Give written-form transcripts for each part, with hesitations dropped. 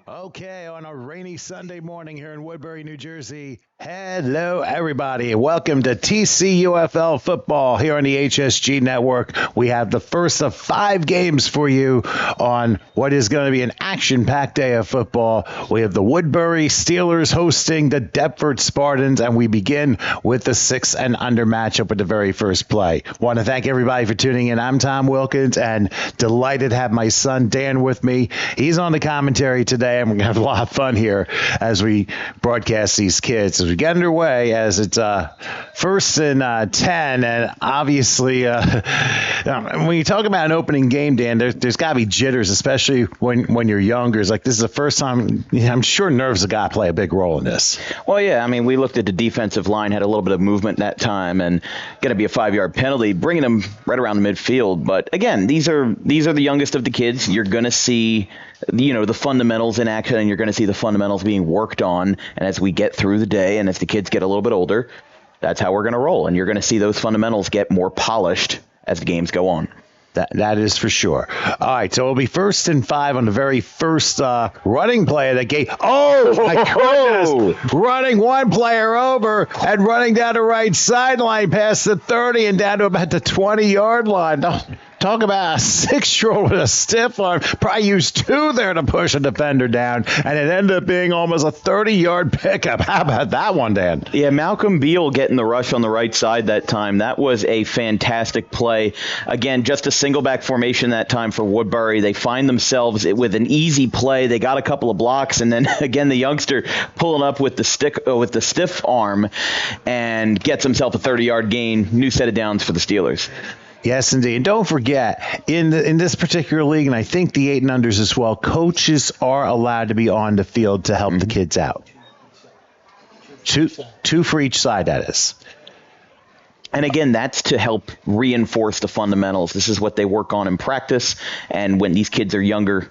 Okay, on a rainy Sunday morning here in Woodbury, New Jersey. Hello, everybody. Welcome to TCUFL football here on the HSG network. We have the first of 5 games for you on what is going to be an action-packed day of football. We have the Woodbury Steelers hosting the Deptford Spartans, and we begin with the 6 and under matchup with the very first play. Want to thank everybody for tuning in. I'm Tom Wilkins, and delighted to have my son Dan with me. He's on the commentary today, and we're going to have a lot of fun here as we broadcast these kids. As we get underway, as it's first and 10, and obviously when you talk about an opening game, Dan, there's got to be jitters, especially when you're younger. It's like this is the first time. I'm sure nerves have got to play a big role in this. Well, yeah, I mean, we looked at the defensive line, had a little bit of movement that time, and going to be a 5-yard penalty, bringing them right around the midfield. But again, these are the youngest of the kids. You're going to see the fundamentals in action, and you're going to see the fundamentals being worked on. And as we get through the day and as the kids get a little bit older, that's how we're going to roll. And you're going to see those fundamentals get more polished as the games go on. That is for sure. All right, so it'll be 1st and 5 on the very first running play of the game. Oh, my goodness. Running one player over and running down the right sideline past the 30 and down to about the 20-yard line. Talk about a 6-year-old with a stiff arm. Probably used 2 there to push a defender down, and it ended up being almost a 30-yard pickup. How about that one, Dan? Yeah, Malcolm Beal getting the rush on the right side that time. That was a fantastic play. Again, just a single back formation that time for Woodbury. They find themselves with an easy play. They got a couple of blocks, and then again the youngster pulling up with the stiff arm and gets himself a 30-yard gain. New set of downs for the Steelers. Yes, indeed. And don't forget, in this particular league, and I think the 8 and unders as well, coaches are allowed to be on the field to help the kids out. Two for each side, that is. And again, that's to help reinforce the fundamentals. This is what they work on in practice. And when these kids are younger,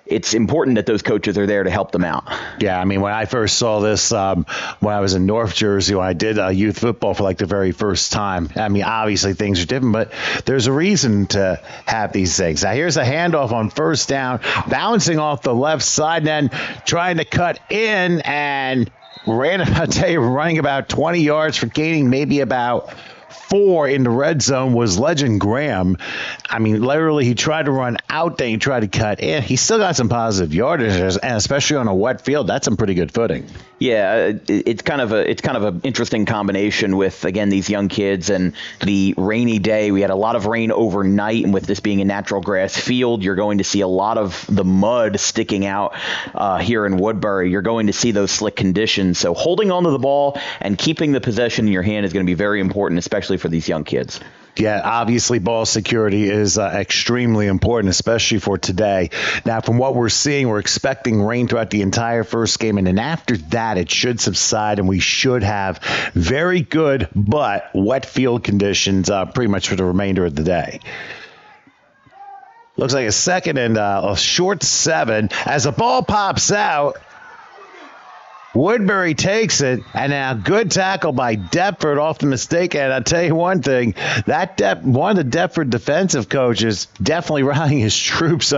it's important that those coaches are there to help them out. Yeah, I mean, when I first saw this, when I was in North Jersey, when I did youth football for like the very first time, I mean, obviously things are different, but there's a reason to have these things. Now, here's a handoff on 1st down, bouncing off the left side, and then trying to cut in and running about 20 yards for gaining maybe about 4 in the red zone was Legend Graham. I mean, literally, he tried to run out there, he tried to cut in. He still got some positive yardage, and especially on a wet field, that's some pretty good footing. Yeah, it's kind of an interesting combination with, again, these young kids and the rainy day. We had a lot of rain overnight, and with this being a natural grass field, you're going to see a lot of the mud sticking out here in Woodbury. You're going to see those slick conditions. So holding onto the ball and keeping the possession in your hand is going to be very important, especially for these young kids. Yeah, obviously ball security is extremely important, especially for today. Now, from what we're seeing, we're expecting rain throughout the entire first game, and then after that, it should subside, and we should have very good but wet field conditions pretty much for the remainder of the day. Looks like a 2nd and a short 7 as the ball pops out. Woodbury takes it, and now good tackle by Deptford off the mistake. And I'll tell you one thing, one of the Deptford defensive coaches definitely rallying his troops,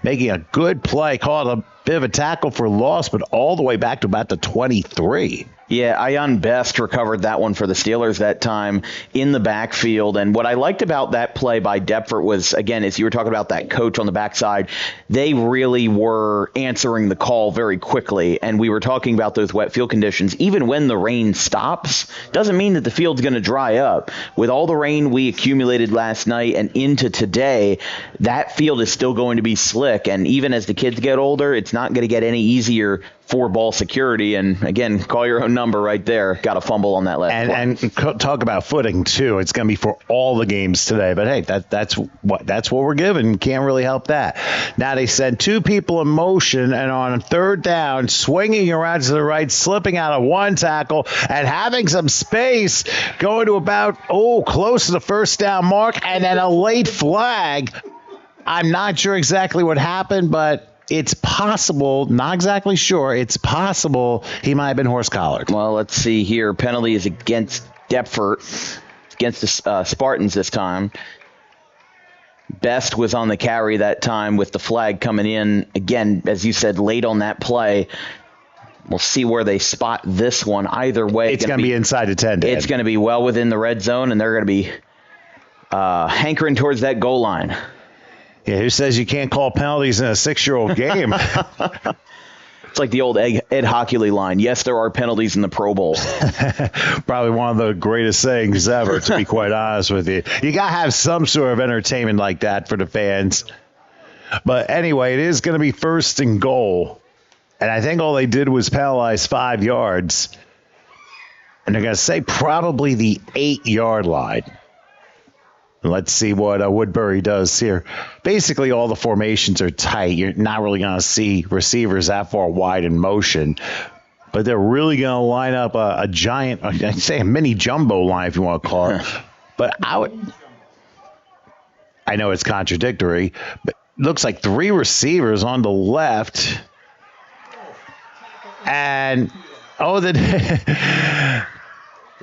making a good play, called a bit of a tackle for loss, but all the way back to about the 23. Yeah, Ion Best recovered that one for the Steelers that time in the backfield. And what I liked about that play by Deptford was, again, as you were talking about that coach on the backside, they really were answering the call very quickly. And we were talking about those wet field conditions. Even when the rain stops, doesn't mean that the field's going to dry up. With all the rain we accumulated last night and into today, that field is still going to be slick. And even as the kids get older, it's not going to get any easier for ball security. And again, call your own number right there. Got a fumble on that last play. And talk about footing too. It's going to be for all the games today. But hey, that's what we're given. Can't really help that. Now they send 2 people in motion, and on 3rd down, swinging around to the right, slipping out of one tackle, and having some space, going to about close to the 1st down mark, and then a late flag. I'm not sure exactly what happened, but it's possible, not exactly sure, it's possible he might have been horse-collared. Well, let's see here. Penalty is against Deptford, against the Spartans this time. Best was on the carry that time with the flag coming in. Again, as you said, late on that play. We'll see where they spot this one. Either way, it's going to be inside the 10. It's going to be well within the red zone, and they're going to be hankering towards that goal line. Yeah, who says you can't call penalties in a 6-year-old game? It's like the old Ed Hockley line. Yes, there are penalties in the Pro Bowl. Probably one of the greatest sayings ever, to be quite honest with you. You got to have some sort of entertainment like that for the fans. But anyway, it is going to be 1st and goal. And I think all they did was penalize 5 yards. And they're going to say probably the 8-yard line. Let's see what Woodbury does here. Basically, all the formations are tight. You're not really going to see receivers that far wide in motion. But they're really going to line up a giant, I'd say a mini jumbo line, if you want to call it. But I know it's contradictory, but it looks like 3 receivers on the left. And,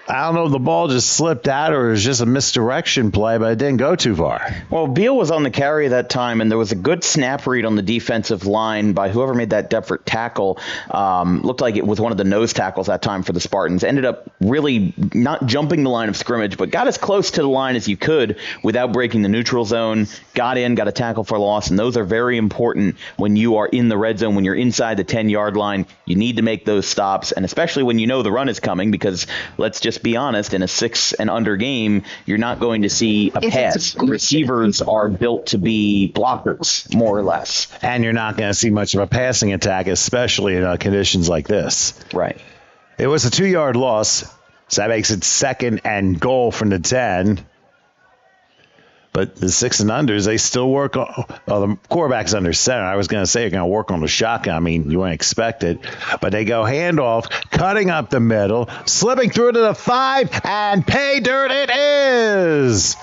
I don't know if the ball just slipped out or it was just a misdirection play, but it didn't go too far. Well, Beal was on the carry that time, and there was a good snap read on the defensive line by whoever made that Deptford tackle. Looked like it was one of the nose tackles that time for the Spartans. Ended up really not jumping the line of scrimmage, but got as close to the line as you could without breaking the neutral zone. Got in, got a tackle for loss, and those are very important when you are in the red zone, when you're inside the 10-yard line. You need to make those stops, and especially when you know the run is coming, because let's just be honest, in a 6 and under game, you're not going to see a pass. Receivers are built to be blockers, more or less. And you're not going to see much of a passing attack, especially in conditions like this. Right. It was a 2-yard loss, so that makes it 2nd and goal from the 10. But the 6 and unders, they still work on the quarterback's under center. I was going to say you're going to work on the shotgun. I mean, you wouldn't expect it. But they go handoff, cutting up the middle, slipping through to the 5, and pay dirt it is.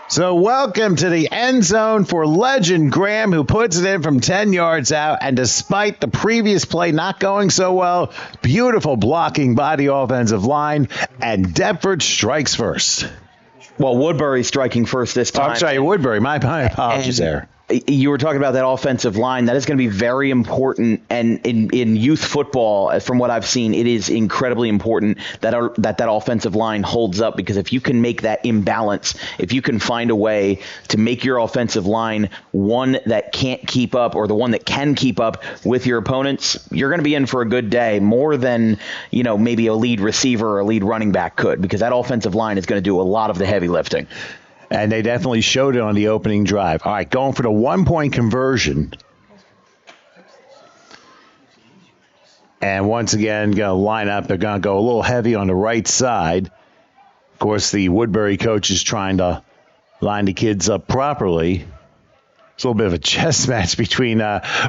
So welcome to the end zone for Legend Graham, who puts it in from 10 yards out. And despite the previous play not going so well, beautiful blocking by the offensive line, and Deptford strikes first. Well, Woodbury striking first this time. I'm sorry, Woodbury. My apologies there. You were talking about that offensive line. That is going to be very important. And in youth football, from what I've seen, it is incredibly important that offensive line holds up, because if you can make that imbalance, if you can find a way to make your offensive line one that can't keep up or the one that can keep up with your opponents, you're going to be in for a good day, more than, maybe a lead receiver or a lead running back could, because that offensive line is going to do a lot of the heavy lifting. And they definitely showed it on the opening drive. All right, going for the 1-point conversion. And once again, going to line up. They're going to go a little heavy on the right side. Of course, the Woodbury coach is trying to line the kids up properly. It's a little bit of a chess match between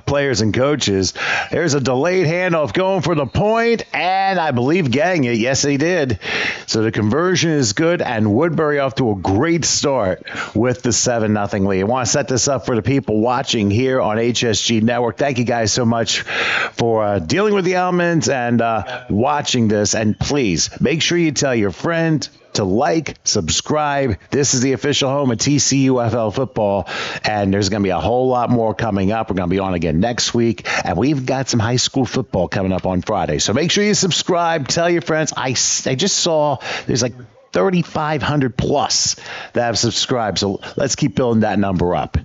players and coaches. There's a delayed handoff going for the point, and I believe getting it. Yes, they did. So the conversion is good, and Woodbury off to a great start with the 7-0 lead. I want to set this up for the people watching here on HSG Network. Thank you guys so much for dealing with the elements and watching this. And please, make sure you tell your friend to like, subscribe. This is the official home of TCUFL football, and there's going to be a whole lot more coming up. We're going to be on again next week, and we've got some high school football coming up on Friday. So make sure you subscribe, tell your friends. I just saw there's like 3,500 plus that have subscribed, so let's keep building that number up.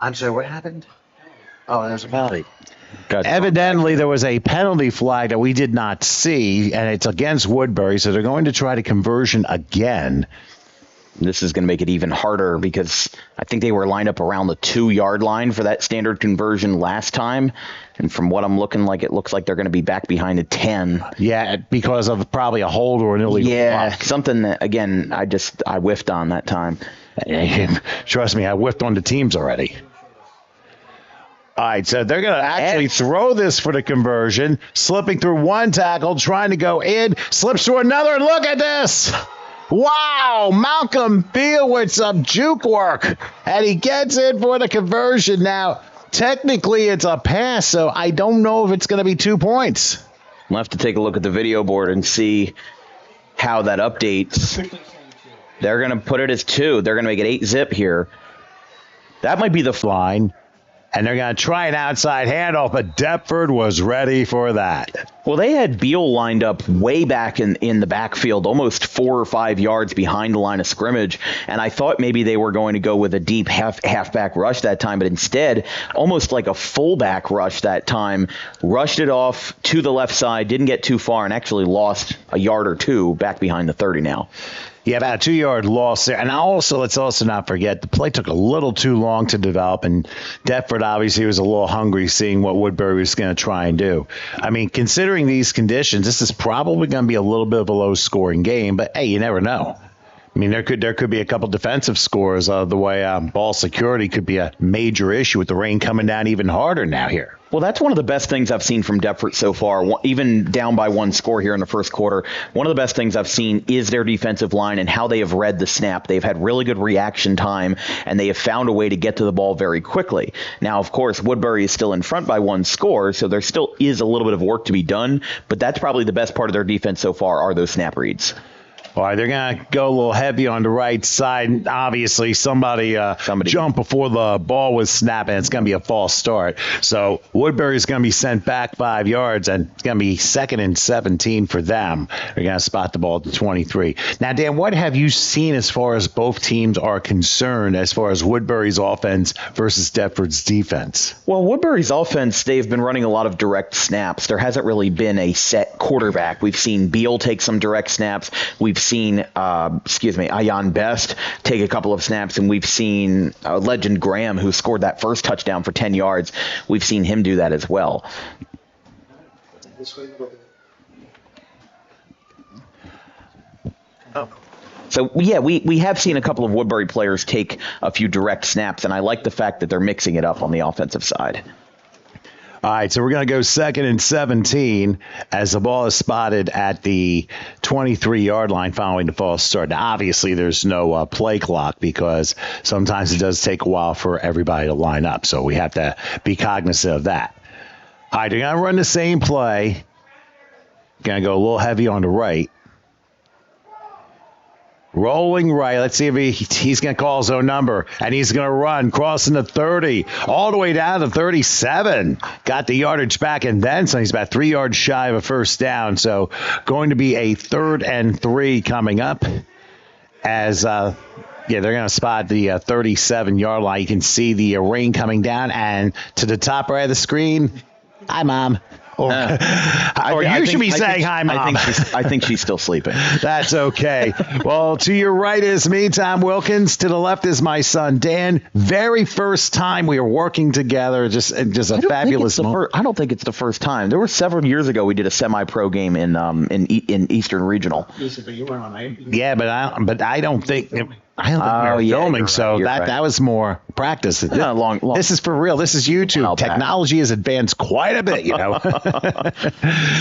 I'm sorry, what happened? Oh, there's a penalty. Evidently, there was a penalty flag that we did not see, and it's against Woodbury, so they're going to try the conversion again. This is going to make it even harder, because I think they were lined up around the 2-yard line for that standard conversion last time. And from what I'm looking like, it looks like they're going to be back behind the 10. Yeah, because of probably a hold or an illegal block. Something that, again, I whiffed on that time. Trust me, I whiffed on the teams already. All right, so they're going to actually throw this for the conversion, slipping through one tackle, trying to go in, slips through another. Look at this. Wow, Malcolm Beal with some juke work, and he gets in for the conversion. Now, technically, it's a pass, so I don't know if it's going to be 2 points. We'll have to take a look at the video board and see how that updates. They're going to put it as 2. They're going to make it 8-zip here. That might be the line. And they're going to try an outside handoff, but Deptford was ready for that. Well, they had Beal lined up way back in the backfield, almost 4 or 5 yards behind the line of scrimmage. And I thought maybe they were going to go with a deep halfback rush that time, but instead, almost like a fullback rush that time, rushed it off to the left side, didn't get too far, and actually lost a yard or 2 back behind the 30 now. Yeah, about a 2-yard loss there. And also, let's also not forget, the play took a little too long to develop, and Deptford obviously was a little hungry seeing what Woodbury was going to try and do. I mean, considering these conditions, this is probably going to be a little bit of a low-scoring game, but hey, you never know. I mean, there could be a couple defensive scores. The way ball security could be a major issue with the rain coming down even harder now here. Well, that's one of the best things I've seen from Deptford so far, even down by 1 score here in the first quarter. One of the best things I've seen is their defensive line and how they have read the snap. They've had really good reaction time, and they have found a way to get to the ball very quickly. Now, of course, Woodbury is still in front by 1 score, so there still is a little bit of work to be done, but that's probably the best part of their defense so far are those snap reads. All right, they're going to go a little heavy on the right side. Obviously, somebody jumped before the ball was snapping. It's going to be a false start. So Woodbury's going to be sent back 5 yards, and it's going to be 2nd and 17 for them. They're going to spot the ball at the 23. Now, Dan, what have you seen as far as both teams are concerned as far as Woodbury's offense versus Deptford's defense? Well, Woodbury's offense, they've been running a lot of direct snaps. There hasn't really been a set quarterback. We've seen Beal take some direct snaps. We've seen, Ayan Best take a couple of snaps, and we've seen legend Graham, who scored that first touchdown for 10 yards. We've seen him do that as well. So, yeah, we have seen a couple of Woodbury players take a few direct snaps, and I like the fact that they're mixing it up on the offensive side. All right, so we're going to go 2nd and 17 as the ball is spotted at the 23-yard line following the false start. Now, obviously, there's no play clock because sometimes it does take a while for everybody to line up, so we have to be cognizant of that. All right, they're going to run the same play. Going to go a little heavy on the right. Rolling right. Let's see if he's going to call his own number. And he's going to run, crossing the 30, all the way down to 37. Got the yardage back and then so he's about 3 yards shy of a first down. So going to be a 3rd and 3 coming up as they're going to spot the 37-yard line. You can see the rain coming down. And to the top right of the screen, hi, Mom. Or you should be saying hi, Mom. I think she's still sleeping. That's okay. Well, to your right is me, Tom Wilkins. To the left is my son, Dan. Very first time we are working together. Just a fabulous moment. I don't think it's the first time. There were several years ago we did a semi-pro game in Eastern Regional. Yeah, but I don't think. I don't think we were filming, right, so that was more practice. Long. This is for real. This is YouTube. Technology has advanced quite a bit, you know.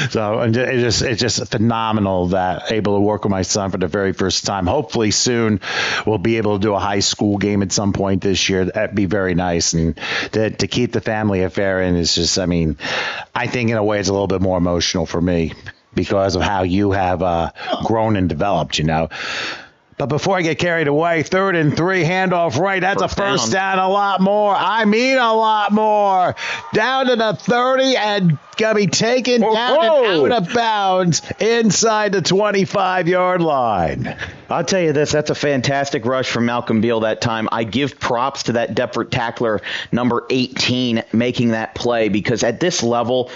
So it's just phenomenal that able to work with my son for the very first time. Hopefully soon we'll be able to do a high school game at some point this year. That'd be very nice, and to keep the family affair in is just. I mean, I think in a way it's a little bit more emotional for me because of how you have grown and developed, you know. But before I get carried away, 3rd and 3, handoff right. That's a first down, a lot more. I mean a lot more. Down to the 30 and going to be taken down and out of bounds inside the 25-yard line. I'll tell you this, that's a fantastic rush from Malcolm Beal that time. I give props to that Deptford tackler, number 18, making that play because at this level,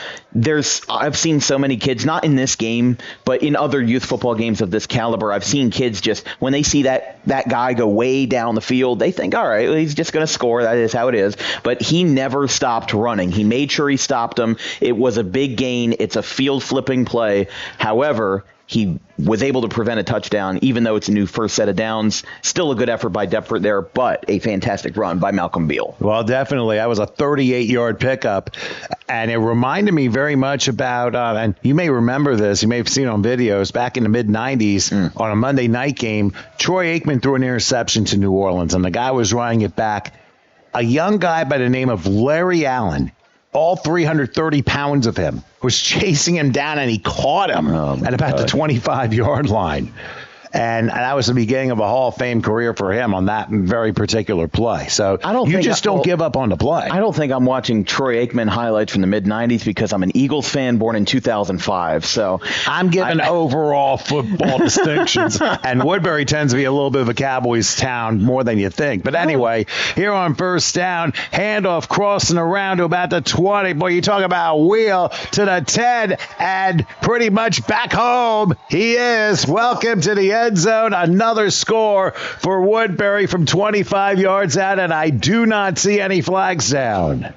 I've seen so many kids, not in this game, but in other youth football games of this caliber, I've seen kids just, when they see that guy go way down the field, they think, all right, well, he's just going to score. That is how it is. But he never stopped running. He made sure he stopped him. It was a big gain. It's a field-flipping play. However, he was able to prevent a touchdown, even though it's a new first set of downs. Still a good effort by Deptford there, but a fantastic run by Malcolm Beal. Well, definitely. That was a 38-yard pickup, and it reminded me very much about, and you may remember this, you may have seen it on videos, back in the mid-'90s on a Monday night game, Troy Aikman threw an interception to New Orleans, and the guy was running it back. A young guy by the name of Larry Allen all 330 pounds of him, was chasing him down, and he caught him at about the 25-yard line. And that was the beginning of a Hall of Fame career for him on that very particular play. So don't give up on the play. I don't think I'm watching Troy Aikman highlights from the mid-'90s because I'm an Eagles fan born in 2005. So I'm giving overall football distinctions. And Woodbury tends to be a little bit of a Cowboys town more than you think. But anyway, here on first down, handoff crossing around to about the 20. Boy, you talk about a wheel to the 10 and pretty much back home. He is. Welcome to the end zone. Another score for Woodbury from 25 yards out, and I do not see any flags down.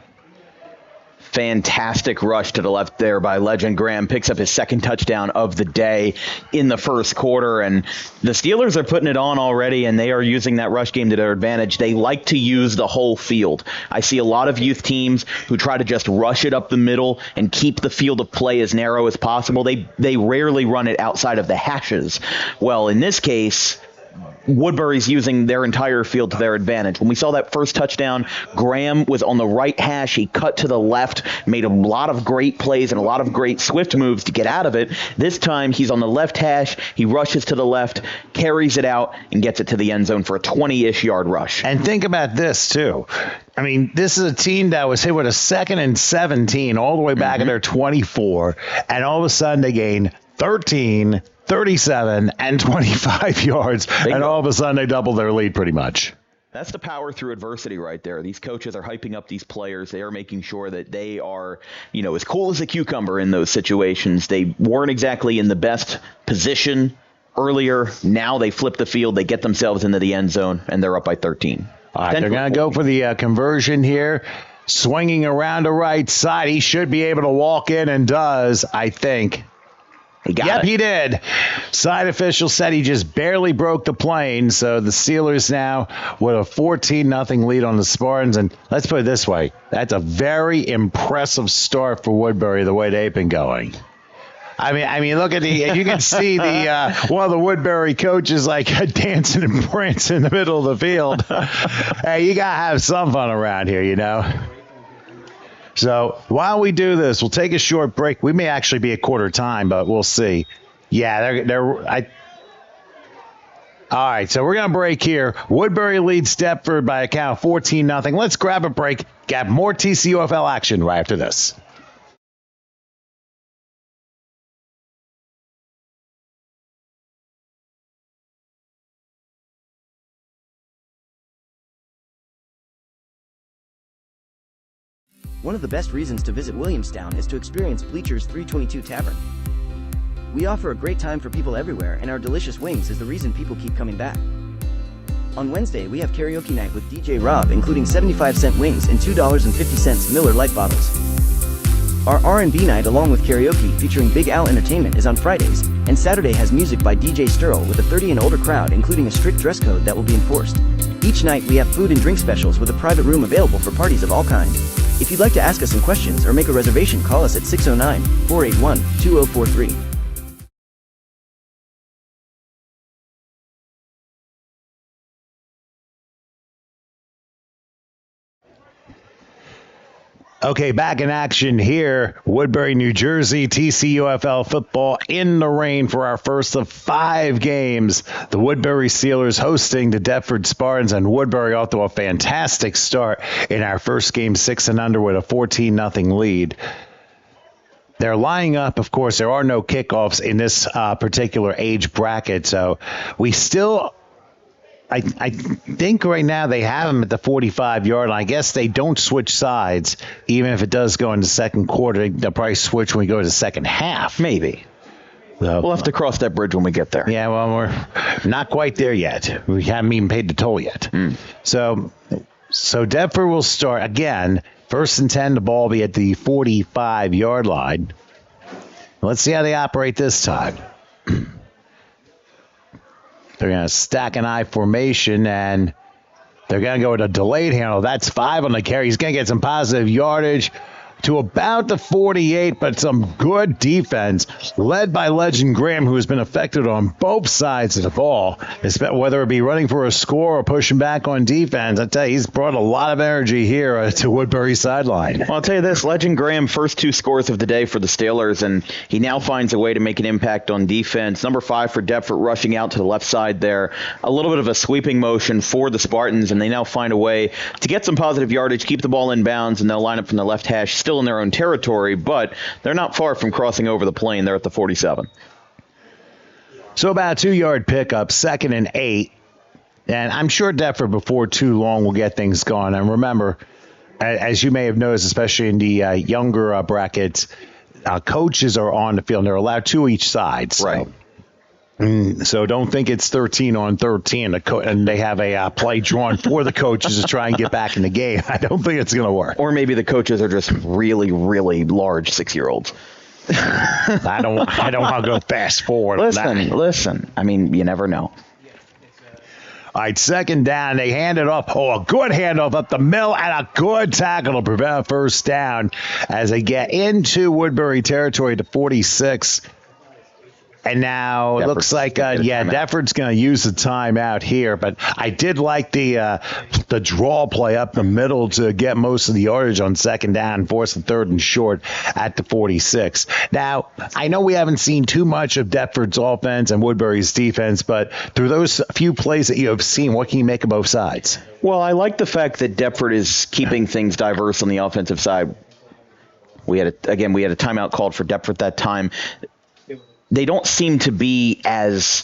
Fantastic rush to the left there by Legend Graham. Picks up his second touchdown of the day in the first quarter. And the Steelers are putting it on already, and they are using that rush game to their advantage. They like to use the whole field. I see a lot of youth teams who try to just rush it up the middle and keep the field of play as narrow as possible. They rarely run it outside of the hashes. Well, in this case, Woodbury's using their entire field to their advantage. When we saw that first touchdown, Graham was on the right hash. He cut to the left, made a lot of great plays and a lot of great swift moves to get out of it. This time, he's on the left hash. He rushes to the left, carries it out, and gets it to the end zone for a 20-ish yard rush. And think about this, too. I mean, this is a team that was hit with a 2nd and 17 all the way back at their 24, and all of a sudden they gain 13, 37, and 25 yards, and all of a sudden they double their lead pretty much. That's the power through adversity right there. These coaches are hyping up these players. They are making sure that they are, as cool as a cucumber in those situations. They weren't exactly in the best position earlier. Now they flip the field. They get themselves into the end zone, and they're up by 13. All right, they're going to go for the conversion here. Swinging around the right side. He should be able to walk in and does, I think. He did. Side official said he just barely broke the plane. So the Steelers now with a 14-0 lead on the Spartans. And let's put it this way. That's a very impressive start for Woodbury, the way they've been going. I mean, look at you can see one of the Woodbury coaches like dancing and prancing in the middle of the field. Hey, you got to have some fun around here, So while we do this, we'll take a short break. We may actually be at quarter time, but we'll see. Yeah, all right, so we're going to break here. Woodbury leads Deptford by a count of 14-0. Let's grab a break. Got more TCUFL action right after this. One of the best reasons to visit Williamstown is to experience Bleacher's 322 Tavern. We offer a great time for people everywhere, and our delicious wings is the reason people keep coming back. On Wednesday, we have karaoke night with DJ Rob, including 75-cent wings and $2.50 Miller Lite bottles. Our R&B night along with karaoke featuring Big Al Entertainment is on Fridays, and Saturday has music by DJ Sterl with a 30 and older crowd, including a strict dress code that will be enforced. Each night, we have food and drink specials with a private room available for parties of all kinds. If you'd like to ask us some questions or make a reservation, call us at 609-481-2043. Okay, back in action here. Woodbury, New Jersey, TCUFL football in the rain for our first of 5 games. The Woodbury Steelers hosting the Deptford Spartans, and Woodbury off to a fantastic start in our first game, 6-0 with a 14-0 lead. They're lining up, of course, there are no kickoffs in this particular age bracket, so we still... I think right now they have them at the 45-yard line. I guess they don't switch sides, even if it does go into second quarter. They'll probably switch when we go to the second half. Maybe. So, we'll have to cross that bridge when we get there. Yeah, well, we're not quite there yet. We haven't even paid the toll yet. So Deptford will start, again, 1st and 10, the ball will be at the 45-yard line. Let's see how they operate this time. They're going to stack an I formation, and they're going to go with a delayed handle. That's 5 on the carry. He's going to get some positive yardage. to about the 48, but some good defense led by Legend Graham, who has been affected on both sides of the ball, whether it be running for a score or pushing back on defense. I tell you, he's brought a lot of energy here to Woodbury's sideline. Well, I'll tell you this, Legend Graham, first 2 scores of the day for the Steelers, and he now finds a way to make an impact on defense. Number 5 for Deptford rushing out to the left side there. A little bit of a sweeping motion for the Spartans, and they now find a way to get some positive yardage, keep the ball in bounds, and they'll line up from the left hash, still in their own territory, but they're not far from crossing over the plane. They're at the 47. So about a 2-yard pickup, 2nd and 8. And I'm sure Deptford before too long will get things going. And remember, as you may have noticed, especially in the younger brackets, coaches are on the field. They're allowed 2 each side. So. Right. So don't think it's 13 on 13, and they have a play drawn for the coaches to try and get back in the game. I don't think it's going to work. Or maybe the coaches are just really, really large 6-year-olds. I don't want to go fast forward. Listen. I mean, you never know. All right, 2nd down. They hand it off. Oh, a good handoff up the middle and a good tackle to prevent a first down as they get into Woodbury territory to 46. And now it looks like, Deptford's going to use the timeout here. But I did like the draw play up the middle to get most of the yardage on 2nd down, force the 3rd and short at the 46. Now, I know we haven't seen too much of Deptford's offense and Woodbury's defense, but through those few plays that you have seen, what can you make of both sides? Well, I like the fact that Deptford is keeping things diverse on the offensive side. We had a timeout called for Deptford that time. They don't seem to be as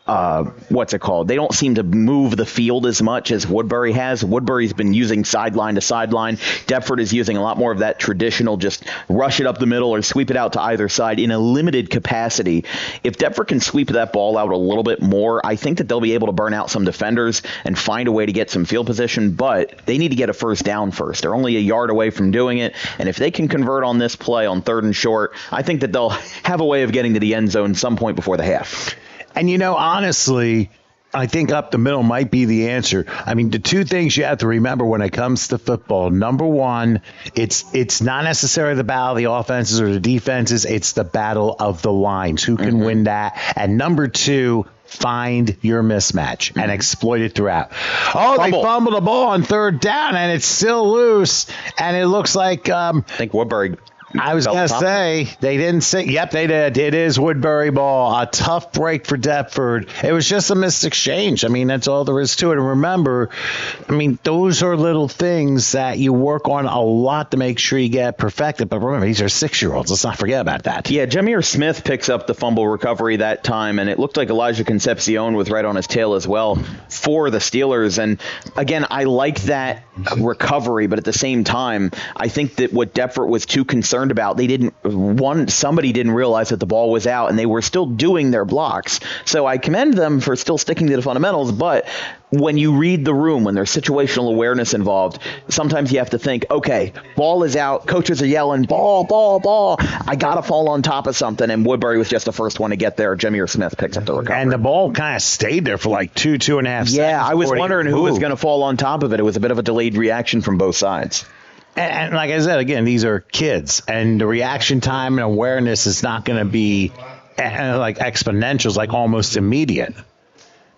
they don't seem to move the field as much as Woodbury has. Woodbury's been using sideline to sideline. Deptford is using a lot more of that traditional just rush it up the middle or sweep it out to either side in a limited capacity. If Deptford can sweep that ball out a little bit more, I think that they'll be able to burn out some defenders and find a way to get some field position, but they need to get a first down first. They're only a yard away from doing it, and if they can convert on this play on 3rd and short, I think that they'll have a way of getting to the end zone some point before the half. And, honestly, I think up the middle might be the answer. I mean, the 2 things you have to remember when it comes to football. Number 1, it's not necessarily the battle of the offenses or the defenses. It's the battle of the lines. Who can win that? And number 2, find your mismatch and exploit it throughout. Oh, they fumbled the ball on 3rd down, and it's still loose. And it looks like I think Woodbury. I was going to say, they didn't say, yep, they did. It is Woodbury ball. A tough break for Deptford. It was just a missed exchange. I mean, that's all there is to it. And remember, those are little things that you work on a lot to make sure you get perfected. But remember, these are 6-year-olds. Let's not forget about that. Yeah, Jameer Smith picks up the fumble recovery that time, and it looked like Elijah Concepcion was right on his tail as well for the Steelers. And again, I like that recovery, but at the same time, I think that what Deptford was too concerned about, somebody didn't realize that the ball was out, and they were still doing their blocks. So I commend them for still sticking to the fundamentals, but when you read the room, when there's situational awareness involved, sometimes you have to think, okay, ball is out, coaches are yelling, ball, ball, ball, I gotta fall on top of something, and Woodbury was just the first one to get there. Jameer Smith picks up the recovery. And the ball kind of stayed there for like 2.5 seconds. Yeah, I was wondering who was going to fall on top of it. It was a bit of a delayed reaction from both sides. And like I said, again, these are kids, and the reaction time and awareness is not going to be like exponential, it's like almost immediate.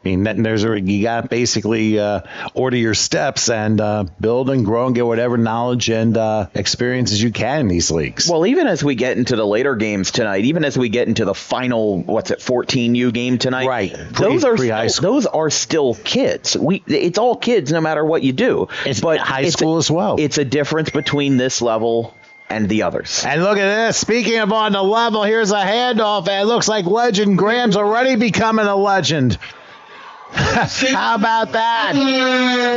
I mean, you got to basically order your steps and build and grow and get whatever knowledge and experiences you can in these leagues. Well, even as we get into the later games tonight, even as we get into the final, 14U game tonight, right? Those are still kids. It's all kids, no matter what you do. But high school as well. It's a difference between this level and the others. And look at this. Speaking of on the level, here's a handoff, and it looks like Legend Graham's already becoming a legend. How about that?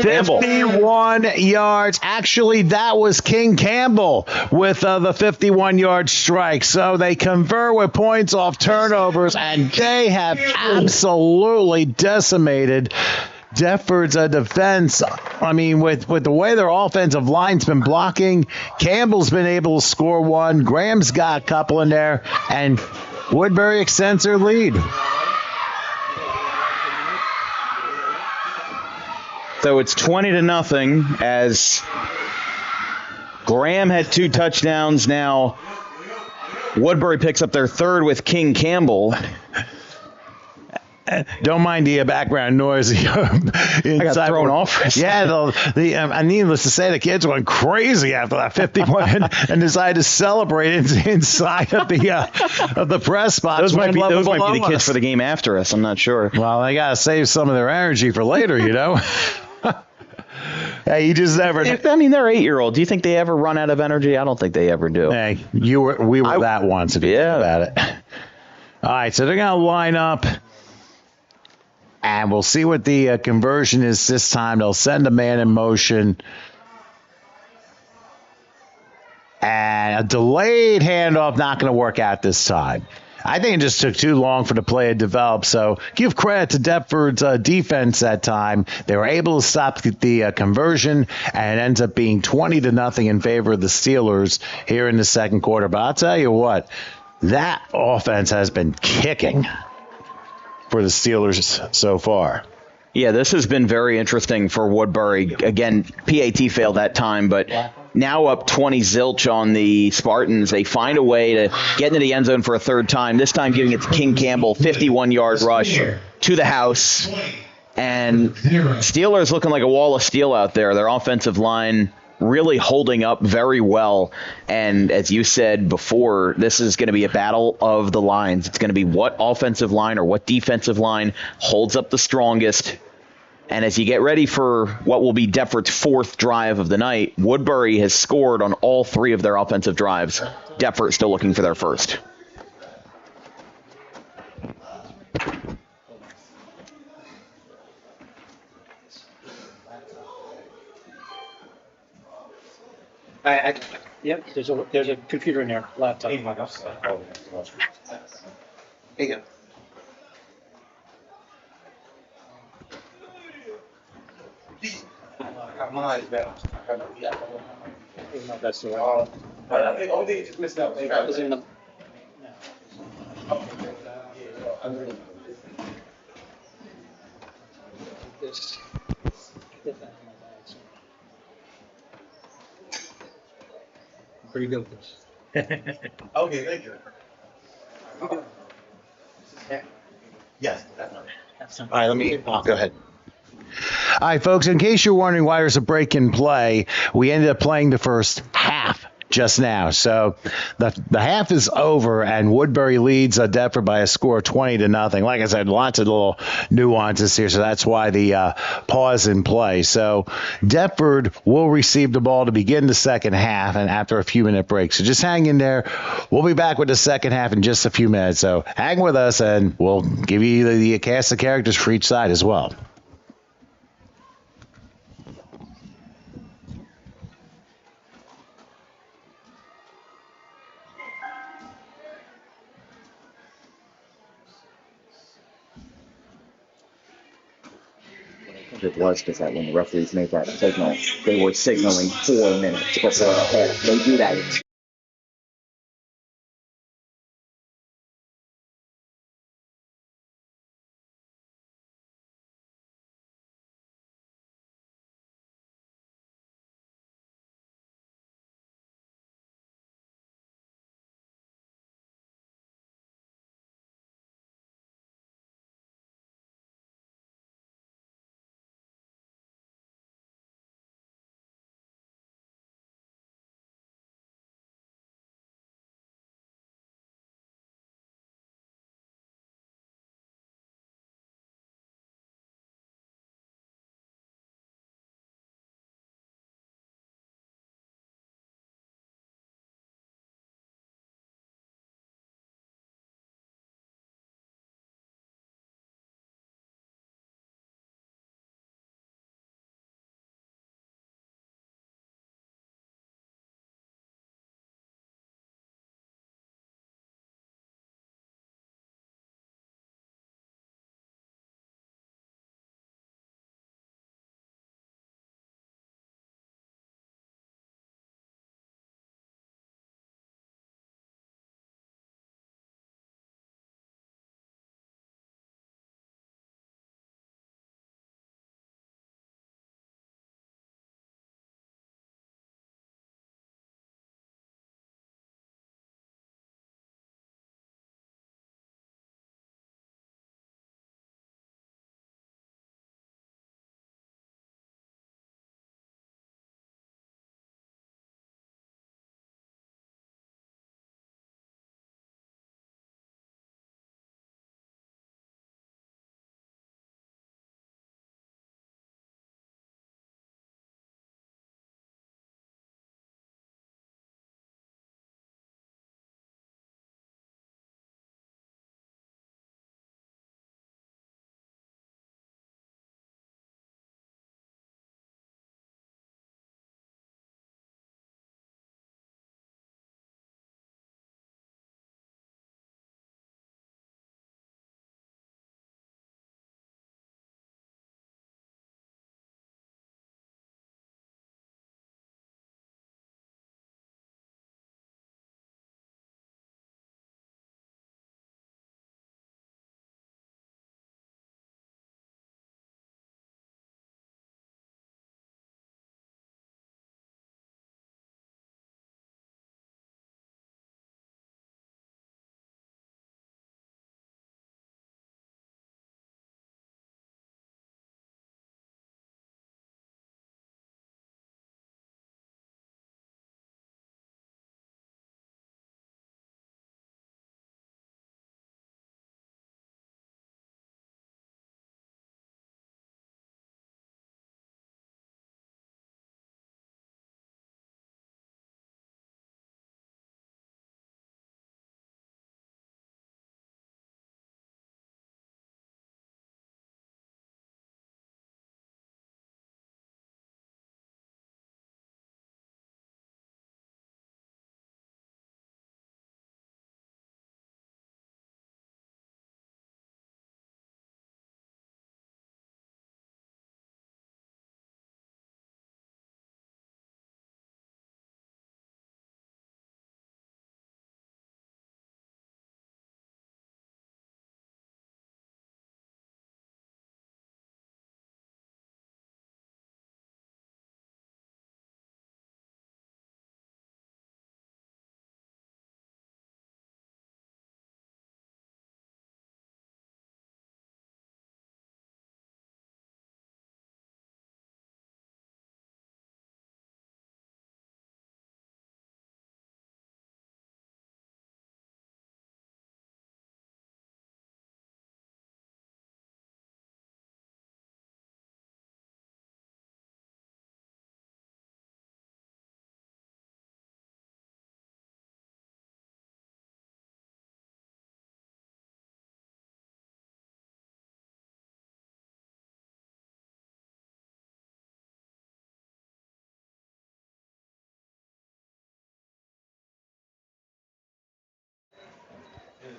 51 yards. Actually, that was King Campbell with the 51-yard strike. So they convert with points off turnovers, and they have absolutely decimated Deptford's defense. I mean, with the way their offensive line's been blocking, Campbell's been able to score one. Graham's got a couple in there, and Woodbury extends their lead. So it's 20-0 as Graham had 2 touchdowns. Now Woodbury picks up their third with King Campbell. Don't mind the background noise. I got thrown off. Yeah, needless to say, the kids went crazy after that 50-point and decided to celebrate inside of the press box. Those might be the kids for the game after us. I'm not sure. Well, they got to save some of their energy for later, you know. Hey, you just never. I mean, they're 8-year-old. Do you think they ever run out of energy? I don't think they ever do. Hey, we were that once. If you think about it. All right, so they're gonna line up. And we'll see what the conversion is this time. They'll send a man in motion. And a delayed handoff not going to work out this time. I think it just took too long for the play to develop. So give credit to Deptford's defense that time. They were able to stop the conversion, and it ends up being 20-0 in favor of the Steelers here in the second quarter. But I'll tell you what, that offense has been kicking for the Steelers so far. Yeah, this has been very interesting for Woodbury. Again, PAT failed that time, but now up 20 zilch on the Spartans. They find a way to get into the end zone for a third time, this time giving it to King Campbell, 51-yard rush to the house. And Steelers looking like a wall of steel out there. Their offensive line really holding up very well. And as you said before, this is going to be a battle of the lines. It's going to be what offensive line or what defensive line holds up the strongest. And as you get ready for what will be Deptford's 4th drive of the night, Woodbury has scored on all 3 of their offensive drives. Deptford still looking for their first. Yep, there's a computer in there, laptop. There you go. That's the one. Pretty good with this. Okay, thank you. Yes, definitely. All right, let me go ahead. All right, folks, in case you're wondering why there's a break in play, we ended up playing the first half just now. So the half is over, and Woodbury leads Deptford by a score of 20-0. Like I said, lots of little nuances here, so that's why the pause in play. So Deptford will receive the ball to begin the second half, and after a few-minute break. So just hang in there. We'll be back with the second half in just a few minutes. So hang with us, and we'll give you the cast of characters for each side as well. It was because that when the referees made that signal, they were signaling 4 minutes before the half. They do that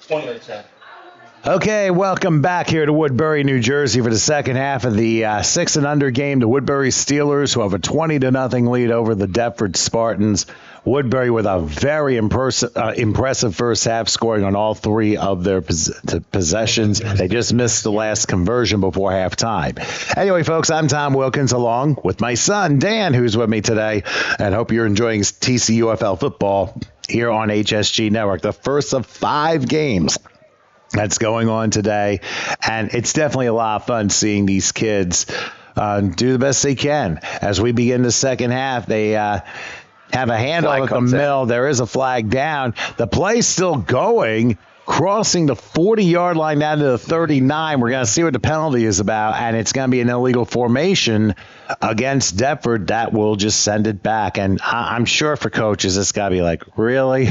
20 yards out. Okay, welcome back here to Woodbury, New Jersey for the second half of the 6 and under game. The Woodbury Steelers, who have a 20-0 lead over the Deptford Spartans. Woodbury with a very impressive first half, scoring on all 3 of their possessions. They just missed the last conversion before halftime. Anyway, folks, I'm Tom Wilkins, along with my son, Dan, who's with me today, and hope you're enjoying TCUFL football here on HSG Network, the first of 5 games that's going on today, and it's definitely a lot of fun seeing these kids do the best they can. As we begin the second half, they have a handoff at the middle. There is a flag down. The play's still going, crossing the 40-yard line down to the 39. We're going to see what the penalty is about, and it's going to be an illegal formation against Deptford that will just send it back. And I'm sure for coaches, it's got to be like, really?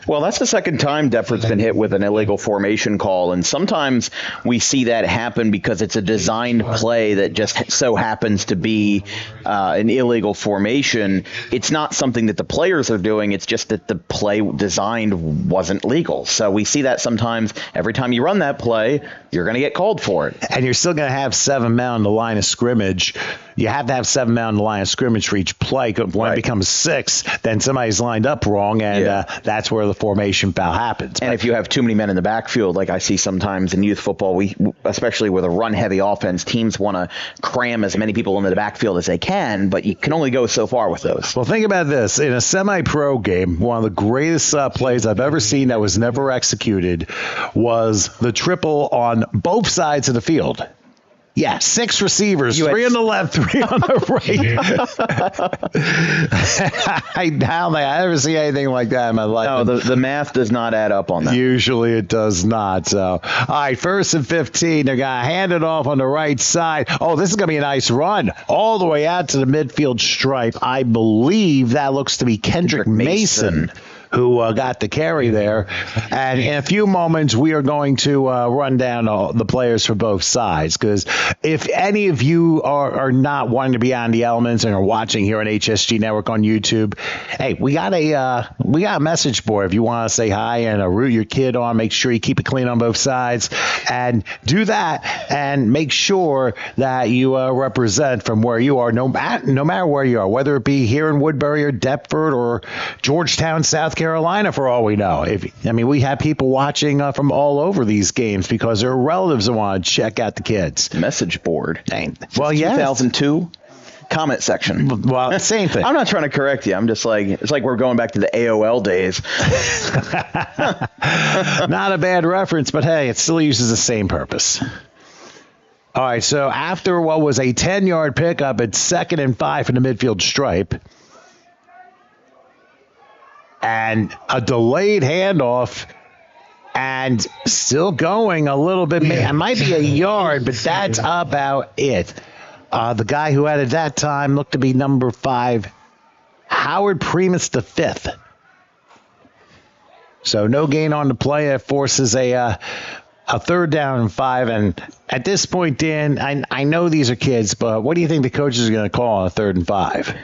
Well, that's the second time Deptford's been hit with an illegal formation call, and sometimes we see that happen because it's a designed play that just so happens to be an illegal formation. It's not something that the players are doing. It's just that the play designed wasn't legal. So we see that sometimes. Every time you run that play, you're going to get called for it. And you're still going to have 7 men on the line of scrimmage. You have to have 7 men on the line of scrimmage for each play. When it becomes 6, then somebody's lined up wrong, and that's where the formation foul happens. And if you have too many men in the backfield, like I see sometimes in youth football, especially with a run-heavy offense, teams want to cram as many people into the backfield as they can, but you can only go so far with those. Well, think about this. In a semi-pro game, one of the greatest plays I've ever seen that was never executed was the triple on both sides of the field. Yeah, 6 receivers, 3 on the left, 3 on the right. I never see anything like that in my life. No, the math does not add up on that. Usually it does not. So, all right, 1st and 15. They're going to hand it off on the right side. Oh, this is going to be a nice run all the way out to the midfield stripe. I believe that looks to be Kendrick Mason who got the carry there. And in a few moments, we are going to run down the players for both sides, because if any of you are not wanting to be on the elements and are watching here on HSG Network on YouTube, hey, we got a message board. If you want to say hi and root your kid on, make sure you keep it clean on both sides, and do that, and make sure that you represent from where you are, no matter where you are, whether it be here in Woodbury or Deptford or Georgetown, South Carolina, for all we know. We have people watching from all over these games because their relatives want to check out the kids. Message board. Dang. Well, yeah. 2002 comment section. Well, same thing. I'm not trying to correct you. I'm just like, it's like we're going back to the AOL days. Not a bad reference, but hey, it still uses the same purpose. All right, so after what was a 10-yard pickup, it's 2nd and 5 in the midfield stripe. And a delayed handoff, and still going a little bit. It might be a yard, but that's about it. The guy who had it that time looked to be number 5, Howard Primus V. So no gain on the play. It forces a 3rd down and 5. And at this point, Dan, I know these are kids, but what do you think the coaches are going to call on a 3rd and 5?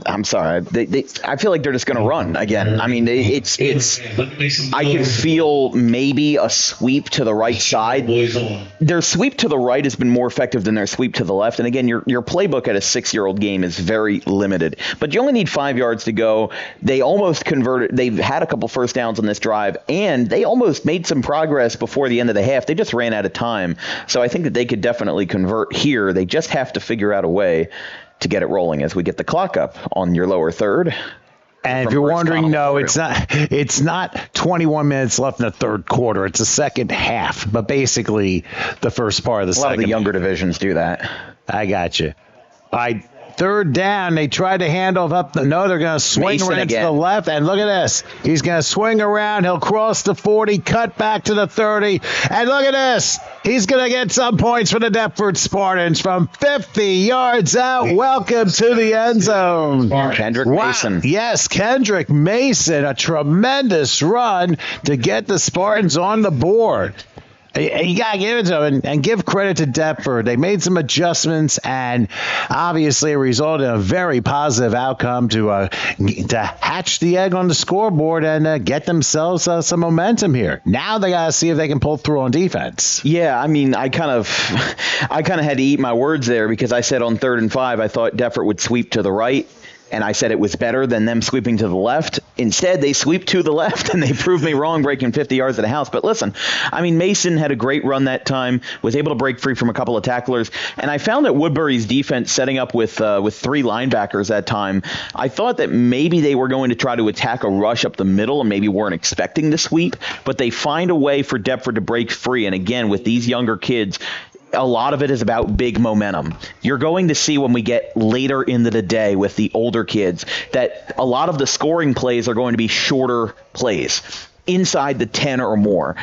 I'm sorry. I feel like they're just going to run again. I mean, it's. I can feel maybe a sweep to the right side. Their sweep to the right has been more effective than their sweep to the left. And again, your playbook at a 6-year-old game is very limited. But you only need 5 yards to go. They almost converted. They've had a couple first downs on this drive, and they almost made some progress before the end of the half. They just ran out of time. So I think that they could definitely convert here. They just have to figure out a way to get it rolling as we get the clock up on your lower third. And if you're wondering, no, it's not 21 minutes left in the 3rd quarter. It's the second half, but basically the first part of the second. A lot of the younger divisions do that. I got you. All right, 3rd down. They tried to hand off up. They're going to swing right to the left. And look at this. He's going to swing around. He'll cross the 40, cut back to the 30. And look at this. He's going to get some points for the Deptford Spartans from 50 yards out. Welcome to the end zone. Kendrick Mason. Yes, Kendrick Mason. A tremendous run to get the Spartans on the board. You got to give it to them and give credit to Deptford. They made some adjustments, and obviously it resulted in a very positive outcome to hatch the egg on the scoreboard and get themselves some momentum here. Now they got to see if they can pull through on defense. Yeah, I mean, I kind of had to eat my words there because I said on 3rd and 5, I thought Deptford would sweep to the right. And I said it was better than them sweeping to the left. Instead, they sweep to the left, and they proved me wrong, breaking 50 yards of the house. But listen, I mean, Mason had a great run that time, was able to break free from a couple of tacklers. And I found that Woodbury's defense setting up with 3 linebackers that time, I thought that maybe they were going to try to attack a rush up the middle and maybe weren't expecting the sweep. But they find a way for Deptford to break free. And again, with these younger kids, a lot of it is about big momentum. You're going to see when we get later into the day with the older kids that a lot of the scoring plays are going to be shorter plays, inside the 10 or more.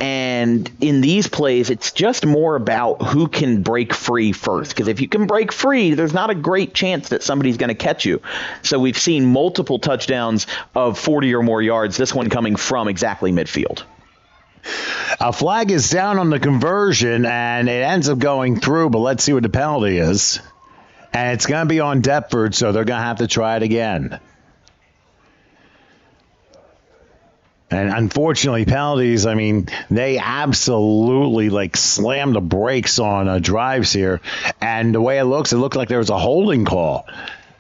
And in these plays, it's just more about who can break free first. Because if you can break free, there's not a great chance that somebody's going to catch you. So we've seen multiple touchdowns of 40 or more yards, this one coming from exactly midfield. A flag is down on the conversion, and it ends up going through, but let's see what the penalty is. And it's going to be on Deptford, so they're going to have to try it again. And unfortunately, penalties, I mean, they absolutely slammed the brakes on drives here. And the way it looked like there was a holding call,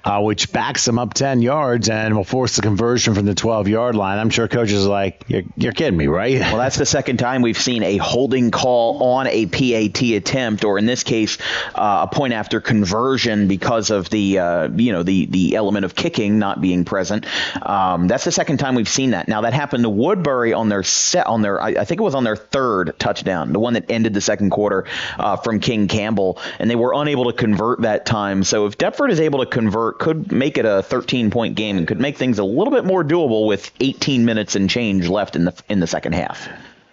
which backs them up 10 yards and will force the conversion from the 12-yard line. I'm sure coaches are like, you're kidding me, right? Well, that's the second time we've seen a holding call on a PAT attempt, or in this case, a point after conversion because of the element of kicking not being present. That's the second time we've seen that. Now, that happened to Woodbury on their I think it was on their 3rd touchdown, the one that ended the second quarter from King Campbell, and they were unable to convert that time. So if Deptford is able to convert, could make it a 13-point game and could make things a little bit more doable with 18 minutes and change left in the second half.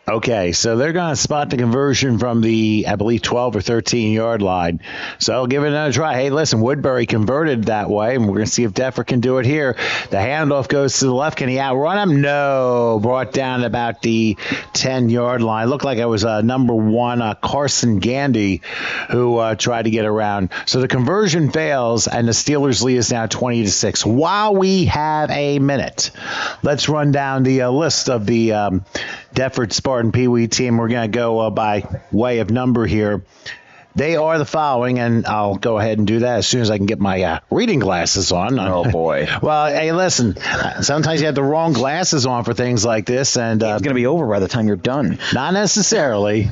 Okay, so they're going to spot the conversion from the, I believe, 12 or 13-yard line. So I'll give it another try. Hey, listen, Woodbury converted that way, and we're going to see if Deptford can do it here. The handoff goes to the left. Can he outrun him? No. Brought down about the 10-yard line. Looked like it was number 1, Carson Gandy, who tried to get around. So the conversion fails, and the Steelers lead is now 20-6. While we have a minute, let's run down the list of the Deptford Spartan Pee Wee team. We're going to go by way of number here. They are the following, and I'll go ahead and do that as soon as I can get my reading glasses on. Oh, boy. Well, hey, listen, sometimes you have the wrong glasses on for things like this. And it's going to be over by the time you're done. Not necessarily.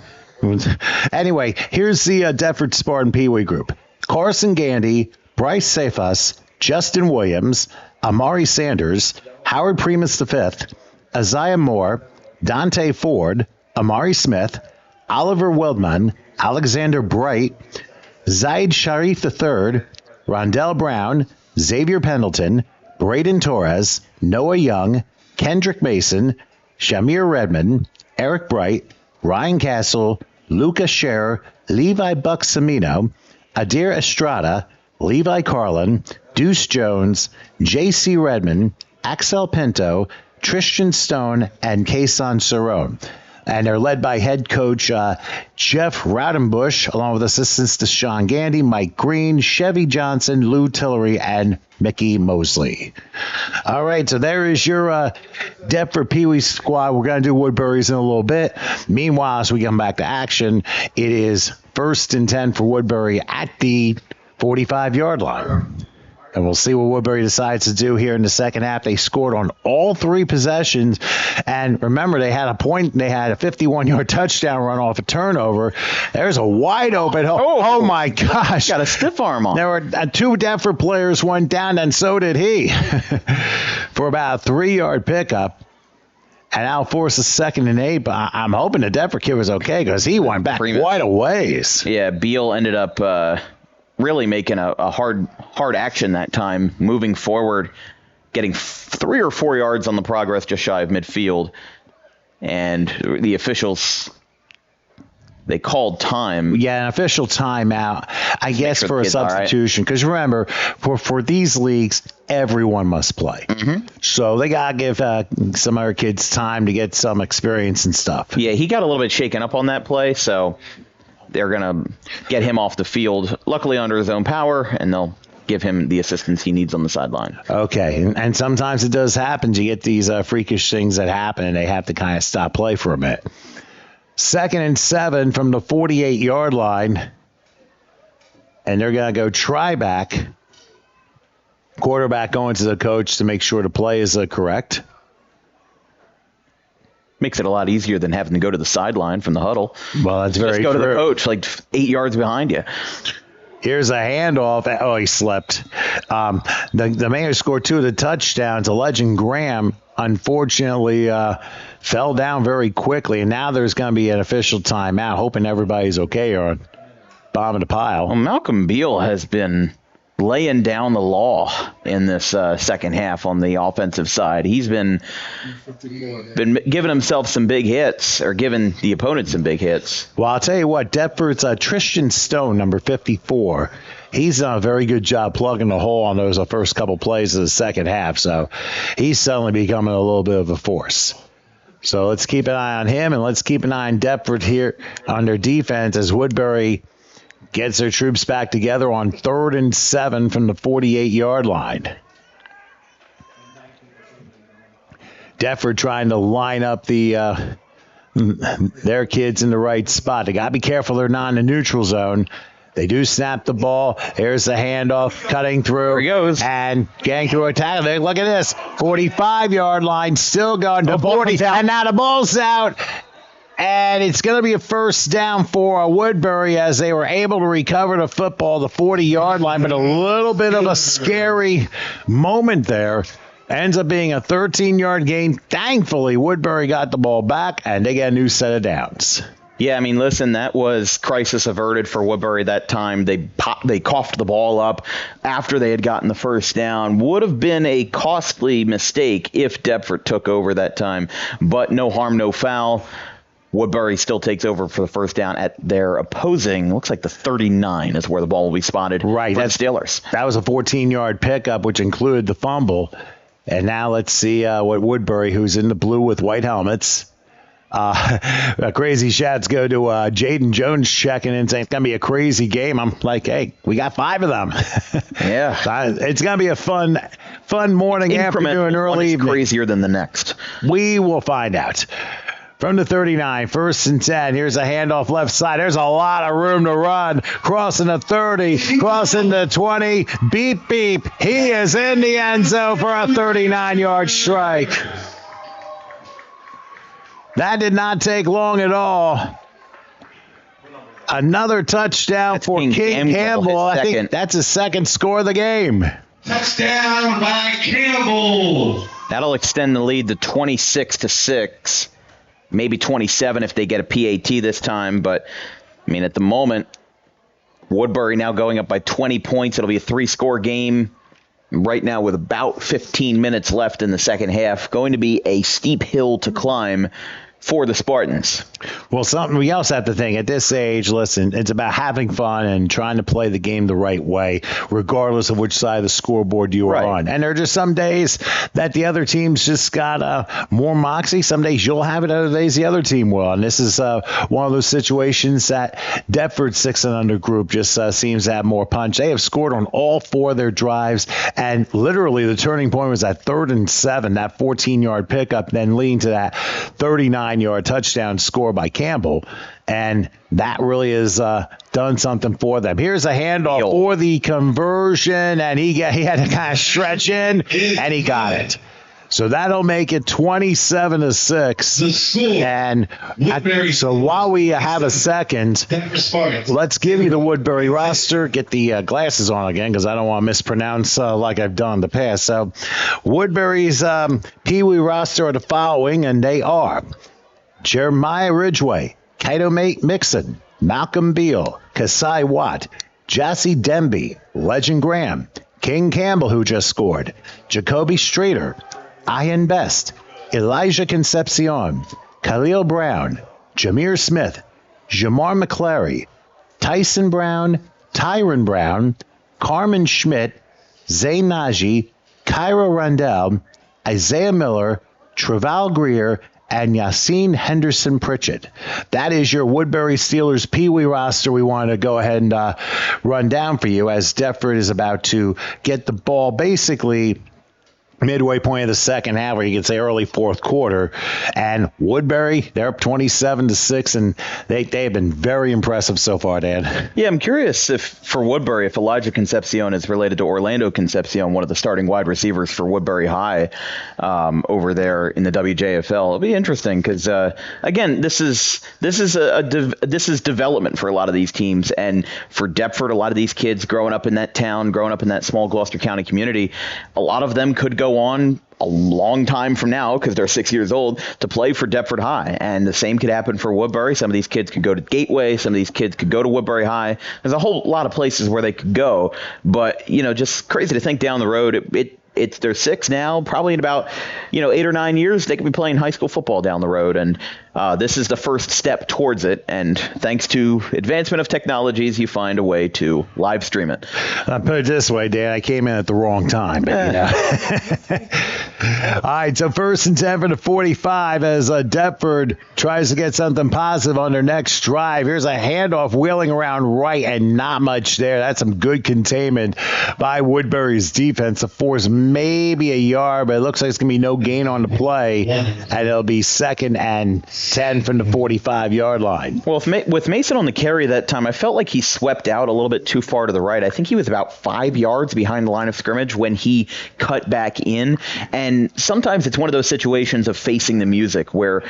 Anyway, here's the Deptford Spartan Pee Wee group. Carson Gandy, Bryce Safas, Justin Williams, Amari Sanders, Howard Primus V, Isaiah Moore, Dante Ford, Amari Smith, Oliver Wildman, Alexander Bright, Zaid Sharif III, Rondell Brown, Xavier Pendleton, Braden Torres, Noah Young, Kendrick Mason, Shamir Redmond, Eric Bright, Ryan Castle, Luca Scherer, Levi Bucksamino, Adair Estrada, Levi Carlin, Deuce Jones, J.C. Redmond, Axel Pinto, Tristan Stone, and Kason Cerrone. And they're led by head coach Jeff Raudenbush, along with assistants to Sean Gandy, Mike Green, Chevy Johnson, Lou Tillery, and Mickey Mosley. All right, so there is your Deptford Pee Wee squad. We're going to do Woodbury's in a little bit. Meanwhile, as we come back to action, it is 1st and 10 for Woodbury at the 45-yard line. And we'll see what Woodbury decides to do here in the second half. They scored on all 3 possessions. And remember, they had a 51-yard touchdown run off a turnover. There's a wide open hole. Oh my gosh. Got a stiff arm on. There were 2 Deptford players went down, and so did he. For about a 3-yard pickup. And now force a 2nd and 8. But I'm hoping the Deptford kid was okay because he went back quite a ways. Yeah, Beal ended up really making a hard action that time, moving forward, getting 3 or 4 yards on the progress just shy of midfield. And the officials they called time. Yeah, an official timeout, I guess, sure for a the kid's all right. substitution. Because remember, for these leagues, everyone must play. Mm-hmm. So they got to give some other kids time to get some experience and stuff. Yeah, he got a little bit shaken up on that play, so they're going to get him off the field, luckily under his own power, and they'll give him the assistance he needs on the sideline. Okay, and sometimes it does happen. You get these freakish things that happen, and they have to kind of stop play for a bit. 2nd and 7 from the 48-yard line, and they're going to go try back. Quarterback going to the coach to make sure the play is correct. Makes it a lot easier than having to go to the sideline from the huddle. Well, that's very Just go true. to the coach, like 8 yards behind you. Here's a handoff. Oh, he slipped. The man who scored 2 of the touchdowns, Legend Graham, unfortunately fell down very quickly, and now there's going to be an official timeout, hoping everybody's okay on bottom of the pile. Well, Malcolm Beal has been laying down the law in this second half on the offensive side. He's been giving himself some big hits, or giving the opponent some big hits. Well, I'll tell you what, Deptford's Tristan Stone, number 54, he's done a very good job plugging the hole on those first couple plays of the second half, so he's suddenly becoming a little bit of a force. So let's keep an eye on him, and let's keep an eye on Deptford here on their defense as Woodbury gets their troops back together on 3rd and 7 from the 48-yard line. Deptford trying to line up their kids in the right spot. They got to be careful they're not in the neutral zone. They do snap the ball. Here's the handoff, cutting through. There he goes. And getting through a tackle. Look at this. 45-yard line, still going to 40. And now the ball's out. And it's going to be a first down for Woodbury as they were able to recover the football, the 40-yard line, but a little bit of a scary moment there. Ends up being a 13-yard gain. Thankfully, Woodbury got the ball back, and they get a new set of downs. Yeah, I mean, listen, that was crisis averted for Woodbury that time. They coughed the ball up after they had gotten the first down. Would have been a costly mistake if Deptford took over that time, but no harm, no foul. Woodbury still takes over for the first down at their opposing, looks like the 39 is where the ball will be spotted. Right, for the Steelers. That was a 14-yard pickup, which included the fumble. And now let's see what Woodbury, who's in the blue with white helmets. Crazy shots go to Jaden Jones checking in saying it's going to be a crazy game. I'm like, hey, we got 5 of them. Yeah. It's going to be a fun morning, afternoon, early evening. Crazier than the next. We will find out. From the 39, 1st and 10. Here's a handoff left side. There's a lot of room to run. Crossing the 30, crossing the 20. Beep, beep. He is in the end zone for a 39-yard strike. That did not take long at all. Another touchdown for King Campbell. I think that's his second score of the game. Touchdown by Campbell. That'll extend the lead to 26-6. Maybe 27 if they get a PAT this time. But, I mean, at the moment, Woodbury now going up by 20 points. It'll be a 3-score game right now with about 15 minutes left in the second half. Going to be a steep hill to climb for the Spartans. Well, something we also have to think, at this age, listen, it's about having fun and trying to play the game the right way, regardless of which side of the scoreboard you are on. And there are just some days that the other team's just got more moxie. Some days you'll have it, other days the other team will. And this is one of those situations that Deptford's 6 and under group just seems to have more punch. They have scored on all 4 of their drives, and literally the turning point was at 3rd and 7, that 14-yard pickup, then leading to that 39-yard touchdown score by Campbell, and that really has done something for them. Here's a handoff for the conversion, and he had to kind of stretch in, and he got it. So that'll make it 27-6. And so while we have a second, let's give you the Woodbury roster. Get the glasses on again because I don't want to mispronounce like I've done in the past. So Woodbury's Pee Wee roster are the following, and they are Jeremiah Ridgway, Kaito Mixon, Malcolm Beal, Kasai Watt, Jassy Demby, Legend Graham, King Campbell, who just scored, Jacoby Streeter, Ian Best, Elijah Concepcion, Khalil Brown, Jameer Smith, Jamar McClary, Tyson Brown, Tyron Brown, Carmen Schmidt, Zay Naji, Kyra Rundell, Isaiah Miller, Traval Greer, and Yassine Henderson Pritchett. That is your Woodbury Steelers Pee Wee roster. We want to go ahead and run down for you as Deptford is about to get the ball basically midway point of the second half, or you could say early fourth quarter, and Woodbury, they're up 27-6, and they have been very impressive so far, Dan. Yeah, I'm curious if for Woodbury, if Elijah Concepcion is related to Orlando Concepcion, one of the starting wide receivers for Woodbury High over there in the WJFL. It'll be interesting because again, this is development for a lot of these teams, and for Deptford, a lot of these kids growing up in that town, growing up in that small Gloucester County community, a lot of them could go on a long time from now, because they're 6 years old, to play for Deptford High. And the same could happen for Woodbury. Some of these kids could go to Gateway. Some of these kids could go to Woodbury High. There's a whole lot of places where they could go. But, just crazy to think down the road. They're 6 now, probably in about 8 or 9 years they could be playing high school football down the road, and this is the first step towards it. And thanks to advancement of technologies, you find a way to live stream it. I'll put it this way, Dan, I came in at the wrong time, but All right, so 1st and 10 for the 45 as Deptford tries to get something positive on their next drive. Here's a handoff wheeling around right, and not much there. That's some good containment by Woodbury's defense to force maybe a yard, but it looks like it's going to be no gain on the play, and it'll be 2nd and 10 from the 45-yard line. Well, with Mason on the carry that time, I felt like he swept out a little bit too far to the right. I think he was about 5 yards behind the line of scrimmage when he cut back in. And sometimes it's one of those situations of facing the music where,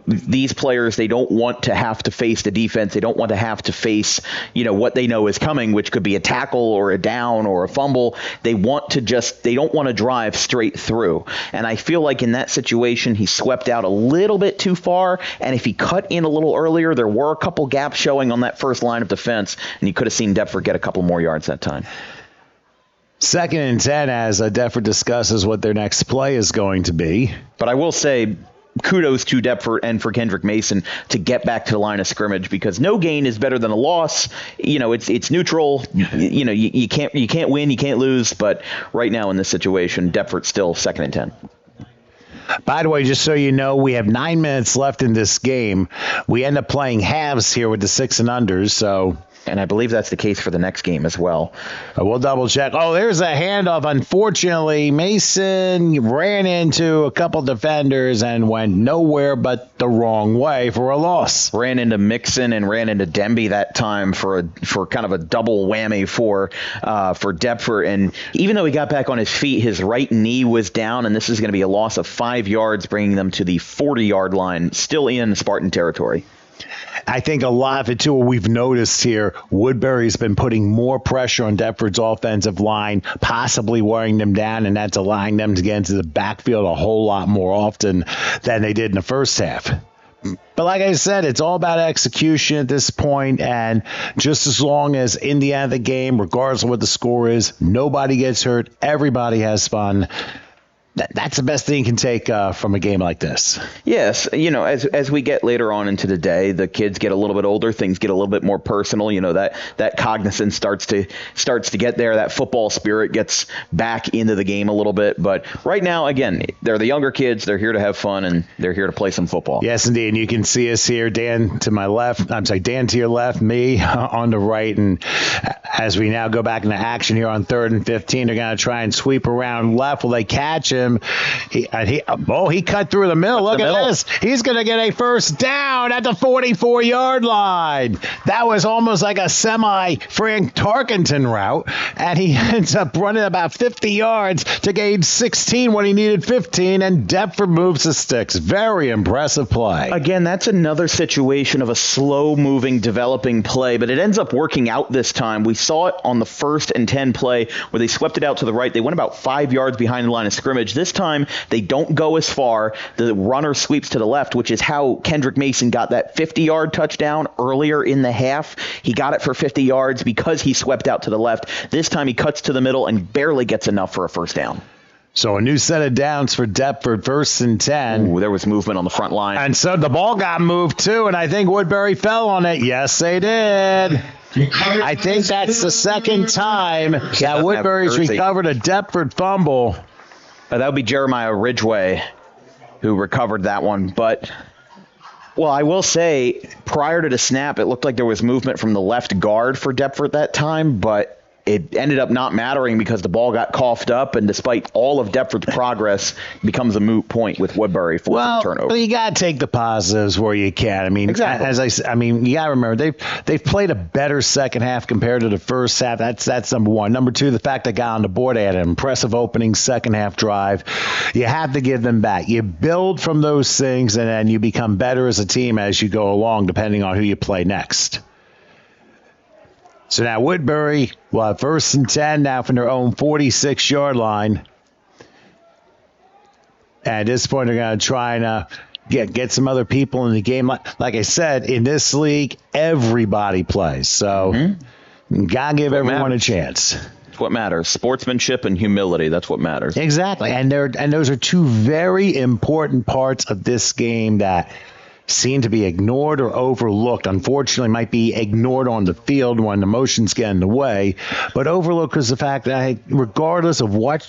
these players, they don't want to have to face the defense. They don't want to have to face, what they know is coming, which could be a tackle or a down or a fumble. They don't want to drive straight through. And I feel like in that situation, he swept out a little bit too far. And if he cut in a little earlier, there were a couple gaps showing on that first line of defense, and you could have seen Deptford get a couple more yards that time. 2nd and 10 as Deptford discusses what their next play is going to be. But I will say, kudos to Deptford and for Kendrick Mason to get back to the line of scrimmage, because no gain is better than a loss. It's neutral. You can't win, you can't lose. But right now in this situation, Deptford's still 2nd and 10. By the way, just so you know, we have 9 minutes left in this game. We end up playing halves here with the 6 and unders, so. And I believe that's the case for the next game as well. We'll double check. Oh, there's a handoff. Unfortunately, Mason ran into a couple defenders and went nowhere but the wrong way for a loss. Ran into Mixon and ran into Demby that time for kind of a double whammy for Deptford. And even though he got back on his feet, his right knee was down, and this is going to be a loss of 5 yards, bringing them to the 40-yard line, still in Spartan territory. I think a lot of it, too, what we've noticed here, Woodbury's been putting more pressure on Deptford's offensive line, possibly wearing them down, and that's allowing them to get into the backfield a whole lot more often than they did in the first half. But like I said, it's all about execution at this point, and just as long as in the end of the game, regardless of what the score is, nobody gets hurt, everybody has fun. That's the best thing you can take from a game like this. Yes, as we get later on into the day, the kids get a little bit older, things get a little bit more personal. That cognizance starts to get there. That football spirit gets back into the game a little bit. But right now, again, they're the younger kids. They're here to have fun, and they're here to play some football. Yes, indeed. And you can see us here, Dan to my left. I'm sorry, Dan to your left, me on the right. And as we now go back into action here on 3rd and 15, they're going to try and sweep around left. Will they catch him? He cut through the middle. Look at this. He's going to get a first down at the 44-yard line. That was almost like a semi-Frank Tarkenton route, and he ends up running about 50 yards to gain 16 when he needed 15, and Deptford moves the sticks. Very impressive play. Again, that's another situation of a slow-moving, developing play, but it ends up working out this time. We saw it on the 1st and 10 play where they swept it out to the right. They went about 5 yards behind the line of scrimmage. This time, they don't go as far. The runner sweeps to the left, which is how Kendrick Mason got that 50-yard touchdown earlier in the half. He got it for 50 yards because he swept out to the left. This time, he cuts to the middle and barely gets enough for a first down. So a new set of downs for Deptford, 1st and 10. Ooh, there was movement on the front line. And so the ball got moved too, and I think Woodbury fell on it. Yes, they did. I think that's the second time that Woodbury's recovered a Deptford fumble. That would be Jeremiah Ridgway who recovered that one. But, well, I will say, prior to the snap, it looked like there was movement from the left guard for Deptford that time, but it ended up not mattering because the ball got coughed up, and despite all of Deptford's progress, it becomes a moot point with Woodbury for turnover. Well, you got to take the positives where you can. I mean, exactly. You got to remember they've played a better second half compared to the first half. That's number one. Number two, the fact they got on the board, they had an impressive opening second half drive. You have to give them back. You build from those things, and then you become better as a team as you go along, depending on who you play next. So now Woodbury will have 1st and 10 now from their own 46-yard line. And at this point, they're going to try and get some other people in the game. Like I said, in this league, everybody plays. So you got to give everyone a chance. That's what matters. Sportsmanship and humility. That's what matters. Exactly. And those are two very important parts of this game that seem to be ignored or overlooked. Unfortunately, might be ignored on the field when the emotions get in the way, but overlooked is the fact that regardless of what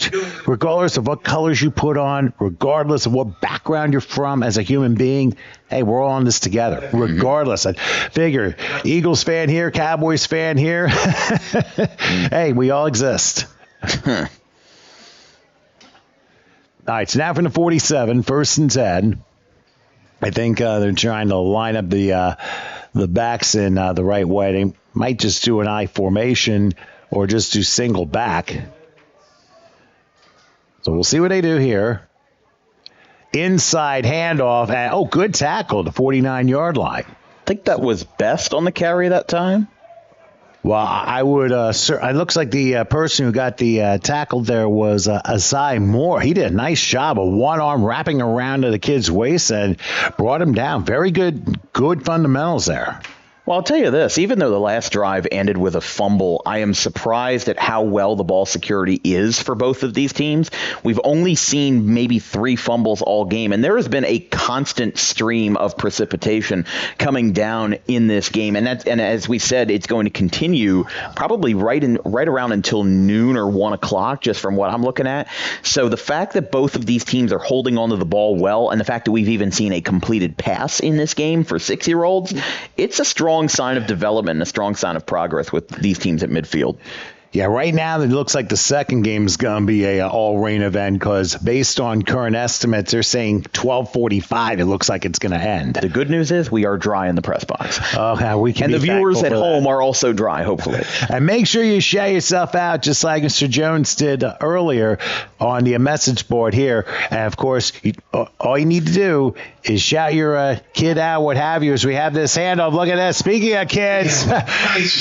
colors you put on, regardless of what background you're from as a human being, hey, we're all in this together. Regardless, I figure Eagles fan here, Cowboys fan here, hey, we all exist. All right, so now from the 47, 1st and 10. I think they're trying to line up the backs in the right way. They might just do an I formation or just do single back. So we'll see what they do here. Inside handoff. And, good tackle, the 49-yard line. I think that was Best on the carry that time. Well, I would. It looks like the person who got the tackle there was Asai Moore. He did a nice job of one arm wrapping around to the kid's waist and brought him down. Very good fundamentals there. Well, I'll tell you this, even though the last drive ended with a fumble, I am surprised at how well the ball security is for both of these teams. We've only seen maybe 3 fumbles all game, and there has been a constant stream of precipitation coming down in this game. And as we said, it's going to continue probably right around until noon or 1 o'clock, just from what I'm looking at. So the fact that both of these teams are holding onto the ball well, and the fact that we've even seen a completed pass in this game for 6-year-olds, it's a strong sign of development, a strong sign of progress with these teams at midfield. Yeah, right now it looks like the second game is going to be a all-rain event because based on current estimates, they're saying 12:45. It looks like it's going to end. The good news is we are dry in the press box. We can. And the viewers at home are also dry, hopefully. And make sure you shout yourself out just like Mr. Jones did earlier on the message board here. And, of course, all you need to do is shout your kid out, what have you, as we have this handoff. Look at that. Speaking of kids,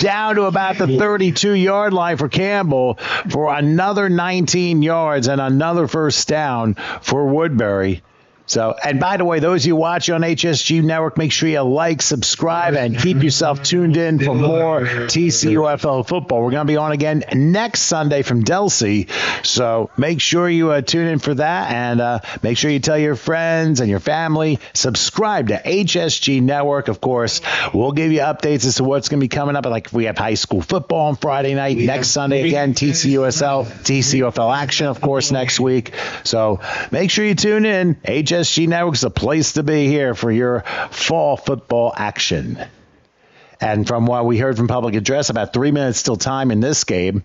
down to about the 32-yard line for Campbell for another 19 yards and another first down for Woodbury. So, and by the way, those of you watching on HSG Network, make sure you like, subscribe, and keep yourself tuned in for more TCUFL football. We're going to be on again next Sunday from Delsey, so make sure you tune in for that, and make sure you tell your friends and your family. Subscribe to HSG Network, of course. We'll give you updates as to what's going to be coming up. Like we have high school football on Friday night. Next Sunday, again, TCUFL action, of course, next week. So make sure you tune in. HSG Network is the place to be here for your fall football action. And from what we heard from public address, about 3 minutes till time in this game.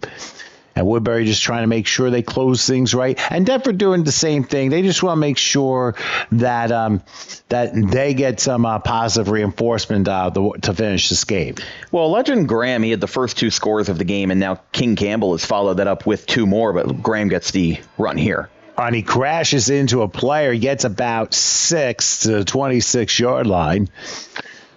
And Woodbury just trying to make sure they close things right. And Deptford doing the same thing. They just want to make sure that that they get some positive reinforcement to finish this game. Well, Legend Graham, he had the first 2 scores of the game, and now King Campbell has followed that up with 2 more, but Graham gets the run here. And he crashes into a player, gets about 6 to the 26-yard line.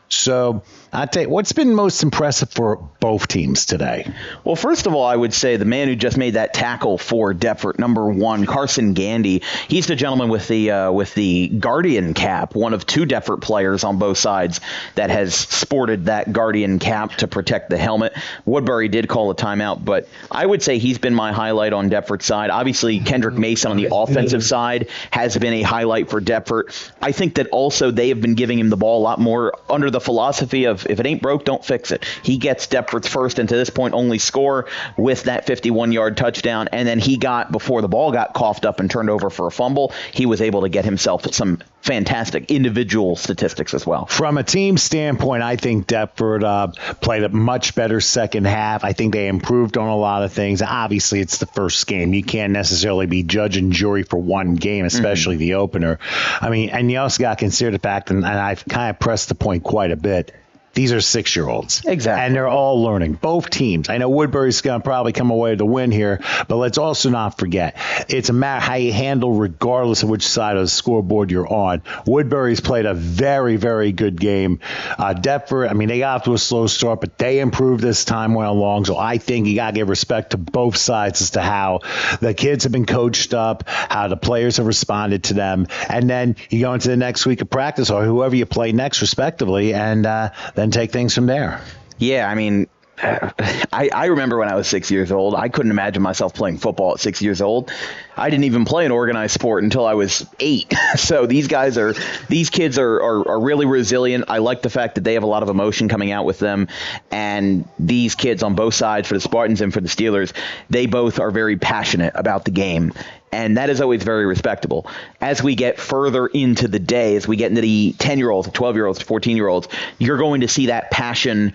So I tell you, what's been most impressive for both teams today? Well, first of all, I would say the man who just made that tackle for Deptford, number 1, Carson Gandy. He's the gentleman with the Guardian cap, one of 2 Deptford players on both sides that has sported that Guardian cap to protect the helmet. Woodbury did call a timeout, but I would say he's been my highlight on Deptford's side. Obviously, Kendrick Mason on the offensive side has been a highlight for Deptford. I think that also they have been giving him the ball a lot more under the philosophy of if it ain't broke, don't fix it. He gets Deptford's first and to this point only score with that 51-yard touchdown, and then he got, before the ball got coughed up and turned over for a fumble, he was able to get himself some fantastic individual statistics as well. From a team standpoint, I think Deptford played a much better second half. I think they improved on a lot of things. Obviously, it's the first game. You can't necessarily be judge and jury for one game, especially the opener. I mean, and you also got to consider the fact, and I've kind of pressed the point quite a bit, these are 6-year-olds. Exactly. And they're all learning. Both teams. I know Woodbury's going to probably come away with the win here, but let's also not forget, it's a matter how you handle regardless of which side of the scoreboard you're on. Woodbury's played a very, very good game. Deptford, I mean, they got off to a slow start, but they improved as time went along. So I think you got to give respect to both sides as to how the kids have been coached up, how the players have responded to them. And then you go into the next week of practice or whoever you play next, respectively, and then take things from there. Yeah, I mean, I remember when I was 6 years old, I couldn't imagine myself playing football at 6 years old. I didn't even play an organized sport until I was 8. So these kids are really resilient. I like the fact that they have a lot of emotion coming out with them. And these kids on both sides, for the Spartans and for the Steelers, they both are very passionate about the game. And that is always very respectable. As we get further into the day, as we get into the 10-year-olds, 12-year-olds, 14-year-olds, you're going to see that passion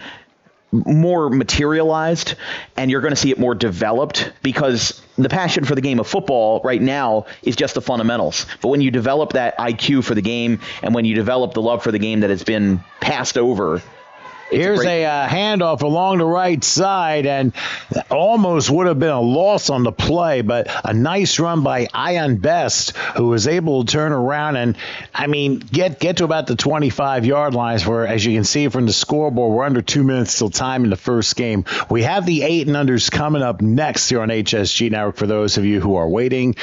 more materialized, and you're going to see it more developed, because the passion for the game of football right now is just the fundamentals. But when you develop that IQ for the game, and when you develop the love for the game that has been passed over, here's a handoff along the right side, and almost would have been a loss on the play, but a nice run by Ion Best, who was able to turn around and, I mean, get to about the 25-yard lines, where, as you can see from the scoreboard, we're under 2 minutes till time in the first game. We have the 8 and unders coming up next here on HSG Network for those of you who are waiting.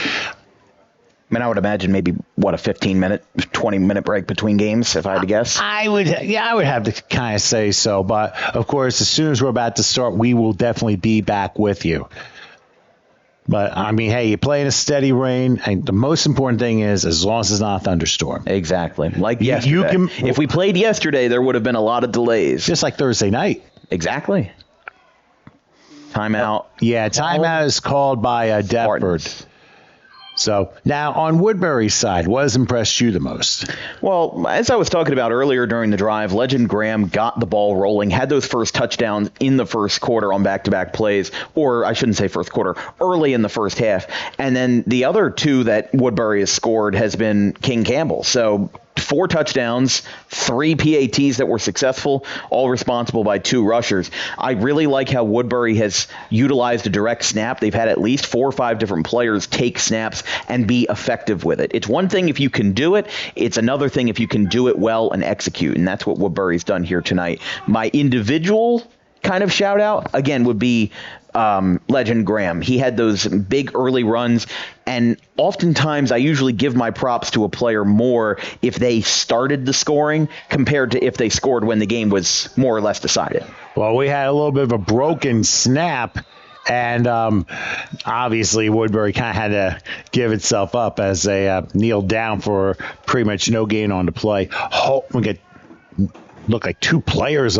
I mean, I would imagine maybe, a 15-minute, 20-minute break between games, if I had to guess? I would have to kind of say so. But, of course, as soon as we're about to start, we will definitely be back with you. But, I mean, hey, you play in a steady rain, and the most important thing is as long as it's not a thunderstorm. Exactly. Like yesterday. If we played yesterday, there would have been a lot of delays. Just like Thursday night. Exactly. Timeout. Yeah, timeout is called by Deptford. Spartans. So now on Woodbury's side, what has impressed you the most? Well, as I was talking about earlier during the drive, Legend Graham got the ball rolling, had those first touchdowns in the first quarter on back-to-back plays, or I shouldn't say first quarter, early in the first half. And then the other 2 that Woodbury has scored has been King Campbell. So 4 touchdowns, 3 PATs that were successful, all responsible by 2 rushers. I really like how Woodbury has utilized a direct snap. They've had at least 4 or 5 different players take snaps and be effective with it. It's one thing if you can do it. It's another thing if you can do it well and execute, and that's what Woodbury's done here tonight. My individual kind of shout out, again, would be Legend Graham. He had those big early runs, and oftentimes I usually give my props to a player more if they started the scoring compared to if they scored when the game was more or less decided. Well, we had a little bit of a broken snap, and obviously Woodbury kind of had to give itself up as they kneeled down for pretty much no gain on the play. Look like 2 players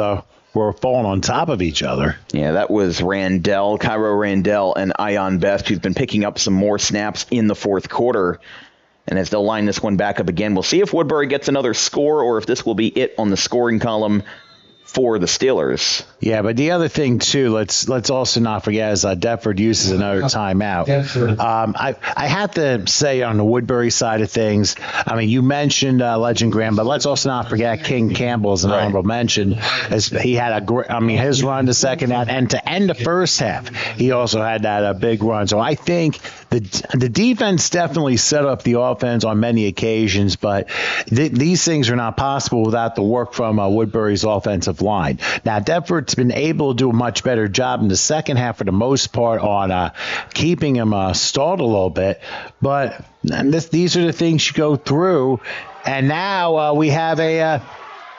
were falling on top of each other. Yeah, that was Cairo Randell, and Ion Best, who's been picking up some more snaps in the fourth quarter. And as they'll line this one back up again, we'll see if Woodbury gets another score or if this will be it on the scoring column for the Steelers. Yeah, but the other thing, too, let's also not forget, as Deptford uses another timeout. I have to say on the Woodbury side of things, I mean, you mentioned Legend Graham, but let's also not forget King Campbell as an honorable mention. As he had his run the second half, and to end the first half, he also had that big run. So I think the defense definitely set up the offense on many occasions, but these things are not possible without the work from Woodbury's offensive line. Now, Deptford's been able to do a much better job in the second half for the most part on keeping him stalled a little bit, but these are the things you go through, and now we have a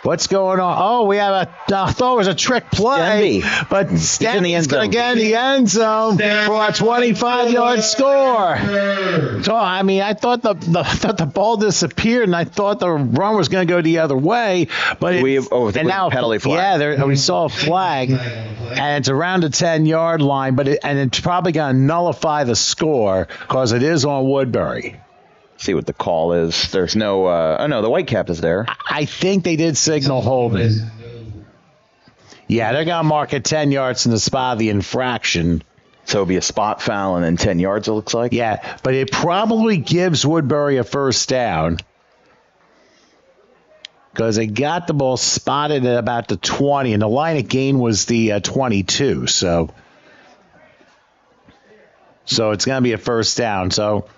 what's going on? Oh, we have I thought it was a trick play, but Stanley's going to get in the end zone for a 25-yard score. So, I mean, I thought the ball disappeared, and I thought the run was going to go the other way. But now penalty flag. Yeah, we saw a flag, and it's around the 10-yard line, and it's probably going to nullify the score because it is on Woodbury. See what the call is. There's no. Oh no, the white cap is there. I think they did signal holding. Yeah, they're gonna mark it 10 yards in the spot of the infraction. So it'll be a spot foul and then 10 yards. It looks like. Yeah, but it probably gives Woodbury a first down because they got the ball spotted at about the 20, and the line of gain was the 22. So it's gonna be a first down. So.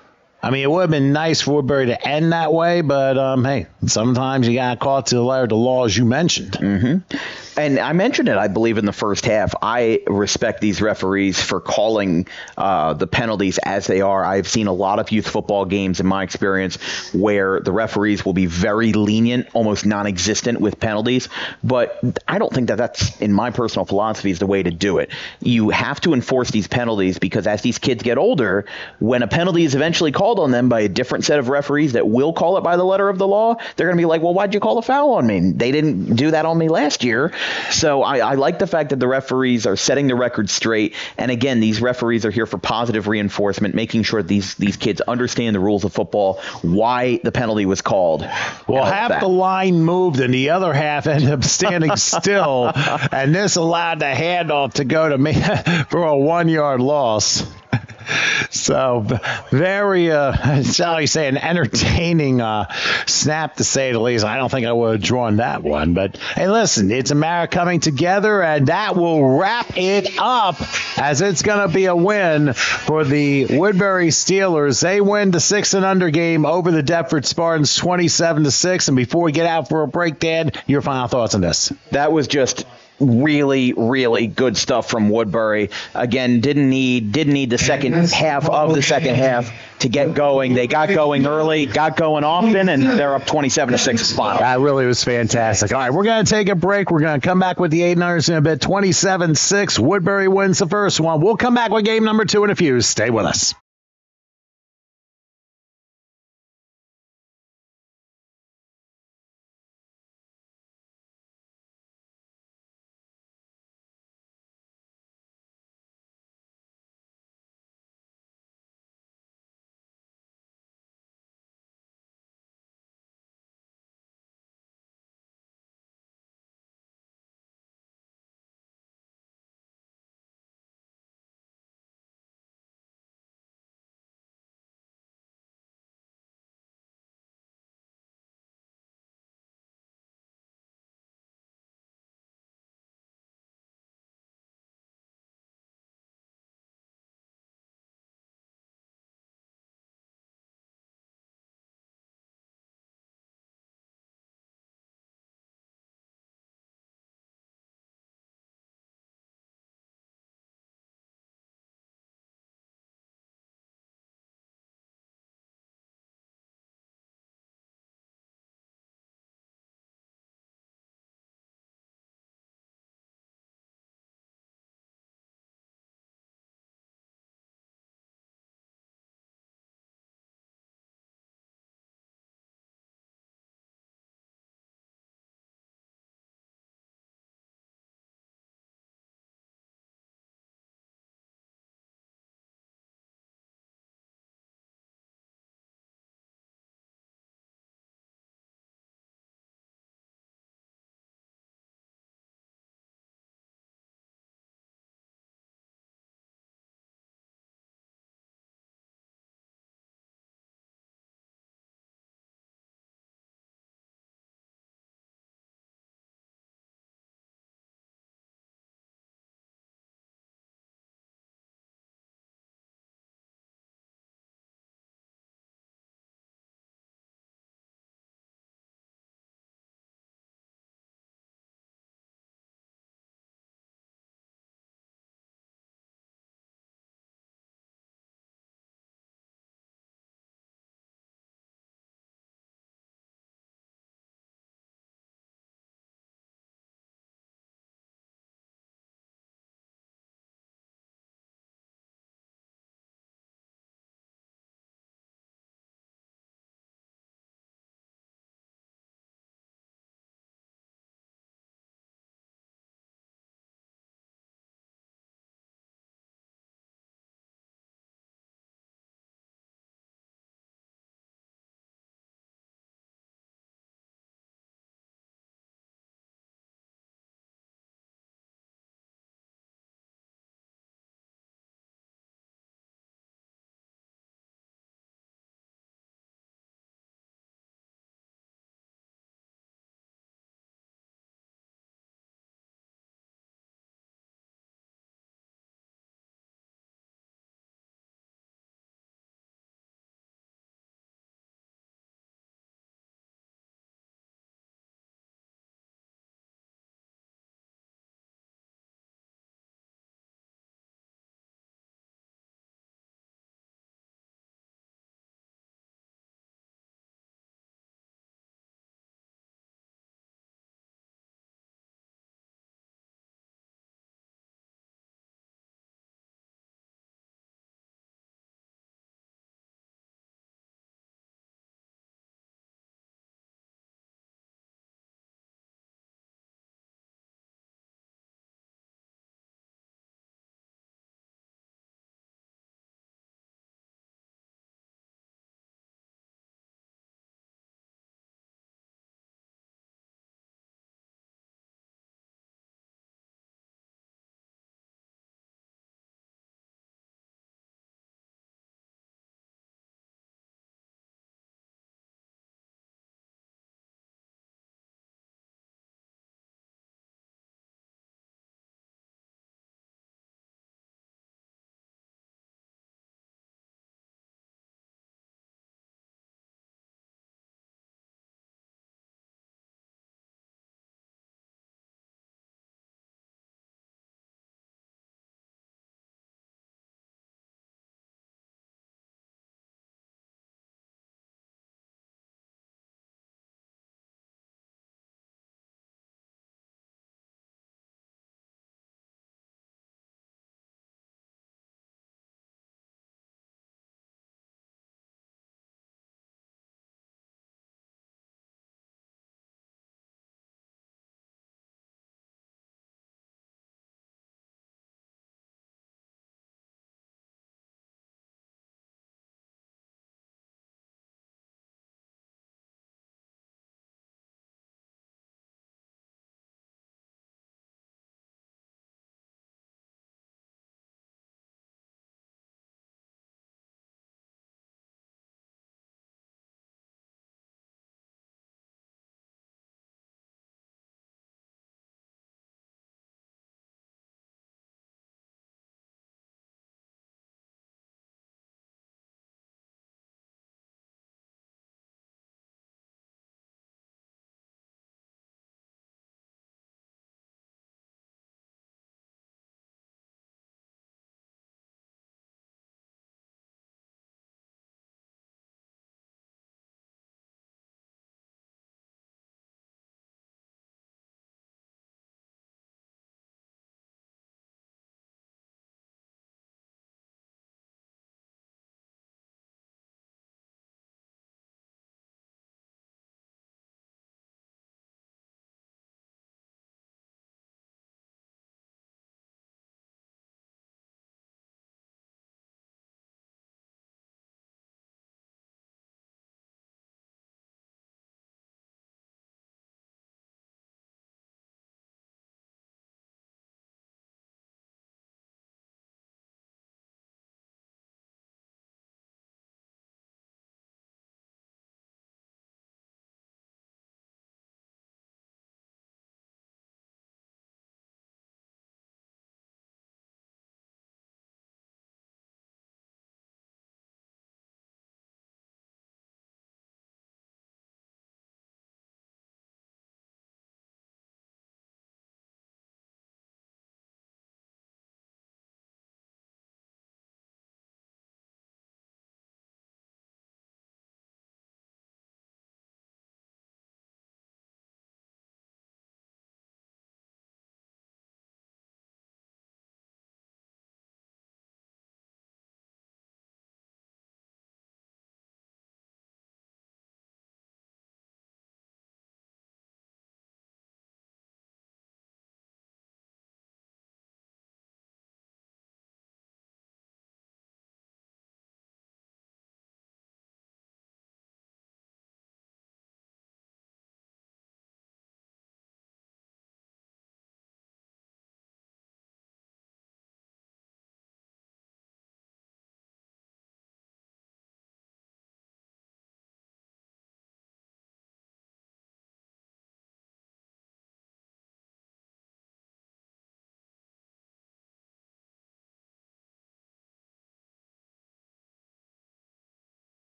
I mean, it would have been nice for Woodbury to end that way, but, hey, sometimes you got to call it to the letter of the law, as you mentioned. Mm-hmm. And I mentioned it, I believe, in the first half. I respect these referees for calling the penalties as they are. I've seen a lot of youth football games in my experience where the referees will be very lenient, almost non-existent with penalties. But I don't think that that's, in my personal philosophy, is the way to do it. You have to enforce these penalties because as these kids get older, when a penalty is eventually called on them by a different set of referees that will call it by the letter of the law, they're going to be like, well, why'd you call a foul on me? They didn't do that on me last year. So I like the fact that the referees are setting the record straight. And again, these referees are here for positive reinforcement, making sure these kids understand the rules of football, why the penalty was called. Well, half the line moved and the other half ended up standing still. And this allowed the handoff to go to me for a 1-yard loss. So very, shall we say, an entertaining snap, to say the least. I don't think I would have drawn that one. But, hey, listen, it's a matter of coming together, and that will wrap it up as it's going to be a win for the Woodbury Steelers. They win the 6-and-under game over the Deptford Spartans 27-6. And before we get out for a break, Dan, your final thoughts on this? That was just really, really good stuff from Woodbury. Again, didn't need the second half of the second half to get going. They got going early, got going often, and they're up 27-6 spot. That really was fantastic. All right, we're going to take a break. We're going to come back with the 8-and-unders in a bit. 27-6. Woodbury wins the first one. We'll come back with game number 2 in a few. Stay with us.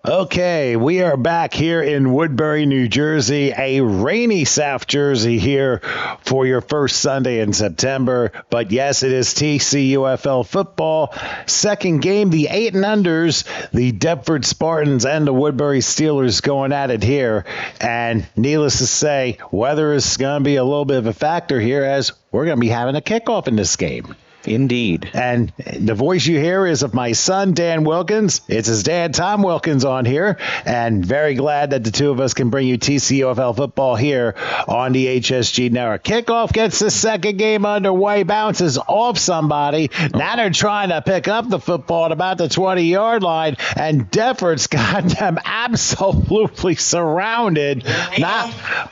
Okay, we are back here in Woodbury, New Jersey, a rainy South Jersey here for your first Sunday in September. But yes, it is TCUFL football. Second game, the 8 and unders, the Deptford Spartans and the Woodbury Steelers going at it here. And needless to say, weather is going to be a little bit of a factor here as we're going to be having a kickoff in this game. Indeed. And the voice you hear is of my son, Dan Wilkins. It's his dad, Tom Wilkins, on here. And very glad that the two of us can bring you TCUFL football here on the HSG Network. Kickoff gets the second game underway, bounces off somebody. Now they're trying to pick up the football at about the 20-yard line, and Deptford's got them absolutely surrounded.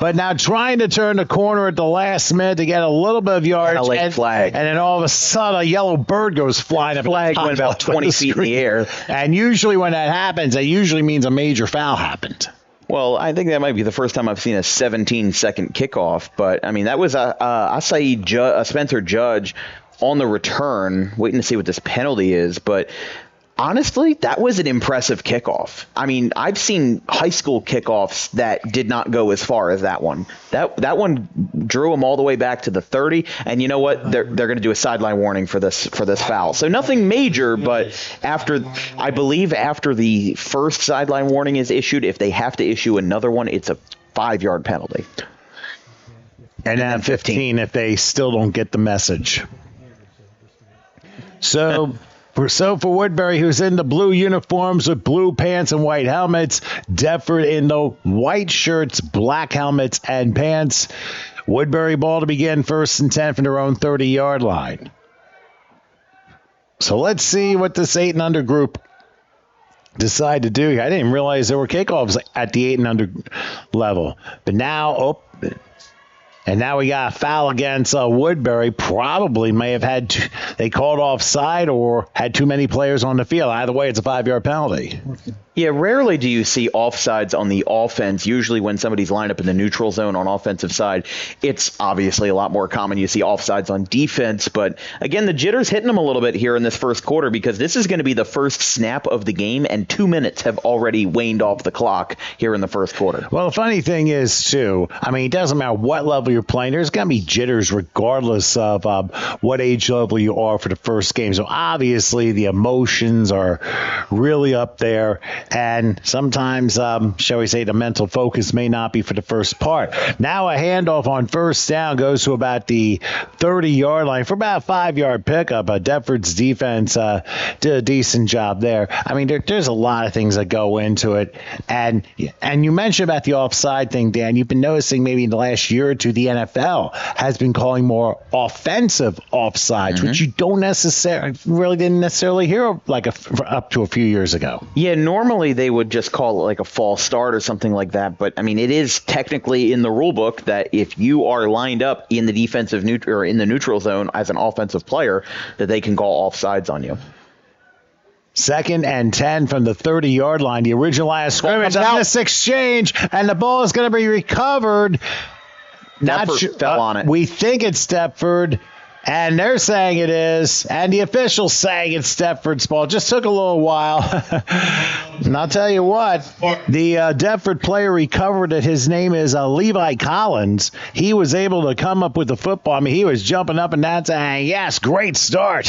But now trying to turn the corner at the last minute to get a little bit of yards. A late flag. And then all of a sudden, a yellow bird goes flying up. Flag went about 20 feet in the air. And usually when that happens, that usually means a major foul happened. Well, I think that might be the first time I've seen a 17-second kickoff. But, I mean, that was a Spencer Judge on the return, waiting to see what this penalty is. But honestly, that was an impressive kickoff. I mean, I've seen high school kickoffs that did not go as far as that one. That one drew them all the way back to the 30, and you know what? They're going to do a sideline warning for this foul. So nothing major, but after the first sideline warning is issued, if they have to issue another one, it's a 5-yard penalty. And then 15 if they still don't get the message. So for Woodbury, who's in the blue uniforms with blue pants and white helmets, Deptford in the white shirts, black helmets, and pants. Woodbury ball to begin, 1st and 10 from their own 30-yard line. So let's see what this 8 and under group decide to do here. I didn't realize there were kickoffs at the 8 and under level. But now, and now we got a foul against Woodbury. Probably may have had they called offside or had too many players on the field. Either way, it's a 5-yard penalty. Yeah, rarely do you see offsides on the offense. Usually when somebody's lined up in the neutral zone on offensive side, it's obviously a lot more common. You see offsides on defense. But again, the jitter's hitting them a little bit here in this first quarter because this is going to be the first snap of the game, and 2 minutes have already waned off the clock here in the first quarter. Well, the funny thing is, too, I mean, it doesn't matter what level you're playing. There's going to be jitters regardless of what age level you are for the first game. So obviously the emotions are really up there. And sometimes, shall we say, the mental focus may not be for the first part. Now a handoff on first down goes to about the 30-yard line for about a 5-yard pickup. Deptford's defense did a decent job there. I mean, there's a lot of things that go into it. And you mentioned about the offside thing, Dan. You've been noticing maybe in the last year or two the NFL has been calling more offensive offsides, which you didn't necessarily hear like up to a few years ago. Yeah, normally they would just call it like a false start or something like that. But I mean, it is technically in the rule book that if you are lined up in the defensive or in the neutral zone as an offensive player, that they can call offsides on you. 2nd and 10 from the 30-yard line. The original line of scrimmage on this exchange, and the ball is going to be recovered. Deptford fell on it. We think it's Deptford, and they're saying it is, and the officials saying it's Deptford's ball. Just took a little while. And I'll tell you what, the Deptford player recovered it. His name is Levi Collins. He was able to come up with the football. I mean, he was jumping up and down saying, yes, great start.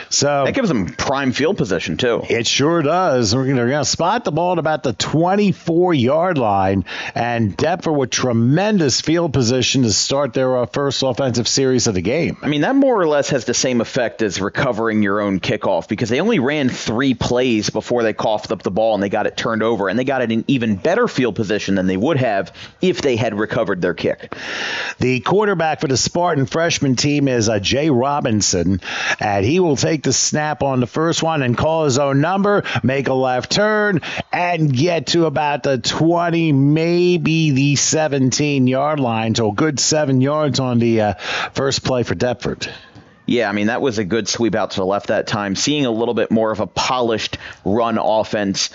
So that gives them prime field position, too. It sure does. They're going to spot the ball at about the 24-yard line, and Deptford with tremendous field position to start their first offensive series of the game. I mean, that more or less has the same effect as recovering your own kickoff because they only ran 3 plays before they coughed up the ball and they got it turned over, and they got it in even better field position than they would have if they had recovered their kick. The quarterback for the Spartan freshman team is Jay Robinson, and he will take the snap on the first one and call his own number, make a left turn, and get to about the 20, maybe the 17-yard line. So a good 7 yards on the first play for Deptford. Yeah, I mean, that was a good sweep out to the left that time. Seeing a little bit more of a polished run offense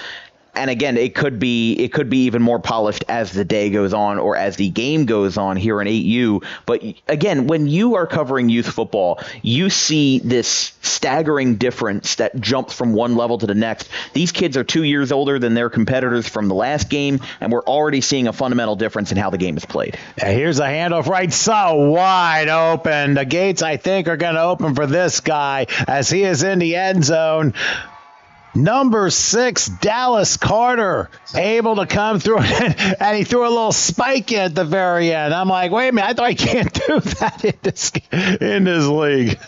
And again, it could be even more polished as the day goes on or as the game goes on here in 8U. But again, when you are covering youth football, you see this staggering difference that jumps from one level to the next. These kids are 2 years older than their competitors from the last game, and we're already seeing a fundamental difference in how the game is played. Here's a handoff right, so wide open. The gates, I think, are going to open for this guy as he is in the end zone. Number 6, Dallas Carter, able to come through, and he threw a little spike in at the very end. I'm like, wait a minute, I thought I can't do that in this league.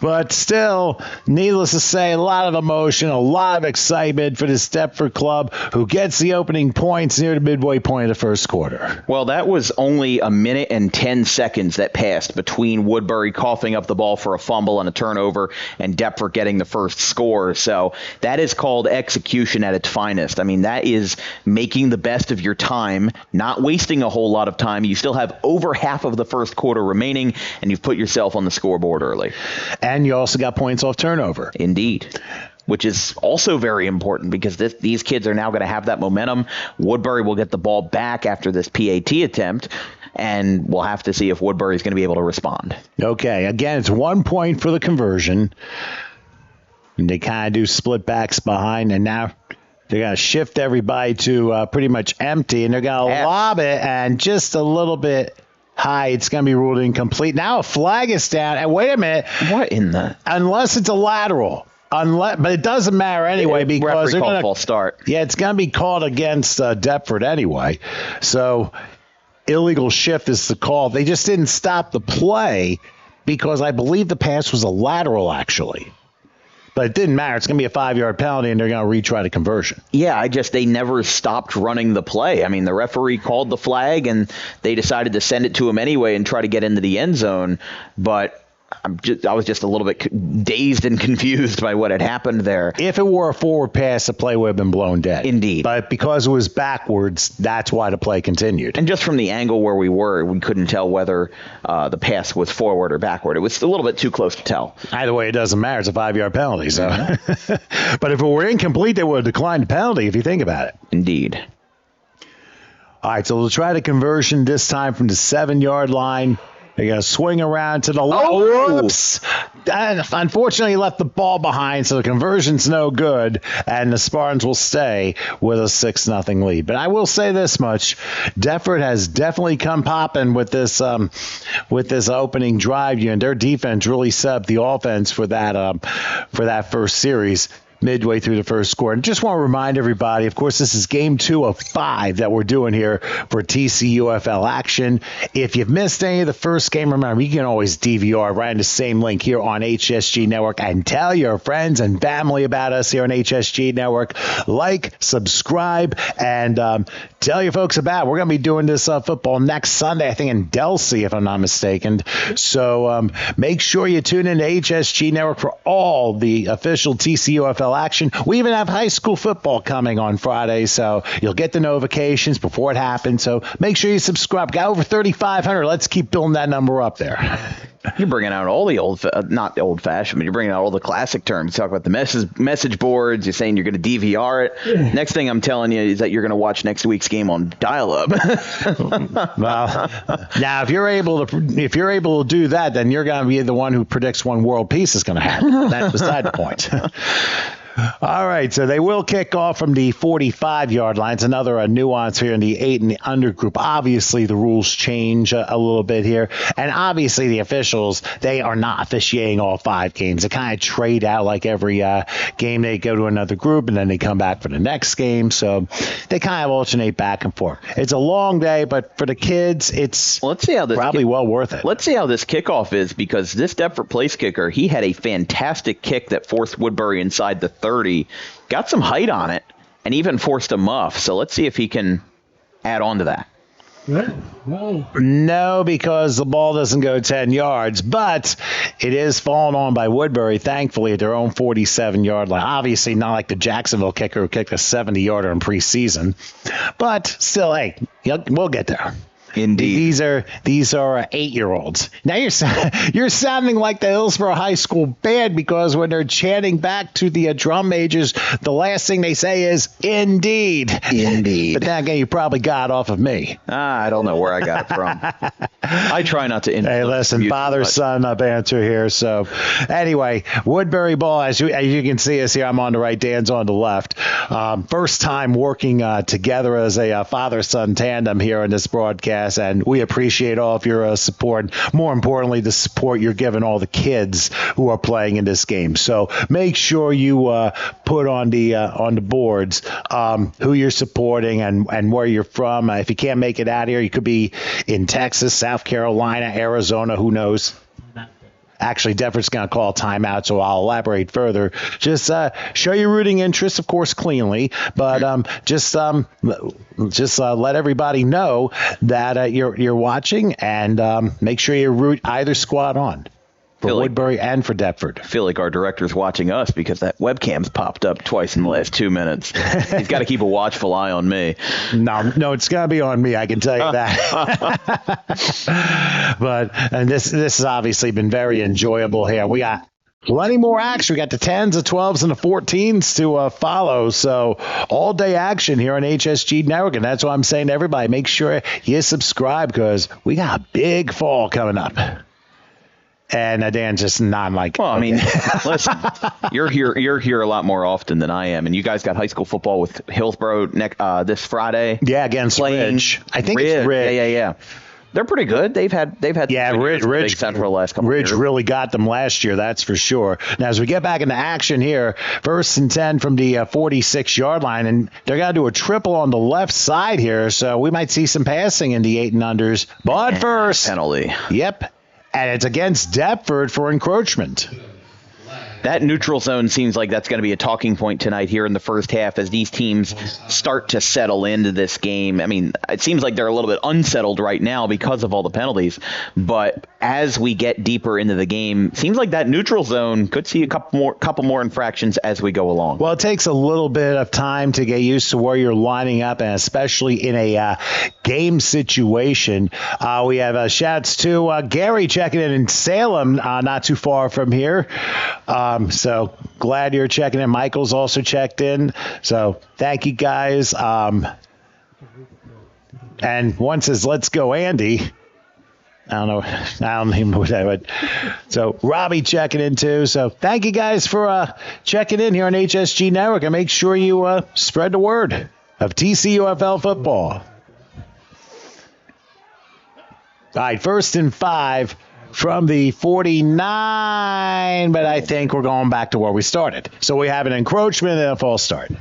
But still, needless to say, a lot of emotion, a lot of excitement for this Deptford club, who gets the opening points near the midway point of the first quarter. Well, that was only a minute and 10 seconds that passed between Woodbury coughing up the ball for a fumble and a turnover and Deptford getting the first score. So that is called execution at its finest. I mean, that is making the best of your time, not wasting a whole lot of time. You still have over half of the first quarter remaining, and you've put yourself on the scoreboard early. And you also got points off turnover. Indeed. Which is also very important because these kids are now going to have that momentum. Woodbury will get the ball back after this PAT attempt, and we'll have to see if Woodbury is going to be able to respond. Okay, again, it's 1 point for the conversion. And they kind of do split backs behind, and now they're going to shift everybody to pretty much empty, and they're going to lob it, and just a little bit high. It's going to be ruled incomplete. Now a flag is down, and wait a minute. What in the? Unless it's a lateral. But it doesn't matter anyway because they're going to false start. Yeah, it's going to be called against Deptford anyway. So illegal shift is the call. They just didn't stop the play because I believe the pass was a lateral actually. But it didn't matter. It's going to be a 5-yard penalty, and they're going to retry the conversion. Yeah, they never stopped running the play. I mean, the referee called the flag, and they decided to send it to him anyway and try to get into the end zone. But I was just a little bit dazed and confused by what had happened there. If it were a forward pass, the play would have been blown dead. Indeed. But because it was backwards, that's why the play continued. And just from the angle where we were, we couldn't tell whether the pass was forward or backward. It was a little bit too close to tell. Either way, it doesn't matter. It's a 5-yard penalty. So, but if it were incomplete, they would have declined the penalty if you think about it. Indeed. All right, so they'll try the conversion this time from the 7-yard line. They're going to swing around to the left. Whoops. And unfortunately, he left the ball behind, so the conversion's no good, and the Spartans will stay with a 6-0 lead. But I will say this much. Deptford has definitely come popping with this opening drive. And their defense really set up the offense for that first series midway through the first quarter. And just want to remind everybody, of course, this is game 2 of 5 that we're doing here for TCUFL action. If you've missed any of the first game, remember, you can always DVR right in the same link here on HSG Network and tell your friends and family about us here on HSG Network. Like, subscribe, and tell your folks about it. We're going to be doing this football next Sunday, I think in Delsea, if I'm not mistaken. So make sure you tune in to HSG Network for all the official TCUFL action. We even have high school football coming on Friday, so you'll get the notifications before it happens. So make sure you subscribe. Got over 3,500. Let's keep building that number up there. You're bringing out all the not the old-fashioned, but you're bringing out all the classic terms. You talk about the message boards. You're saying you're going to DVR it. Yeah. Next thing I'm telling you is that you're going to watch next week's game on dial-up. Well, now if you're able to do that, then you're going to be the one who predicts when world peace is going to happen. That's beside the point. All right, so they will kick off from the 45-yard line. It's another nuance here in the 8 and the under group. Obviously, the rules change a little bit here. And obviously, the officials, they are not officiating all 5 games. They kind of trade out like every game. They go to another group, and then they come back for the next game. So they kind of alternate back and forth. It's a long day, but for the kids, it's probably well worth it. Let's see how this kickoff is, because this Deptford place kicker, he had a fantastic kick that forced Woodbury inside the 30, got some height on it, and even forced a muff. So let's see if he can add on to that. No, because the ball doesn't go 10 yards, but it is fallen on by Woodbury, thankfully, at their own 47-yard line. Obviously, not like the Jacksonville kicker who kicked a 70-yarder in preseason, but still, hey, we'll get there. Indeed. These are 8-year-olds. Now you're sounding like the Hillsborough High School band, because when they're chanting back to the drum majors, the last thing they say is "indeed." Indeed. But that again, you probably got off of me. I don't know where I got it from. I try not to influence. Hey, listen, father-son banter here. So, anyway, Woodbury ball, as you can see us here, I'm on the right, Dan's on the left. First time working together as a father-son tandem here on this broadcast, and we appreciate all of your support. More importantly, the support you're giving all the kids who are playing in this game. So make sure you put on the boards who you're supporting and where you're from. If you can't make it out here, you could be in Texas, South Carolina, Arizona, who knows? Actually, Deptford's going to call a timeout, so I'll elaborate further. Just show your rooting interest, of course, cleanly, but just let everybody know that you're watching, and make sure you root either squad on. For Woodbury and for Deptford. I feel like our director's watching us because that webcam's popped up twice in the last 2 minutes. He's got to keep a watchful eye on me. No, it's got to be on me, I can tell you that. And this has obviously been very enjoyable here. We got plenty more action. We got the 10s, the 12s, and the 14s to follow. So all day action here on HSG Network. And that's why I'm saying to everybody, make sure you subscribe, because we got a big fall coming up. And Dan's just not like. Well, I mean, listen, you're here a lot more often than I am, and you guys got high school football with Hillsborough this Friday. Yeah, against Ridge. I think it's Ridge. Yeah. They're pretty good. They've had Ridge Central last couple Ridge years. really got them last year, that's for sure. Now, as we get back into action here, 1st and 10 from the 46-yard line, and they're going to do a triple on the left side here, so we might see some passing in the 8 and unders. But first, penalty. Yep. And it's against Deptford for encroachment. That neutral zone seems like that's going to be a talking point tonight here in the first half as these teams start to settle into this game. I mean, it seems like they're a little bit unsettled right now because of all the penalties. But as we get deeper into the game, it seems like that neutral zone could see a couple more infractions as we go along. Well, it takes a little bit of time to get used to where you're lining up, and especially in a game situation. We have shouts to Gary checking in Salem, not too far from here. So glad you're checking in. Michael's also checked in. So thank you guys. And one says, "Let's go, Andy." I don't even know what that would. So Robbie checking in too. So thank you guys for checking in here on HSG Network, and make sure you spread the word of TCUFL football. All right, 1st and 5. From the 49, but I think we're going back to where we started. So we have an encroachment and a false start.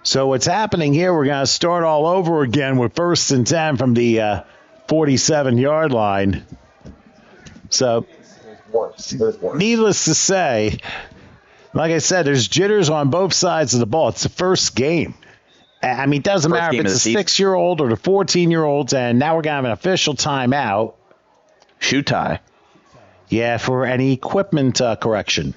So what's happening here, we're going to start all over again with 1st and 10 from the 47-yard line. So needless to say, like I said, there's jitters on both sides of the ball. It's the first game. I mean, it doesn't matter if it's a 6-year-old or the 14-year-olds, and now we're going to have an official timeout. Shoe tie. Yeah, for any equipment correction.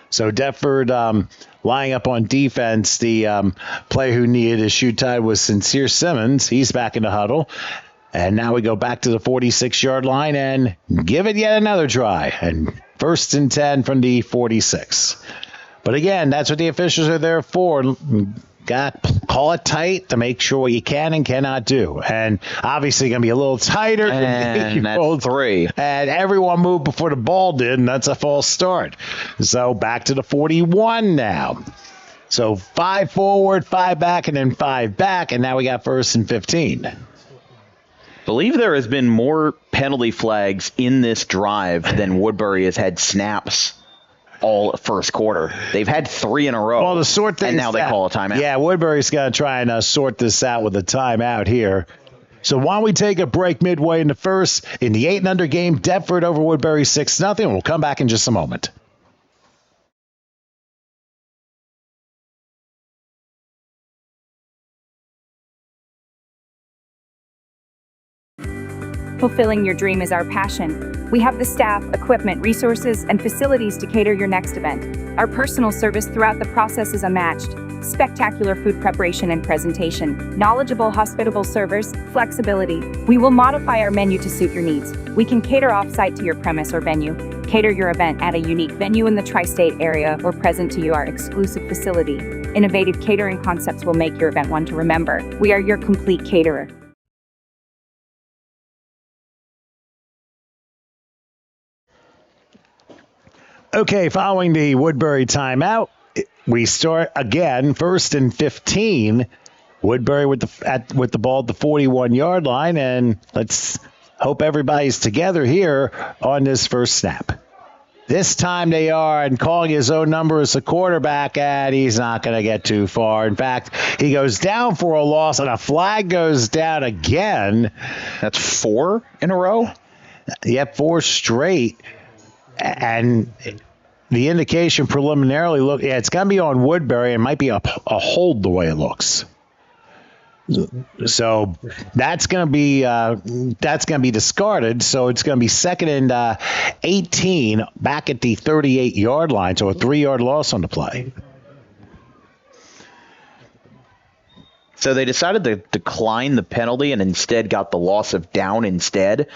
So Deptford lying up on defense. The player who needed his shoe tied was Sincere Simmons. He's back in the huddle. And now we go back to the 46-yard line and give it yet another try. And 1st and 10 from the 46. But again, that's what the officials are there for. Got to call it tight to make sure what you can and cannot do. And obviously going to be a little tighter. And that's 3. And everyone moved before the ball did, and that's a false start. So back to the 41 now. So 5 forward, 5 back, and then 5 back. And now we got 1st and 15. Believe there has been more penalty flags in this drive than Woodbury has had snaps all first quarter. They've had 3 in a row. Well, to sort things and now they out, call a timeout. Yeah, Woodbury's going to try and sort this out with a timeout here. So why don't we take a break midway in the first? In the 8 and under game, Deptford over Woodbury 6-0. We'll come back in just a moment. Fulfilling your dream is our passion. We have the staff, equipment, resources, and facilities to cater your next event. Our personal service throughout the process is unmatched. Spectacular food preparation and presentation, knowledgeable, hospitable servers, flexibility. We will modify our menu to suit your needs. We can cater off-site to your premise or venue, cater your event at a unique venue in the tri-state area, or present to you our exclusive facility. Innovative catering concepts will make your event one to remember. We are your complete caterer. Okay, following the Woodbury timeout, we start again, 1st and 15. Woodbury with the ball at the 41-yard line, and let's hope everybody's together here on this first snap. This time they are, and calling his own number as a quarterback, and he's not going to get too far. In fact, he goes down for a loss, and a flag goes down again. That's 4 in a row? Yep, 4 straight. And the indication preliminarily, it's going to be on Woodbury. It might be a hold the way it looks. So that's going to be discarded. So it's going to be 2nd and 18 back at the 38-yard line. So a 3-yard loss on the play. So they decided to decline the penalty and instead got the loss of down instead.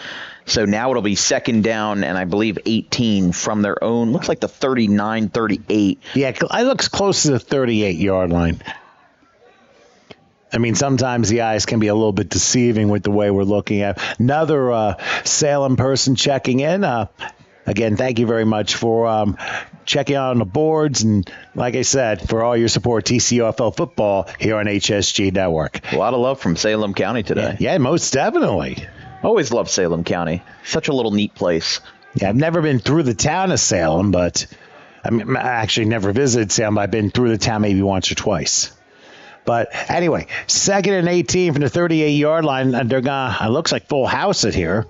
So now it'll be 2nd down and I believe 18 from their own. Looks like the 39, 38. Yeah, it looks close to the 38-yard line. I mean, sometimes the eyes can be a little bit deceiving with the way we're looking at. Another Salem person checking in. Again, thank you very much for checking out on the boards. And like I said, for all your support, TCUFL football here on HSG Network. A lot of love from Salem County today. Yeah, most definitely. Always love Salem County. Such a little neat place. Yeah, I've never been through the town of Salem, but I actually never visited Salem. I've been through the town maybe once or twice. But anyway, 2nd and 18 from the 38-yard line. And they're going to, it looks like full house it here.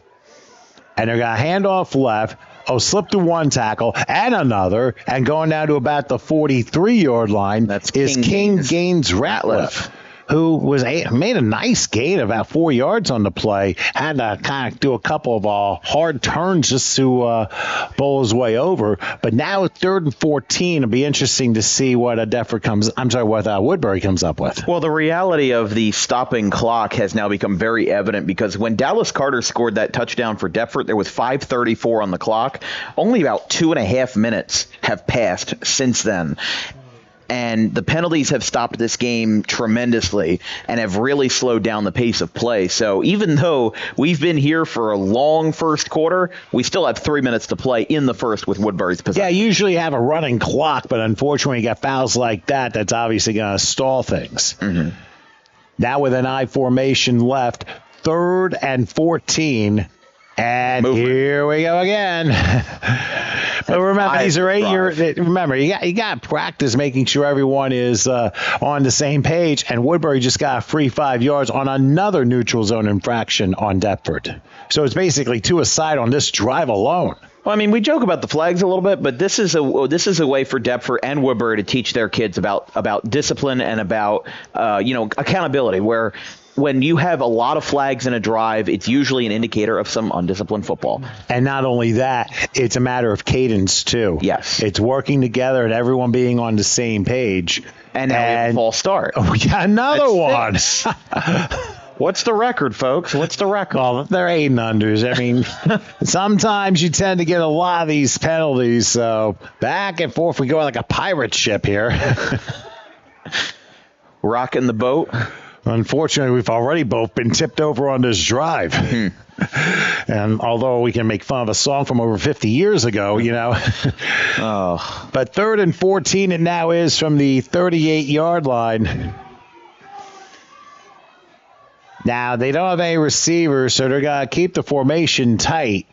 And they're going to hand off left. Slip to one tackle and another. And going down to about the 43-yard line is King Gaines Ratliff, who made a nice gain, about 4 yards on the play. Had to kind of do a couple of hard turns just to bowl his way over. But now 3rd and 14, it'll be interesting to see what Woodbury comes up with. Well, the reality of the stopping clock has now become very evident because when Dallas Carter scored that touchdown for Deptford, there was 5:34 on the clock. Only about 2.5 minutes have passed since then. And the penalties have stopped this game tremendously and have really slowed down the pace of play. So even though we've been here for a long first quarter, we still have 3 minutes to play in the first with Woodbury's possession. Yeah, usually you have a running clock, but unfortunately you got fouls like that. That's obviously going to stall things. Mm-hmm. Now with an I formation left, 3rd and 14. And here we go again. But remember, these are 8 years. Remember, you got to practice making sure everyone is on the same page. And Woodbury just got a free 5 yards on another neutral zone infraction on Deptford. So it's basically 2 aside on this drive alone. Well, I mean, we joke about the flags a little bit, but this is a way for Deptford and Woodbury to teach their kids about discipline and about accountability. Where when you have a lot of flags in a drive, it's usually an indicator of some undisciplined football. And not only that, it's a matter of cadence, too. Yes. It's working together and everyone being on the same page. And now we have a false start. Oh, yeah, another one. What's the record, folks? What's the record? Well, they're 8 and unders. I mean, sometimes you tend to get a lot of these penalties. So back and forth, we go like a pirate ship here. Rocking the boat. Unfortunately, we've already both been tipped over on this drive. And although we can make fun of a song from over 50 years ago, But 3rd and 14 it now is from the 38-yard line. Now, they don't have any receivers, so they're going to keep the formation tight.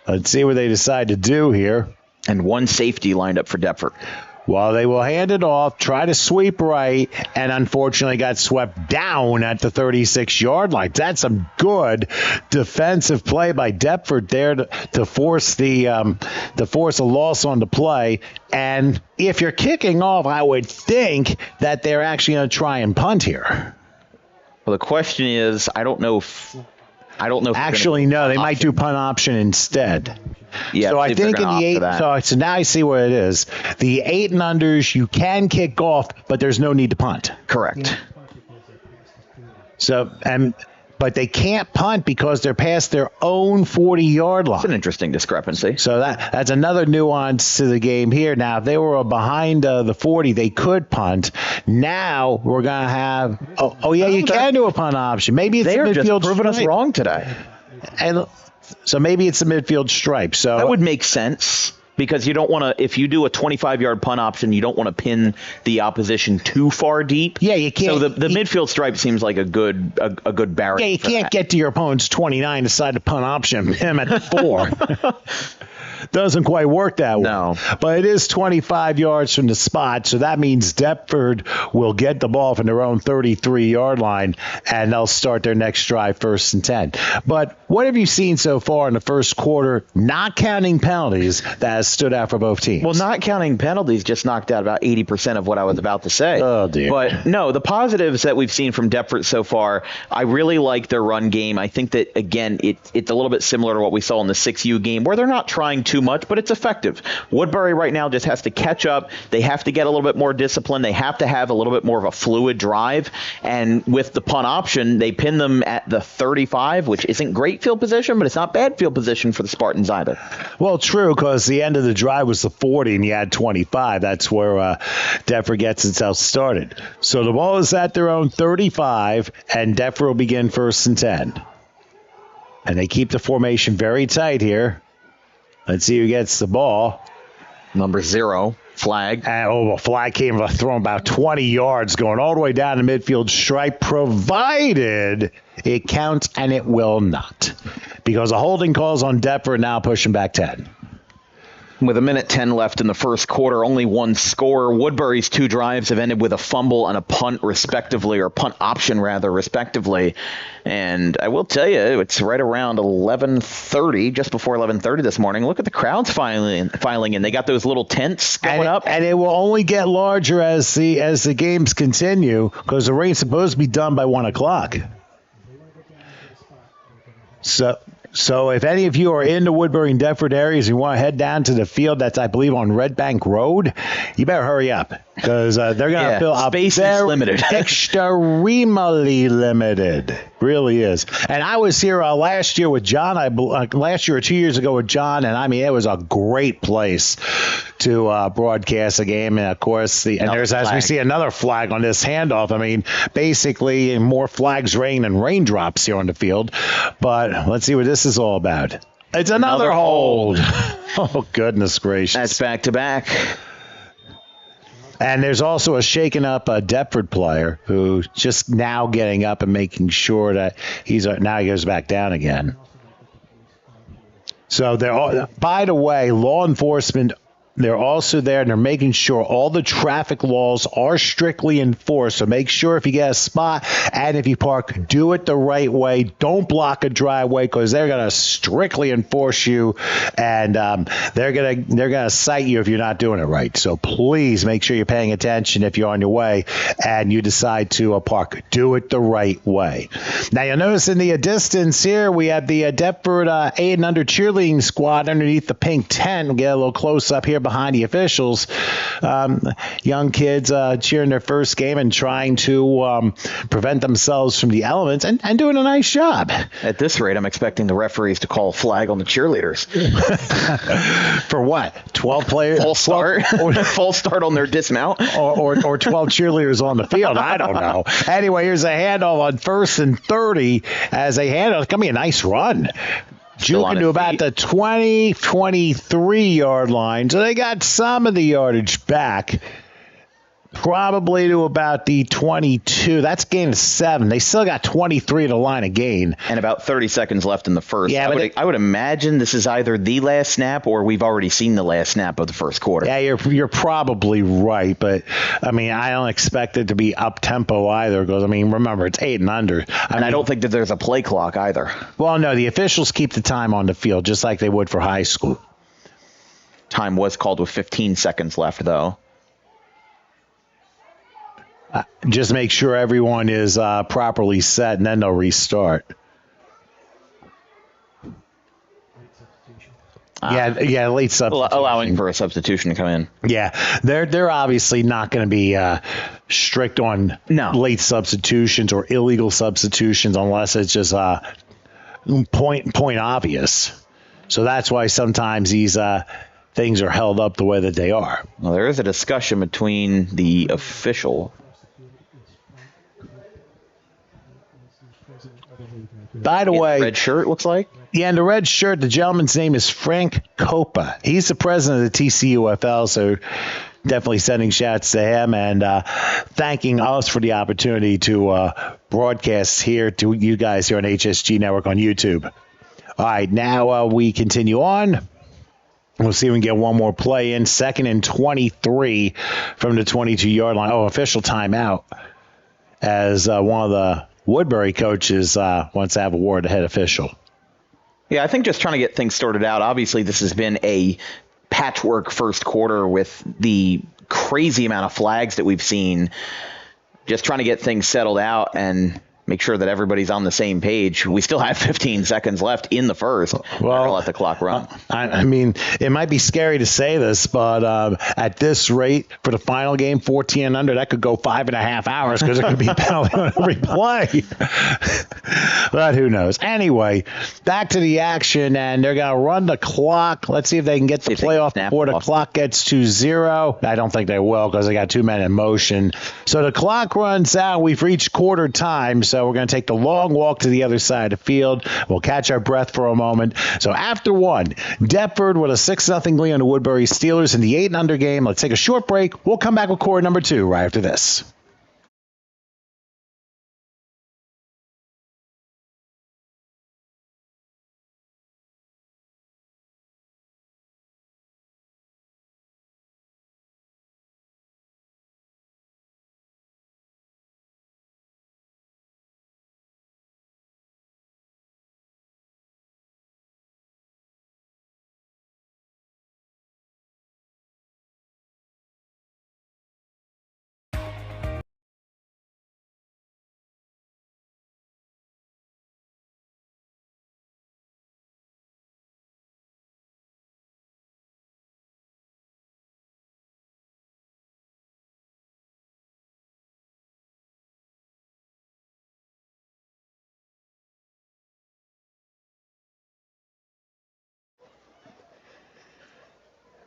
Let's see what they decide to do here. And one safety lined up for Deptford. Well, they will hand it off, try to sweep right, and unfortunately got swept down at the 36-yard line. That's some good defensive play by Deptford there to force a loss on the play. And if you're kicking off, I would think that they're actually going to try and punt here. Well, the question is, I don't know I don't know. If Actually, no, they might do punt option instead. Yeah, so I think in the 8, so now I see what it is. The 8 and unders, you can kick off, but there's no need to punt. Correct. So, but they can't punt because they're past their own 40-yard line. That's an interesting discrepancy. So that's another nuance to the game here. Now, if they were behind the 40, they could punt. Now we're going to have you can do a punt option. Maybe it's they are midfield just proving us stripe. wrong today. And so maybe it's a midfield stripe. So that would make sense. Because you don't want to, if you do a 25-yard punt option, you don't want to pin the opposition too far deep. Yeah, you can't. So the midfield stripe seems like a good barrier. Yeah, you can't get to your opponent's 29, decide to punt option him at 4. Doesn't quite work that way. No. But it is 25 yards from the spot, so that means Deptford will get the ball from their own 33-yard line, and they'll start their next drive 1st and 10. But what have you seen so far in the first quarter, not counting penalties, that has stood out for both teams? Well, not counting penalties just knocked out about 80% of what I was about to say. Oh, dear. But, no, the positives that we've seen from Deptford so far, I really like their run game. I think that, again, it's a little bit similar to what we saw in the 6U game, where they're not trying too much, but it's effective. Woodbury right now just has to catch up. They have to get a little bit more discipline. They have to have a little bit more of a fluid drive. And with the punt option, they pin them at the 35, which isn't great field position, but it's not bad field position for the Spartans either. Well, true, because the end of the drive was the 40 and you had 25. That's where Deptford gets itself started. So the ball is at their own 35, and Deptford will begin 1st and 10. And they keep the formation very tight here. Let's see who gets the ball. Number 0, flag. A flag came thrown about 20 yards, going all the way down the midfield stripe, provided it counts, and it will not. Because a holding call's on Deptford, now pushing back 10. With 1:10 left in the first quarter, only one score. Woodbury's 2 drives have ended with a fumble and a punt, respectively, or punt option, rather, respectively. And I will tell you, it's right around 11:30, just before 11:30 this morning. Look at the crowds filing in. They got those little tents going up. And it will only get larger as the games continue, because the rain's supposed to be done by 1 o'clock. So if any of you are in the Woodbury and Deptford areas and you want to head down to the field that's, I believe, on Red Bank Road, you better hurry up, because they're going to fill up. Space is limited. Extremely limited. Really is. And I was here last year with John, last year or 2 years ago with John, and I mean, it was a great place to broadcast a game. And of course, as we see another flag on this handoff, I mean, basically more flags rain than raindrops here on the field. But let's see what this is all about. It's another hold. Oh, goodness gracious. That's back-to-back. And there's also a shaken up Deptford player who's just now getting up and making sure that now he goes back down again. So by the way, law enforcement, they're also there, and they're making sure all the traffic laws are strictly enforced. So make sure if you get a spot and if you park, do it the right way. Don't block a driveway, because they're going to strictly enforce you, and they're gonna cite you if you're not doing it right. So please make sure you're paying attention if you're on your way and you decide to park. Do it the right way. Now you'll notice in the distance here we have the Deptford 8 and under cheerleading squad underneath the pink tent. We'll get a little close up here behind the officials. Young kids cheering their first game and trying to prevent themselves from the elements, and doing a nice job. At this rate, I'm expecting the referees to call a flag on the cheerleaders. For what? 12 players? Full start? Full start on their dismount? Or 12 cheerleaders on the field. I don't know. Anyway, here's a handoff on 1st and 30 as a handoff. It's going to be a nice run. Juking to about the 23-yard line. So they got some of the yardage back. Probably to about the 22. That's gain of 7. They still got 23 to line of gain. And about 30 seconds left in the first. Yeah, I would imagine this is either the last snap or we've already seen the last snap of the first quarter. Yeah, you're probably right. But, I mean, I don't expect it to be up-tempo either, because, I mean, remember, it's 8 and under. I don't think that there's a play clock either. Well, no, the officials keep the time on the field, just like they would for high school. Time was called with 15 seconds left, though. Just make sure everyone is properly set, and then they'll restart. Yeah, late substitution. Allowing for a substitution to come in. Yeah, they're obviously not going to be strict on late substitutions or illegal substitutions unless it's just point obvious. So that's why sometimes these things are held up the way that they are. Well, there is a discussion between the official. By the way, red shirt looks like. Yeah, and the red shirt, the gentleman's name is Frank Copa. He's the president of the TCUFL, so definitely sending shouts to him and thanking us for the opportunity to broadcast here to you guys here on HSG Network on YouTube. All right, now we continue on. We'll see if we can get one more play in. 2nd and 23 from the 22-yard line. Oh, official timeout as one of the Woodbury coaches wants to have a word to head official. Yeah, I think just trying to get things sorted out. Obviously, this has been a patchwork first quarter with the crazy amount of flags that we've seen. Just trying to get things settled out and make sure that everybody's on the same page. We still have 15 seconds left in the first. Well, let the clock run. I mean, it might be scary to say this, but at this rate for the final game, 14 and under, that could go 5.5 hours because there could be penalty on every play. But who knows? Anyway, back to the action, and they're going to run the clock. Let's see if they can get the play off before the clock gets to 0. I don't think they will because they got 2 men in motion. So the clock runs out. We've reached quarter time. So we're going to take the long walk to the other side of the field. We'll catch our breath for a moment. So after one, Deptford with a 6-0 lead on the Woodbury Steelers in the 8 and under game. Let's take a short break. We'll come back with quarter number 2 right after this.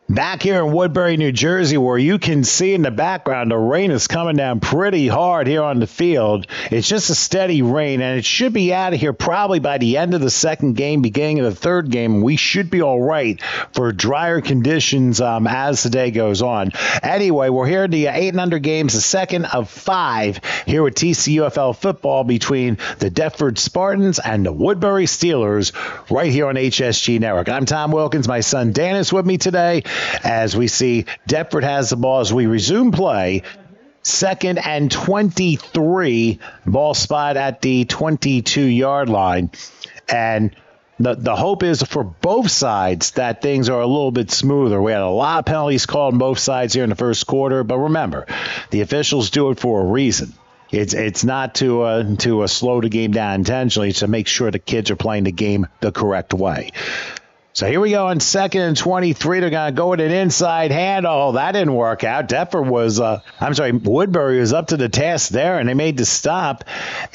Back here in Woodbury, New Jersey, where you can see in the background the rain is coming down pretty hard here on the field. It's just a steady rain, and it should be out of here probably by the end of the second game, beginning of the third game. We should be all right for drier conditions as the day goes on. Anyway, we're here in the 8 and under games, the second of 5 here with TCUFL football between the Deptford Spartans and the Woodbury Steelers right here on HSG Network. I'm Tom Wilkins. My son Dan is with me today. As we see, Deptford has the ball as we resume play. 2nd and 23, ball spot at the 22-yard line. And the hope is for both sides that things are a little bit smoother. We had a lot of penalties called on both sides here in the first quarter, but remember, the officials do it for a reason. It's not to slow the game down intentionally. It's to make sure the kids are playing the game the correct way. So here we go on 2nd and 23. They're going to go with an inside hand. Oh, that didn't work out. Woodbury was up to the task there, and they made the stop.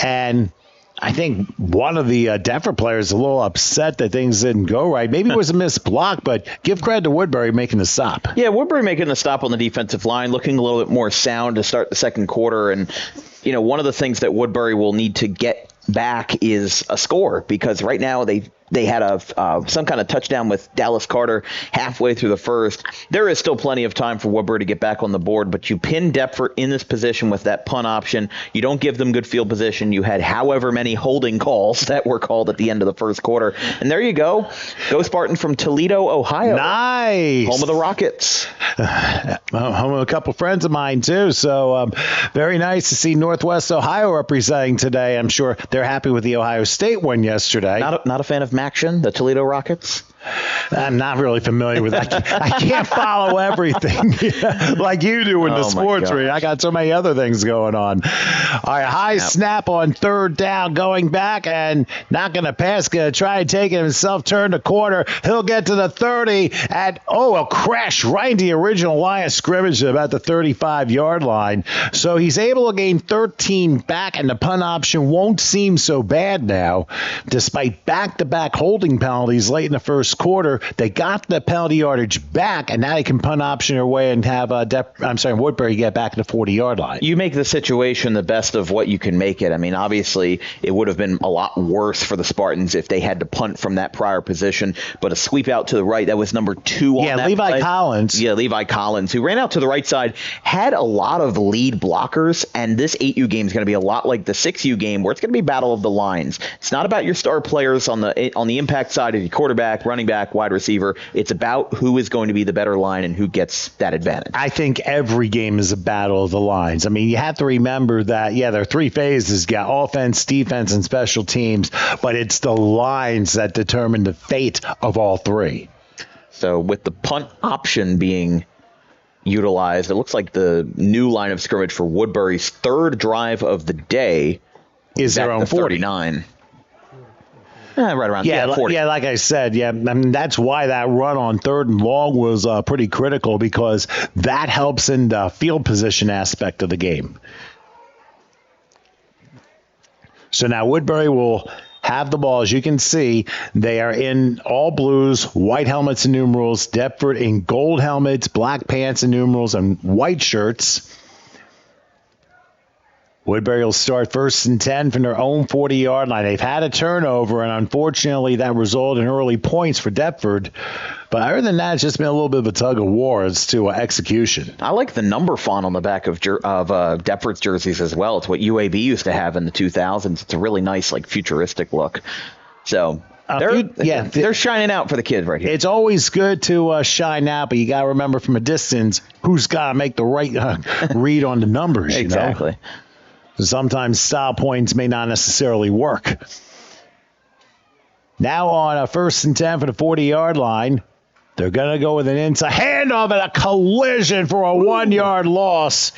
And I think one of the Deptford players is a little upset that things didn't go right. Maybe it was a missed block, but give credit to Woodbury making the stop. Yeah, Woodbury making the stop on the defensive line, looking a little bit more sound to start the second quarter. And, you know, one of the things that Woodbury will need to get back is a score, because right now they had some kind of touchdown with Dallas Carter halfway through the first. There is still plenty of time for Woodbury to get back on the board, but you pin Deptford in this position with that punt option. You don't give them good field position. You had however many holding calls that were called at the end of the first quarter. And there you go. Go Spartans from Toledo, Ohio. Nice. Home of the Rockets. Home of a couple friends of mine, too. So very nice to see Northwest Ohio representing today. I'm sure they're happy with the Ohio State win yesterday. Not a fan of Maction, the Toledo Rockets? I'm not really familiar with that. I can't follow everything like you do in the sports ring. I got so many other things going on. All right, high snap on third down, going back and not going to pass. Going to try and take it himself, turn the corner. He'll get to the 30, and a crash right into the original line of scrimmage at about the 35-yard line. So he's able to gain 13 back, and the punt option won't seem so bad now, despite back-to-back holding penalties late in the first quarter. They got the penalty yardage back, and now they can punt option their way and have Woodbury get back to the 40-yard line. You make the situation the best of what you can make it. I mean, obviously, it would have been a lot worse for the Spartans if they had to punt from that prior position, but a sweep out to the right, that was number 2 on that Levi play. Collins. Yeah, Levi Collins, who ran out to the right side, had a lot of lead blockers, and this 8U game is going to be a lot like the 6U game, where it's going to be battle of the lines. It's not about your star players on the impact side of your quarterback, running back, wide receiver. It's about who is going to be the better line and who gets that advantage. I think every game is a battle of the lines. I mean, you have to remember that, there are 3 phases. You got offense, defense, and special teams, but it's the lines that determine the fate of all 3. So with the punt option being utilized, it looks like the new line of scrimmage for Woodbury's third drive of the day is their own 40. 39. Right around 40. Yeah, like I said, I mean, that's why that run on third and long was pretty critical, because that helps in the field position aspect of the game. So now Woodbury will have the ball. As you can see, they are in all blues, white helmets and numerals. Deptford in gold helmets, black pants and numerals, and white shirts. Woodbury will start 1st and 10 from their own 40-yard line. They've had a turnover, and unfortunately that resulted in early points for Deptford. But other than that, it's just been a little bit of a tug of war as to execution. I like the number font on the back of Deptford's jerseys as well. It's what UAB used to have in the 2000s. It's a really nice, futuristic look. So they're shining out for the kids right here. It's always good to shine out, but you got to remember from a distance who's got to make the right read on the numbers. Exactly. Sometimes style points may not necessarily work. Now on a 1st and 10 for the 40-yard line, they're going to go with an inside handoff and a collision for a 1-yard loss.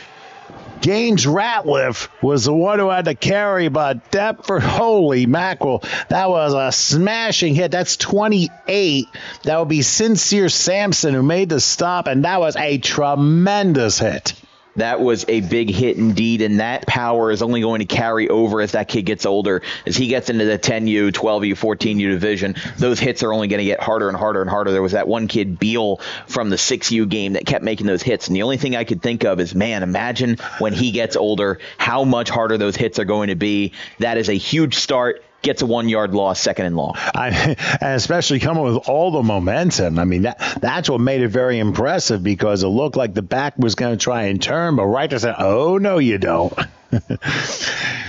Gaines Ratliff was the one who had to carry, but Deptford, holy mackerel, that was a smashing hit. That's 28. That would be Sincere Sampson who made the stop, and that was a tremendous hit. That was a big hit indeed, and that power is only going to carry over as that kid gets older. As he gets into the 10U, 12U, 14U division, those hits are only going to get harder and harder and harder. There was that one kid, Beal, from the 6U game that kept making those hits, and the only thing I could think of is, man, imagine when he gets older, how much harder those hits are going to be. That is a huge start. Gets a 1-yard loss, 2nd and long. And especially coming with all the momentum. I mean, that's what made it very impressive, because it looked like the back was going to try and turn, but Reiter said, oh, no, you don't.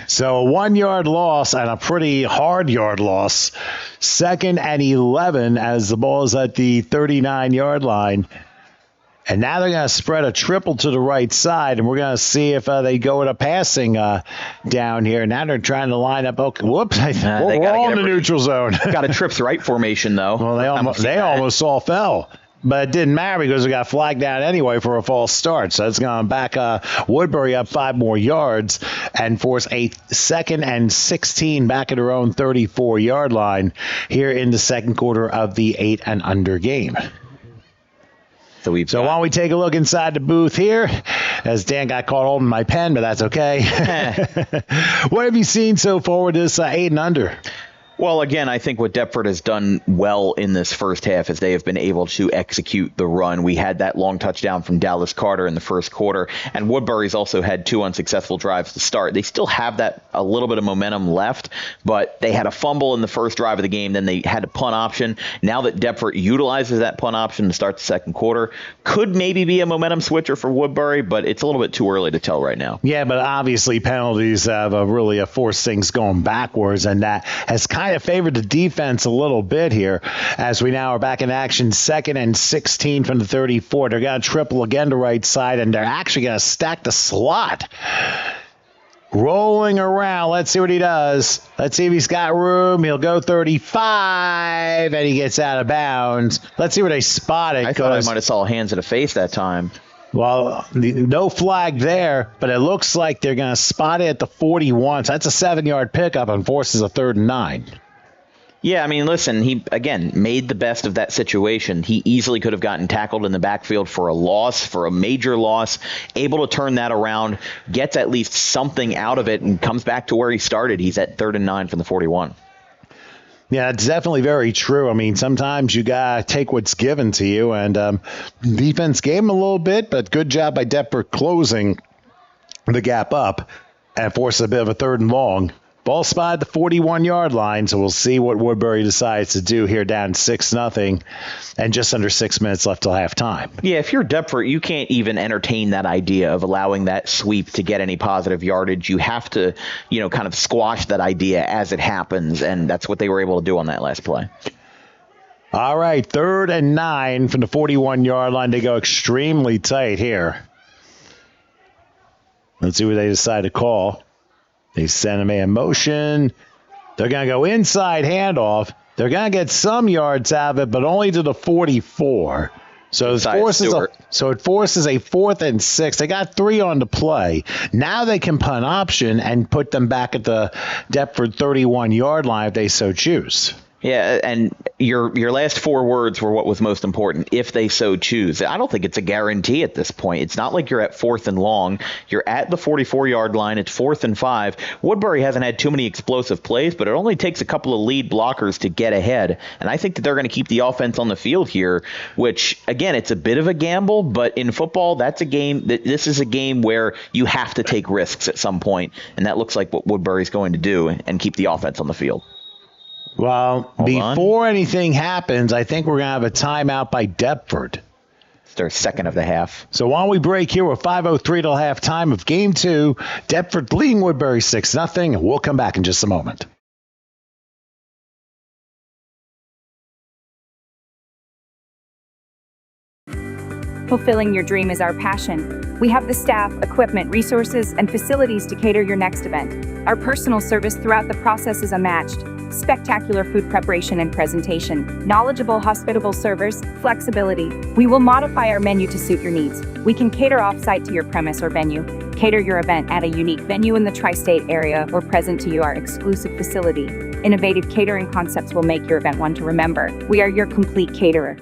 So a 1-yard loss and a pretty hard yard loss. 2nd and 11 as the ball is at the 39-yard line. And now they're going to spread a triple to the right side, and we're going to see if they go with a passing down here. Now they're trying to line up. Okay, whoops. We're all in the neutral zone. Got a trips right formation, though. Well, they almost all fell. But it didn't matter because we got flagged down anyway for a false start. So it's going to back Woodbury up 5 more yards and force a 2nd and 16 back at their own 34-yard line here in the second quarter of the 8 and under game. So why don't we take a look inside the booth here, as Dan got caught holding my pen, but that's okay. What have you seen so far with this 8 and under? Well, again, I think what Deptford has done well in this first half is they have been able to execute the run. We had that long touchdown from Dallas Carter in the first quarter, and Woodbury's also had 2 unsuccessful drives to start. They still have that a little bit of momentum left, but they had a fumble in the first drive of the game. Then they had a punt option. Now that Deptford utilizes that punt option to start the second quarter, could maybe be a momentum switcher for Woodbury, but it's a little bit too early to tell right now. Yeah, but obviously penalties have really forced things going backwards, and that has kind of favored the defense a little bit here as we now are back in action. 2nd and 16 from the 34. They're going to triple again to right side, and they're actually going to stack the slot. rolling around. Let's see what he does. Let's see if he's got room. He'll go 35, and he gets out of bounds. Let's see where they spot it. I thought I might have saw hands in the face that time. Well, no flag there, but it looks like they're going to spot it at the 41. So that's a 7-yard pickup and forces a 3rd and 9. Yeah, I mean, listen, he, again, made the best of that situation. He easily could have gotten tackled in the backfield for a loss, for a major loss, able to turn that around, gets at least something out of it, and comes back to where he started. He's at 3rd and 9 from the 41. Yeah, it's definitely very true. I mean, sometimes you got to take what's given to you, and defense gave him a little bit, but good job by Deptford closing the gap up and forced a bit of a 3rd and long. Ball spotted the 41-yard line, so we'll see what Woodbury decides to do here down 6-0 and just under 6 minutes left till halftime. Yeah, if you're Deptford, you can't even entertain that idea of allowing that sweep to get any positive yardage. You have to, kind of squash that idea as it happens, and that's what they were able to do on that last play. All right, 3rd and 9 from the 41-yard line. They go extremely tight here. Let's see what they decide to call. They send a man in motion. They're going to go inside handoff. They're going to get some yards out of it, but only to the 44. So it forces a 4th and 6. They got 3 on the play. Now they can punt option and put them back at the Deptford 31-yard line if they so choose. Yeah, and your last 4 words were what was most important, if they so choose. I don't think it's a guarantee at this point. It's not like you're at 4th and long. You're at the 44-yard line. It's 4th and 5. Woodbury hasn't had too many explosive plays, but it only takes a couple of lead blockers to get ahead. And I think that they're going to keep the offense on the field here, which, again, it's a bit of a gamble, but in football, this is a game where you have to take risks at some point, and that looks like what Woodbury's going to do and keep the offense on the field. Well, before anything happens, I think we're going to have a timeout by Deptford. It's their second of the half. So while we break here with 5:03 till halftime of Game 2, Deptford leading Woodbury 6-0. We'll come back in just a moment. Fulfilling your dream is our passion. We have the staff, equipment, resources, and facilities to cater your next event. Our personal service throughout the process is unmatched. Spectacular food preparation and presentation, knowledgeable, hospitable servers, flexibility. We will modify our menu to suit your needs. We can cater off-site to your premise or venue, cater your event at a unique venue in the tri-state area, or present to you our exclusive facility. Innovative catering concepts will make your event one to remember. We are your complete caterer.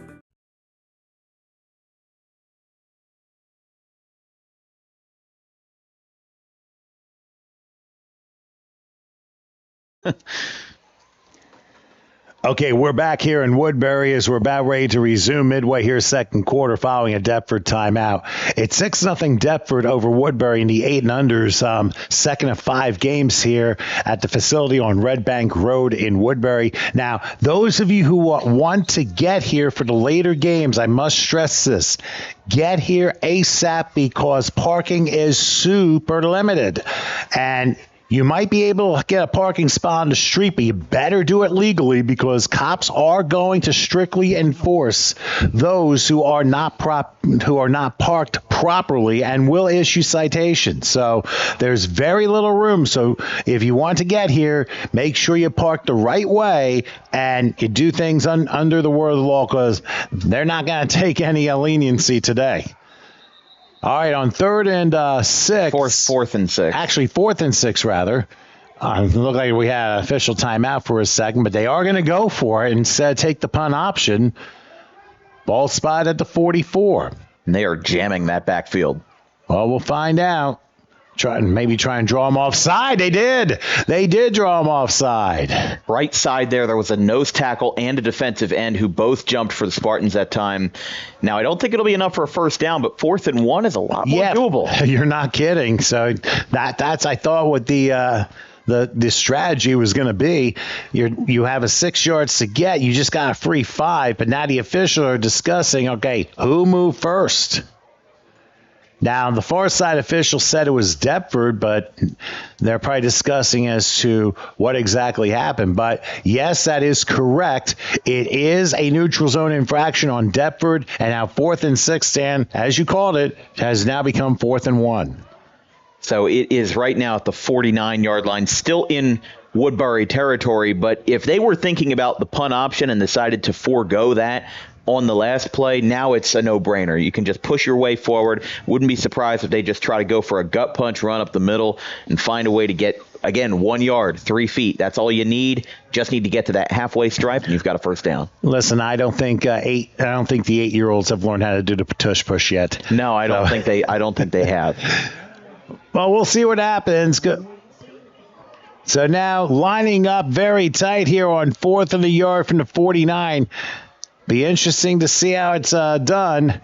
Okay, we're back here in Woodbury as we're about ready to resume midway here, second quarter, following a Deptford timeout. It's 6-0 Deptford over Woodbury in the 8 and unders, second of 5 games here at the facility on Red Bank Road in Woodbury. Now, those of you who want to get here for the later games, I must stress this. Get here ASAP because parking is super limited. And you might be able to get a parking spot on the street, but you better do it legally because cops are going to strictly enforce those who are not parked properly and will issue citations. So there's very little room. So if you want to get here, make sure you park the right way and you do things under the word of the law because they're not going to take any leniency today. All right, on 3rd and 6. Fourth and 6. Actually, 4th and 6, rather. It looked like we had an official timeout for a second, but they are going to go for it. Instead, take the punt option. Ball spotted at the 44. And they are jamming that backfield. Well, we'll find out. Try and draw them offside. They did. They did draw them offside. Right side there was a nose tackle and a defensive end who both jumped for the Spartans that time. Now, I don't think it'll be enough for a first down, but 4th and 1 is a lot more doable. You're not kidding. So that's I thought what the strategy was going to be. You have a 6 yards to get. You just got a free 5, but now the officials are discussing, okay, who moved first? Now, the far side official said it was Deptford, but they're probably discussing as to what exactly happened. But, yes, that is correct. It is a neutral zone infraction on Deptford, and now 4th and 6, Dan, as you called it, has now become 4th and 1. So it is right now at the 49-yard line, still in Woodbury territory. But if they were thinking about the punt option and decided to forego that on the last play, now it's a no-brainer. You can just push your way forward. Wouldn't be surprised if they just try to go for a gut punch, run up the middle, and find a way to get, again, 1 yard, 3 feet. That's all you need. Just need to get to that halfway stripe, and you've got a first down. Listen, I don't think the 8-year-olds have learned how to do the tush push yet. No, I don't think they have. Well, we'll see what happens. So now lining up very tight here on 4th and a yard from the 49. Be interesting to see how it's done.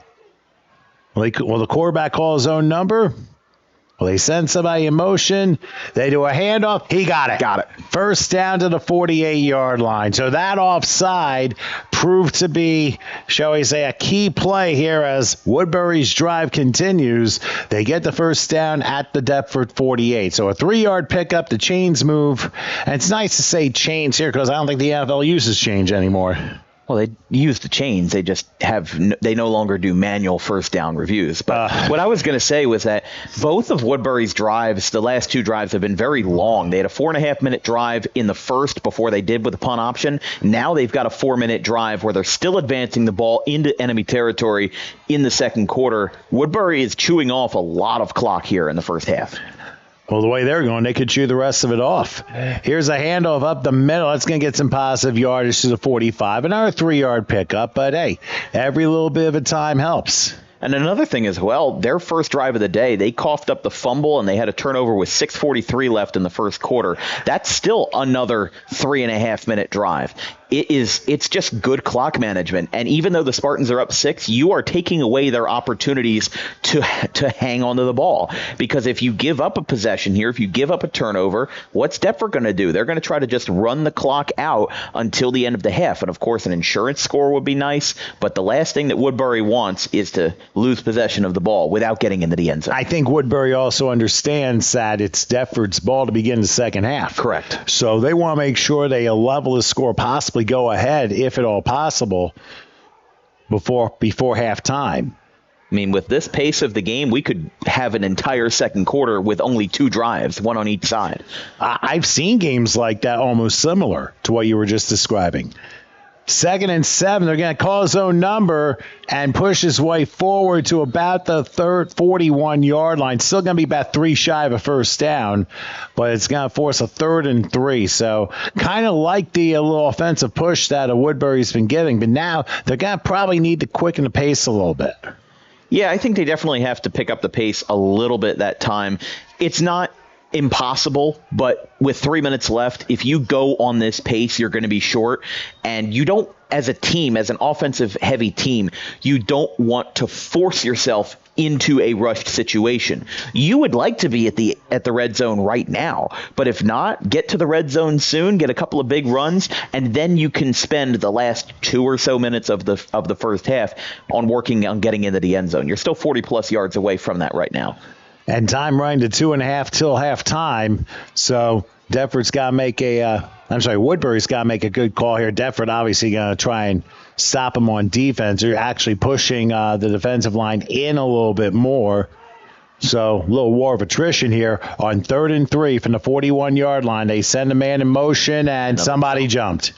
Will the quarterback call his own number? Will they send somebody in motion? They do a handoff. He got it. Got it. First down to the 48-yard line. So that offside proved to be, shall we say, a key play here as Woodbury's drive continues. They get the first down at the Deptford 48. So a 3-yard pickup. The chains move. And it's nice to say chains here because I don't think the NFL uses change anymore. Well, they use the chains. They just they no longer do manual first down reviews. But what I was going to say was that both of Woodbury's drives, the last 2 drives, have been very long. They had a 4.5-minute drive in the first before they did with the punt option. Now they've got a 4-minute drive where they're still advancing the ball into enemy territory in the second quarter. Woodbury is chewing off a lot of clock here in the first half. Well, the way they're going, they could chew the rest of it off. Here's a handoff up the middle. That's going to get some positive yardage to the 45. Another 3-yard pickup, but hey, every little bit of a time helps. And another thing as well, their first drive of the day, they coughed up the fumble and they had a turnover with 6:43 left in the first quarter. That's still another 3.5-minute drive. It's just good clock management. And even though the Spartans are up 6, you are taking away their opportunities to hang onto the ball. Because if you give up a possession here, if you give up a turnover, what's Deptford going to do? They're going to try to just run the clock out until the end of the half. And of course, an insurance score would be nice. But the last thing that Woodbury wants is to lose possession of the ball without getting into the end zone. I think Woodbury also understands that it's Deptford's ball to begin the second half. Correct. So they want to make sure they level the score, possibly go ahead, if at all possible, before halftime. I mean, with this pace of the game, we could have an entire second quarter with only 2 drives, 1 on each side. I've seen games like that almost similar to what you were just describing. 2nd and 7, they're going to call his own number and push his way forward to about the 41-yard line. Still going to be about 3 shy of a first down, but it's going to force a 3rd and 3. So kind of like the little offensive push that Woodbury's been getting, but now they're going to probably need to quicken the pace a little bit. Yeah, I think they definitely have to pick up the pace a little bit that time. It's not impossible, but with 3 minutes left, if you go on this pace, you're going to be short, and you don't, as a team, as an offensive heavy team, you don't want to force yourself into a rushed situation. You would like to be at the red zone right now, but if not, get to the red zone soon, get a couple of big runs, and then you can spend the last 2 or so minutes of the first half on working on getting into the end zone. You're still 40 plus yards away from that right now. And time running to 2.5 till halftime. So Woodbury's got to make a good call here. Deptford obviously going to try and stop them on defense. They're actually pushing the defensive line in a little bit more. So a little war of attrition here on 3rd and 3 from the 41-yard line. They send a man in motion, and somebody jumped.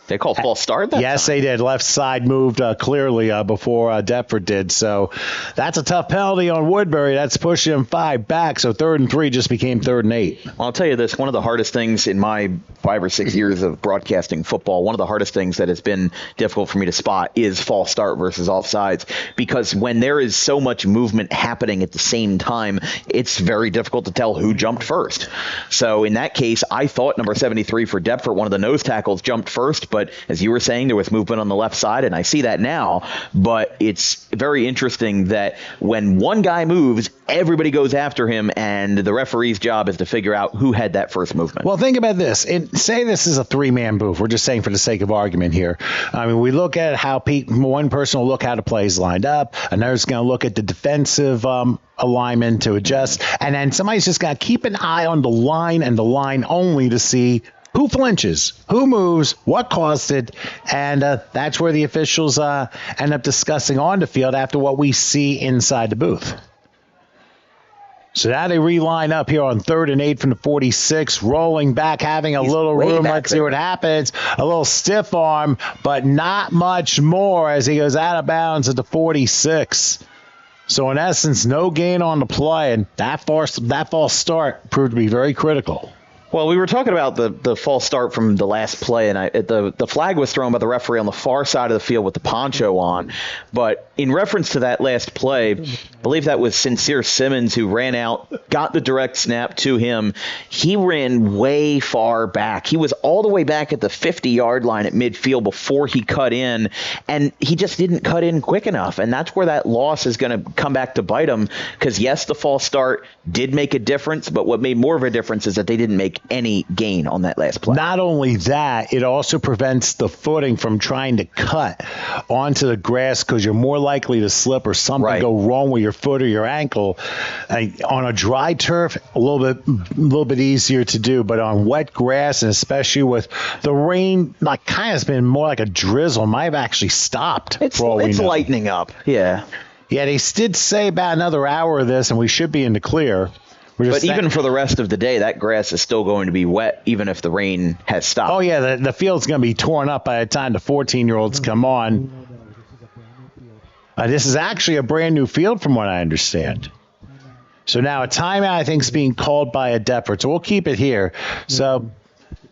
They called false start that Yes, time. they did. Left side moved clearly before Deptford did. So that's a tough penalty on Woodbury. That's pushing them 5 back. So 3rd and 3 just became 3rd and 8. Well, I'll tell you this. One of the hardest things in my 5 or 6 years of broadcasting football, one of the hardest things that has been difficult for me to spot is false start versus offsides. Because when there is so much movement happening at the same time, it's very difficult to tell who jumped first. So in that case, I thought number 73 for Deptford, one of the nose tackles, jumped first. But as you were saying, there was movement on the left side, and I see that now. But it's very interesting that when one guy moves, everybody goes after him, and the referee's job is to figure out who had that first movement. Well, think about this. Say this is a 3-man booth. We're just saying for the sake of argument here. I mean, we look at how one person will look how the play's lined up, another's going to look at the defensive alignment to adjust, and then somebody's just got to keep an eye on the line and the line only to see who flinches, who moves, what caused it, and that's where the officials end up discussing on the field after what we see inside the booth. So now they reline up here on 3rd and 8 from the 46, rolling back, having a little room. Let's see what happens. A little stiff arm, but not much more as he goes out of bounds at the 46. So in essence, no gain on the play, and that false start proved to be very critical. Well, we were talking about the false start from the last play, and the flag was thrown by the referee on the far side of the field with the poncho on. But in reference to that last play, I believe that was Sincere Simmons who ran out, got the direct snap to him. He ran way far back. He was all the way back at the 50-yard line at midfield before he cut in, and he just didn't cut in quick enough. And that's where that loss is going to come back to bite him because, yes, the false start did make a difference, but what made more of a difference is that they didn't make any gain on that last play. Not only that, it also prevents the footing from trying to cut onto the grass because you're more likely to slip or something go wrong with your foot or your ankle. On a dry turf, a little bit easier to do, but on wet grass, and especially with the rain, like kind of has been more like a drizzle, might have actually stopped. It's lightening up. Yeah. Yeah, they did say about another hour of this, and we should be in the clear. But even for the rest of the day, that grass is still going to be wet, even if the rain has stopped. Oh, yeah, the field's going to be torn up by the time the 14-year-olds come on. This is actually a brand-new field from what I understand. So now a timeout, I think, is being called by a Deptford. So we'll keep it here. So...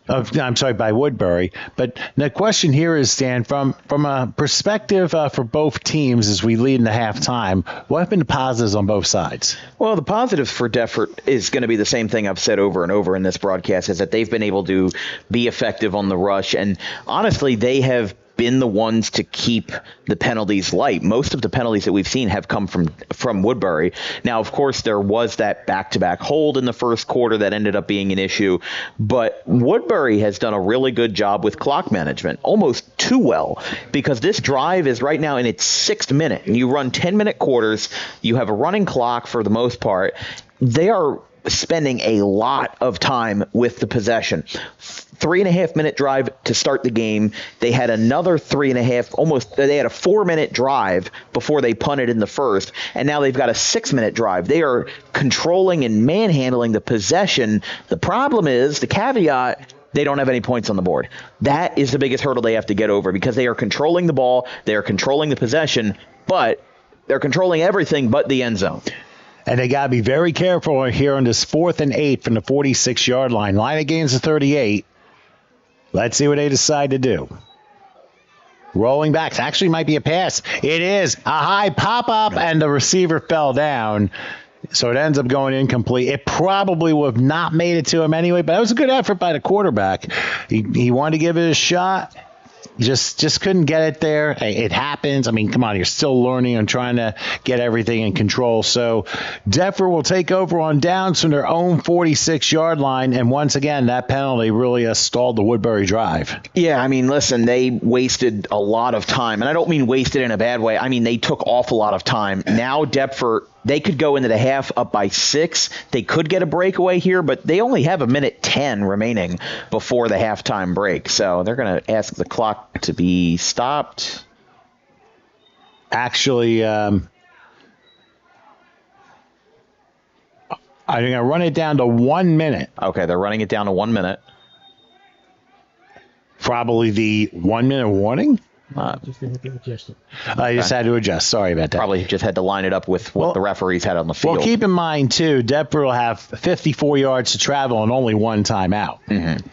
I'm sorry, by Woodbury. But the question here is, Dan, from a perspective for both teams as we lead into halftime, what have been the positives on both sides? Well, the positives for Deptford is going to be the same thing I've said over and over in this broadcast, is that they've been able to be effective on the rush. And honestly, they have been the ones to keep the penalties light. Most of the penalties that we've seen have come from Woodbury. Now, of course, there was that back-to-back hold in the first quarter that ended up being an issue, but Woodbury has done a really good job with clock management, almost too well, because this drive is right now in its 6th minute, and you run 10-minute quarters, you have a running clock for the most part. They are spending a lot of time with the possession. 3.5-minute drive to start the game. They had another 3.5, they had a 4-minute drive before they punted in the first, and now they've got a 6-minute drive. They are controlling and manhandling the possession. The problem is, the caveat, they don't have any points on the board. That is the biggest hurdle they have to get over, because they are controlling the ball, they are controlling the possession, but they're controlling everything but the end zone. And they got to be very careful here on this 4th and 8 from the 46-yard line. Line of gains of 38. Let's see what they decide to do. Rolling back. Actually might be a pass. It is a high pop-up, and the receiver fell down. So it ends up going incomplete. It probably would have not made it to him anyway, but that was a good effort by the quarterback. He wanted to give it a shot. Just couldn't get it there. It happens. I mean, come on, you're still learning and trying to get everything in control. So Deptford will take over on downs from their own 46-yard line, and once again, that penalty really stalled the Woodbury drive. Yeah, I mean, listen, they wasted a lot of time, and I don't mean wasted in a bad way. I mean, they took off a lot of time. Now Deptford, they could go into the half up by 6. They could get a breakaway here, but they only have 1:10 remaining before the halftime break. So they're going to ask the clock to be stopped. Actually, I'm going to run it down to 1 minute. Okay, they're running it down to 1 minute. Probably the 1 minute warning. Just had to adjust it. I just had to adjust. Sorry about that. Probably just had to line it up with what the referees had on the field. Well, keep in mind, too, Deptford will have 54 yards to travel and only one timeout. Mm-hmm.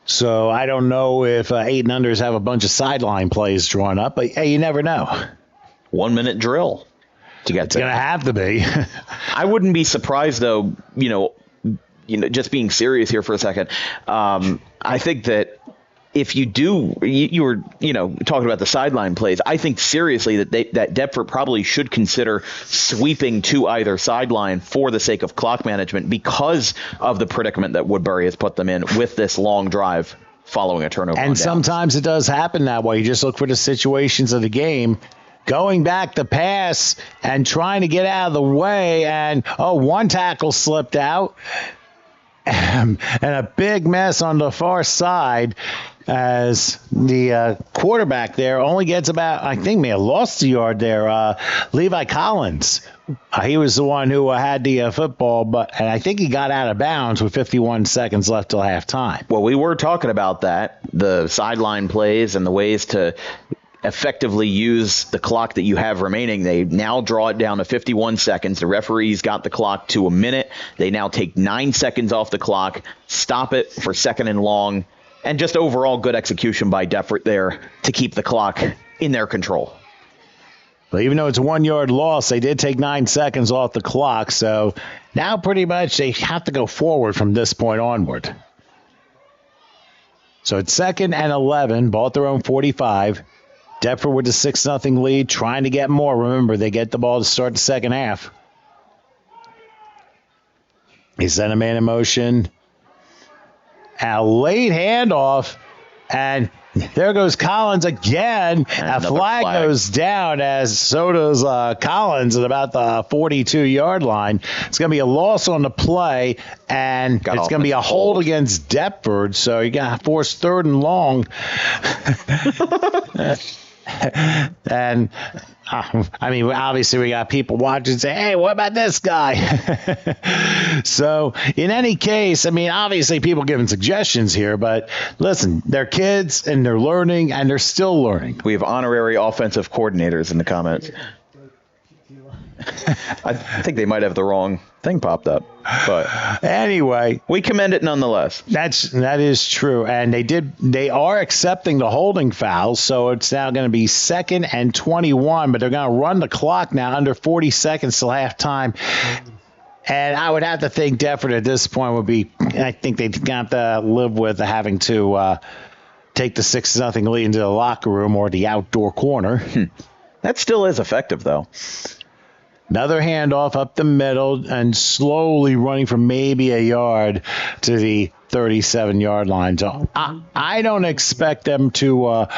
So I don't know if 8 and unders have a bunch of sideline plays drawn up, but hey, you never know. 1 minute drill to get it's going to have to be. I wouldn't be surprised, though, you know, just being serious here for a second. I think that if you do, you were, talking about the sideline plays. I think seriously that Deptford probably should consider sweeping to either sideline for the sake of clock management because of the predicament that Woodbury has put them in with this long drive following a turnover. And sometimes it does happen that way. You just look for the situations of the game. Going back the pass and trying to get out of the way, and one tackle slipped out, and a big mess on the far side. as the quarterback there only gets about, I think, may have lost a yard there. Levi Collins. He was the one who had the football, and I think he got out of bounds with 51 seconds left till halftime. Well, we were talking about that, the sideline plays and the ways to effectively use the clock that you have remaining. They now draw it down to 51 seconds. The referees got the clock to a minute. They now take 9 seconds off the clock, stop it for second and long, and just overall good execution by Deptford there to keep the clock in their control. But even though it's a 1 yard loss, they did take 9 seconds off the clock. So now pretty much they have to go forward from this point onward. So it's 2nd and 11, ball at their own 45. Deptford with a 6-0 lead, trying to get more. Remember, they get the ball to start the second half. He sent a man in motion. A late handoff, and there goes Collins again. A flag goes down, as so does Collins at about the 42-yard line. It's going to be a loss on the play, and it's going to be a hold against Deptford. So you got to force 3rd and long. And I mean, obviously we got people watching and say, hey, what about this guy? So in any case, I mean, obviously people giving suggestions here, but listen, they're kids and they're learning and they're still learning. We have honorary offensive coordinators in the comments. I think they might have the wrong thing popped up, but anyway, we commend it nonetheless. That is true, and they are accepting the holding foul, so it's now going to be 2nd and 21, but they're going to run the clock now under 40 seconds till halftime. And I would have to think Deptford at this point would be, I think they'd have to live with having to take the 6-0 lead into the locker room or the outdoor corner. That still is effective, though. Another handoff up the middle and slowly running for maybe a yard to the 37-yard line. So I don't expect them to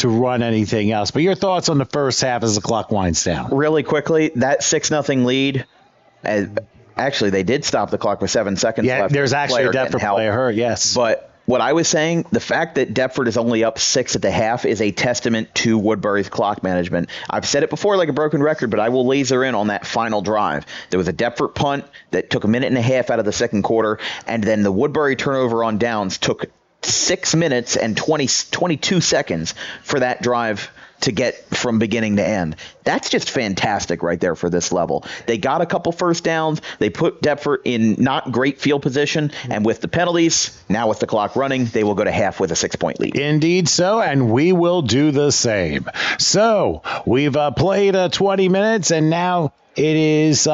run anything else. But your thoughts on the first half as the clock winds down? Really quickly, that 6-0 lead, actually they did stop the clock with 7 seconds left. Yeah, there's actually a Deptford player hurt, yes. But what I was saying, the fact that Deptford is only up 6 at the half is a testament to Woodbury's clock management. I've said it before like a broken record, but I will laser in on that final drive. There was a Deptford punt that took a minute and a half out of the second quarter, and then the Woodbury turnover on downs took 6 minutes and 22 seconds for that drive to get from beginning to end. That's just fantastic right there for this level. They got a couple first downs. They put Deptford in not great field position, and with the penalties, now with the clock running, they will go to half with a 6-point lead. Indeed so, and we will do the same. So we've played 20 minutes, and now it is...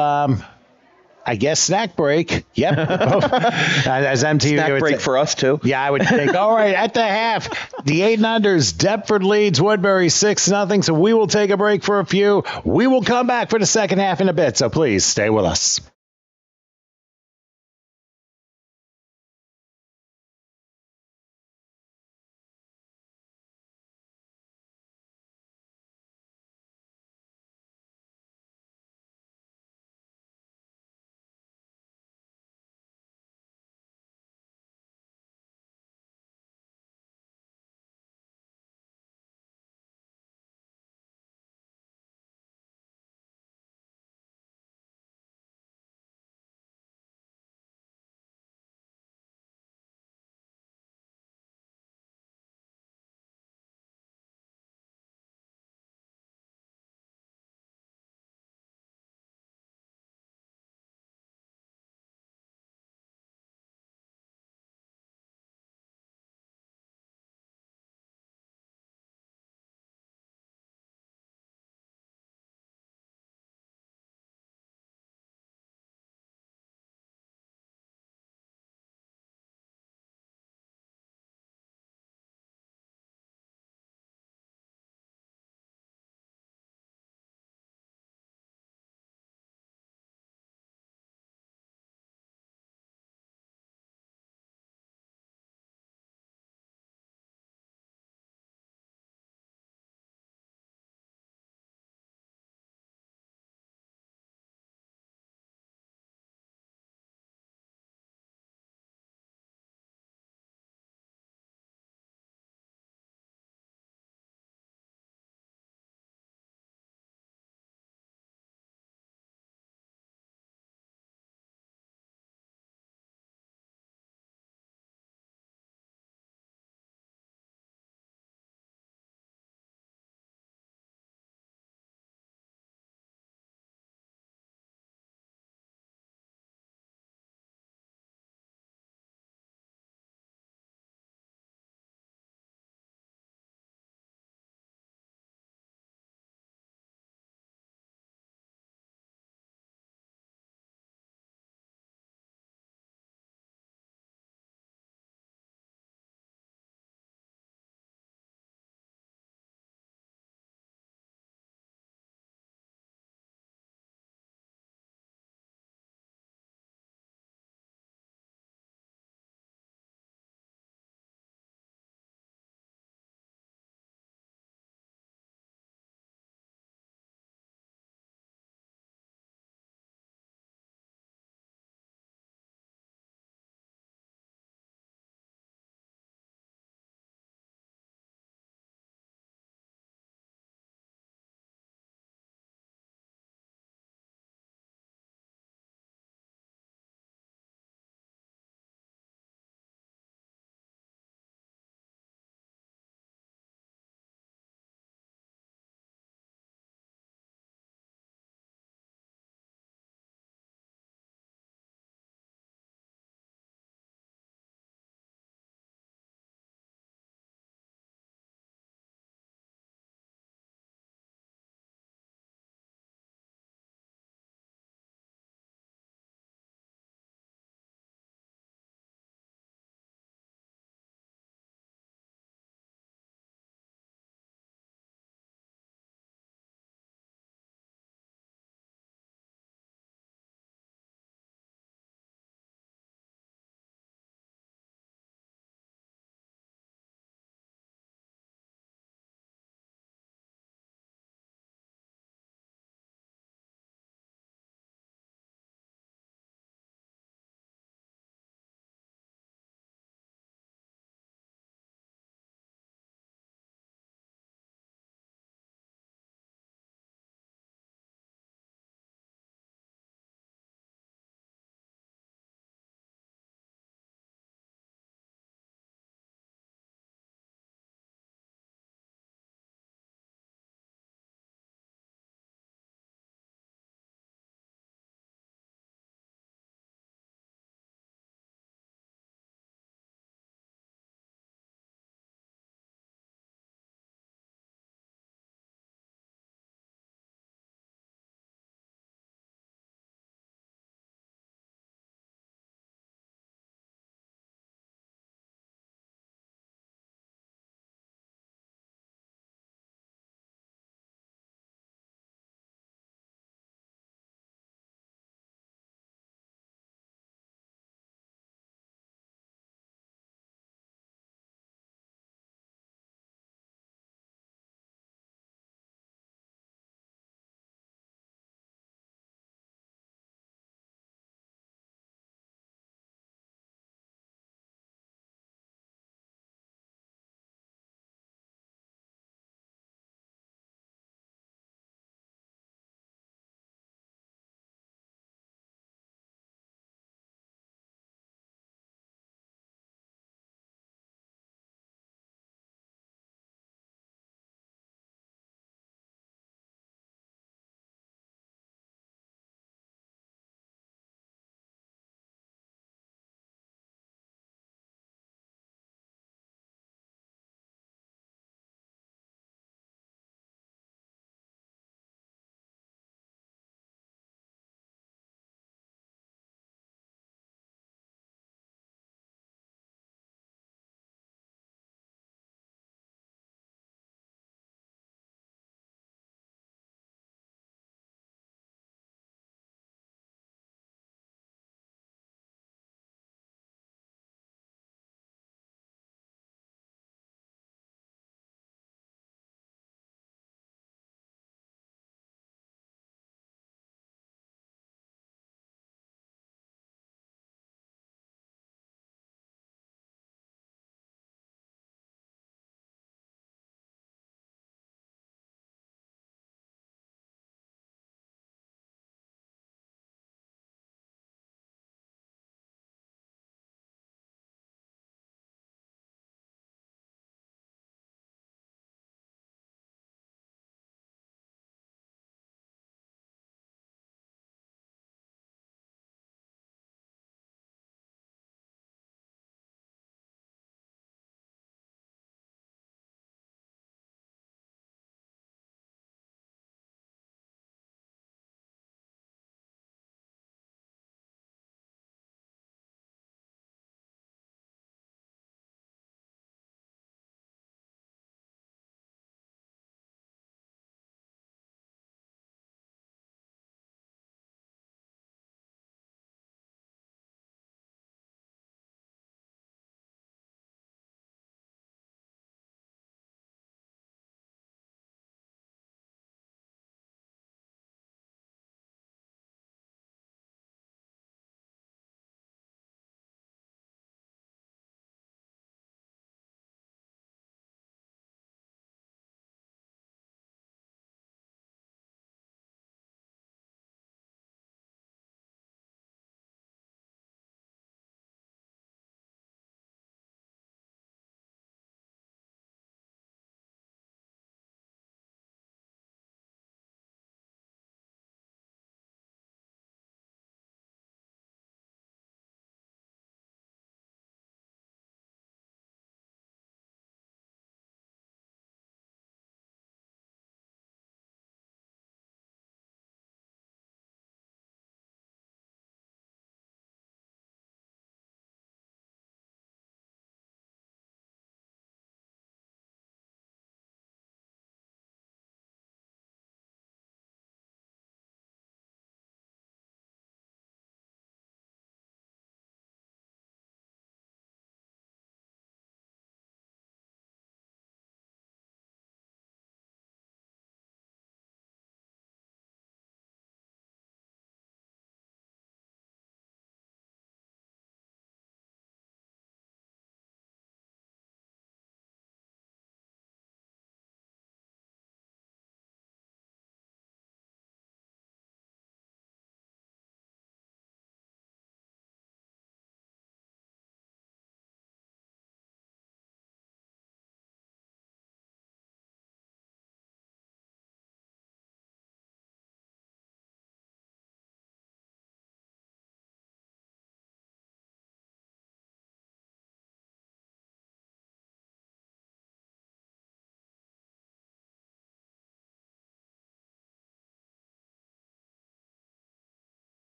I guess snack break. Yep. As MTV snack break for us, too. Yeah, I would think. All right, at the half, the 8-unders, Deptford leads Woodbury 6-0. So we will take a break for a few. We will come back for the second half in a bit. So please stay with us.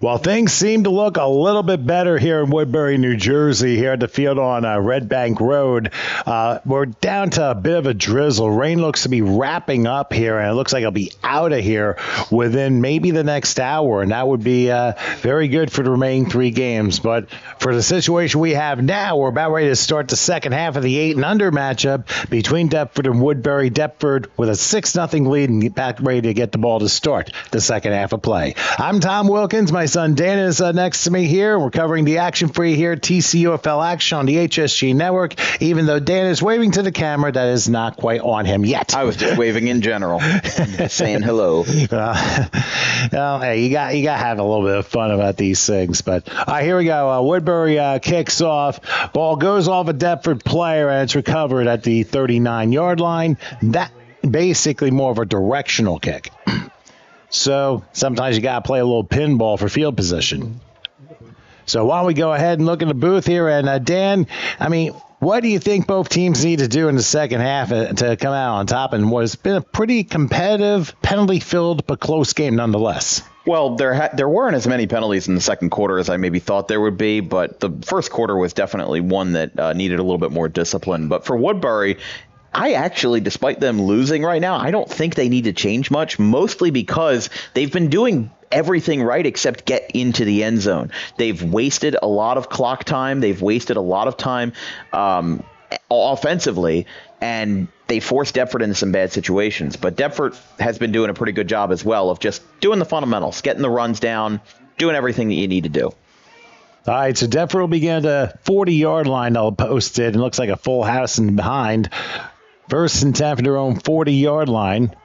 Well, things seem to look a little bit better here in Woodbury, New Jersey, here at the field on Red Bank Road. We're down to a bit of a drizzle. Rain looks to be wrapping up here, and it looks like it'll be out of here within maybe the next hour, and that would be very good for the remaining 3 games. But for the situation we have now, we're about ready to start the second half of the 8 and under matchup between Deptford and Woodbury. Deptford with a 6-0 lead and back ready to get the ball to start the second half of play. I'm Tom Wilkins. My son Dan is next to me here. We're covering the action for you here at TCUFL Action on the HSG Network. Even though Dan is waving to the camera, that is not quite on him yet. I was just waving in general, saying hello. Hey, you got to have a little bit of fun about these things. But all right, here we go. Woodbury kicks off. Ball goes off a Deptford player, and it's recovered at the 39-yard line. That basically more of a directional kick. So sometimes you got to play a little pinball for field position. So why don't we go ahead and look in the booth here. And Dan, I mean, what do you think both teams need to do in the second half to come out on top in what has been a pretty competitive, penalty-filled, but close game nonetheless? Well, there weren't as many penalties in the second quarter as I maybe thought there would be, but the first quarter was definitely one that needed a little bit more discipline. But for Woodbury, I actually, despite them losing right now, I don't think they need to change much, mostly because they've been doing everything right except get into the end zone. They've wasted a lot of clock time. They've wasted a lot of time offensively, and they forced Deptford into some bad situations. But Deptford has been doing a pretty good job as well of just doing the fundamentals, getting the runs down, doing everything that you need to do. All right, so Deptford will begin at the 40-yard line. They'll post it, and it looks like a full house in behind. First and 10 for their own 40-yard line.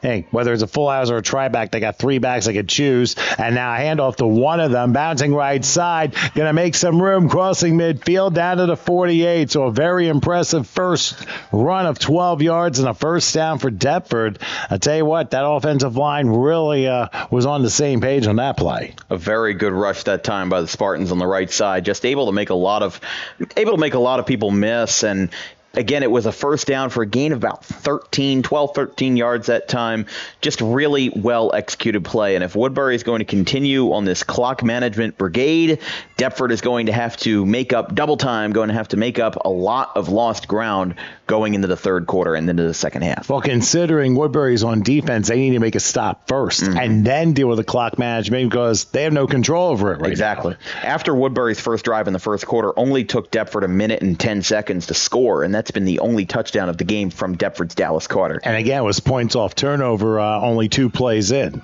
Hey, whether it's a full house or a try-back, they got 3 backs they could choose. And now a handoff to one of them, bouncing right side, going to make some room, crossing midfield down to the 48. So a very impressive first run of 12 yards and a first down for Deptford. I tell you what, that offensive line really was on the same page on that play. A very good rush that time by the Spartans on the right side, just able to make a lot of people miss. And again, it was a first down for a gain of about 12, 13 yards that time. Just really well-executed play. And if Woodbury is going to continue on this clock management brigade, Deptford is going to have to make up double time, going to have to make up a lot of lost ground going into the third quarter and into the second half. Well, considering Woodbury's on defense, they need to make a stop first and then deal with the clock management because they have no control over it right now. After Woodbury's first drive in the first quarter only took Deptford a minute and 10 seconds to score, and that's been the only touchdown of the game from Deptford's Dallas Carter. And again, it was points off turnover, only 2 plays in.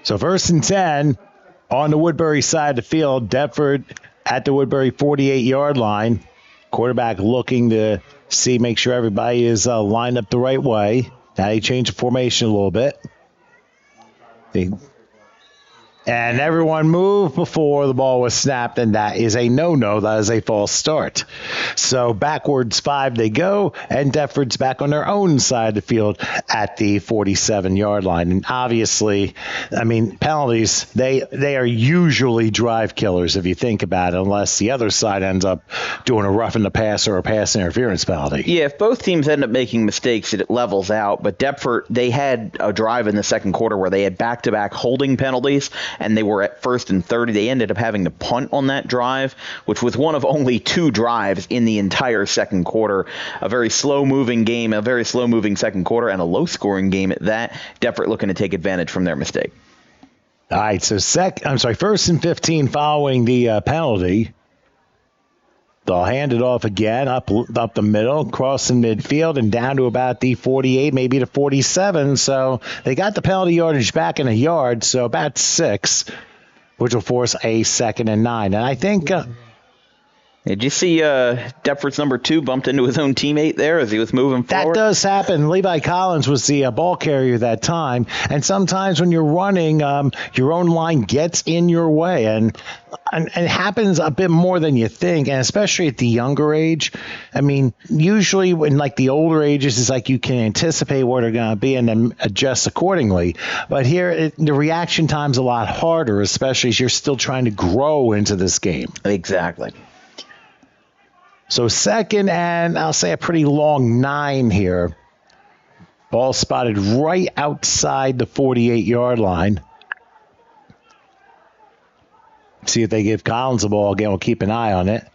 So first and 10 on the Woodbury side of the field. Deptford at the Woodbury 48-yard line. Quarterback looking to make sure everybody is lined up the right way. Now he changed the formation a little bit. And everyone moved before the ball was snapped, and that is a no-no. That is a false start. So backwards 5 they go, and Deptford's back on their own side of the field at the 47-yard line. And obviously, I mean, penalties, they are usually drive killers if you think about it, unless the other side ends up doing a roughing the passer or a pass interference penalty. Yeah, if both teams end up making mistakes, it levels out. But Deptford, they had a drive in the second quarter where they had back-to-back holding penalties, and they were at 1st and 30. They ended up having to punt on that drive, which was one of only 2 drives in the entire second quarter. A very slow-moving game, a very slow-moving second quarter, and a low-scoring game at that. Deptford looking to take advantage from their mistake. All right, so 1st and 15 following the penalty. They'll hand it off again, up the middle, crossing midfield, and down to about the 48, maybe the 47. So they got the penalty yardage back in a yard, so about 6, which will force a 2nd and 9. And I think... Did you see Deptford's number 2 bumped into his own teammate there as he was moving forward? That does happen. Levi Collins was the ball carrier that time. And sometimes when you're running, your own line gets in your way. And it happens a bit more than you think, and especially at the younger age. I mean, usually when like the older ages, it's like you can anticipate where they're going to be and then adjust accordingly. But here, the reaction time's a lot harder, especially as you're still trying to grow into this game. Exactly. So 2nd and I'll say a pretty long 9 here. Ball spotted right outside the 48-yard line. See if they give Collins the ball again. We'll keep an eye on it.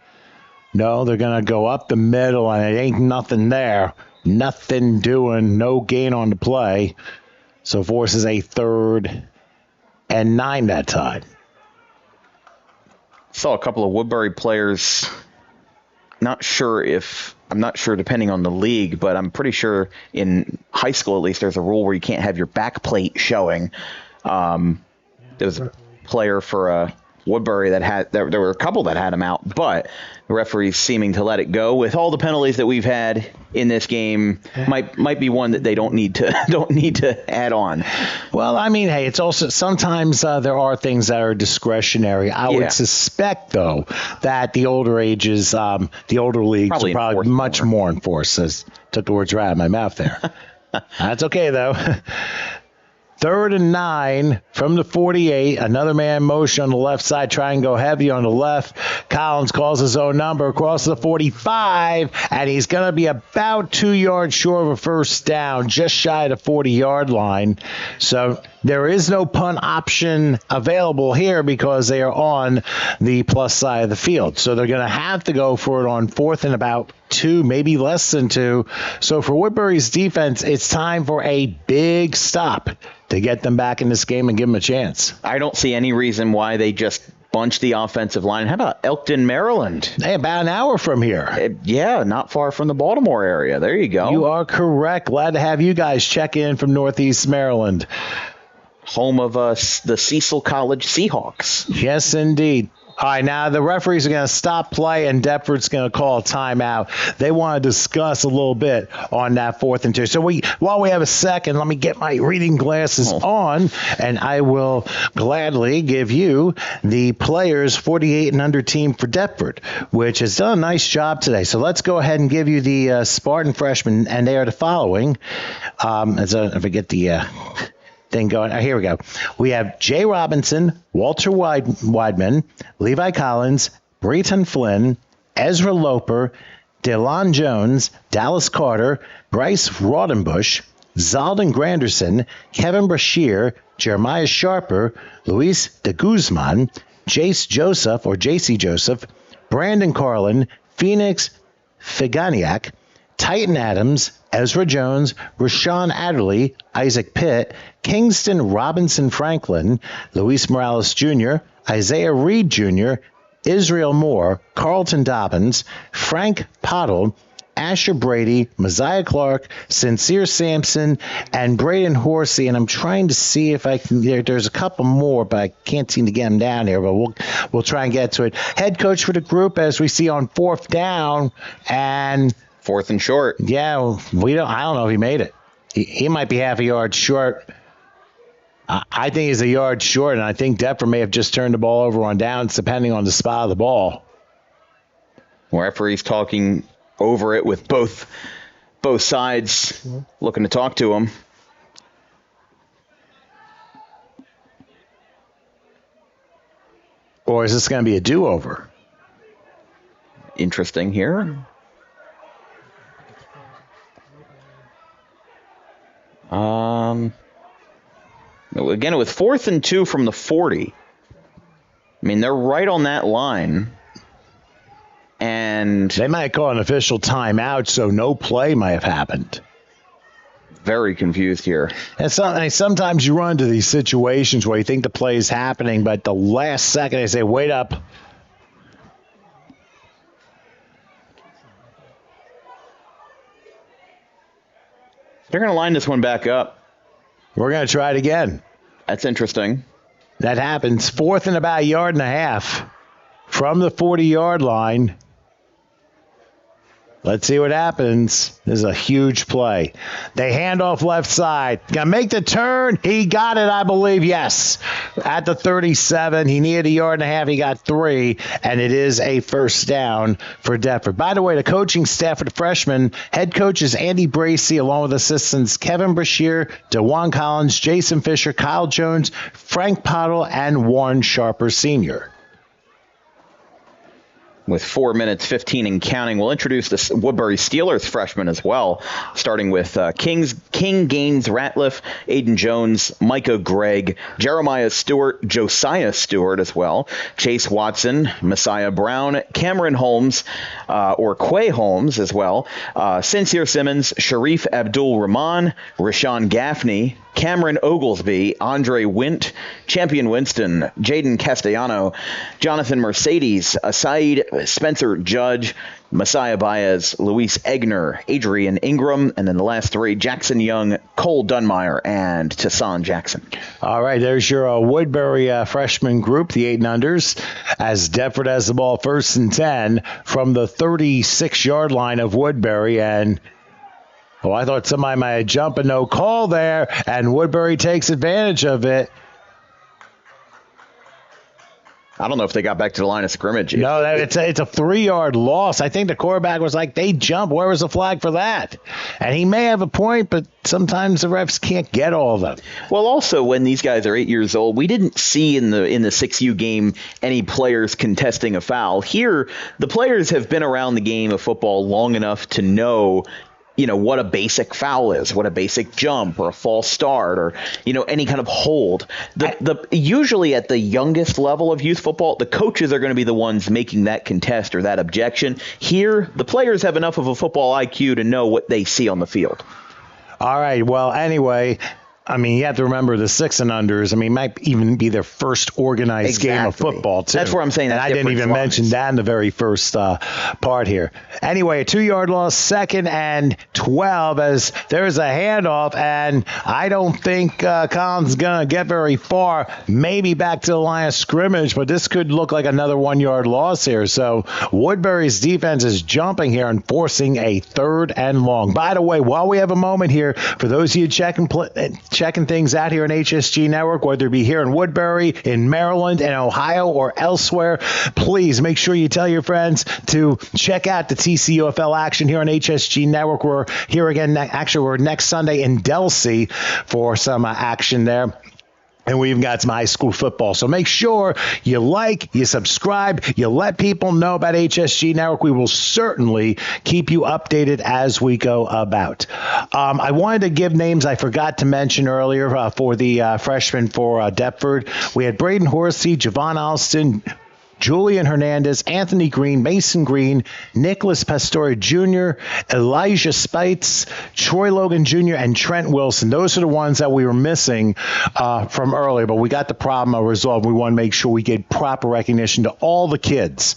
No, they're going to go up the middle, and it ain't nothing there. Nothing doing. No gain on the play. So forces a 3rd and 9 that time. Saw a couple of Woodbury players. I'm not sure depending on the league, but I'm pretty sure in high school at least there's a rule where you can't have your back plate showing. There was a player for Woodbury there were a couple that had him out, but the referee's seeming to let it go. With all the penalties that we've had in this game, might be one that they don't need to add on. Well, I mean, hey, it's also sometimes there are things that are discretionary. I would suspect, though, that the older ages, the older leagues are probably much more enforced. Took the words right out of my mouth there. That's okay, though. 3rd and 9 from the 48. Another man motion on the left side. Try and go heavy on the left. Collins calls his own number across the 45, and he's going to be about 2 yards short of a first down, just shy of the 40-yard line. So there is no punt option available here because they are on the plus side of the field. So they're going to have to go for it on 4th and about 2, maybe less than 2. So for Woodbury's defense, it's time for a big stop to get them back in this game and give them a chance. I don't see any reason why they just bunch the offensive line. How about Elkton, Maryland? Hey, about an hour from here. Not far from the Baltimore area. There you go. You are correct. Glad to have you guys check in from Northeast Maryland. Home of the Cecil College Seahawks. Yes, indeed. All right, now the referees are going to stop play, and Deptford's going to call a timeout. They want to discuss a little bit on that 4th and 2. So while we have a second, let me get my reading glasses on, and I will gladly give you the players 48 and under team for Deptford, which has done a nice job today. So let's go ahead and give you the Spartan freshmen, and they are the following. If I get the thing going. Here we go. We have Jay Robinson, Walter Weidman, Levi Collins, Breton Flynn, Ezra Loper, Delon Jones, Dallas Carter, Bryce Rodenbush, Zalden Granderson, Kevin Brashear, Jeremiah Sharper, Luis de Guzman, Jace Joseph or JC Joseph, Brandon Carlin, Phoenix Figaniak, Titan Adams, Ezra Jones, Rashawn Adderley, Isaac Pitt, Kingston Robinson Franklin, Luis Morales Jr., Isaiah Reed Jr., Israel Moore, Carlton Dobbins, Frank Pottle, Asher Brady, Messiah Clark, Sincere Sampson, and Braden Horsey. And I'm trying to see if I can. There's a couple more, but I can't seem to get them down here. But we'll try and get to it. Head coach for the group, as we see on 4th down and 4th and short. Yeah, I don't know if he made it. He might be half a yard short. I think he's a yard short, and I think Deptford may have just turned the ball over on downs, depending on the spot of the ball. Referee's talking over it with both sides, looking to talk to him. Or is this going to be a do-over? Interesting here. Again, with 4th and 2 from the 40. I mean, they're right on that line. And they might call an official timeout, so no play might have happened. Very confused here. And sometimes you run into these situations where you think the play is happening, but the last second they say, wait up. They're going to line this one back up. We're going to try it again. That's interesting. That happens. 4th and about a yard and a half from the 40-yard line. Let's see what happens. This is a huge play. They hand off left side. Gonna make the turn. He got it, I believe. Yes. At the 37. He needed a yard and a half. He got 3. And it is a first down for Deptford. By the way, the coaching staff for the freshmen, head coach is Andy Bracey, along with assistants Kevin Brashear, DeJuan Collins, Jason Fisher, Kyle Jones, Frank Pottle, and Warren Sharper Sr. with 4 minutes 15 and counting. We'll introduce the Woodbury Steelers freshmen as well, starting with King Gaines Ratliff, Aiden Jones, Micah Gregg, Jeremiah Stewart, Josiah Stewart as well, Chase Watson, Messiah Brown, Cameron Holmes, or Quay Holmes as well, Sincere Simmons, Sharif Abdul Rahman, Rashawn Gaffney, Cameron Oglesby, Andre Wint, Champion Winston, Jaden Castellano, Jonathan Mercedes, Asaid Spencer Judge, Messiah Baez, Luis Egner, Adrian Ingram, and then the last three, Jackson Young, Cole Dunmeyer, and Tassan Jackson. All right, there's your Woodbury freshman group, the 8-and-unders, as Deptford has the ball 1st and 10 from the 36-yard line of Woodbury, and I thought somebody might have jumped, but no call there, and Woodbury takes advantage of it. I don't know if they got back to the line of scrimmage. No, it's a 3-yard loss. I think the quarterback was like, they jumped. Where was the flag for that? And he may have a point, but sometimes the refs can't get all of them. Well, also, when these guys are 8 years old, we didn't see in the 6U game any players contesting a foul. Here, the players have been around the game of football long enough to know what a basic foul is, what a basic jump or a false start or, any kind of hold. Usually at the youngest level of youth football, the coaches are going to be the ones making that contest or that objection. Here, the players have enough of a football IQ to know what they see on the field. All right. Well, anyway, you have to remember the 6-and-unders. It might even be their first organized game of football, too. That's where I'm saying that. And I didn't even mention that in the very first part here. Anyway, a 2-yard loss, 2nd and 12, as there's a handoff, and I don't think Collins is going to get very far, maybe back to the line of scrimmage, but this could look like another 1-yard loss here. So Woodbury's defense is jumping here and forcing a 3rd and long. By the way, while we have a moment here, for those of you checking things out here on HSG Network, whether it be here in Woodbury, in Maryland, in Ohio, or elsewhere, please make sure you tell your friends to check out the TCUFL action here on HSG Network. We're here again. We're next Sunday in Delsea for some action there. And we've got some high school football. So make sure you like, you subscribe, you let people know about HSG Network. We will certainly keep you updated as we go about. I wanted to give names I forgot to mention earlier for the freshmen for Deptford. We had Braden Horsey, Javon Alston, Julian Hernandez, Anthony Green, Mason Green, Nicholas Pastore Jr., Elijah Spites, Troy Logan Jr., and Trent Wilson. Those are the ones that we were missing from earlier, but we got the problem resolved. We want to make sure we get proper recognition to all the kids.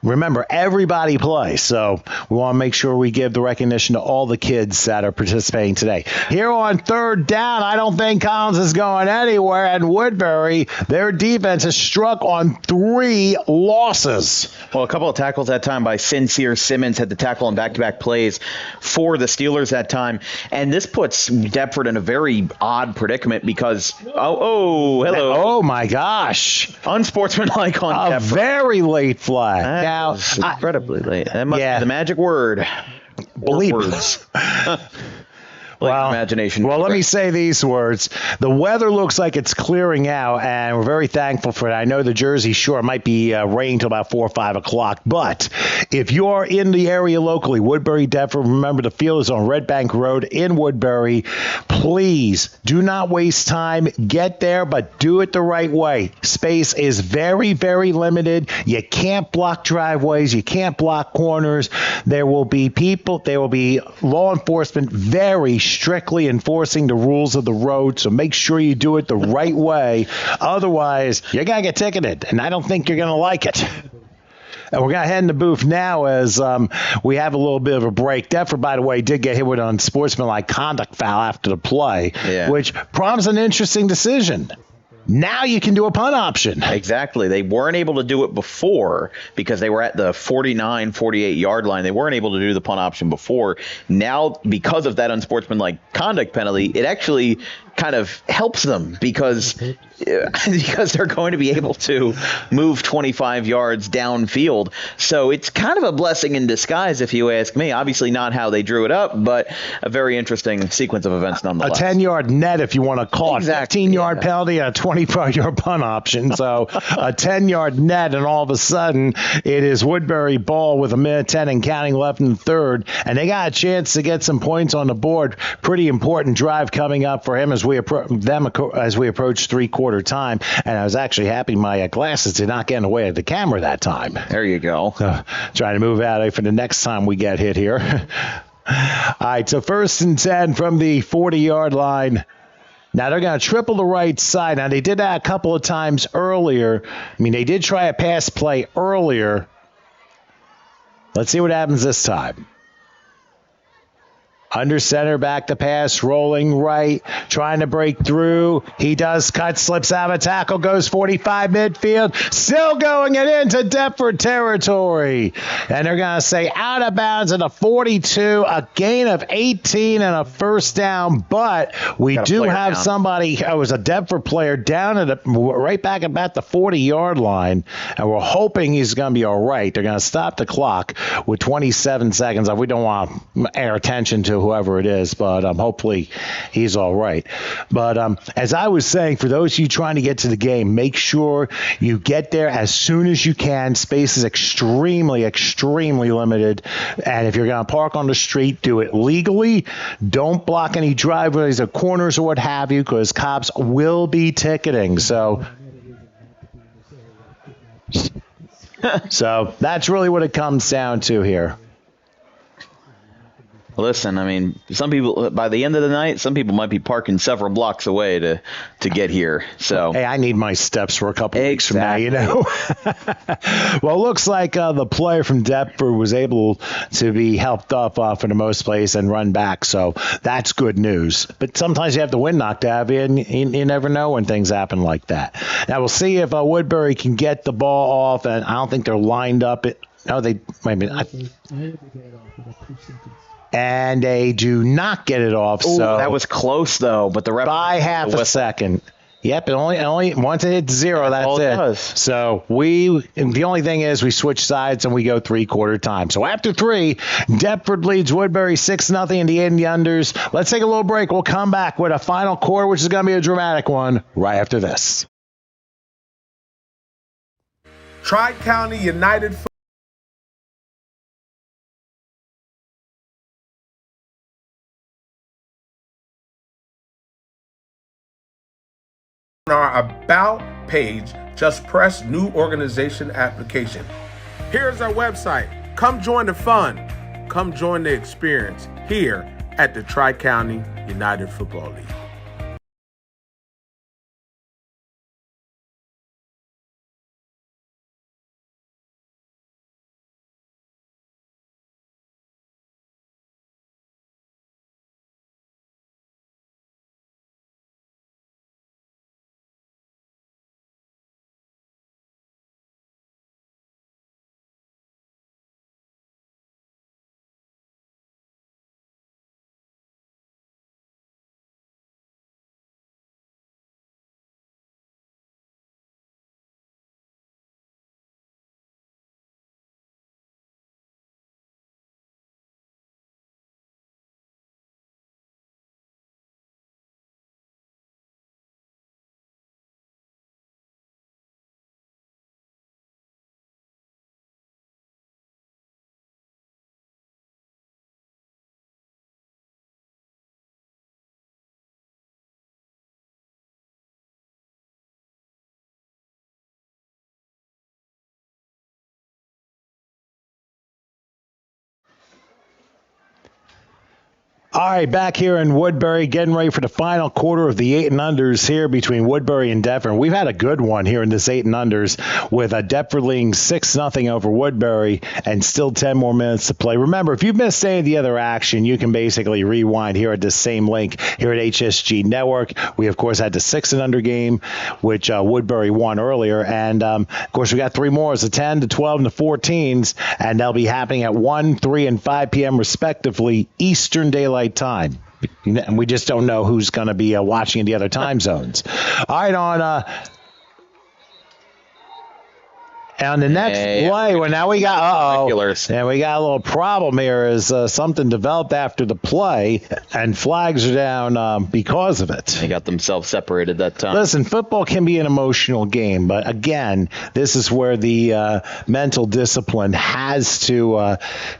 Remember, everybody plays, so we want to make sure we give the recognition to all the kids that are participating today. Here on 3rd down, I don't think Collins is going anywhere, and Woodbury, their defense has struck on 3 losses. Well, a couple of tackles that time by Sincere Simmons had the tackle on back-to-back plays for the Steelers that time, and this puts Deptford in a very odd predicament because, hello. Oh, my gosh. Unsportsmanlike on Deptford. A very late flag. Now, incredibly late. That must be the magic word. Believe words. Imagination. Well, let me say these words. The weather looks like it's clearing out, and we're very thankful for it. I know the Jersey Shore might be raining till about 4 or 5 o'clock, but if you are in the area locally, Woodbury, Deptford, remember the field is on Red Bank Road in Woodbury. Please do not waste time. Get there, but do it the right way. Space is very, very limited. You can't block driveways. You can't block corners. There will be law enforcement very strictly enforcing the rules of the road, so make sure you do it the right way. Otherwise, you're going to get ticketed, and I don't think you're going to like it. And we're going to head in the booth now as we have a little bit of a break. Deptford, by the way, did get hit with an unsportsmanlike conduct foul after the play, which prompts an interesting decision. Now you can do a punt option. Exactly. They weren't able to do it before because they were at the 49, 48-yard line. They weren't able to do the punt option before. Now, because of that unsportsmanlike conduct penalty, it actually kind of helps them because they're going to be able to move 25 yards downfield. So it's kind of a blessing in disguise, if you ask me. Obviously not how they drew it up, but a very interesting sequence of events nonetheless. A 10-yard net, if you want to call it. Exactly, 15-yard penalty, a 25-yard punt option. So a 10-yard net, and all of a sudden it is Woodbury ball with 1:10 and counting left in the third, and they got a chance to get some points on the board. Pretty important drive coming up for him as we approach three-quarter time. And I was actually happy my glasses did not get in the way of the camera that time. There you go. Trying to move out for the next time we get hit here. All right, so 1st and 10 from the 40-yard line. Now they're going to triple the right side. Now they did that a couple of times earlier. I mean, they did try a pass play earlier. Let's see what happens this time. Under center, back to pass, rolling right, trying to break through. He does cut, slips out of a tackle, goes 45 midfield, still going it into Deptford territory. And they're going to say out of bounds at a 42, a gain of 18 and a first down. But we do have somebody, it was a Deptford player, down at right back about the 40-yard line. And we're hoping he's going to be all right. They're going to stop the clock with 27 seconds. We don't want to air attention to whoever it is, but hopefully he's all right. But as I was saying, for those of you trying to get to the game, make sure you get there as soon as you can. Space is extremely, extremely limited. And if you're going to park on the street, do it legally. Don't block any driveways or corners or what have you, because cops will be ticketing. So that's really what it comes down to here. Listen, I mean, some people, by the end of the night, some people might be parking several blocks away to get here. So, hey, I need my steps for a couple weeks from now, you know. Well, it looks like the player from Deptford was able to be helped up for the most place and run back. So that's good news. But sometimes you have the wind knocked out of you, and you never know when things happen like that. Now, we'll see if Woodbury can get the ball off, and I don't think they're lined up. And they do not get it off. Ooh, so that was close, though. But the ref by half a second. Yep, it only once it hits zero, that's it. Does. So the only thing is we switch sides and we go three-quarter time. So after 3, Deptford leads Woodbury 6-0 in the 8 and the unders. Let's take a little break. We'll come back with a final quarter, which is going to be a dramatic one, right after this. Tri-County United on our About page, just press New Organization Application. Here's our website. Come join the fun. Come join the experience here at the Tri-County United Football League. All right, back here in Woodbury, getting ready for the final quarter of the 8 and unders here between Woodbury and Deptford. We've had a good one here in this 8 and unders with Deptford leading 6-0 over Woodbury and still 10 more minutes to play. Remember, if you've missed any of the other action, you can basically rewind here at the same link here at HSG Network. We, of course, had the 6 and under game, which Woodbury won earlier. And, of course, we got 3 more. It's the 10, the 12, and the 14s, and they'll be happening at 1, 3, and 5 p.m. respectively, Eastern Daylight Time. And we just don't know who's going to be watching in the other time zones. All right, on the next play, well, now we got, and we got a little problem here is something developed after the play, and flags are down because of it. They got themselves separated that time. Listen, football can be an emotional game, but again, this is where the mental discipline has to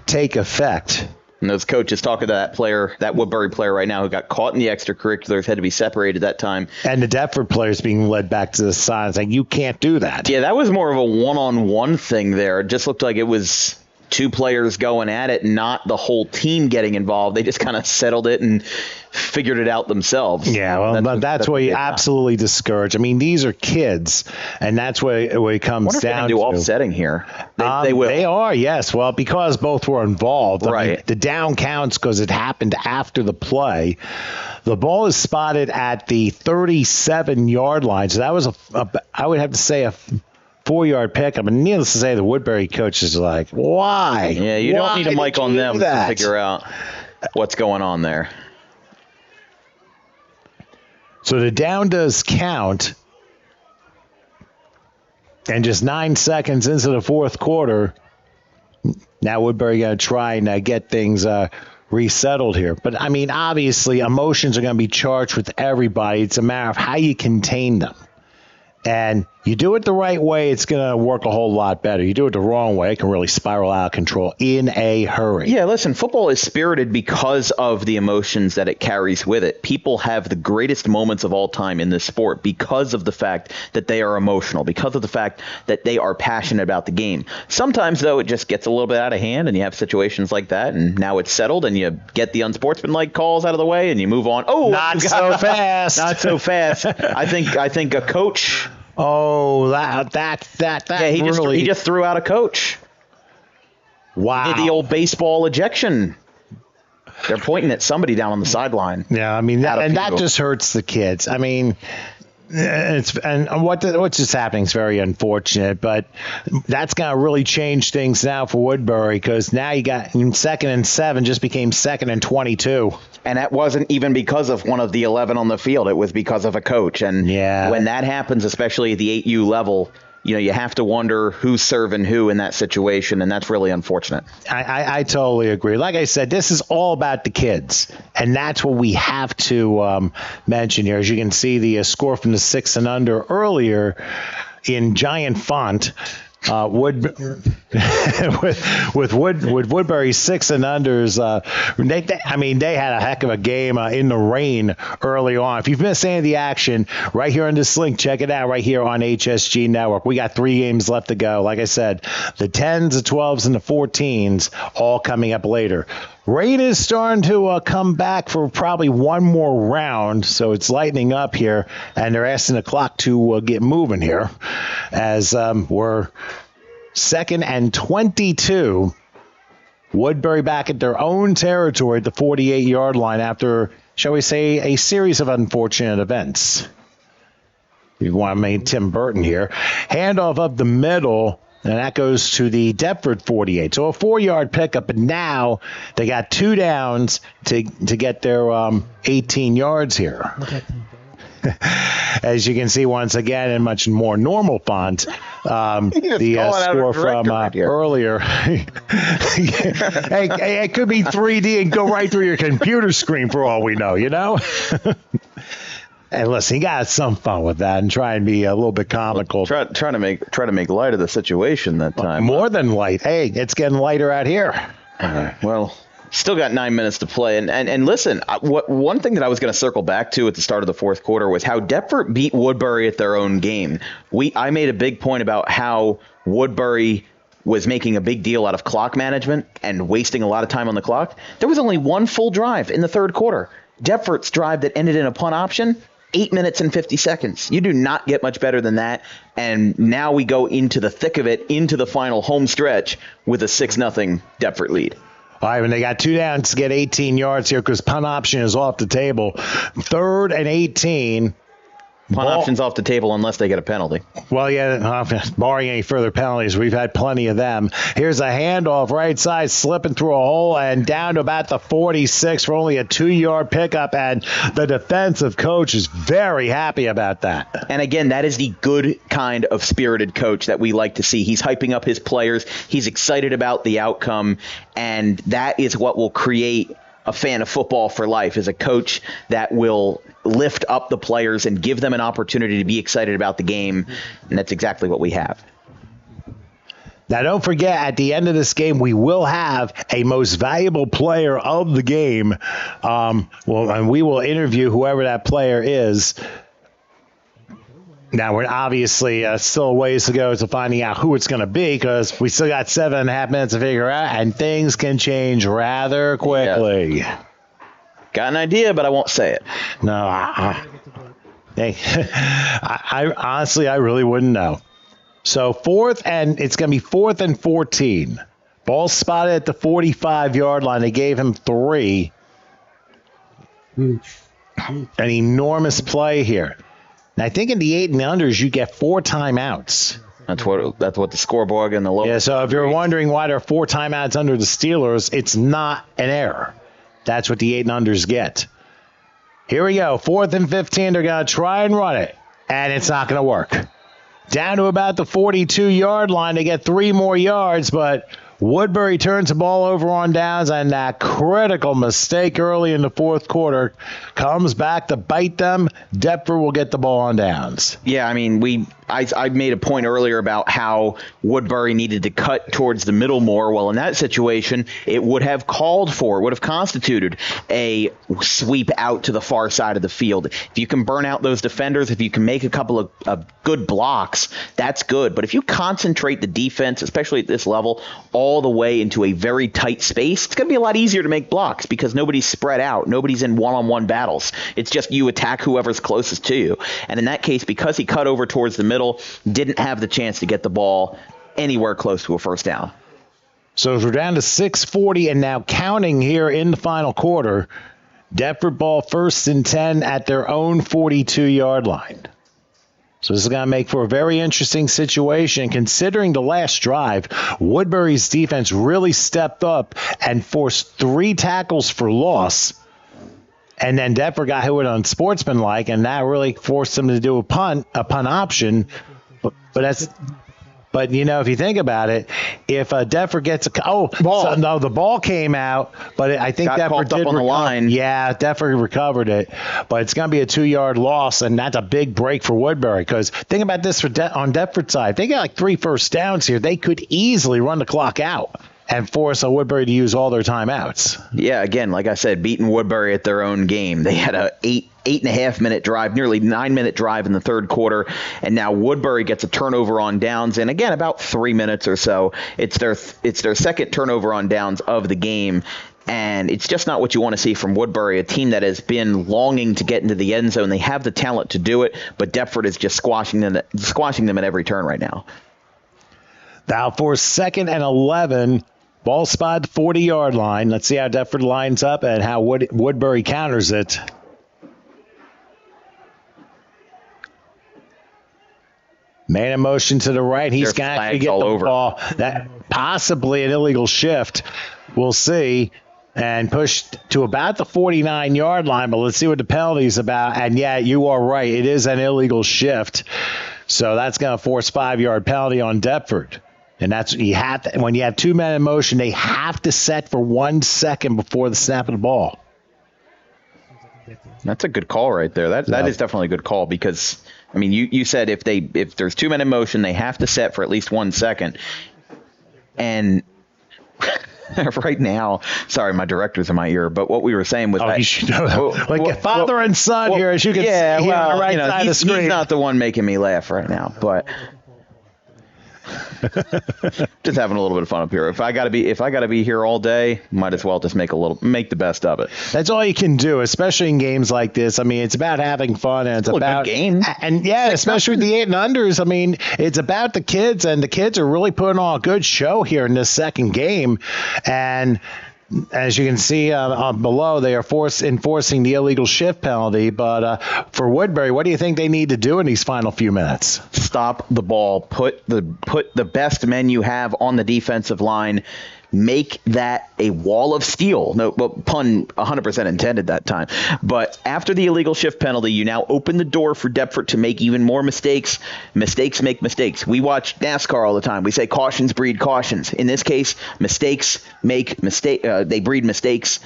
take effect. And those coaches talking to that player, that Woodbury player right now who got caught in the extracurriculars, had to be separated that time. And the Deptford players being led back to the side, saying, you can't do that. Yeah, that was more of a one-on-one thing there. It just looked like it was two players going at it, not the whole team getting involved. They just kind of settled it and figured it out themselves. Yeah, well, that's where you absolutely discourage. I mean, these are kids, and that's where it comes down to. Do offsetting here. They will. They are, yes. Well, because both were involved. Right. I mean, the down counts because it happened after the play. The ball is spotted at the 37-yard line. So that was I would have to say a 4-yard pickup. And needless to say, the Woodbury coach is like, why? Yeah, you don't need a mic on them to figure out what's going on there. So the down does count. And just 9 seconds into the fourth quarter, now Woodbury going to try and get things resettled here. But, I mean, obviously, emotions are going to be charged with everybody. It's a matter of how you contain them. And you do it the right way, it's going to work a whole lot better. You do it the wrong way, it can really spiral out of control in a hurry. Yeah, listen, football is spirited because of the emotions that it carries with it. People have the greatest moments of all time in this sport because of the fact that they are emotional, because of the fact that they are passionate about the game. Sometimes, though, it just gets a little bit out of hand, and you have situations like that, and now it's settled, and you get the unsportsmanlike calls out of the way, and you move on. Oh, not so fast. Not so fast. I think a coach... Oh, that yeah, he just threw out a coach. Wow. He did the old baseball ejection. They're pointing at somebody down on the sideline. Yeah, I mean, that just hurts the kids. I mean, what's just happening is very unfortunate, but that's going to really change things now for Woodbury because now you got 2nd and 7 just became 2nd and 22. And that wasn't even because of one of the 11 on the field. It was because of a coach. And when that happens, especially at the 8U level, you have to wonder who's serving who in that situation, and that's really unfortunate. I totally agree. Like I said, this is all about the kids, and that's what we have to mention here. As you can see, the score from the 6 and under earlier in giant font. With Woodbury 6 and unders, they had a heck of a game in the rain early on. If you've missed any of the action, right here on this link, check it out right here on HSG Network. We got 3 games left to go. Like I said, the 10s, the 12s, and the 14s all coming up later. Rain is starting to come back for probably one more round, so it's lightening up here, and they're asking the clock to get moving here as we're 2nd and 22. Woodbury back at their own territory at the 48-yard line after, shall we say, a series of unfortunate events. You want to make Tim Burton here. Handoff up the middle. And that goes to the Deptford 48. So a 4-yard pickup, and now they got 2 downs to get their 18 yards here. As you can see once again in much more normal font, the score from earlier. Hey, it could be 3D and go right through your computer screen for all we know, And listen, you got some fun with that and try and be a little bit comical. Try to make light of the situation that time. More than light. Hey, it's getting lighter out here. Well, still got 9 minutes to play. And listen, one thing that I was going to circle back to at the start of the fourth quarter was how Deptford beat Woodbury at their own game. I made a big point about how Woodbury was making a big deal out of clock management and wasting a lot of time on the clock. There was only one full drive in the third quarter. Deptford's drive that ended in a punt option, 8 minutes and 50 seconds. You do not get much better than that. And now we go into the thick of it, into the final home stretch with a 6-0 Deptford lead. All right, when they got 2 downs to get 18 yards here because punt option is off the table. 3rd and 18. Punt options off the table unless they get a penalty. Well, yeah, barring any further penalties, we've had plenty of them. Here's a handoff, right side, slipping through a hole and down to about the 46 for only a 2-yard pickup, and the defensive coach is very happy about that. And again, that is the good kind of spirited coach that we like to see. He's hyping up his players. He's excited about the outcome, and that is what will create a fan of football for life, is a coach that will lift up the players and give them an opportunity to be excited about the game. And that's exactly what we have. Now, don't forget, at the end of this game, we will have a most valuable player of the game. And we will interview whoever that player is. Now, we're obviously still a ways to go to finding out who it's going to be, because we still got 7.5 minutes to figure out, and things can change rather quickly. Yeah. Got an idea, but I won't say it. No, hey, I honestly, I really wouldn't know. So it's going to be 4th and 14. Ball spotted at the 45-yard line. They gave him 3. An enormous play here. And I think in the 8 and unders, you get 4 timeouts. That's what the scoreboard and the lower. Yeah, so if you're wondering why there are 4 timeouts under the Steelers, it's not an error. That's what the 8 and unders get. Here we go. 4th and 15. They're going to try and run it, and it's not going to work. Down to about the 42-yard line. They get 3 more yards, but Woodbury turns the ball over on downs, and that critical mistake early in the 4th quarter comes back to bite them. Deptford will get the ball on downs. Yeah, I mean, I made a point earlier about how Woodbury needed to cut towards the middle more. Well, in that situation, it would have constituted a sweep out to the far side of the field. If you can burn out those defenders, if you can make a couple of good blocks, that's good. But if you concentrate the defense, especially at this level, all the way into a very tight space, it's going to be a lot easier to make blocks because nobody's spread out. Nobody's in one-on-one battles. It's just you attack whoever's closest to you. And in that case, because he cut over towards the middle, didn't have the chance to get the ball anywhere close to a first down. So we're down to 6:40 and now counting here in the final quarter. Deptford ball 1st and 10 at their own 42-yard line. So this is going to make for a very interesting situation. Considering the last drive, Woodbury's defense really stepped up and forced 3 tackles for loss. And then Deptford got hit with unsportsmanlike, and that really forced them to do a punt option. But you know, if you think about it, if Deptford gets ball. So, no, the ball came out, but I think Deptford did up on the line. Yeah, Deptford recovered it, but it's going to be a 2-yard loss, and that's a big break for Woodbury. Because think about this on Deptford's side, they got like 3 first downs here. They could easily run the clock out and force Woodbury to use all their timeouts. Yeah, again, like I said, beating Woodbury at their own game. They had a 8.5-minute drive, nearly 9-minute drive in the 3rd quarter, and now Woodbury gets a turnover on downs in, again, about 3 minutes or so. It's their 2nd turnover on downs of the game, and it's just not what you want to see from Woodbury, a team that has been longing to get into the end zone. They have the talent to do it, but Deptford is just squashing them at every turn right now. Now for 2nd and 11, ball spot 40-yard line. Let's see how Deptford lines up and how Woodbury counters it. Man in motion to the right. He's got to get the ball. That possibly an illegal shift. We'll see. And pushed to about the 49-yard line. But let's see what the penalty's about. And yeah, you are right. It is an illegal shift. So that's going to force 5-yard penalty on Deptford. And that's when you have 2 men in motion, they have to set for 1 second before the snap of the ball. That's a good call right there. That is definitely a good call because, I mean, you said if there's 2 men in motion, they have to set for at least 1 second. And right now, sorry, my director's in my ear, but what we were saying was you should know. Father and son here, as you can see here on the right side of the screen. He's not the one making me laugh right now, but just having a little bit of fun up here. If I gotta be here all day, might as well just make the best of it. That's all you can do, especially in games like this. I mean, it's about having fun, and it's about a good game. And yeah, especially with the 8 and unders. I mean, it's about the kids, and the kids are really putting on a good show here in this second game. And as you can see below, they are enforcing the illegal shift penalty. But for Woodbury, what do you think they need to do in these final few minutes? Stop the ball. Put the best men you have on the defensive line. Make that a wall of steel. No, well, pun 100% intended that time. But after the illegal shift penalty, you now open the door for Deptford to make even more mistakes. Mistakes make mistakes. We watch NASCAR all the time. We say cautions breed cautions. In this case, mistakes make mistake. They breed mistakes.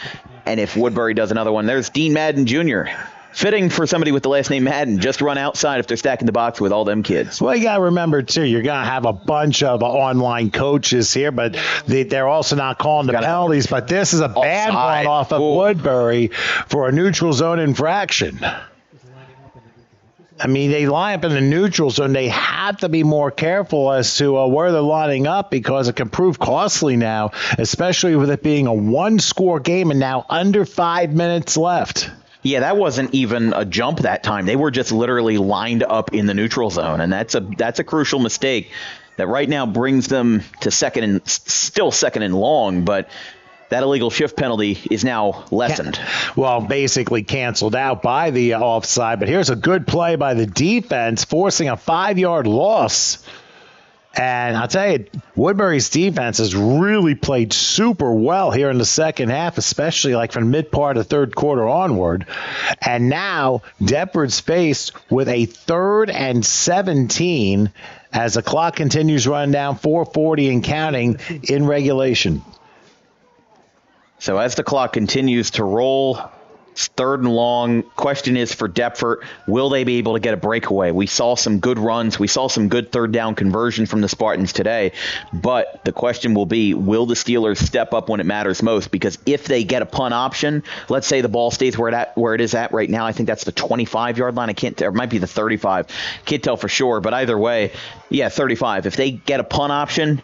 And if Woodbury does another one, there's Dean Madden Jr. Fitting for somebody with the last name Madden. Just run outside if they're stacking the box with all them kids. Well, you got to remember, too, you're going to have a bunch of online coaches here, but they're also not calling the penalties. But this is a bad one off of Woodbury for a neutral zone infraction. I mean, they line up in the neutral zone. They have to be more careful as to where they're lining up because it can prove costly now, especially with it being a one-score game and now under 5 minutes left. Yeah, that wasn't even a jump that time. They were just literally lined up in the neutral zone, and that's a crucial mistake that right now brings them to still second and long, but that illegal shift penalty is now lessened. Well, basically canceled out by the offside, but here's a good play by the defense, forcing a 5-yard loss. And I'll tell you, Woodbury's defense has really played super well here in the second half, especially like from mid part of the third quarter onward. And now Deptford's faced with a 3rd and 17 as the clock continues running down, 4:40 and counting in regulation. So as the clock continues to roll, it's 3rd and long. Question is for Deptford, will they be able to get a breakaway? We saw some good runs. We saw some good 3rd down conversions from the Spartans today. But the question will be, will the Steelers step up when it matters most? Because if they get a punt option, let's say the ball stays where it is at right now. I think that's the 25-yard line. Or it might be the 35. Can't tell for sure. But either way, yeah, 35. If they get a punt option,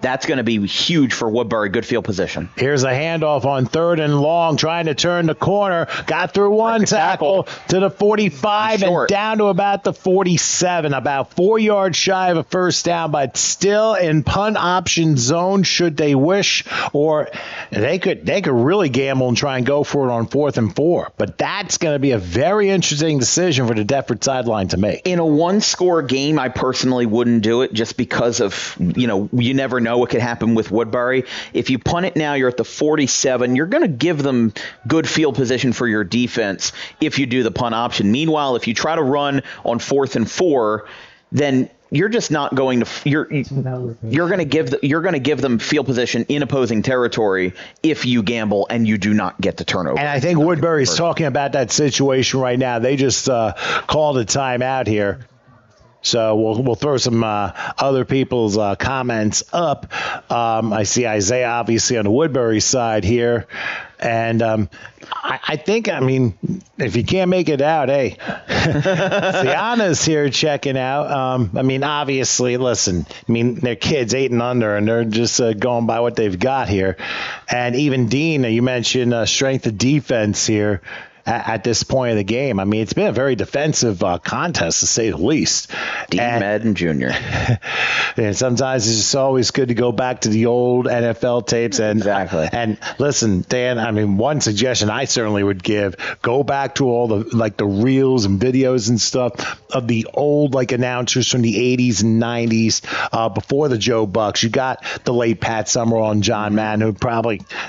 that's going to be huge for Woodbury. Good field position. Here's a handoff on 3rd and long, trying to turn the corner. Got through one tackle to the 45 and down to about the 47. About 4 yards shy of a first down, but still in punt option zone should they wish. Or they could really gamble and try and go for it on 4th and 4. But that's going to be a very interesting decision for the Deptford sideline to make. In a one-score game, I personally wouldn't do it just because of, you never know what could happen with Woodbury. If you punt it now, you're at the 47. You're going to give them good field position for your defense if you do the punt option. Meanwhile, if you try to run on 4th and 4, then you're just not going to you're going to give them field position in opposing territory if you gamble and you do not get the turnover. And I think Woodbury's talking about that situation right now. They just called a timeout here. So we'll throw some other people's comments up. I see Isaiah obviously on the Woodbury side here. And I think, if you can't make it out, hey, Sienna's here checking out. Obviously, listen, they're kids 8 and under, and they're just going by what they've got here. And even Dean, you mentioned strength of defense here at this point of the game. It's been a very defensive contest, to say the least. Dean Madden Jr. And sometimes it's just always good to go back to the old NFL tapes. And, exactly. And listen, Dan, one suggestion I certainly would give, go back to all the reels and videos and stuff of the old announcers from the 80s and 90s before the Joe Bucks. You got the late Pat Summerall and John Madden,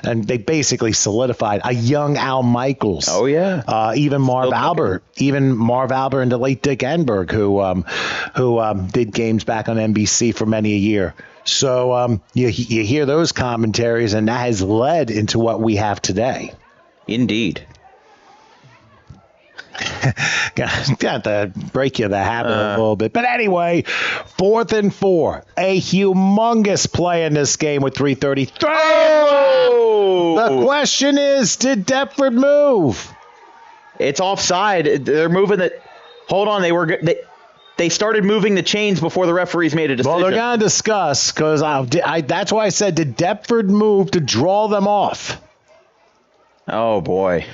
and they basically solidified a young Al Michaels. Oh, yeah. Even Marv Albert and the late Dick Enberg, who did games back on NBC for many a year. So you hear those commentaries, and that has led into what we have today. Indeed. Got to break you the habit a little bit. But anyway, 4th and 4. A humongous play in this game with 3:33. Oh! The question is, did Deptford move? It's offside. They're moving it. Hold on. They started moving the chains before the referees made a decision. Well, they're going to discuss, because that's why I said, did Deptford move to draw them off? Oh, boy.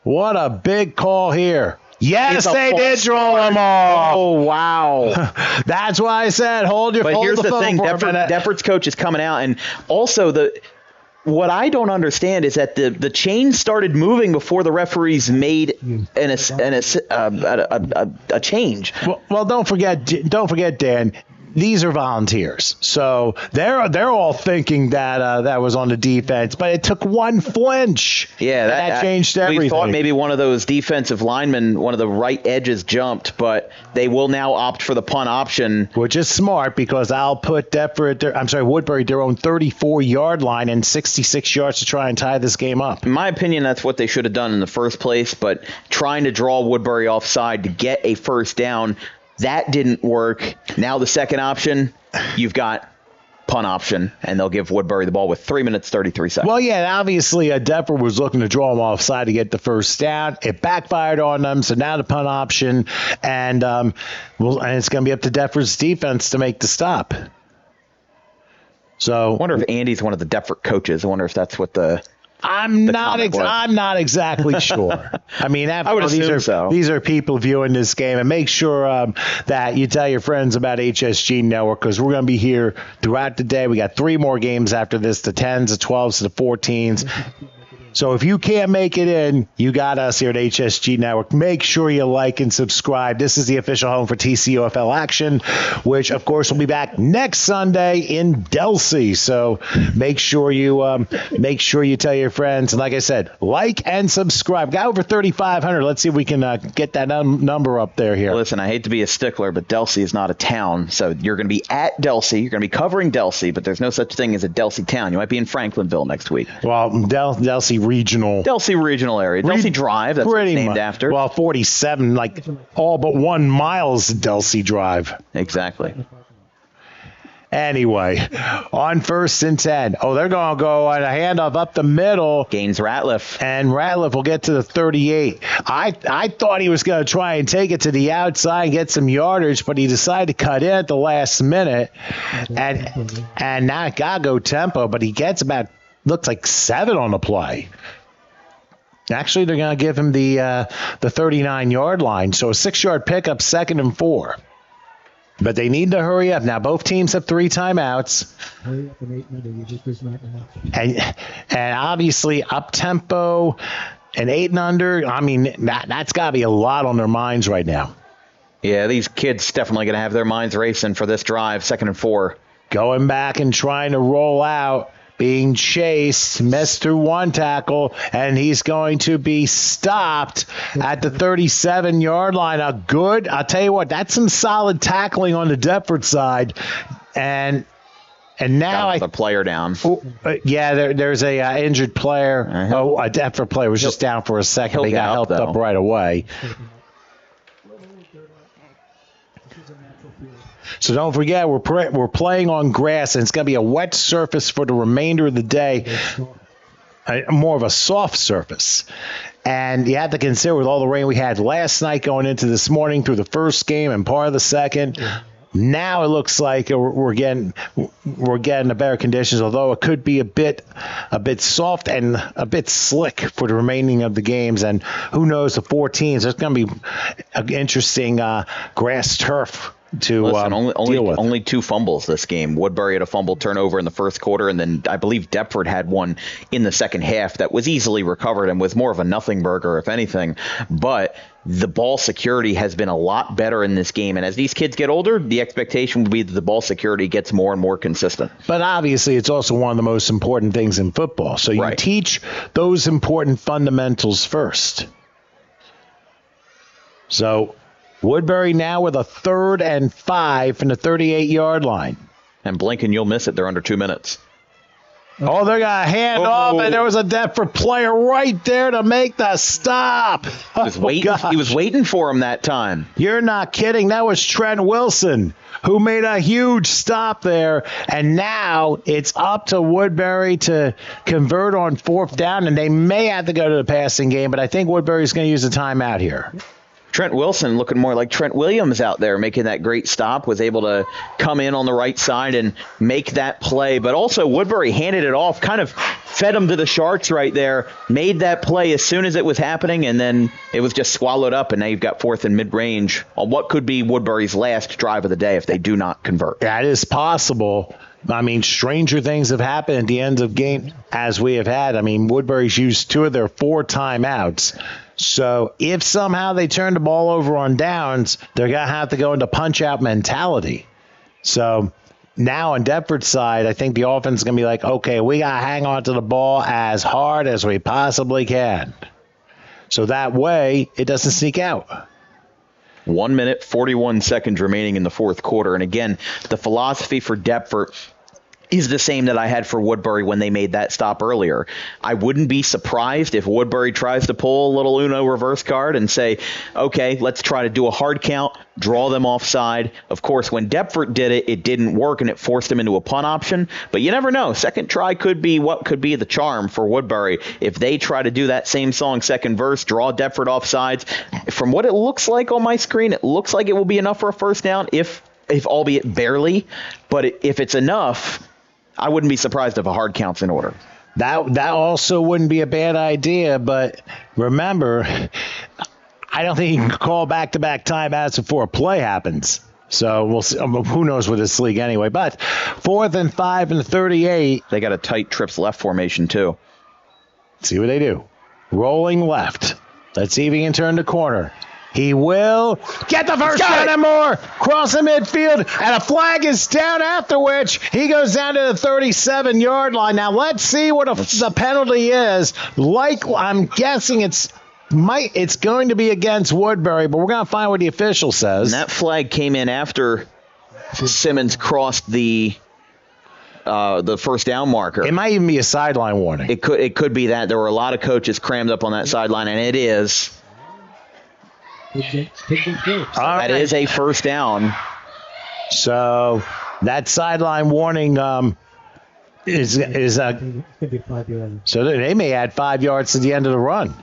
What a big call here. Yes, they did draw them off. Oh, wow. That's why I said, hold your phone. But here's the thing. Deptford's coach is coming out, and also what I don't understand is that the chains started moving before the referees made a change. Well, don't forget, Dan. These are volunteers, so they're all thinking that that was on the defense, but it took one flinch. Yeah, that changed everything. We thought maybe one of those defensive linemen, one of the right edges, jumped, but they will now opt for the punt option, which is smart because I'll put Woodbury their own 34-yard line and 66 yards to try and tie this game up. In my opinion, that's what they should have done in the first place, but trying to draw Woodbury offside to get a first down, that didn't work. Now the second option, you've got punt option, and they'll give Woodbury the ball with 3 minutes, 33 seconds. Well, yeah, obviously Deptford was looking to draw them offside to get the first down. It backfired on them, so now the punt option, and it's going to be up to Deptford's defense to make the stop. So I wonder if Andy's one of the Deptford coaches. I wonder if that's what I'm not exactly sure. I mean, these are people viewing this game, and make sure that you tell your friends about HSG Network because we're going to be here throughout the day. We got 3 more games after this: the 10s, the 12s, the 14s. So if you can't make it in, you got us here at HSG Network. Make sure you like and subscribe. This is the official home for TCUFL action, which, of course, will be back next Sunday in Delsea. So make sure you tell your friends. And like I said, like and subscribe. Got over 3,500. Let's see if we can get that number up there here. Listen, I hate to be a stickler, but Delsea is not a town. So you're going to be at Delsea. You're going to be covering Delsea, but there's no such thing as a Delsea town. You might be in Franklinville next week. Well, Delsea regional area. Delsea Drive, that's what it's named after. Well, 47, like all but 1 mile is Delsea Drive. Exactly. Anyway, on 1st and 10. Oh, they're going to go on a handoff up the middle. Gains Ratliff. And Ratliff will get to the 38. I thought he was going to try and take it to the outside and get some yardage, but he decided to cut in at the last minute. And now it got to go tempo, but he gets looks like 7 on the play. Actually, they're going to give him the 39-yard line. So a 6-yard pickup, 2nd and 4. But they need to hurry up. Now, both teams have 3 timeouts. And obviously, up-tempo and 8 and under, I mean, that's got to be a lot on their minds right now. Yeah, these kids definitely going to have their minds racing for this drive, 2nd and 4. Going back and trying to roll out. Being chased, missed through 1 tackle, and he's going to be stopped at the 37-yard line. I'll tell you what, that's some solid tackling on the Deptford side. And now the player down. There's a injured player. Uh-huh. A Deptford player was just down for a second. He got helped up right away. So don't forget, we're playing on grass, and it's going to be a wet surface for the remainder of the day, more of a soft surface. And you have to consider with all the rain we had last night going into this morning through the first game and part of the second, now it looks like we're getting the better conditions, although it could be a bit soft and a bit slick for the remaining of the games. And who knows, the 14s, there's going to be an interesting grass turf to deal with. Only 2 fumbles this game. Woodbury had a fumble turnover in the first quarter, and then I believe Deptford had one in the second half that was easily recovered and was more of a nothing burger, if anything. But the ball security has been a lot better in this game, and as these kids get older, the expectation would be that the ball security gets more and more consistent. But obviously, it's also one of the most important things in football. So you teach those important fundamentals first. So Woodbury now with a 3rd and 5 from the 38-yard line. And blink and you'll miss it. They're under 2 minutes. Oh, they're going to hand off, and there was a Deptford player right there to make the stop. He was waiting for him that time. You're not kidding. That was Trent Wilson, who made a huge stop there. And now it's up to Woodbury to convert on 4th down, and they may have to go to the passing game, but I think Woodbury's going to use a timeout here. Trent Wilson looking more like Trent Williams out there, making that great stop, was able to come in on the right side and make that play. But also Woodbury handed it off, kind of fed him to the Sharks right there, made that play as soon as it was happening, and then it was just swallowed up, and now you've got 4th and mid-range on what could be Woodbury's last drive of the day if they do not convert. That is possible. I mean, stranger things have happened at the end of game as we have had. I mean, Woodbury's used 2 of their 4 timeouts. So if somehow they turn the ball over on downs, they're going to have to go into punch-out mentality. So now on Deptford's side, I think the offense is going to be like, okay, we got to hang on to the ball as hard as we possibly can. So that way, it doesn't sneak out. 1 minute, 41 seconds remaining in the fourth quarter. And again, the philosophy for Deptford is the same that I had for Woodbury when they made that stop earlier. I wouldn't be surprised if Woodbury tries to pull a little Uno reverse card and say, okay, let's try to do a hard count, draw them offside. Of course, when Deptford did it, it didn't work and it forced them into a punt option. But you never know. Second try could be what could be the charm for Woodbury. If they try to do that same song, second verse, draw Deptford offsides. From what it looks like on my screen, it looks like it will be enough for a first down, if albeit barely. But if it's enough, I wouldn't be surprised if a hard count's in order. That also wouldn't be a bad idea, but remember, I don't think you can call back-to-back timeouts before a play happens. So we'll see. Who knows with this league anyway. But 4th and 5 and 38. They got a tight trips left formation too. See what they do. Rolling left. Let's see if he can turn the corner. He will get the first down and more. Cross the midfield, and a flag is down, after which he goes down to the 37-yard line. Now, let's see what the penalty is. I'm guessing it's going to be against Woodbury, but we're going to find what the official says. And that flag came in after Simmons crossed the first down marker. It might even be a sideline warning. It could be that. There were a lot of coaches crammed up on that sideline, and it is. That is a first down. So that sideline warning is so they may add 5 yards to the end of the run.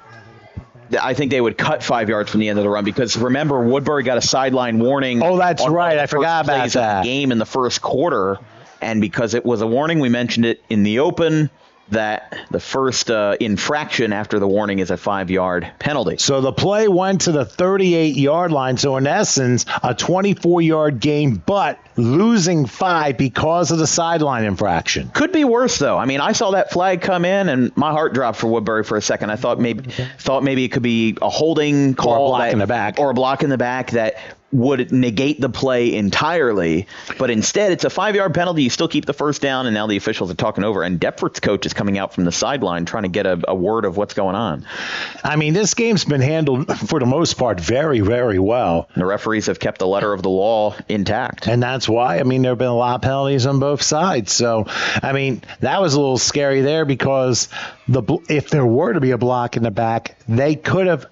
I think they would cut 5 yards from the end of the run because remember Woodbury got a sideline warning. Oh, that's right. I forgot about that. Game in the first quarter, and because it was a warning, we mentioned it in the open. That the first infraction after the warning is a 5-yard penalty. So the play went to the 38-yard line. So in essence, a 24-yard gain, but losing 5 because of the sideline infraction. Could be worse, though. I mean, I saw that flag come in, and my heart dropped for Woodbury for a second. I thought maybe it could be a holding call, or a block in the back, or a block in the back that would negate the play entirely, but instead it's a 5-yard penalty. You still keep the first down, and now the officials are talking over, and Deptford's coach is coming out from the sideline trying to get a word of what's going on. I mean, this game's been handled for the most part very, very well. The referees have kept the letter of the law intact. And that's why, I mean, there have been a lot of penalties on both sides. So, I mean, that was a little scary there because if there were to be a block in the back, they could have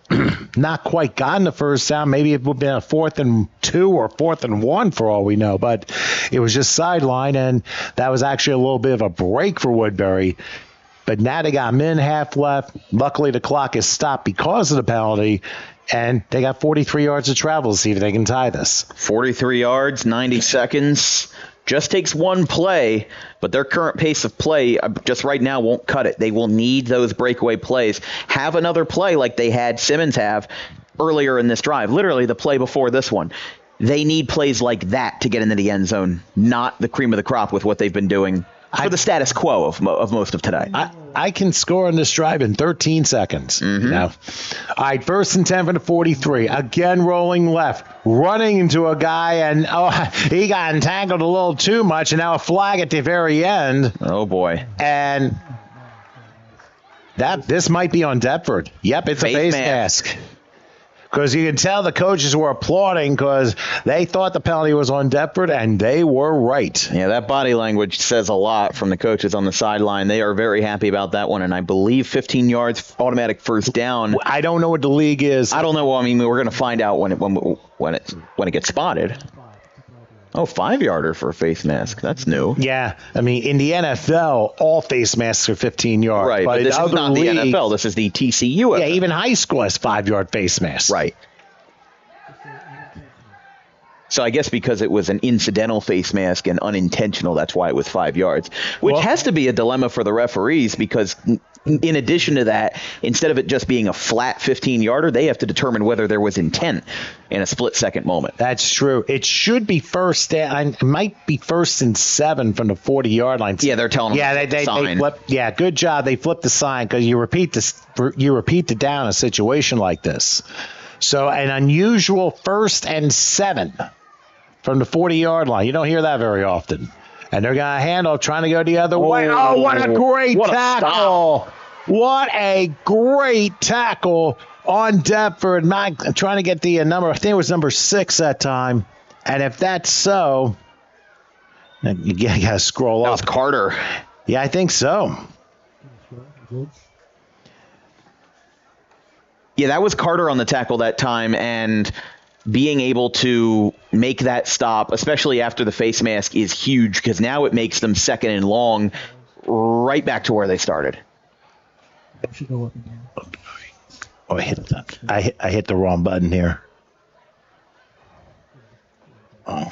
not quite gotten the first down. Maybe it would have been a 4th and 2 or 4th and 1 for all we know, but it was just sideline, and that was actually a little bit of a break for Woodbury. But now they got a minute and a half left. Luckily, the clock is stopped because of the penalty, and they got 43 yards of travel to see if they can tie this. 43 yards, 90 seconds. Just takes one play, but their current pace of play just right now won't cut it. They will need those breakaway plays. Have another play like they had Simmons have earlier in this drive, literally the play before this one. They need plays like that to get into the end zone, not the cream of the crop with what they've been doing for the status quo of most of today. I can score on this drive in 13 seconds. Mm-hmm. Now, all right, 1st and 10 for the 43. Again, rolling left, running into a guy, and he got entangled a little too much, and now a flag at the very end. Oh, boy. And this might be on Deptford. Yep, it's a face mask. Because you can tell the coaches were applauding because they thought the penalty was on Deptford, and they were right. Yeah, that body language says a lot from the coaches on the sideline. They are very happy about that one, and I believe 15 yards, automatic first down. I don't know what the league is. I don't know. Well, I mean, we're going to find out when it gets spotted. Oh, 5-yarder for a face mask. That's new. Yeah. I mean, in the NFL, all face masks are 15 yards. Right, but this is not the NFL. This is the TCUFL. Yeah, even high school has 5-yard face masks. Right. So I guess because it was an incidental face mask and unintentional, that's why it was 5 yards, which has to be a dilemma for the referees because in addition to that, instead of it just being a flat 15-yarder, they have to determine whether there was intent in a split-second moment. That's true. It should be first down. It might be 1st and 7 from the 40-yard line. Yeah, they're telling them. Yeah, they flipped. Yeah, good job. They flipped the sign because you repeat the down in a situation like this. So an unusual 1st and 7 from the 40-yard line. You don't hear that very often. And they're going to handle, trying to go the other way. Oh, what a great tackle. What a great tackle on Deptford. Not trying to get the number. I think it was number 6 that time. And if that's so, you got to scroll up. That was Carter. Yeah, I think so. Yeah, that was Carter on the tackle that time, and being able to make that stop, especially after the face mask, is huge because now it makes them 2nd and long right back to where they started. Oh, I hit the wrong button here. Oh.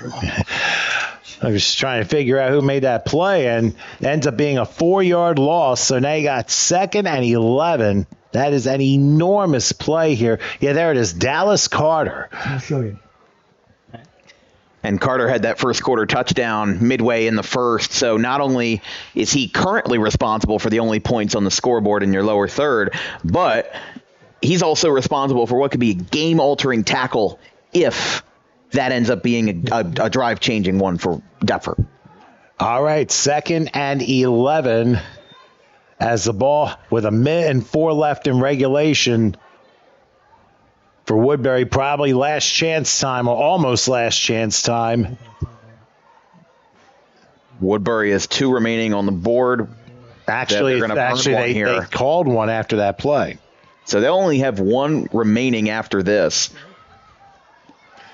I was just trying to figure out who made that play, and it ends up being a 4-yard loss. So now you got 2nd and 11. That is an enormous play here. Yeah, there it is. Dallas Carter. I'll show you. And Carter had that first quarter touchdown midway in the first. So not only is he currently responsible for the only points on the scoreboard in your lower third, but he's also responsible for what could be a game-altering tackle if that ends up being a drive-changing one for Deptford. All right, 2nd and 11 as the ball with 1:04 left in regulation for Woodbury. Probably last chance time or almost last chance time. Woodbury has 2 remaining on the board. Actually, they called one after that play. So they'll only have 1 remaining after this.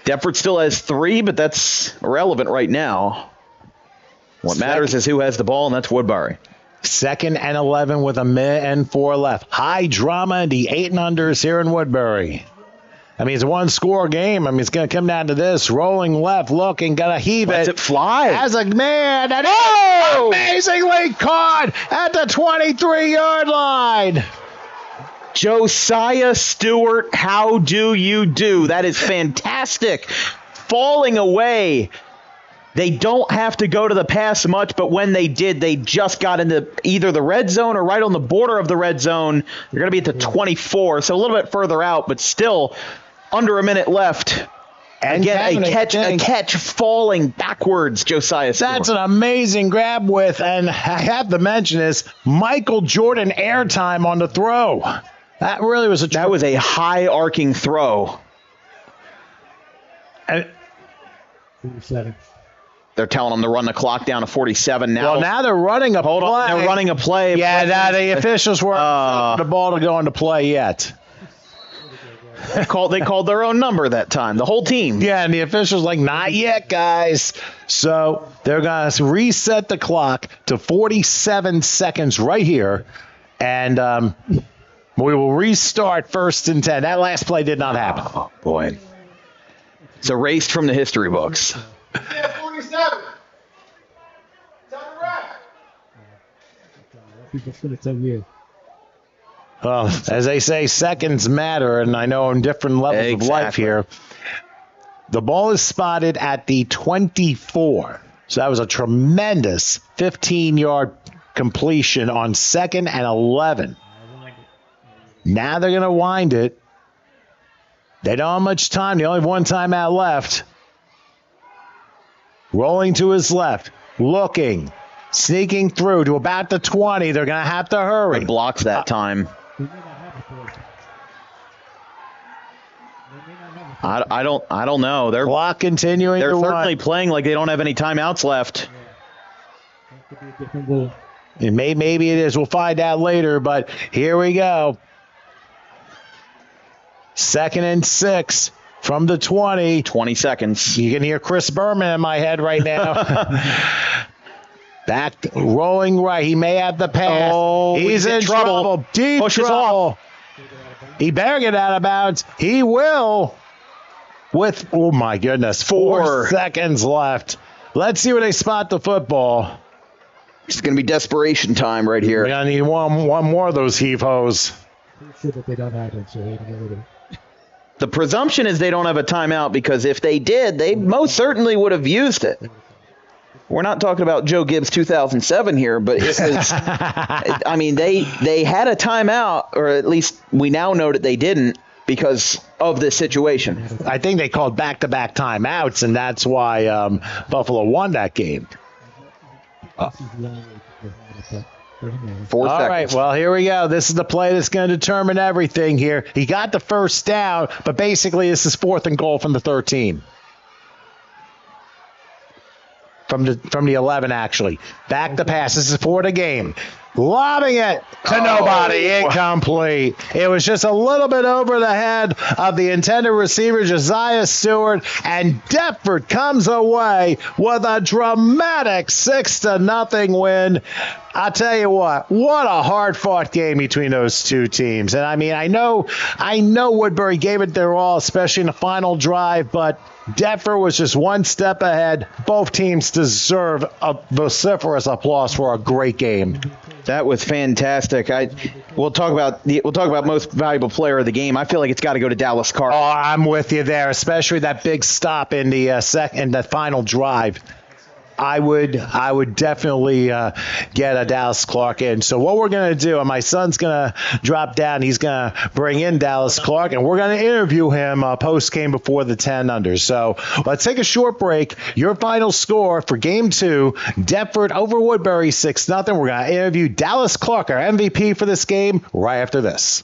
Deptford still has 3, but that's irrelevant right now. What matters is who has the ball, and that's Woodbury. 2nd and 11 with 1:04 left. High drama in the 8 and unders here in Woodbury. I mean, it's a 1-score game. I mean, it's going to come down to this. Rolling left, looking, got to heave Lets it fly. As a man, and amazingly caught at the 23-yard line. Josiah Stewart, how do you do? That is fantastic. Falling away. They don't have to go to the pass much, but when they did, they just got into either the red zone or right on the border of the red zone. They're going to be at the 24, so a little bit further out, but still under a minute left. And again, a catch falling backwards, Josiah Stewart. That's an amazing grab with, and I have to mention this, Michael Jordan airtime on the throw. That really was that was a high arcing throw. They're telling them to run the clock down to 47 now. Well, now they're running a play. They're running a play. Yeah, now the officials weren't the ball to go into play yet. They called their own number that time, the whole team. Yeah, and the officials like, not yet, guys. So they're going to reset the clock to 47 seconds right here, and we will restart 1st and 10. That last play did not happen. Oh, boy. It's erased from the history books. Yeah, 47. It's on the right. People should tell you. Well, as they say, seconds matter, and I know on different levels of life here. The ball is spotted at the 24. So that was a tremendous 15-yard completion on 2nd and 11. Now they're going to wind it. They don't have much time. They only have 1 timeout left. Rolling to his left. Looking. Sneaking through to about the 20. They're going to have to hurry. Blocks that time. I don't know. They're clock continuing. They're to certainly run. playing like they don't have any timeouts left. Maybe it is. We'll find out later. But here we go. 2nd and 6 from the 20. 20 seconds. You can hear Chris Berman in my head right now. Back rolling right. He may have the pass. Oh, he's in trouble. Deep Pushes trouble. off. He better get out of bounds. He will. with, oh my goodness, 4 seconds left. Let's see where they spot the football. It's going to be desperation time right here. We're going to need one more of those heave-hos. Pretty sure that they don't have it, so they can get rid of it. The presumption is they don't have a timeout because if they did, they most certainly would have used it. We're not talking about Joe Gibbs 2007 here, but it was, I mean, they had a timeout, or at least we now know that they didn't because of this situation. I think they called back-to-back timeouts, and that's why Buffalo won that game. This is the only way to prevent it, but 4 seconds. All right, well, here we go. This is the play that's going to determine everything here. He got the first down, but basically this is 4th and goal from the 13. From the 11, actually. Back the pass. This is for the game. Lobbing it to nobody. Incomplete. It was just a little bit over the head of the intended receiver, Josiah Stewart, and Deptford comes away with a dramatic 6-0 win. I'll tell you what a hard-fought game between those two teams. And I mean, I know Woodbury gave it their all, especially in the final drive, but Deptford was just one step ahead. Both teams deserve a vociferous applause for a great game. That was fantastic. We'll talk about most valuable player of the game. I feel like it's got to go to Dallas Carr. Oh, I'm with you there, especially that big stop in the final drive. I would definitely get a Dallas Clark in. So what we're going to do, and my son's going to drop down. He's going to bring in Dallas Clark, and we're going to interview him post-game before the 10 under. So let's take a short break. Your final score for Game 2, Deptford over Woodbury 6-0. We're going to interview Dallas Clark, our MVP for this game, right after this.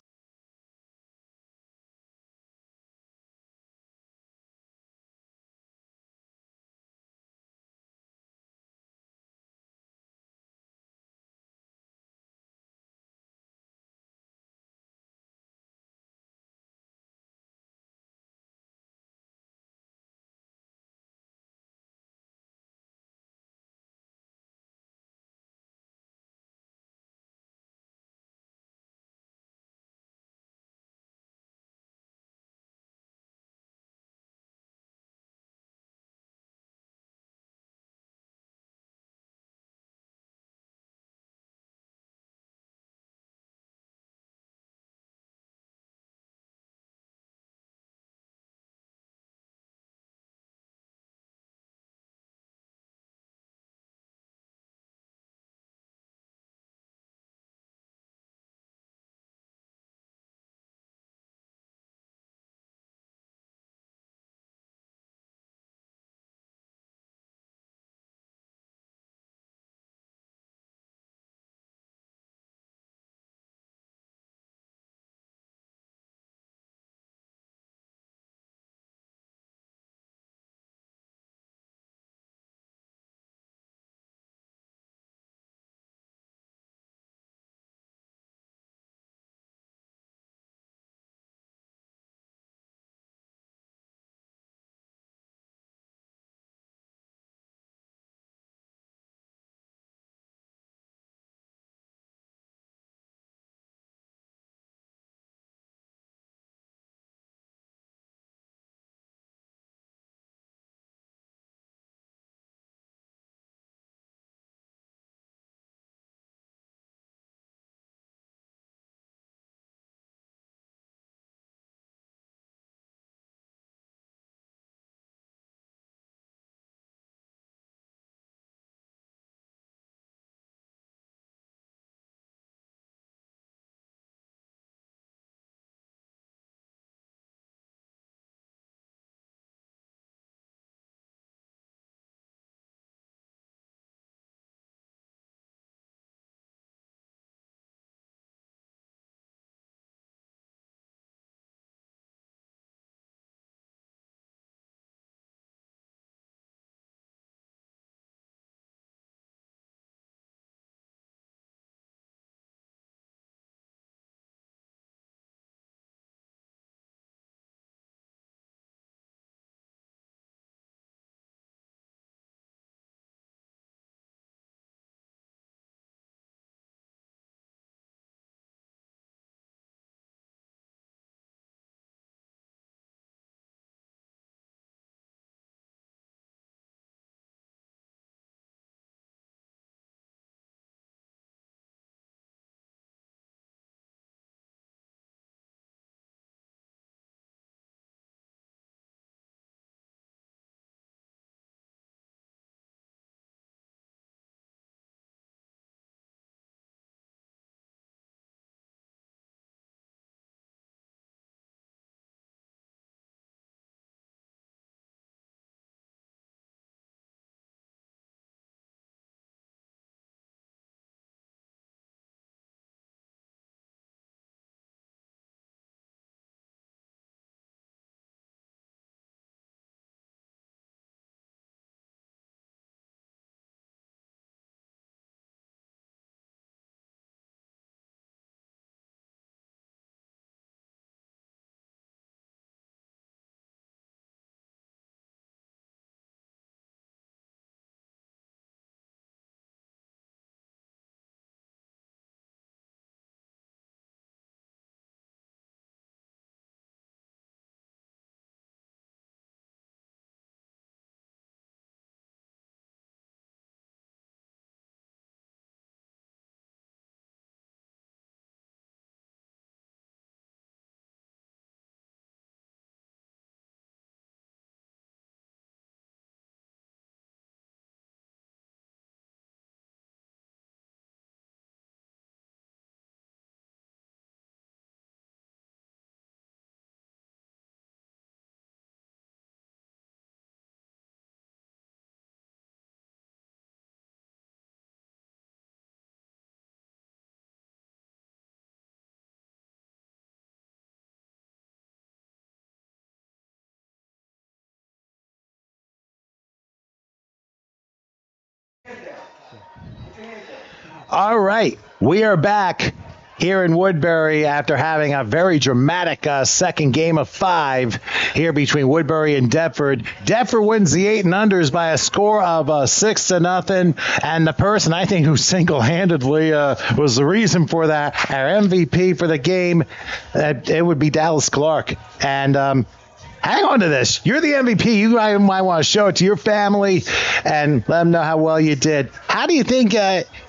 All right, we are back here in Woodbury after having a very dramatic second game of 5 here between Woodbury and Deptford. Deptford wins the 8 and unders by a score of 6-0, and the person I think who single-handedly was the reason for that, our MVP for the game, it would be Dallas Clark. And hang on to this. You're the MVP. You might want to show it to your family and let them know how well you did. How do you think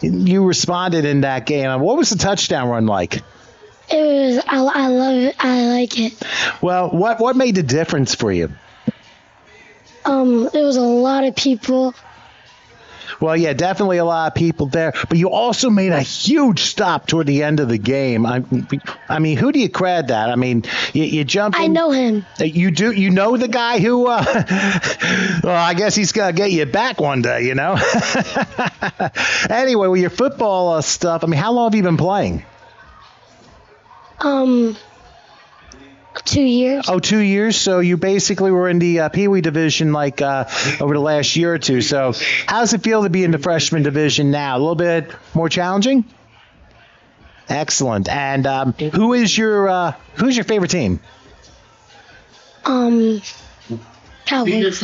you responded in that game? What was the touchdown run like? It was. I love it. I like it. Well, what made the difference for you? There was a lot of people. Well, yeah, definitely a lot of people there. But you also made a huge stop toward the end of the game. I mean, who do you credit that? I mean, you jumped in. I know him. You do? You know the guy who, well, I guess he's going to get you back one day, you know? Anyway, with your football stuff, I mean, how long have you been playing? 2 years. Oh, 2 years? So you basically were in the Pee Wee division like over the last year or two. So how does it feel to be in the freshman division now? A little bit more challenging? Excellent. And who's your favorite team? Cowboys.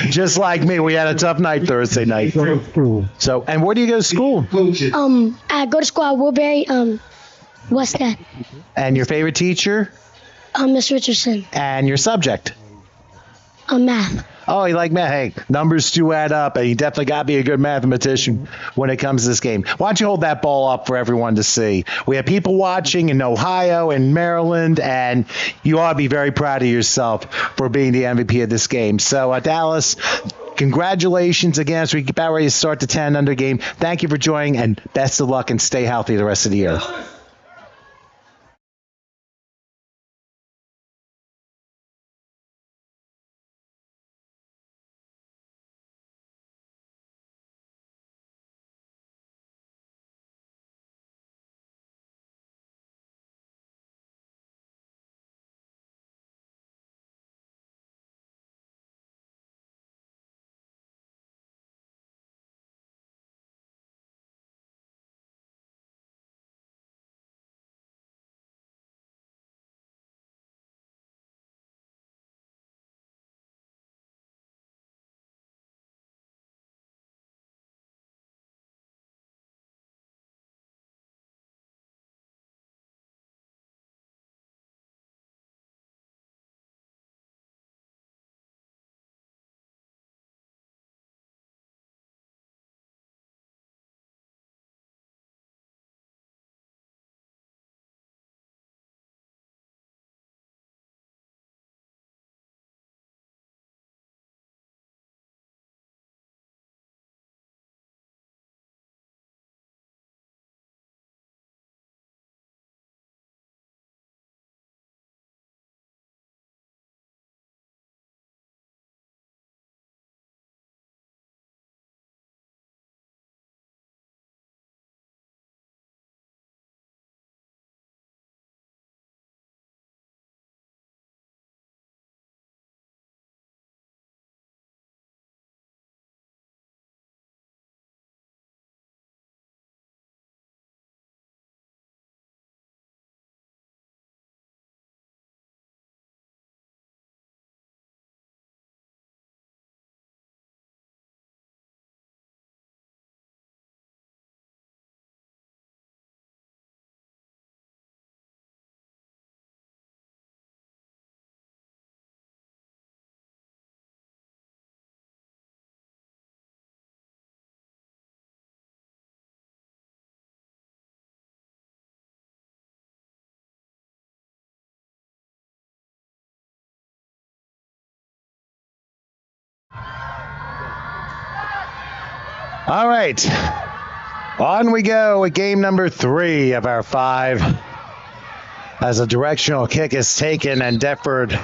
Just like me, we had a tough night Thursday night. So, and where do you go to school? I go to school at Woodbury, West End. And your favorite teacher? Miss Richardson. And your subject? Math. Oh, you like math? Hey, numbers do add up, and you definitely got to be a good mathematician when it comes to this game. Why don't you hold that ball up for everyone to see? We have people watching in Ohio and Maryland, and you ought to be very proud of yourself for being the MVP of this game. So, Dallas, congratulations again as we get about ready to start the 10 under game. Thank you for joining, and best of luck and stay healthy the rest of the year. All right, on we go with game number 3 of our 5 as a directional kick is taken, and Deptford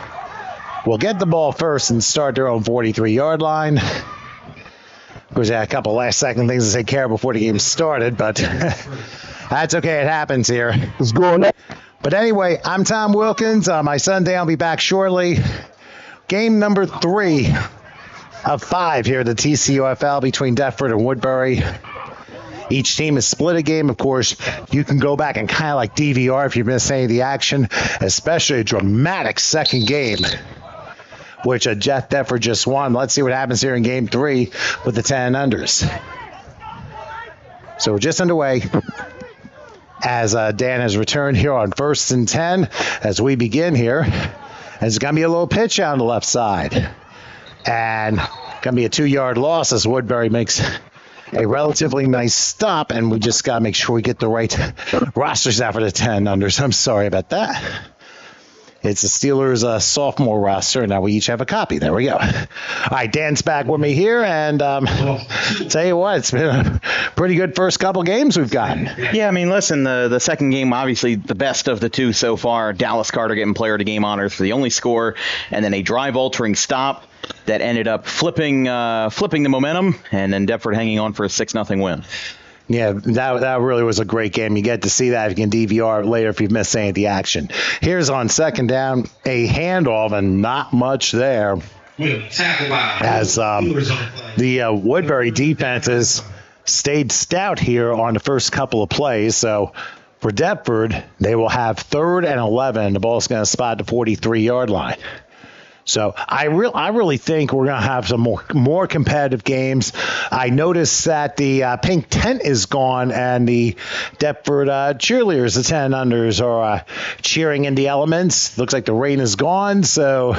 will get the ball first and start their own 43-yard line. Of course, they had a couple last-second things to take care of before the game started, but that's okay. It happens here. It's going up. But anyway, I'm Tom Wilkins. My son Dan will be back shortly. Game number 3 of 5 here at the TCUFL between Deptford and Woodbury. Each team is split a game. Of course, you can go back and kind of like DVR if you missed any of the action, especially a dramatic second game, which Jeff Deptford just won. Let's see what happens here in game 3 with the 10 unders. So we're just underway as Dan has returned here on 1st and 10 as we begin here. And it's going to be a little pitch on the left side. And going to be a 2-yard loss as Woodbury makes a relatively nice stop, and we just got to make sure we get the right rosters out for the 10 unders. I'm sorry about that. It's the Steelers' sophomore roster. Now we each have a copy. There we go. All right, Dan's back with me here, and tell you what, it's been a pretty good first couple games we've gotten. Yeah, I mean, listen, the second game, obviously the best of the two so far. Dallas Carter getting player of the game honors for the only score, and then a drive-altering stop that ended up flipping the momentum, and then Deptford hanging on for a 6-0 win. Yeah, that really was a great game. You get to see that if you can DVR later if you've missed any of the action. Here's on second down, a handoff, and not much there. As the Woodbury defenses stayed stout here on the first couple of plays. So for Deptford, they will have 3rd and 11. The ball's going to spot the 43-yard line. So I really think we're going to have some more competitive games. I noticed that the pink tent is gone, and the Deptford cheerleaders, the 10 unders, are cheering in the elements. Looks like the rain is gone, so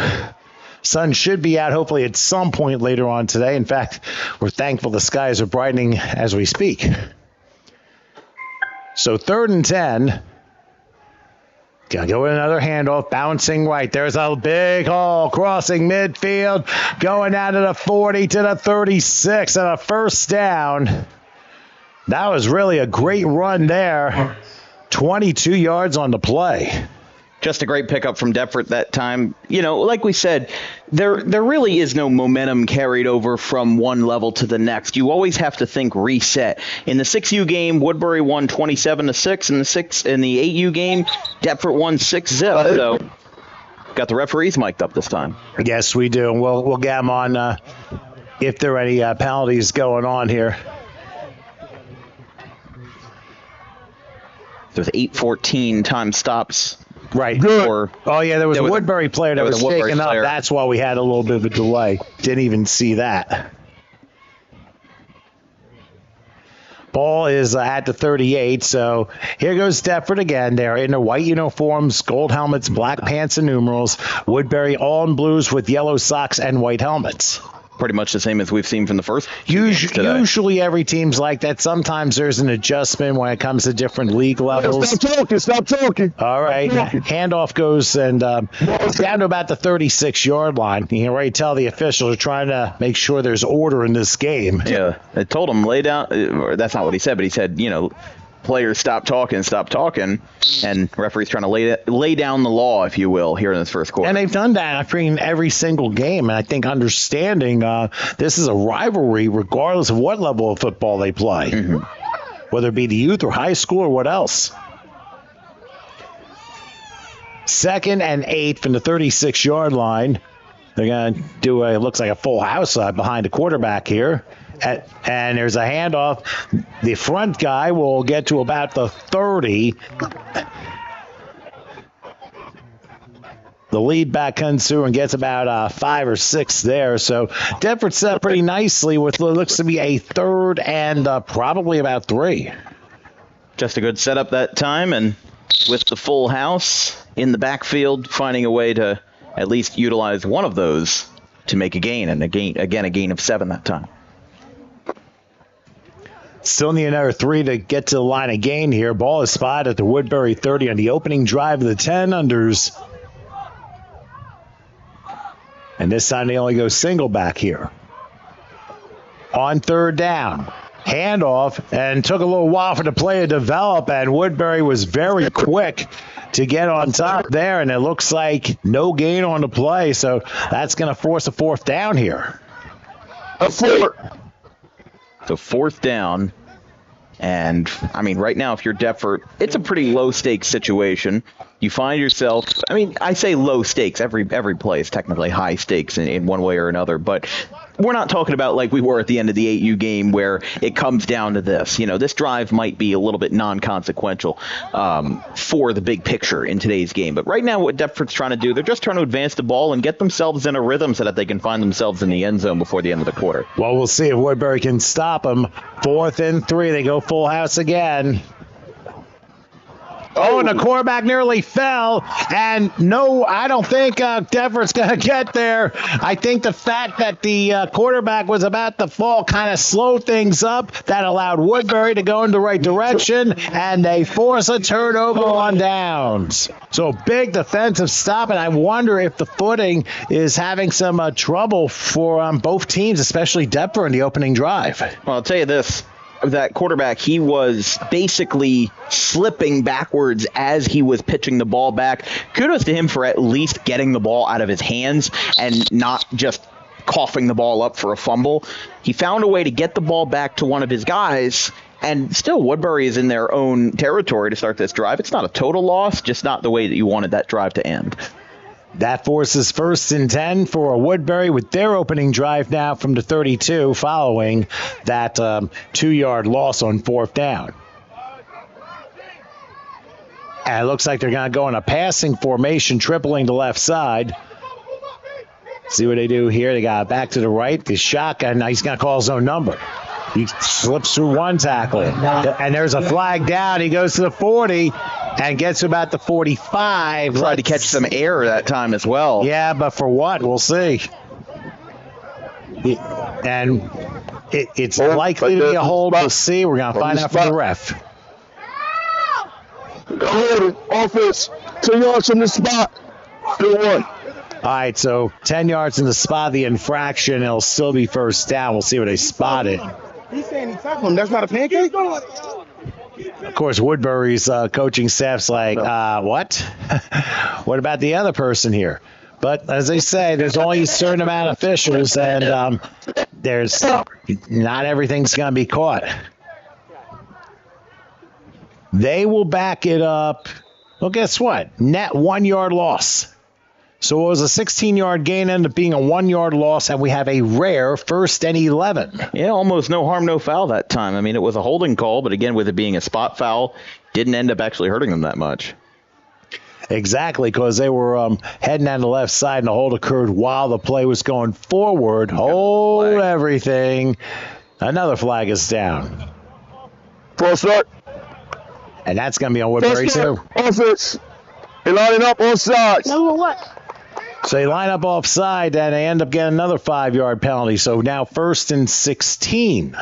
sun should be out hopefully at some point later on today. In fact, we're thankful the skies are brightening as we speak. So 3rd and 10. Gonna go with another handoff, bouncing right. There's a big hole crossing midfield, going out of the 40 to the 36, and a first down. That was really a great run there. 22 yards on the play. Just a great pickup from Deptford that time. You know, like we said, there really is no momentum carried over from one level to the next. You always have to think reset. In the 6U game, Woodbury won 27-6. In the 8U game, Deptford won 6-0. So got the referees mic'd up this time. Yes, we do. We'll get them on if there are any penalties going on here. There's 8:14 time stops. Right. Or, there was a Woodbury player that was shaken up. That's why we had a little bit of a delay. Didn't even see that. Ball is at the 38, so here goes Deptford again. They're in their white uniforms, gold helmets, black pants and numerals. Woodbury all in blues with yellow socks and white helmets. Pretty much the same as we've seen from the first. Usually every team's like that. Sometimes there's an adjustment when it comes to different league levels. Stop talking. All right. Handoff goes and it's down to about the 36-yard line. You can already tell the officials are trying to make sure there's order in this game. Yeah. I told him lay down. Or that's not what he said, but he said, players stop talking, and referees trying to lay down the law, if you will, here in this first quarter. And they've done that in every single game, and I think understanding this is a rivalry regardless of what level of football they play, whether it be the youth or high school or what else. 2nd and 8 from the 36-yard line. They're going to do it looks like a full house behind the quarterback here. And there's a handoff. The front guy will get to about the 30. The lead back comes through and gets about 5 or 6 there. So Deptford set up pretty nicely with what looks to be a 3rd and probably about 3. Just a good setup that time, and with the full house in the backfield, finding a way to at least utilize one of those to make a gain, and a gain of 7 that time. Still need another 3 to get to the line of gain here. Ball is spotted at the Woodbury 30 on the opening drive of the 10 unders. And this time they only go single back here. On 3rd down. Handoff, and took a little while for the play to develop, and Woodbury was very quick to get on top there, and it looks like no gain on the play, so that's going to force a 4th down here. So 4th down, and I mean, right now, if you're Deptford, it's a pretty low-stakes situation. You find yourself, I mean, I say low stakes. Every play is technically high stakes in one way or another, but we're not talking about like we were at the end of the 8U game where it comes down to this. This drive might be a little bit non-consequential for the big picture in today's game. But right now what Deptford's trying to do, they're just trying to advance the ball and get themselves in a rhythm so that they can find themselves in the end zone before the end of the quarter. Well, we'll see if Woodbury can stop them. 4th and 3. They go full house again. Oh, and the quarterback nearly fell. And no, I don't think Deptford's going to get there. I think the fact that the quarterback was about to fall kind of slowed things up. That allowed Woodbury to go in the right direction, and they force a turnover on downs. So big defensive stop, and I wonder if the footing is having some trouble for both teams, especially Deptford in the opening drive. Well, I'll tell you this. That quarterback, he was basically slipping backwards as he was pitching the ball back. Kudos to him for at least getting the ball out of his hands and not just coughing the ball up for a fumble. He found a way to get the ball back to one of his guys, and still Woodbury is in their own territory to start this drive. It's not a total loss, just not the way that you wanted that drive to end. That forces 1st and 10 for Woodbury with their opening drive now from the 32 following that 2-yard loss on 4th down. And it looks like they're going to go in a passing formation, tripling the left side. See what they do here. They got back to the right. The shotgun. Now he's going to call his own number. He slips through one tackle. And there's a flag down. He goes to the 40 and gets to about the 45. Tried to catch some air that time as well. Yeah, but for what? We'll see. And it's likely to be a hold. We'll see. We're going to find out from the ref. Go ahead, offense. 2 yards from the spot. Good one. All right, so 10 yards in the spot of the infraction. It'll still be 1st down. We'll see where they spot it. He's saying he tackled him. That's not a pancake? Of course, Woodbury's coaching staff's like, what? What about the other person here? But as they say, there's only a certain amount of officials, and there's not everything's going to be caught. They will back it up. Well, guess what? Net 1-yard loss. So it was a 16-yard gain, ended up being a 1-yard loss, and we have a rare 1st and 11. Yeah, almost no harm, no foul that time. I mean, it was a holding call, but again, with it being a spot foul, didn't end up actually hurting them that much. Exactly, because they were heading down the left side, and the hold occurred while the play was going forward. Hold everything. Another flag is down. False start. And that's going to be on Woodbury, too. Offense. They're lining up on sides. Number what? So they line up offside, and they end up getting another 5-yard penalty. So now 1st and 16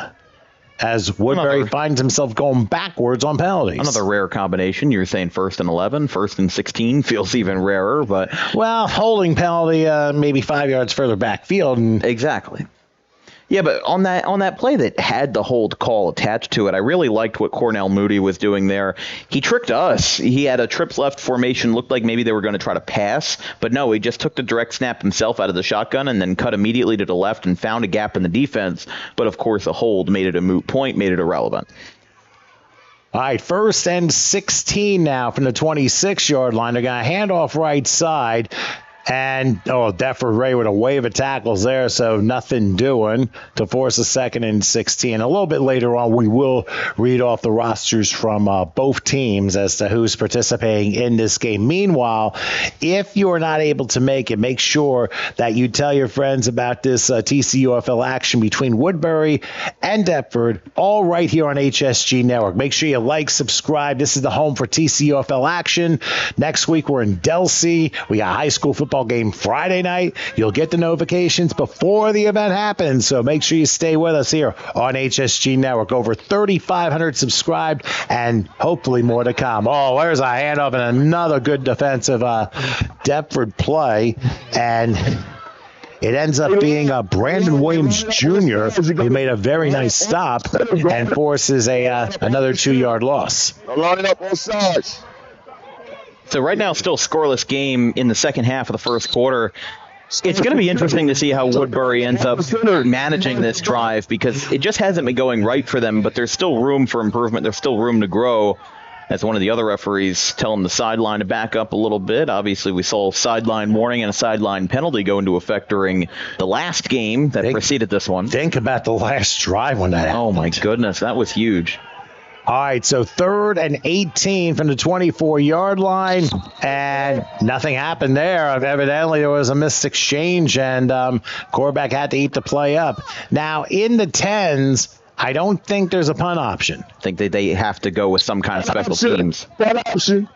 as Woodbury finds himself going backwards on penalties. Another rare combination. You're saying 1st and 11, 1st and 16 feels even rarer, but well, holding penalty maybe 5 yards further backfield. And exactly. Yeah, but on that play that had the hold call attached to it, I really liked what Cornell Moody was doing there. He tricked us. He had a trips left formation. Looked like maybe they were going to try to pass, but no, he just took the direct snap himself out of the shotgun and then cut immediately to the left and found a gap in the defense. But, of course, a hold made it a moot point, made it irrelevant. All right, 1st and 16 now from the 26-yard line. They're going to hand off right side. And, Deptford Ray with a wave of tackles there, so nothing doing to force a 2nd and 16. A little bit later on, we will read off the rosters from both teams as to who's participating in this game. Meanwhile, if you're not able to make it, make sure that you tell your friends about this TCUFL action between Woodbury and Deptford, all right here on HSG Network. Make sure you like, subscribe. This is the home for TCUFL action. Next week, we're in Delsea. We got high school football game Friday night. You'll get the notifications before the event happens, so make sure you stay with us here on HSG Network. Over 3,500 subscribed, and hopefully more to come. Oh, there's a handoff and another good defensive Deptford play, and it ends up being Brandon Williams Jr. who made a very nice stop and forces another 2-yard loss. Lining up on sides. So right now, still scoreless game in the second half of the first quarter. It's going to be interesting to see how Woodbury ends up managing this drive because it just hasn't been going right for them, but there's still room for improvement. There's still room to grow. as one of the other referees telling the sideline to back up a little bit. Obviously, we saw a sideline warning and a sideline penalty go into effect during the last game that preceded this one. Think about the last drive when that happened. Oh, my goodness. That was huge. All right, so 3rd and 18 from the 24-yard line, and nothing happened there. Evidently, there was a missed exchange, and quarterback had to eat the play up. Now, in the 10s, I don't think there's a punt option. I think they have to go with some kind of special teams. That option.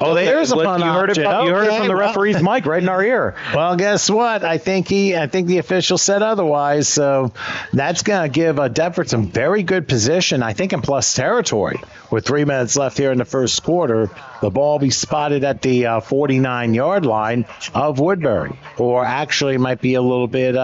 Oh, there's a punt option. You heard it from the referee's mic right in our ear. Well, guess what? I think the official said otherwise. So that's going to give Deptford some very good position, I think, in plus territory. With 3 minutes left here in the first quarter, the ball will be spotted at the 49-yard line of Woodbury, or actually might be a little bit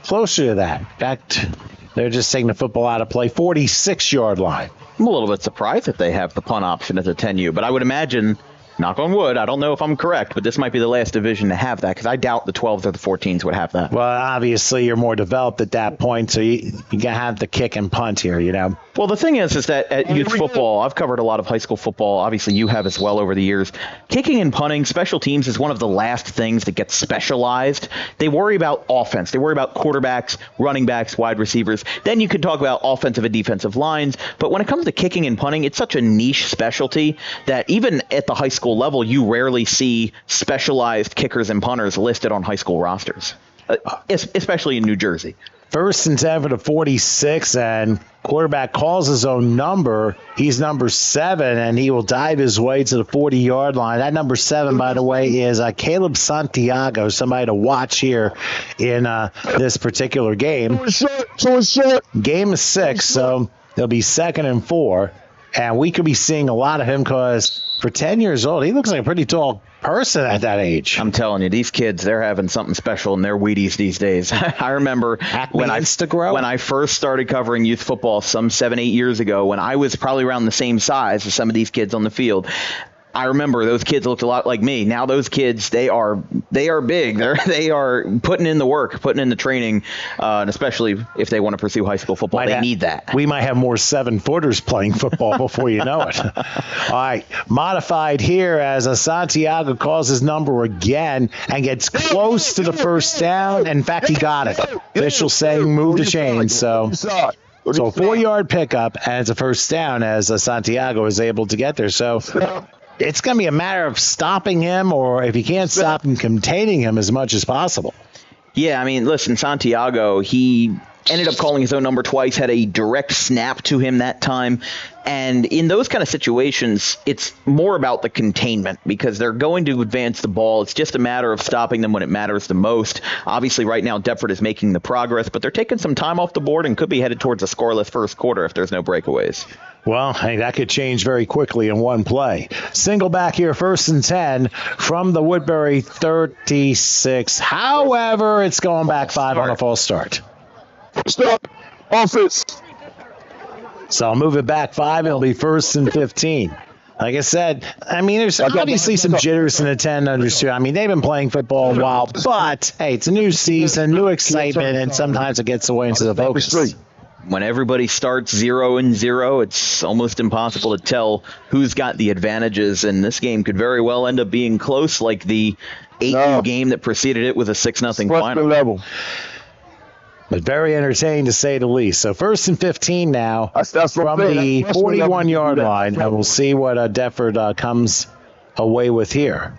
closer to that. In fact, they're just taking the football out of play, 46-yard line. I'm a little bit surprised that they have the punt option at the 10U, but I would imagine, knock on wood, I don't know if I'm correct, but this might be the last division to have that, because I doubt the 12s or the 14s would have that. Well, obviously, you're more developed at that point, so you got to have the kick and punt here, you know. Well, the thing is that at youth football, I've covered a lot of high school football. Obviously, you have as well over the years. Kicking and punting, special teams is one of the last things that gets specialized. They worry about offense. They worry about quarterbacks, running backs, wide receivers. Then you could talk about offensive and defensive lines. But when it comes to kicking and punting, it's such a niche specialty that even at the high school level, you rarely see specialized kickers and punters listed on high school rosters, especially in New Jersey. 1st and 10 for the 46, and quarterback calls his own number. He's number 7, and he will dive his way to the 40-yard line. That number 7, by the way, is Caleb Santiago, somebody to watch here in this particular game. Game is 6, so they'll be 2nd and 4. And we could be seeing a lot of him because for 10 years old, he looks like a pretty tall person at that age. I'm telling you, these kids, they're having something special in their Wheaties these days. I remember when I first started covering youth football some 7-8 years ago, when I was probably around the same size as some of these kids on the field. I remember those kids looked a lot like me. Now those kids, they are big. They are putting in the work, putting in the training, and especially if they want to pursue high school football, they need that. We might have more 7-footers playing football before you know it. All right, modified here as Santiago calls his number again and gets close to the first down. In fact, he got it. Official saying move the chains. So a 4-yard pickup, and it's a first down as Santiago is able to get there. So it's going to be a matter of stopping him, or if you can't stop him, containing him as much as possible. Yeah, I mean, listen, Santiago, he ended up calling his own number twice, had a direct snap to him that time. And in those kind of situations, it's more about the containment because they're going to advance the ball. It's just a matter of stopping them when it matters the most. Obviously, right now, Deptford is making the progress, but they're taking some time off the board and could be headed towards a scoreless first quarter if there's no breakaways. Well, hey, that could change very quickly in one play. Single back here, 1st and 10 from the Woodbury 36. However, it's going back 5 on a false start. Stop. Offense. So I'll move it back 5. It'll be 1st and 15. Like I said, I mean, there's obviously some jitters in the 10 understood. I mean, they've been playing football a while, but, hey, it's a new season, new excitement, and sometimes it gets away into the focus. When everybody starts 0-0, it's almost impossible to tell who's got the advantages, and this game could very well end up being close, like the 8U game that preceded it with a 6-0 final. But very entertaining to say the least. So 1st and 15 now from the 41-yard line, and we'll see what Deptford comes away with here.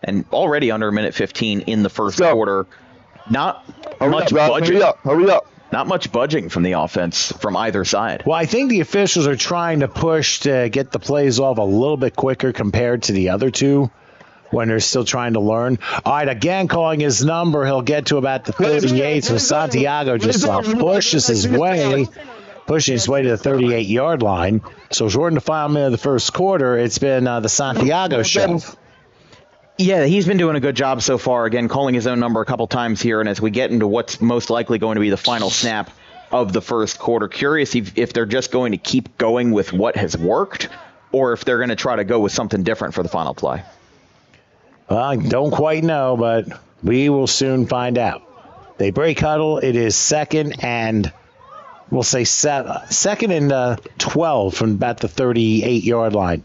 And already under a minute 15 in the first quarter. Not much budging. Hurry up. Not much budging from the offense from either side. Well, I think the officials are trying to push to get the plays off a little bit quicker compared to the other two when they're still trying to learn. All right, again, calling his number. He'll get to about the 38, so Santiago just pushes his way, pushing his way to the 38-yard line. So short in the final minute of the first quarter, it's been the Santiago show. Yeah, he's been doing a good job so far, again, calling his own number a couple times here, and as we get into what's most likely going to be the final snap of the first quarter, curious if they're just going to keep going with what has worked or if they're going to try to go with something different for the final play. Well, I don't quite know, but we will soon find out. They break huddle. It is 2nd and we'll say second and 12 from about the 38-yard line.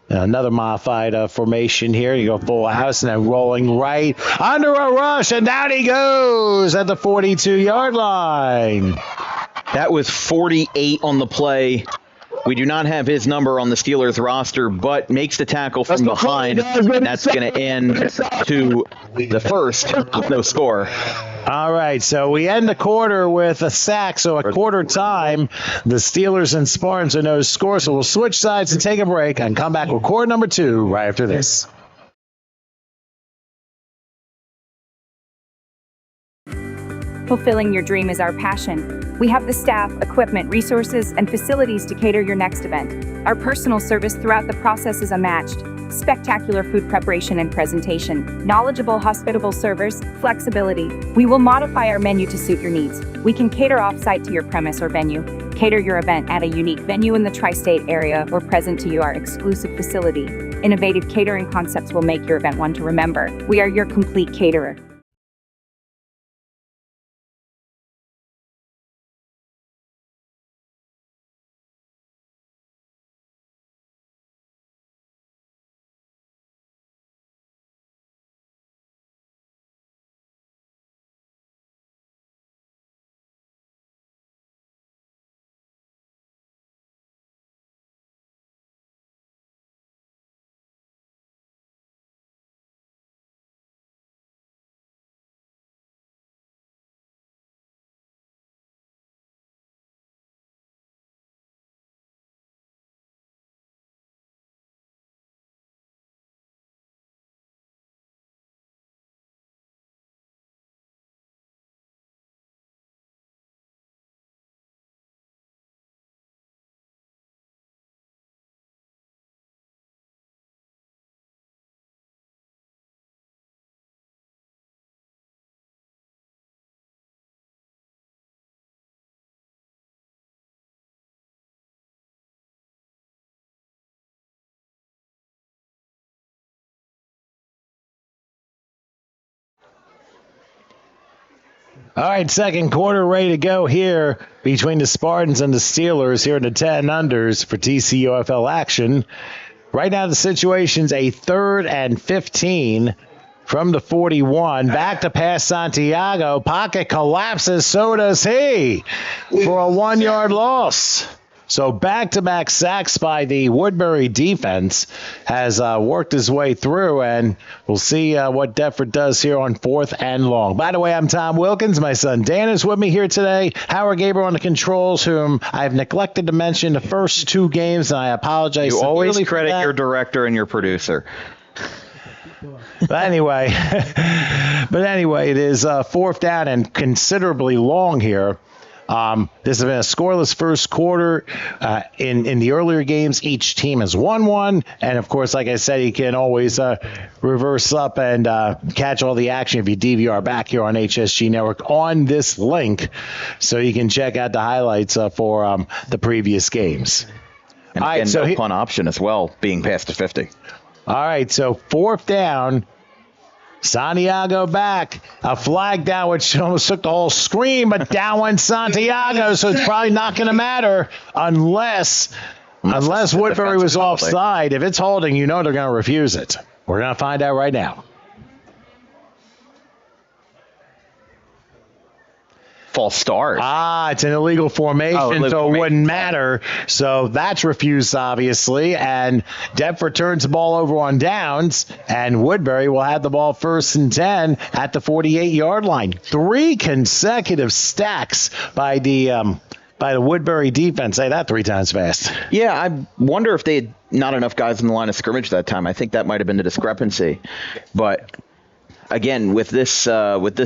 Another modified formation here. You go full house and then rolling right under a rush, and down he goes at the 42-yard line. That was 48 on the play. We do not have his number on the Steelers roster, but makes the tackle from behind. That's going to end to the first with no score. All right, so we end the quarter with a sack, so at quarter time, the Steelers and Spartans are no score, so we'll switch sides and take a break and come back with quarter number 2 right after this. Fulfilling your dream is our passion. We have the staff, equipment, resources, and facilities to cater your next event. Our personal service throughout the process is unmatched. Spectacular food preparation and presentation, knowledgeable, hospitable servers, flexibility. We will modify our menu to suit your needs. We can cater off-site to your premise or venue, cater your event at a unique venue in the tri-state area, or present to you our exclusive facility. Innovative catering concepts will make your event one to remember. We are your complete caterer. All right, second quarter ready to go here between the Spartans and the Steelers here in the 10 unders for TCUFL action. Right now the situation's a 3rd and 15 from the 41. Back to pass Santiago. Pocket collapses, so does he, for a 1-yard loss. So back-to-back sacks by the Woodbury defense has worked his way through, and we'll see what Deptford does here on 4th and long. By the way, I'm Tom Wilkins. My son Dan is with me here today. Howard Gabriel on the controls, whom I've neglected to mention the first 2 games, and I apologize. You always credit your director and your producer. But anyway, it is 4th down and considerably long here. This has been a scoreless first quarter. In the earlier games, each team has won one. And, of course, like I said, you can always reverse up and catch all the action if you DVR back here on HSG Network on this link. So you can check out the highlights for the previous games. And again, no punt option as well, being past the 50. All right, so 4th down. Santiago back. A flag down, which almost took the whole screen, but down went Santiago, so it's probably not going to matter unless Woodbury was offside. If it's holding, you know they're going to refuse it. We're going to find out right now. False start. It's an illegal formation, so it wouldn't matter. So that's refused, obviously. And Deptford turns the ball over on downs, and Woodbury will have the ball 1st and 10 at the 48-yard line. 3 consecutive stacks by the Woodbury defense. Say that 3 times fast. Yeah, I wonder if they had not enough guys in the line of scrimmage that time. I think that might have been the discrepancy. But again, with this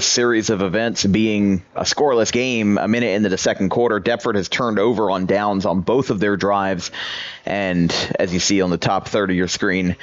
series of events being a scoreless game, a minute into the second quarter, Deptford has turned over on downs on both of their drives. And as you see on the top third of your screen,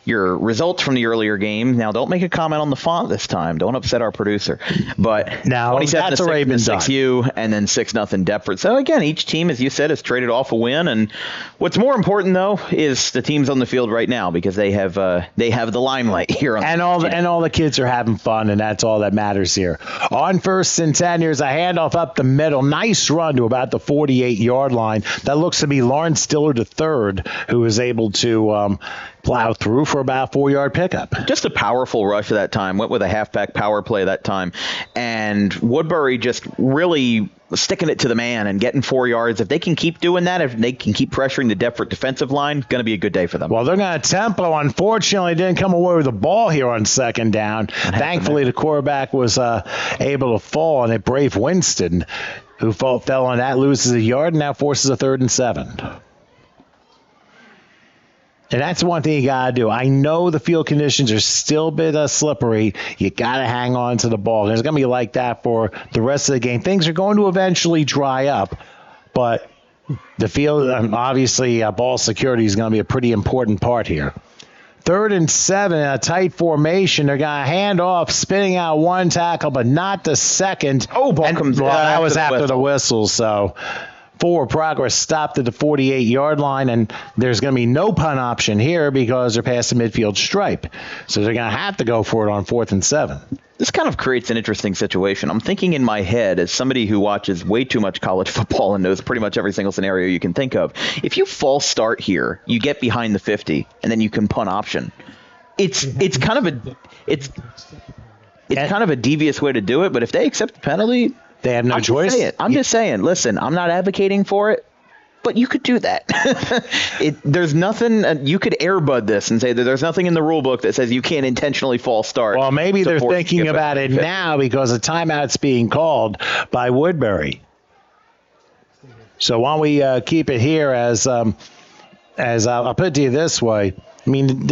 your results from the earlier game. Now, don't make a comment on the font this time. Don't upset our producer. But now 27 that's to 6 already been done. 6U, and then 6-0 Deptford. So again, each team, as you said, has traded off a win. And what's more important though is the teams on the field right now, because they have the limelight here on all the kids are having fun, and that's all that matters here. On 1st and 10, here's a handoff up the middle. Nice run to about the 48-yard line. That looks to be Lawrence Stiller III, who was able to plow through for about a 4-yard pickup. Just a powerful rush at that time. Went with a halfback power play that time. And Woodbury just really sticking it to the man and getting 4 yards. If they can keep doing that, if they can keep pressuring the Deptford defensive line, going to be a good day for them. Well, they're going to tempo. Unfortunately, didn't come away with the ball here on 2nd down. Thankfully, the quarterback was able to fall, and it braved Winston, who fell on that, loses a yard, and now forces a 3rd and 7. And that's one thing you got to do. I know the field conditions are still a bit slippery. You got to hang on to the ball. And it's going to be like that for the rest of the game. Things are going to eventually dry up, but the field, obviously, ball security is going to be a pretty important part here. 3rd and 7 in a tight formation. They're going to hand off, spinning out one tackle, but not the second. Oh, ball comes down. That was after the whistle, so forward progress stopped at the 48-yard line, and there's going to be no punt option here because they're past the midfield stripe. So they're going to have to go for it on 4th and 7. This kind of creates an interesting situation. I'm thinking in my head, as somebody who watches way too much college football and knows pretty much every single scenario you can think of, if you false start here, you get behind the 50, and then you can punt option. It's kind of a devious way to do it, but if they accept the penalty, they have no choice. I'm just saying, listen, I'm not advocating for it, but you could do that. There's nothing, you could airbud this and say that there's nothing in the rule book that says you can't intentionally false start. Well, maybe they're thinking about it now because a timeout's being called by Woodbury. So why don't we keep it here as I'll put it to you this way. I mean,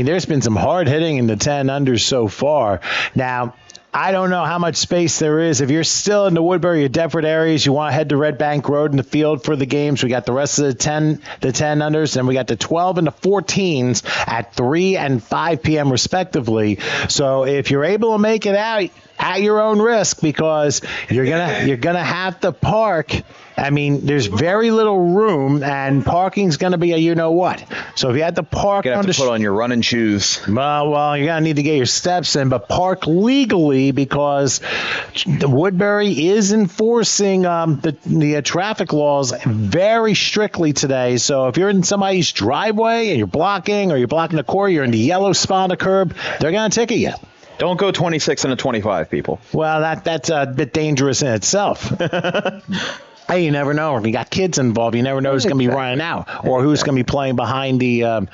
there's been some hard hitting in the 10 unders so far. Now, I don't know how much space there is. If you're still in the Woodbury or Deptford areas, you want to head to Red Bank Road in the field for the games. We got the rest of the 10 unders, and we got the 12 and the 14s at 3 and 5 p.m. respectively. So if you're able to make it out at your own risk, because you're gonna have to park. I mean, there's very little room, and parking's going to be a you-know-what. So if you had to park you're going to have to put on your running shoes. Well, you're going to need to get your steps in, but park legally because Woodbury is enforcing the traffic laws very strictly today. So if you're in somebody's driveway and you're blocking, or you're blocking the corner, you're in the yellow spot on the curb, they're going to ticket you. Don't go 26 and a 25, people. Well, that's a bit dangerous in itself. Hey, you never know. If you got kids involved, you never know who's going to be running out or who's going to be playing behind the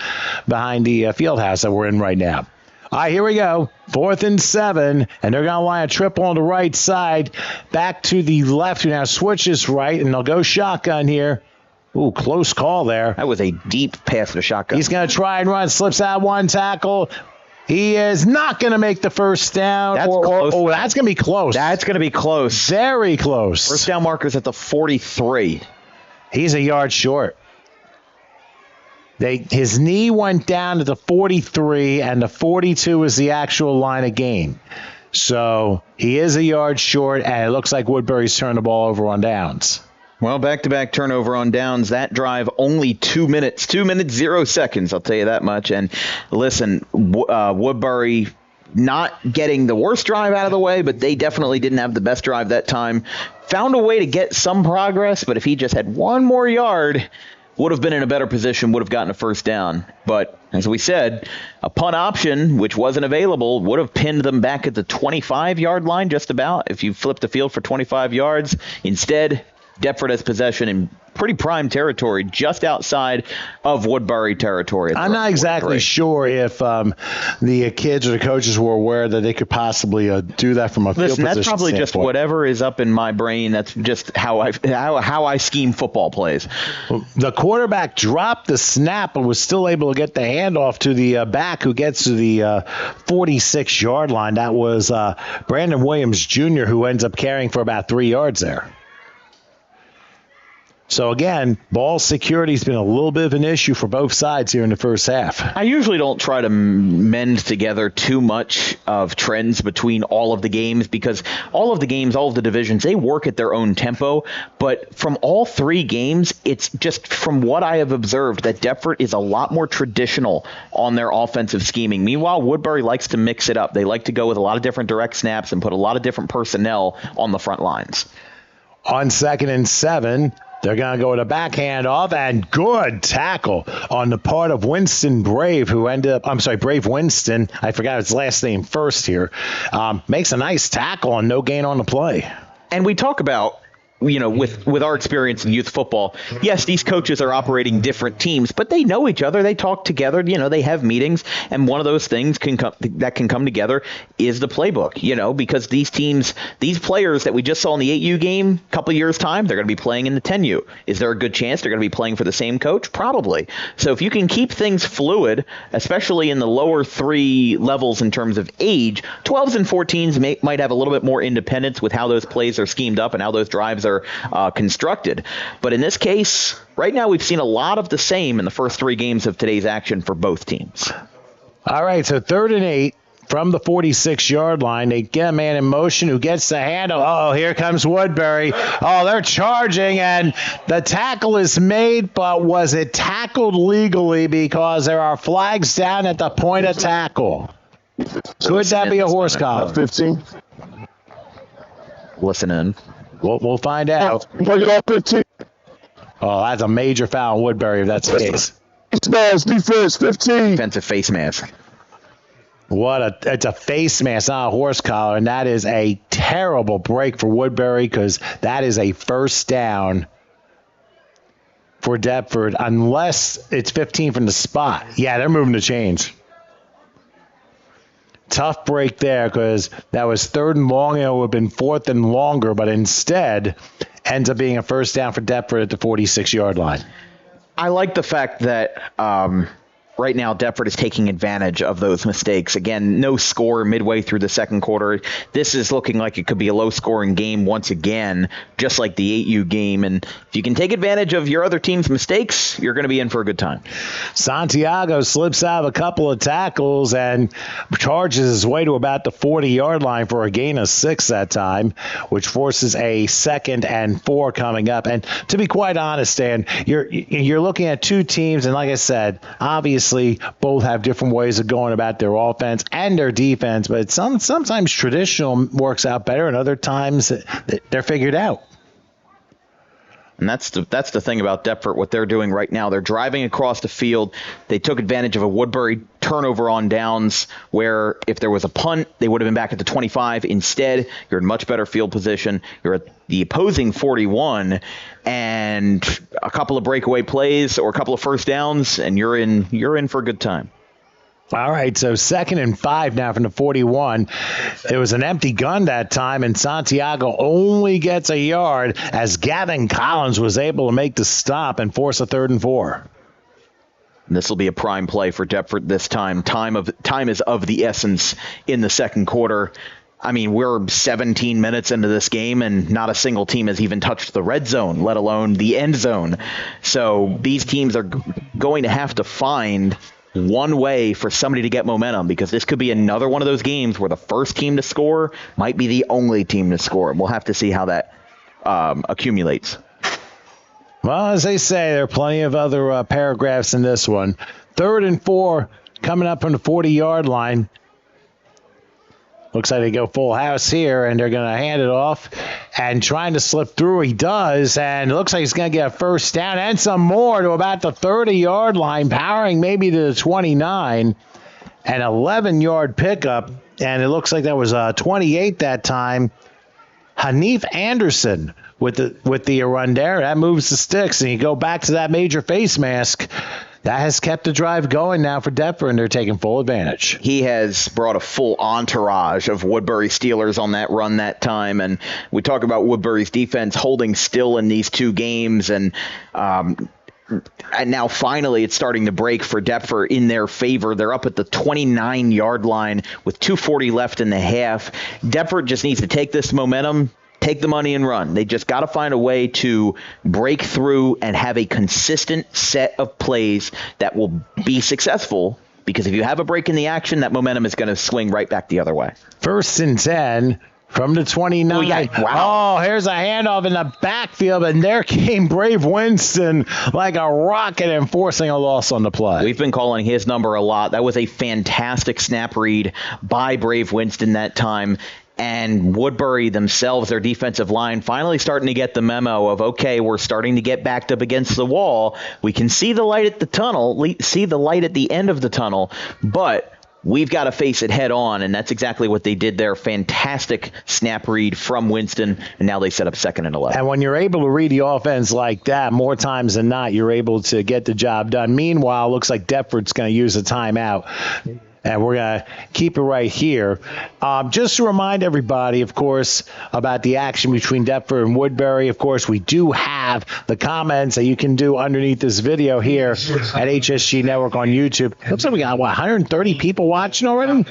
field house that we're in right now. All right, here we go. 4th and 7, and they're going to line a triple on the right side. Back to the left, who now switches right, and they'll go shotgun here. Ooh, close call there. That was a deep pass to shotgun. He's going to try and run, slips out one tackle. He is not going to make the first down. That's close. Oh, that's going to be close. That's going to be close. Very close. First down marker's at the 43. He's a yard short. His knee went down to the 43, and the 42 is the actual line of gain. So he is a yard short, and it looks like Woodbury's turned the ball over on downs. Well, back-to-back turnover on downs. That drive only 2 minutes. 2 minutes, 0 seconds, I'll tell you that much. And listen, Woodbury not getting the worst drive out of the way, but they definitely didn't have the best drive that time. Found a way to get some progress, but if he just had one more yard, would have been in a better position, would have gotten a first down. But as we said, a punt option, which wasn't available, would have pinned them back at the 25-yard line just about if you flipped the field for 25 yards. Instead, Deptford has possession in pretty prime territory, just outside of Woodbury territory. I'm not exactly sure if the kids or the coaches were aware that they could possibly do that from a field position that's probably standpoint. Just whatever is up in my brain. That's just how I scheme football plays. The quarterback dropped the snap and was still able to get the handoff to the back, who gets to the 46-yard line. That was Brandon Williams Jr., who ends up carrying for about 3 yards there. So again, ball security has been a little bit of an issue for both sides here in the first half. I usually don't try to mend together too much of trends between all of the games because all of the games, all of the divisions, they work at their own tempo. But from all three games, it's just from what I have observed that Deptford is a lot more traditional on their offensive scheming. Meanwhile, Woodbury likes to mix it up. They like to go with a lot of different direct snaps and put a lot of different personnel on the front lines. On 2nd and 7, they're going to go with a backhand off, and good tackle on the part of Winston Brave, Brave Winston. I forgot his last name first here. Makes a nice tackle and no gain on the play. And we talk about, with our experience in youth football, yes, these coaches are operating different teams, but they know each other. They talk together. They have meetings, and one of those things that can come together is the playbook. Because these teams, these players that we just saw in the 8U game a couple of years' time, they're going to be playing in the 10U. Is there a good chance they're going to be playing for the same coach? Probably. So if you can keep things fluid, especially in the lower three levels in terms of age, 12s and 14s might have a little bit more independence with how those plays are schemed up and how those drives are constructed. But in this case, right now we've seen a lot of the same in the first three games of today's action for both teams. All right, so 3rd and 8 from the 46-yard line. They get a man in motion who gets the handle. Oh, here comes Woodbury. Oh, they're charging, and the tackle is made, but was it tackled legally because there are flags down at the point of tackle? Could that be a horse collar? 15. Listen in. We'll find out. Break it off 15. Oh, that's a major foul on Woodbury if that's the case. Defense, 15. Defensive face mask. It's a face mask, not a horse collar, and that is a terrible break for Woodbury because that is a first down for Deptford unless it's 15 from the spot. Yeah, they're moving the chains. Tough break there because that was 3rd and long, and it would have been 4th and longer, but instead ends up being a first down for Deptford at the 46-yard line. I like the fact that right now Deptford is taking advantage of those mistakes. Again, no score midway through the second quarter. This is looking like it could be a low-scoring game once again, just like the 8U game. And if you can take advantage of your other team's mistakes, you're going to be in for a good time. Santiago slips out of a couple of tackles and charges his way to about the 40-yard line for a gain of 6 that time, which forces a 2nd and 4 coming up. And to be quite honest, Dan, you're looking at two teams, and like I said, obviously both have different ways of going about their offense and their defense, but sometimes traditional works out better, and other times they're figured out. And that's the thing about Deptford, what they're doing right now. They're driving across the field. They took advantage of a Woodbury turnover on downs where if there was a punt, they would have been back at the 25. Instead, you're in much better field position. You're at the opposing 41, and a couple of breakaway plays or a couple of first downs, and you're in for a good time. All right, so 2nd and 5 now from the 41. It was an empty gun that time, and Santiago only gets a yard as Gavin Collins was able to make the stop and force a 3rd and 4. This will be a prime play for Deptford this time. Time is of the essence in the second quarter. I mean, we're 17 minutes into this game, and not a single team has even touched the red zone, let alone the end zone. So these teams are going to have to find one way for somebody to get momentum, because this could be another one of those games where the first team to score might be the only team to score. We'll have to see how that accumulates. Well, as they say, there are plenty of other paragraphs in this one. 3rd and 4 coming up from the 40-yard line. Looks like they go full house here, and they're going to hand it off. And trying to slip through, he does. And it looks like he's going to get a first down and some more to about the 30-yard line, powering maybe to the 29. An 11-yard pickup, and it looks like that was 28 that time. Hanif Anderson with the run there. That moves the sticks, and you go back to that major face mask. That has kept the drive going now for Deptford, and they're taking full advantage. He has brought a full entourage of Woodbury Steelers on that run that time, and we talk about Woodbury's defense holding still in these two games, and now finally it's starting to break for Deptford in their favor. They're up at the 29-yard line with 2:40 left in the half. Deptford just needs to take this momentum, take the money and run. They just got to find a way to break through and have a consistent set of plays that will be successful, because if you have a break in the action, that momentum is going to swing right back the other way. 1st and 10 from the 29. Oh, yeah. Wow. Oh, here's a handoff in the backfield, and there came Brave Winston like a rocket, enforcing a loss on the play. We've been calling his number a lot. That was a fantastic snap read by Brave Winston that time. And Woodbury themselves, their defensive line, finally starting to get the memo of, okay, we're starting to get backed up against the wall. We can see the light at the tunnel, see the light at the end of the tunnel, but we've got to face it head on, and that's exactly what they did there. Fantastic snap read from Winston, and now they set up 2nd and 11. And when you're able to read the offense like that, more times than not, you're able to get the job done. Meanwhile, looks like Deptford's going to use a timeout. And we're going to keep it right here. Just to remind everybody, of course, about the action between Deptford and Woodbury. Of course, we do have the comments that you can do underneath this video here at HSG Network on YouTube. Looks like we got, 130 people watching already?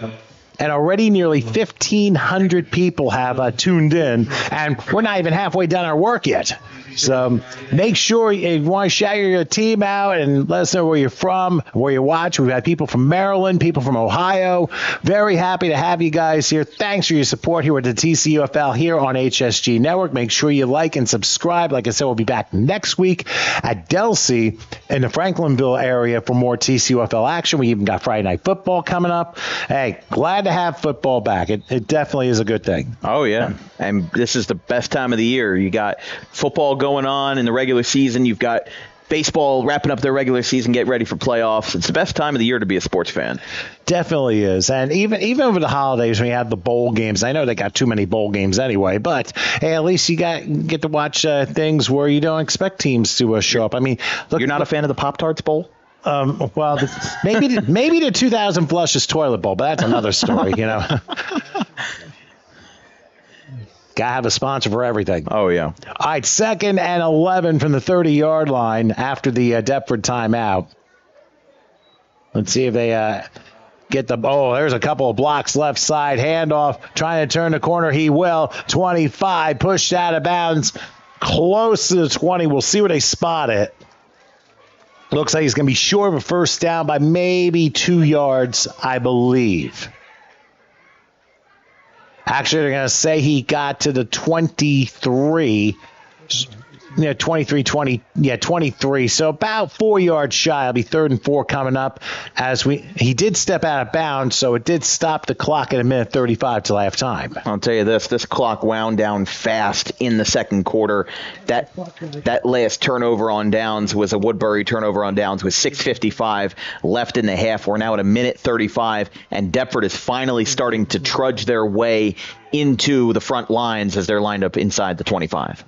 And already nearly 1,500 people have tuned in. And we're not even halfway done our work yet. So make sure if you want to shout your team out and let us know where you're from, where you watch. We've had people from Maryland, people from Ohio. Very happy to have you guys here. Thanks for your support here with the TCUFL here on HSG Network. Make sure you like and subscribe. Like I said, we'll be back next week at Delsea in the Franklinville area for more TCUFL action. We even got Friday Night Football coming up. Hey, glad to have football back. It definitely is a good thing. Oh, yeah. And this is the best time of the year. You got football going on in the regular season. You've got baseball wrapping up their regular season, get ready for playoffs. It's the best time of the year to be a sports fan. Definitely is. And even over the holidays, when you have the bowl games, I know they got too many bowl games anyway, but hey, at least you get to watch things where you don't expect teams to show up. I mean, look, you're not a fan of the Pop-Tarts Bowl? Well, maybe the 2000 Flushes Toilet Bowl, but that's another story, you know. Gotta have a sponsor for everything. Oh, yeah. All right, 2nd and 11 from the 30-yard line after the Deptford timeout. Let's see if they get the – oh, there's a couple of blocks left side. Handoff, trying to turn the corner. He will. 25, pushed out of bounds, close to the 20. We'll see where they spot it. Looks like he's going to be short of a first down by maybe 2 yards, I believe. Actually, they're going to say he got to the 23. Yeah, 23, 20, yeah, 23. So about 4 yards shy. It'll be 3rd and 4 coming up he did step out of bounds, so it did stop the clock at 1:35 till halftime. I'll tell you this clock wound down fast in the second quarter. That last turnover on downs was a Woodbury turnover on downs with 6:55 left in the half. We're now at 1:35, and Deptford is finally starting to trudge their way into the front lines as they're lined up inside the 25.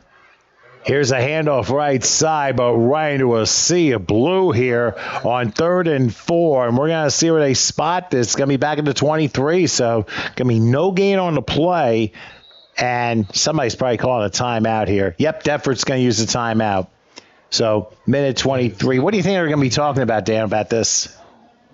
Here's a handoff right side, but right into a sea of blue here on 3rd and 4. And we're going to see where they spot this. It's going to be back at the 23, so going to be no gain on the play. And somebody's probably calling a timeout here. Yep, Deptford's going to use the timeout. So, 1:23. What do you think they're going to be talking about, Dan, about this?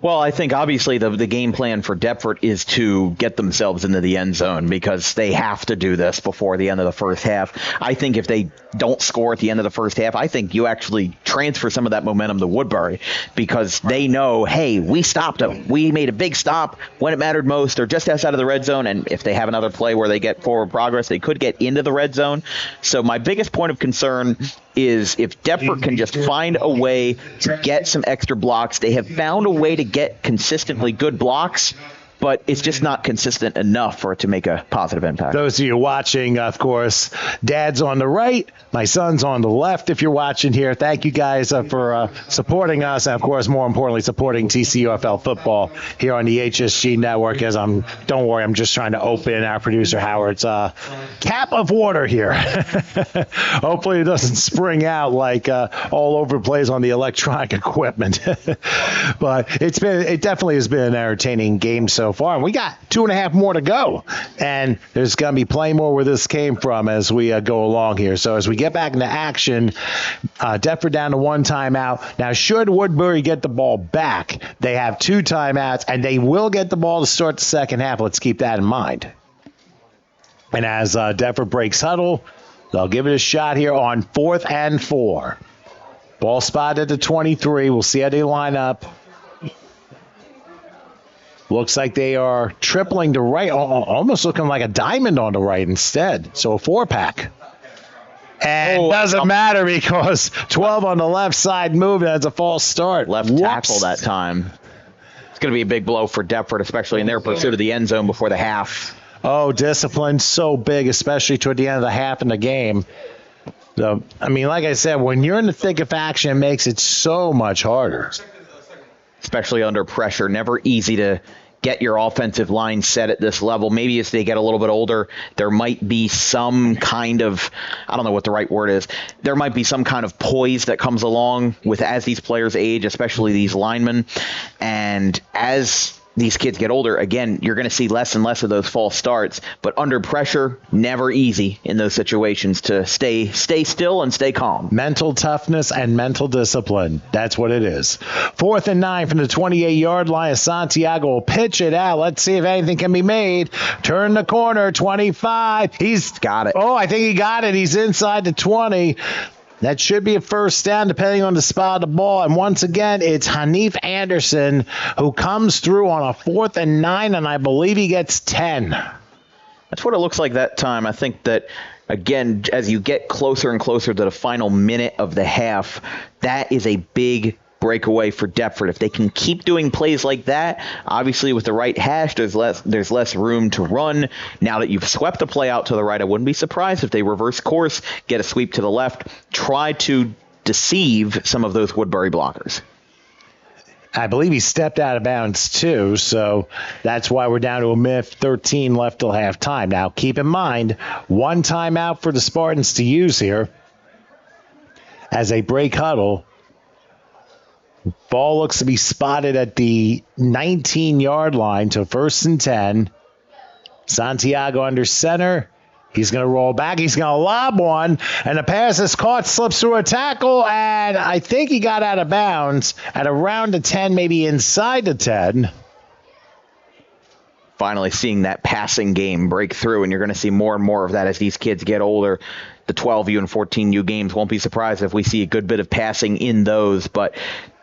Well, I think obviously the game plan for Deptford is to get themselves into the end zone because they have to do this before the end of the first half. I think if they don't score at the end of the first half, I think you actually transfer some of that momentum to Woodbury because they know, hey, we stopped them. We made a big stop when it mattered most. They're just outside of the red zone, and if they have another play where they get forward progress, they could get into the red zone. So my biggest point of concern is if Deptford can just find a way to get some extra blocks. They have found a way to get consistently good blocks, but it's just not consistent enough for it to make a positive impact. Those of you watching, of course, Dad's on the right, my son's on the left. If you're watching here, thank you guys for supporting us, and of course, more importantly, supporting TCUFL football here on the HSG Network. Don't worry, I'm just trying to open our producer Howard's cap of water here. Hopefully, it doesn't spring out like all over the place on the electronic equipment. But it definitely has been an entertaining game so far, and we got 2.5 more to go, and there's going to be plenty more where this came from as we go along here. So as we get back into action, Deptford down to 1 timeout. Now, should Woodbury get the ball back, they have 2 timeouts, and they will get the ball to start the second half. Let's keep that in mind. And as Deptford breaks huddle, they'll give it a shot here on 4th and 4. Ball spotted at the 23. We'll see how they line up. Looks like they are tripling to right, almost looking like a diamond on the right instead. So a 4-pack. And it doesn't matter because 12 on the left side moved. That's a false start. Left tackle that time. It's going to be a big blow for Deptford, especially in their pursuit of the end zone before the half. Oh, discipline so big, especially toward the end of the half in the game. So, I mean, like I said, when you're in the thick of action, it makes it so much harder. Especially under pressure. Never easy to get your offensive line set at this level. Maybe as they get a little bit older, there might be some kind of, I don't know what the right word is, there might be some kind of poise that comes along with as these players age, especially these linemen. And as these kids get older, again, you're going to see less and less of those false starts. But under pressure, never easy in those situations to stay still and stay calm. Mental toughness and mental discipline. That's what it is. 4th and 9 from the 28-yard line. Santiago will pitch it out. Let's see if anything can be made. Turn the corner, 25. He's got it. Oh, I think he got it. He's inside the 20. That should be a first down depending on the spot of the ball. And once again, it's Hanif Anderson who comes through on a 4th and 9, and I believe he gets 10. That's what it looks like that time. I think that, again, as you get closer and closer to the final minute of the half, that is a big breakaway for Deptford. If they can keep doing plays like that, obviously with the right hash, there's less room to run. Now that you've swept the play out to the right, I wouldn't be surprised if they reverse course, get a sweep to the left, try to deceive some of those Woodbury blockers. I believe he stepped out of bounds too, so that's why we're down to a minute 13 left till halftime. Now keep in mind, one timeout for the Spartans to use here as they break huddle. Ball looks to be spotted at the 19-yard line to 1st and 10. Santiago under center. He's going to roll back. He's going to lob one, and the pass is caught, slips through a tackle, and I think he got out of bounds at around the 10, maybe inside the 10. Finally seeing that passing game break through, and you're going to see more and more of that as these kids get older. The 12U and 14U games, won't be surprised if we see a good bit of passing in those, but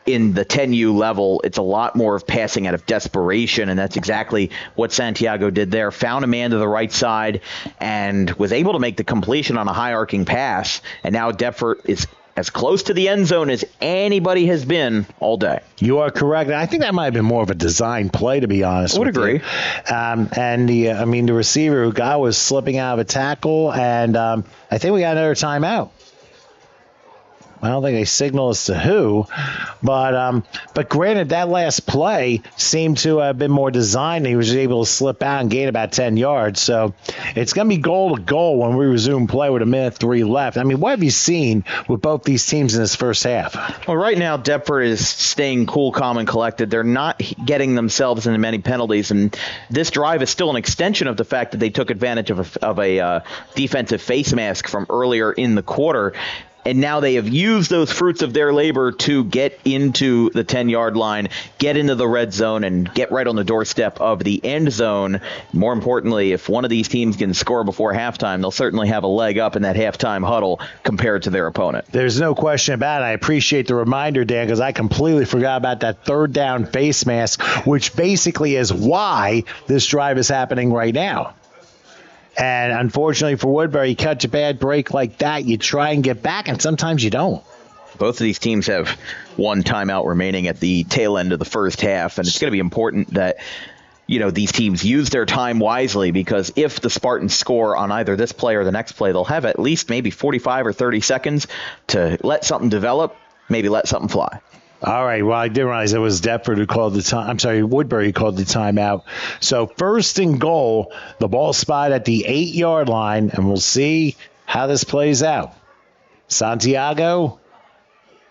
in the 10U level, it's a lot more of passing out of desperation, and that's exactly what Santiago did there. Found a man to the right side and was able to make the completion on a high-arcing pass, and now Deptford is as close to the end zone as anybody has been all day. You are correct. I think that might have been more of a design play, to be honest. I would agree. And the receiver who got was slipping out of a tackle, and I think we got another timeout. I don't think they signal as to who, but granted, that last play seemed to have been more designed. He was able to slip out and gain about 10 yards. So it's going to be goal to goal when we resume play with a minute 3 left. I mean, what have you seen with both these teams in this first half? Well, right now, Deptford is staying cool, calm, and collected. They're not getting themselves into many penalties, and this drive is still an extension of the fact that they took advantage of a defensive face mask from earlier in the quarter. And now they have used those fruits of their labor to get into the 10-yard line, get into the red zone, and get right on the doorstep of the end zone. More importantly, if one of these teams can score before halftime, they'll certainly have a leg up in that halftime huddle compared to their opponent. There's no question about it. I appreciate the reminder, Dan, because I completely forgot about that third down face mask, which basically is why this drive is happening right now. And unfortunately for Woodbury, you catch a bad break like that, you try and get back, and sometimes you don't. Both of these teams have one timeout remaining at the tail end of the first half, and it's going to be important that these teams use their time wisely, because if the Spartans score on either this play or the next play, they'll have at least maybe 45 or 30 seconds to let something develop, maybe let something fly. All right. Well, I didn't realize it was Deptford who called the time. I'm sorry, Woodbury called the timeout. So 1st and goal, the ball spot at the 8-yard line, and we'll see how this plays out. Santiago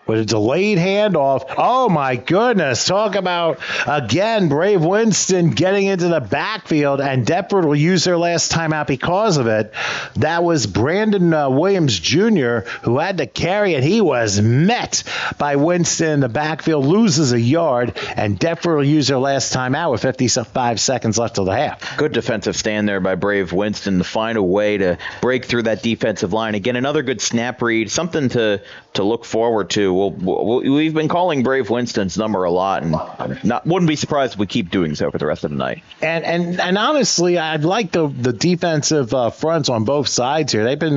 with a delayed handoff. Oh, my goodness. Talk about, again, Brave Winston getting into the backfield, and Deptford will use their last timeout because of it. That was Brandon Williams Jr., who had to carry it. He was met by Winston in the backfield, loses a yard, and Deptford will use their last timeout with 55 seconds left till the half. Good defensive stand there by Brave Winston to find a way to break through that defensive line. Again, another good snap read, something to look forward to. We've been calling Brave Winston's number a lot, and wouldn't be surprised if we keep doing so for the rest of the night. And honestly, I'd like the defensive fronts on both sides here. They've been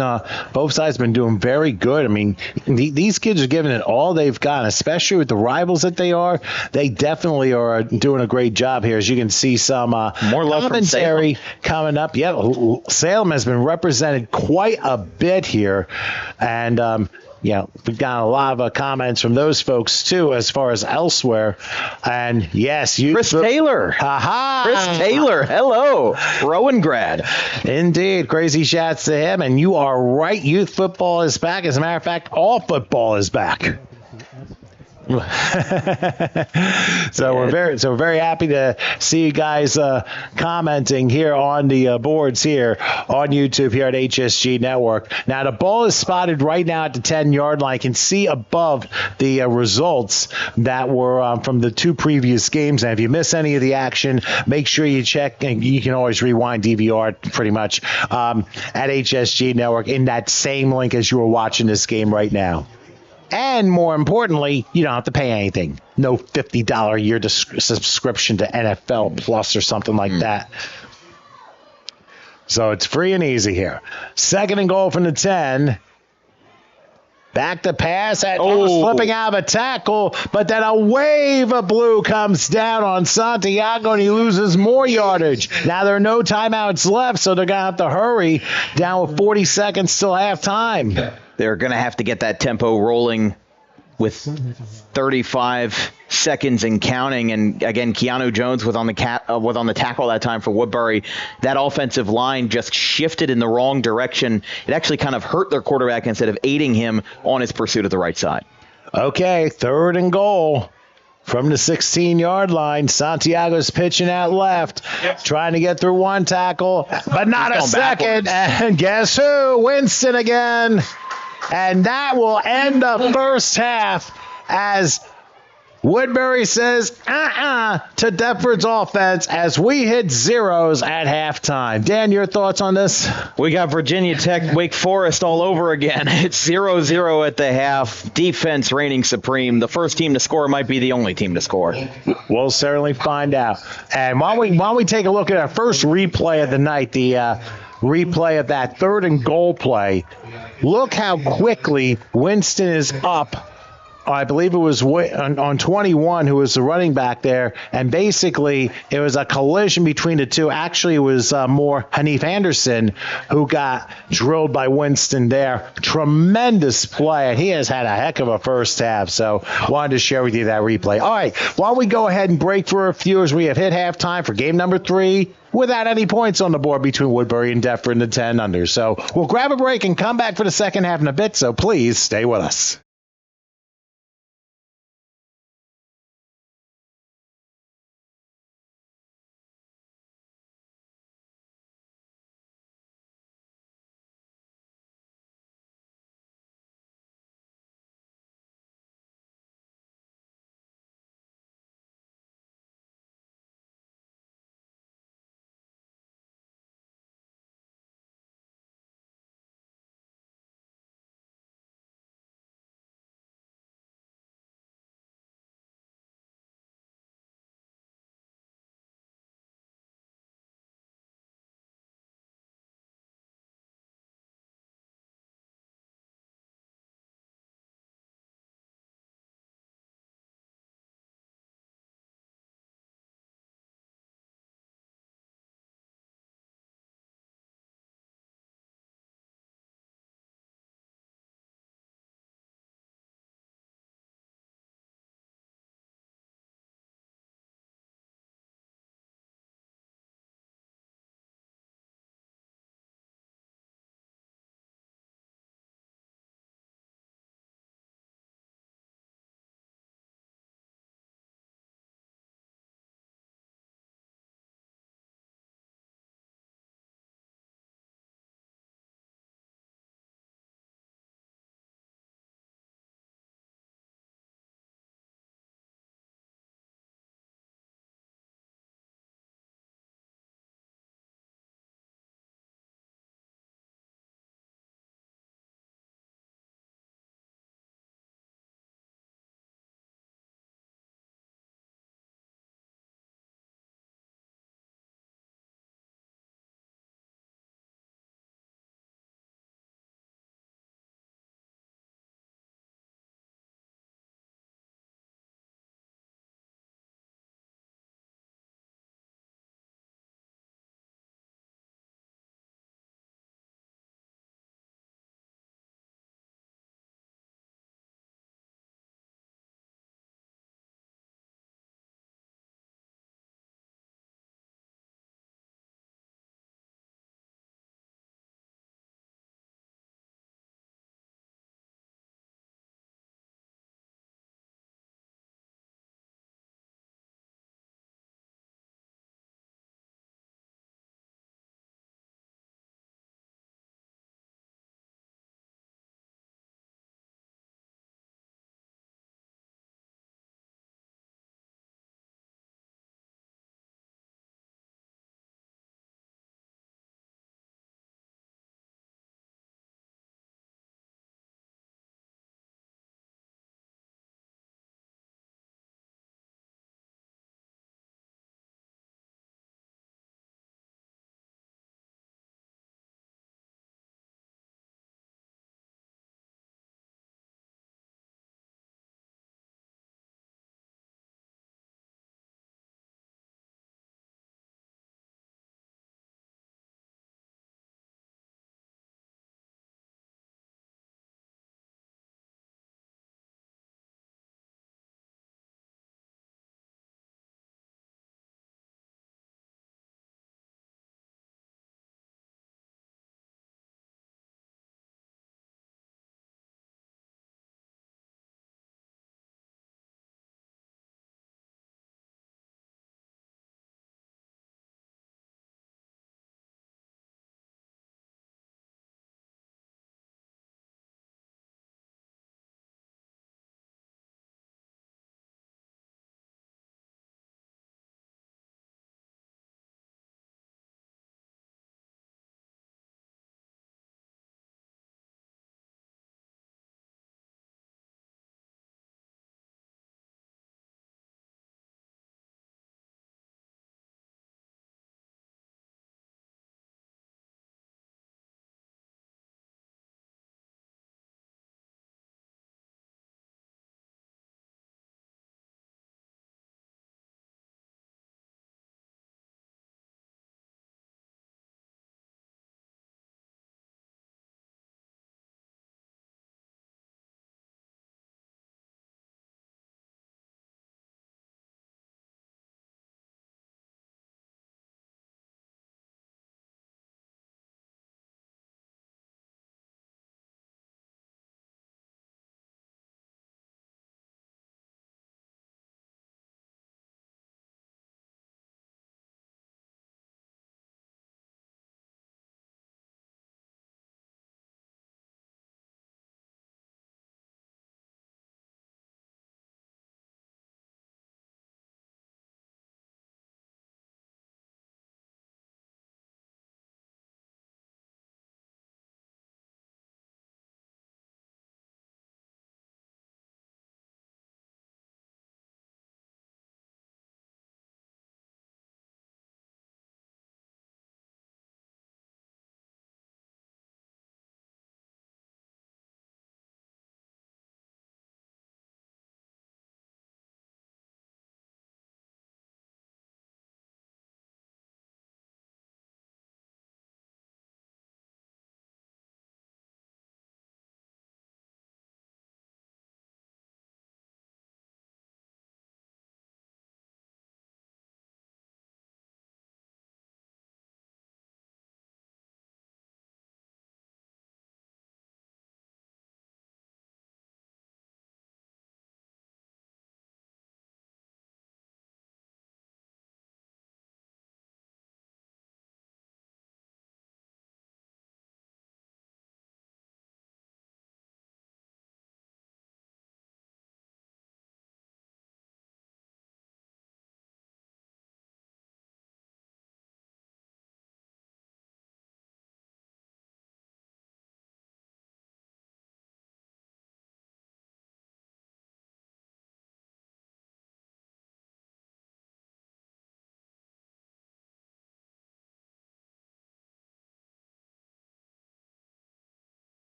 both sides been doing very good. I mean, these kids are giving it all they've got, especially with the rivals that they are. They definitely are doing a great job here. As you can see, some more love commentary from coming up. Yeah, Salem has been represented quite a bit here, and we've got a lot of comments from those folks, too, as far as elsewhere. And, yes, Chris Taylor. Ha-ha. Chris Taylor. Hello. Rowan grad. Indeed. Crazy shots to him. And you are right. Youth football is back. As a matter of fact, all football is back. So we're very happy to see you guys commenting here on the boards here on YouTube here at HSG Network. Now the ball is spotted right now at the 10-yard line. I can see above the results that were from the two previous games. And if you miss any of the action, make sure you check. And you can always rewind DVR pretty much at HSG Network in that same link as you were watching this game right now. And more importantly, you don't have to pay anything. No $50 a year subscription to NFL Plus or something like that. So it's free and easy here. 2nd and goal from the 10. Back to pass. Slipping out of a tackle, but then a wave of blue comes down on Santiago, and he loses more yardage. Now there are no timeouts left, so they're going to have to hurry down with 40 seconds till halftime. They're going to have to get that tempo rolling with 35 seconds and counting. And again, Keanu Jones was on the tackle that time for Woodbury. That offensive line just shifted in the wrong direction. It actually kind of hurt their quarterback instead of aiding him on his pursuit of the right side. Okay, 3rd and goal. From the 16-yard line, Santiago's pitching out left, trying to get through one tackle, but not a second. Backwards. And guess who? Winston again. And that will end the first half as Woodbury says to Deptford's offense as we hit zeros at halftime. Dan, your thoughts on this? We got Virginia Tech, Wake Forest all over again. It's 0-0 at the half. Defense reigning supreme. The first team to score might be the only team to score. We'll certainly find out. And while we take a look at our first replay of the night, the replay of that 3rd and goal play, look how quickly Winston is up. I believe it was on 21, who was the running back there, and basically it was a collision between the two. Actually, it was more Hanif Anderson who got drilled by Winston there. Tremendous play, and he has had a heck of a first half, so wanted to share with you that replay. All right, while we go ahead and break for a few as we have hit halftime for game number 3, without any points on the board between Woodbury and Deptford in the 10 under. So we'll grab a break and come back for the second half in a bit, so please stay with us.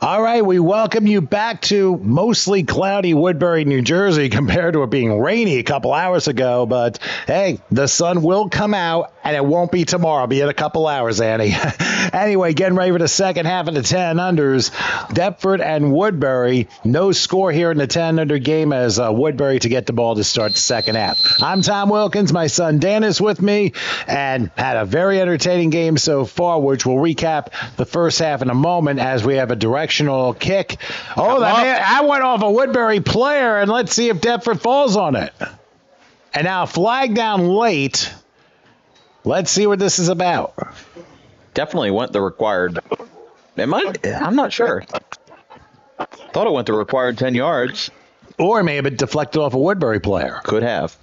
All right, we welcome you back to mostly cloudy Woodbury, New Jersey, compared to it being rainy a couple hours ago. But, hey, the sun will come out, and it won't be tomorrow. It'll be in a couple hours, Annie. Anyway, getting ready for the second half of the 10-unders. Deptford and Woodbury. No score here in the 10-under game as Woodbury to get the ball to start the second half. I'm Tom Wilkins. My son Dan is with me, and had a very entertaining game so far, which we'll recap the first half in a moment as we have a directional kick. Oh, that went off a Woodbury player, and let's see if Deptford falls on it. And now flag down late. Let's see what this is about. Definitely went the required. I'm not sure. Thought it went the required 10 yards. Or it may have been deflected off a Woodbury player. Could have.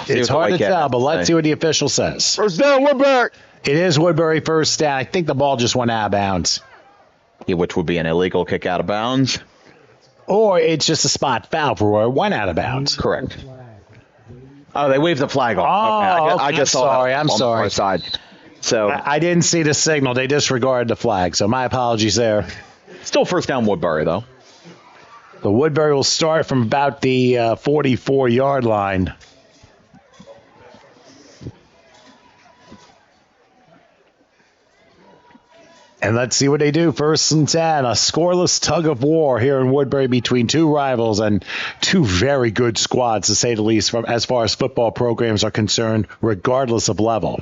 It's hard to tell, but let's see what the official says. First down, Woodbury. It is Woodbury first down. I think the ball just went out of bounds. Yeah, which would be an illegal kick out of bounds. Or it's just a spot foul for where it went out of bounds. Correct. Oh, they waved the flag off. Oh, I just saw I'm sorry. On the side. So I didn't see the signal. They disregarded the flag, so my apologies there. Still first down Woodbury, though. The Woodbury will start from about the 44-yard line. And let's see what they do. First and 10, a scoreless tug of war here in Woodbury between two rivals and two very good squads, to say the least, from as far as football programs are concerned, regardless of level.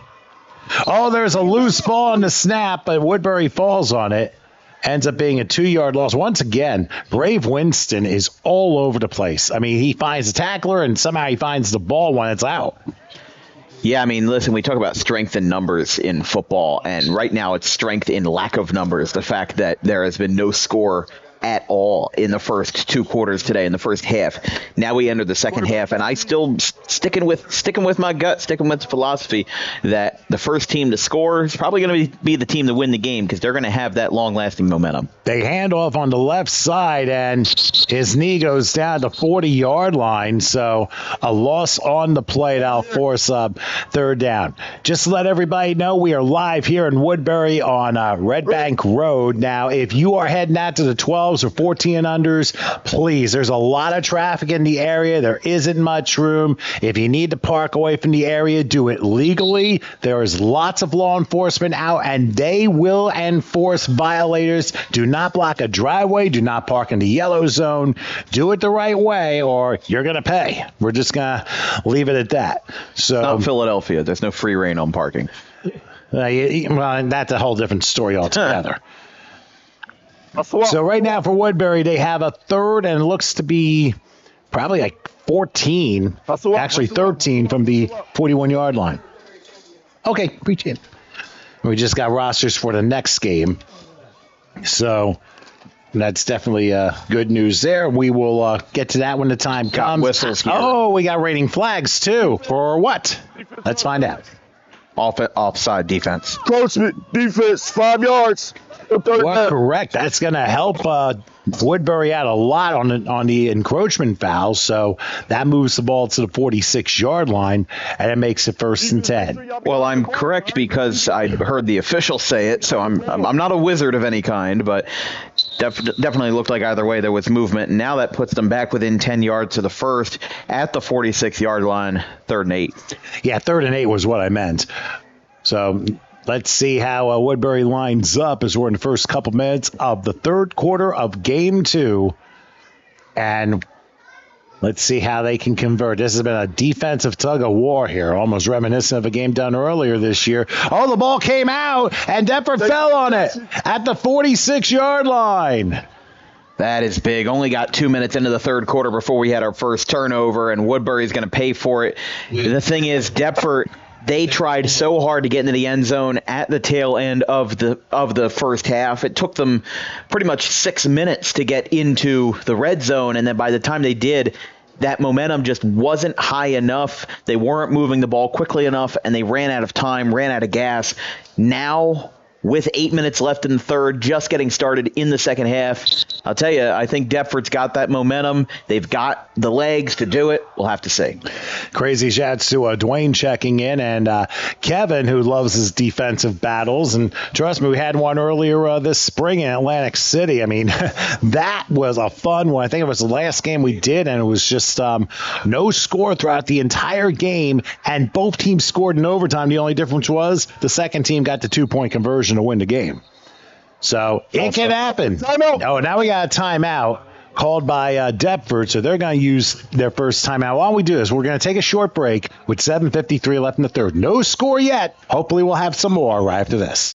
Oh, there's a loose ball on the snap, but Woodbury falls on it. Ends up being a 2-yard loss. Once again, Brave Winston is all over the place. I mean, he finds a tackler, and somehow he finds the ball when it's out. Yeah, I mean, listen, we talk about strength in numbers in football, and right now it's strength in lack of numbers. The fact that there has been no score at all in the first two quarters today, in the first half. Now we enter the second half, and I still sticking with my gut, sticking with the philosophy that the first team to score is probably going to be the team to win the game because they're going to have that long-lasting momentum. They hand off on the left side, and his knee goes down the 40-yard line, so a loss on the play that'll force up third down. Just to let everybody know, we are live here in Woodbury on Red Bank Road. Now, if you are heading out to the 12s or 14 unders, please, there's a lot of traffic in the area. There isn't much room. If you need to park away from the area, do it legally. There is lots of law enforcement out, and they will enforce violators. Do not block a driveway. Do not park in the yellow zone. Do it the right way, or you're going to pay. We're just going to leave it at that. So, it's not Philadelphia. There's no free reign on parking. Well, that's a whole different story altogether. So right now for Woodbury, they have a third, and it looks to be probably like 14, actually 13 from the 41-yard line. Okay, appreciate it. We just got rosters for the next game. So that's definitely good news there. We will get to that when the time comes. Whistles here. Oh, we got rating flags, too. For what? Let's find out. Offside defense. Coach, defense, 5 yards. Well, correct. That's going to help Woodbury out a lot on the encroachment foul. So that moves the ball to the 46-yard line, and it makes it first and 10. Well, I'm correct because I heard the official say it, so I'm not a wizard of any kind, but definitely looked like either way there was movement. And now that puts them back within 10 yards to the first at the 46-yard line, 3rd and 8. Yeah, 3rd and 8 was what I meant. So let's see how Woodbury lines up as we're in the first couple minutes of the third quarter of Game 2. And let's see how they can convert. This has been a defensive tug of war here, almost reminiscent of a game done earlier this year. Oh, the ball came out, and Deptford fell on it at the 46-yard line. That is big. Only got 2 minutes into the third quarter before we had our first turnover, and Woodbury's going to pay for it. The thing is, Deptford, they tried so hard to get into the end zone at the tail end of the first half. It took them pretty much 6 minutes to get into the red zone, and then by the time they did, that momentum just wasn't high enough. They weren't moving the ball quickly enough, and they ran out of time, ran out of gas. Now with 8 minutes left in the third, just getting started in the second half. I'll tell you, I think Deptford's got that momentum. They've got the legs to do it. We'll have to see. Crazy shouts to Dwayne checking in, and Kevin, who loves his defensive battles. And trust me, we had one earlier this spring in Atlantic City. I mean, that was a fun one. I think it was the last game we did, and it was just no score throughout the entire game, and both teams scored in overtime. The only difference was the second team got the 2-point conversion to win the game. So it can happen. Oh, now we got a timeout called by Deptford, so they're going to use their first timeout. Why don't we do this? We're going to take a short break with 7:53 left in the third. No score yet. Hopefully we'll have some more right after this.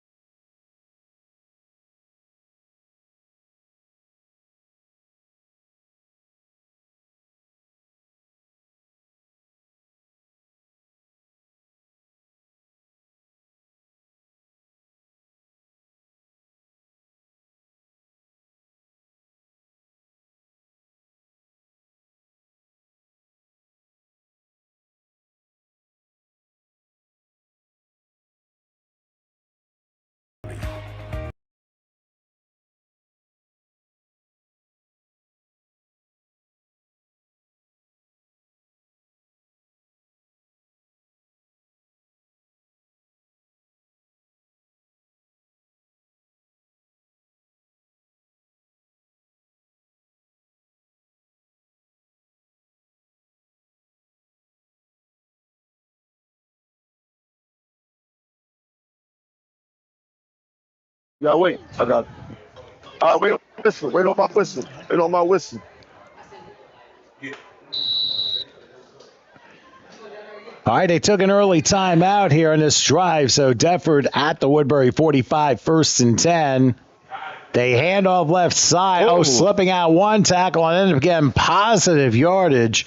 Yeah, wait. I got it. Wait on my whistle. Wait on my whistle. Wait on my whistle. All right, they took an early timeout here on this drive, so Deptford at the Woodbury 45, 1st and 10. They hand off left side. Oh, slipping out one tackle and ended up getting positive yardage.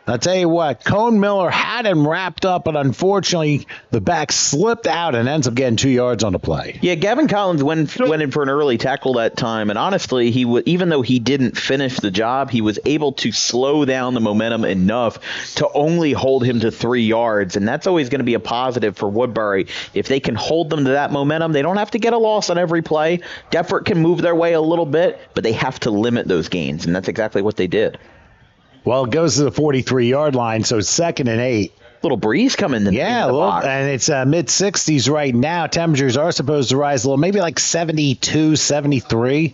I'll tell you what, Cone Miller had him wrapped up, but unfortunately the back slipped out and ends up getting 2 yards on the play. Yeah, Gavin Collins went in for an early tackle that time, and honestly, even though he didn't finish the job, he was able to slow down the momentum enough to only hold him to 3 yards, and that's always going to be a positive for Woodbury. If they can hold them to that momentum, they don't have to get a loss on every play. Deptford can move their way a little bit, but they have to limit those gains, and that's exactly what they did. Well, it goes to the 43-yard line, so 2nd and 8. Little breeze coming in. Yeah, in the box. And it's mid-60s right now. Temperatures are supposed to rise a little, maybe like 72, 73.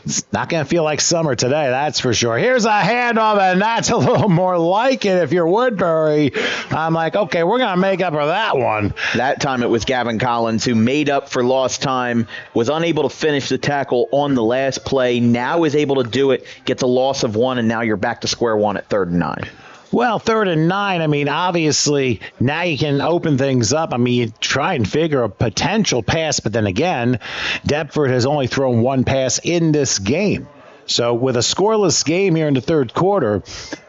It's not going to feel like summer today, that's for sure. Here's a handoff, and that's a little more like it if you're Woodbury. I'm like, okay, we're going to make up for that one. That time it was Gavin Collins who made up for lost time, was unable to finish the tackle on the last play, now is able to do it, gets a loss of 1, and now you're back to square one at 3rd and 9. Well, 3rd and 9, I mean, obviously, now you can open things up. I mean, you try and figure a potential pass, but then again, Deptford has only thrown 1 pass in this game. So with a scoreless game here in the third quarter,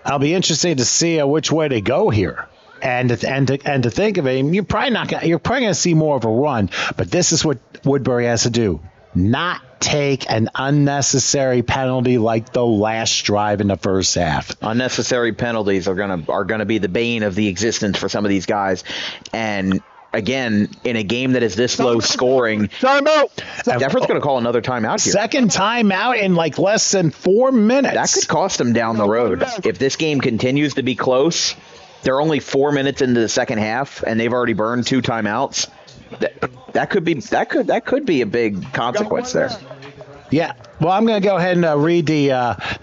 I'll be interested to see which way they go here. And to think of it, you're probably going to see more of a run, but this is what Woodbury has to do. Not take an unnecessary penalty like the last drive in the first half. Unnecessary penalties are gonna be the bane of the existence for some of these guys. And again, in a game that is this low scoring, Timeout. Deptford's going to call another timeout here. Second timeout in like less than 4 minutes. That could cost them down the road. If this game continues to be close, they're only 4 minutes into the second half, and they've already burned 2 timeouts. That could be a big consequence there. Yeah. Well, I'm going to go ahead and read the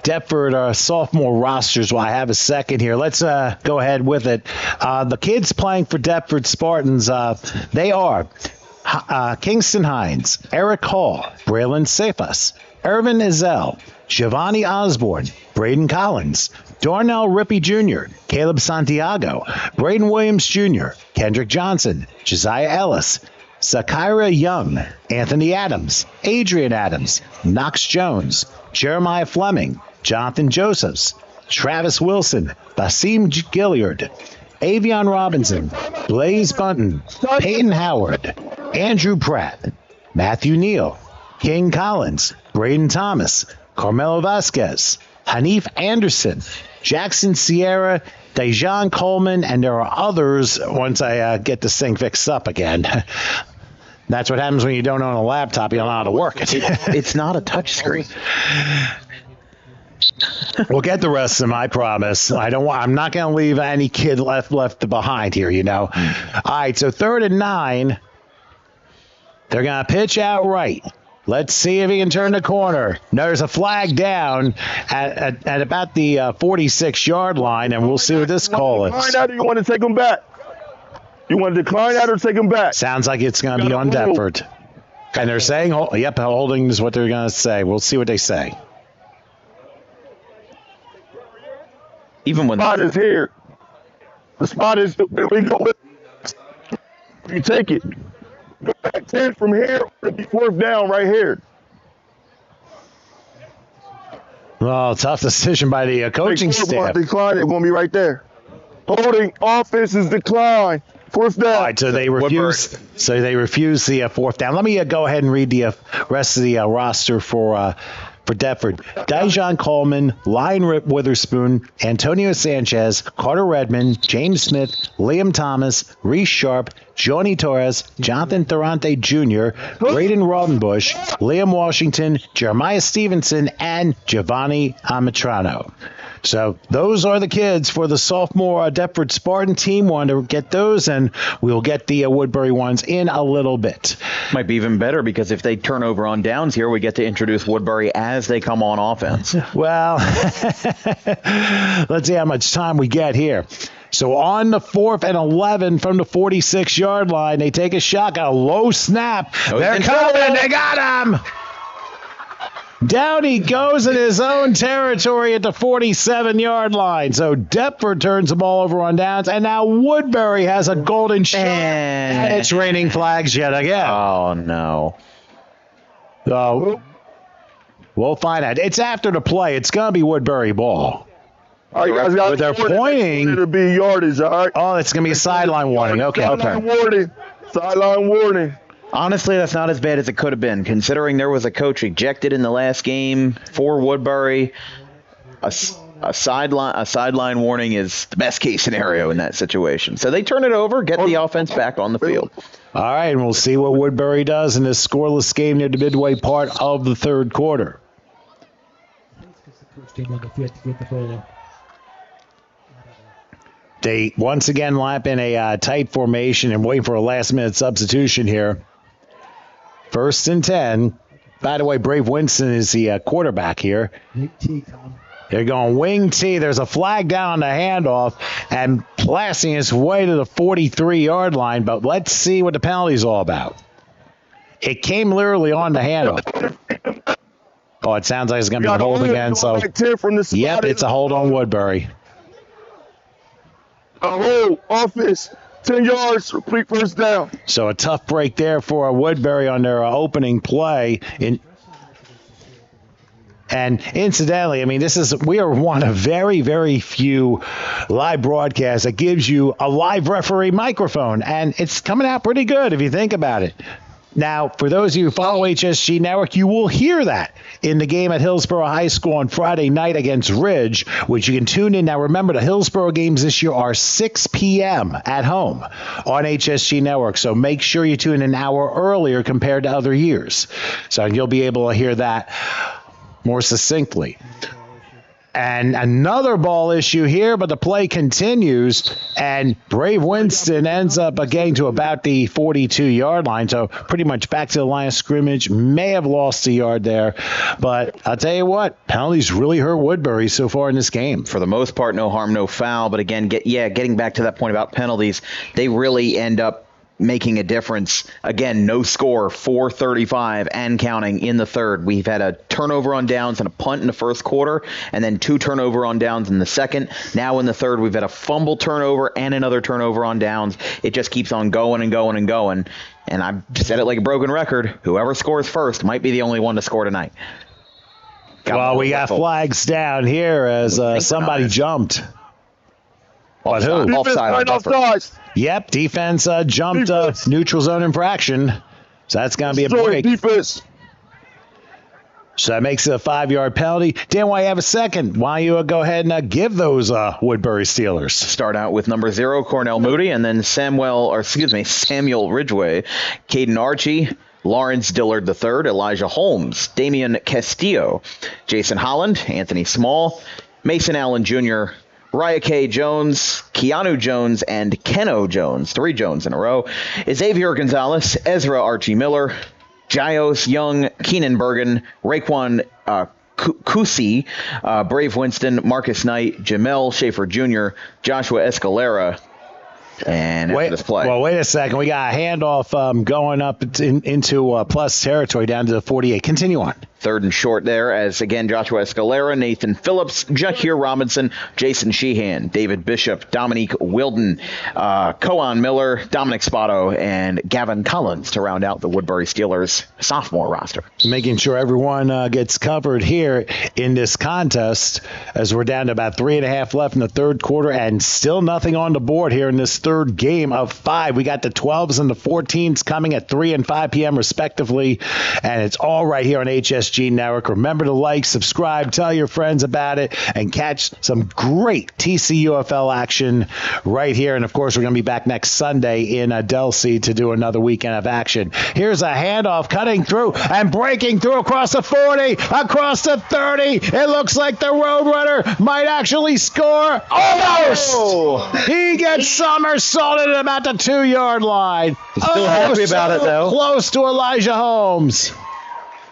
Deptford sophomore rosters while I have a second here. Let's go ahead with it. The kids playing for Deptford Spartans, they are Kingston Hines, Eric Hall, Braylon Cephas, Irvin Izell, Giovanni Osborne, Braden Collins, Darnell Rippey Jr., Caleb Santiago, Braden Williams Jr., Kendrick Johnson, Josiah Ellis, Sakira Young, Anthony Adams, Adrian Adams, Knox Jones, Jeremiah Fleming, Jonathan Josephs, Travis Wilson, Basim Gilliard, Avion Robinson, Blaze Bunton, Peyton Howard, Andrew Pratt, Matthew Neal, King Collins, Braden Thomas, Carmelo Vasquez, Hanif Anderson, Jackson Sierra, Dejan Coleman, and there are others once I get this thing fixed up again. That's what happens when you don't own a laptop. You don't know how to work it. It's not a touch screen. We'll get the rest of them, I promise. I'm not going to leave any kid left behind here, you know. All right, so 3rd and 9. They're going to pitch out right. Let's see if he can turn the corner. No, there's a flag down at about the 46-yard line, and we'll see what this call is. Decline that, or you want to take him back? You want to decline that or take him back? Sounds like it's going to be on Deptford. And they're saying, holding is what they're going to say. We'll see what they say. Even when the spot is here. The spot is, we go with, you take it. Go back 10 from here, it'll be 4th down right here. Well, tough decision by the coaching staff. Decline, it's going to be right there. Holding, offense is decline. 4th down. All right, so they refuse. So they refuse the 4th down. Let me go ahead and read the rest of the roster for Deptford. Dijon Coleman, Lion Rip Witherspoon, Antonio Sanchez, Carter Redmond, James Smith, Liam Thomas, Reese Sharp, Johnny Torres, Jonathan Thorante Jr., Braden Rodenbush, Liam Washington, Jeremiah Stevenson, and Giovanni Amatrano. So those are the kids for the sophomore Deptford Spartan team. Want to get those, and we'll get the Woodbury ones in a little bit. Might be even better because if they turn over on downs here, we get to introduce Woodbury as they come on offense. Well, let's see how much time we get here. So on the 4th and 11 from the 46-yard line, they take a shot, got a low snap. They're coming. They got him. Down he goes in his own territory at the 47-yard line. So Deptford turns the ball over on downs, and now Woodbury has a golden shot. And it's raining flags yet again. Oh, no. So we'll find out. It's after the play. It's going to be Woodbury ball. All right, guys, but they're pointing. It'll be yardage, all right? Oh, it's going to be a sideline warning. Okay. Sideline warning. Sideline warning. Honestly, that's not as bad as it could have been, considering there was a coach ejected in the last game for Woodbury. A sideline warning is the best case scenario in that situation. So they turn it over, get the offense back on the field. All right, and we'll see what Woodbury does in this scoreless game near the midway part of the 3rd quarter. They once again line up in a tight formation and wait for a last-minute substitution here. 1st and 10. By the way, Brave Winston is the quarterback here. They're going wing T. There's a flag down on the handoff and blasting his way to the 43-yard line, but let's see what the penalty's all about. It came literally on the handoff. Oh, it sounds like it's going to be a hold again. So, yep, it's a hold on Woodbury. A hold, offense, 10 yards, complete 1st down. So a tough break there for Woodbury on their opening play. And incidentally, I mean, we are one of very, very few live broadcasts that gives you a live referee microphone. And it's coming out pretty good if you think about it. Now, for those of you who follow HSG Network, you will hear that in the game at Hillsborough High School on Friday night against Ridge, which you can tune in. Now, remember, the Hillsborough games this year are 6 p.m. at home on HSG Network, so make sure you tune in an hour earlier compared to other years. So you'll be able to hear that more succinctly. And another ball issue here, but the play continues, and Brave Winston ends up getting to about the 42-yard line, so pretty much back to the line of scrimmage. May have lost a yard there, but I'll tell you what, penalties really hurt Woodbury so far in this game. For the most part, no harm, no foul, but again, getting back to that point about penalties, they really end up making a difference. Again, no score, 4:35 and counting in the 3rd. We've had a turnover on downs and a punt in the 1st quarter, and then 2 turnover on downs in the 2nd. Now in the 3rd, we've had a fumble turnover and another turnover on downs. It just keeps on going and going and going. And I've said it like a broken record. Whoever scores first might be the only one to score tonight. Well, we got flags down here as somebody jumped. But who? Offside. Yep, defense jumped neutral zone infraction. So that's going to be a break. Defense. So that makes it a 5-yard penalty. Dan, while you have a second, why don't you go ahead and give those Woodbury Steelers? Start out with number 0, Cornell Moody, and then Samuel Ridgway, Caden Archie, Lawrence Dillard III, Elijah Holmes, Damian Castillo, Jason Holland, Anthony Small, Mason Allen Jr., Raya K. Jones, Keanu Jones, and Keno Jones, 3 Jones in a row, Xavier Gonzalez, Ezra Archie Miller, Gios Young, Keenan Bergen, Raekwon Kusi, Brave Winston, Marcus Knight, Jamel Schaefer Jr., Joshua Escalera. And after this play. Well, wait a second. We got a handoff going up into plus territory down to the 48. Continue on. 3rd and short there as, again, Joshua Escalera, Nathan Phillips, Jahir Robinson, Jason Sheehan, David Bishop, Dominique Wilden, Koan Miller, Dominic Spotto, and Gavin Collins to round out the Woodbury Steelers sophomore roster. Making sure everyone gets covered here in this contest as we're down to about 3.5 left in the third quarter and still nothing on the board here in this third game of 5. We got the 12s and the 14s coming at 3 and 5 p.m. respectively, and it's all right here on HSG Network. Remember to like, subscribe, tell your friends about it, and catch some great TCUFL action right here. And, of course, we're going to be back next Sunday in Delsea to do another weekend of action. Here's a handoff cutting through and breaking through across the 40, across the 30. It looks like the Roadrunner might actually score. Almost! He gets somersaulted at about the 2-yard line. Still happy about it, though. Close to Elijah Holmes.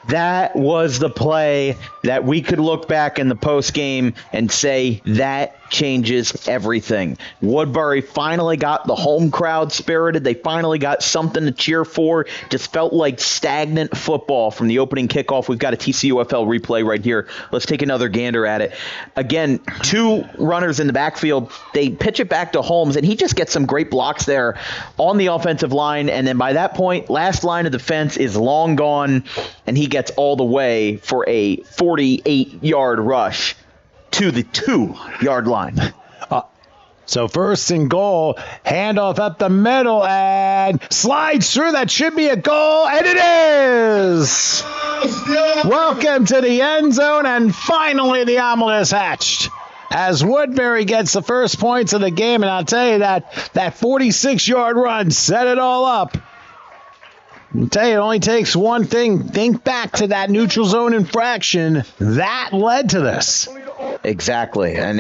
That was the play that we could look back in the post game and say that changes everything. Woodbury finally got the home crowd spirited. They finally got something to cheer for. Just felt like stagnant football from the opening kickoff. We've got a TCUFL replay right here. Let's take another gander at it. Again, 2 runners in the backfield. They pitch it back to Holmes, and he just gets some great blocks there on the offensive line. And then by that point, last line of defense is long gone, and he gets all the way for a 48-yard rush to the 2-yard line. So 1st and goal, handoff up the middle, and slides through. That should be a goal, and it is! Welcome to the end zone, and finally the omelet is hatched. As Woodbury gets the first points of the game, and I'll tell you that 46-yard run set it all up. I'll tell you, it only takes one thing. Think back to that neutral zone infraction. That led to this. Exactly, and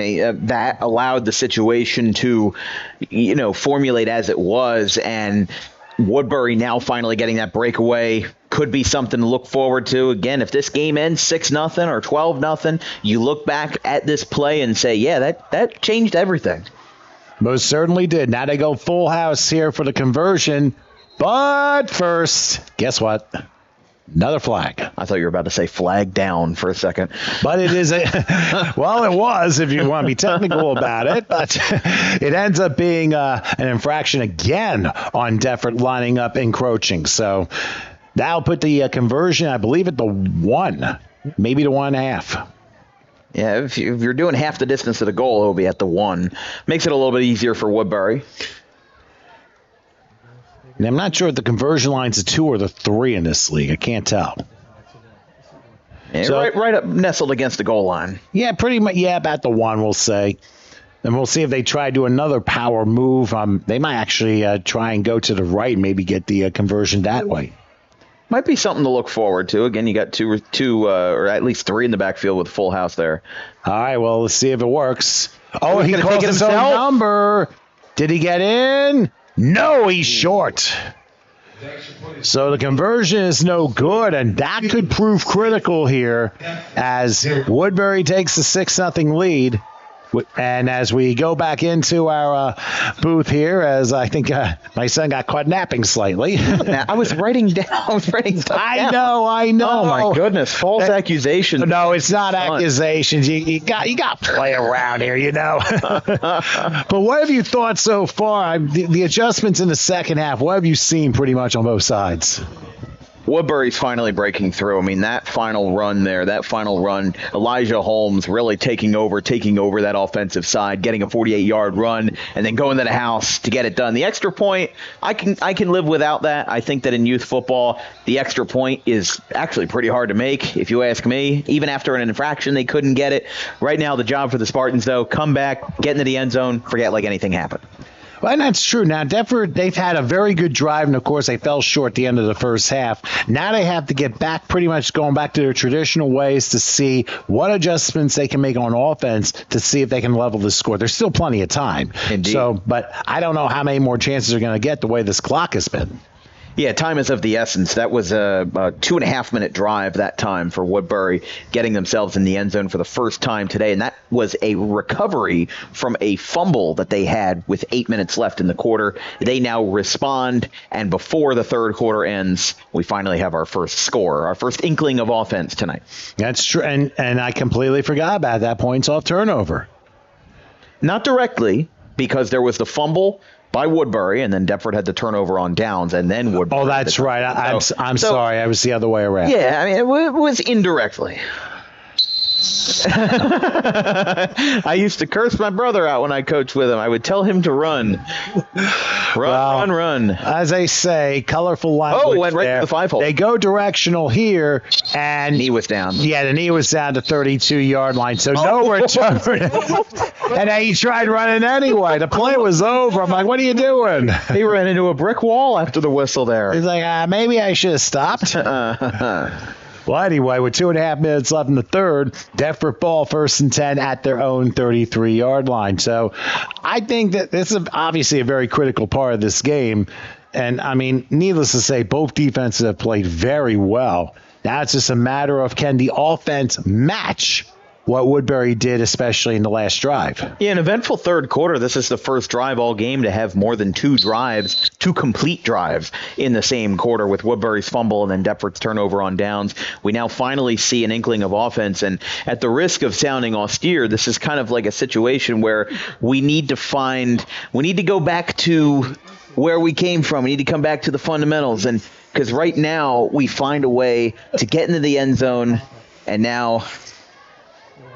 that allowed the situation to, formulate as it was, and Woodbury now finally getting that breakaway could be something to look forward to. Again, if this game ends 6-0 or 12-0, you look back at this play and say, yeah, that changed everything. Most certainly did. Now they go full house here for the conversion. But first, guess what? Another flag. I thought you were about to say flag down for a second. But it is well, it was, if you want to be technical about it. But it ends up being an infraction again on Deptford lining up encroaching. So that'll put the conversion, I believe, at the 1, maybe the 1.5. Yeah, if you're doing half the distance to the goal, it'll be at the 1. Makes it a little bit easier for Woodbury. And I'm not sure if the conversion line's a 2 or the 3 in this league. I can't tell. Yeah, so, right up nestled against the goal line. Yeah, pretty much. Yeah, about the 1, we'll say. And we'll see if they try to do another power move. They might actually try and go to the right and maybe get the conversion that way. Might be something to look forward to. Again, you got two or at least 3 in the backfield with full house there. All right, well, let's see if it works. Oh, he calls his own number. Did he get in? No, he's short. So the conversion is no good, and that could prove critical here as Woodbury takes the 6-0 lead. And as we go back into our booth here, as I think my son got caught napping slightly. I was writing down. I know. Oh my goodness! False accusations. No, it's not accusations. You got to play around here, But what have you thought so far? The adjustments in the second half. What have you seen pretty much on both sides? Woodbury's finally breaking through. I mean, that final run there, Elijah Holmes really taking over that offensive side, getting a 48-yard run, and then going to the house to get it done. The extra point, I can live without that. I think that in youth football, the extra point is actually pretty hard to make, if you ask me. Even after an infraction, they couldn't get it. Right now, the job for the Spartans, though, come back, get into the end zone, forget like anything happened. Well, and that's true. Now, Deptford, they've had a very good drive, and, of course, they fell short at the end of the first half. Now they have to get back, pretty much going back to their traditional ways to see what adjustments they can make on offense to see if they can level the score. There's still plenty of time. Indeed. But I don't know how many more chances they're going to get the way this clock has been. Yeah, time is of the essence. That was a 2.5-minute drive that time for Woodbury, getting themselves in the end zone for the first time today. And that was a recovery from a fumble that they had with 8 minutes left in the quarter. They now respond, and before the third quarter ends, we finally have our first score, our first inkling of offense tonight. That's true, and I completely forgot about that points off turnover. Not directly, because there was the fumble by Woodbury, and then Deptford had the turnover on downs, and then Woodbury. Oh, that's right. I'm sorry. I was the other way around. Yeah, I mean, it was indirectly. I used to curse my brother out when I coached with him. I would tell him to run. Run. As they say, colorful language. Went right to the 5-hole. They go directional here, and knee was down. Yeah, the knee was down to 32-yard line, so no return. And then he tried running anyway. The play was over. I'm like, what are you doing? He ran into a brick wall after the whistle there. He's like, maybe I should have stopped. Well, anyway, with 2.5 minutes left in the third, Deptford ball 1st and 10 at their own 33-yard line. So I think that this is obviously a very critical part of this game. And, I mean, needless to say, both defenses have played very well. Now it's just a matter of can the offense match what Woodbury did, especially in the last drive. Yeah, an eventful third quarter. This is the first drive all game to have more than two complete drives in the same quarter, with Woodbury's fumble and then Deptford's turnover on downs. We now finally see an inkling of offense, and at the risk of sounding austere, this is kind of like a situation where we need to go back to where we came from. We need to come back to the fundamentals, and because right now we find a way to get into the end zone, and now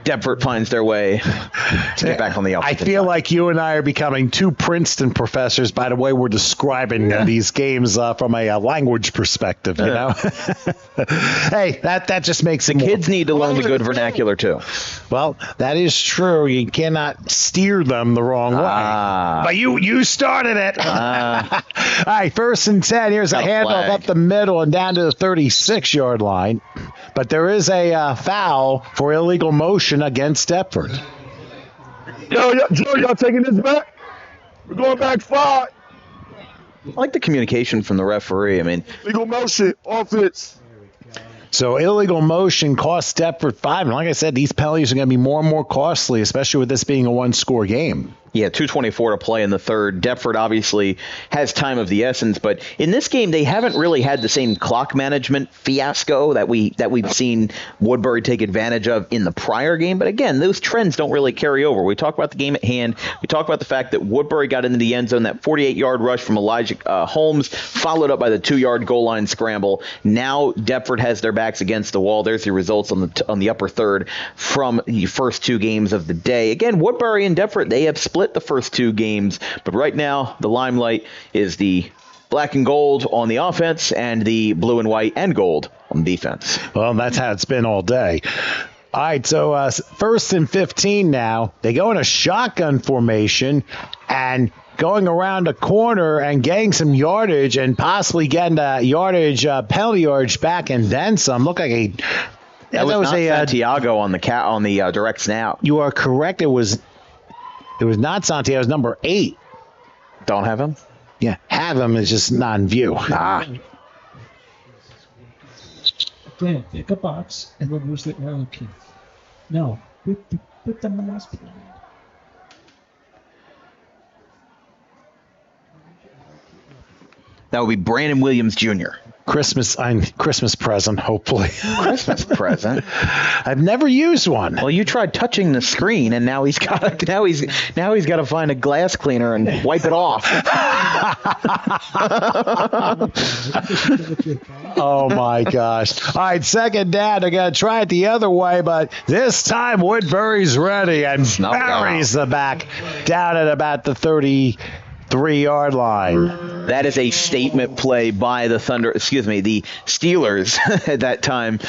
Deptford finds their way to get back on the offensive I feel side. like you and I are becoming two Princeton professors by the way we're describing these games from a language perspective, you know? Hey, that just makes it Kids need to learn the good vernacular, too. Well, that is true. You cannot steer them the wrong way. But you started it. All right, 1st and 10. Here's a handoff up the middle and down to the 36-yard line. But there is a foul for illegal motion against Deptford. Joe, y'all taking this back? We're going back 5. I like the communication from the referee. I mean, Legal motion, offense. So illegal motion costs Deptford 5. And like I said, these penalties are going to be more and more costly, especially with this being a one-score game. Yeah, 2:24 to play in the third. Deptford obviously has time of the essence, but in this game they haven't really had the same clock management fiasco that we've seen Woodbury take advantage of in the prior game. But again, those trends don't really carry over. We talk about the game at hand. We talk about the fact that Woodbury got into the end zone, that 48-yard rush from Elijah Holmes, followed up by the 2-yard goal line scramble. Now Deptford has their backs against the wall. There's the results on the upper third from the first two games of the day. Again, Woodbury and Deptford, they have split the first two games, but right now the limelight is the black and gold on the offense and the blue and white and gold on defense. Well, that's how it's been all day. All right, so 1st and 15 now. They go in a shotgun formation and going around a corner and getting some yardage and possibly getting penalty yardage back and then some. Look like that was not Santiago on the direct snap. You are correct. It was not Santiago. It was number 8. Don't have him? Yeah, have him is just not in view. Again, pick a box and reverse the arrow key. No, put the mouse behind. That would be Brandon Williams Jr. Christmas present, hopefully. Christmas present. I've never used one. Well, you tried touching the screen, and now he's got to find a glass cleaner and wipe it off. Oh my gosh! All right, second down. They're gonna try it the other way, but this time Woodbury's ready and buries the back down at about the 33-yard line. That is a statement play by the Steelers at that time.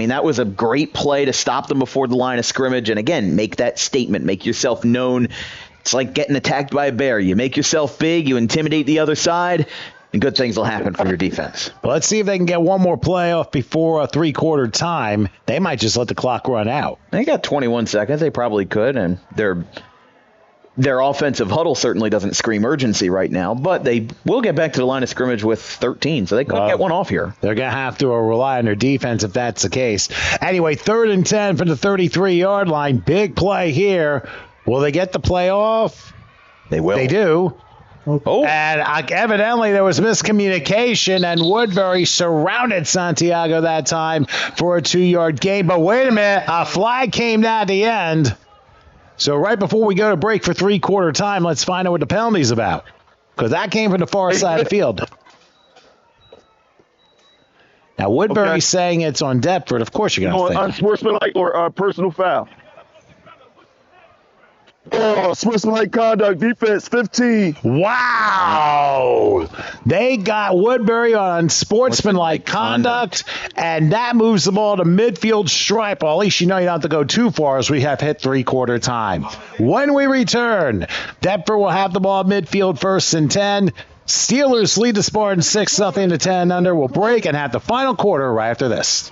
That was a great play to stop them before the line of scrimmage, and again, make that statement, make yourself known. It's like getting attacked by a bear. You make yourself big, you intimidate the other side, and good things will happen for your defense. Well, let's see if they can get one more play off before a three-quarter time. They might just let the clock run out. They got 21 seconds. They probably could, and their offensive huddle certainly doesn't scream urgency right now, but they will get back to the line of scrimmage with 13, so they could get one off here. They're going to have to rely on their defense if that's the case. Anyway, 3rd and 10 from the 33-yard line. Big play here. Will they get the play off? They will. They do. Oh. And evidently there was miscommunication, and Woodbury surrounded Santiago that time for a 2-yard gain. But wait a minute, a flag came down at the end. So right before we go to break for three-quarter time, let's find out what the penalty's about, because that came from the far side of the field. Now, Woodbury's saying it's on Deptford. Of course you're going to think. Unsportsmanlike or personal foul? Oh, sportsmanlike conduct, defense 15. Wow. They got Woodbury on sportsmanlike conduct, and that moves the ball to midfield stripe. Well, at least you know you don't have to go too far as we have hit three-quarter time. When we return, Deptford will have the ball at midfield, 1st and 10. Steelers lead the Spartans 6-0 to 10 under. We'll break and have the final quarter right after this.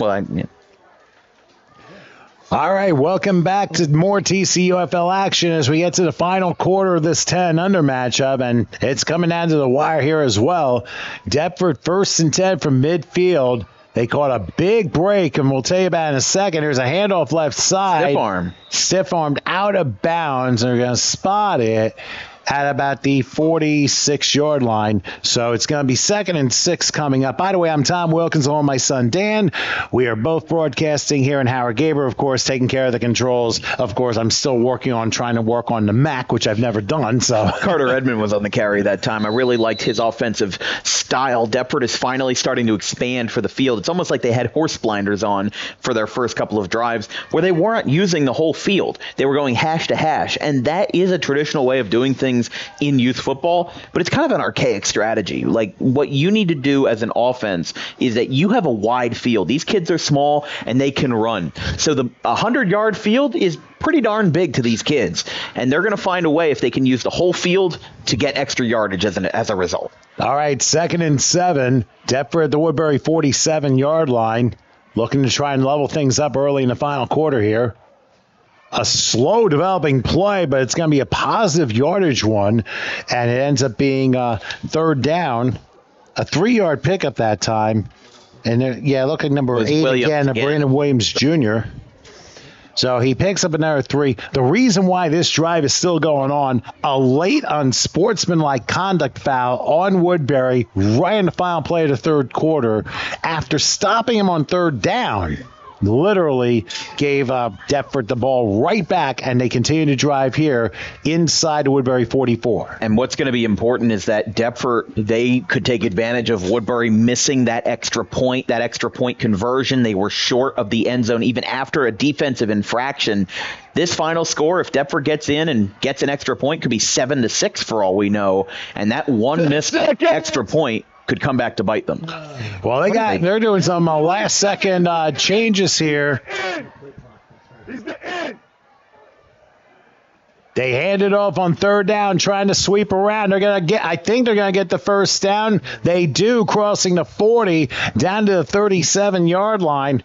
All right, welcome back to more TCUFL action as we get to the final quarter of this 10 under matchup, and it's coming down to the wire here as well. Deptford 1st and 10 from midfield. They caught a big break, and we'll tell you about it in a second. Here's a handoff left side. Stiff-armed out of bounds, and they're going to spot it at about the 46-yard line. So it's going to be 2nd and 6 coming up. By the way, I'm Tom Wilkins along with my son Dan. We are both broadcasting here in Howard Gaber, of course, taking care of the controls. Of course, I'm still working on trying to work on the Mac, which I've never done. So Carter Edmond was on the carry that time. I really liked his offensive style. Deptford is finally starting to expand for the field. It's almost like they had horse blinders on for their first couple of drives where they weren't using the whole field. They were going hash to hash, and that is a traditional way of doing things in youth football, but it's kind of an archaic strategy. Like, what you need to do as an offense is that you have a wide field. These kids are small and they can run. So the 100-yard field is pretty darn big to these kids, and they're going to find a way, if they can use the whole field, to get extra yardage as a result. All right, 2nd and 7. Deptford at the Woodbury 47-yard line. looking to try and level things up early in the final quarter here. A slow developing play, but it's going to be a positive yardage one, and it ends up being third down. A 3-yard pickup that time. And look at number 8 again, Brandon Williams Jr. So he picks up another 3. The reason why this drive is still going on, a late unsportsmanlike conduct foul on Woodbury right in the final play of the third quarter after stopping him on third down. Literally gave Deptford the ball right back, and they continue to drive here inside Woodbury 44. And what's going to be important is that Deptford, they could take advantage of Woodbury missing that extra point conversion. They were short of the end zone even after a defensive infraction. This final score, if Deptford gets in and gets an extra point, could be 7-6 for all we know. And that one missed extra point could come back to bite them. Well, they're doing some last-second changes here. They hand it off on third down, trying to sweep around. I think they're gonna get the first down. They do, crossing the 40 down to the 37-yard line.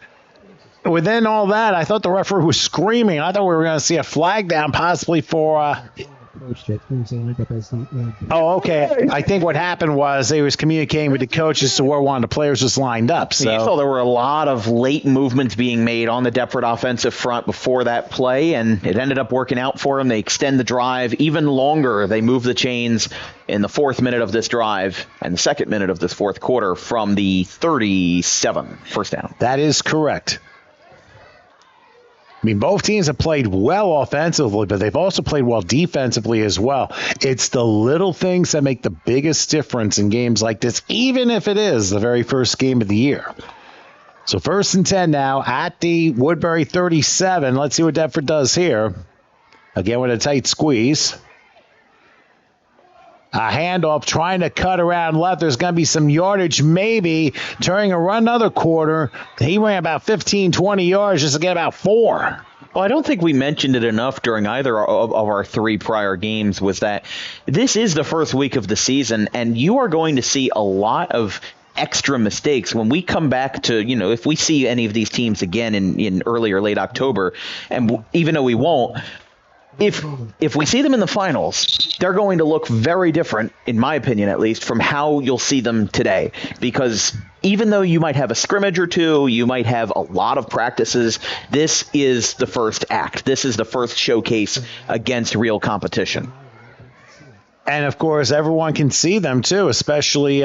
Within all that, I thought the referee was screaming. I thought we were going to see a flag down, possibly for. Oh, okay. I think what happened was they was communicating with the coaches to where one of the players was lined up. So you saw there were a lot of late movements being made on the Deptford offensive front before that play, and it ended up working out for them. They extend the drive even longer. They move the chains in the 4th minute of this drive and the 2nd minute of this 4th quarter from the 37, first down. That is correct. I mean, both teams have played well offensively, but they've also played well defensively as well. It's the little things that make the biggest difference in games like this, even if it is the very first game of the year. So 1st and 10 now at the Woodbury 37. Let's see what Deptford does here. Again with a tight squeeze. A handoff trying to cut around left. There's going to be some yardage maybe. Turning another quarter. He ran about 15, 20 yards just to get about 4. Well, I don't think we mentioned it enough during either of our 3 prior games was that this is the first week of the season, and you are going to see a lot of extra mistakes when we come back to, if we see any of these teams again in early or late October, and even though we won't, If we see them in the finals, they're going to look very different, in my opinion at least, from how you'll see them today. Because even though you might have a scrimmage or two, you might have a lot of practices, this is the first act. This is the first showcase against real competition. And, of course, everyone can see them, too, especially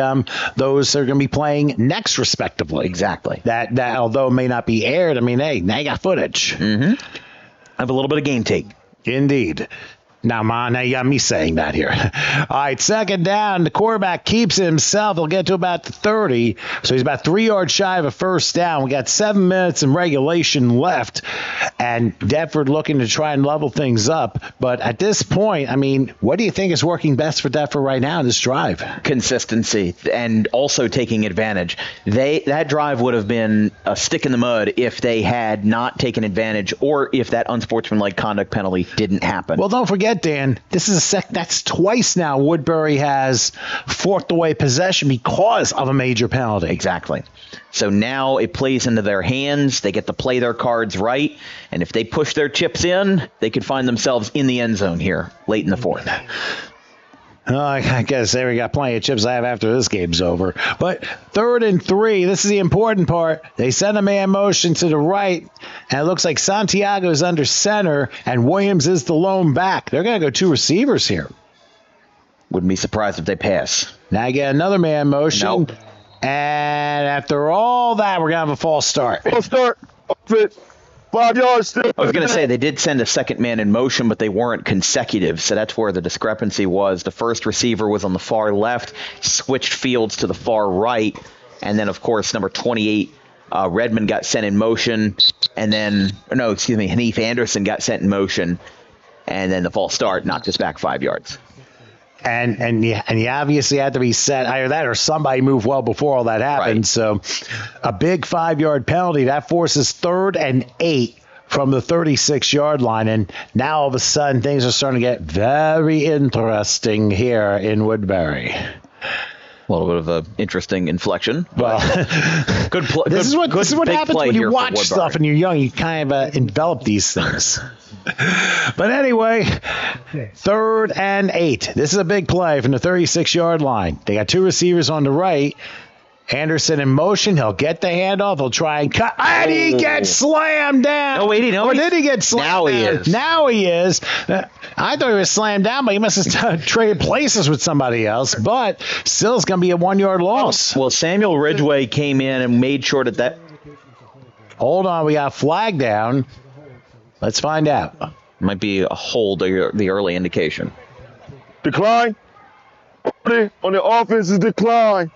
those that are going to be playing next, respectively. Exactly. That although it may not be aired, I mean, hey, now you got footage. Mm-hmm. I have a little bit of game tape. Indeed. Now you got me saying that here. All right, 2nd down. The quarterback keeps it himself. He'll get to about the 30. So he's about 3 yards shy of a first down. We got 7 minutes in regulation left. And Deptford looking to try and level things up. But at this point, I mean, what do you think is working best for Deptford right now in this drive? Consistency and also taking advantage. That drive would have been a stick in the mud if they had not taken advantage or if that unsportsmanlike conduct penalty didn't happen. Well, don't forget, Dan, this is that's twice now Woodbury has forked away possession because of a major penalty. Exactly. So now it plays into their hands. They get to play their cards right. And if they push their chips in, they could find themselves in the end zone here late in the 4th. I guess we got plenty of chips I have after this game's over. But 3rd and 3, this is the important part. They send a man motion to the right, and it looks like Santiago is under center, and Williams is the lone back. They're going to go 2 receivers here. Wouldn't be surprised if they pass. Now you get another man motion. Nope. And after all that, we're going to have a false start. False start. Fit. 5 yards still. I was going to say they did send a second man in motion, but they weren't consecutive, so that's where the discrepancy was. The first receiver was on the far left, switched fields to the far right, and then, of course, number 28, Redmond got sent in motion, and then, Hanif Anderson got sent in motion, and then the false start knocked us back 5 yards. And you obviously had to be set, either that or somebody moved well before all that happened. Right. So a big 5-yard penalty, that forces 3rd and 8 from the 36-yard line. And now all of a sudden things are starting to get very interesting here in Woodbury. A little bit of an interesting inflection. Well, good play. This is what big happens play when you here for watch Woodbury. stuff and you're young. You kind of envelop these things. But anyway, 3rd and 8. This is a big play from the 36-yard line. They got 2 receivers on the right. Anderson in motion. He'll get the handoff. He'll try and cut. And he gets slammed down. No, wait, no. Or did he get slammed Now he down? is. Now he is. I thought he was slammed down, but he must have traded places with somebody else. But still, it's going to be a 1-yard loss. Well, Samuel Ridgway came in and made sure that Hold on. We got a flag down. Let's find out. might be a hold or the early indication. Decline. On the offense is decline.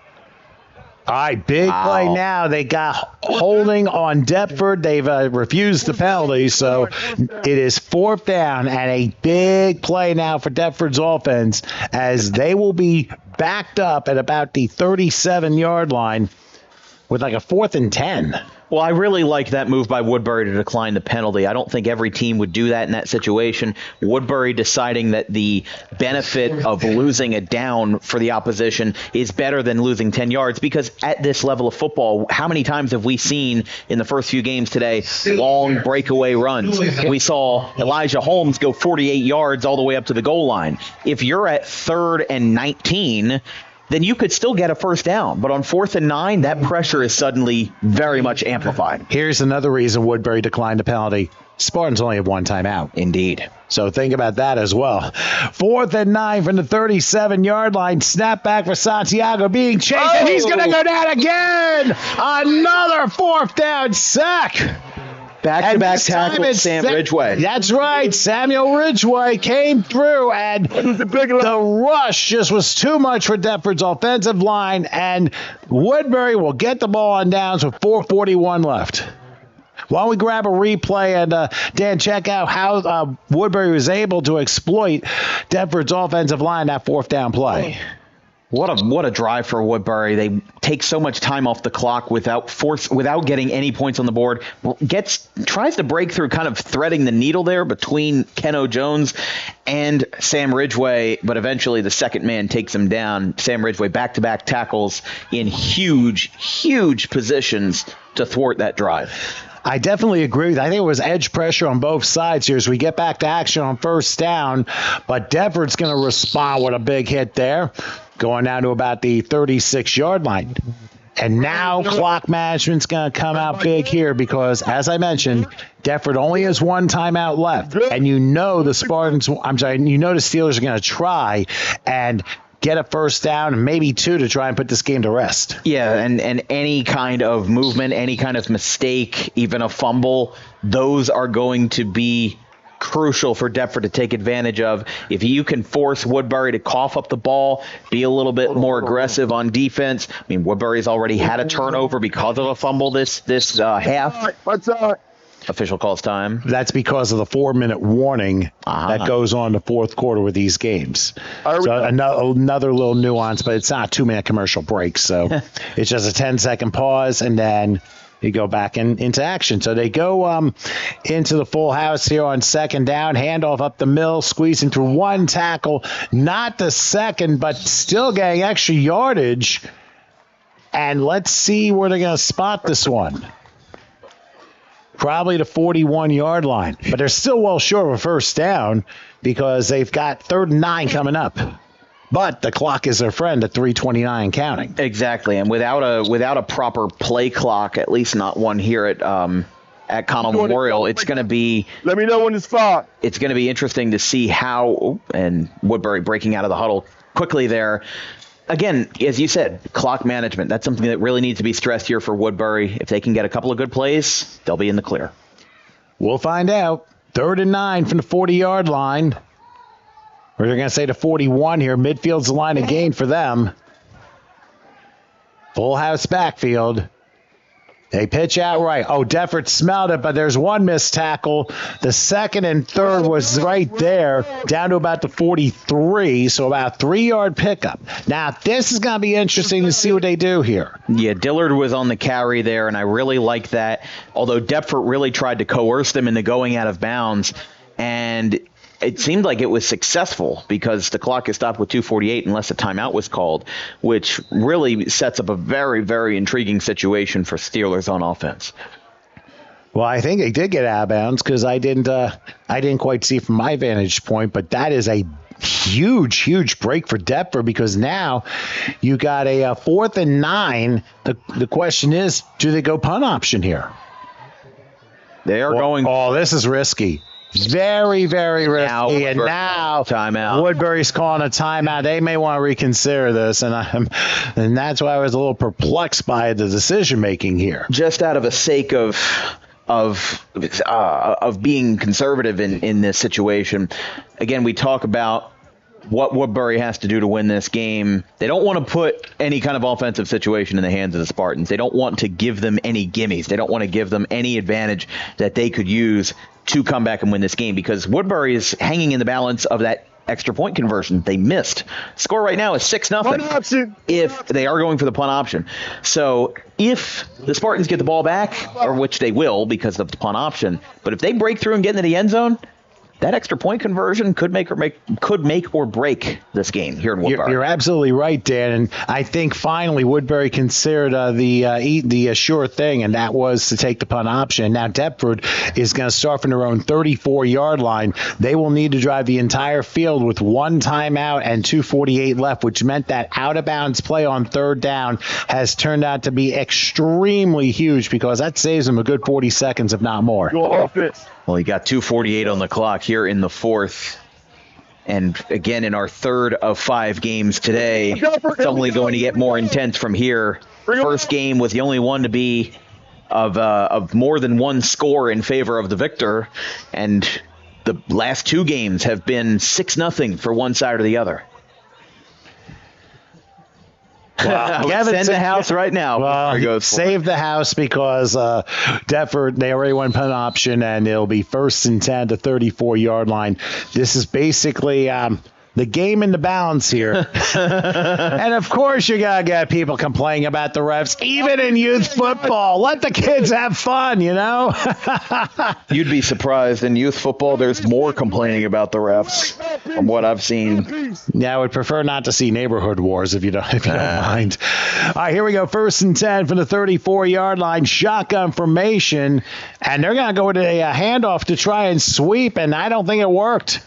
All right, big play now. They got holding on Deptford. They've refused the penalty, so it is 4th down and a big play now for Deptford's offense as they will be backed up at about the 37-yard line with like a 4th and 10. Well, I really like that move by Woodbury to decline the penalty. I don't think every team would do that in that situation. Woodbury deciding that the benefit of losing a down for the opposition is better than losing 10 yards because at this level of football, how many times have we seen in the first few games today long breakaway runs? We saw Elijah Holmes go 48 yards all the way up to the goal line. If you're at 3rd and 19, then you could still get a first down. But on 4th and 9, that pressure is suddenly very much amplified. Here's another reason Woodbury declined the penalty. Spartans only have 1 timeout. Indeed. So think about that as well. 4th and 9 from the 37-yard line. Snap back for Santiago being chased, and he's going to go down again. Another 4th down sack. Back-to-back tackle, Sam Ridgway. That's right. Samuel Ridgway came through, and the rush just was too much for Deptford's offensive line, and Woodbury will get the ball on downs with 4:41 left. Why don't we grab a replay and, Dan, check out how Woodbury was able to exploit Deptford's offensive line that 4th down play. What a drive for Woodbury. They take so much time off the clock without getting any points on the board. Tries to break through, kind of threading the needle there between Keno Jones and Sam Ridgway, but eventually the second man takes him down. Sam Ridgway back-to-back tackles in huge positions to thwart that drive. I definitely agree with that. I think it was edge pressure on both sides here as we get back to action on 1st down, but Deptford's going to respond with a big hit there, going down to about the 36-yard line. And now clock management's going to come out big here because, as I mentioned, Deptford only has 1 timeout left. And you know the Steelers are going to try and get a first down and maybe 2 to try and put this game to rest. Yeah, and any kind of movement, any kind of mistake, even a fumble, those are going to be crucial for Deptford to take advantage of. If you can force Woodbury to cough up the ball, be a little bit more aggressive on defense. I mean, Woodbury's already had a turnover because of a fumble this half. What's up? Official calls time. That's because of the 4-minute warning that goes on the 4th quarter with these games. So another little nuance, but it's not a 2-minute commercial break. So it's just a 10-second pause, and then you go back into action. So they go into the full house here on 2nd down. Handoff up the middle, squeezing through 1 tackle. Not the second, but still getting extra yardage. And let's see where they're going to spot this one. Probably the 41-yard line. But they're still well short of a first down because they've got 3rd and 9 coming up. But the clock is their friend at 3:29 counting. Exactly, and without a proper play clock, at least not one here at Connell Memorial, it's going to be. Let me know when it's 5. It's going to be interesting to see how, and Woodbury breaking out of the huddle quickly there. Again, as you said, clock management. That's something that really needs to be stressed here for Woodbury. If they can get a couple of good plays, they'll be in the clear. We'll find out. 3rd and 9 from the 40-yard line. Or they're going to say the 41 here. Midfield's the line of gain for them. Full house backfield. They pitch out right. Oh, Deptford smelled it, but there's 1 missed tackle. The 2nd and 3rd was right there, down to about the 43, so about a 3-yard pickup. Now, this is going to be interesting to see what they do here. Yeah, Dillard was on the carry there, and I really like that. Although Deptford really tried to coerce them into going out of bounds, and it seemed like it was successful because the clock is stopped with 2:48 unless a timeout was called, which really sets up a very, very intriguing situation for Steelers on offense. Well, I think they did get out of bounds because I didn't quite see from my vantage point, but that is a huge break for Deptford because now you got a 4th and 9. The question is, do they go punt option here? They are going. Oh, this is risky. Very, very risky. And now timeout. Woodbury's calling a timeout. They may want to reconsider this, and that's why I was a little perplexed by the decision making here. Just out of a sake of being conservative in this situation. Again, we talk about what Woodbury has to do to win this game. They don't want to put any kind of offensive situation in the hands of the Spartans. They don't want to give them any gimmies. They don't want to give them any advantage that they could use to come back and win this game because Woodbury is hanging in the balance of that extra point conversion they missed. Score right now is 6-0 if they are going for the punt option. So if the Spartans get the ball back, or which they will because of the punt option, but if they break through and get into the end zone, that extra point conversion could make or break this game here in Woodbury. You're absolutely right, Dan. And I think finally Woodbury considered the sure thing, and that was to take the punt option. Now Deptford is going to start from their own 34-yard line. They will need to drive the entire field with 1 timeout and 2:48 left, which meant that out-of-bounds play on 3rd down has turned out to be extremely huge because that saves them a good 40 seconds, if not more. Go offense. Well, he got 2:48 on the clock here in the 4th. And again, in our 3rd of 5 games today, it's only going to get more intense from here. First game was the only one to be of more than 1 score in favor of the victor. And the last 2 games have been 6-0 for one side or the other. Well, send the house right now. Well, save the house because Deptford, they already went punt option, and it'll be 1st and 10 to 34-yard line. This is basically the game in the balance here. And, of course, you're going to get people complaining about the refs, even in youth football. Let the kids have fun, you know? You'd be surprised. In youth football, there's more complaining about the refs from what I've seen. Yeah, I would prefer not to see neighborhood wars if you don't mind. All right, here we go. 1st and 10 from the 34-yard line. Shotgun formation. And they're going to go with a handoff to try and sweep, and I don't think it worked.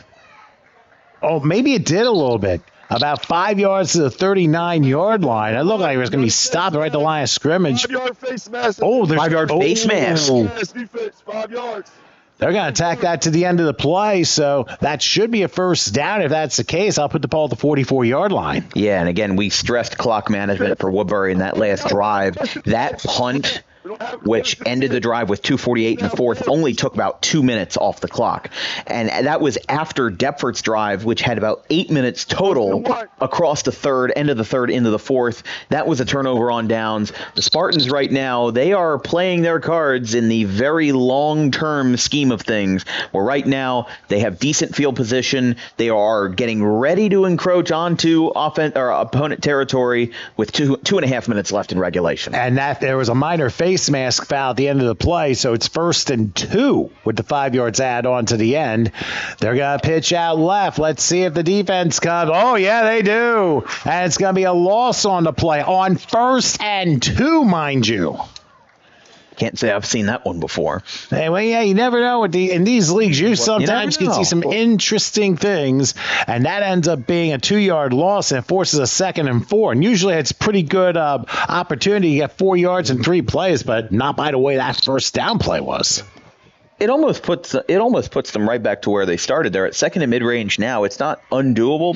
Oh, maybe it did a little bit. About 5 yards to the 39-yard line. It looked like it was going to be stopped right at the line of scrimmage. 5-yard face mask. Oh, there's 5-yard face mask. Defense, 5 yards. They're going to tack that to the end of the play, so that should be a 1st down. If that's the case, I'll put the ball at the 44-yard line. Yeah, and again, we stressed clock management for Woodbury in that last drive. That punt, which ended the drive with 2:48 in the 4th, only took about 2 minutes off the clock. And that was after Deptford's drive, which had about 8 minutes total across the 3rd, end of the 3rd, into the 4th. That was a turnover on downs. The Spartans right now, they are playing their cards in the very long-term scheme of things, where right now they have decent field position. They are getting ready to encroach onto opponent territory with two and a half minutes left in regulation. And that there was a minor face mask foul at the end of the play, so it's 1st and 2 with the 5 yards add on to the end. They're going to pitch out left. Let's see if the defense comes. Oh, yeah, they do. And it's going to be a loss on the play on 1st and 2, mind you. Can't say I've seen that one before. Hey, well, yeah, you never know. In these leagues, you sometimes can see some interesting things, and that ends up being a 2-yard loss, and it forces a 2nd and 4. And usually it's pretty good opportunity to get 4 yards in 3 plays, but not by the way that 1st down play was. It almost puts them right back to where they started. They're at 2nd and mid-range now. It's not undoable,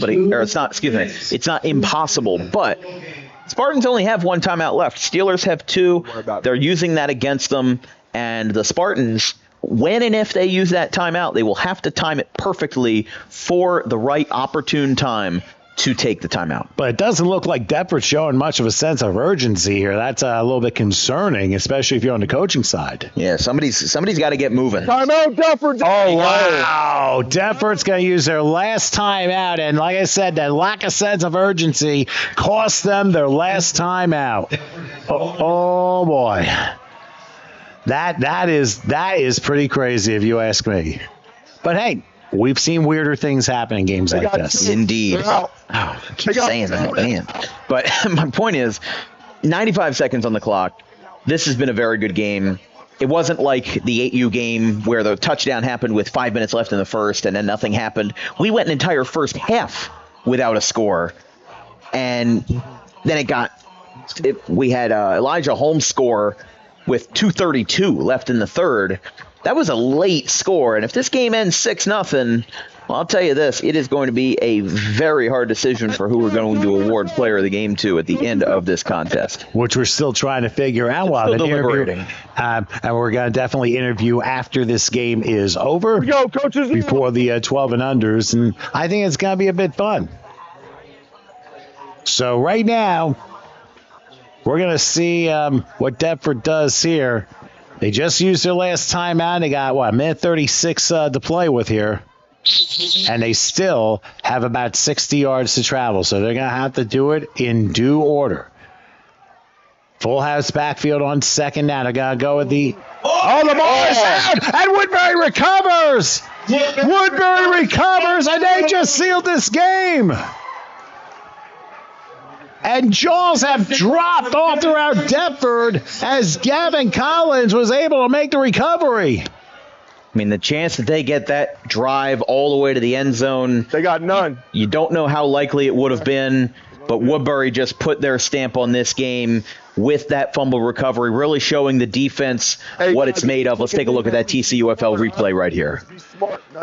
it's not impossible, but Spartans only have 1 timeout left. Steelers have 2. They're using that against them. And the Spartans, when and if they use that timeout, they will have to time it perfectly for the right opportune time to take the timeout. But it doesn't look like Deptford's showing much of a sense of urgency here. That's a little bit concerning, especially if you're on the coaching side. Yeah, somebody's got to get moving. Timeout, Deptford. Oh, wow. Deptford's going to use their last timeout, and like I said, that lack of sense of urgency cost them their last timeout. Oh boy. That is pretty crazy if you ask me. But hey, we've seen weirder things happen in games like this. Indeed. They're out. Oh, I keep saying that, man. But my point is, 95 seconds on the clock. This has been a very good game. It wasn't like the 8U game where the touchdown happened with 5 minutes left in the first and then nothing happened. We went an entire first half without a score. And then we had Elijah Holmes score with 2:32 left in the third. That was a late score. And if this game ends 6-0, well, I'll tell you this, it is going to be a very hard decision for who we're going to award player of the game to at the end of this contest. Which we're still trying to figure out. We'll have an interview, and we're going to definitely interview after this game is over. Here we go, coaches. Before the 12 and unders, and I think it's going to be a bit fun. So right now, we're going to see what Deptford does here. They just used their last timeout. They got, a minute 36 to play with here. And they still have about 60 yards to travel. So they're going to have to do it in due order. Full house backfield on second now. They're going to go with the... Oh, the ball is out! And Woodbury recovers! Woodbury recovers, and they just sealed this game! And jaws have dropped all throughout Deptford as Gavin Collins was able to make the recovery. I mean, the chance that they get that drive all the way to the end zone, they got none. You don't know how likely it would have been, but Woodbury just put their stamp on this game with that fumble recovery, really showing the defense what it's made of. Let's take a look at that TCUFL replay right here.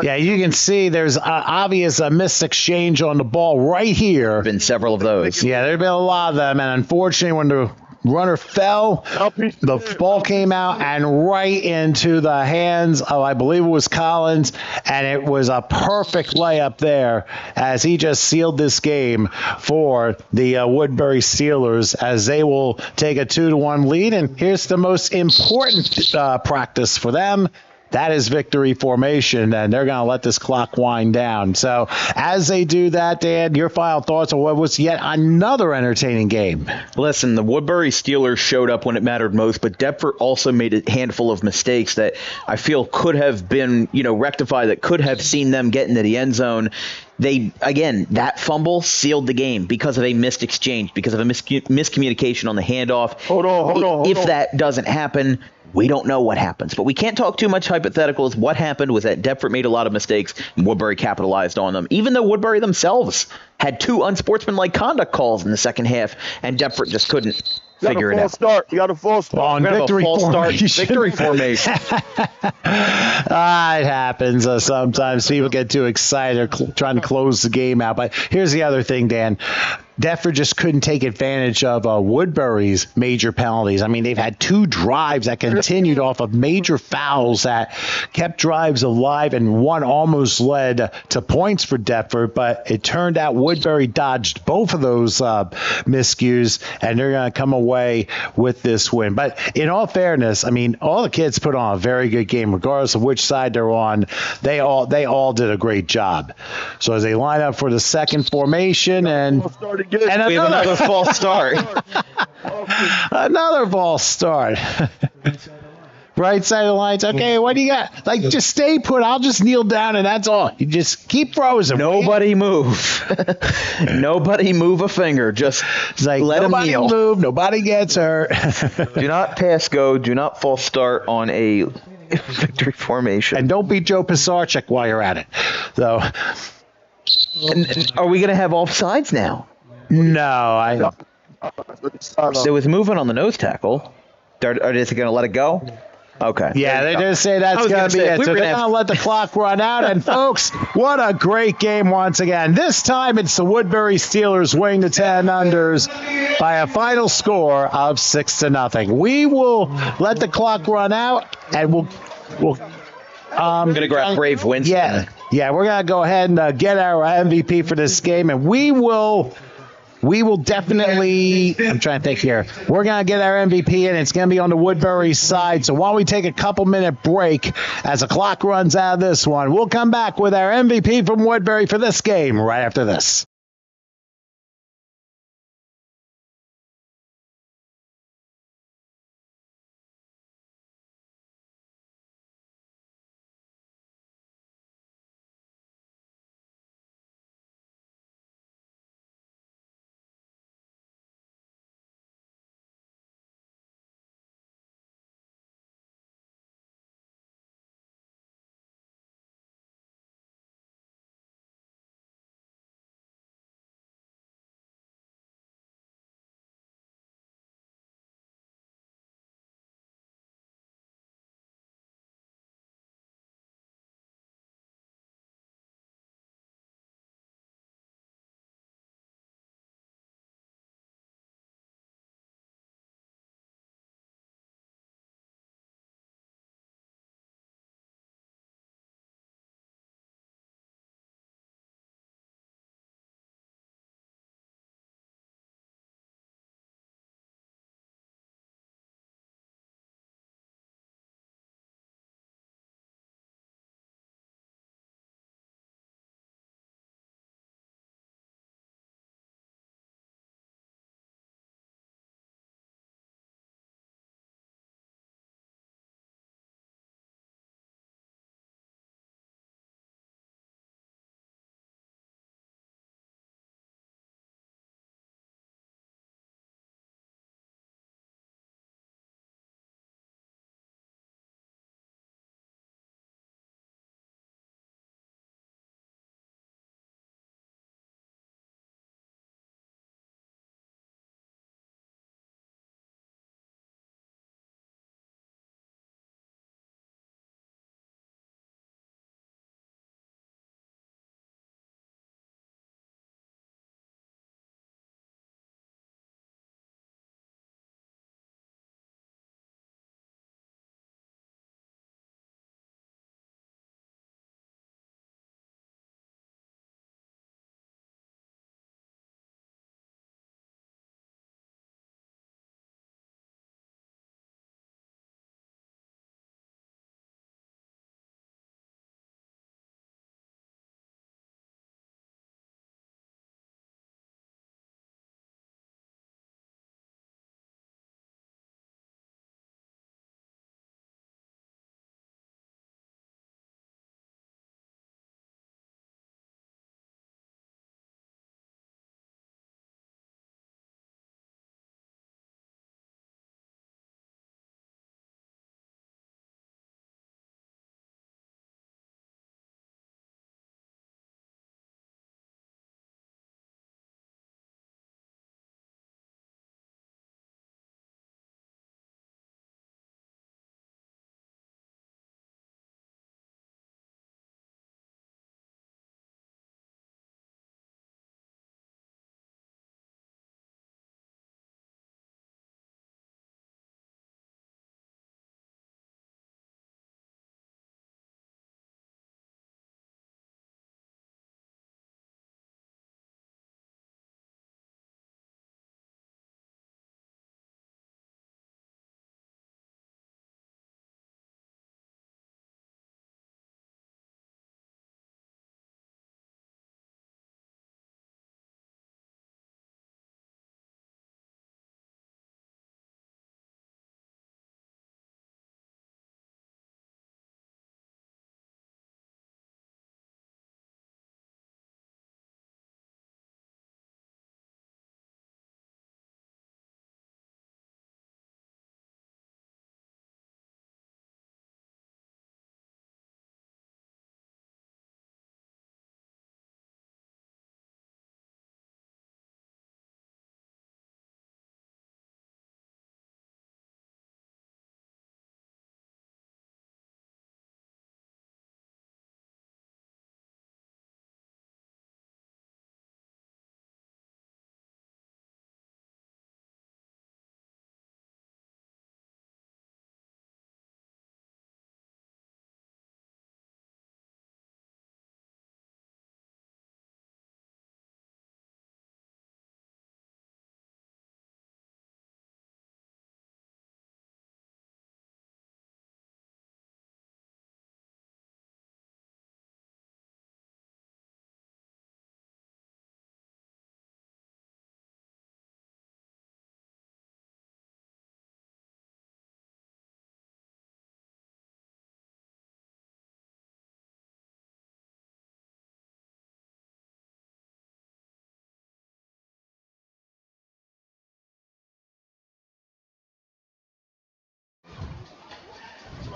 Yeah, you can see there's obvious missed exchange on the ball right here. Been several of those. Yeah, there have been a lot of them, and unfortunately when the runner fell, the ball came out and right into the hands of, I believe it was Collins, and it was a perfect layup there as he just sealed this game for the Woodbury Steelers as they will take a 2-1 lead. And here's the most important practice for them. That is victory formation, and they're going to let this clock wind down. So as they do that, Dan, your final thoughts on what was yet another entertaining game? Listen, the Woodbury Steelers showed up when it mattered most, but Deptford also made a handful of mistakes that I feel could have been, rectified, that could have seen them get into the end zone. That fumble sealed the game because of a missed exchange, because of a miscommunication on the handoff. Hold on. If that doesn't happen, we don't know what happens, but we can't talk too much hypotheticals. What happened was that Deptford made a lot of mistakes, and Woodbury capitalized on them, even though Woodbury themselves had 2 unsportsmanlike conduct calls in the second half, and Deptford just couldn't figure it out. You got a false start. On victory formation. Victory formation. It happens. Sometimes people get too excited trying to close the game out. But here's the other thing, Dan. Deptford just couldn't take advantage of Woodbury's major penalties. I mean, they've had 2 drives that continued off of major fouls that kept drives alive, and one almost led to points for Deptford. But it turned out Woodbury dodged both of those miscues, and they're going to come away with this win. But in all fairness, I mean, all the kids put on a very good game, regardless of which side they're on. They all did a great job. So as they line up for the second formation, and we have another false start. Another false start. Right side of the lines. Okay, what do you got? Just stay put. I'll just kneel down, and that's all. You just keep frozen. Nobody move. Nobody move a finger. Just let them kneel. Nobody move. Nobody gets hurt. Do not pass go. Do not false start on a victory formation. And don't beat Joe Pisarcik while you're at it. So, and are we going to have offsides now? No, There was movement on the nose tackle. Are they going to let it go? Okay. Yeah, they just say that's going to be it. So they're going to let the clock run out. And, folks, what a great game once again. This time it's the Woodbury Steelers winning the 10 unders by a final score of 6-0. We will let the clock run out, and we're going to grab Brave Winston. Yeah, we're going to go ahead and get our MVP for this game, and we will definitely, I'm trying to think here, we're going to get our MVP, and it's going to be on the Woodbury side. So while we take a couple-minute break as the clock runs out of this one, we'll come back with our MVP from Woodbury for this game right after this.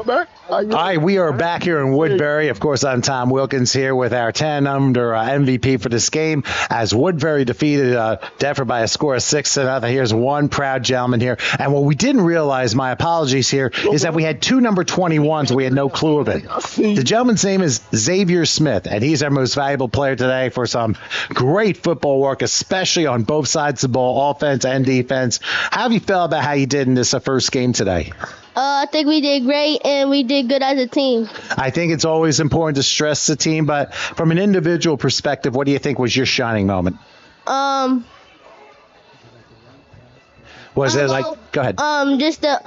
back. All right, we are back here in Woodbury. Of course, I'm Tom Wilkins here with our 10 under MVP for this game as Woodbury defeated Deptford by a score of 6-0. Here's one proud gentleman here. And what we didn't realize, my apologies here, is that we had two number 21s. We had no clue of it. The gentleman's name is Xavier Smith, and he's our most valuable player today for some great football work, especially on both sides of the ball, offense and defense. How have you felt about how you did in this first game today? I think we did great and we did good as a team. I think it's always important to stress the team, but from an individual perspective, what do you think was your shining moment? Was it like, go ahead. Just to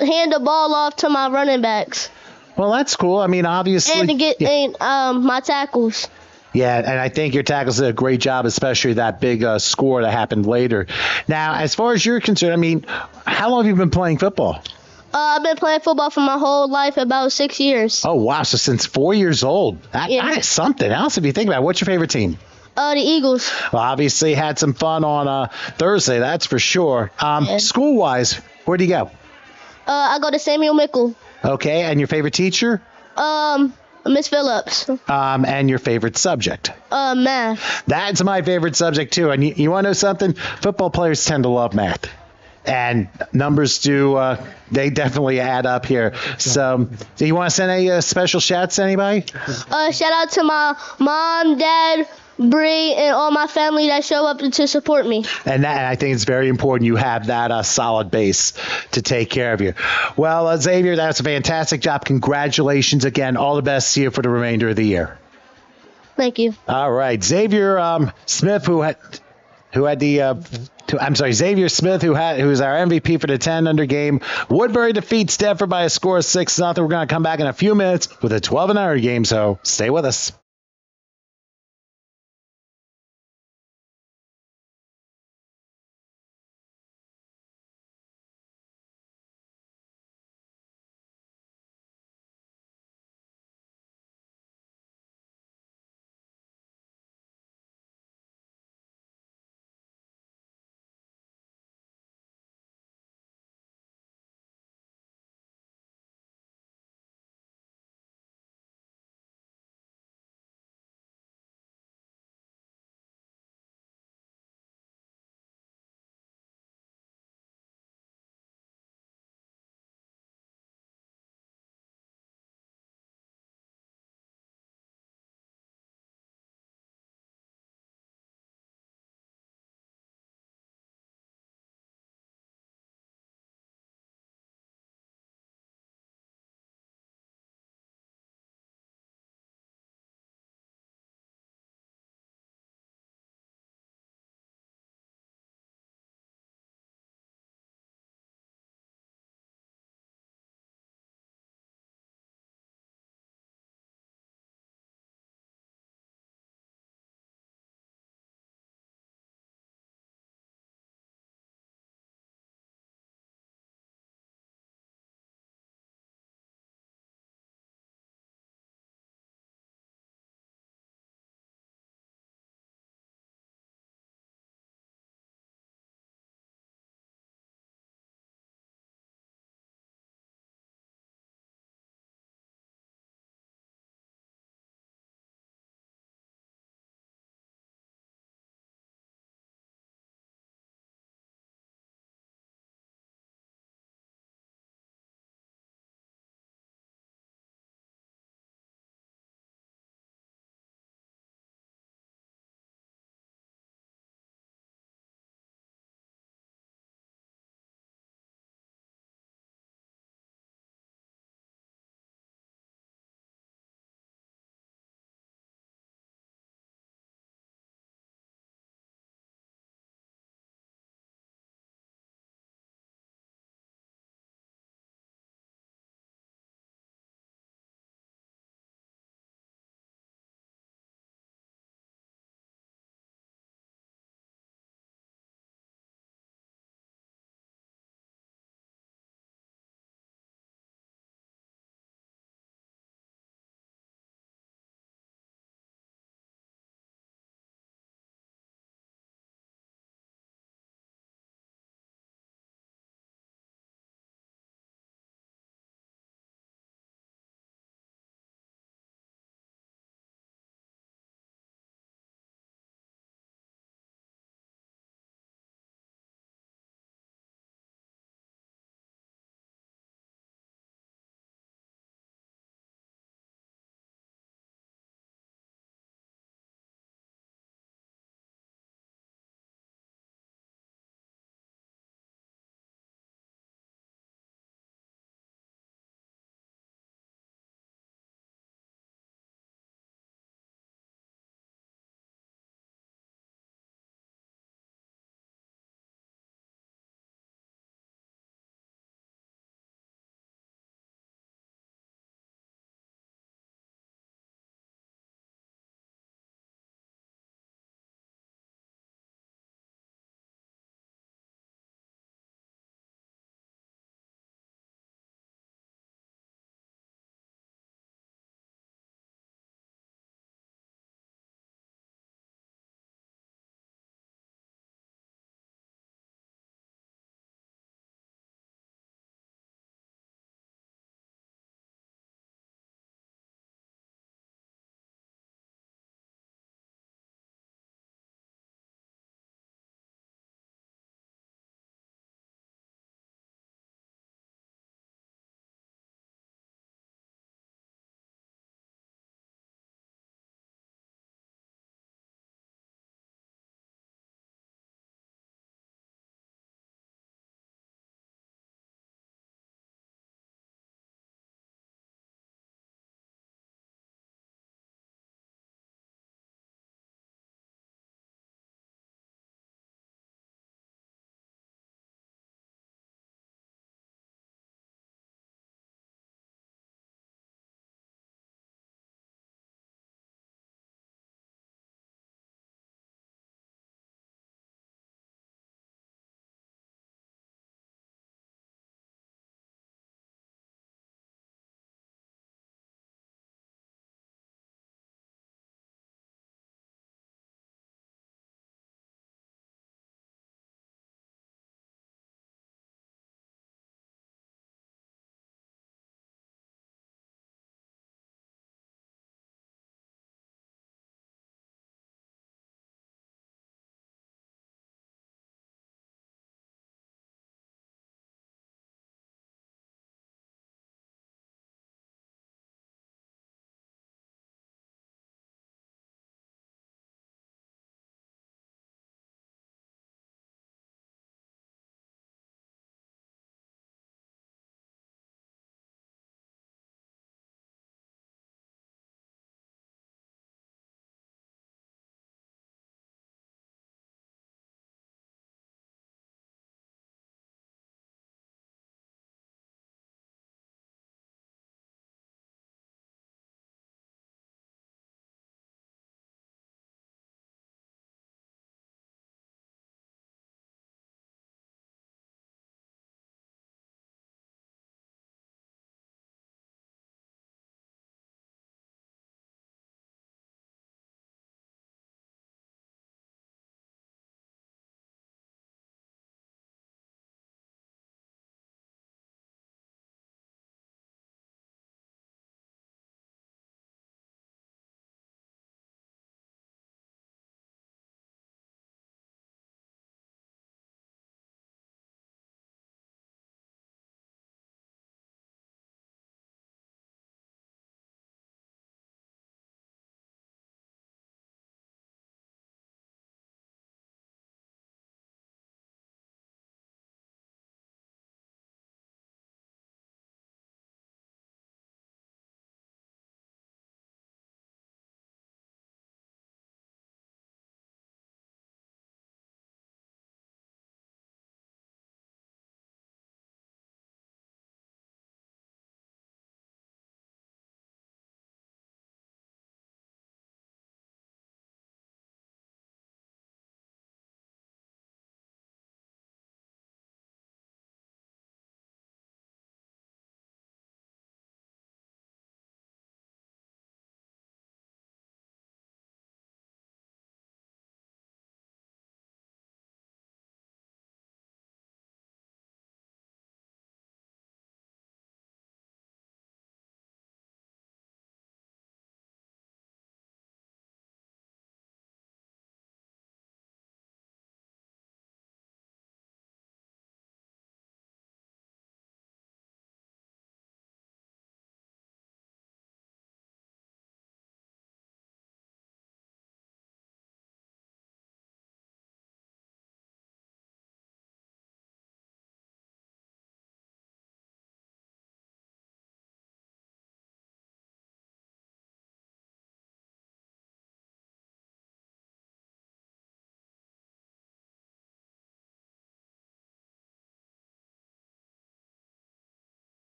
hand the ball off to my running backs Well, that's cool. I mean, obviously. and to get my tackles. Yeah, and I think your tackles did a great job, especially that big score that happened later. Now, as far as you're concerned, I mean, how long have you been playing football? I've been playing football for my whole life, about 6 years. Oh, wow. So since 4 years old. That is something else if you think about it. What's your favorite team? The Eagles. Well, obviously had some fun on Thursday, that's for sure. School-wise, where do you go? I go to Samuel Mickle. Okay, and your favorite teacher? Miss Phillips. And your favorite subject? Math. That's my favorite subject, too. And you want to know something? Football players tend to love math. And numbers do, they definitely add up here. So, do you want to send any special shouts to anybody? Shout out to my mom, dad, Bree, and all my family that show up to support me. And I think it's very important you have that solid base to take care of you. Well, Xavier, that's a fantastic job. Congratulations again. All the best to you for the remainder of the year. Thank you. All right. Xavier Smith, Xavier Smith, who's our MVP for the 10 under game. Woodbury defeats Deptford by a score of 6-0. We're going to come back in a few minutes with a 12 and under game, so stay with us.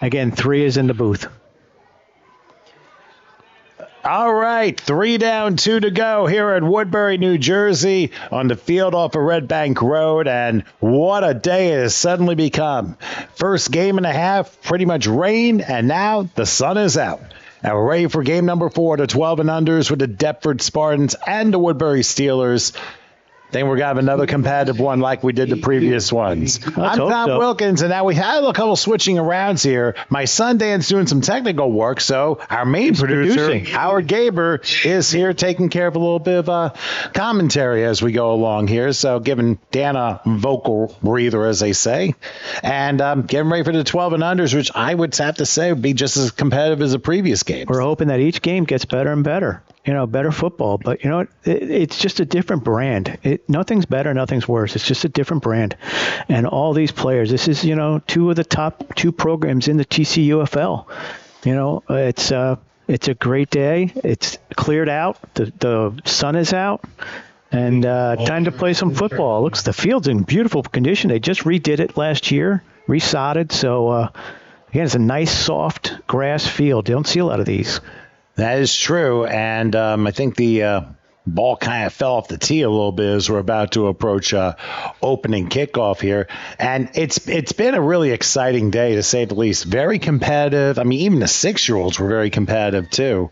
Again, 3 is in the booth. All right, 3 down, 2 to go here at Woodbury, New Jersey, on the field off of Red Bank Road, and what a day it has suddenly become. First game and a half, pretty much rain, and now the sun is out. And we're ready for game number 4, the 12 and unders with the Deptford Spartans and the Woodbury Steelers. Then we're going to have another competitive one like we did the previous ones. I'm Tom Wilkins, and now we had a couple switching arounds here. My son Dan's doing some technical work, so our main producer, Howard Gaber, is here taking care of a little bit of commentary as we go along here. So giving Dan a vocal breather, as they say, and getting ready for the 12 and unders, which I would have to say would be just as competitive as the previous games. We're hoping that each game gets better and better. Better football. But, it's just a different brand. Nothing's better, nothing's worse. It's just a different brand. And all these players, this is, 2 of the top 2 programs in the TCUFL. It's a great day. It's cleared out. The sun is out. And time to play some football. The field's in beautiful condition. They just redid it last year, resodded. So, again, it's a nice, soft grass field. You don't see a lot of these. That is true, and I think the ball kind of fell off the tee a little bit as we're about to approach opening kickoff here. And it's been a really exciting day, to say the least. Very competitive. I mean, even the 6-year-olds were very competitive, too.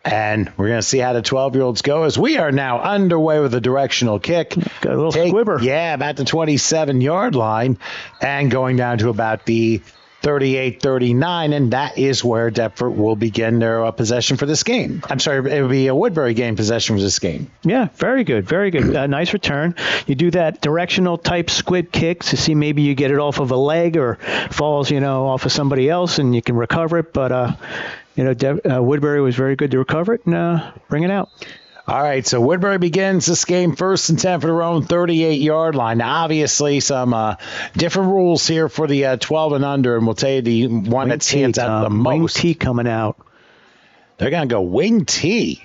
And we're going to see how the 12-year-olds go as we are now underway with a directional kick. Got a little squibber. Yeah, about the 27-yard line and going down to about the 38-39, and that is where Deptford will begin their possession for this game. I'm sorry, it will be a Woodbury game possession for this game. Yeah, very good, very good. Nice return. You do that directional type squib kick to see maybe you get it off of a leg or falls, off of somebody else, and you can recover it. But, Woodbury was very good to recover it and bring it out. All right, so Woodbury begins this game 1st and 10 for their own 38-yard line. Now, obviously, some different rules here for the 12 and under, and we'll tell you the one that stands out the most. Wing T coming out. They're going to go wing T.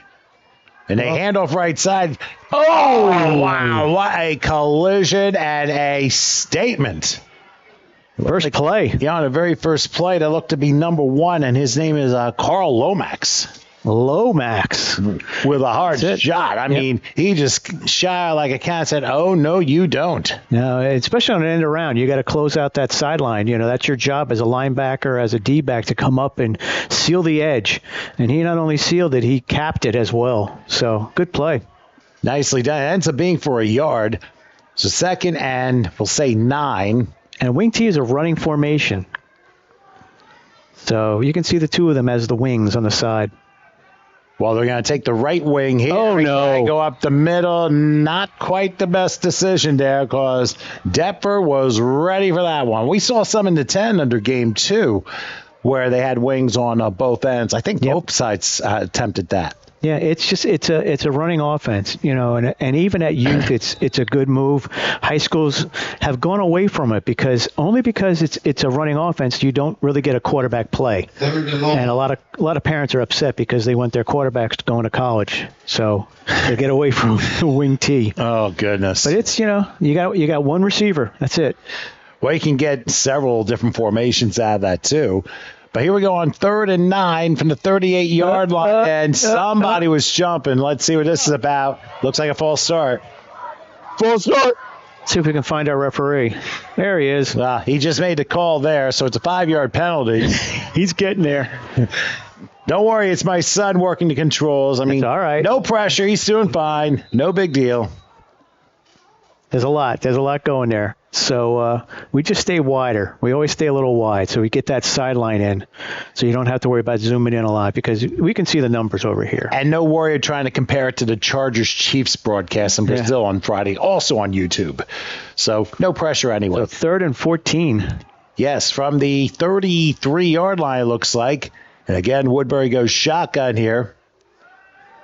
And they hand off right side. Oh, wow, what a collision and a statement. First play. Yeah, on the very first play, that looked to be number 1, and his name is Carl Lomax. Lomax with a hard shot. I mean, he just shot like a cat and said, "Oh, no, you don't." No, especially on an end around, you got to close out that sideline. That's your job as a linebacker, as a D-back, to come up and seal the edge. And he not only sealed it, he capped it as well. So, good play. Nicely done. It ends up being for a yard. So, 2nd and we'll say 9. And wing T is a running formation. So, you can see the 2 of them as the wings on the side. Well, they're going to take the right wing here. Oh, no. Go up the middle. Not quite the best decision there because Deptford was ready for that one. We saw some in the 10 under game 2 where they had wings on both ends. I think both sides attempted that. Yeah, it's a running offense, and even at youth, it's a good move. High schools have gone away from it because it's a running offense. You don't really get a quarterback play, and a lot of parents are upset because they want their quarterbacks going to college, so they get away from wing T. Oh goodness! But it's you got one receiver. That's it. Well, you can get several different formations out of that too. But here we go on 3rd and 9 from the 38-yard line, and somebody was jumping. Let's see what this is about. Looks like a false start. False start. See if we can find our referee. There he is. He just made the call there, so it's a 5-yard penalty. He's getting there. Don't worry, it's my son working the controls. I mean, all right. No pressure. He's doing fine. No big deal. There's a lot going there. So we just stay wider. We always stay a little wide so we get that sideline in so you don't have to worry about zooming in a lot because we can see the numbers over here. And no worry of trying to compare it to the Chargers-Chiefs broadcast in Brazil on Friday, also on YouTube. So no pressure anyway. So 3rd and 14. Yes, from the 33-yard line, it looks like. And again, Woodbury goes shotgun here.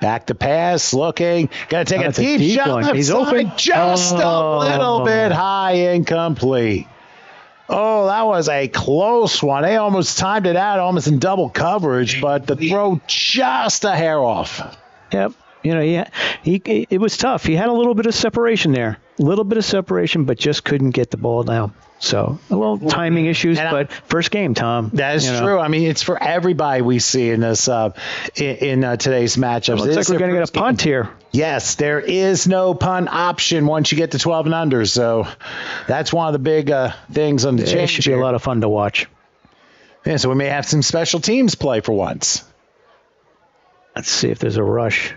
Back to pass, looking. Got to take a deep shot left He's side, open. Just a little bit high, incomplete. Oh, that was a close one. They almost timed it out, almost in double coverage, but the throw just a hair off. Yep. It was tough. He had a little bit of separation there. little bit of separation, but just couldn't get the ball down. So a little timing issues, but first game, Tom. That is true. I mean, it's for everybody we see in this in today's matchups. Looks like we're going to get a punt here. Yes, there is no punt option once you get to 12 and under. So that's one of the big things on the change. It should be a lot of fun to watch. Yeah, so we may have some special teams play for once. Let's see if there's a rush.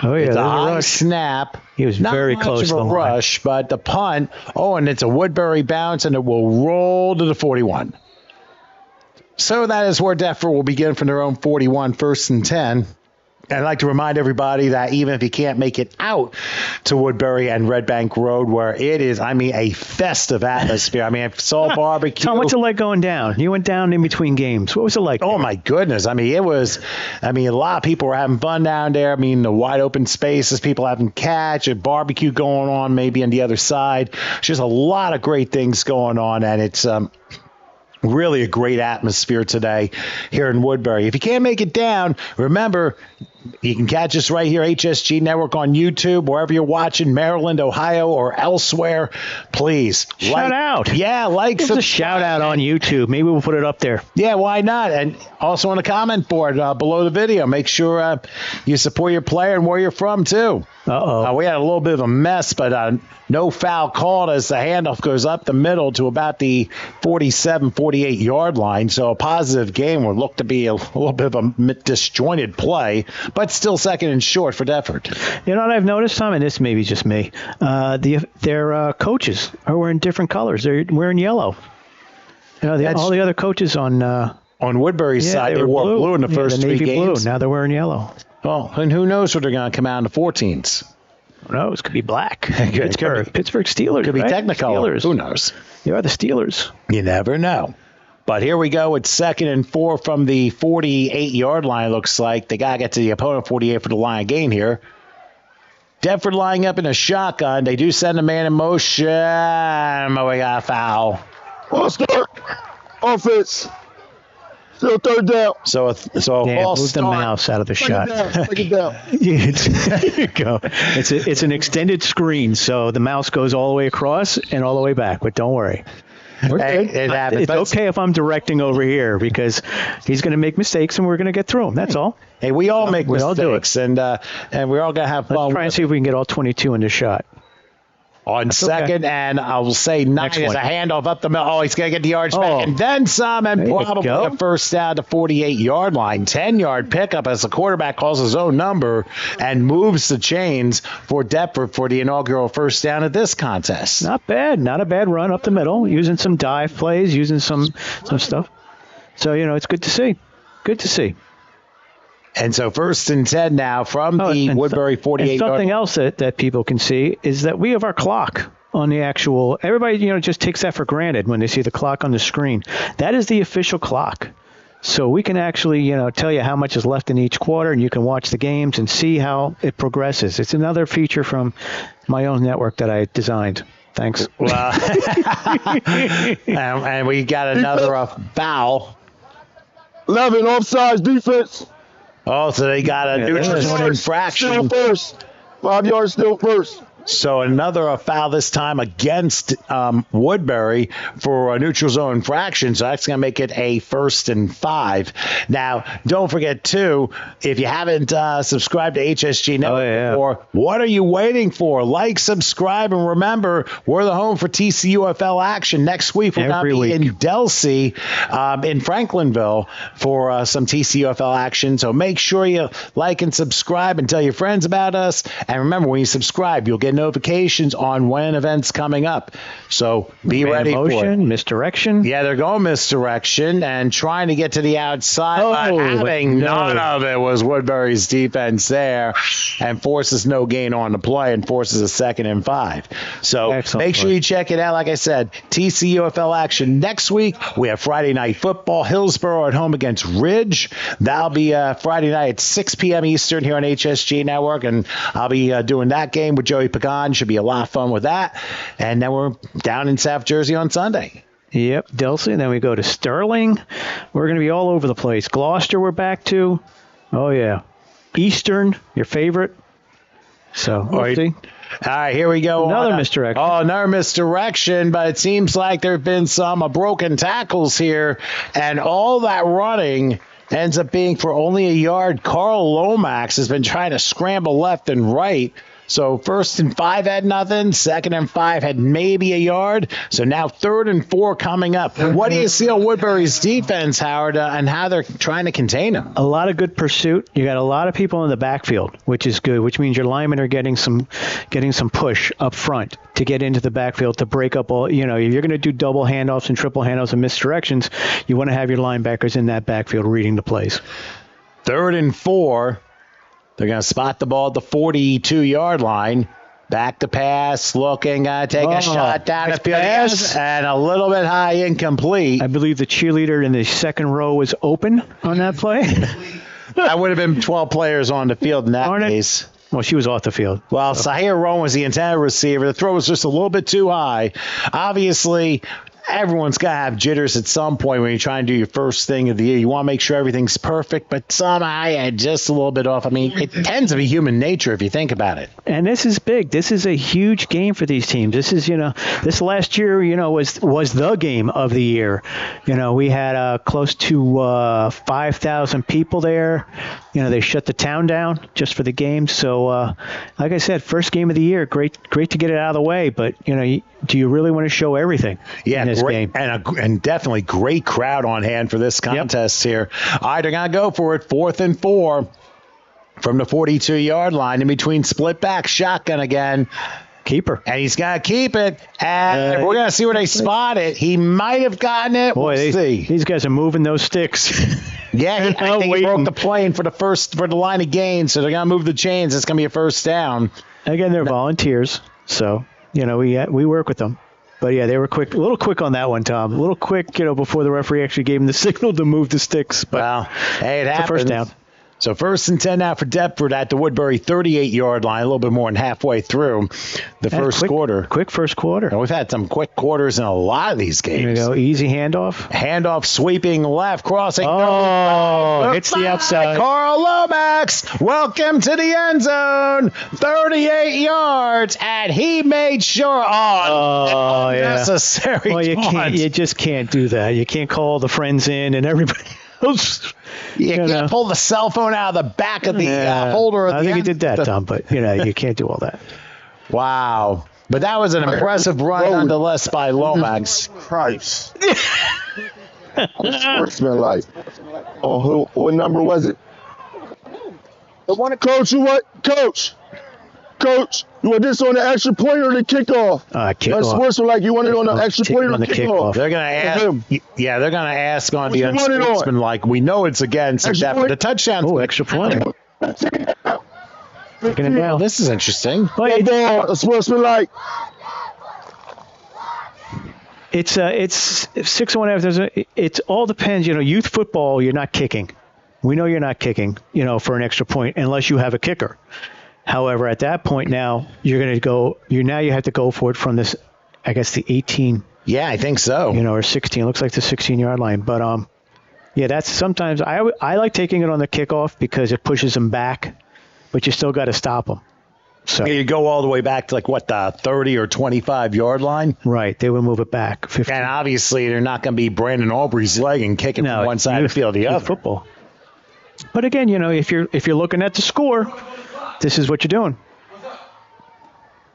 Oh, yeah, it's there's a high rush. Snap. He was Not very much close of to the a line. rush, but the punt. Oh, and it's a Woodbury bounce, and it will roll to the 41. So that is where Deptford will begin from their own 41, 1st and 10. I'd like to remind everybody that even if you can't make it out to Woodbury and Red Bank Road, where it is, I mean, a festive atmosphere. I mean, I saw barbecue. Tom, what's it like going down? You went down in between games. What was it like? Oh, my goodness. I mean, a lot of people were having fun down there. I mean, the wide open spaces, people having catch, a barbecue going on maybe on the other side. Just a lot of great things going on, and it's really a great atmosphere today here in Woodbury. If you can't make it down, remember, you can catch us right here, HSG Network on YouTube, wherever you're watching, Maryland, Ohio, or elsewhere. Please. Shout out. Yeah, Give us a shout out on YouTube. Maybe we'll put it up there. Yeah, why not? And also on the comment board below the video, make sure you support your player and where you're from, too. Uh-oh. We had a little bit of a mess, but no foul called as the handoff goes up the middle to about the 47, 48-yard line. So a positive game would look to be a little bit of a disjointed play, but still second and short for Deptford. You know what I've noticed, Tom, and this may be just me, their coaches are wearing different colors. They're wearing yellow. You know, all the other coaches on Woodbury's side, they wore blue in the first the 3 games. Blue. Now they're wearing yellow. Well, and who knows what they're going to come out in the 14s. Who knows? Could be black. Pittsburgh Steelers. Could be right? Technicolor. Steelers. Who knows? You are the Steelers. You never know. But here we go. It's 2nd and 4 from the 48-yard line, looks like. They got to get to the opponent 48 for the line gain here. Deptford lining up in a shotgun. They do send a man in motion. But we got a foul. Well, start. Offense. Still 3rd down. So a false move start. the mouse out of the shot. Take it down. There you go. It's an extended screen, so the mouse goes all the way across and all the way back. But don't worry. It happens. It's okay if I'm directing over here because he's going to make mistakes and we're going to get through them. That's all. Hey, we all make mistakes, all do it. and we're all going to have fun. Let's try and see if we can get all 22 in the shot. On second, and I will say 9 is a handoff up the middle. Oh, he's going to get the yards back, and then some, and probably a first down to 48-yard line. 10-yard pickup as the quarterback calls his own number and moves the chains for Deptford for the inaugural first down at this contest. Not bad. Not a bad run up the middle, using some dive plays, using some stuff. So, it's good to see. Good to see. And so 1st and 10 now from the Woodbury 48-yard. And something else that people can see is that we have our clock on the actual. Everybody, just takes that for granted when they see the clock on the screen. That is the official clock. So we can actually, tell you how much is left in each quarter, and you can watch the games and see how it progresses. It's another feature from my own network that I designed. Thanks. Well, and we got another foul. 11 offsides defense. Oh, so they got a neutral zone infraction. Still first. 5 yards still first. So another foul this time against Woodbury for a neutral zone infraction. So that's going to make it a 1st and 5. Now, don't forget, too, if you haven't subscribed to HSG Network before, what are you waiting for? Like, subscribe, and remember, we're the home for TCUFL action. Next week, we'll be in Delsey, in Franklinville, for some TCUFL action. So make sure you like and subscribe and tell your friends about us. And remember, when you subscribe, you'll get notifications on when events coming up. So be ready for it. Misdirection. Yeah, they're going misdirection and trying to get to the outside. None of it was Woodbury's defense there, and forces no gain on the play and forces a 2nd and 5. So make sure you check it out. Like I said, TCUFL action next week. We have Friday night football. Hillsborough at home against Ridge. That'll be Friday night at 6 p.m. Eastern here on HSG Network, and I'll be doing that game with Joey Pagan. Should be a lot of fun with that. And then we're down in South Jersey on Sunday. Yep, Delsey. And then we go to Sterling. We're going to be all over the place. Gloucester we're back to. Oh, yeah. Eastern, your favorite. So we'll see. All right, here we go. Another misdirection. Oh, another misdirection, but it seems like there have been some broken tackles here, and all that running ends up being for only a yard. Carl Lomax has been trying to scramble left and right. So 1st and 5 had nothing. 2nd and 5 had maybe a yard. So now 3rd and 4 coming up. What do you see on Woodbury's defense, Howard, and how they're trying to contain them? A lot of good pursuit. You got a lot of people in the backfield, which is good, which means your linemen are getting some push up front to get into the backfield to break up all. If you're going to do double handoffs and triple handoffs and misdirections, you want to have your linebackers in that backfield reading the plays. 3rd and 4. They're going to spot the ball at the 42-yard line. Back to pass, looking, take a shot down the pass, and a little bit high, incomplete. I believe the cheerleader in the second row was open on that play. That would have been 12 players on the field in that case. Well, she was off the field. Well, Sahir Rowan was the intended receiver. The throw was just a little bit too high. Obviously, everyone's got to have jitters at some point when you're trying to do your first thing of the year. You want to make sure everything's perfect, but somehow I had just a little bit off. I mean, it tends to be human nature if you think about it. And this is big. This is a huge game for these teams. This is, this last year, was the game of the year. We had close to 5,000 people there. They shut the town down just for the game. So, like I said, first game of the year, great to get it out of the way. But, do you really want to show everything in this game? And definitely great crowd on hand for this contest here. All right, they're going to go for it. 4th and 4 from the 42-yard line in between split back, shotgun again. Keeper. And he's got to keep it. And we're going to see where they spot it. He might have gotten it. Boy, we'll see. These guys are moving those sticks. Yeah, I think he broke the plane for the line of gain, so they're going to move the chains. It's going to be a first down. Again, they're volunteers, so, we work with them. But, yeah, they were quick, a little quick on that one, Tom. A little quick, before the referee actually gave him the signal to move the sticks. But well, hey, it happens. It's a first down. So 1st and 10 now for Deptford at the Woodbury 38-yard line, a little bit more than halfway through the first quarter. Quick first quarter. And we've had some quick quarters in a lot of these games. Here we go. Easy handoff. Handoff sweeping left, crossing. Hits the outside. Carl Lomax, welcome to the end zone. 38 yards, and he made sure unnecessary. Well, you just can't do that. You can't call all the friends in and everybody else. You can't pull the cell phone out of the back of the holder of the I think he did that, Tom, but, you can't do all that. Wow. But that was an impressive run nonetheless by Lomax. Christ. Sportsmanlike. Oh, what number was it? Coach, Coach, you want this on the extra point or the kickoff? Kickoff. That's sportsmanlike. You want it on the extra point or the kickoff? They're going to ask. Yeah, they're going to ask on the unsportsmanlike. We know it's against the touchdown. Oh, extra point. This is interesting. Sportsmanlike. It's 6-1 after. It all depends. Youth football, you're not kicking. We know you're not kicking. For an extra point unless you have a kicker. However, at that point now, you're going to go. You have to go for it from this. I guess the 18. Yeah, I think so. Or 16. It looks like the 16-yard line. But that's sometimes I like taking it on the kickoff because it pushes them back, but you still got to stop them. So you go all the way back to the 30 or 25-yard line. Right, they would move it back. 15. And obviously, they're not going to be Brandon Aubrey's leg and kicking from one side of the field to the other. Football. But again, if you're looking at the score. This is what you're doing.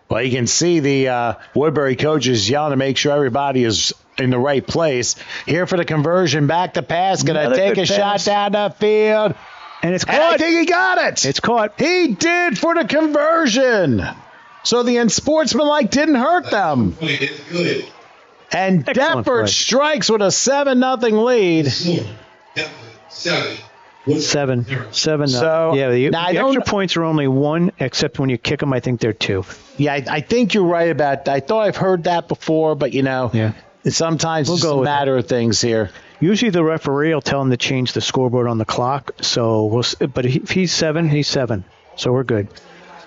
Well, you can see the Woodbury coaches yelling to make sure everybody is in the right place. Here for the conversion, back to pass, going to take a shot down the field. And it's caught. And I think he got it. It's caught. He did for the conversion. So the unsportsmanlike didn't hurt them. It's good. And Deptford strikes with a 7-0 lead. 7. So, the extra points are only 1, except when you kick them, I think they're 2. Yeah, I think you're right about that. I thought I've heard that before, but sometimes it's a matter of things here. Usually the referee will tell him to change the scoreboard on the clock. So but if he's 7, he's 7. So we're good.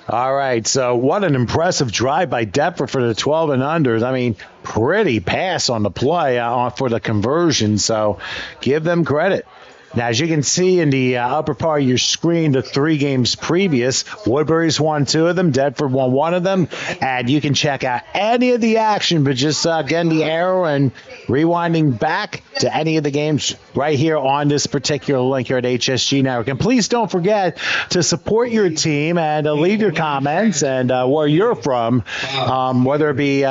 All right. So what an impressive drive by Deptford for the 12 and unders. I mean, pretty pass on the play for the conversion. So give them credit. Now, as you can see in the upper part of your screen, the 3 games previous, Woodbury's won 2 of them, Deptford won 1 of them, and you can check out any of the action, but just getting the arrow and rewinding back to any of the games right here on this particular link here at HSG Network. And please don't forget to support your team and leave your comments and where you're from, whether it be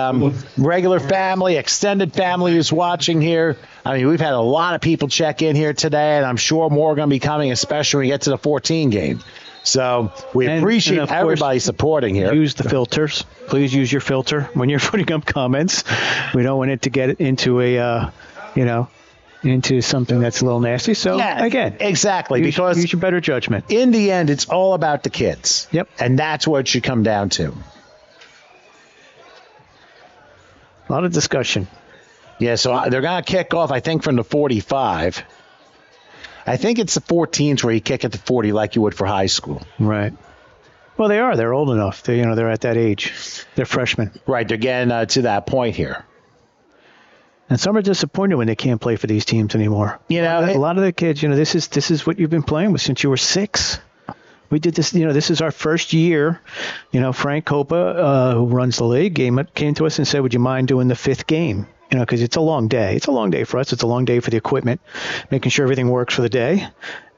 regular family, extended family who's watching here. I mean, we've had a lot of people check in here today, and I'm sure more are going to be coming, especially when we get to the 14 game. So we appreciate everybody supporting here. Use the filters. Please use your filter when you're putting up comments. We don't want it to get into into something that's a little nasty. So, again. Exactly. Because use your better judgment. In the end, it's all about the kids. Yep. And that's what it should come down to. A lot of discussion. Yeah, so they're going to kick off, I think, from the 45. I think it's the 14s where you kick at the 40 like you would for high school. Right. Well, they are. They're old enough. They're at that age. They're freshmen. Right. They're getting to that point here. And some are disappointed when they can't play for these teams anymore. A lot of the kids, this is what you've been playing with since you were 6. We did this, this is our first year. Frank Copa, who runs the league, came to us and said, would you mind doing the 5th game? Because it's a long day. It's a long day for us. It's a long day for the equipment, making sure everything works for the day.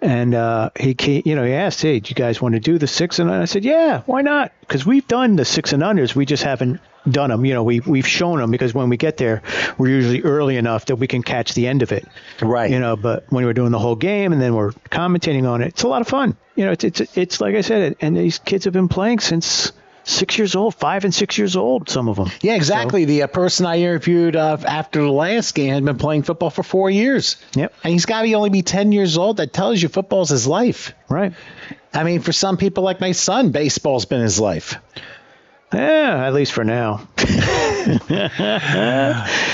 And he asked, hey, do you guys want to do the 6 and under? I said, yeah, why not? Because we've done the 6 and unders. We just haven't done them. We've shown them because when we get there, we're usually early enough that we can catch the end of it. Right. But when we're doing the whole game and then we're commentating on it, it's a lot of fun. It's like I said, and these kids have been playing since 6 years old, 5 and 6 years old, some of them. Yeah, exactly. So, the person I interviewed after the last game had been playing football for 4 years. Yep. And he's got to only be 10 years old. That tells you football's his life. Right. I mean, for some people like my son, baseball's been his life. Yeah, at least for now. All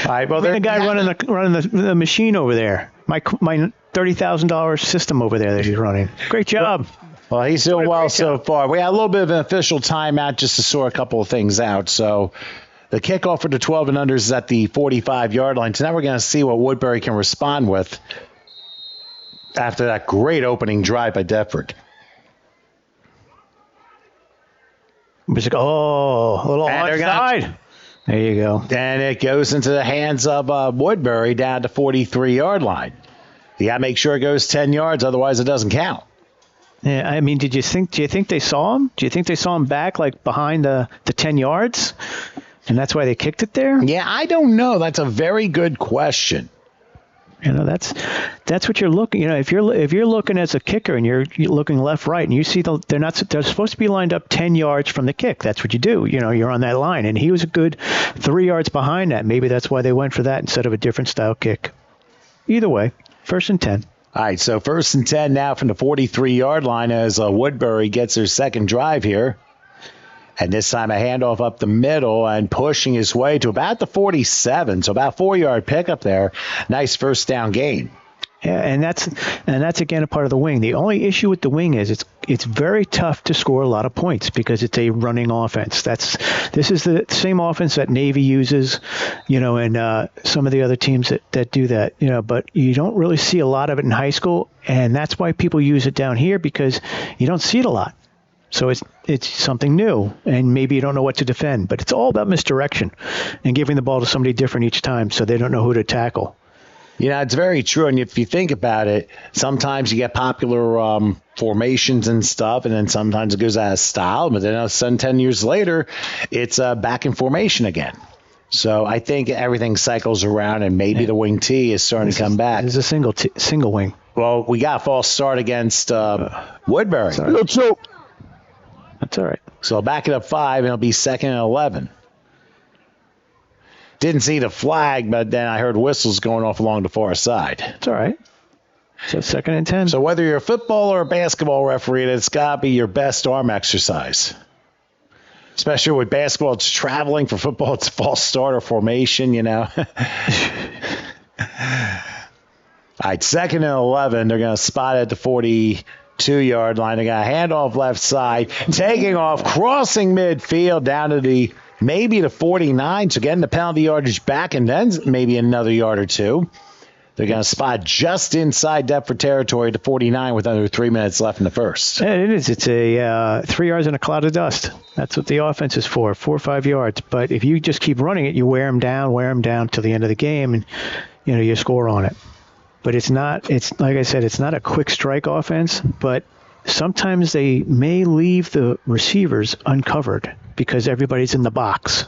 right, well, the guy running the machine over there. My $30,000 system over there that he's running. Great job. Well, he's doing well so far. We had a little bit of an official timeout just to sort a couple of things out. So the kickoff for the 12 and unders is at the 45-yard line. So now we're going to see what Woodbury can respond with after that great opening drive by Deptford. A little onside. There you go. And it goes into the hands of Woodbury down to 43-yard line. You got to make sure it goes 10 yards, otherwise it doesn't count. Yeah, I mean, do you think they saw him? Do you think they saw him back like behind the 10 yards? And that's why they kicked it there? Yeah, I don't know. That's a very good question. That's what you're looking. If you're looking as a kicker and you're looking left, right, and you see they're supposed to be lined up 10 yards from the kick. That's what you do. You're on that line, and he was a good 3 yards behind that. Maybe that's why they went for that instead of a different style kick. Either way, 1st and 10. All right, so 1st and 10 now from the 43-yard line as Woodbury gets their second drive here. And this time a handoff up the middle and pushing his way to about the 47. So about 4-yard pickup there. Nice first down gain. Yeah, and that's again a part of the wing. The only issue with the wing is it's very tough to score a lot of points because it's a running offense. This is the same offense that Navy uses, and some of the other teams that do that, but you don't really see a lot of it in high school, and that's why people use it down here because you don't see it a lot. So it's something new, and maybe you don't know what to defend, but it's all about misdirection and giving the ball to somebody different each time so they don't know who to tackle. It's very true. And if you think about it, sometimes you get popular formations and stuff, and then sometimes it goes out of style. But then 10 years later, it's back in formation again. So I think everything cycles around, and maybe the wing T is starting to come back. It's a single wing. Well, we got a false start against Woodbury. That's all right. So back it up 5, and it'll be 2nd and 11. Didn't see the flag, but then I heard whistles going off along the far side. It's all right. So 2nd and 10. So whether you're a football or a basketball referee, it's got to be your best arm exercise. Especially with basketball, it's traveling. For football, it's false start or formation, All right, 2nd and 11. They're going to spot at the 42-yard line. They got a handoff left side, taking off, crossing midfield down to maybe the 49. So getting the penalty yardage back and then maybe another yard or two. They're going to spot just inside Deptford territory to 49 with under 3 minutes left in the first. Yeah, it is. It's a 3 yards in a cloud of dust. That's what the offense is for, 4 or 5 yards. But if you just keep running it, you wear them down till the end of the game, and you score on it. But it's not. It's like I said, it's not a quick strike offense. But sometimes they may leave the receivers uncovered because everybody's in the box.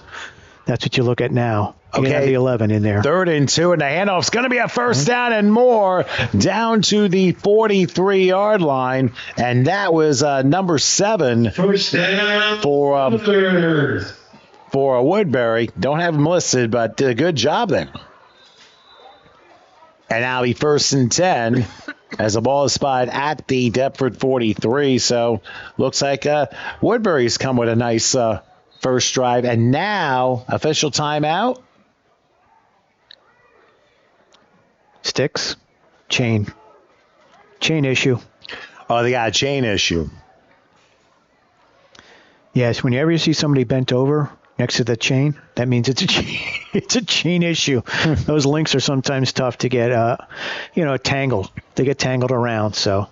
That's what you look at now. Okay, the 11 in there. 3rd and 2, and the handoff's going to be a first down and more down to the 43-yard line, and that was number 7 First down for third. Woodbury. Don't have him listed, but did a good job there. And now be 1st and 10 as the ball is spotted at the Deptford 43. So looks like Woodbury's come with a nice first drive, and now official timeout. Sticks, chain issue. Oh, they got a chain issue. Yes, whenever you see somebody bent over next to the chain, that means it's a chain, it's a chain issue. Those links are sometimes tough to get, tangled. They get tangled around. So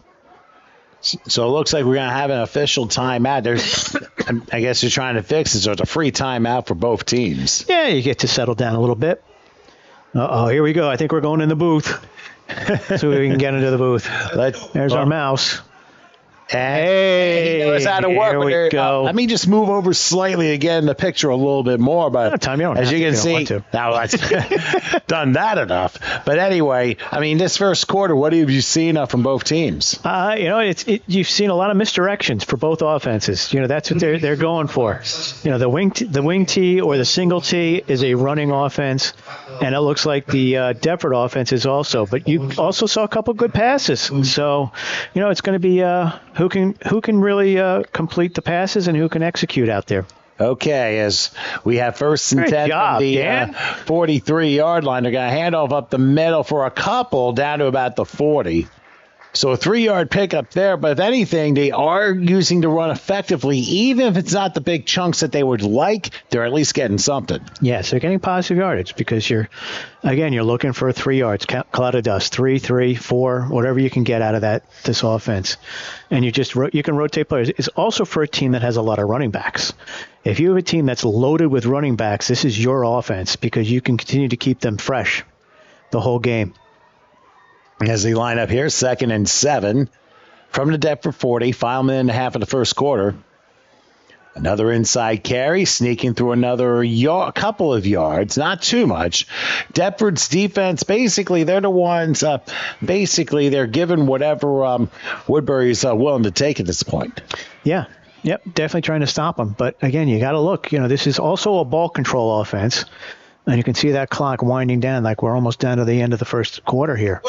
it looks like we're going to have an official timeout. I guess you're trying to fix it, so it's a free timeout for both teams. Yeah, you get to settle down a little bit. Here we go. I think we're going in the booth. So we can get into the booth. There's our mouse. Hey, he knows how to work. Here we go. Let me just move over slightly to get in the picture a little bit more. But Tom, you don't as have you to, can see, you don't now I've done that enough. But anyway, I mean, this first quarter, what have you seen from both teams? You've seen a lot of misdirections for both offenses. That's what they're going for. The wing tee or the single tee is a running offense, and it looks like the Deptford offense is also. But you also saw a couple good passes. So, it's going to be who can really complete the passes and who can execute out there. Okay, as we have 1st and 10 from the 43-yard line, they're going to hand off up the middle for a couple down to about the 40. So a 3-yard pickup there, but if anything, they are using the run effectively. Even if it's not the big chunks that they would like, they're at least getting something. Yes, they're getting positive yardage because you're looking for 3 yards, cloud of dust, 3, 4, whatever you can get out of this offense. And you can rotate players. It's also for a team that has a lot of running backs. If you have a team that's loaded with running backs, this is your offense because you can continue to keep them fresh the whole game. As they line up here, 2nd and 7 from the Deptford 40, final minute and a half of the first quarter. Another inside carry, sneaking through another couple of yards, not too much. Deptford's defense, basically, they're the ones, they're given whatever Woodbury's willing to take at this point. Yeah. Yep, definitely trying to stop them. But, again, you got to look. This is also a ball control offense. And you can see that clock winding down, like we're almost down to the end of the first quarter here.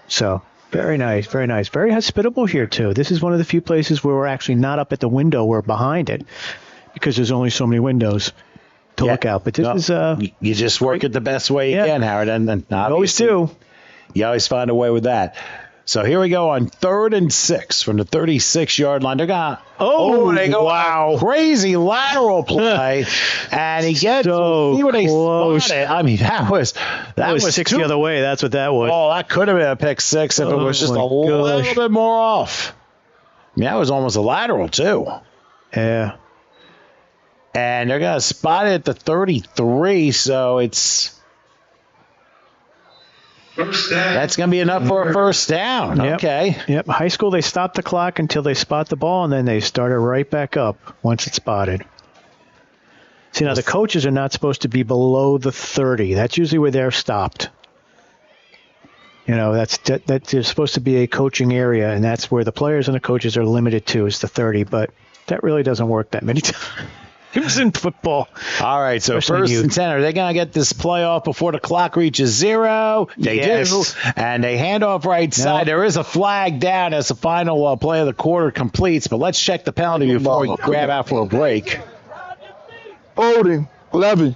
So very nice, very nice. Very hospitable here, too. This is one of the few places where we're actually not up at the window. We're behind it because there's only so many windows to look out. But this is... you just work it the best way you can, Howard. And you always do. You always find a way with that. So here we go on 3rd and 6 from the 36-yard line. They're going they go wow. Crazy lateral play. And he gets see where they spotted. I mean, that was 6 the other way. That's what that was. Oh, that could have been a pick 6 if it was just a little bit more off. I mean, that was almost a lateral, too. Yeah. And they're going to spot it at the 33, so it's... That's going to be enough for a first down. Yep. Okay. Yep. High school, they stop the clock until they spot the ball, and then they start it right back up once it's spotted. See, now the coaches are not supposed to be below the 30. That's usually where they're stopped. That's supposed to be a coaching area, and that's where the players and the coaches are limited to is the 30, but that really doesn't work that many times. It was in football. All right, so Especially 1st and 10. Are they going to get this play off before the clock reaches 0? They do. And they hand off right side. There is a flag down as the final play of the quarter completes. But let's check the penalty before we grab out for a break. Holding, 11.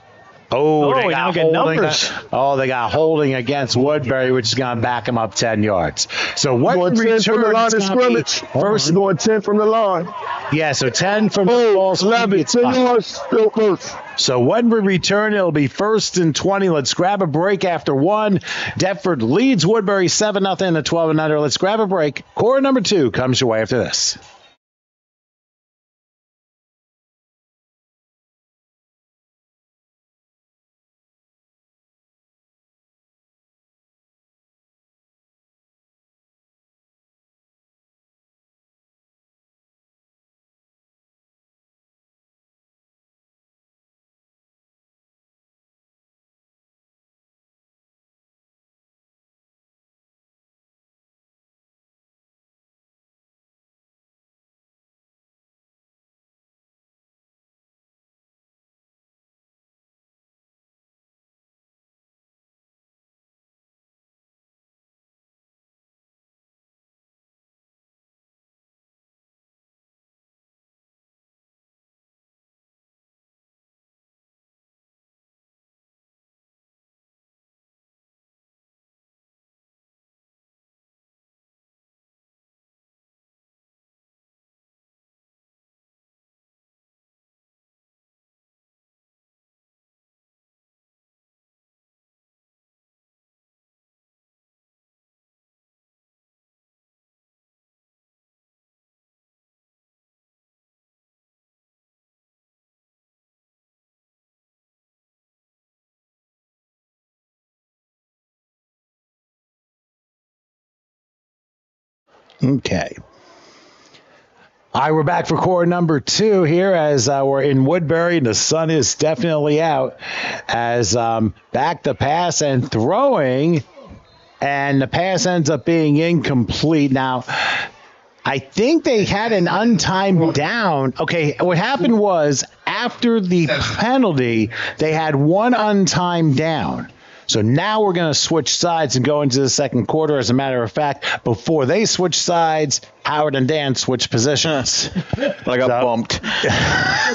Oh, they we got now get holding. numbers. They got holding against Woodbury, which is going to back them up 10 yards. So what Going 10 from the line of scrimmage. First, Going 10 from the line. yeah, so 10 from the ball. 11, 10 yards, still first. So when we return, it'll be 1st and 20. Let's grab a break after one. Deptford leads Woodbury 7-0 at 12 and under. Let's grab a break. Quarter number 2 comes your way after this. Okay. All right, we're back for quarter number 2 here as we're in Woodbury, and the sun is definitely out as back to pass and throwing, and the pass ends up being incomplete. Now, I think they had an untimed down. Okay, what happened was after the penalty, they had one untimed down. So now we're going to switch sides and go into the second quarter. As a matter of fact, before they switch sides, Howard and Dan switch positions. I got bumped.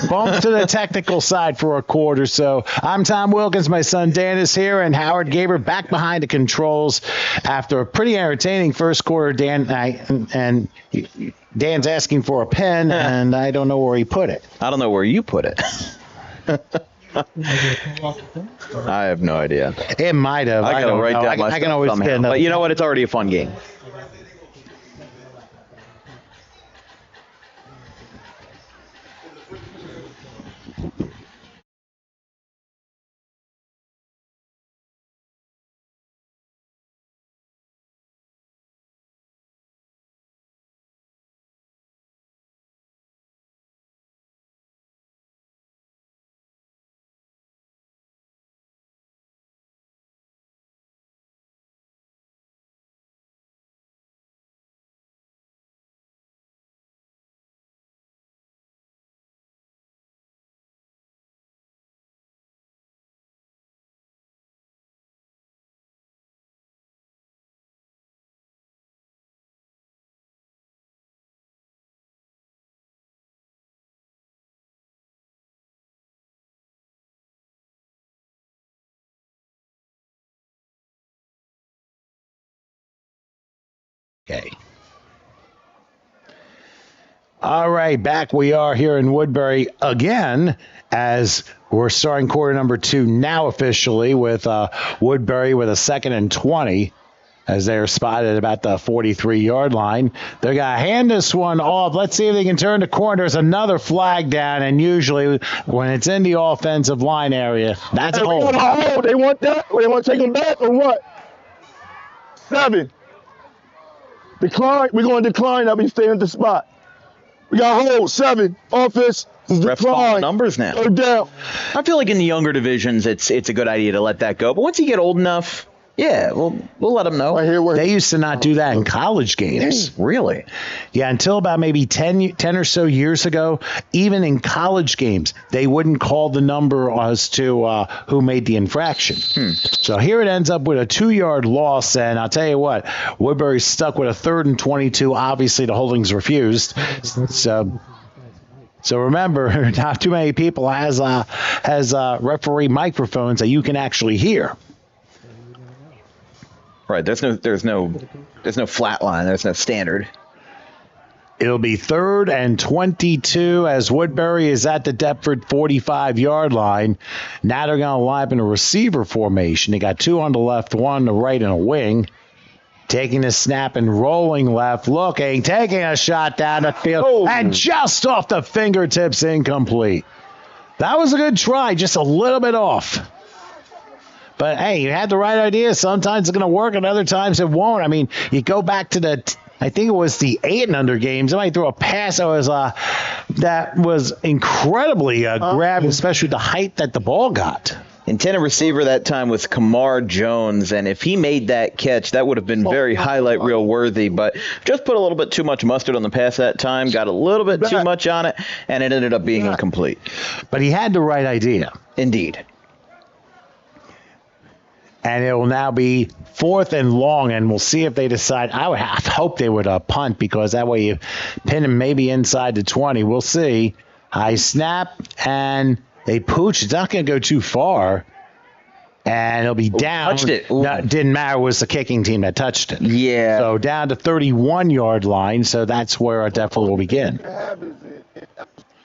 Bumped to the technical side for a quarter. So I'm Tom Wilkins. My son Dan is here, and Howard Gaber back behind the controls after a pretty entertaining first quarter. And Dan's asking for a pen, and I don't know where he put it. I don't know where you put it. I have no idea. It might have. I can write down my I can always somehow. get another. But you know what? It's already a fun game. Okay. All right, back we are here in Woodbury again as we're starting quarter number 2 now officially with Woodbury with a 2nd and 20 as they're spotted about the 43-yard line. They're going to hand this one off. Let's see if they can turn the corner. There's another flag down, and usually when it's in the offensive line area, that's a hold. They want that? They want to take them back or what? 7. Decline. We're going to decline that. We stay at the spot. We got hold. 7. Offense. Refs calling numbers now. Go down. I feel like in the younger divisions, it's a good idea to let that go. But once you get old enough, yeah, we'll let them know. They used to not do that in college games. Really? Yeah, until about maybe 10 or so years ago, even in college games, they wouldn't call the number as to who made the infraction. So here it ends up with a 2-yard loss, and I'll tell you what, Woodbury's stuck with a 3rd and 22. Obviously, the holding's refused. So So remember, not too many people has referee microphones that you can actually hear. Right. There's no flat line. There's no standard. It'll be 3rd and 22 as Woodbury is at the Deptford 45-yard line. Now they're going to line up in a receiver formation. They got 2 on the left, 1 on the right, and a wing. Taking the snap and rolling left, looking, taking a shot down the field, and just off the fingertips, incomplete. That was a good try, just a little bit off. But, hey, you had the right idea. Sometimes it's going to work, and other times it won't. I mean, you go back to I think it was the 8 and under games. Somebody threw a pass that was incredibly grabbed, especially the height that the ball got. Intended receiver that time was Kamar Jones, and if he made that catch, that would have been very highlight reel worthy, but just put a little bit too much mustard on the pass that time, got a little bit too much on it, and it ended up being incomplete. But he had the right idea. Indeed. And it will now be 4th and long, and we'll see if they decide. I would hope they would punt, because that way you pin him maybe inside the 20. We'll see. High snap, and they pooch. It's not going to go too far, and it'll be down. Touched it. No, it didn't matter. It was the kicking team that touched it. Yeah. So down to 31-yard line, so that's where our Deptford will begin.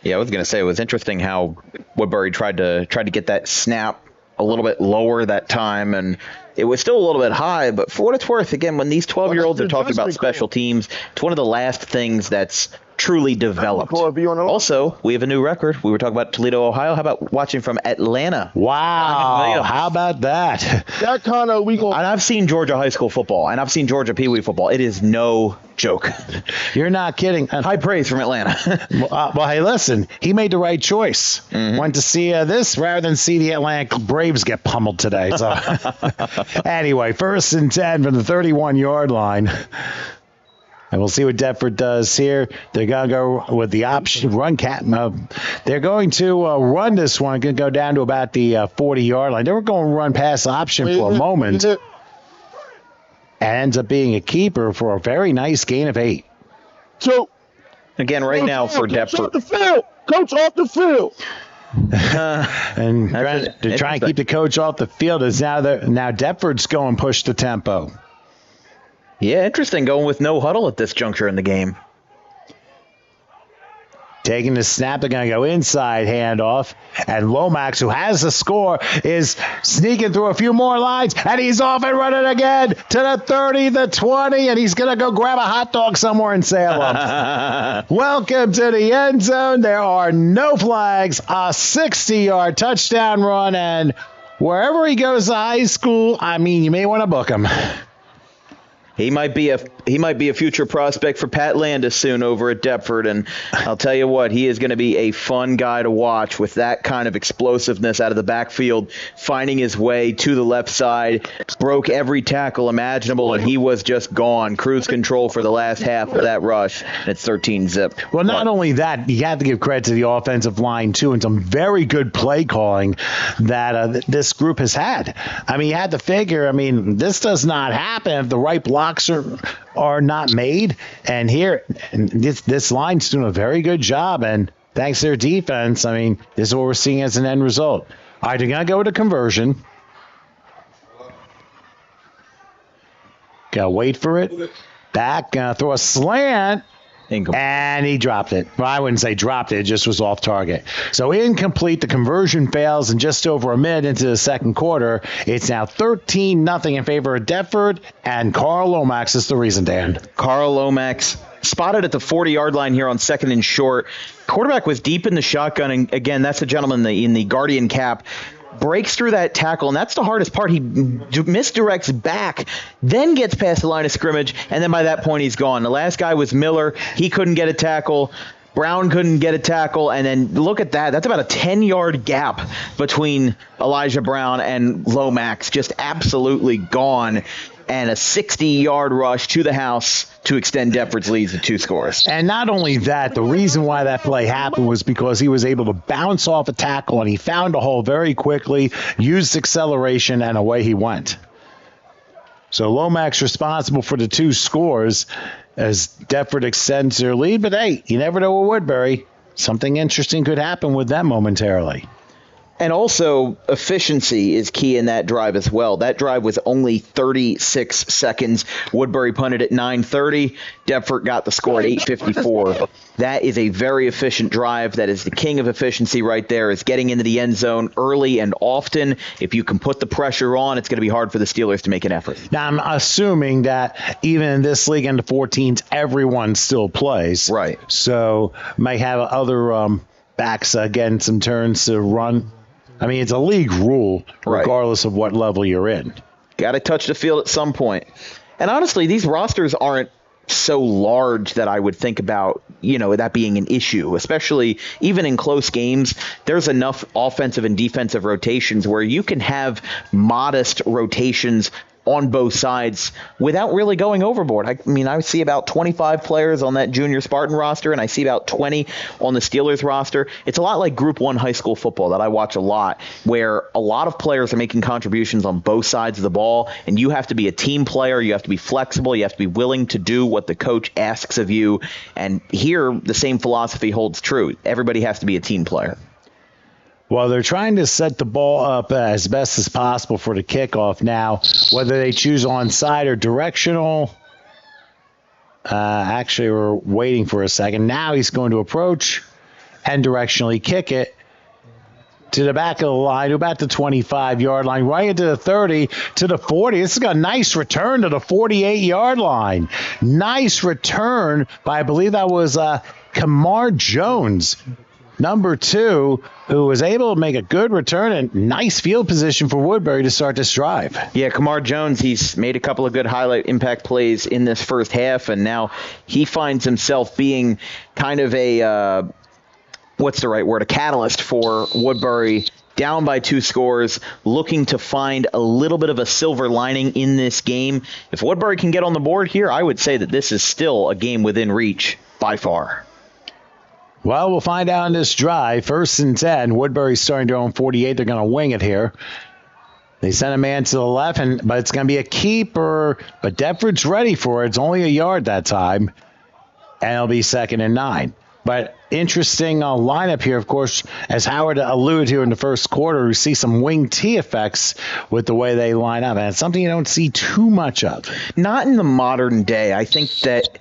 Yeah, I was going to say it was interesting how Woodbury tried to get that snap a little bit lower that time, and it was still a little bit high, but for what it's worth, again, when these 12-year-olds are talking about special teams, it's one of the last things that's truly developed. Also, we have a new record. We were talking about Toledo, Ohio. How about watching from Atlanta? Wow. How about that? That kind of And I've seen Georgia high school football, and I've seen Georgia Pee Wee football. It is no joke. You're not kidding. High praise from Atlanta. Well, hey, listen, he made the right choice. Went to see this rather than see the Atlanta Braves get pummeled today. So, anyway, 1st and 10 from the 31-yard line. And we'll see what Deptford does here. They're going to go with the option run cat. They're going to run this one. Going to go down to about the 40-yard line. They were going to run pass option for a moment. And ends up being a keeper for a very nice gain of 8. So, again, right now for Deptford. Off the field. Coach off the field. And to try and keep the coach off the field is now Deptford's going push the tempo. Yeah, interesting going with no huddle at this juncture in the game. Taking the snap, they're going to go inside handoff. And Lomax, who has the score, is sneaking through a few more lines. And he's off and running again to the 30, the 20. And he's going to go grab a hot dog somewhere in Salem. Welcome to the end zone. There are no flags. A 60-yard touchdown run. And wherever he goes to high school, I mean, you may want to book him. He might be a future prospect for Pat Landis soon over at Deptford, and I'll tell you what, he is going to be a fun guy to watch with that kind of explosiveness out of the backfield, finding his way to the left side, broke every tackle imaginable, and he was just gone. Cruise control for the last half of that rush, and it's 13-zip. Well, not only that, you have to give credit to the offensive line, too, and some very good play calling that this group has had. I mean, you had to figure, this does not happen if the right blocks are not made, and here this line's doing a very good job, and thanks to their defense, this is what we're seeing as an end result. All right, they're going to go to conversion. Got to wait for it. Back, going to throw a slant. And he dropped it. Well, I wouldn't say dropped it. It just was off target. So incomplete. The conversion fails, and just over a minute into the second quarter, it's now 13-0 in favor of Deptford, and Carl Lomax is the reason, Dan. Carl Lomax spotted at the 40-yard line here on 2nd and short. Quarterback was deep in the shotgun, and again, that's the gentleman in the Guardian cap. Breaks through that tackle, and that's the hardest part. He misdirects back, then gets past the line of scrimmage, and then by that point he's gone. The last guy was Miller. He couldn't get a tackle. Brown couldn't get a tackle, and then look at that. That's about a 10-yard gap between Elijah Brown and Lomax. Just absolutely gone. And a 60-yard rush to the house to extend Deptford's lead to 2 scores. And not only that, the reason why that play happened was because he was able to bounce off a tackle, and he found a hole very quickly, used acceleration, and away he went. So Lomax responsible for the 2 scores as Deptford extends their lead. But, hey, you never know with Woodbury. something interesting could happen with them momentarily. And also, efficiency is key in that drive as well. That drive was only 36 seconds. Woodbury punted at 9:30. Deptford got the score at 8:54. That is a very efficient drive. That is the king of efficiency right there, is getting into the end zone early and often. If you can put the pressure on, it's going to be hard for the Steelers to make an effort. Now, I'm assuming that even in this league into 14s, everyone still plays. Right. So might have other backs getting some turns to run. I mean, it's a league rule, regardless of what level you're in. Got to touch the field at some point. And honestly, these rosters aren't so large that I would think about, that being an issue, especially even in close games. There's enough offensive and defensive rotations where you can have modest rotations on both sides without really going overboard. I mean, I see about 25 players on that junior Spartan roster, and I see about 20 on the Steelers roster. It's a lot like Group 1 high school football that I watch a lot, where a lot of players are making contributions on both sides of the ball, and you have to be a team player. You have to be flexible. You have to be willing to do what the coach asks of you. And here, the same philosophy holds true. Everybody has to be a team player. Well, they're trying to set the ball up as best as possible for the kickoff now, whether they choose onside or directional. Actually, we're waiting for a second. Now he's going to approach and directionally kick it to the back of the line, to about the 25-yard line, right into the 30, to the 40. This is a nice return to the 48-yard line. Nice return by, I believe that was Kamar Jones, number 2, who was able to make a good return and nice field position for Woodbury to start this drive. Yeah, Kamar Jones, he's made a couple of good highlight impact plays in this first half, and now he finds himself being kind of a, a catalyst for Woodbury, down by 2 scores, looking to find a little bit of a silver lining in this game. If Woodbury can get on the board here, I would say that this is still a game within reach by far. Well, we'll find out in this drive. 1st and 10. Woodbury's starting their own 48. They're going to wing it here. They send a man to the left, but it's going to be a keeper. But Deptford's ready for it. It's only a yard that time. And it'll be 2nd and 9. But interesting lineup here, of course, as Howard alluded to in the first quarter, we see some wing T effects with the way they line up. And it's something you don't see too much of. Not in the modern day. I think that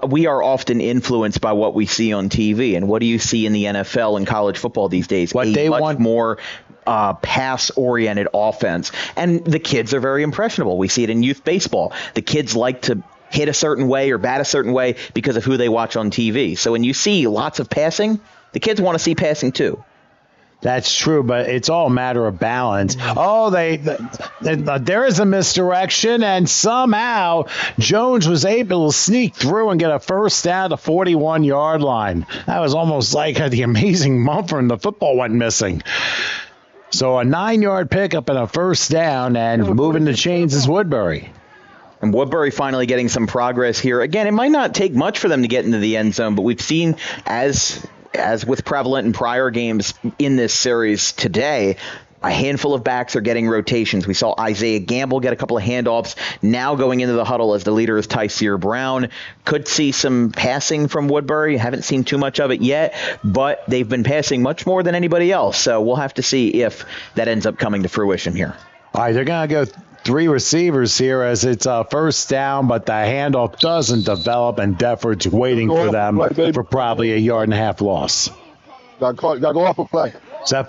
we are often influenced by what we see on TV. And what do you see in the NFL and college football these days? What they much want more pass-oriented offense. And the kids are very impressionable. We see it in youth baseball. The kids like to hit a certain way or bat a certain way because of who they watch on TV. So when you see lots of passing, the kids want to see passing too. That's true, but it's all a matter of balance. Oh, there is a misdirection, and somehow Jones was able to sneak through and get a first down to 41-yard line. That was almost like the amazing Mumford, and the football went missing. So a 9-yard pickup and a first down, and moving the chains is Woodbury. And Woodbury finally getting some progress here. Again, it might not take much for them to get into the end zone, but we've seen, as with prevalent in prior games in this series today, a handful of backs are getting rotations. We saw Isaiah Gamble get a couple of handoffs. Now going into the huddle as the leader is Tyseer Brown. Could see some passing from Woodbury. Haven't seen too much of it yet, but they've been passing much more than anybody else. So we'll have to see if that ends up coming to fruition here. All right, they're going to go 3 receivers here as it's a first down, but the handoff doesn't develop, and Deptford's waiting for them for probably a 1.5-yard loss. Got go off a play. So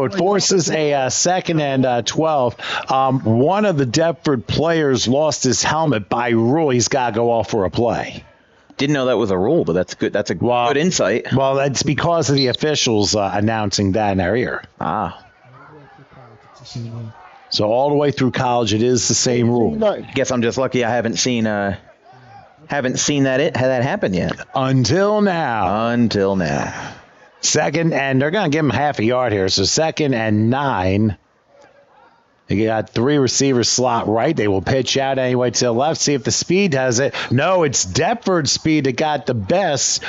it forces a 2nd and 12. One of the Deptford players lost his helmet by rule. He's got to go off for a play. Didn't know that was a rule, but that's good. That's a good insight. Well, that's because of the officials announcing that in their ear. So all the way through college, it is the same rule. Guess I'm just lucky I haven't seen that happen yet. Until now. 2nd, and they're going to give him half a yard here. So 2nd and 9. They got 3 receivers slot right. They will pitch out anyway to the left. See if the speed has it. No, it's Deptford speed that got the best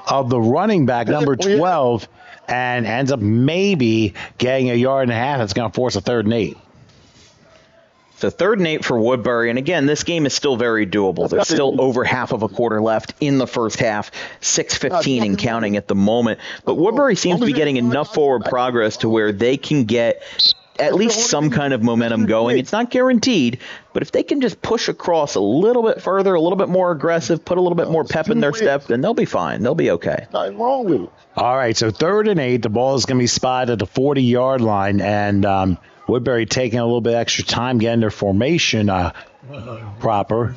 of the running back, number 12, and ends up maybe getting a 1.5 yards. It's going to force a 3rd and 8. So 3rd and 8 for Woodbury. And again, this game is still very doable. There's still over half of a quarter left in the first half, 6:15 and counting at the moment. But Woodbury seems to be getting enough forward progress to where they can get at least some kind of momentum going. It's not guaranteed, but if they can just push across a little bit further, a little bit more aggressive, put a little bit more pep in their step, then they'll be fine. They'll be okay. Nothing wrong with it. All right, so 3rd and 8. The ball is going to be spotted at the 40-yard line, and Woodbury taking a little bit extra time getting their formation proper.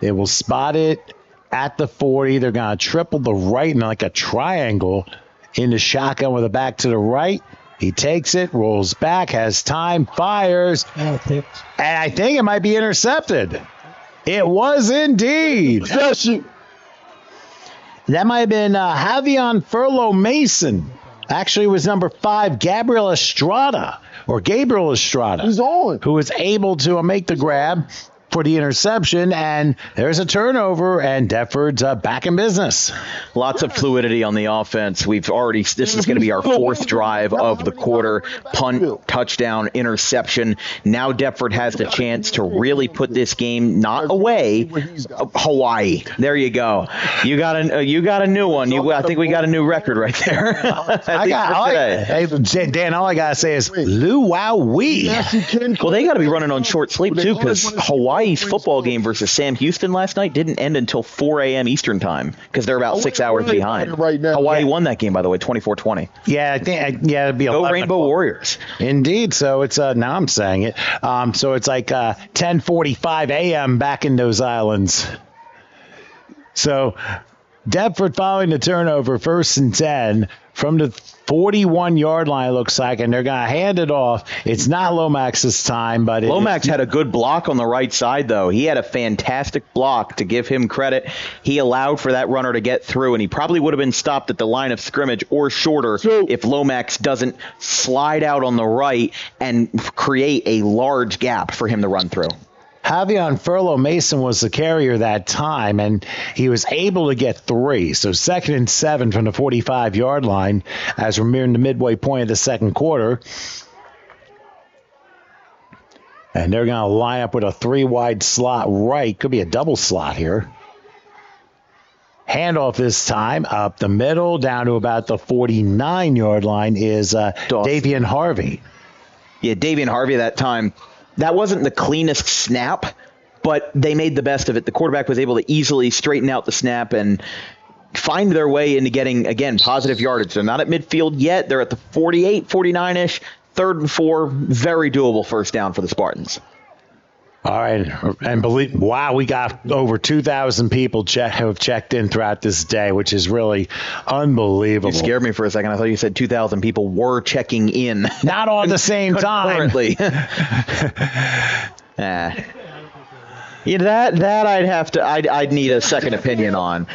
They will spot it at the 40. They're going to triple the right in like a triangle into shotgun with a back to the right. He takes it, rolls back, has time, fires, and I think it might be intercepted. It was indeed. Possession. That might have been Javion Furlow Mason. Actually, it was number 5, Gabriel Estrada. He's on. Who was able to make the grab for the interception, and there's a turnover, and Deptford's back in business. Lots of fluidity on the offense. This is going to be our 4th drive of the quarter. Punt, touchdown, interception. Now Deptford has the chance to really put this game not away. Hawaii. There you go. You got a new one. I think we got a new record right there. Dan, all I got to say is Lou-wow-wee. Well, they got to be running on short sleep, too, because Hawaii's football game versus Sam Houston last night didn't end until 4 a.m. Eastern time because they're about 6 hours behind. Hawaii won that game, by the way, 24-20. Yeah, I think it'd be Go Rainbow Warriors. Indeed. So it's now I'm saying it. So it's like 10:45 a.m. back in those islands. So Deptford following the turnover, 1st and 10 from the 41-yard line, it looks like, and they're going to hand it off. It's not Lomax this time, but Lomax had a good block on the right side, though. He had a fantastic block, to give him credit. He allowed for that runner to get through, and he probably would have been stopped at the line of scrimmage or shorter if Lomax doesn't slide out on the right and create a large gap for him to run through. Javion Furlow Mason was the carrier that time, and he was able to get 3. So 2nd and 7 from the 45-yard line as we're nearing the midway point of the second quarter. And they're going to line up with a 3-wide slot right. Could be a double slot here. Handoff this time up the middle down to about the 49-yard line is Davian Harvey. Yeah, Davian Harvey that time. That wasn't the cleanest snap, but they made the best of it. The quarterback was able to easily straighten out the snap and find their way into getting, again, positive yardage. They're not at midfield yet. They're at the 48, 49-ish, 3rd and 4. Very doable first down for the Spartans. All right. And we got over 2,000 people who have checked in throughout this day, which is really unbelievable. You scared me for a second. I thought you said 2,000 people were checking in. Not all at the same time. Currently. Yeah, that I'd need a second opinion on.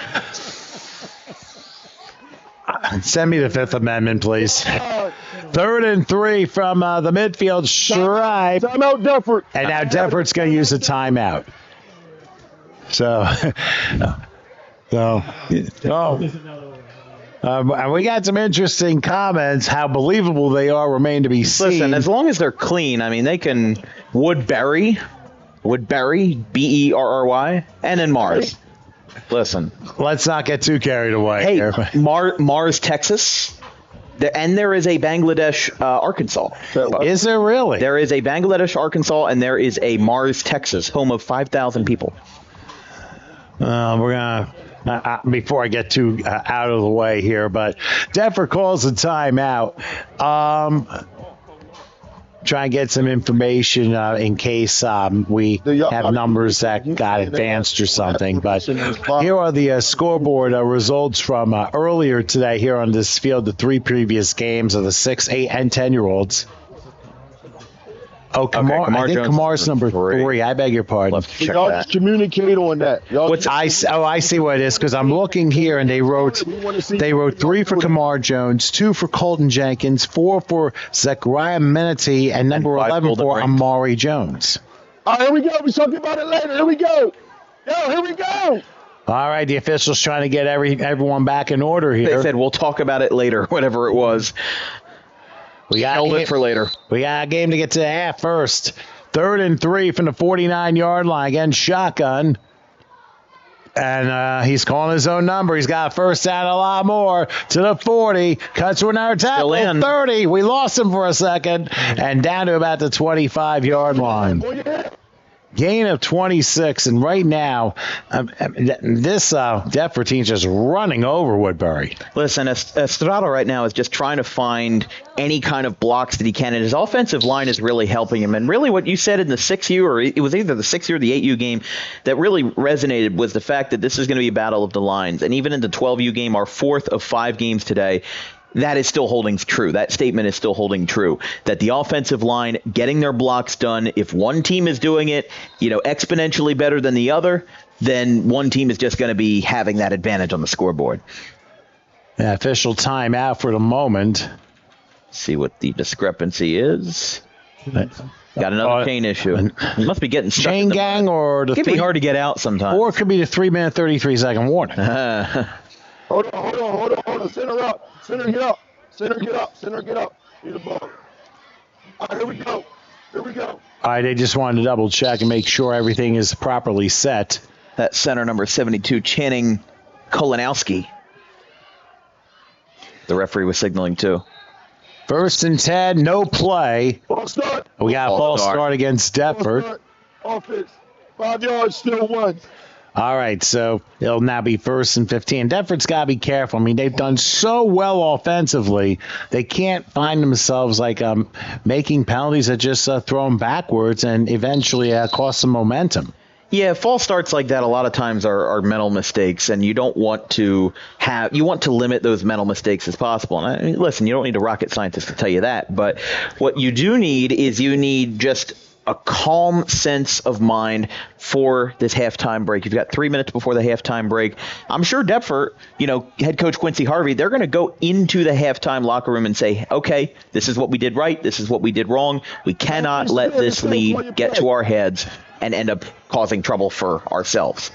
Send me the Fifth Amendment, please. 3rd and 3 from the midfield stripe. Timeout, Deptford. And now Deptford's going to use a timeout. And we got some interesting comments. How believable they are remain to be seen. Listen, as long as they're clean, I mean, they can Woodbury, Berry, and then Mars. Listen. Let's not get too carried away here. Mars, Texas. And there is a Bangladesh, Arkansas. Is there really? There is a Bangladesh, Arkansas, and there is a Mars, Texas, home of 5,000 people. We're going to, before I get too out of the way here, but Deptford calls a timeout. Try and get some information in case we have numbers that got advanced or something. But here are the scoreboard results from earlier today here on this field, the 3 previous games of the 6, 8, and 10-year-olds. Oh, I think Kamar's number 3. I beg your pardon. Y'all just communicate on that. I see what it is, because I'm looking here, and they wrote 3 for Kamar Jones, 2 for Colton Jenkins, 4 for Zechariah Menity, and number 11 for Amari Jones. All right, here we go. We're talking about it later. Here we go. Here we go. All right, the officials trying to get everyone back in order here. They said we'll talk about it later, whatever it was. We got Held it for later. We got a game to get to the half first. 3rd and 3 from the 49-yard line. Again, shotgun. And he's calling his own number. He's got a first down, a lot more, to the 40. Cuts to another tackle. 30. We lost him for a second. And down to about the 25-yard line. Gain of 26. And right now, this Deptford team is just running over Woodbury. Listen, Estrada right now is just trying to find any kind of blocks that he can, and his offensive line is really helping him. And really what you said in the 6U, or it was either the 6U or the 8U game, that really resonated was the fact that this is going to be a battle of the lines. And even in the 12U game, our 4th of 5 games today, that is still holding true. That statement is still holding true, that the offensive line getting their blocks done, if one team is doing it, exponentially better than the other, then one team is just going to be having that advantage on the scoreboard. Yeah, official timeout for the moment. See what the discrepancy is. Got another chain issue. You must be getting stuck. Chain gang or the it can be hard to get out sometimes. Or it could be the 3-minute, 33-second warning. Hold on. Center up. Center get up. Center get up. Need the ball. All right, here we go. All right, they just wanted to double check and make sure everything is properly set. That center number 72, Channing Kolanowski. The referee was signaling too. 1st and 10, no play. False start. We got a false start against Deptford. Offense. 5 yards, still 1. All right, so it'll now be 1st and 15. Deptford's got to be careful. I mean, they've done so well offensively. They can't find themselves making penalties that just throw them backwards and eventually cost them momentum. Yeah, false starts like that a lot of times are mental mistakes, and you don't want to limit those mental mistakes as possible. And I mean, listen, you don't need a rocket scientist to tell you that, but what you do need is just a calm sense of mind for this halftime break. You've got 3 minutes before the halftime break. I'm sure Deptford, head coach Quincy Harvey, they're going to go into the halftime locker room and say, okay, this is what we did right. This is what we did wrong. We cannot let this lead get to our heads and end up causing trouble for ourselves.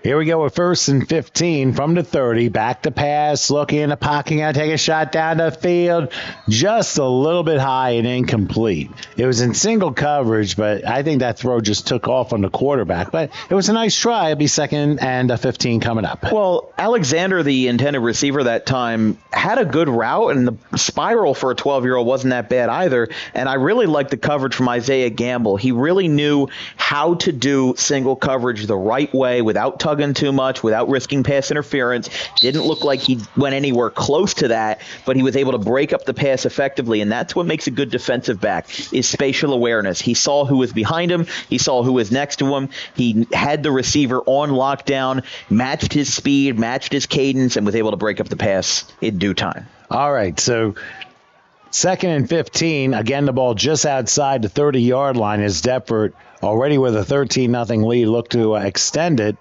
Here we go with 1st and 15 from the 30. Back to pass, looking in the pocket, going to take a shot down the field. Just a little bit high and incomplete. It was in single coverage, but I think that throw just took off on the quarterback. But it was a nice try. It'll be 2nd and 15 coming up. Well, Alexander, the intended receiver that time, had a good route, and the spiral for a 12-year-old wasn't that bad either. And I really liked the coverage from Isaiah Gamble. He really knew how to do single coverage the right way without tugging too much, without risking pass interference. Didn't look like he went anywhere close to that, but he was able to break up the pass effectively, and that's what makes a good defensive back, is spatial awareness. He saw who was behind him. He saw who was next to him. He had the receiver on lockdown, matched his speed, matched his cadence, and was able to break up the pass in due time. All right, so 2nd and 15. Again, the ball just outside the 30-yard line as Deptford, already with a 13-0 lead, look to extend it.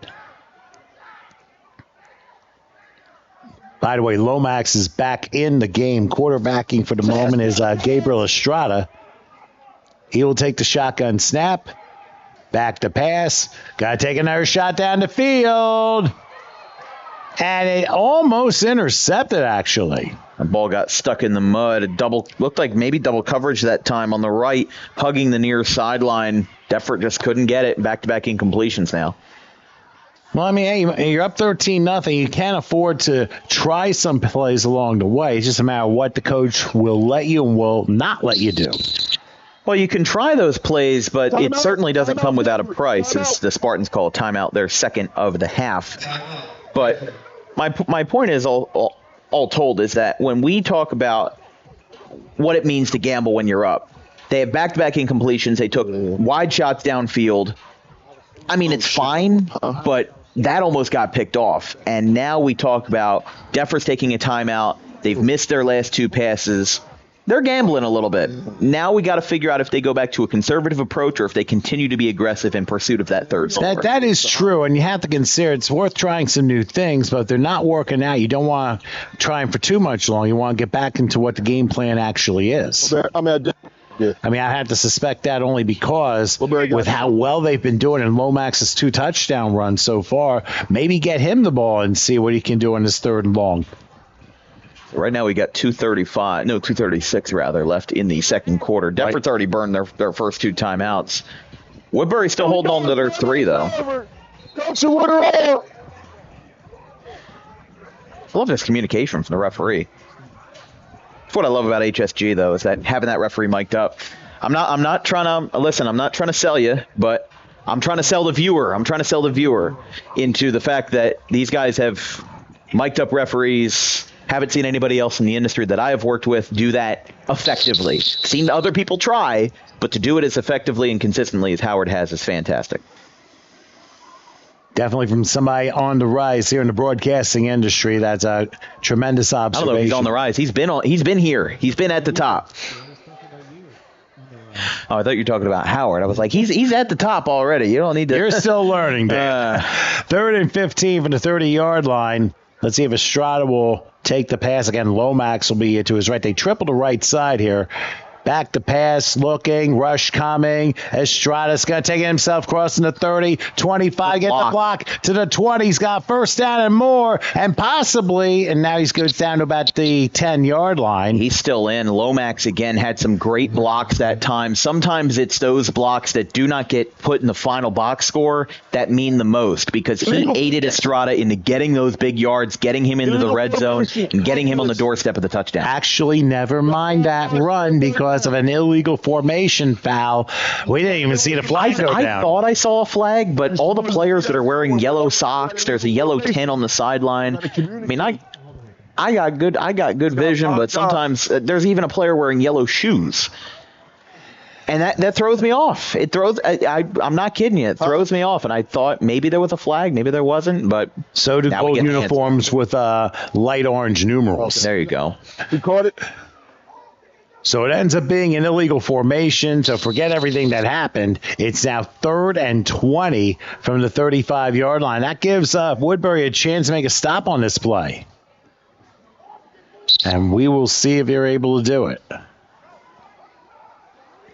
By the way, Lomax is back in the game. Quarterbacking for the moment is Gabriel Estrada. He will take the shotgun snap. Back to pass. Got to take another shot down the field. And it almost intercepted, actually. The ball got stuck in the mud. It looked like maybe double coverage that time on the right, hugging the near sideline. Deptford just couldn't get it. Back-to-back incompletions now. Well, I mean, hey, you're up 13-0. You can't afford to try some plays along the way. It's just a matter of what the coach will let you and will not let you do. Well, you can try those plays, but it certainly doesn't come without a price, as the Spartans call a timeout their 2nd of the half. But my point is, all told, is that when we talk about what it means to gamble when you're up, they have back-to-back incompletions. They took wide shots downfield. I mean, it's fine, but that almost got picked off. And now we talk about Deptford's taking a timeout. They've missed their last 2 passes. They're gambling a little bit. Now we got to figure out if they go back to a conservative approach or if they continue to be aggressive in pursuit of that 3rd score. That is true, and you have to consider it's worth trying some new things, but if they're not working out, you don't want to try them for too much long. You want to get back into what the game plan actually is. I mean, I have to suspect that only because with how well they've been doing in Lomax's 2 touchdown runs so far, maybe get him the ball and see what he can do in his 3rd and long. Right now we got 236 rather left in the second quarter. Deptford's already burned their first 2 timeouts. Woodbury's still holding on to their 3 though. I love this communication from the referee. That's what I love about HSG though, is that having that referee mic'd up. I'm not trying to sell you, but I'm trying to sell the viewer. I'm trying to sell the viewer into the fact that these guys have mic'd up referees. Haven't seen anybody else in the industry that I have worked with do that effectively. Seen other people try, but to do it as effectively and consistently as Howard has is fantastic. Definitely from somebody on the rise here in the broadcasting industry. That's a tremendous observation. I don't know if he's on the rise. He's been here. He's been at the top. Oh, I thought you were talking about Howard. I was like, he's at the top already. You don't need to. You're still learning, Dan. 3rd and 15 from the 30-yard line. Let's see if Estrada will take the pass. Again, Lomax will be to his right. They triple the right side here. Back to pass, looking, rush coming. Estrada's going to take it himself, crossing the 30, 25, get the block to the 20. He's got first down and more, and possibly, and now he goes down to about the 10-yard line. He's still in. Lomax, again, had some great blocks that time. Sometimes it's those blocks that do not get put in the final box score that mean the most, because he aided Estrada into getting those big yards, getting him into the red zone, and getting him on the doorstep of the touchdown. Actually, never mind that run because of an illegal formation foul. We didn't even see the flag go down. I thought I saw a flag, but all the players that are wearing yellow socks, there's a yellow 10 on the sideline. I mean, I got good vision, but sometimes there's even a player wearing yellow shoes. And that throws me off. I'm not kidding you. It throws me off. And I thought maybe there was a flag, maybe there wasn't. But so did both uniforms with light orange numerals. There you go. You caught it. So it ends up being an illegal formation. So forget everything that happened. It's now 3rd and 20 from the 35-yard line. That gives Woodbury a chance to make a stop on this play. And we will see if you're able to do it.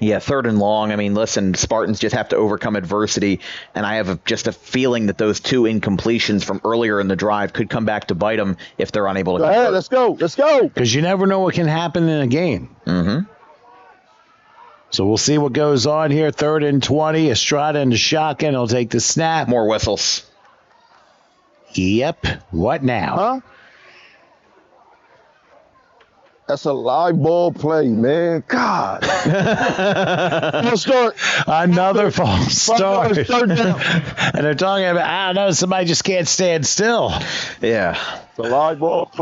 Yeah, 3rd and long. I mean, listen, Spartans just have to overcome adversity, and I have just a feeling that those 2 incompletions from earlier in the drive could come back to bite them if they're unable to. Go ahead, let's go. Because you never know what can happen in a game. Mm-hmm. So we'll see what goes on here. 3rd and 20. Estrada in the shotgun. He'll take the snap. More whistles. Yep. What now? Huh? That's a live ball play, man. God. False start. Another false start. And they're talking about, I don't know, somebody just can't stand still. Yeah. It's a live ball.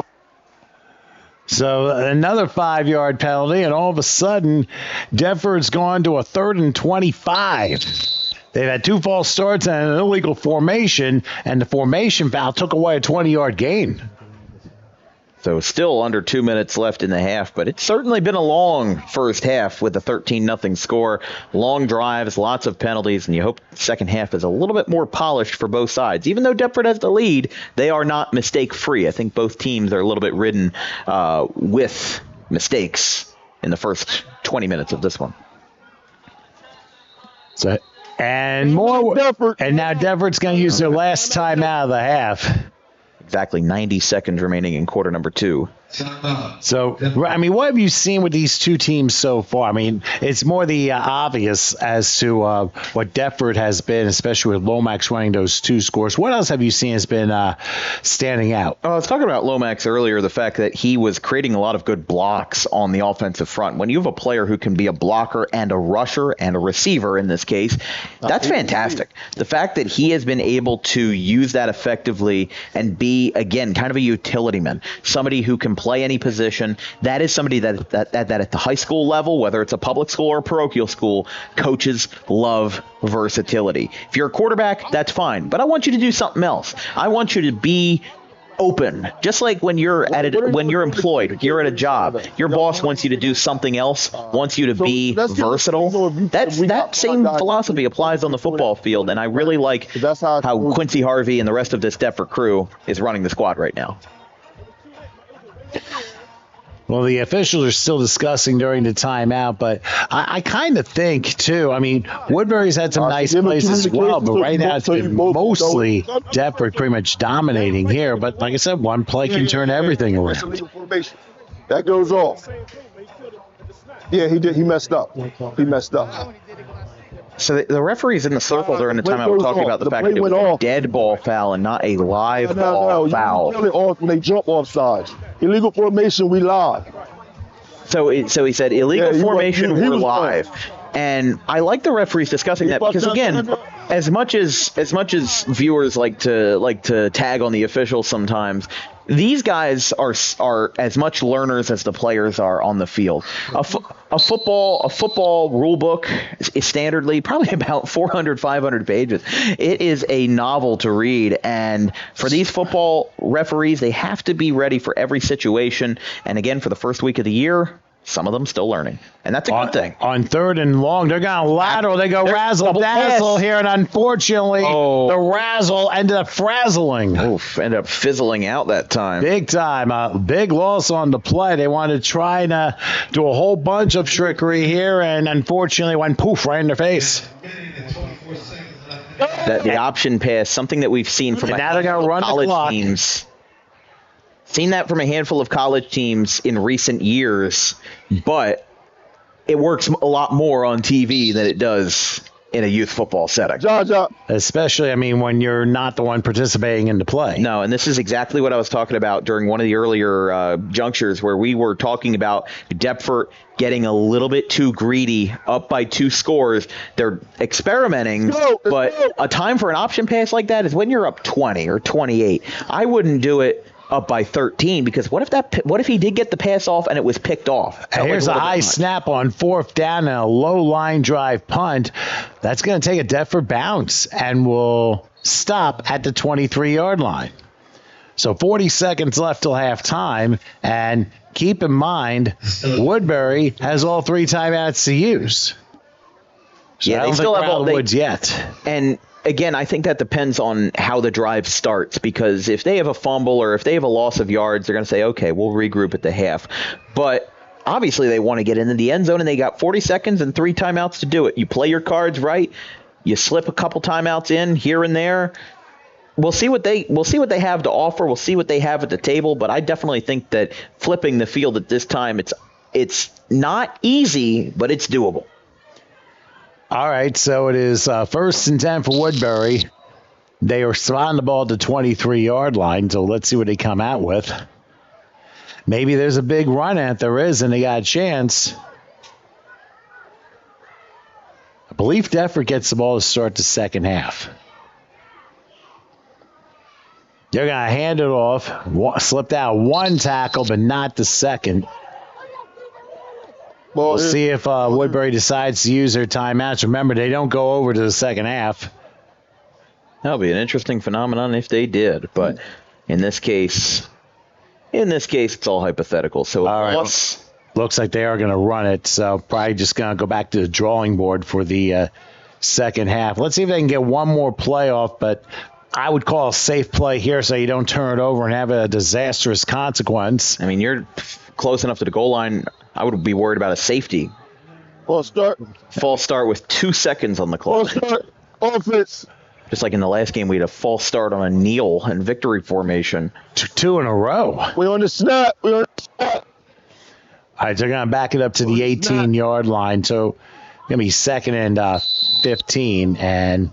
So another 5-yard penalty, and all of a sudden, Deptford's gone to a 3rd and 25. They've had 2 false starts and an illegal formation, and the formation foul took away a 20-yard gain. So still under 2 minutes left in the half, but it's certainly been a long first half with a 13-0 score. Long drives, lots of penalties, and you hope the second half is a little bit more polished for both sides. Even though Deptford has the lead, they are not mistake-free. I think both teams are a little bit ridden with mistakes in the first 20 minutes of this one. So, and more, and now Deptford's going to use their last time out of the half. Exactly 90 seconds remaining in quarter number 2. So, I mean, what have you seen with these 2 teams so far? I mean, it's more the obvious as to what Deptford has been, especially with Lomax running those 2 scores. What else have you seen has been standing out? I was talking about Lomax earlier, the fact that he was creating a lot of good blocks on the offensive front. When you have a player who can be a blocker and a rusher and a receiver in this case, that's fantastic. The fact that he has been able to use that effectively and be, again, kind of a utility man, somebody who can play any position. That is somebody that at the high school level, whether it's a public school or a parochial school, coaches love versatility. If you're a quarterback, that's fine, but I want you to do something else. I want you to be open, just like when you're employed, you're at a job, your boss wants you to do something else, wants you to be versatile. That same philosophy applies on the football field, and I really like how Quincy Harvey and the rest of this Deptford crew is running the squad right now. Well, the officials are still discussing during the timeout, but I kind of think, too, I mean, Woodbury's had some nice plays as well, but right now it's been mostly Deptford pretty much dominating here. But like I said, one play can turn everything around. That goes off. Yeah, he did. He messed up. He messed up. So the referee's in the circle during the timeout. We're talking about the fact that it was a dead ball foul and not a live ball foul. You off when they jump offside. Illegal formation, we live. So he said illegal formation, he we're was live. And I like the referees discussing that because, again, as much as viewers like to tag on the officials sometimes, these guys are as much learners as the players are on the field. A football rule book is standardly probably about 400, 500 pages. It is a novel to read, and for these football referees, they have to be ready for every situation. And again, for the first week of the year, some of them still learning, and that's a good thing. On 3rd and long, they're going to lateral. They go razzle-dazzle here, and unfortunately, the razzle ended up frazzling. Ended up fizzling out that time. Big time. A big loss on the play. They wanted to try and do a whole bunch of trickery here, and unfortunately went poof right in their face. The option pass, something that we've seen from college teams. Seen that from a handful of college teams in recent years, but it works a lot more on TV than it does in a youth football setting. Especially, when you're not the one participating in the play. No, and this is exactly what I was talking about during one of the earlier junctures where we were talking about Deptford getting a little bit too greedy, up by 2 scores. They're experimenting, but a time for an option pass like that is when you're up 20 or 28. I wouldn't do it up by 13 because what if he did get the pass off and it was picked off? Here's a high snap on 4th down and a low line drive punt. That's going to take a Deptford bounce and will stop at the 23-yard line. So 40 seconds left till halftime, and keep in mind Woodbury has all 3 timeouts to use. So yeah, they still have all the woods yet. And again, I think that depends on how the drive starts, because if they have a fumble or if they have a loss of yards, they're going to say, okay, we'll regroup at the half. But obviously they want to get into the end zone, and they got 40 seconds and 3 timeouts to do it. You play your cards right. You slip a couple timeouts in here and there. We'll see what they have to offer. We'll see what they have at the table. But I definitely think that flipping the field at this time, it's not easy, but it's doable. All right, so it is 1st and 10 for Woodbury. They are spotting the ball at the 23-yard line, so let's see what they come out with. Maybe there's a big run at there is, and they got a chance. I believe Deptford gets the ball to start the second half. They're going to hand it off. Slipped out 1 tackle, but not the second. We'll see if Woodbury decides to use their timeouts. Remember, they don't go over to the second half. That'll be an interesting phenomenon if they did. But in this case, it's all hypothetical. So all right. Looks like they are going to run it. So probably just going to go back to the drawing board for the second half. Let's see if they can get one more play off. But I would call a safe play here so you don't turn it over and have a disastrous consequence. You're close enough to the goal line. I would be worried about a safety. False start with 2 seconds on the clock. False start. Offense. Just like in the last game, we had a false start on a kneel and victory formation. 2 in a row. We're on the snap. All right, they're going to back it up to the 18-yard line. So it's going to be 2nd and 15. And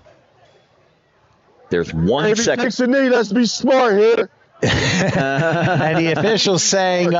there's 1 second. Takes a knee. Let's be smart here. And the officials saying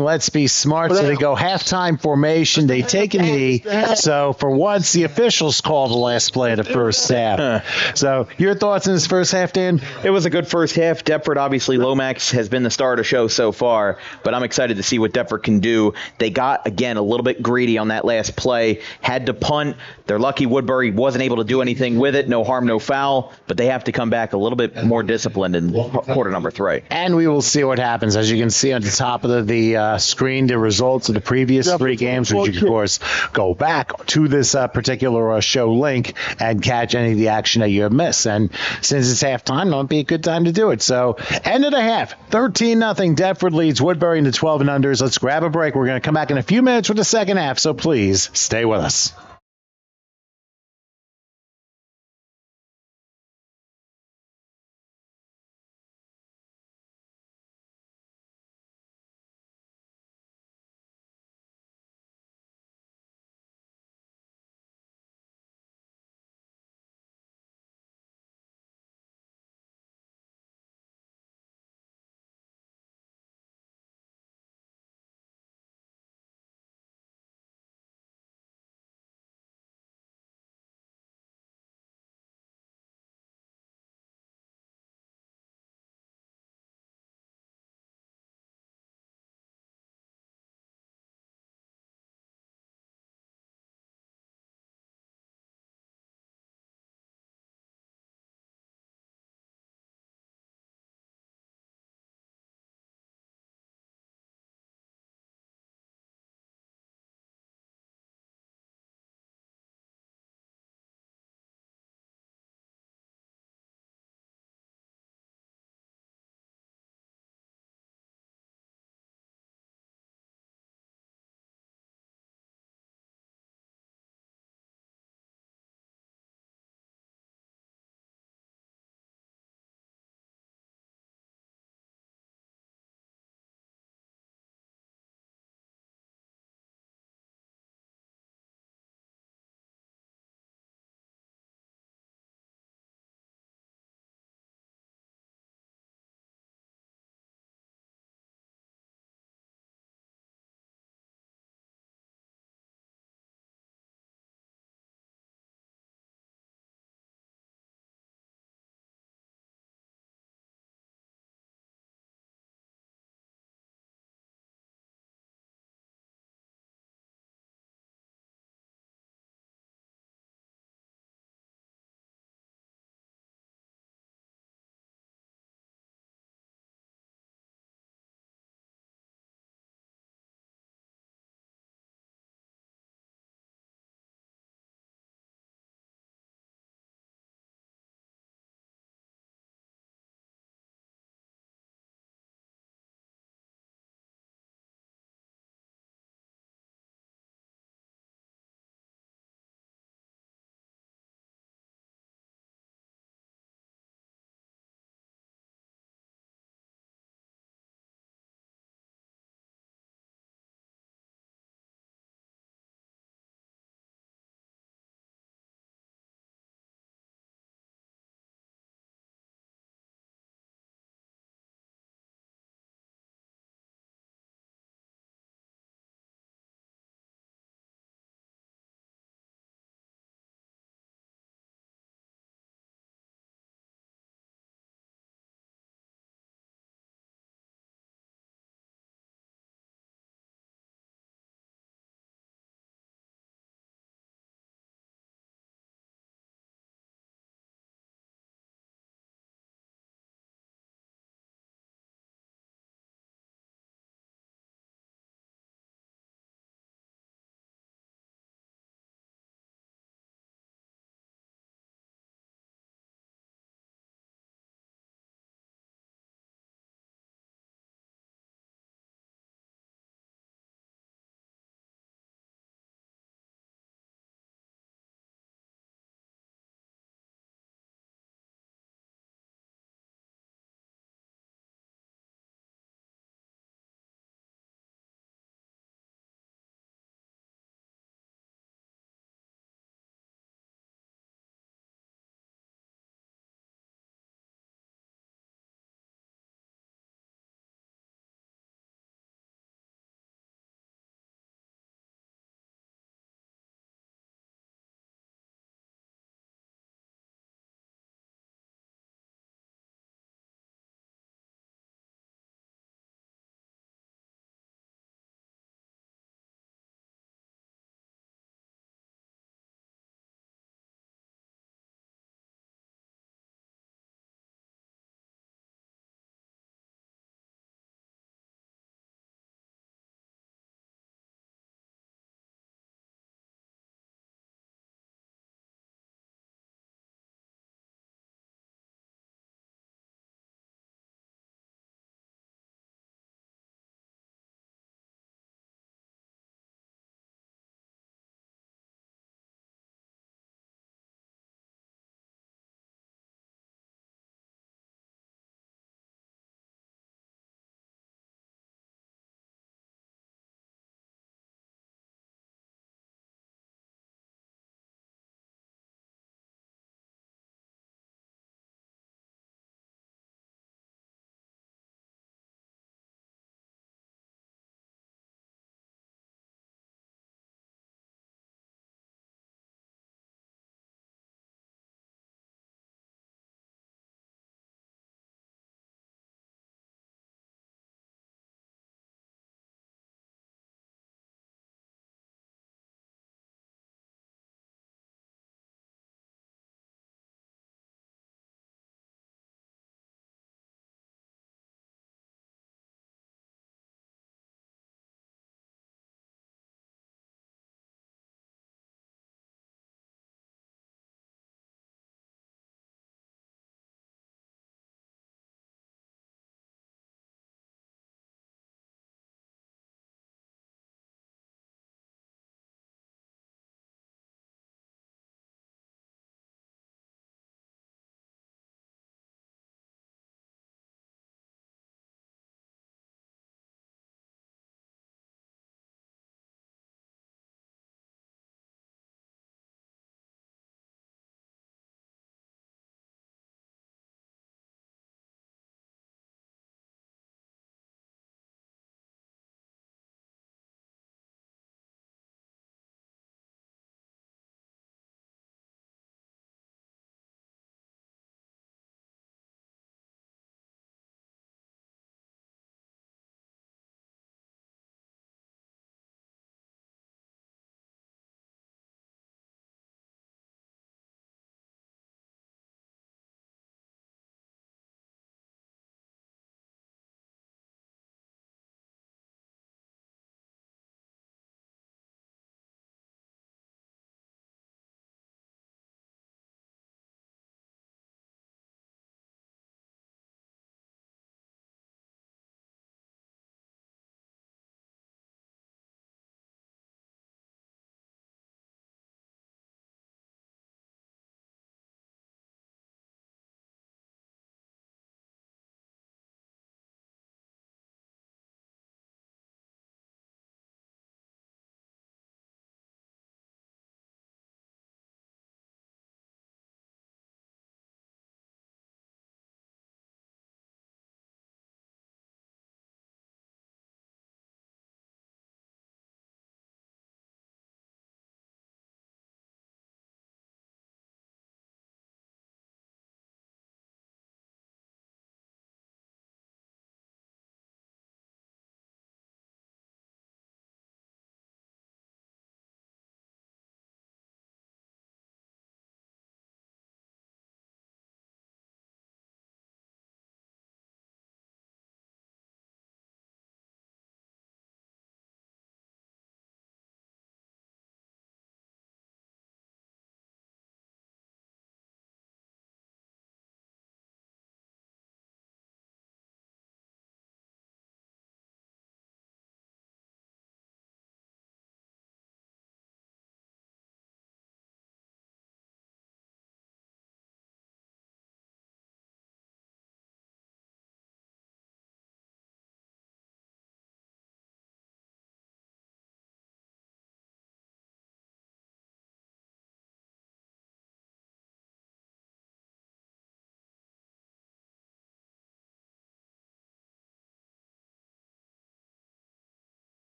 let's be smart. So they go halftime formation. They take a knee. So for once, the officials call the last play of the first half. So your thoughts in this first half, Dan? It was a good first half. Deptford, obviously, Lomax has been the star of the show so far, but I'm excited to see what Deptford can do. They got, again, a little bit greedy on that last play. Had to punt. They're lucky Woodbury wasn't able to do anything with it. No harm, no foul. But they have to come back a little bit more disciplined in quarter number 3. And we will see what happens. As you can see on the top of the screen, the results of the previous 3 games, which you can, of course, go back to this particular show link and catch any of the action that you have missed. And since it's halftime, it'll be a good time to do it. So, end of the half, 13-0. Deptford leads Woodbury into 12 and unders. Let's grab a break. We're going to come back in a few minutes with the second half, so please stay with us.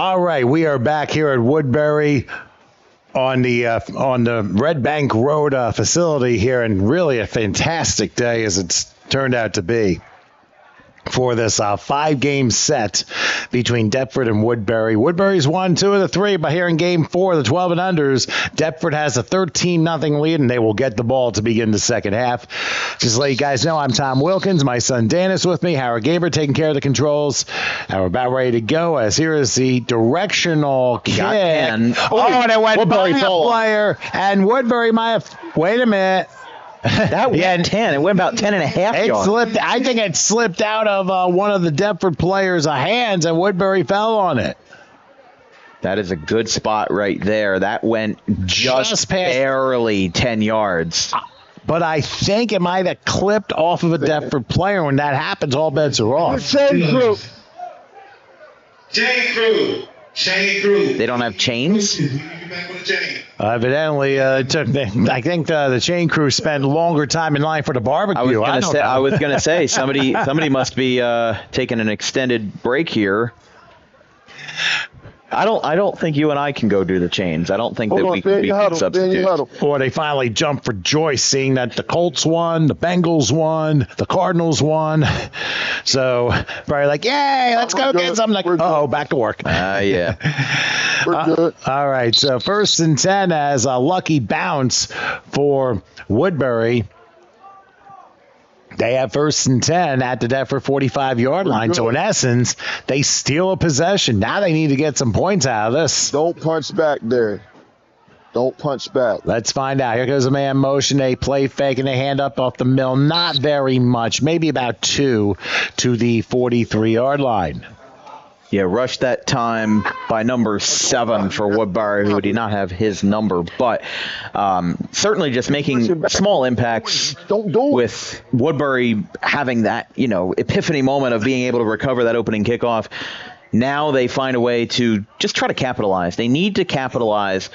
All right, we are back here at Woodbury on the Red Bank Road facility here, and really a fantastic day as it's turned out to be for this 5-game set between Deptford and Woodbury. Woodbury's won 2 of the 3, but here in Game 4, the 12 and unders, Deptford has a 13-0 lead, and they will get the ball to begin the second half. Just to let you guys know, I'm Tom Wilkins. My son Dan is with me. Howard Gaber taking care of the controls. And we're about ready to go, as here is the directional kick. And it went by a player, and Woodbury might have... Wait a minute. That went 10. It went about 10 and a half yards. I think it slipped out of one of the Deptford players' hands, and Woodbury fell on it. That is a good spot right there. That went just barely 10 yards. But I think it might have clipped off of a Deptford player. When that happens, all bets are off. Chain crew. They don't have chains? Evidently, I think the chain crew spent longer time in line for the barbecue. I was going to say, somebody must be taking an extended break here. I don't think you and I can go do the chains. I don't think that we can be substitutes. Or they finally jumped for joy, seeing that the Colts won, the Bengals won, the Cardinals won. So probably like, yay, let's go get something. Like, back to work. Yeah. We're good. All right, so 1st and 10 as a lucky bounce for Woodbury. They have 1st and 10 at the Deptford 45-yard line. So, in essence, they steal a possession. Now they need to get some points out of this. Don't punch back there. Don't punch back. Let's find out. Here goes a man motion. They play fake, and they hand up off the middle. Not very much. Maybe about 2 to the 43-yard line. Yeah, rushed that time by number 7 for Woodbury, who did not have his number, but certainly just making small impacts with Woodbury having that, epiphany moment of being able to recover that opening kickoff. Now they find a way to just try to capitalize. They need to capitalize.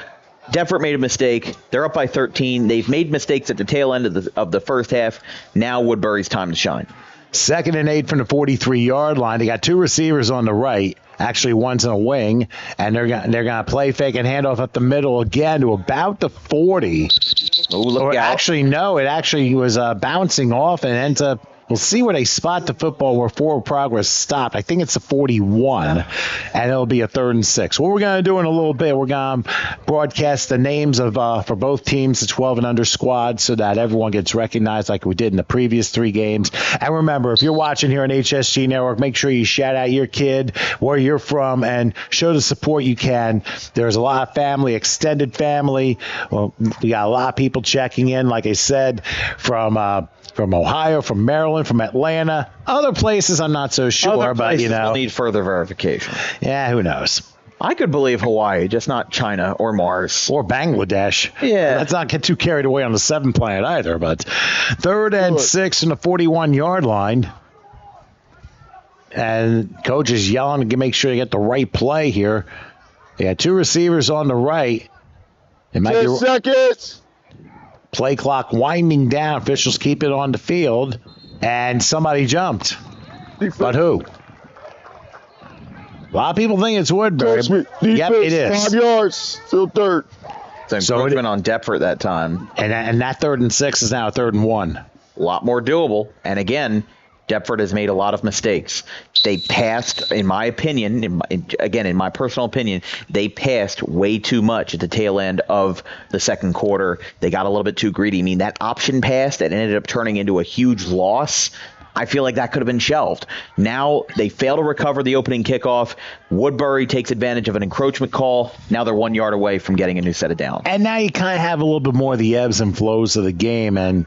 Deptford made a mistake. They're up by 13. They've made mistakes at the tail end of the first half. Now Woodbury's time to shine. 2nd and 8 from the 43-yard line. They got 2 receivers on the right. Actually, one's in a wing, and they're gonna play fake and hand off up the middle again to about the 40. Oh, look out. Actually, no, it actually was bouncing off and ends up. We'll see where they spot the football where forward progress stopped. I think it's the 41, and it'll be a 3rd and 6. What we're going to do in a little bit, we're going to broadcast the names of for both teams, the 12 and under squad, so that everyone gets recognized like we did in the previous 3 games. And remember, if you're watching here on HSG Network, make sure you shout out your kid, where you're from, and show the support you can. There's a lot of family, extended family. Well, we got a lot of people checking in, like I said, from Ohio, from Maryland, from Atlanta, other places I'm not so sure, but we'll need further verification. Yeah, who knows? I could believe Hawaii, just not China or Mars. Or Bangladesh. Yeah. Let's not get too carried away on the 7th planet either, but 3rd and 6 in the 41-yard line. And coach is yelling to make sure you get the right play here. They got 2 receivers on the right. 10 seconds. Play clock winding down. Officials keep it on the field. And somebody jumped. But who? A lot of people think it's Woodbury. Yep, it is. 5 yards. Still 3rd. So encroachment on Deptford that time. And that 3rd and 6 is now a 3rd and 1. A lot more doable. And again, Deptford has made a lot of mistakes. They passed, in my opinion, in my personal opinion, they passed way too much at the tail end of the second quarter. They got a little bit too greedy. I mean, that option pass that ended up turning into a huge loss, I feel like that could have been shelved. Now they fail to recover the opening kickoff. Woodbury takes advantage of an encroachment call. Now they're 1 yard away from getting a new set of downs. And now you kind of have a little bit more of the ebbs and flows of the game, and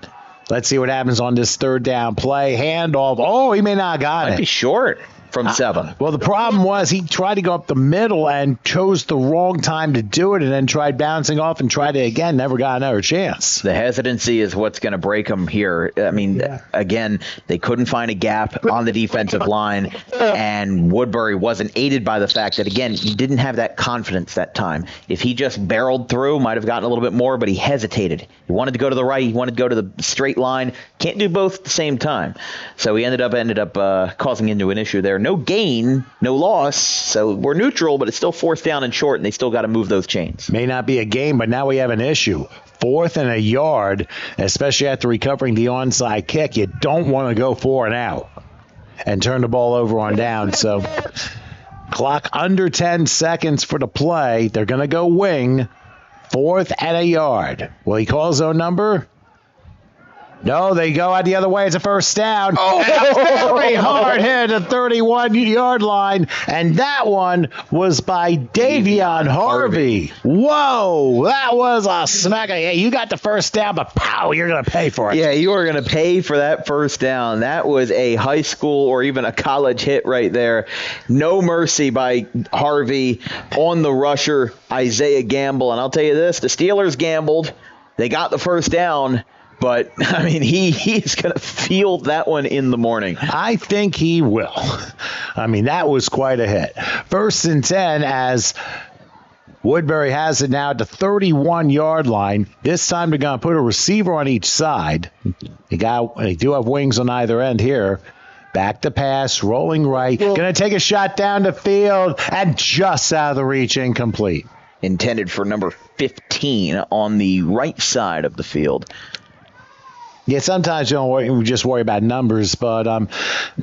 let's see what happens on this 3rd down play. Handoff. Oh, he may not have got it. Might be short from 7. Well, the problem was he tried to go up the middle and chose the wrong time to do it, and then tried bouncing off and tried it again. Never got another chance. The hesitancy is what's going to break them here. I mean, again, they couldn't find a gap on the defensive line, and Woodbury wasn't aided by the fact that, again, he didn't have that confidence that time. If he just barreled through, might have gotten a little bit more, but he hesitated. He wanted to go to the right. He wanted to go to the straight line. Can't do both at the same time. So he ended up causing into an issue there there. No gain, no loss. So we're neutral, but it's still 4th down and short, and they still got to move those chains. May not be a game, but now we have an issue. 4th and a yard, especially after recovering the onside kick. You don't want to go 4 and out and turn the ball over on down. So clock under 10 seconds for the play. They're going to go wing. 4th and a yard. Will he call his own number? No, they go out the other way. It's a first down. And a very hard hit at the 31-yard line. And that one was by Davion Harvey. Whoa, that was a smacker. Yeah, you got the first down, but pow, you're going to pay for it. Yeah, you are going to pay for that first down. That was a high school or even a college hit right there. No mercy by Harvey on the rusher, Isaiah Gamble. And I'll tell you this, the Steelers gambled. They got the first down. But, I mean, he's going to field that one in the morning. I think he will. I mean, that was quite a hit. 1st and 10 as Woodbury has it now at the 31-yard line. This time they're going to put a receiver on each side. They do have wings on either end here. Back to pass, rolling right. Going to take a shot down the field and just out of the reach, incomplete. Intended for number 15 on the right side of the field. Yeah, sometimes you don't worry, just worry about numbers, but I'll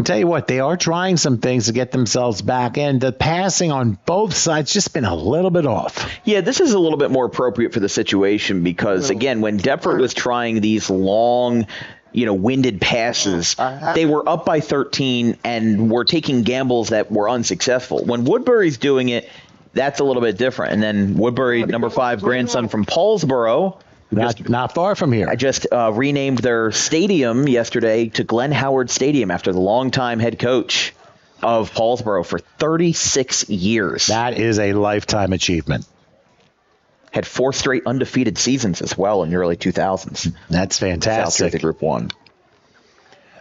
tell you what, they are trying some things to get themselves back in. The passing on both sides just been a little bit off. Yeah, this is a little bit more appropriate for the situation because, again, when Deptford was trying these long, winded passes, they were up by 13 and were taking gambles that were unsuccessful. When Woodbury's doing it, that's a little bit different. And then Woodbury, number 5 grandson from Paulsboro, Not far from here. I just renamed their stadium yesterday to Glenn Howard Stadium after the longtime head coach of Paulsboro for 36 years. That is a lifetime achievement. Had 4 straight undefeated seasons as well in the early 2000s. That's fantastic. South Group 1.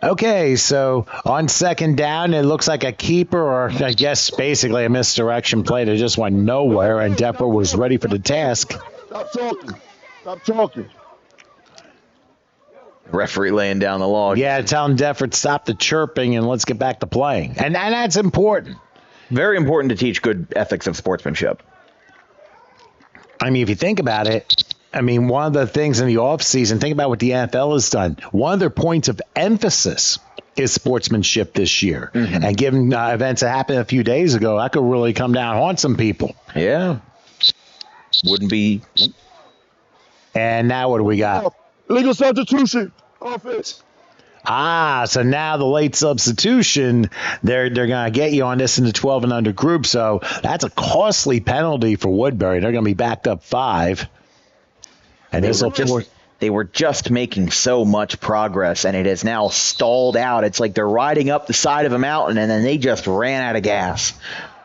Okay, so on 2nd down, it looks like a keeper or I guess basically a misdirection play that just went nowhere, and Deptford was ready for the task. Stop talking. Stop talking. Referee laying down the law. Yeah, telling Deptford stop the chirping and let's get back to playing. And that's important. Very important to teach good ethics of sportsmanship. I mean, if you think about it, one of the things in the offseason, think about what the NFL has done. One of their points of emphasis is sportsmanship this year. Mm-hmm. And given events that happened a few days ago, that could really come down and haunt some people. Yeah. Wouldn't be... And now what do we got? Legal substitution. Offense. So now the late substitution, they're going to get you on this in the 12 and under group. So that's a costly penalty for Woodbury. They're going to be backed up 5. And they were just making so much progress, and it has now stalled out. It's like they're riding up the side of a mountain, and then they just ran out of gas.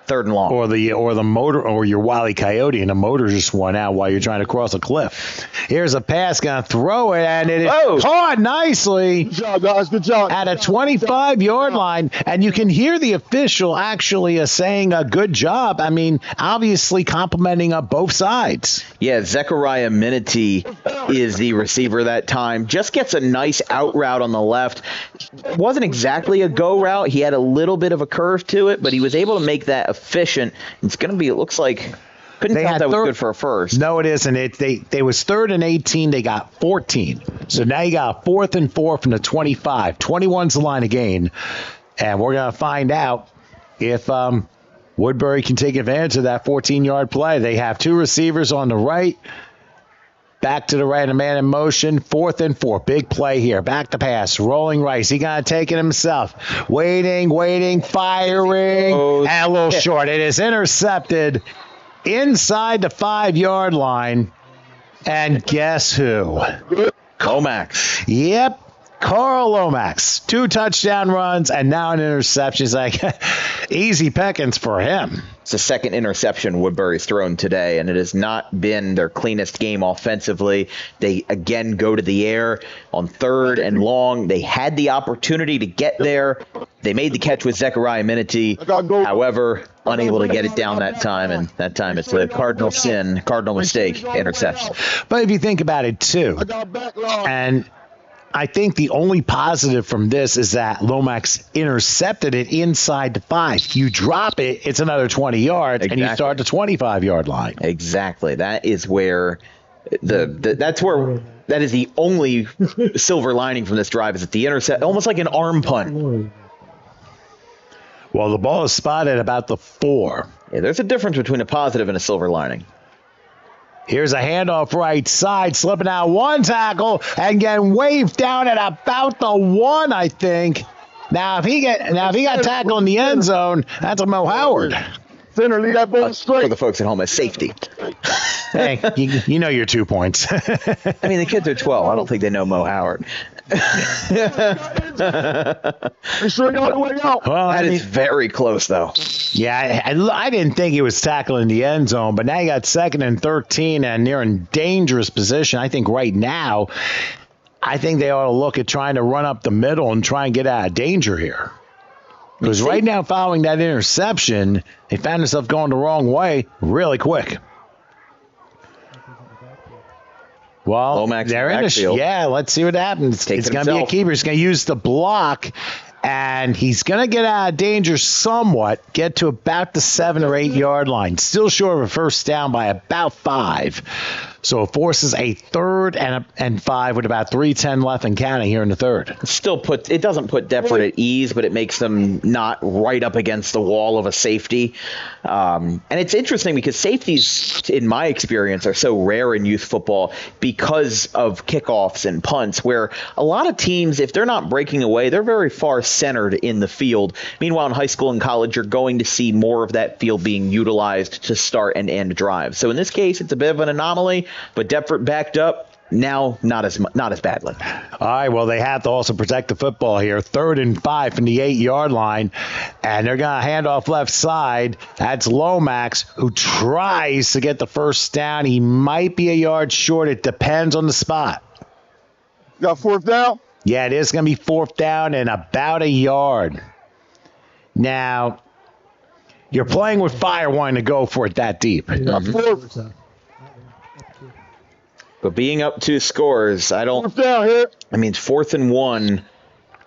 3rd and long. Or the motor, or your Wile E. Coyote, and the motor just went out while you're trying to cross a cliff. Here's a pass, gonna throw it, and it is caught nicely. Good job, guys. Good job. At a 25-yard line, and you can hear the official actually saying a good job. Obviously complimenting both sides. Yeah, Zechariah Minity is the receiver that time. Just gets a nice out route on the left. Wasn't exactly a go route. He had a little bit of a curve to it, but he was able to make that efficient. It's going to be, it looks like, couldn't tell that was good for a first. No, it isn't. They was 3rd and 18. They got 14. So now you got 4th and 4 from the 25. 21's the line of gain. And we're going to find out if Woodbury can take advantage of that 14-yard play. They have 2 receivers on the right. Back to the right, a man in motion. 4th and 4. Big play here. Back to pass. Rolling right. He got to take it himself. Waiting, firing. And a little short. It is intercepted inside the 5-yard line. And guess who? Comax. Yep. Carl Lomax. 2 touchdown runs and now an interception. It's like easy pickings for him. It's the 2nd interception Woodbury's thrown today, and it has not been their cleanest game offensively. They again go to the air on 3rd and long. They had the opportunity to get there. They made the catch with Zechariah Minity. However, unable to get it down that time, and that time it's a cardinal mistake interception. But if you think about it too, and I think the only positive from this is that Lomax intercepted it inside the 5. You drop it, it's another 20 yards, and you start the 25-yard line. Exactly. That is where that is the only silver lining from this drive is that the intercept, almost like an arm punt. Well, the ball is spotted about the 4. Yeah, there's a difference between a positive and a silver lining. Here's a handoff right side, slipping out one tackle and getting waved down at about the 1, I think. Now, if he got tackled in the end zone, that's a Mo Howard. Center, leave that ball straight. For the folks at home, as safety. Hey, you know your 2 points. I mean, the kids are 12. I don't think they know Mo Howard. Make sure you're on the way out. Well, that is very close, though. Yeah, I didn't think he was tackling the end zone, but now you got 2nd and 13, and they're in dangerous position. I think right now, I think they ought to look at trying to run up the middle and try and get out of danger here. Because right now, following that interception, they found themselves going the wrong way really quick. Well, Lomax they're in let's see what happens. It's going to be a keeper. He's going to use the block, and he's going to get out of danger somewhat, get to about the 7 or 8 yard line. Still short of a first down by about 5. So it forces a 3rd and 5 with about 3:10 left and counting here in the 3rd. It doesn't put Deptford at ease, but it makes them not right up against the wall of a safety. And it's interesting because safeties, in my experience, are so rare in youth football because of kickoffs and punts, where a lot of teams, if they're not breaking away, they're very far centered in the field. Meanwhile, in high school and college, you're going to see more of that field being utilized to start and end drives. So in this case, it's a bit of an anomaly. But Deptford backed up, now not as badly. All right, well, they have to also protect the football here. 3rd and 5 from the 8-yard line, and they're going to hand off left side. That's Lomax, who tries to get the first down. He might be a yard short. It depends on the spot. Got 4th down? Yeah, it is going to be 4th down and about a yard. Now, you're playing with fire wanting to go for it that deep. Mm-hmm. But being up 2 scores, I mean, 4th and 1.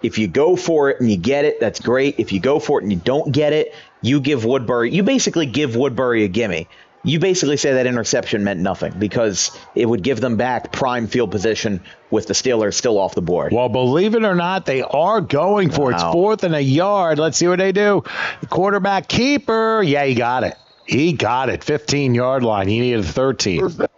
If you go for it and you get it, that's great. If you go for it and you don't get it, you basically give Woodbury a gimme. You basically say that interception meant nothing because it would give them back prime field position with the Steelers still off the board. Well, believe it or not, they are going for it. It's 4th and a yard. Let's see what they do. The quarterback keeper. Yeah, he got it. 15-yard line. He needed 13.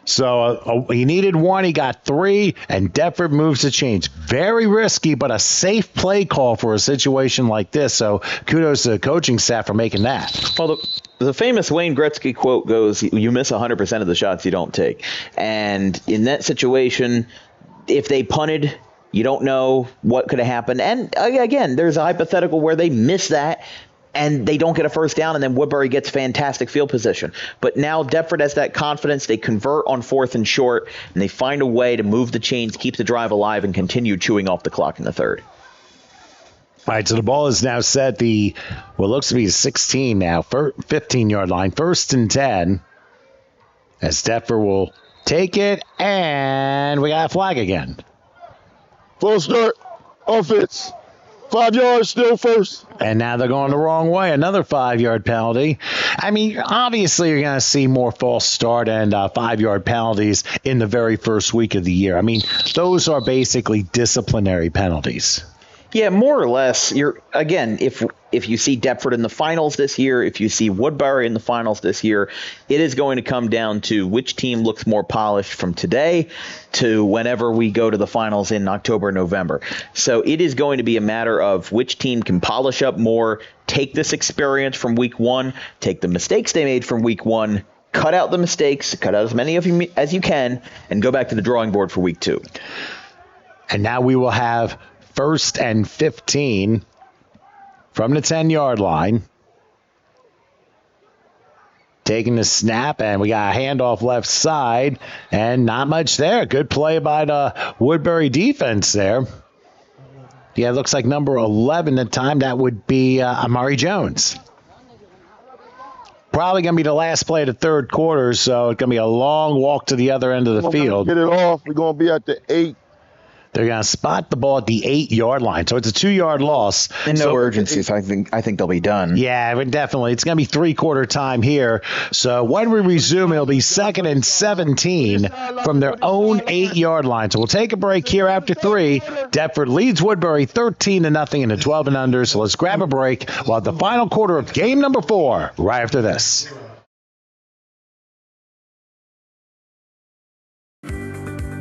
So he needed 1, he got 3, and Deptford moves the chains. Very risky, but a safe play call for a situation like this. So kudos to the coaching staff for making that. Well, the famous Wayne Gretzky quote goes, you miss 100% of the shots you don't take. And in that situation, if they punted, you don't know what could have happened. And again, there's a hypothetical where they miss that and they don't get a first down, and then Woodbury gets fantastic field position. But now Deptford has that confidence. They convert on 4th and short, and they find a way to move the chains, keep the drive alive, and continue chewing off the clock in the 3rd. All right, so the ball is now set what looks to be 16 now, 15-yard line, 1st and 10, as Deptford will take it, and we got a flag again. Full start, offense. 5 yards, still first. And now they're going the wrong way. Another 5-yard penalty. I mean, obviously you're going to see more false start and 5-yard penalties in the very first week of the year. I mean, those are basically disciplinary penalties. Yeah, more or less. If you see Deptford in the finals this year, if you see Woodbury in the finals this year, it is going to come down to which team looks more polished from today to whenever we go to the finals in October, November. So it is going to be a matter of which team can polish up more, take this experience from week 1, take the mistakes they made from week 1, cut out the mistakes, cut out as many of you as you can, and go back to the drawing board for week 2. And now we will have 1st and 15 from the 10-yard line. Taking the snap, and we got a handoff left side, and not much there. Good play by the Woodbury defense there. Yeah, it looks like number 11 at the time. That would be Amari Jones. Probably going to be the last play of the 3rd quarter, so it's going to be a long walk to the other end of the field. Get it off. We're going to be at the 8. They're going to spot the ball at the 8-yard line. So it's a 2-yard loss. And no urgency, so I think they'll be done. Yeah, definitely. It's going to be three-quarter time here. So when we resume, it'll be 2nd and 17 from their own 8-yard line. So we'll take a break here after 3. Deptford leads Woodbury 13-0 in the 12 and under. So let's grab a break. We'll have the final quarter of game number 4 right after this.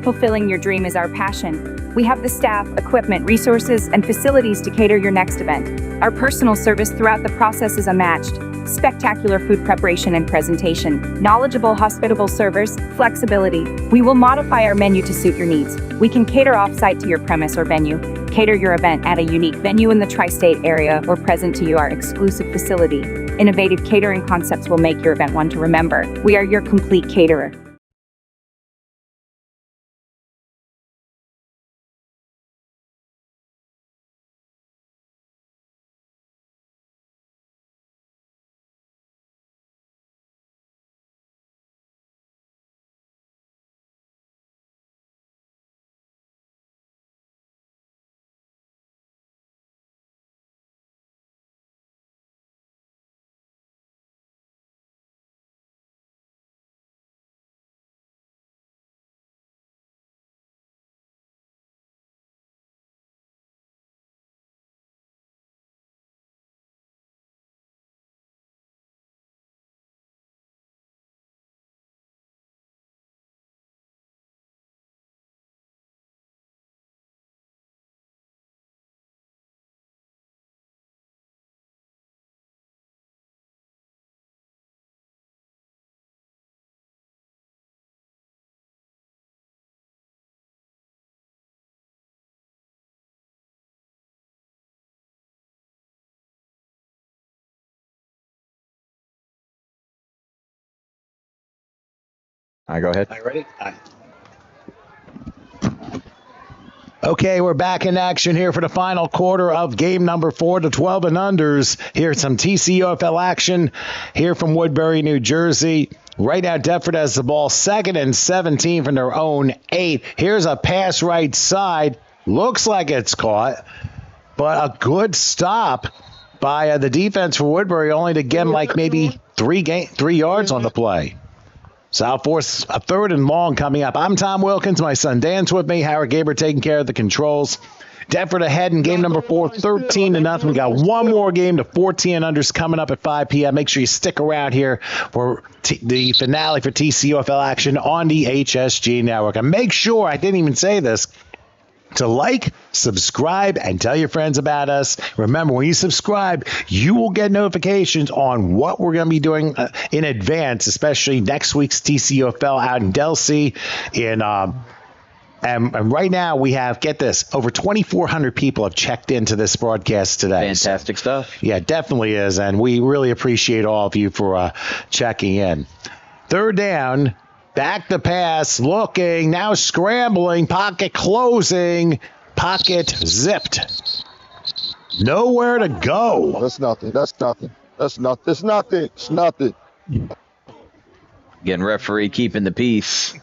Fulfilling your dream is our passion. We have the staff, equipment, resources, and facilities to cater your next event. Our personal service throughout the process is unmatched. Spectacular food preparation and presentation, knowledgeable, hospitable servers, flexibility. We will modify our menu to suit your needs. We can cater off-site to your premise or venue. Cater your event at a unique venue in the tri-state area or present to you our exclusive facility. Innovative catering concepts will make your event one to remember. We are your complete caterer. All right, go ahead. Are you ready? Okay, we're back in action here for the final quarter of game number 4, the 12 and unders. Here's some TCUFL action here from Woodbury, New Jersey. Right now, Deptford has the ball 2nd and 17 from their own 8. Here's a pass right side. Looks like it's caught, but a good stop by the defense for Woodbury, only to get like maybe 3 yards on the play. South Force, a 3rd and long coming up. I'm Tom Wilkins. My son Dan's with me. Howard Gaber taking care of the controls. Deptford ahead in game number 4, 13-0. We got one more game to 14 unders coming up at 5 p.m. Make sure you stick around here for the finale for TCUFL action on the HSG network. And make sure, I didn't even say this, to like, subscribe, and tell your friends about us. Remember, when you subscribe, you will get notifications on what we're going to be doing in advance, especially next week's TCUFL out in Delsea. And right now we have, get this, over 2,400 people have checked into this broadcast today. Fantastic stuff. Yeah, it definitely is. And we really appreciate all of you for checking in. 3rd down. Back to pass, looking, now scrambling, pocket closing, pocket zipped. Nowhere to go. That's nothing. That's nothing. That's nothing. It's nothing. It's nothing. Again, referee keeping the peace.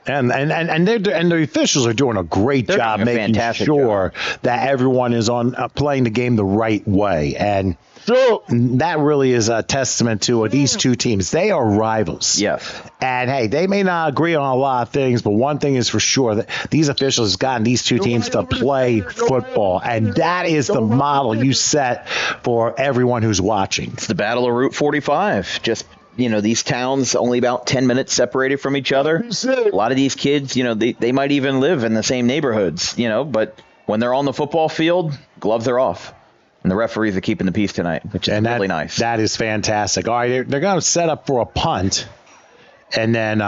And the officials are doing a great job making sure that everyone is on playing the game the right way. And that really is a testament to these two teams. They are rivals. Yes. And, hey, they may not agree on a lot of things, but one thing is for sure, that these officials have gotten these two teams to play football. And that is the model you set for everyone who's watching. It's the Battle of Route 45. Just, these towns only about 10 minutes separated from each other. A lot of these kids, they might even live in the same neighborhoods, but when they're on the football field, gloves are off. And the referees are keeping the peace tonight, which is really nice. That is fantastic. All right, they're going to set up for a punt. And then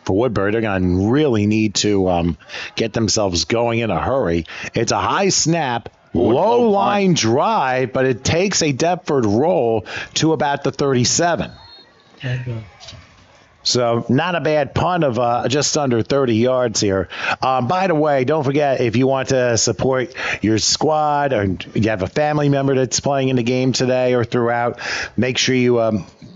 for Woodbury, they're going to really need to get themselves going in a hurry. It's a high snap, low line drive, but it takes a Deptford roll to about the 37. So not a bad punt of just under 30 yards here. By the way, don't forget, if you want to support your squad or you have a family member that's playing in the game today or throughout, make sure you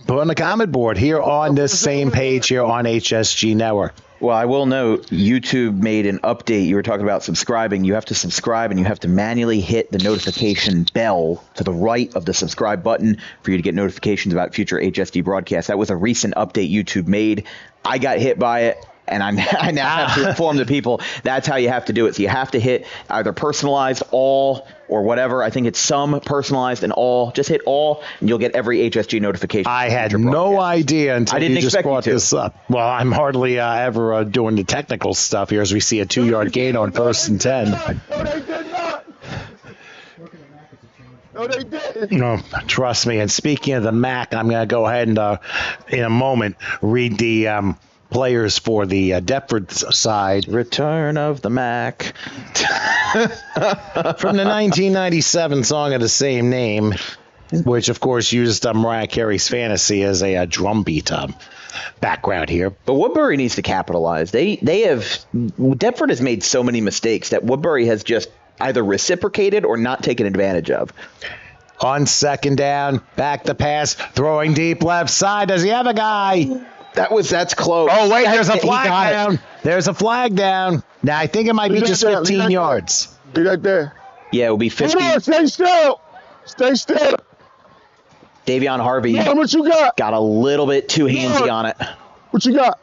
put on the comment board here on this same page here on HSG Network. Well, I will note, YouTube made an update. You were talking about subscribing. You have to subscribe, and you have to manually hit the notification bell to the right of the subscribe button for you to get notifications about future HSD broadcasts. That was a recent update YouTube made. I got hit by it, and I now have to inform the people that's how you have to do it. So you have to hit either personalized, all, or whatever. I think it's some, personalized, and all. Just hit all, and you'll get every HSG notification. I had no idea until you just brought this up. Well, I'm hardly ever doing the technical stuff here as we see a 2-yard gain on 1st and 10. No, they did not. No, they didn't. No, trust me. And speaking of the MAC, I'm going to go ahead and, in a moment, read the players for the Deptford side. Return of the Mac. From the 1997 song of the same name, which, of course, used Mariah Carey's Fantasy as a drum beat background here. But Woodbury needs to capitalize. Deptford has made so many mistakes that Woodbury has just either reciprocated or not taken advantage of. On 2nd down, back the pass, throwing deep left side. Does he have a guy? That's close. Oh, wait, there's a flag down. There's a flag down. Now, I think it might be just 15 yards. Be right there. Yeah, it will be 50. Come on, stay still. Stay still. Davion Harvey What you got? got a little bit too handsy on it. What you got?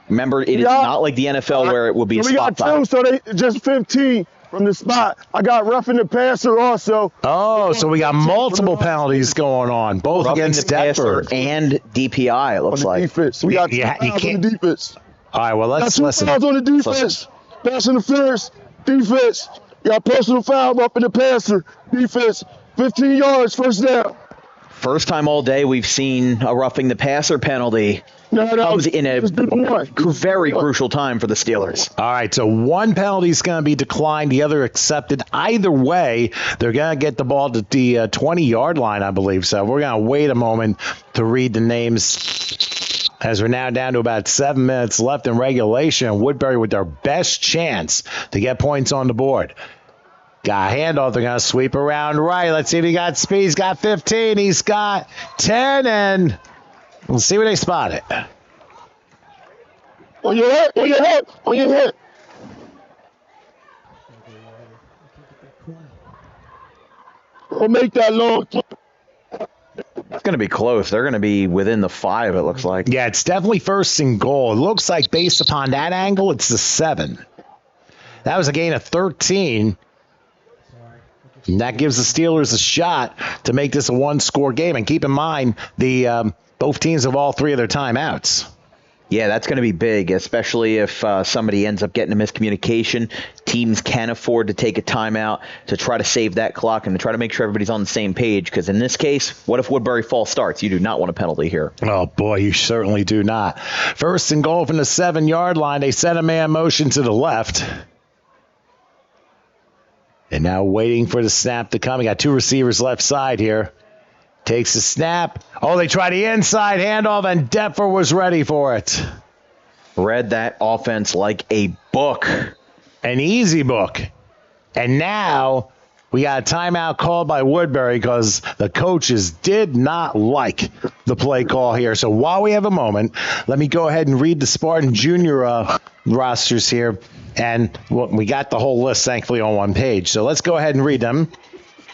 Remember, it is not like the NFL where it will be a spot foul. We got 2, so they just 15 from the spot. I got roughing the passer also. Oh, so we got multiple penalties going on, both against Deptford and DPI, it looks like. Defense. We got 2 fouls on the defense. All right, well, let's listen. 2 fouls on the defense. Pass interference. Defense. You got personal foul up in the passer. Defense. 15 yards, 1st down. First time all day we've seen a roughing the passer penalty. Comes in a very crucial time for the Steelers. All right, so one penalty is going to be declined, the other accepted. Either way, they're going to get the ball to the 20-yard line, I believe. So we're going to wait a moment to read the names as we're now down to about 7 minutes left in regulation. Woodbury with their best chance to get points on the board. Got a handoff. They're going to sweep around right. Let's see if he got speed. He's got 15. He's got 10. And we'll see where they spot it. On your head. On your head. On your head. We'll make that long. It's going to be close. They're going to be within the 5, it looks like. Yeah, it's definitely 1st and goal. It looks like based upon that angle, it's the 7. That was a gain of 13. And that gives the Steelers a shot to make this a 1-score game. And keep in mind, the both teams have all 3 of their timeouts. Yeah, that's going to be big, especially if somebody ends up getting a miscommunication. Teams can afford to take a timeout to try to save that clock and to try to make sure everybody's on the same page. Because in this case, what if Woodbury false starts? You do not want a penalty here. Oh, boy, you certainly do not. 1st and goal from the 7-yard line. They set a man motion to the left. And now waiting for the snap to come. We got 2 receivers left side here. Takes the snap. Oh, they try the inside handoff, and Deptford was ready for it. Read that offense like a book. An easy book. And now we got a timeout called by Woodbury because the coaches did not like the play call here. So while we have a moment, let me go ahead and read the Spartan Junior rosters here. And we got the whole list, thankfully, on one page. So let's go ahead and read them.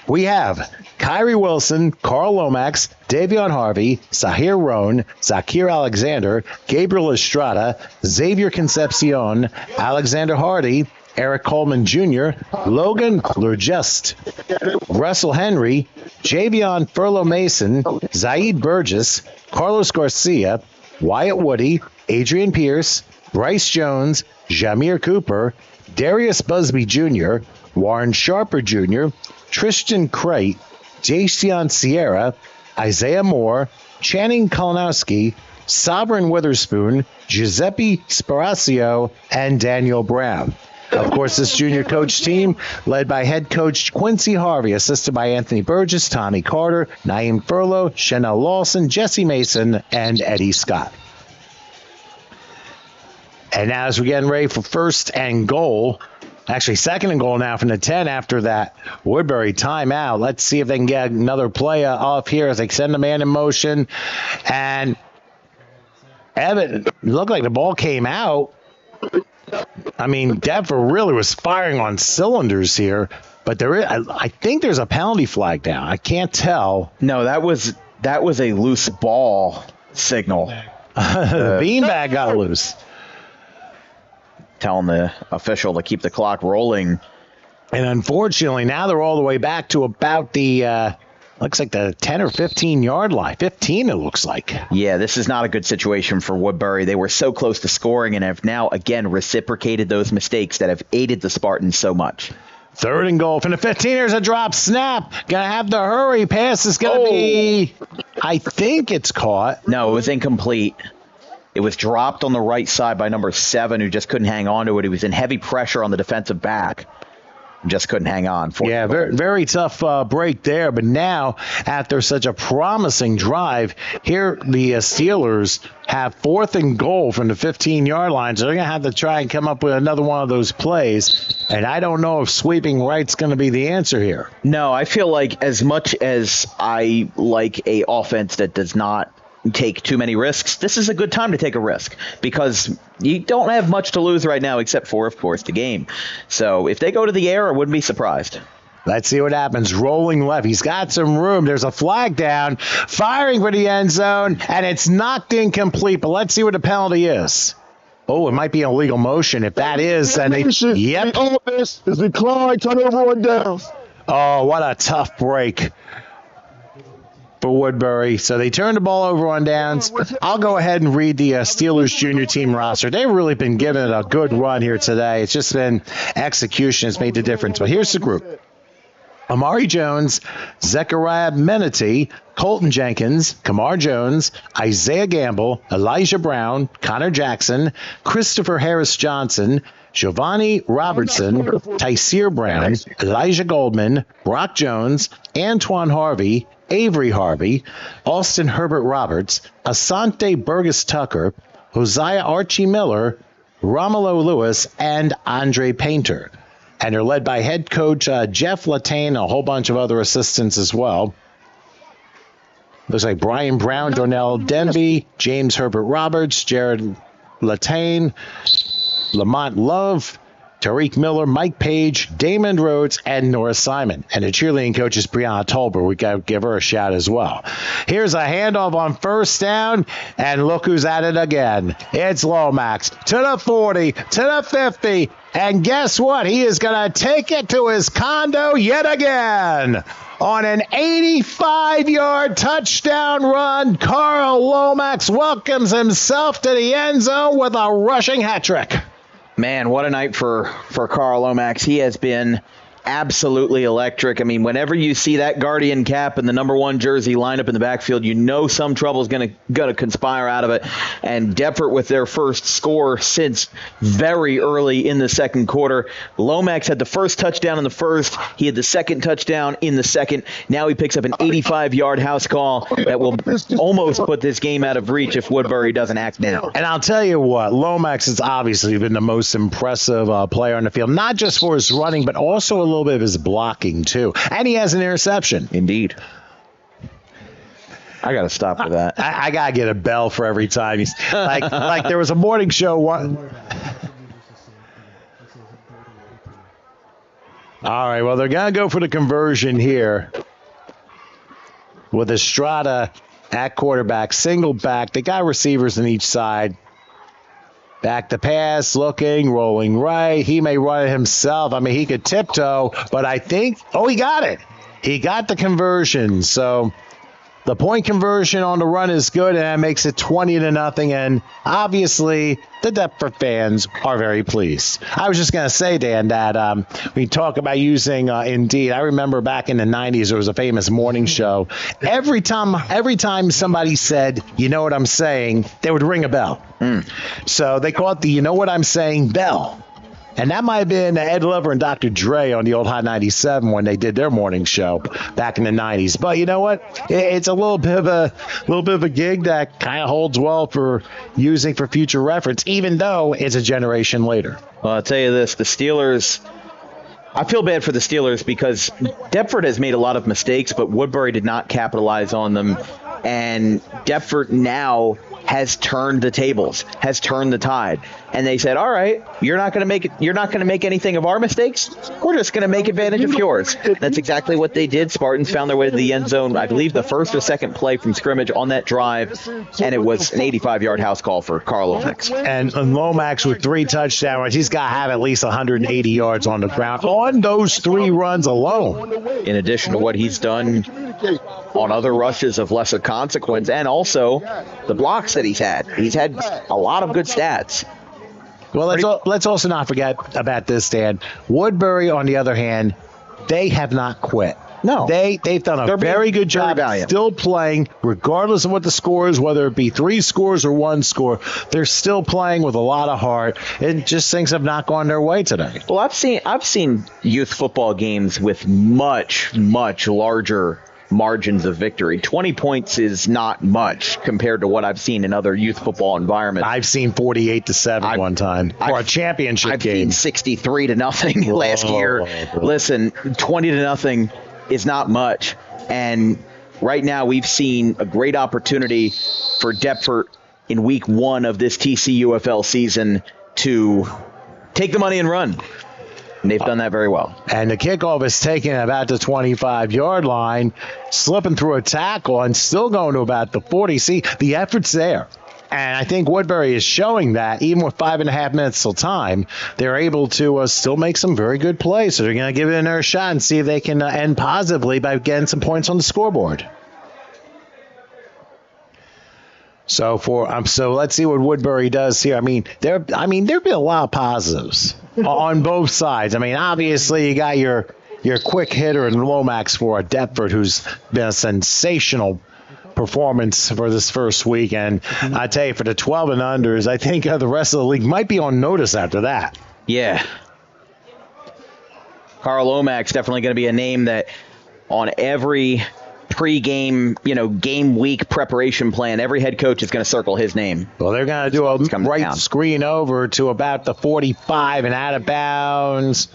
We have Kyrie Wilson, Carl Lomax, Davion Harvey, Sahir Roan, Zakir Alexander, Gabriel Estrada, Xavier Concepcion, Alexander Hardy, Eric Coleman Jr., Logan Lurgest, Russell Henry, Javion Furlow Mason, Zaid Burgess, Carlos Garcia, Wyatt Woody, Adrian Pierce, Bryce Jones, Jameer Cooper, Darius Busby Jr., Warren Sharper Jr., Tristan Crate, Jason Sierra, Isaiah Moore, Channing Kalinowski, Sovereign Witherspoon, Giuseppe Sparacio, and Daniel Brown. Of course, this junior coach team led by head coach Quincy Harvey, assisted by Anthony Burgess, Tommy Carter, Naeem Furlow, Chanel Lawson, Jesse Mason, and Eddie Scott. And now as we're getting ready for 1st and goal, actually 2nd and goal now from the 10 after that Woodbury timeout. Let's see if they can get another play off here as they send the man in motion. And Evan, looked like the ball came out. I mean, Deptford really was firing on cylinders here, but I think there's a penalty flag down. I can't tell. No, that was a loose ball signal. The beanbag got loose. Telling the official to keep the clock rolling. And unfortunately, now they're all the way back to about the, looks like the 10 or 15-yard line. 15, it looks like. Yeah, this is not a good situation for Woodbury. They were so close to scoring and have now, again, reciprocated those mistakes that have aided the Spartans so much. 3rd and goal from the 15. There's a drop snap. Going to have to hurry. Pass is going to be, I think it's caught. No, it was incomplete. It was dropped on the right side by number 7, who just couldn't hang on to it. He was in heavy pressure on the defensive back. Just couldn't hang on. Yeah, very, very tough break there. But now, after such a promising drive, here the Steelers have 4th and goal from the 15-yard line. So they're going to have to try and come up with another one of those plays. And I don't know if sweeping right's going to be the answer here. No, I feel like as much as I like a offense that does not take too many risks, this is a good time to take a risk because you don't have much to lose right now except for, of course, the game. So if they go to the air, I wouldn't be surprised. Let's see what happens. Rolling left. He's got some room. There's a flag down. Firing for the end zone, and it's knocked incomplete. But let's see what the penalty is. Oh, it might be an illegal motion. If that is, then yep. The offense is declined. Turnover on downs. Oh, what a tough break for Woodbury. So they turned the ball over on downs. I'll go ahead and read the Steelers junior team roster. They've really been given it a good run here today. It's just been execution has made the difference. But here's the group. Amari Jones, Zechariah Menity, Colton Jenkins, Kamar Jones, Isaiah Gamble, Elijah Brown, Connor Jackson, Christopher Harris Johnson, Giovanni Robertson, Tyseer Brown, Elijah Goldman, Brock Jones, Antoine Harvey, Avery Harvey, Austin Herbert Roberts, Asante Burgess Tucker, Hosea Archie Miller, Romulo Lewis, and Andre Painter. And they're led by head coach Jeff Latane, a whole bunch of other assistants as well. Looks like Brian Brown, Darnell Denby, James Herbert Roberts, Jared Latane, Lamont Love, Tariq Miller, Mike Page, Damon Rhodes, and Nora Simon. And the cheerleading coach is Brianna Tolber. We got to give her a shout as well. Here's a handoff on 1st down, and look who's at it again. It's Lomax to the 40, to the 50, and guess what? He is going to take it to his condo yet again. On an 85-yard touchdown run, Carl Lomax welcomes himself to the end zone with a rushing hat trick. Man, what a night for Carl Lomax. He has been absolutely electric. I mean, whenever you see that Guardian cap and the number 1 jersey lined up in the backfield, you know some trouble is going to conspire out of it. And Deptford with their first score since very early in the second quarter. Lomax had the first touchdown in the first. He had the second touchdown in the second. Now he picks up an 85-yard house call that will almost put this game out of reach if Woodbury doesn't act now. And I'll tell you what, Lomax has obviously been the most impressive player on the field, not just for his running, but also a little bit of his blocking too, and he has an interception. Indeed. I gotta stop with that. I gotta get a bell for every time he's like there was a morning show one. All right, well they're gonna go for the conversion here with Estrada at quarterback, single back. They got receivers on each side. Back to pass, looking, rolling right. He may run it himself. I mean, he could tiptoe, but I think, he got it. He got the conversion. So the point conversion on the run is good, and that makes it 20-0. And obviously, the Deptford fans are very pleased. I was just going to say, Dan, that we talk about using Indeed. I remember back in the 90s, there was a famous morning show. Every time somebody said, "You know what I'm saying," they would ring a bell. So they call it the "You know what I'm saying" bell. And that might have been Ed Lover and Dr. Dre on the old Hot 97 when they did their morning show back in the 90s. But you know what? It's a little bit of a gig that kind of holds well for using for future reference, even though it's a generation later. Well, I'll tell you this, the Steelers, I feel bad for the Steelers because Deptford has made a lot of mistakes, but Woodbury did not capitalize on them. And Deptford now has turned the tables, has turned the tide. And they said, all right, you're not going to make anything of our mistakes. We're just going to make advantage of yours. That's exactly what they did. Spartans found their way to the end zone, I believe the first or second play from scrimmage on that drive, and it was an 85-yard house call for Carl Lomax. And Lomax with 3 touchdowns, he's got to have at least 180 yards on the ground on those 3 runs alone. In addition to what he's done on other rushes of lesser consequence, and also the blocks that he's had. He's had a lot of good stats. Well, let's also not forget about this, Dan. Woodbury, on the other hand, they have not quit. No. They've done a very good job still playing, regardless of what the score is, whether it be 3 scores or 1 score. They're still playing with a lot of heart, and just things have not gone their way today. Well, I've seen youth football games with much, much larger margins of victory. 20 points is not much compared to what I've seen in other youth football environments. I've seen 48-7 one time for a championship game. I've seen 63-0 last year. Listen, 20-0 is not much. And right now we've seen a great opportunity for Deptford in week 1 of this TCUFL season to take the money and run. And they've done that very well. And the kickoff is taken about the 25-yard line, slipping through a tackle and still going to about the 40. See, the effort's there. And I think Woodbury is showing that even with 5.5 minutes till time, they're able to still make some very good plays. So they're going to give it another shot and see if they can end positively by getting some points on the scoreboard. So let's see what Woodbury does here. I mean, there've been a lot of positives on both sides. I mean, obviously you got your quick hitter in Lomax for Deptford, who's been a sensational performance for this first week. And I tell you, for the 12 and unders, I think the rest of the league might be on notice after that. Yeah. Carl Lomax definitely going to be a name that on every pre-game, game week preparation plan, every head coach is going to circle his name. Well, they're going to do a right screen over to about the 45 and out of bounds,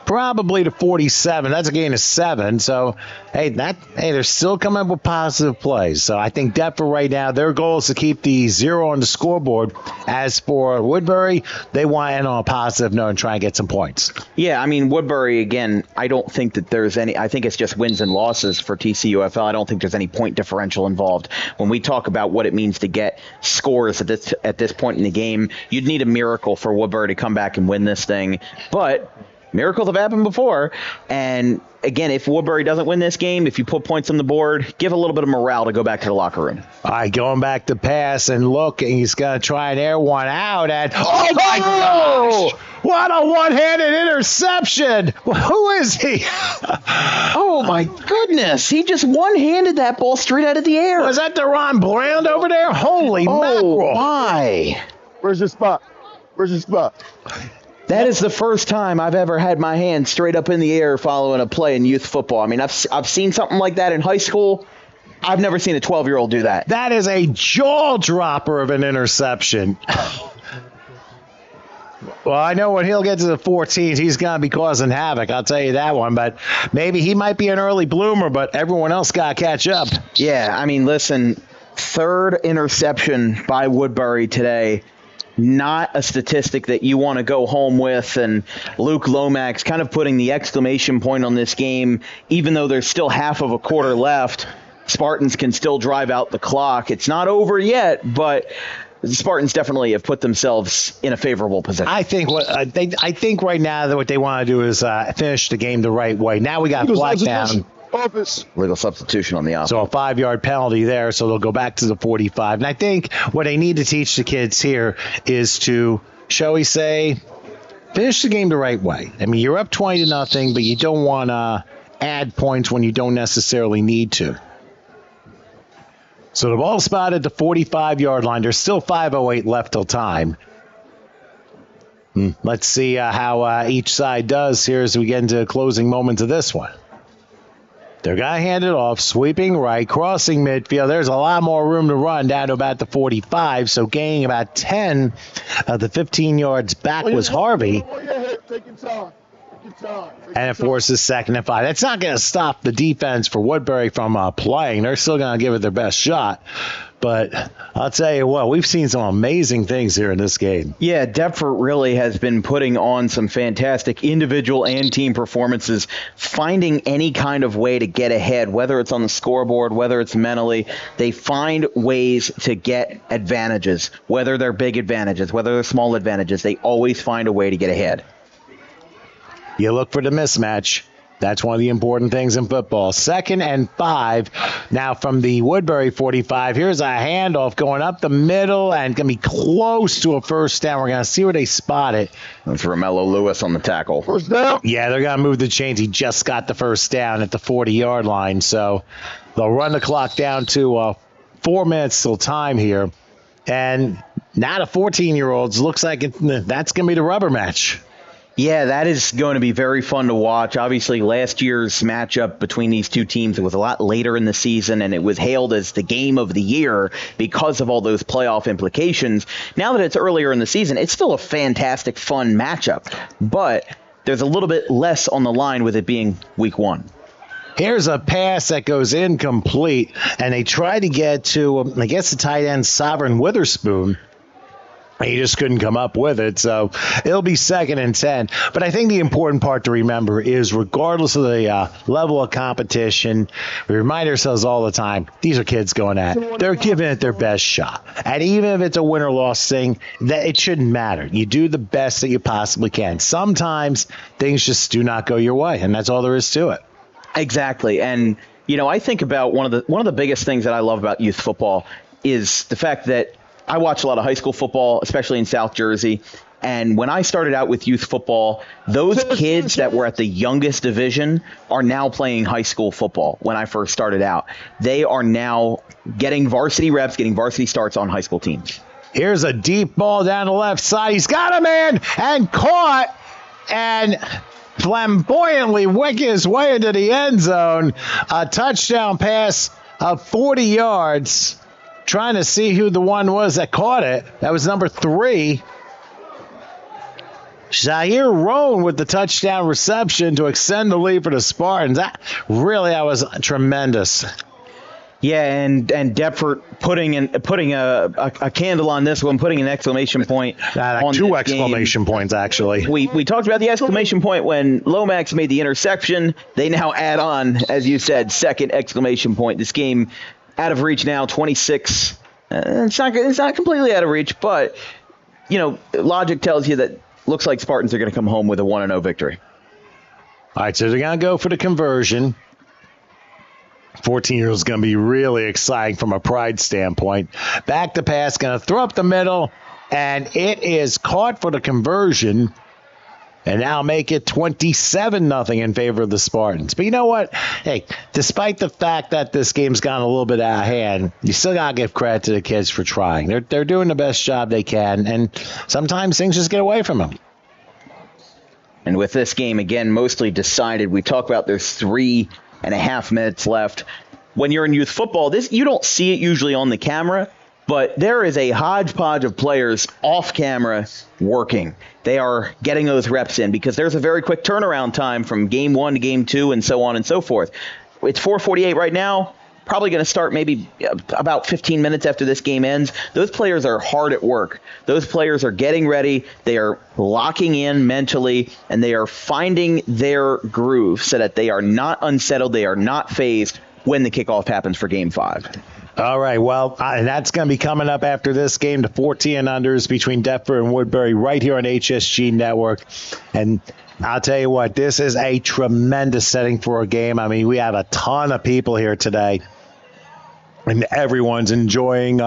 probably to 47. That's a gain of 7. So, they're still coming up with positive plays. So I think Deptford right now, their goal is to keep the 0 on the scoreboard. As for Woodbury, they want to end on a positive note and try and get some points. Yeah, I mean, Woodbury, again, I don't think that there's any, I think it's just wins and losses for TCUFL. I don't think there's any point differential involved. When we talk about what it means to get scores at this point in the game, you'd need a miracle for Woodbury to come back and win this thing. But miracles have happened before, and again, if Woodbury doesn't win this game, if you put points on the board, give a little bit of morale to go back to the locker room. All right, going back to pass and look, and he's going to try and air one out at, oh my gosh! What a one-handed interception! Who is he? Oh my goodness, he just one-handed that ball straight out of the air. Was that Deron Bland over there? Holy mackerel. My. Where's your spot? That is the first time I've ever had my hand straight up in the air following a play in youth football. I mean, I've seen something like that in high school. I've never seen a 12-year-old do that. That is a jaw-dropper of an interception. Well, I know when he'll get to the 14s, he's going to be causing havoc. I'll tell you that one. But maybe he might be an early bloomer, but everyone else got to catch up. Yeah, I mean, listen, 3rd interception by Woodbury today. Not a statistic that you want to go home with, and Luke Lomax kind of putting the exclamation point on this game. Even though there's still half of a quarter left, Spartans can still drive out the clock. It's not over yet, but the Spartans definitely have put themselves in a favorable position. I think I think right now that what they want to do is finish the game the right way. Now we got flag down. Legal substitution on the offense. So a 5-yard penalty there, so they'll go back to the 45. And I think what they need to teach the kids here is to, shall we say, finish the game the right way. I mean, you're up 20-0, but you don't want to add points when you don't necessarily need to. So the ball spotted at the 45-yard line. There's still 5:08 left till time. Let's see how each side does here as we get into the closing moments of this one. They're going to hand it off, sweeping right, crossing midfield. There's a lot more room to run down to about the 45, so gaining about 10 of the 15 yards back was Harvey. And it forces 2nd and 5. That's not going to stop the defense for Woodbury from playing. They're still going to give it their best shot. But I'll tell you what, we've seen some amazing things here in this game. Yeah, Deptford really has been putting on some fantastic individual and team performances, finding any kind of way to get ahead, whether it's on the scoreboard, whether it's mentally. They find ways to get advantages, whether they're big advantages, whether they're small advantages. They always find a way to get ahead. You look for the mismatch. That's one of the important things in football. 2nd and 5. Now from the Woodbury 45, here's a handoff going up the middle and going to be close to a first down. We're going to see where they spot it. That's Romello Lewis on the tackle. First down. Yeah, they're going to move the chains. He just got the first down at the 40-yard line. So they'll run the clock down to 4 minutes till time here. And now the 14-year-olds, looks like that's going to be the rubber match. Yeah, that is going to be very fun to watch. Obviously, last year's matchup between these two teams, it was a lot later in the season, and it was hailed as the game of the year because of all those playoff implications. Now that it's earlier in the season, it's still a fantastic, fun matchup, but there's a little bit less on the line with it being week 1. Here's a pass that goes incomplete, and they try to get to, I guess, the tight end, Sovereign Witherspoon. He just couldn't come up with it, so it'll be 2nd and 10. But I think the important part to remember is regardless of the level of competition, we remind ourselves all the time, these are kids going at it. They're giving it their best shot. And even if it's a win or loss thing, that it shouldn't matter. You do the best that you possibly can. Sometimes things just do not go your way, and that's all there is to it. Exactly. And, I think about one of the biggest things that I love about youth football is the fact that I watch a lot of high school football, especially in South Jersey. And when I started out with youth football, those kids that were at the youngest division are now playing high school football. When I first started out, they are now getting varsity reps, getting varsity starts on high school teams. Here's a deep ball down the left side. He's got a man and caught and flamboyantly wick his way into the end zone. A touchdown pass of 40 yards. Trying to see who the one was that caught it. That was number 3. Zaire Roan with the touchdown reception to extend the lead for the Spartans. That was tremendous. Yeah, and Deptford putting a candle on this one, putting an exclamation point on 2 exclamation points, actually. We talked about the exclamation point when Lomax made the interception. They now add on, as you said, 2nd exclamation point. This game out of reach now, 26. It's not completely out of reach, but, logic tells you that looks like Spartans are going to come home with a 1-0 victory. All right, so they're going to go for the conversion. 14-year-old's going to be really exciting from a pride standpoint. Back to pass, going to throw up the middle, and it is caught for the conversion. And now make it 27-0 in favor of the Spartans. But you know what? Hey, despite the fact that this game's gone a little bit out of hand, you still got to give credit to the kids for trying. They're doing the best job they can, and sometimes things just get away from them. And with this game, again, mostly decided, we talk about there's 3.5 minutes left. When you're in youth football, you don't see it usually on the camera, but there is a hodgepodge of players off camera working. They are getting those reps in because there's a very quick turnaround time from game 1 to game 2 and so on and so forth. It's 4:48 right now. Probably going to start maybe about 15 minutes after this game ends. Those players are hard at work. Those players are getting ready. They are locking in mentally, and they are finding their groove so that they are not unsettled. They are not phased when the kickoff happens for game 5. All right, well, and that's going to be coming up after this game, the 14 and unders between Deptford and Woodbury right here on HSG Network. And I'll tell you what, this is a tremendous setting for a game. I mean, we have a ton of people here today, and everyone's enjoying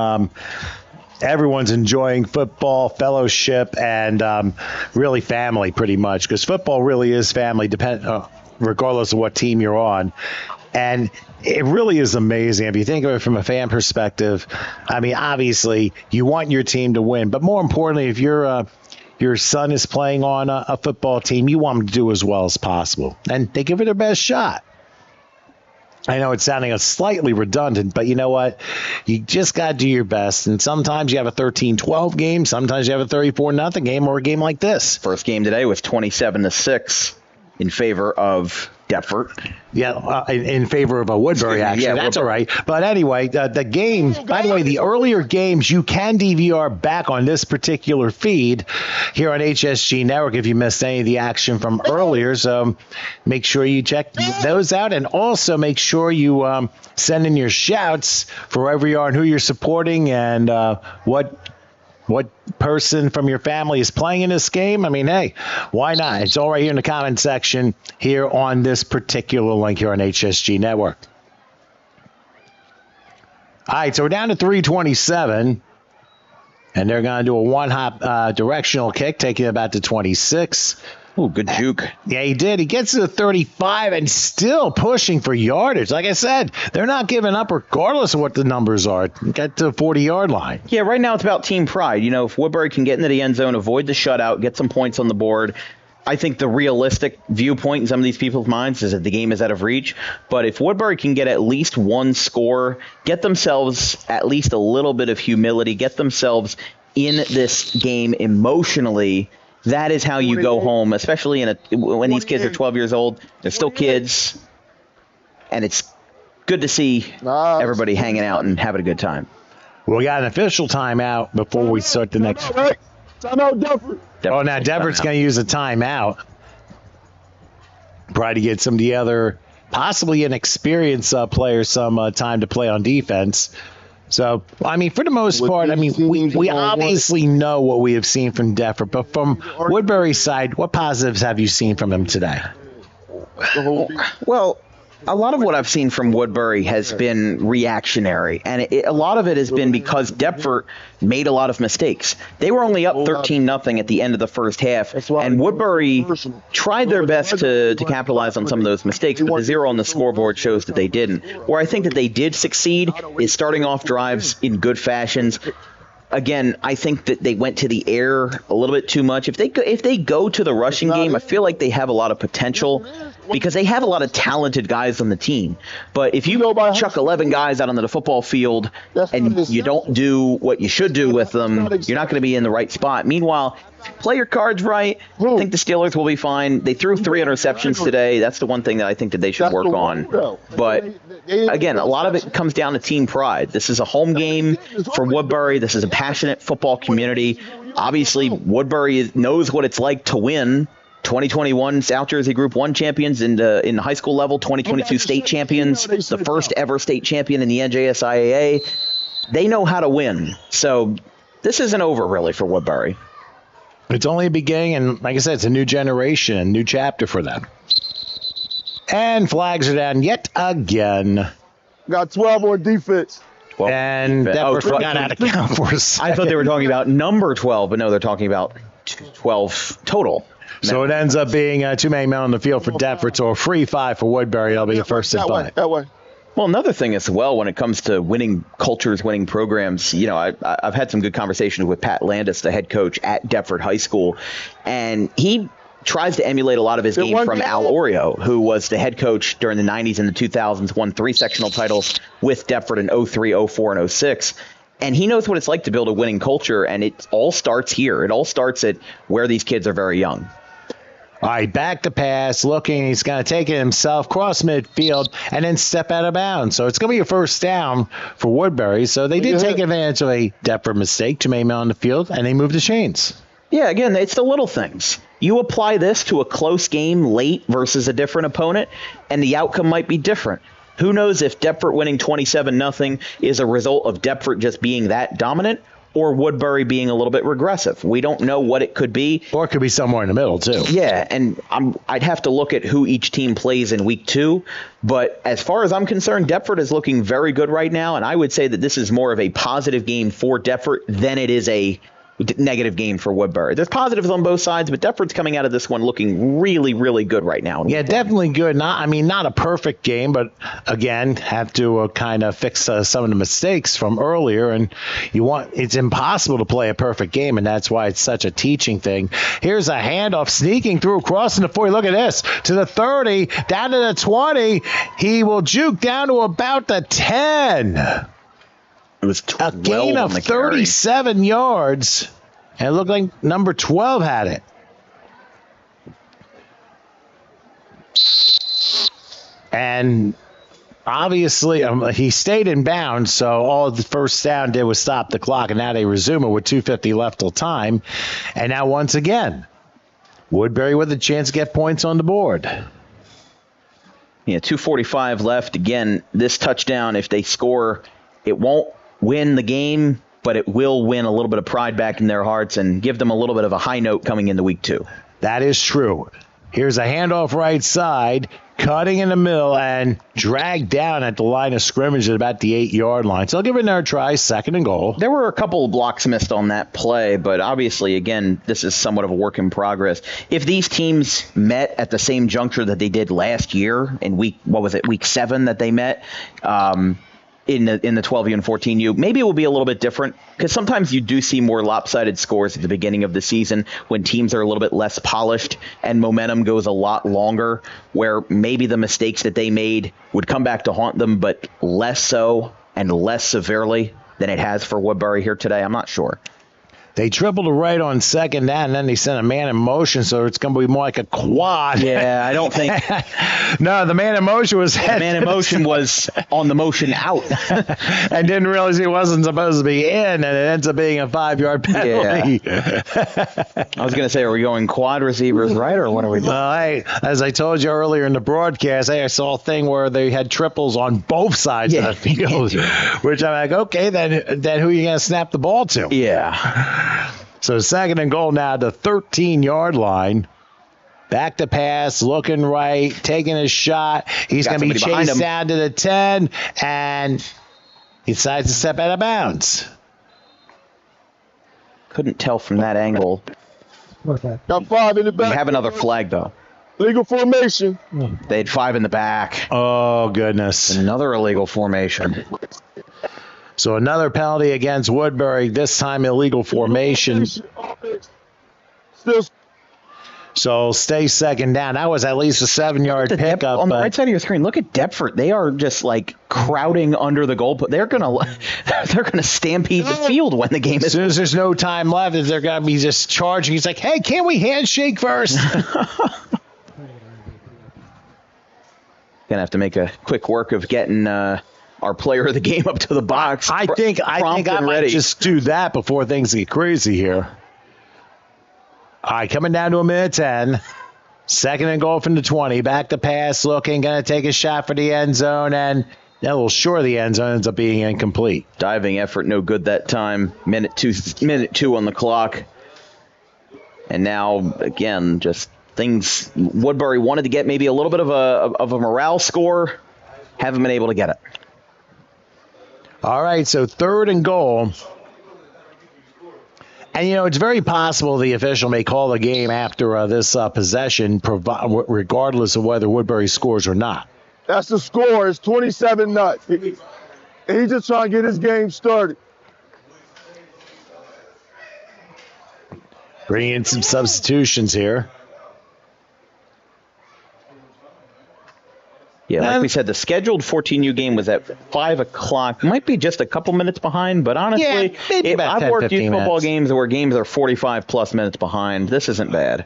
football, fellowship, and really family pretty much, because football really is family, regardless of what team you're on. And it really is amazing. If you think of it from a fan perspective, I mean, obviously you want your team to win, but more importantly, if your son is playing on a football team, you want them to do as well as possible. And they give it their best shot. I know it's sounding slightly redundant, but you know what? You just got to do your best. And sometimes you have a 13-12 game. Sometimes you have a 34-0 game or a game like this. First game today was 27-6. in favor of Deptford. Yeah, in favor of a Woodbury, actually. Yeah, that's all right. But anyway, the game, by the way, the earlier games, you can DVR back on this particular feed here on HSG Network if you missed any of the action from earlier. So make sure you check those out. And also make sure you send in your shouts for wherever you are and who you're supporting and what person from your family is playing in this game. I mean, hey, why not? It's all right here in the comment section here on this particular link here on HSG Network. All right, so we're down to 327, and they're going to do a one-hop directional kick, taking it about to 26. Ooh, good juke. Yeah, he did. He gets to the 35 and still pushing for yardage. Like I said, they're not giving up regardless of what the numbers are. Get to the 40-yard line. Yeah, right now it's about team pride. You know, if Woodbury can get into the end zone, avoid the shutout, get some points on the board, I think the realistic viewpoint in some of these people's minds is that the game is out of reach. But if Woodbury can get at least one score, get themselves at least a little bit of humility, get themselves in this game emotionally, that is how you go home, especially when these kids are 12 years old. They're still kids, and it's good to see everybody hanging out and having a good time. Well, we got an official timeout before we start the next. Timeout, Deptford. Oh, now Deptford's going to use a timeout. Probably to get some of the other, possibly inexperienced players some time to play on defense. So, I mean, for the most part, I mean, we obviously know what we have seen from Deptford, but from Woodbury's side, what positives have you seen from him today? Well, a lot of what I've seen from Woodbury has been reactionary, and a lot of it has been because Deptford made a lot of mistakes. They were only up 13-0 at the end of the first half, and Woodbury tried their best to capitalize on some of those mistakes, but the zero on the scoreboard shows that they didn't. Where I think that they did succeed is starting off drives in good fashions. Again, I think that they went to the air a little bit too much. If they go to the rushing game, I feel like they have a lot of potential because they have a lot of talented guys on the team. But if you chuck 11 guys out onto the football field and you don't do what you should do with them, you're not going to be in the right spot. Meanwhile, play your cards right. I think the Steelers will be fine. They threw 3 interceptions today. That's the one thing that I think that they should work on. But again, a lot of it comes down to team pride. This is a home game for Woodbury. This is a passionate football community. Obviously, Woodbury knows what it's like to win. 2021 South Jersey Group 1 champions in the high school level, 2022 state champions, the first ever state champion in the NJSIAA. They know how to win. So this isn't over, really, for Woodbury. It's only a beginning, and like I said, it's a new generation, a new chapter for them. And flags are down yet again. Got 12 on defense. And Deptford forgot how to count for us. I thought they were talking about number 12, but no, they're talking about 12 total. So it ends up being 2 men on the field for Deptford, so a free 5 for Woodbury. That'll be a first and 5. That way. Well, another thing as well when it comes to winning cultures, winning programs, you know, I've had some good conversations with Pat Landis, the head coach at Deptford High School, and he tries to emulate a lot of his game from Al Oreo, who was the head coach during the 90s and the 2000s, won 3 sectional titles with Deptford in 03, 04, and 06. And he knows what it's like to build a winning culture, and it all starts here. It all starts at where these kids are very young. All right, back to pass, looking. He's going to take it himself, cross midfield, and then step out of bounds. So it's going to be a first down for Woodbury. So they did take advantage of a Deptford mistake, 2 men on the field, and they moved the chains. Yeah, again, it's the little things. You apply this to a close game late versus a different opponent, and the outcome might be different. Who knows if Deptford winning 27-0 is a result of Deptford just being that dominant, or Woodbury being a little bit regressive. We don't know what it could be. Or it could be somewhere in the middle, too. Yeah, and I'd have to look at who each team plays in week 2. But as far as I'm concerned, Deptford is looking very good right now, and I would say that this is more of a positive game for Deptford than it is a negative game for Woodbury. There's positives on both sides, but Deptford's coming out of this one looking really, really good right now. Yeah, definitely good. Not a perfect game, but again, have to kind of fix some of the mistakes from earlier. And it's impossible to play a perfect game, and that's why it's such a teaching thing. Here's a handoff sneaking through, crossing the 40. Look at this, to the 30, down to the 20. He will juke down to about the 10. It was a gain of 37 yards, and it looked like number 12 had it. And obviously, he stayed in bounds, so all the first down did was stop the clock, and now they resume it with 2:50 left till time. And now once again, Woodbury with a chance to get points on the board. Yeah, 2:45 left. Again, this touchdown, if they score, it won't win the game, but it will win a little bit of pride back in their hearts and give them a little bit of a high note coming into week 2. That is true. Here's a handoff right side, cutting in the middle, and dragged down at the line of scrimmage at about the 8-yard line. So I'll give it another try, 2nd and goal. There were a couple of blocks missed on that play, but obviously, again, this is somewhat of a work in progress. If these teams met at the same juncture that they did last year in week 7 that they met, in the 12U and 14U, maybe it will be a little bit different, because sometimes you do see more lopsided scores at the beginning of the season when teams are a little bit less polished and momentum goes a lot longer, where maybe the mistakes that they made would come back to haunt them, but less so and less severely than it has for Woodbury here today. I'm not sure. They tripled to right on 2nd down, and then they sent a man in motion, so it's going to be more like a quad. Yeah, I don't think. No, the man in motion was the man in motion was on the motion out, and didn't realize he wasn't supposed to be in, and it ends up being a 5-yard penalty. Yeah. I was going to say, are we going quad receivers right, or what are we doing? As I told you earlier in the broadcast, I saw a thing where they had triples on both sides of the field, which I'm like, okay, then who are you going to snap the ball to? Yeah. So 2nd and goal now at the 13-yard line. Back to pass, looking right, taking a shot. He's going to be chased down to the 10, and he decides to step out of bounds. Couldn't tell from that angle. Got 5 in the back. We have another flag, though. Legal formation. They had 5 in the back. Oh, goodness. Another illegal formation. So another penalty against Woodbury, this time illegal formation. So stay 2nd down. That was at least a 7-yard pickup. On the right side of your screen, look at Deptford. They are just like crowding under the goal. They're gonna stampede the field when the game is. As soon as there's no time left, they're gonna be just charging. He's like, "Hey, can't we handshake first?" Gonna have to make a quick work of getting our player of the game up to the box. I think I might just do that before things get crazy here. All right, coming down to a minute 10. 2nd and goal from the 20. Back to pass, looking, going to take a shot for the end zone, and a little short of the end zone, ends up being incomplete. Diving effort, no good that time. Minute two on the clock. And now, again, just things Woodbury wanted to get maybe a little bit of a morale score. Haven't been able to get it. All right, so 3rd and goal. And, it's very possible the official may call the game after this possession, regardless of whether Woodbury scores or not. That's the score. It's 27-0. He's just trying to get his game started. Bringing in some substitutions here. Yeah, like we said, the scheduled 14U game was at 5 o'clock. Might be just a couple minutes behind, but honestly, I've worked youth football games where games are 45-plus minutes behind. This isn't bad.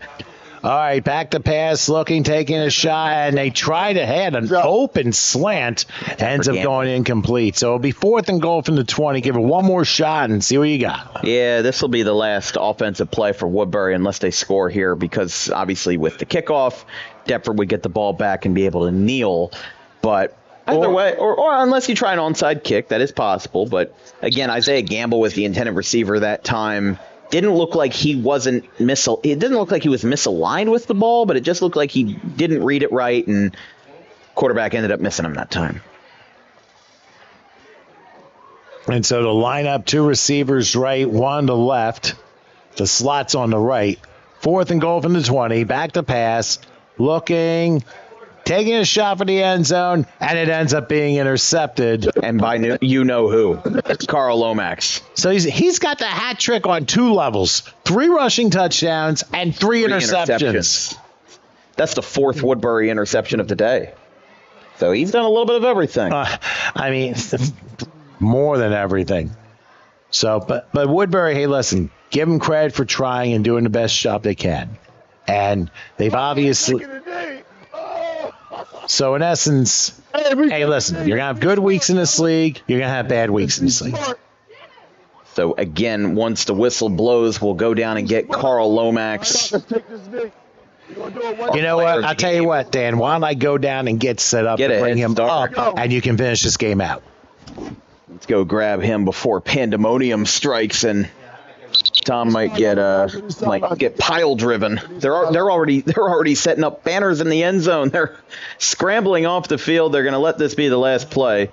All right, back to pass, looking, taking a shot, and they try to hit an open slant. Ends up going incomplete. So it'll be 4th and goal from the 20. Give it one more shot and see what you got. Yeah, this will be the last offensive play for Woodbury unless they score here, because obviously with the kickoff, Deptford would get the ball back and be able to kneel. But either way, or unless you try an onside kick, that is possible. But again, Isaiah Gamble was the intended receiver that time. Didn't look like he wasn't it didn't look like he was misaligned with the ball, but it just looked like he didn't read it right, and quarterback ended up missing him that time. And so to line up 2 receivers right, 1 to left. The slot's on the right. 4th and goal from the 20. Back to pass. Looking, taking a shot for the end zone, and it ends up being intercepted. And by you know who. It's Carl Lomax. So he's got the hat trick on 2 levels. 3 rushing touchdowns and 3 interceptions. That's the 4th Woodbury interception of the day. So he's done a little bit of everything. More than everything. So, but Woodbury, hey, listen, give them credit for trying and doing the best job they can. And they've obviously... So in essence, hey, listen, you're going to have good weeks in this league. You're going to have bad weeks in this league. So again, once the whistle blows, we'll go down and get Carl Lomax. You know what? I'll tell you what, Dan. Why don't I go down and get set up and bring him up, and you can finish this game out. Let's go grab him before pandemonium strikes, and Tom might get pile driven. They're already setting up banners in the end zone. They're scrambling off the field. They're going to let this be the last play.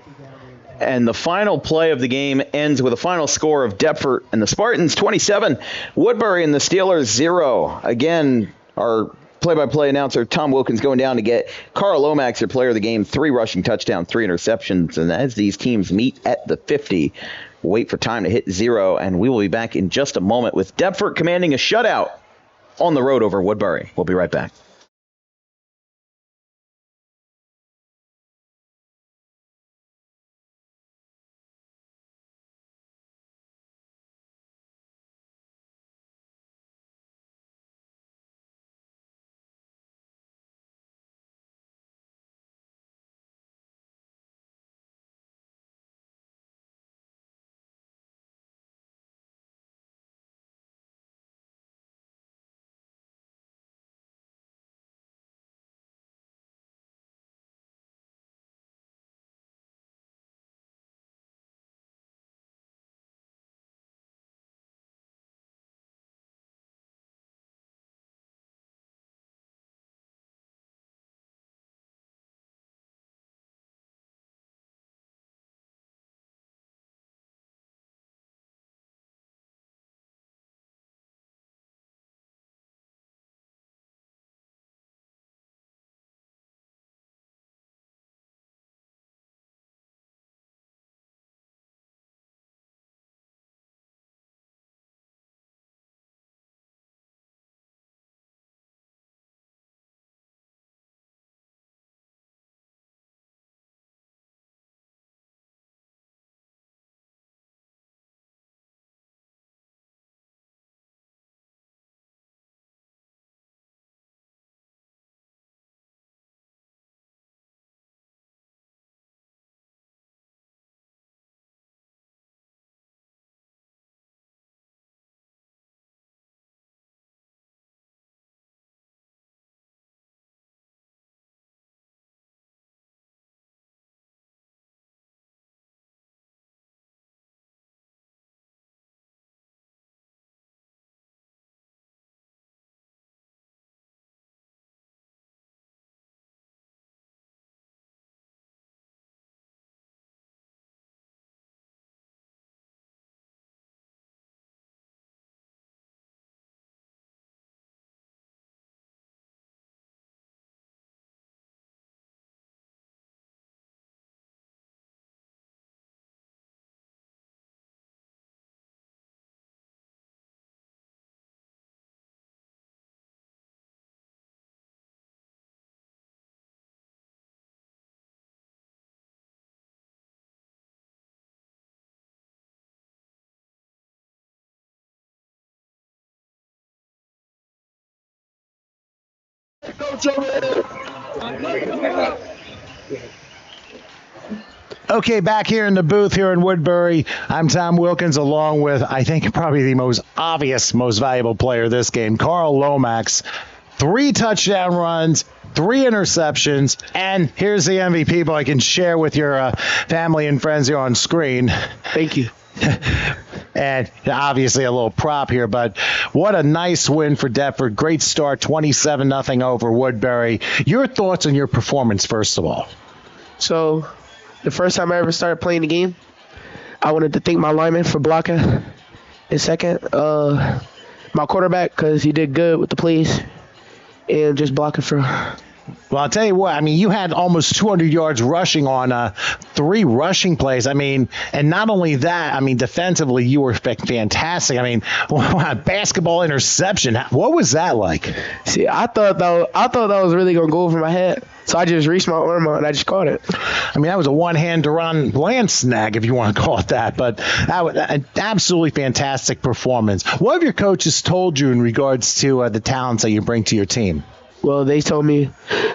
And the final play of the game ends with a final score of Deptford and the Spartans 27, Woodbury and the Steelers 0. Again, our play-by-play announcer Tom Wilkins going down to get Carl Lomax, your player of the game, 3 rushing touchdowns, 3 interceptions. And as these teams meet at the 50, wait for time to hit 0, and we will be back in just a moment with Deptford commanding a shutout on the road over Woodbury. We'll be right back. Okay, back here in the booth here in Woodbury, I'm Tom Wilkins, along with, I think, probably the most obvious, most valuable player of this game, Carl Lomax. 3 touchdown runs, 3 interceptions, and here's the MVP I can share with your family and friends here on screen. Thank you. And obviously a little prop here, but what a nice win for Deptford. Great start, 27-0 over Woodbury. Your thoughts on your performance, first of all? So, the first time I ever started playing the game, I wanted to thank my lineman for blocking. And second, my quarterback, because he did good with the plays. And just blocking for... Well, I'll tell you what, I mean, you had almost 200 yards rushing on 3 rushing plays. I mean, and not only that, I mean, defensively, you were fantastic. I mean, basketball interception. What was that like? See, I thought that was really going to go over my head. So I just reached my arm out and I just caught it. I mean, that was a one-hand Duran Bland snag, if you want to call it that. But that was an absolutely fantastic performance. What have your coaches told you in regards to the talents that you bring to your team? Well, they told me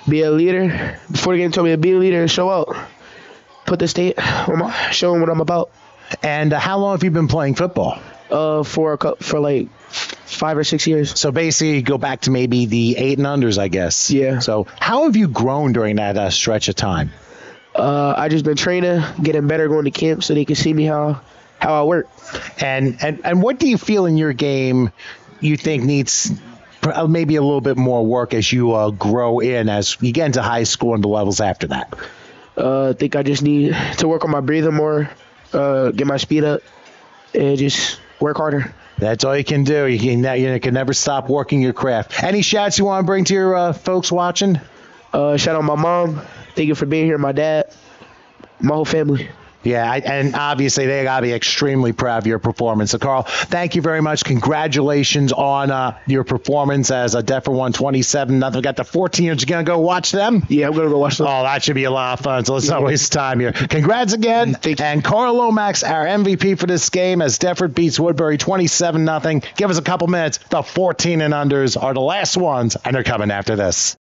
be a leader. Before the game told me to be a leader and show out. Put the state on show them what I'm about. And how long have you been playing football? For like 5 or 6 years. So basically, go back to maybe the 8 and unders, I guess. Yeah. So how have you grown during that stretch of time? I just been training, getting better, going to camp so they can see me how I work. And what do you feel in your game you think needs maybe a little bit more work as you grow as you get into high school and the levels after that? I think I just need to work on my breathing more, get my speed up, and just work harder. That's all you can do. You can never stop working your craft. Any shouts you want to bring to your folks watching? Shout out my mom. Thank you for being here. My dad, my whole family. Yeah, and obviously they got to be extremely proud of your performance. So, Carl, thank you very much. Congratulations on your performance as a Deptford won 27-0. We got the 14ers. You going to go watch them? Yeah, I'm going to go watch them. Oh, that should be a lot of fun. So let's not waste time here. Congrats again. And Carl Lomax, our MVP for this game as Deptford beats Woodbury 27-0. Give us a couple minutes. The 14 and unders are the last ones, and they're coming after this.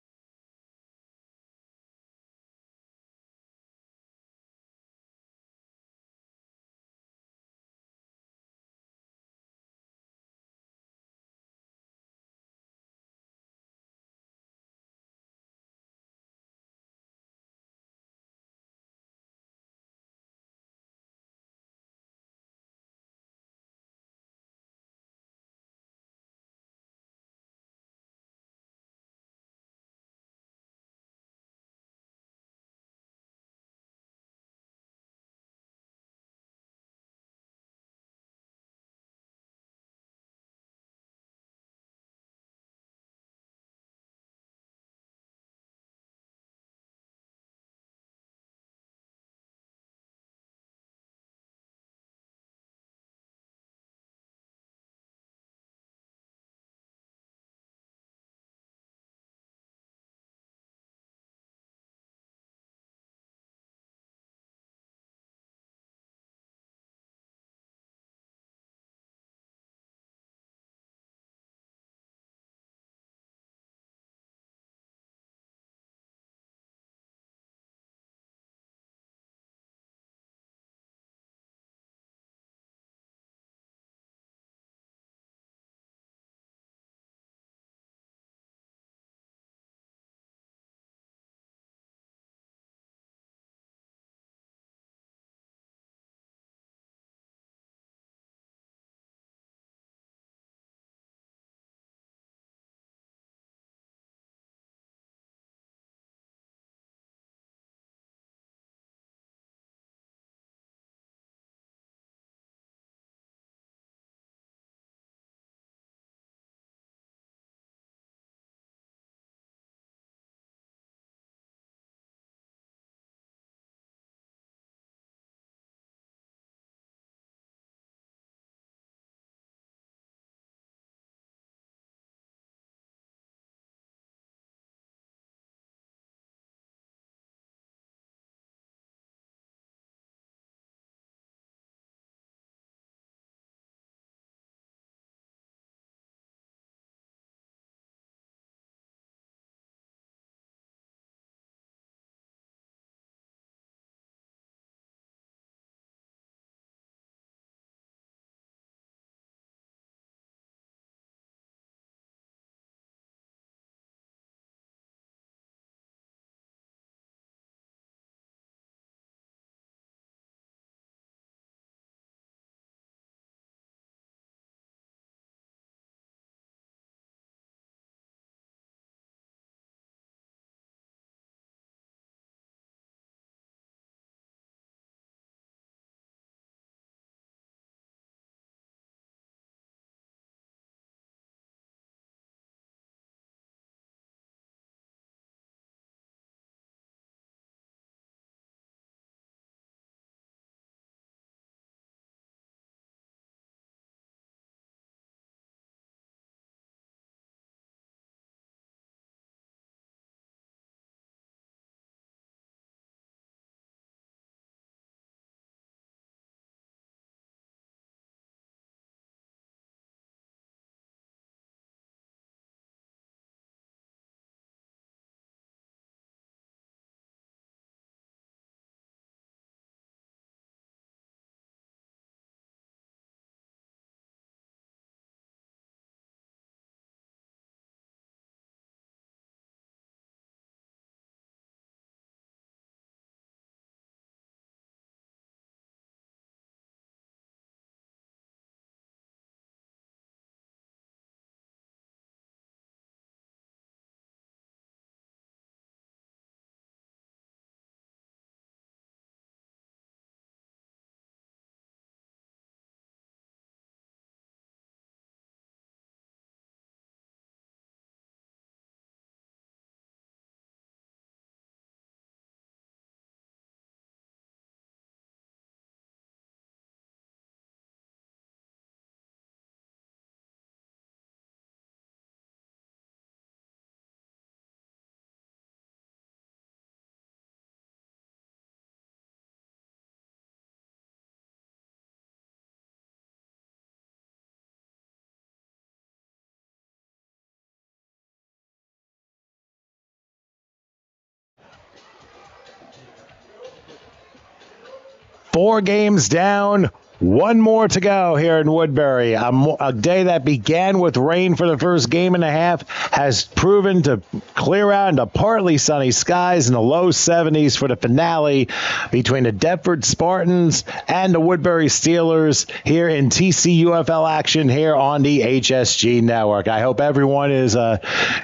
4 games down, 1 more to go here in Woodbury. A day that began with rain for the first game and a half has proven to clear out into partly sunny skies in the low 70s for the finale between the Deptford Spartans and the Woodbury Steelers here in TCUFL action here on the HSG Network. I hope everyone is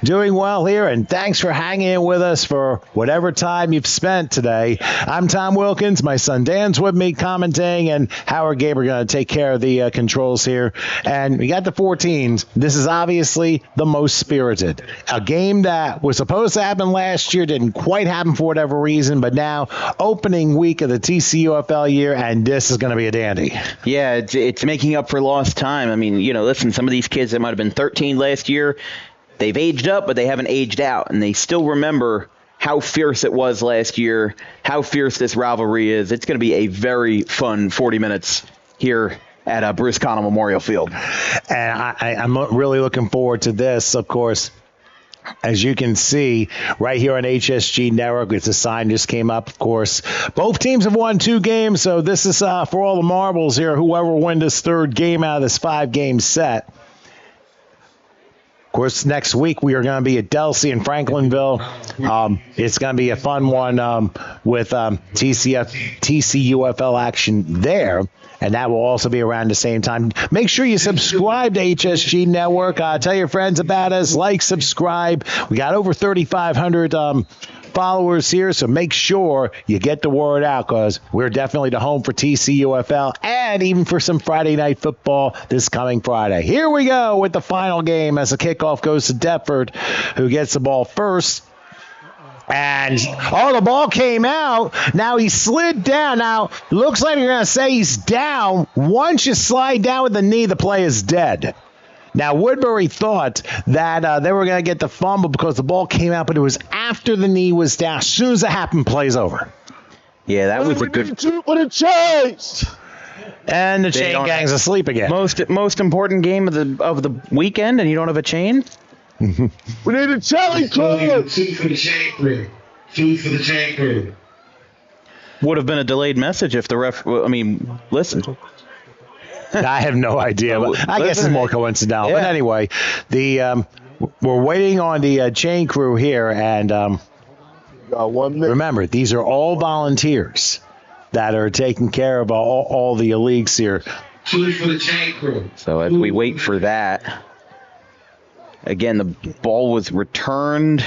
doing well here, and thanks for hanging in with us for whatever time you've spent today. I'm Tom Wilkins. My son Dan's with me commentating, and Howard Gabe are going to take care of the controls here. And we got the 14s. This is obviously the most spirited. A game that was supposed to happen last year, didn't quite happen for whatever reason, but now opening week of the TCUFL year, and this is going to be a dandy. Yeah, it's making up for lost time. I mean, listen, some of these kids that might have been 13 last year, they've aged up, but they haven't aged out, and they still remember how fierce it was last year, how fierce this rivalry is. It's going to be a very fun 40 minutes here at Bruce Connell Memorial Field. And I'm really looking forward to this, of course. As you can see right here on HSG Network, it's a sign just came up, of course. Both teams have won 2 games, so this is for all the marbles here. Whoever wins this 3rd game out of this 5-game set. Of course, next week we are going to be at Delsea in Franklinville. It's going to be a fun one with TCUFL action there. And that will also be around the same time. Make sure you subscribe to HSG Network. Tell your friends about us. Like, subscribe. We got over 3,500 followers here, so make sure you get the word out, because we're definitely the home for TCUFL and even for some Friday night football this coming Friday. Here we go with the final game as the kickoff goes to Deptford, who gets the ball first. And, the ball came out. Now he slid down. Now, looks like you're going to say he's down. Once you slide down with the knee, the play is dead. Now, Woodbury thought that they were going to get the fumble because the ball came out, but it was after the knee was down. As soon as it happened, play's over. Yeah, that was a good... For the chase! And the chain gang's asleep again. Most important game of the weekend, and you don't have a chain? We need a chain crew. 2 for the chain crew. 2 for the chain crew. Would have been a delayed message if the ref... listen. I have no idea. But I guess it's more coincidental. Yeah. But anyway, we're waiting on the chain crew here, and remember, these are all volunteers that are taking care of all the leagues here. 2 for the chain crew. So as we wait for that, again, the ball was returned.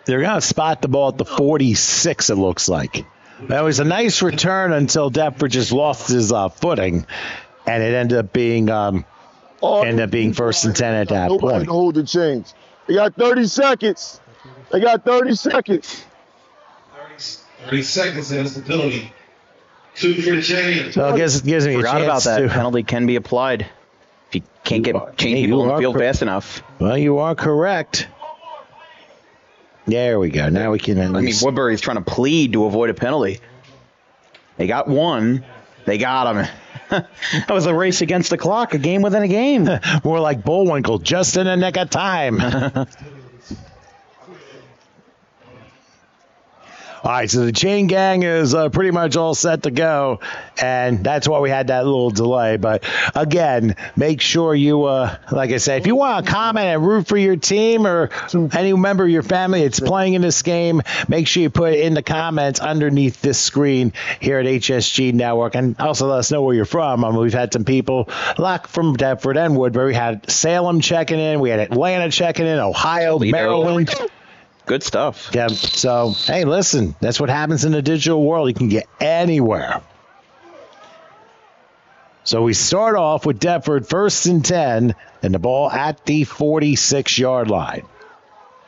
They're going to spot the ball at the 46, it looks like. That was a nice return until Deptford just lost his footing, and it ended up being 1st and 10 at that Nobody point. can hold the chains. They got 30 seconds. 30 seconds. 30 seconds, and it's the penalty. 2 for the chain. So it gives me a chance. Forgot about that. Penalty can be applied if you can't get chain people in the field fast enough. Well, you are correct. There we go. Now we can at least... Woodbury's trying to plead to avoid a penalty. They got one. They got him. That was a race against the clock, a game within a game. More like Bullwinkle, just in the nick of time. All right, so the chain gang is pretty much all set to go, and that's why we had that little delay. But, again, make sure you, like I said, if you want to comment and root for your team or any member of your family that's playing in this game, make sure you put it in the comments underneath this screen here at HSG Network. And also let us know where you're from. We've had some people, like from Deptford and Woodbury. We had Salem checking in. We had Atlanta checking in, Ohio, Maryland. Good stuff. Yeah. So, hey, listen, that's what happens in the digital world. You can get anywhere. So we start off with Deptford 1st and 10, and the ball at the 46-yard line.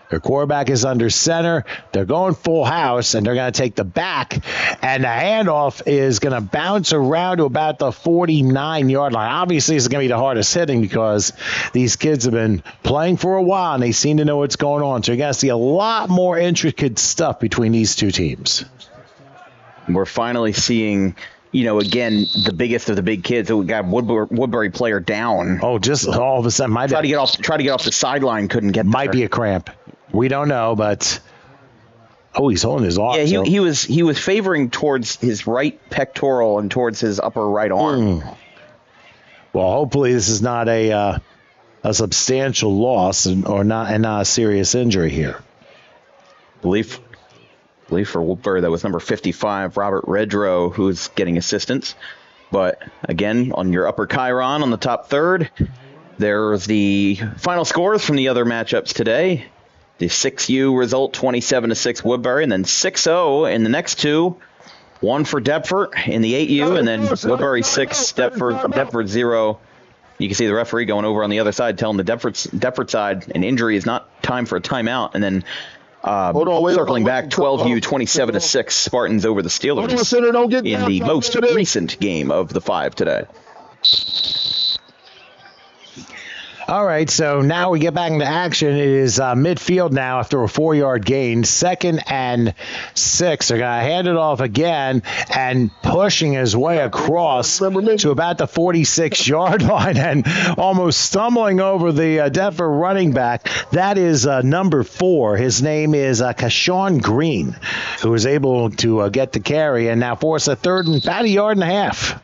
Their quarterback is under center. They're going full house, and they're going to take the back. And the handoff is going to bounce around to about the 49-yard line. Obviously, it's going to be the hardest hitting because these kids have been playing for a while, and they seem to know what's going on. So you're going to see a lot more intricate stuff between these two teams. We're finally seeing, again, the biggest of the big kids. We got Woodbury player down. Oh, just all of a sudden. Try to get off the sideline, couldn't get there. Might be a cramp. We don't know, but Oh, he's holding his arm. Yeah, he was favoring towards his right pectoral and towards his upper right arm. Well, hopefully this is not a substantial loss and not a serious injury here. Belief for Woodbury, that was number 55, Robert Redrow, who's getting assistance. But again, on your upper chyron on the top third, there's the final scores from the other matchups today. The 6U result, 27-6 Woodbury, and then 6-0 in the next two. One for Deptford in the 8U, and then Woodbury 6, Deptford 0. You can see the referee going over on the other side, telling the Deptford side an injury is not time for a timeout, and then circling back, 12U 27-6 Spartans over the Steelers in the most recent game of the 5 today. All right, so now we get back into action. It is midfield now after a 4-yard gain. 2nd and 6. They're going to hand it off again and pushing his way across to about the 46-yard line and almost stumbling over the Deptford running back. That is number 4. His name is Kashawn Green, who was able to get the carry and now force a 3rd and about 1.5 yards.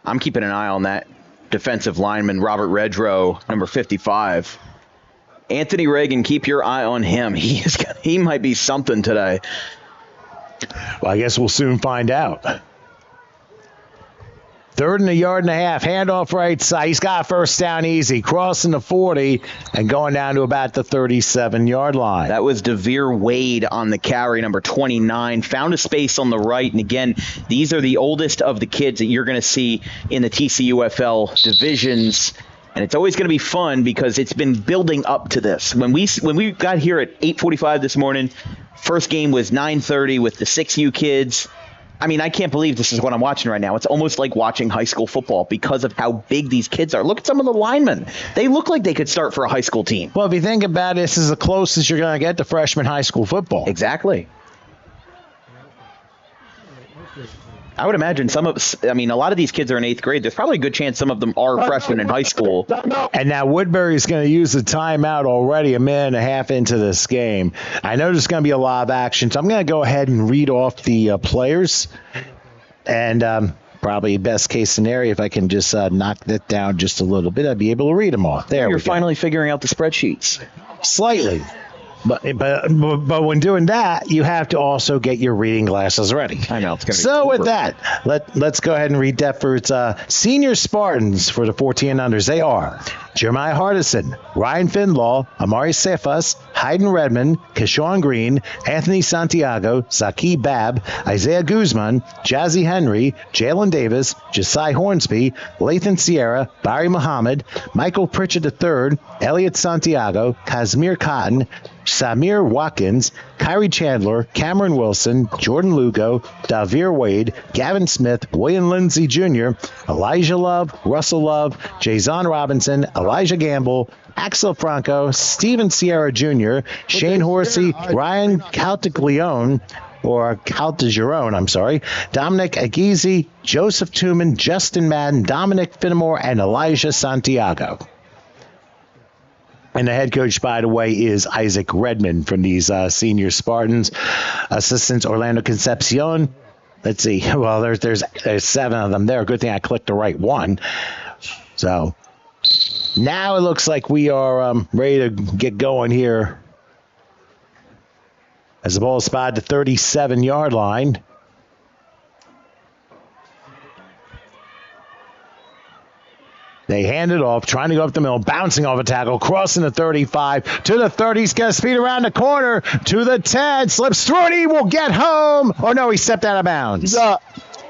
I'm keeping an eye on that defensive lineman, Robert Redrow, number 55. Anthony Reagan, keep your eye on him. He might be something today. Well, I guess we'll soon find out. 3rd and 1.5 yards. Handoff right side. He's got a first down easy. Crossing the 40 and going down to about the 37-yard line. That was Devere Wade on the carry, number 29. Found a space on the right. And again, these are the oldest of the kids that you're going to see in the TCUFL divisions. And it's always going to be fun because it's been building up to this. When we got here at 8:45 this morning, first game was 9:30 with the 6U kids. I mean, I can't believe this is what I'm watching right now. It's almost like watching high school football because of how big these kids are. Look at some of the linemen. They look like they could start for a high school team. Well, if you think about it, this is the closest you're going to get to freshman high school football. Exactly. I would imagine a lot of these kids are in 8th grade. There's probably a good chance some of them are freshmen in high school. And now Woodbury's going to use the timeout already 1.5 minutes into this game. I know there's going to be a lot of action, so I'm going to go ahead and read off the players. And probably best case scenario, if I can just knock that down just a little bit, I'd be able to read them all. There You're finally figuring out the spreadsheets. Slightly. But when doing that, you have to also get your reading glasses ready. I know. It's gonna be so with that, let's go ahead and read Deptford's senior Spartans for the 14 and unders. They are Jeremiah Hardison, Ryan Finlaw, Amari Cephas, Hayden Redmond, Kashawn Green, Anthony Santiago, Zaki Bab, Isaiah Guzman, Jazzy Henry, Jalen Davis, Josiah Hornsby, Lathan Sierra, Barry Muhammad, Michael Pritchard III, Elliot Santiago, Kazmir Cotton, Samir Watkins, Kyrie Chandler, Cameron Wilson, Jordan Lugo, Davir Wade, Gavin Smith, William Lindsay Jr., Elijah Love, Russell Love, Jason Robinson, Elijah Gamble, Axel Franco, Steven Sierra Jr., Shane Horsey, Ryan Caltagione, Dominic Agizi, Joseph Tuman, Justin Madden, Dominic Finnemore, and Elijah Santiago. And the head coach, by the way, is Isaac Redmond from these senior Spartans. Assistants Orlando Concepcion. Let's see. Well, there's 7 of them there. Good thing I clicked the right one. So now it looks like we are ready to get going here. As the ball is spotted at the 37-yard line. They hand it off, trying to go up the middle, bouncing off a tackle, crossing the 35 to the 30. He's got speed around the corner to the 10, slips through and he will get home. Oh, no, he stepped out of bounds.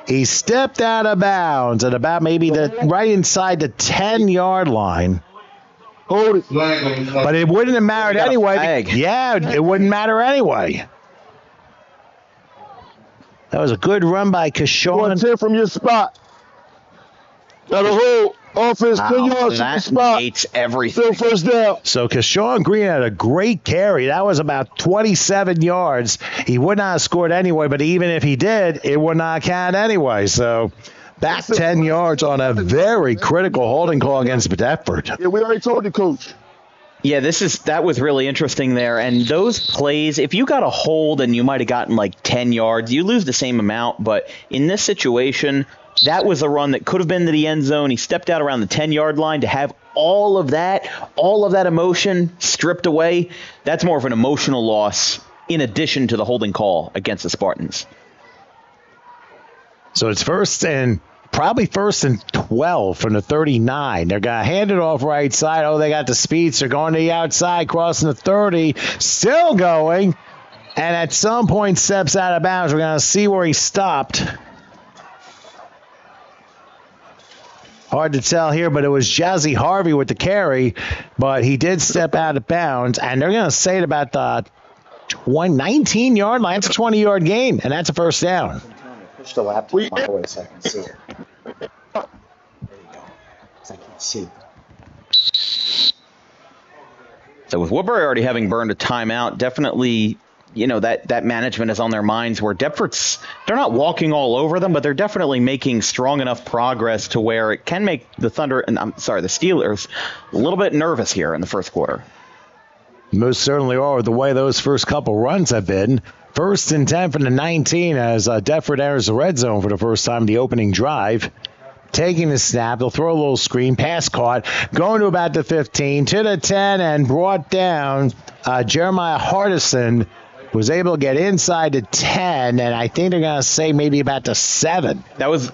He stepped out of bounds at about maybe right inside the 10-yard line. Hold it. But it wouldn't have mattered anyway. Yeah, it wouldn't matter anyway. That was a good run by Kashawn. 10 from your spot. Got a hold. Offense, 10 yards from the spot. Hates everything. Still first down. So Kashawn Green had a great carry. That was about 27 yards. He would not have scored anyway, but even if he did, it would not count anyway. So back 10 yards on a very critical holding call against Deptford. Yeah, we already told you, Coach. Yeah, that was really interesting there. And those plays, if you got a hold and you might have gotten like 10 yards, you lose the same amount. But in this situation, that was a run that could have been to the end zone. He stepped out around the 10-yard line to have all of that emotion stripped away. That's more of an emotional loss in addition to the holding call against the Spartans. So it's probably first and 12 from the 39. They're going to hand it off right side. Oh, they got the speeds. They're going to the outside, crossing the 30, still going. And at some point steps out of bounds. We're going to see where he stopped. Hard to tell here, but it was Jazzy Harvey with the carry. But he did step out of bounds. And they're going to say it about the 19-yard line. That's a 20-yard gain, and that's a first down. Push the laptop my way so I can see it. There you go. So I can see. So with Woodbury already having burned a timeout, definitely, that management is on their minds where Deptford's, they're not walking all over them, but they're definitely making strong enough progress to where it can make the Steelers a little bit nervous here in the first quarter. Most certainly are, the way those first couple runs have been. First and 10 from the 19 as Deptford enters the red zone for the first time in the opening drive. Taking the snap, they'll throw a little screen, pass caught, going to about the 15, to the 10, and brought down. Jeremiah Hardison was able to get inside the 10, and I think they're going to say maybe about the 7. That was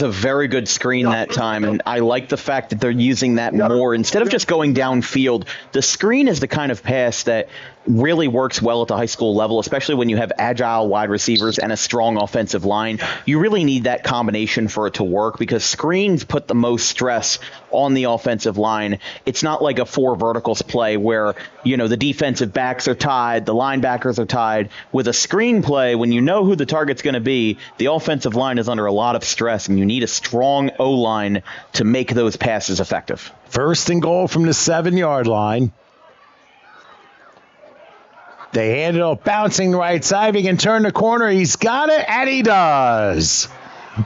a very good screen that time, and I like the fact that they're using that more. Instead of just going downfield, the screen is the kind of pass that really works well at the high school level, especially when you have agile wide receivers and a strong offensive line. You really need that combination for it to work because screens put the most stress on the offensive line. It's not like a 4 verticals play where, the defensive backs are tied, the linebackers are tied. With a screen play, when you know who the target's going to be, the offensive line is under a lot of stress, and you need a strong O-line to make those passes effective. First and goal from the 7-yard line. They hand it off, bouncing right side. He can turn the corner. He's got it, and he does.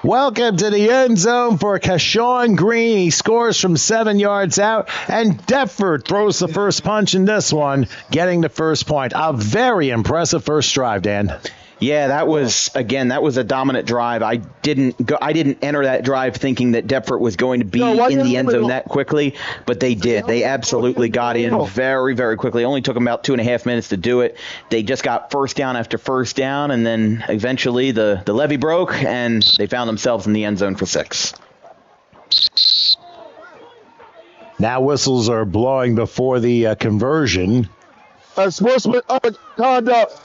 Welcome to the end zone for Kashawn Green. He scores from 7 yards out, and Deptford throws the first punch in this one, getting the first point. A very impressive first drive, Dan. Yeah, that was a dominant drive. I didn't enter that drive thinking that Deptford was going to be in the end zone that quickly, but they did. They absolutely got in very, very quickly. It only took them about 2.5 minutes to do it. They just got first down after first down, and then eventually the levee broke, and they found themselves in the end zone for 6. Now whistles are blowing before the conversion. Sportsman conduct.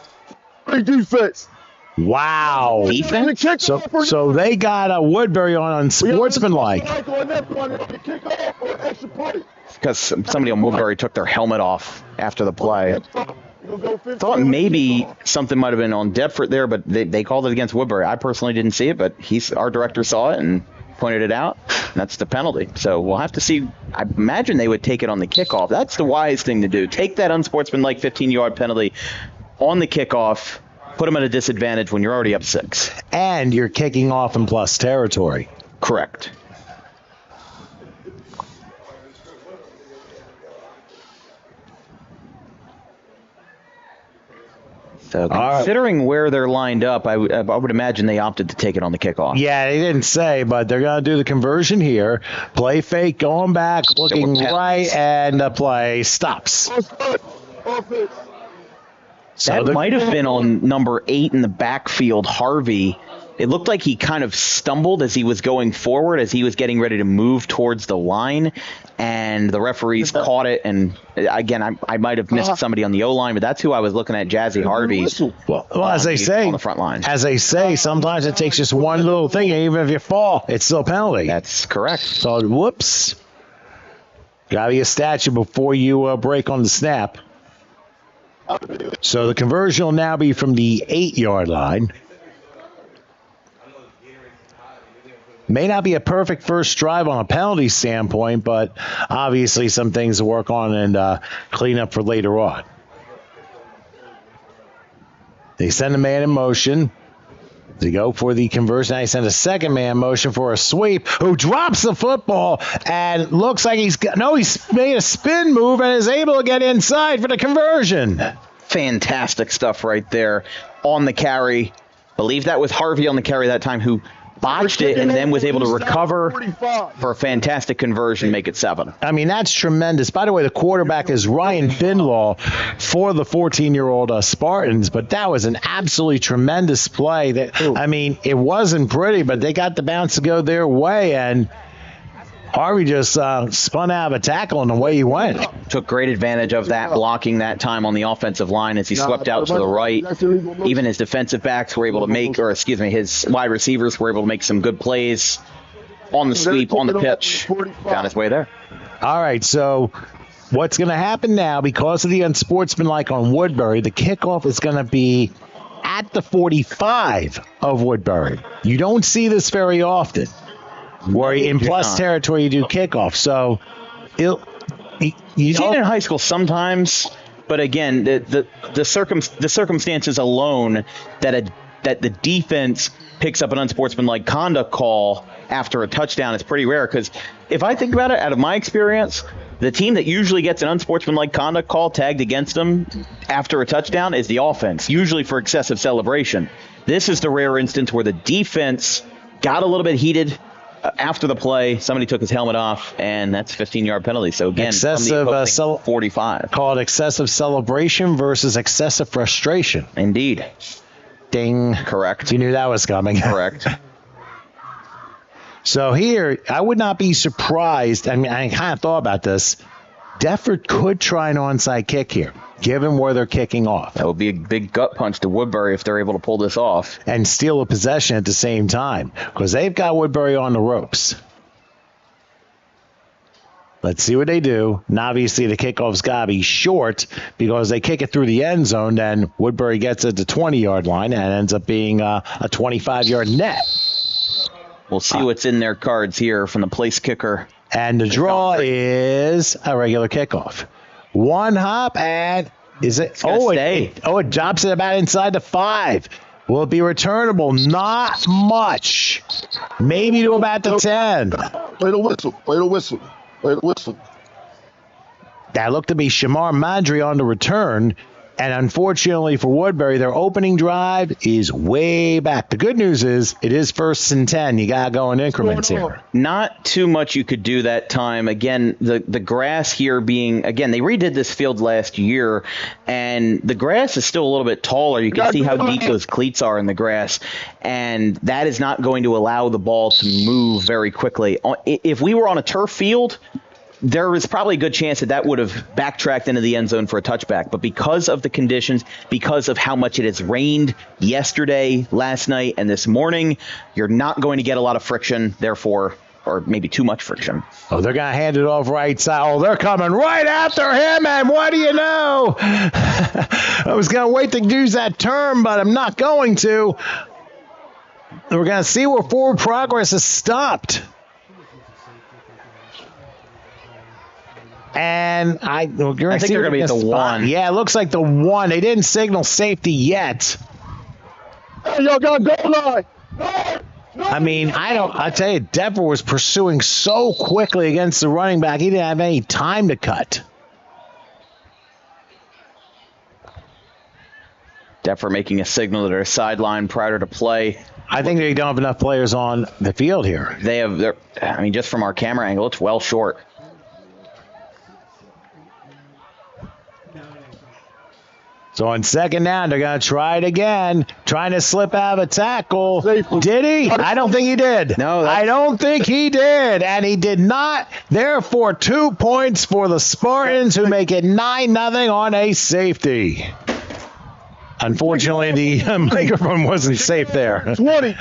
Defense. Wow. Defense? So they got Woodbury on unsportsmanlike. Because somebody on Woodbury took their helmet off after the play. Thought maybe something might have been on Deptford there, but they called it against Woodbury. I personally didn't see it, but our director saw it and pointed it out. And that's the penalty. So we'll have to see. I imagine they would take it on the kickoff. That's the wise thing to do. Take that unsportsmanlike 15-yard penalty on the kickoff, put them at a disadvantage when you're already up 6. And you're kicking off in plus territory. Correct. So considering where they're lined up, I would imagine they opted to take it on the kickoff. Yeah, they didn't say, but they're going to do the conversion here. Play fake, going back, looking right, and the play stops. That might have been on number 8 in the backfield, Harvey. It looked like he kind of stumbled as he was going forward, as he was getting ready to move towards the line, and the referees caught it. And again, I might have missed somebody on the O-line, but that's who I was looking at, Jazzy Harvey. Well, as they say, on the front line. As they say, sometimes it takes just one little thing, and even if you fall, it's still a penalty. That's correct. So, whoops. Got to be a statue before you break on the snap. So the conversion will now be from the 8-yard line. May not be a perfect first drive on a penalty standpoint, but obviously some things to work on and clean up for later on. They send a man in motion. They go for the conversion. Now he sends a second man motion for a sweep, who drops the football and looks like he's made a spin move and is able to get inside for the conversion. Fantastic stuff right there on the carry. Believe that was Harvey on the carry that time, who botched it and then was able to recover for a fantastic conversion, make it 7. I mean, that's tremendous. By the way, the quarterback is Ryan Finlaw for the 14-year-old Spartans, but that was an absolutely tremendous play. I mean, it wasn't pretty, but they got the bounce to go their way, and Harvey just spun out of a tackle and away he went. Took great advantage of that blocking that time on the offensive line as he swept out to the right. Even his defensive backs were able to his wide receivers were able to make some good plays on the sweep, on the pitch. Found his way there. All right, so what's going to happen now, because of the unsportsmanlike on Woodbury, the kickoff is going to be at the 45 of Woodbury. You don't see this very often, where in plus territory you do kickoff. So you see it in high school sometimes, but again, the circumstances alone that the defense picks up an unsportsmanlike conduct call after a touchdown is pretty rare. Because if I think about it, out of my experience, the team that usually gets an unsportsmanlike conduct call tagged against them after a touchdown is the offense, usually for excessive celebration. This is the rare instance where the defense got a little bit heated after the play. Somebody took his helmet off, and that's a 15-yard penalty. So again, excessive 45. Called excessive celebration versus excessive frustration. Indeed. Ding. Correct. You knew that was coming. Correct. So here, I would not be surprised. I mean, I kind of thought about this. Deptford could try an onside kick here, given where they're kicking off. That would be a big gut punch to Woodbury if they're able to pull this off. And steal a possession at the same time, because they've got Woodbury on the ropes. Let's see what they do. And obviously, the kickoff's got to be short, because they kick it through the end zone, then Woodbury gets it to the 20-yard line and ends up being a 25-yard net. We'll see what's in their cards here from the place kicker. And the draw is a regular kickoff. One hop, and is it? It drops it about inside the 5. Will it be returnable? Not much. Maybe to about the 10. Play the whistle. Play the whistle. Play the whistle. That looked to be Shamar Madry on the return. And unfortunately for Woodbury, their opening drive is way back. The good news is it is 1st and 10. You got to go in increments here. Not too much you could do that time. Again, the grass here being, again, they redid this field last year, and the grass is still a little bit taller. You can see how deep those cleats are in the grass, and that is not going to allow the ball to move very quickly. If we were on a turf field, there was probably a good chance that would have backtracked into the end zone for a touchback. But because of the conditions, because of how much it has rained yesterday, last night, and this morning, you're not going to get a lot of friction, therefore, or maybe too much friction. Oh, they're going to hand it off right side. Oh, they're coming right after him, and what do you know? I was going to wait to use that term, but I'm not going to. We're going to see where forward progress is stopped. And I think they're going to be at the 1. Yeah, it looks like the 1. They didn't signal safety yet. Hey, y'all got goal line. I mean, I tell you, Deptford was pursuing so quickly against the running back, he didn't have any time to cut. Deptford making a signal to their sideline prior to play. I think they don't have enough players on the field here. Just from our camera angle, it's well short. So on 2nd down, they're going to try it again, trying to slip out of a tackle. Did he? I don't think he did. No, I don't think he did, and he did not. Therefore, 2 points for the Spartans, who make it 9-0 on a safety. Unfortunately, the microphone wasn't safe there. 20.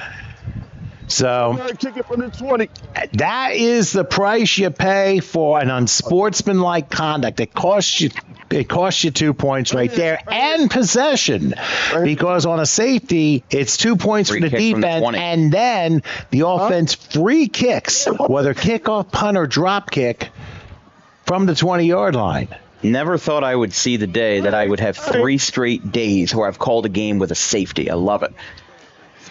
So kick it from the 20. That is the price you pay for an unsportsmanlike conduct. It costs you 2 points right there and possession, because on a safety, it's 2 points for the defense, and then the offense free kicks, whether kickoff, punt, or drop kick, from the 20-yard line. Never thought I would see the day that I would have 3 straight days where I've called a game with a safety. I love it.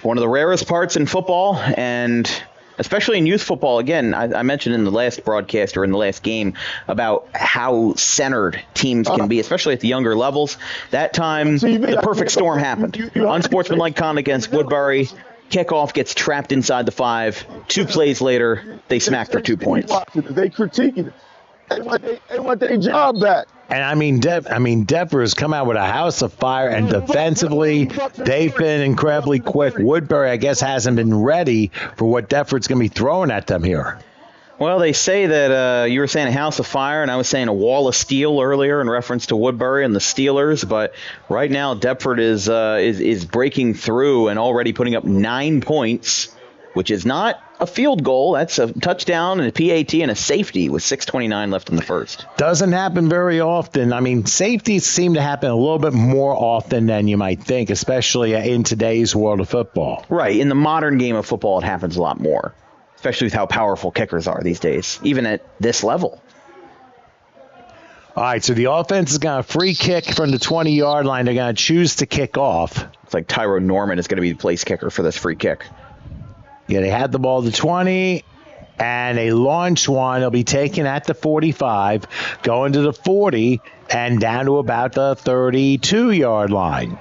one of the rarest parts in football, and especially in youth football. Again, I mentioned in the last broadcast or in the last game about how centered teams can be, especially at the younger levels. That time, the perfect storm happened. Unsportsmanlike conduct against Woodbury. Kickoff gets trapped inside the 5. 2 plays later, they smack for 2 points. They critiquing it. They want their job back. And I mean, Deptford has come out with a house of fire, and defensively, they've been incredibly quick. Woodbury, I guess, hasn't been ready for what Deptford's going to be throwing at them here. Well, they say that you were saying a house of fire, and I was saying a wall of steel earlier in reference to Woodbury and the Steelers. But right now, Deptford is breaking through and already putting up 9 points, which is not a field goal. That's a touchdown and a PAT and a safety with 6:29 left in the first. Doesn't happen very often. I mean, safeties seem to happen a little bit more often than you might think, especially in today's world of football. Right. In the modern game of football, it happens a lot more, especially with how powerful kickers are these days, even at this level. All right, so the offense is going to free kick from the 20-yard line. They're going to choose to kick off. It's like Tyrone Norman is going to be the place kicker for this free kick. Yeah, they had the ball at the 20, and they launch one. It'll be taken at the 45, going to the 40, and down to about the 32-yard line.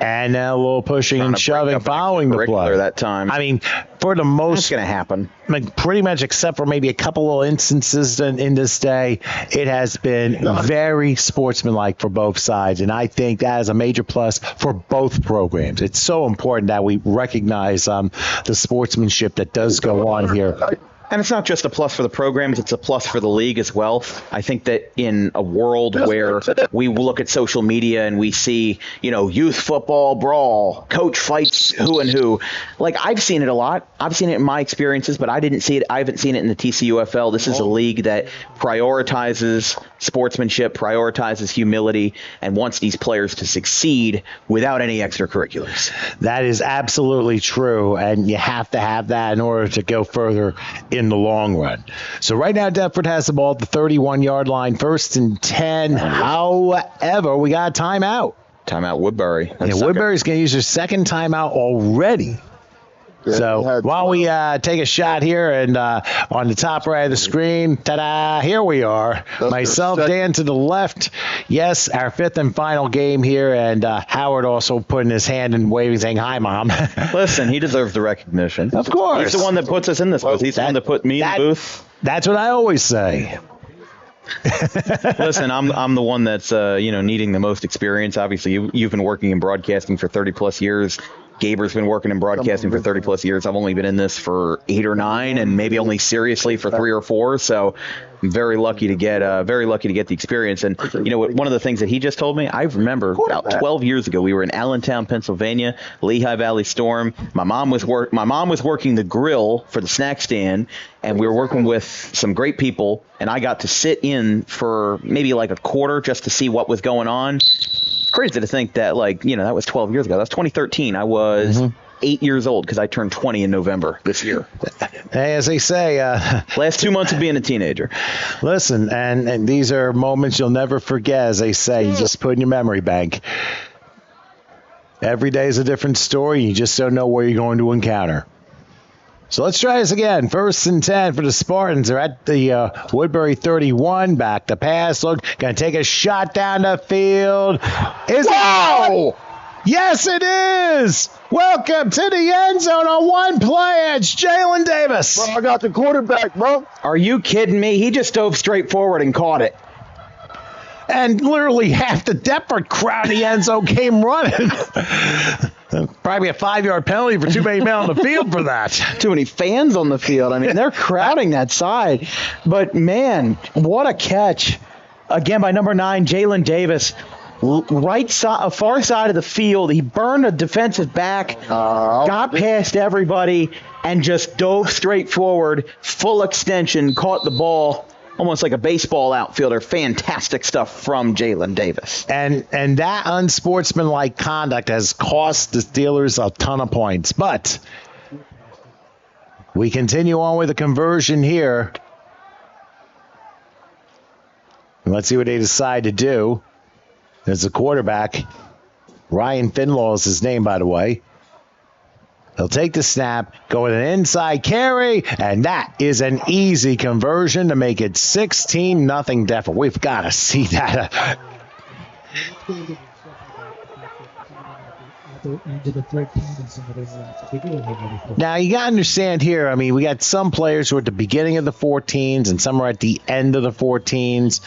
And then a little pushing and shoving following the play. That time. I mean, for the most, it's going to happen. Like pretty much, except for maybe a couple of instances in this day, it has been very sportsmanlike for both sides, and I think that is a major plus for both programs. It's so important that we recognize the sportsmanship that does go on here. And it's not just a plus for the programs, it's a plus for the league as well. I think that in a world where we look at social media and we see, youth football brawl, coach fights who and who, like I've seen it a lot. I've seen it in my experiences, but I haven't seen it in the TCUFL. This is a league that prioritizes sportsmanship, prioritizes humility, and wants these players to succeed without any extracurriculars. That is absolutely true, and you have to have that in order to go further in the long run. So right now, Deptford has the ball at the 31-yard line, 1st and 10. However, we got a timeout. Timeout Woodbury. Woodbury's going to use their second timeout already. So while we take a shot here and on the top right of the screen, ta-da, here we are. Myself, Dan to the left. Yes, our 5th and final game here, and Howard also putting his hand and waving, saying, hi, Mom. Listen, he deserves the recognition. Of course. He's the one that puts us in this booth. He's the one that put me in the booth. That's what I always say. Listen, I'm the one that's needing the most experience. Obviously, you've been working in broadcasting for 30-plus years. Gaber's been working in broadcasting for 30-plus years. I've only been in this for 8 or 9, and maybe only seriously for 3 or 4. So I'm very lucky to get the experience. And one of the things that he just told me, I remember about 12 years ago, we were in Allentown, Pennsylvania, Lehigh Valley Storm. My mom was working the grill for the snack stand, and we were working with some great people. And I got to sit in for maybe like a quarter just to see what was going on. It's crazy to think that, that was 12 years ago. That was 2013. I was 8 years old because I turned 20 in November this year. Hey, as they say, last 2 months of being a teenager. Listen, and these are moments you'll never forget, as they say. You just put in your memory bank. Every day is a different story. You just don't know where you're going to encounter. So let's try this again. 1st and 10 for the Spartans. They're at the Woodbury 31. Back to pass. Look, going to take a shot down the field. Wow! Yes, it is. Welcome to the end zone on one play. It's Jalen Davis. Bro, I got the quarterback, bro. Are you kidding me? He just dove straight forward and caught it. And literally half the Deptford crowd in the end zone came running. Probably a 5-yard penalty for too many men on the field for that. Too many fans on the field. I mean, they're crowding that side. But, man, what a catch. Again, by number 9, Jalen Davis. Right side, far side of the field. He burned a defensive back, got past everybody, and just dove straight forward, full extension, caught the ball. Almost like a baseball outfielder. Fantastic stuff from Jalen Davis. And that unsportsmanlike conduct has cost the Steelers a ton of points. But we continue on with the conversion here. And let's see what they decide to do. There's the quarterback. Ryan Finlaw is his name, by the way. He'll take the snap, go with an inside carry, and that is an easy conversion to make it 16-0 Deptford. We've got to see that. Now, you got to understand here, I mean, we got some players who are at the beginning of the 14s and some are at the end of the 14s.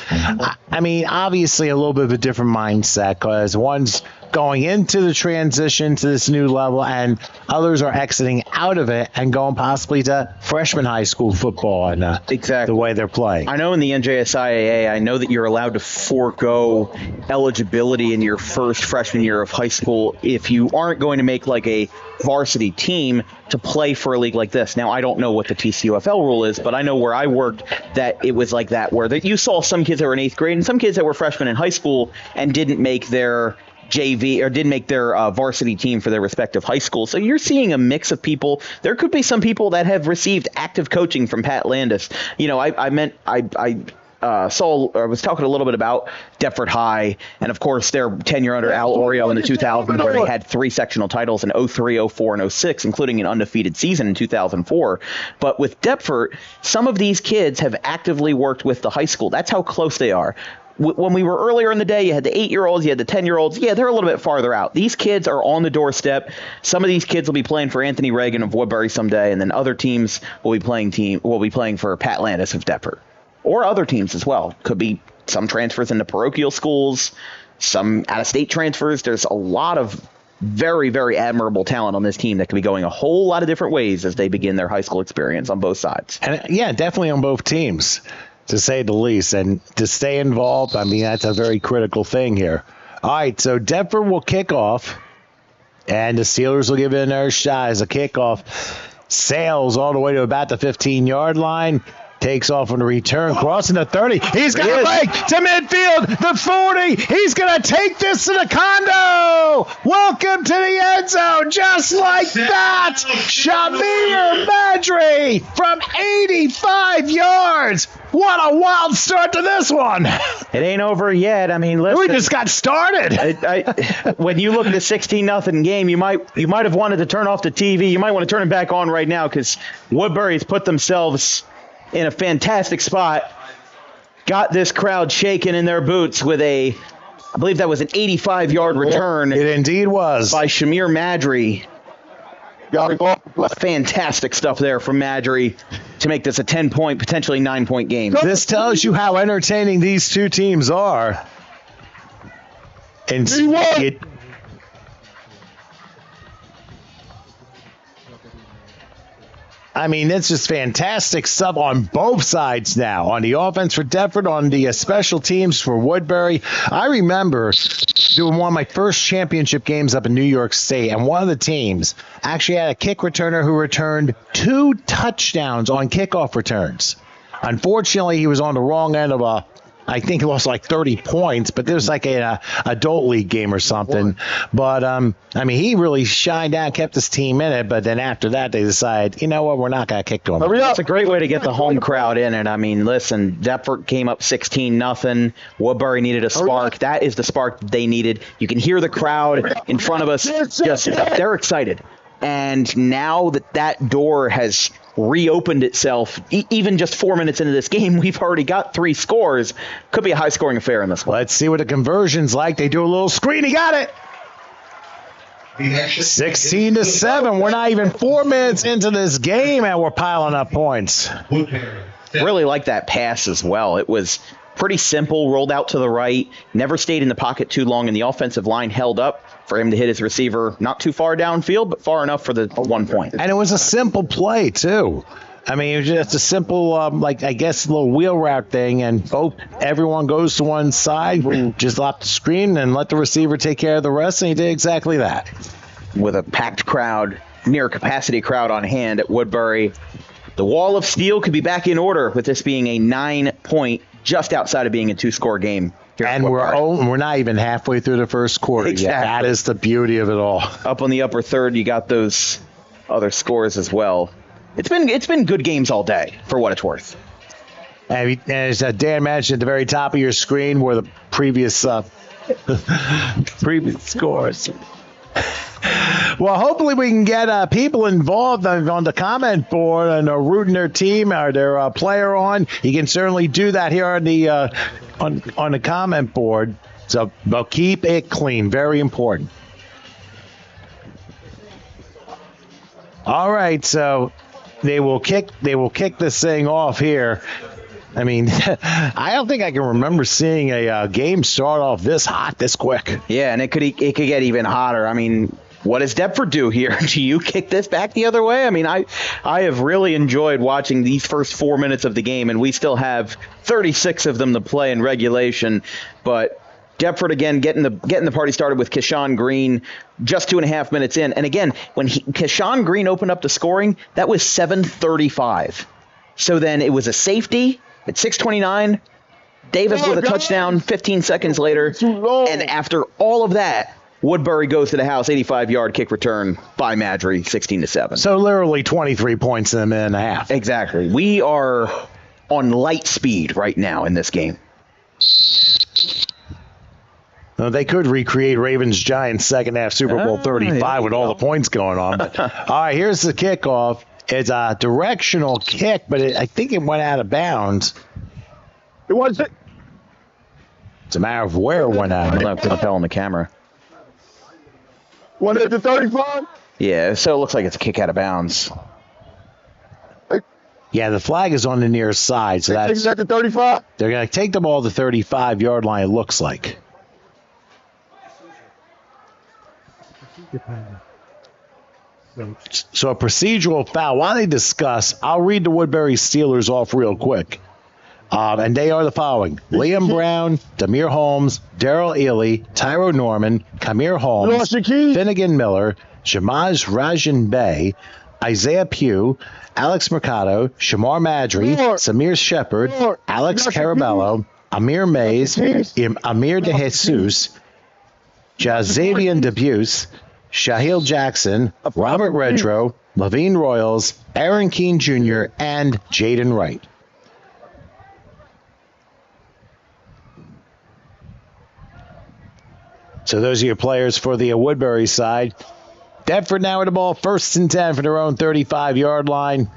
I mean, obviously a little bit of a different mindset because one's going into the transition to this new level and others are exiting out of it and going possibly to freshman high school football and the way they're playing. I know in the NJSIAA, I know that you're allowed to forego eligibility in your first freshman year of high school if you aren't going to make like a varsity team to play for a league like this. Now, I don't know what the TCUFL rule is, but I know where I worked that it was like that, where you saw some kids that were in 8th grade and some kids that were freshmen in high school and didn't make their JV or didn't make their varsity team for their respective high school. So you're seeing a mix of people. There could be some people that have received active coaching from Pat Landis. You know, I was talking a little bit about Deptford High, and of course their tenure under Al Oreo in the 2000s, where they had 3 sectional titles in 03, 04, and 06, including an undefeated season in 2004. But with Deptford, some of these kids have actively worked with the high school. That's how close they are. When we were earlier in the day, you had the 8-year-olds, you had the 10-year-olds. Yeah, they're a little bit farther out. These kids are on the doorstep. Some of these kids will be playing for Anthony Reagan of Woodbury someday, and then other teams will be playing for Pat Landis of Deptford, or other teams as well. Could be some transfers into parochial schools, some out-of-state transfers. There's a lot of very, very admirable talent on this team that could be going a whole lot of different ways as they begin their high school experience on both sides. And yeah, definitely on both teams, to say the least. And to stay involved, I mean, that's a very critical thing here. All right, so Deptford will kick off, and the Steelers will give it another shot as a kickoff. Sails all the way to about the 15-yard line. Takes off on the return, crossing the 30. He's got a break to midfield, the 40. He's going to take this to the condo. Welcome to the end zone, just like that. Shamir Madry from 85 yards. What a wild start to this one. It ain't over yet. I mean, listen, we just got started. When you look at the 16-0 game, you might have wanted to turn off the TV. You might want to turn it back on right now because Woodbury's put themselves in a fantastic spot. Got this crowd shaking in their boots with I believe that was an 85-yard return. It indeed was. By Shamir Madry. Fantastic stuff there from Madry to make this a 10-point, potentially 9-point game. This tells you how entertaining these two teams are. And I mean, it's just fantastic stuff on both sides now. On the offense for Deptford, on the special teams for Woodbury. I remember doing one of my first championship games up in New York State, and one of the teams actually had a kick returner who returned 2 touchdowns on kickoff returns. Unfortunately, he was on the wrong end of I think it was like 30 points, but there was like an adult league game or something. But, I mean, he really shined out, kept his team in it. But then after that, they decided, you know what, we're not going to kick to him. It's a great way to get the home crowd in it. I mean, listen, Deptford came up 16-0. Woodbury needed a spark. That is the spark they needed. You can hear the crowd in front of us. They're excited. And now that door has reopened itself, even just 4 minutes into this game, we've already got 3 scores. Could be a high-scoring affair in this one. Let's see what the conversion's like. They do a little screen. He got it. 16-7. We're not even 4 minutes into this game, and we're piling up points. Really like that pass as well. It was pretty simple, rolled out to the right, never stayed in the pocket too long, and the offensive line held up for him to hit his receiver not too far downfield, but far enough for the 1 point. And it was a simple play, too. I mean, it was just a simple, I guess, little wheel route thing, and everyone goes to one side, just lock the screen, and let the receiver take care of the rest, and he did exactly that. With a packed crowd, near capacity crowd on hand at Woodbury, the wall of steel could be back in order with this being a 9-point, just outside of being a 2-score game. And we're not even halfway through the first quarter. Exactly. Yeah, that is the beauty of it all. Up on the upper third, you got those other scores as well. It's been good games all day, for what it's worth. And as Dan mentioned at the very top of your screen, where the previous Previous scores. Well, hopefully we can get people involved on the comment board and rooting their team or their player on. You can certainly do that here on the on the comment board. So, but keep it clean. Very important. All right, so they will kick this thing off here. I mean, I don't think I can remember seeing a game start off this hot, this quick. Yeah, and it could get even hotter. I mean, what does Deptford do here? Do you kick this back the other way? I mean, I have really enjoyed watching these first 4 minutes of the game, and we still have 36 of them to play in regulation. But Deptford, again, getting the party started with Keshawn Green just 2.5 minutes in. And again, when Keshawn Green opened up the scoring, that was 7:35. So then it was a safety at 6:29. Davis with a touchdown 15 seconds later. And after all of that, Woodbury goes to the house, 85-yard kick return by Madry, 16-7. So literally 23 points in a minute and a half. Exactly. We are on light speed right now in this game. Now, they could recreate Ravens-Giants second half Super Bowl 35 with all the points going on. But, all right, here's the kickoff. It's a directional kick, but I think it went out of bounds. It wasn't. It's a matter of where it went out. I'm not going to tell on the camera. Was it the 35? Yeah, so it looks like it's a kick out of bounds. Yeah, the flag is on the near side, so that's at the 35. They're going to take the ball to the 35-yard line, it looks like. So a procedural foul. While they discuss, I'll read the Woodbury Steelers off real quick. And they are the following: Liam Brown, Demir Holmes, Daryl Ely, Tyro Norman, Kamir Holmes, Finnegan Miller, Jamaj Rajan Bey, Isaiah Pugh, Alex Mercado, Shamar Madry, Samir Shepard, Alex Carabello, Amir Mays, Amir De Jesus, Jazavian Debuse, Shahil Jackson, Robert Redrow, Levine Royals, Aaron Keene Jr., and Jaden Wright. So those are your players for the Woodbury side. Deptford now with the ball, 1st and 10 for their own 35-yard line.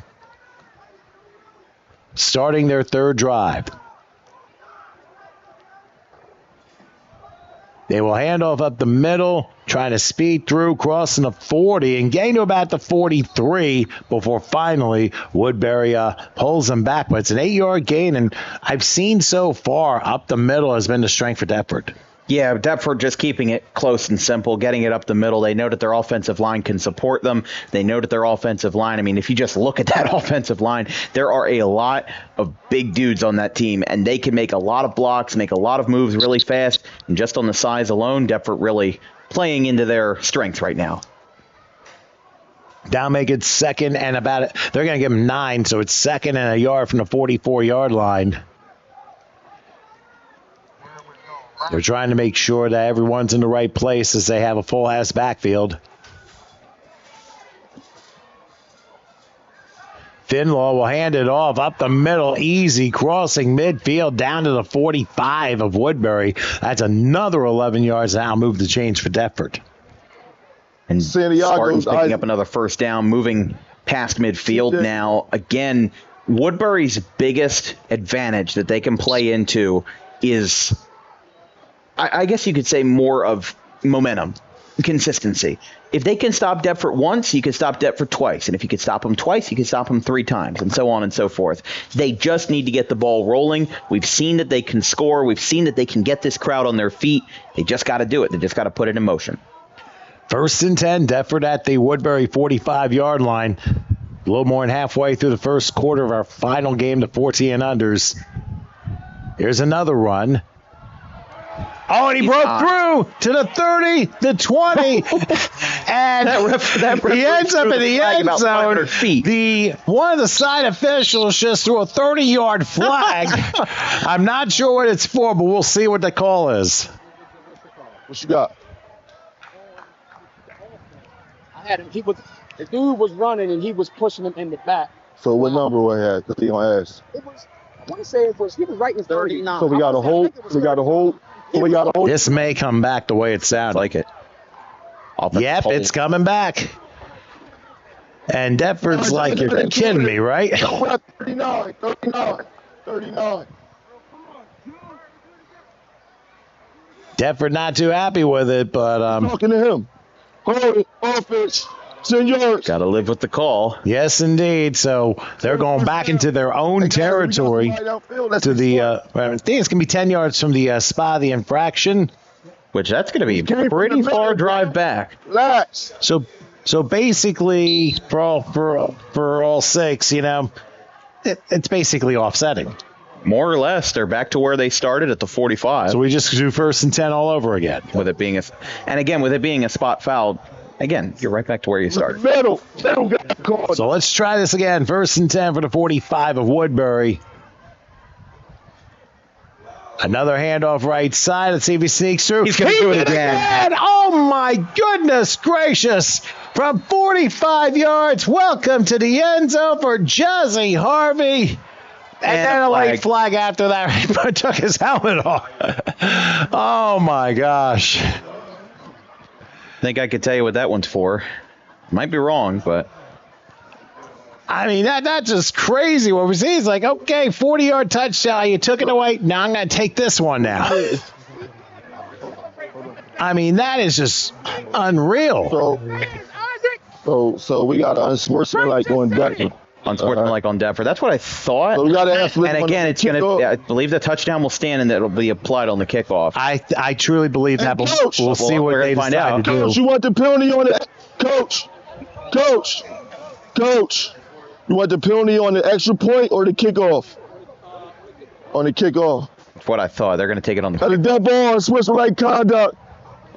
Starting their third drive. They will hand off up the middle, trying to speed through, crossing the 40, and getting to about the 43 before finally Woodbury pulls them back. But it's an 8-yard gain, and I've seen so far up the middle has been the strength for Deptford. Yeah, Deptford just keeping it close and simple, getting it up the middle. They know that their offensive line can support them. They know that their offensive line, I mean, if you just look at that offensive line, there are a lot of big dudes on that team, and they can make a lot of blocks, make a lot of moves really fast. And just on the size alone, Deptford really playing into their strength right now. Down make it 2nd and about it. They're going to give them 9, so it's 2nd and a yard from the 44-yard line. They're trying to make sure that everyone's in the right place as they have a full-ass backfield. Finlaw will hand it off up the middle, easy, crossing midfield down to the 45 of Woodbury. That's another 11 yards, now move the chains for Deptford. And Spartans picking up another first down, moving past midfield now. Again, Woodbury's biggest advantage that they can play into is, I guess you could say, more of momentum, consistency. If they can stop Deptford once, you can stop Deptford twice. And if you can stop them twice, you can stop them 3 times, and so on and so forth. They just need to get the ball rolling. We've seen that they can score. We've seen that they can get this crowd on their feet. They just got to do it. They just got to put it in motion. 1st and 10, Deptford at the Woodbury 45-yard line. A little more than halfway through the first quarter of our final game, the 14 and unders. Here's another run. Oh, and he broke through to the 30, the 20, and he ends up in the end zone. One of the side officials just threw a 30-yard flag. I'm not sure what it's for, but we'll see what the call is. What you got? I had him. The dude was running and he was pushing him in the back. So what number was it? Because he on ass. I want to say he was right in 39. So we got a hold. We got a hold. We got to hold. This may come back the way it sounded. Like it. Yep, it's coming back. And Deptford's like, you're kidding me, right? 39. Deptford not too happy with it, but Talking to him. Hold it. Offense. 10 yards. Got to live with the call. yes, indeed. So they're going back into their own territory to the I think it's going to be 10 yards from the spot of the infraction. Which that's going to be a pretty far drive back. Relax. So basically, for all six, it's basically offsetting. More or less, they're back to where they started at the 45. So we just do 1st and 10 all over again. With it being a spot foul, again, you're right back to where you started. Middle got caught. So let's try this again. 1st and 10 for the 45 of Woodbury. Another handoff right side. Let's see if he sneaks through. He's going to do it again. Oh, my goodness gracious. From 45 yards, welcome to the end zone for Jazzy Harvey. And then a late flag after that. He took his helmet off. Oh, my gosh. I think I could tell you what that one's for. Might be wrong, but... I mean, that's just crazy. What we see is like, okay, 40-yard touchdown. You took it away. Now I'm going to take this one now. I mean, that is just unreal. So we got unsportsmanlike on Deptford. Unsportsmanlike on Deptford. That's what I thought. So we got to ask. And again, it's going to. I believe the touchdown will stand and it'll be applied on the kickoff. I truly believe that. We'll see what they find decide out. to do. Coach, you want the penalty on it? Coach. You want the penalty on the extra point or the kickoff? On the kickoff. That's what I thought. They're going to take it on the Got a dead ball, unsportsmanlike conduct.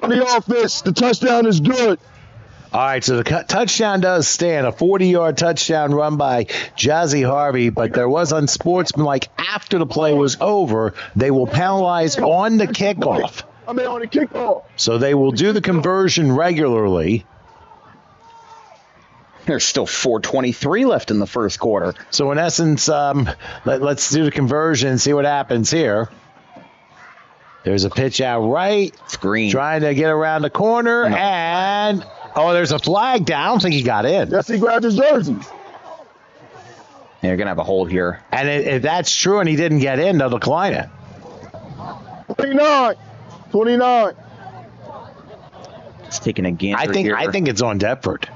On the offense, the touchdown is good. All right, so the touchdown does stand, a 40-yard touchdown run by Jazzy Harvey, but there was unsportsmanlike after the play was over. They will penalize on the kickoff. On the kickoff. So they will do the conversion regularly. There's still 4:23 left in the first quarter. So in essence, let's do the conversion and see what happens here. There's a pitch out right. It's green. Trying to get around the corner, and there's a flag down. I don't think he got in. Yes, he grabbed his jersey. They're going to have a hold here. And if that's true and he didn't get in, they'll decline it. 29. It's taking a gander here. I think it's on Deptford.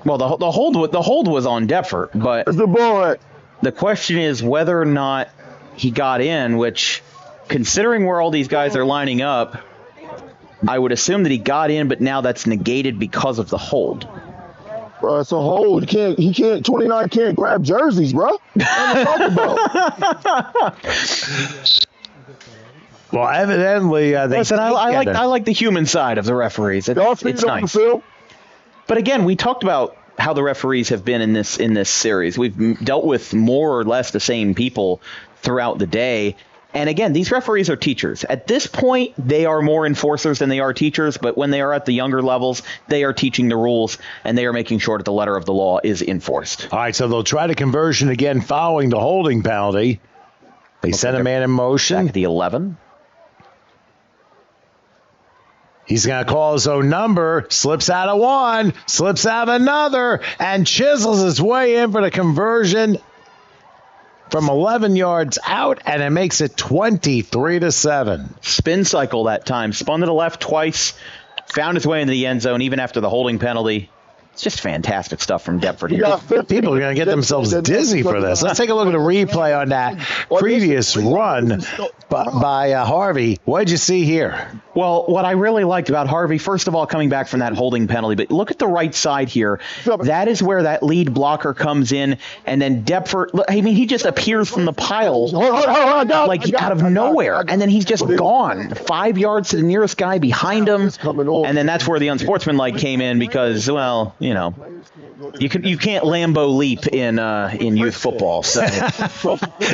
Well, the hold was on Deptford, but Where's the ball at? The question is whether or not he got in, which, considering where all these guys are lining up, I would assume that he got in, but now that's negated because of the hold. Bro, it's a hold. He can't. 29 can't grab jerseys, bro. What are you talking about? Well, evidently, they. Listen, I like the human side of the referees. It's nice. But again, we talked about how the referees have been in this series. We've dealt with more or less the same people throughout the day. And again, these referees are teachers. At this point, they are more enforcers than they are teachers. But when they are at the younger levels, they are teaching the rules and they are making sure that the letter of the law is enforced. All right, so they'll try the conversion again following the holding penalty. They send a man in motion. Back at the 11. He's going to call his own number, slips out of one, slips out of another, and chisels his way in for the conversion from 11 yards out, and it makes it 23-7. Spin cycle that time. Spun to the left twice, found his way into the end zone even after the holding penalty. It's just fantastic stuff from Deptford. People are going to get themselves dizzy for this. Let's take a look at the replay on that previous run by Harvey. What did you see here? Well, what I really liked about Harvey, first of all, coming back from that holding penalty, but look at the right side here. That is where that lead blocker comes in, and then Deptford, I mean, he just appears from the pile like out of nowhere, and then he's just gone 5 yards to the nearest guy behind him, and then that's where the unsportsmanlike came in because, well, you know, you can't Lambo leap in youth football. So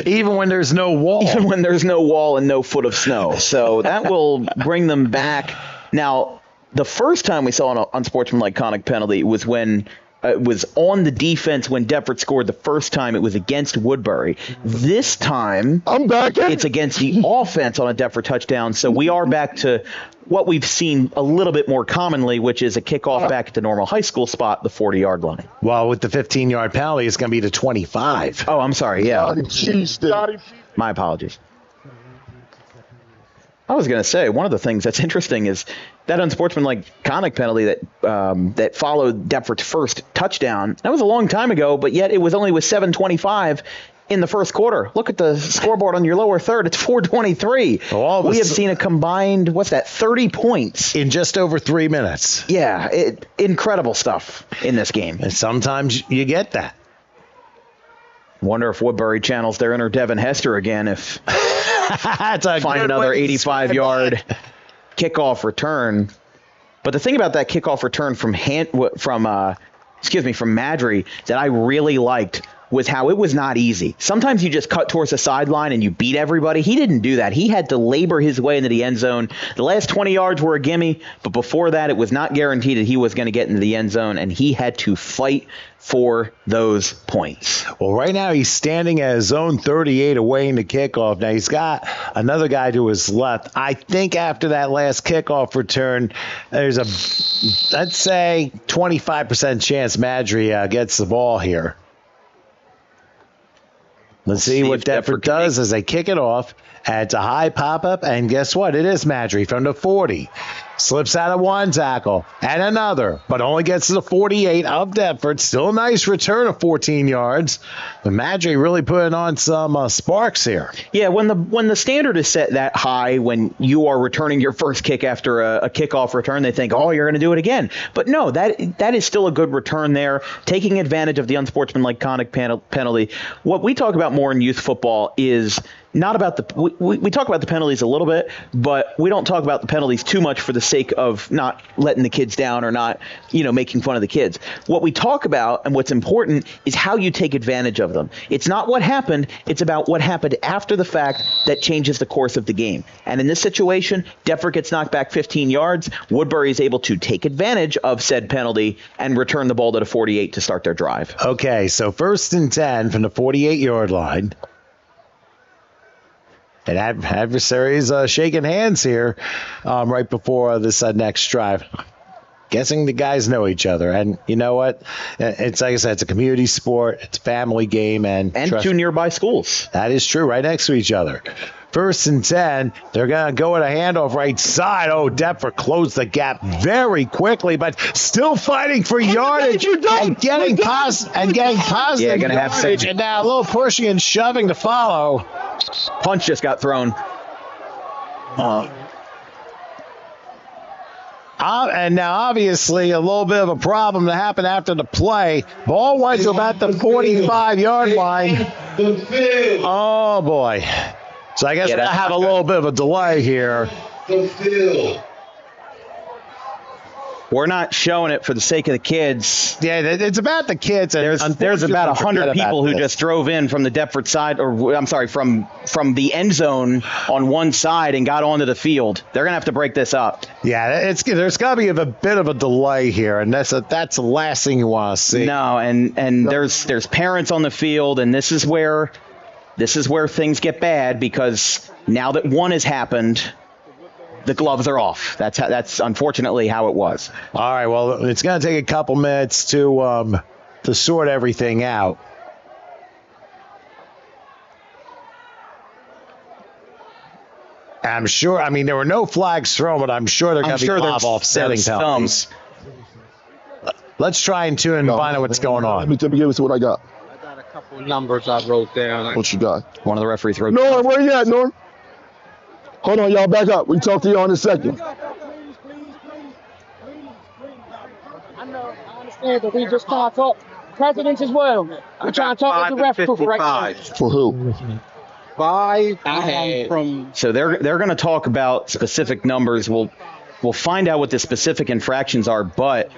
even when there's no wall. Even when there's no wall and no foot of snow. So that will bring them back. Now, the first time we saw an unsportsmanlike conduct penalty was when was on the defense when Deptford scored the first time. It was against Woodbury. This time, it's against the offense on a Deptford touchdown. So we are back to what we've seen a little bit more commonly, which is a kickoff back at the normal high school spot, the 40-yard line. Well, with the 15-yard penalty, it's going to be the 25. Oh, I'm sorry. Yeah. My apologies. I was going to say, one of the things that's interesting is that unsportsmanlike conduct penalty that followed Deptford's first touchdown. That was a long time ago, but yet it was only with 7:25 in the first quarter. Look at the scoreboard on your lower third. It's 4:23. We have seen a combined, 30 points. In just over 3 minutes. Yeah, incredible stuff in this game. And sometimes you get that. Wonder if Woodbury channels their inner Devin Hester again if find another 85-yard kickoff return. But the thing about that kickoff return from Madry that I really liked was how it was not easy. Sometimes you just cut towards the sideline and you beat everybody. He didn't do that. He had to labor his way into the end zone. The last 20 yards were a gimme, but before that, it was not guaranteed that he was going to get into the end zone, and he had to fight for those points. Well, right now he's standing at his own 38 away in the kickoff. Now he's got another guy to his left. I think after that last kickoff return, there's let's say 25% chance Madry gets the ball here. Let's see what Deptford does as they kick it off. It's a high pop-up, and guess what? It is Madry from the 40. Slips out of one tackle and another, but only gets to the 48 of Deptford. Still a nice return of 14 yards. But Madry really putting on some sparks here. Yeah, when the standard is set that high, when you are returning your first kick after a kickoff return, they think, oh, you're going to do it again. But no, that is still a good return there, taking advantage of the unsportsmanlike conduct penalty. What we talk about more in youth football is not about we talk about the penalties a little bit, but we don't talk about the penalties too much for the sake of not letting the kids down or not, making fun of the kids. What we talk about and what's important is how you take advantage of them. It's not what happened. It's about what happened after the fact that changes the course of the game. And in this situation, Deptford gets knocked back 15 yards. Woodbury is able to take advantage of said penalty and return the ball to the 48 to start their drive. Okay, so 1st and 10 from the 48-yard line. And adversaries shaking hands here right before this next drive. Guessing the guys know each other. And you know what? It's like I said, it's a community sport. It's a family game. And two nearby schools. That is true, right next to each other. 1st and 10. They're going to go at a handoff right side. Oh, Deptford closed the gap very quickly, but still fighting for yardage and getting positive. Yeah, going to have to. And now a little pushing and shoving to follow. Punch just got thrown. And now, obviously, a little bit of a problem that happened after the play. Ball went to about the 45-yard line. Oh, boy. So I guess I have a little bit of a delay here. We're not showing it for the sake of the kids. Yeah, it's about the kids. There's about 100 people who just drove in from the Deptford side, from the end zone on one side and got onto the field. They're going to have to break this up. Yeah, there's got to be a bit of a delay here, and that's the last thing you want to see. No, and there's parents on the field, and this is where things get bad, because now that one has happened, the gloves are off. That's unfortunately how it was. All right, well, it's going to take a couple minutes to sort everything out. I'm sure, there were no flags thrown, but I'm sure they're going to be offsetting penalties. Let's try and tune and find out what's going on. Let me give us what I got. I got a couple numbers I wrote down. What you got? One of the referees wrote. Norm, where you at, Norm? Hold on, y'all, back up. We can talk to you in a second. I understand, but we just can't talk. Presidents as well. We're trying to talk with the ref for right now. For who? 5 So they're going to talk about specific numbers. We'll find out what the specific infractions are, but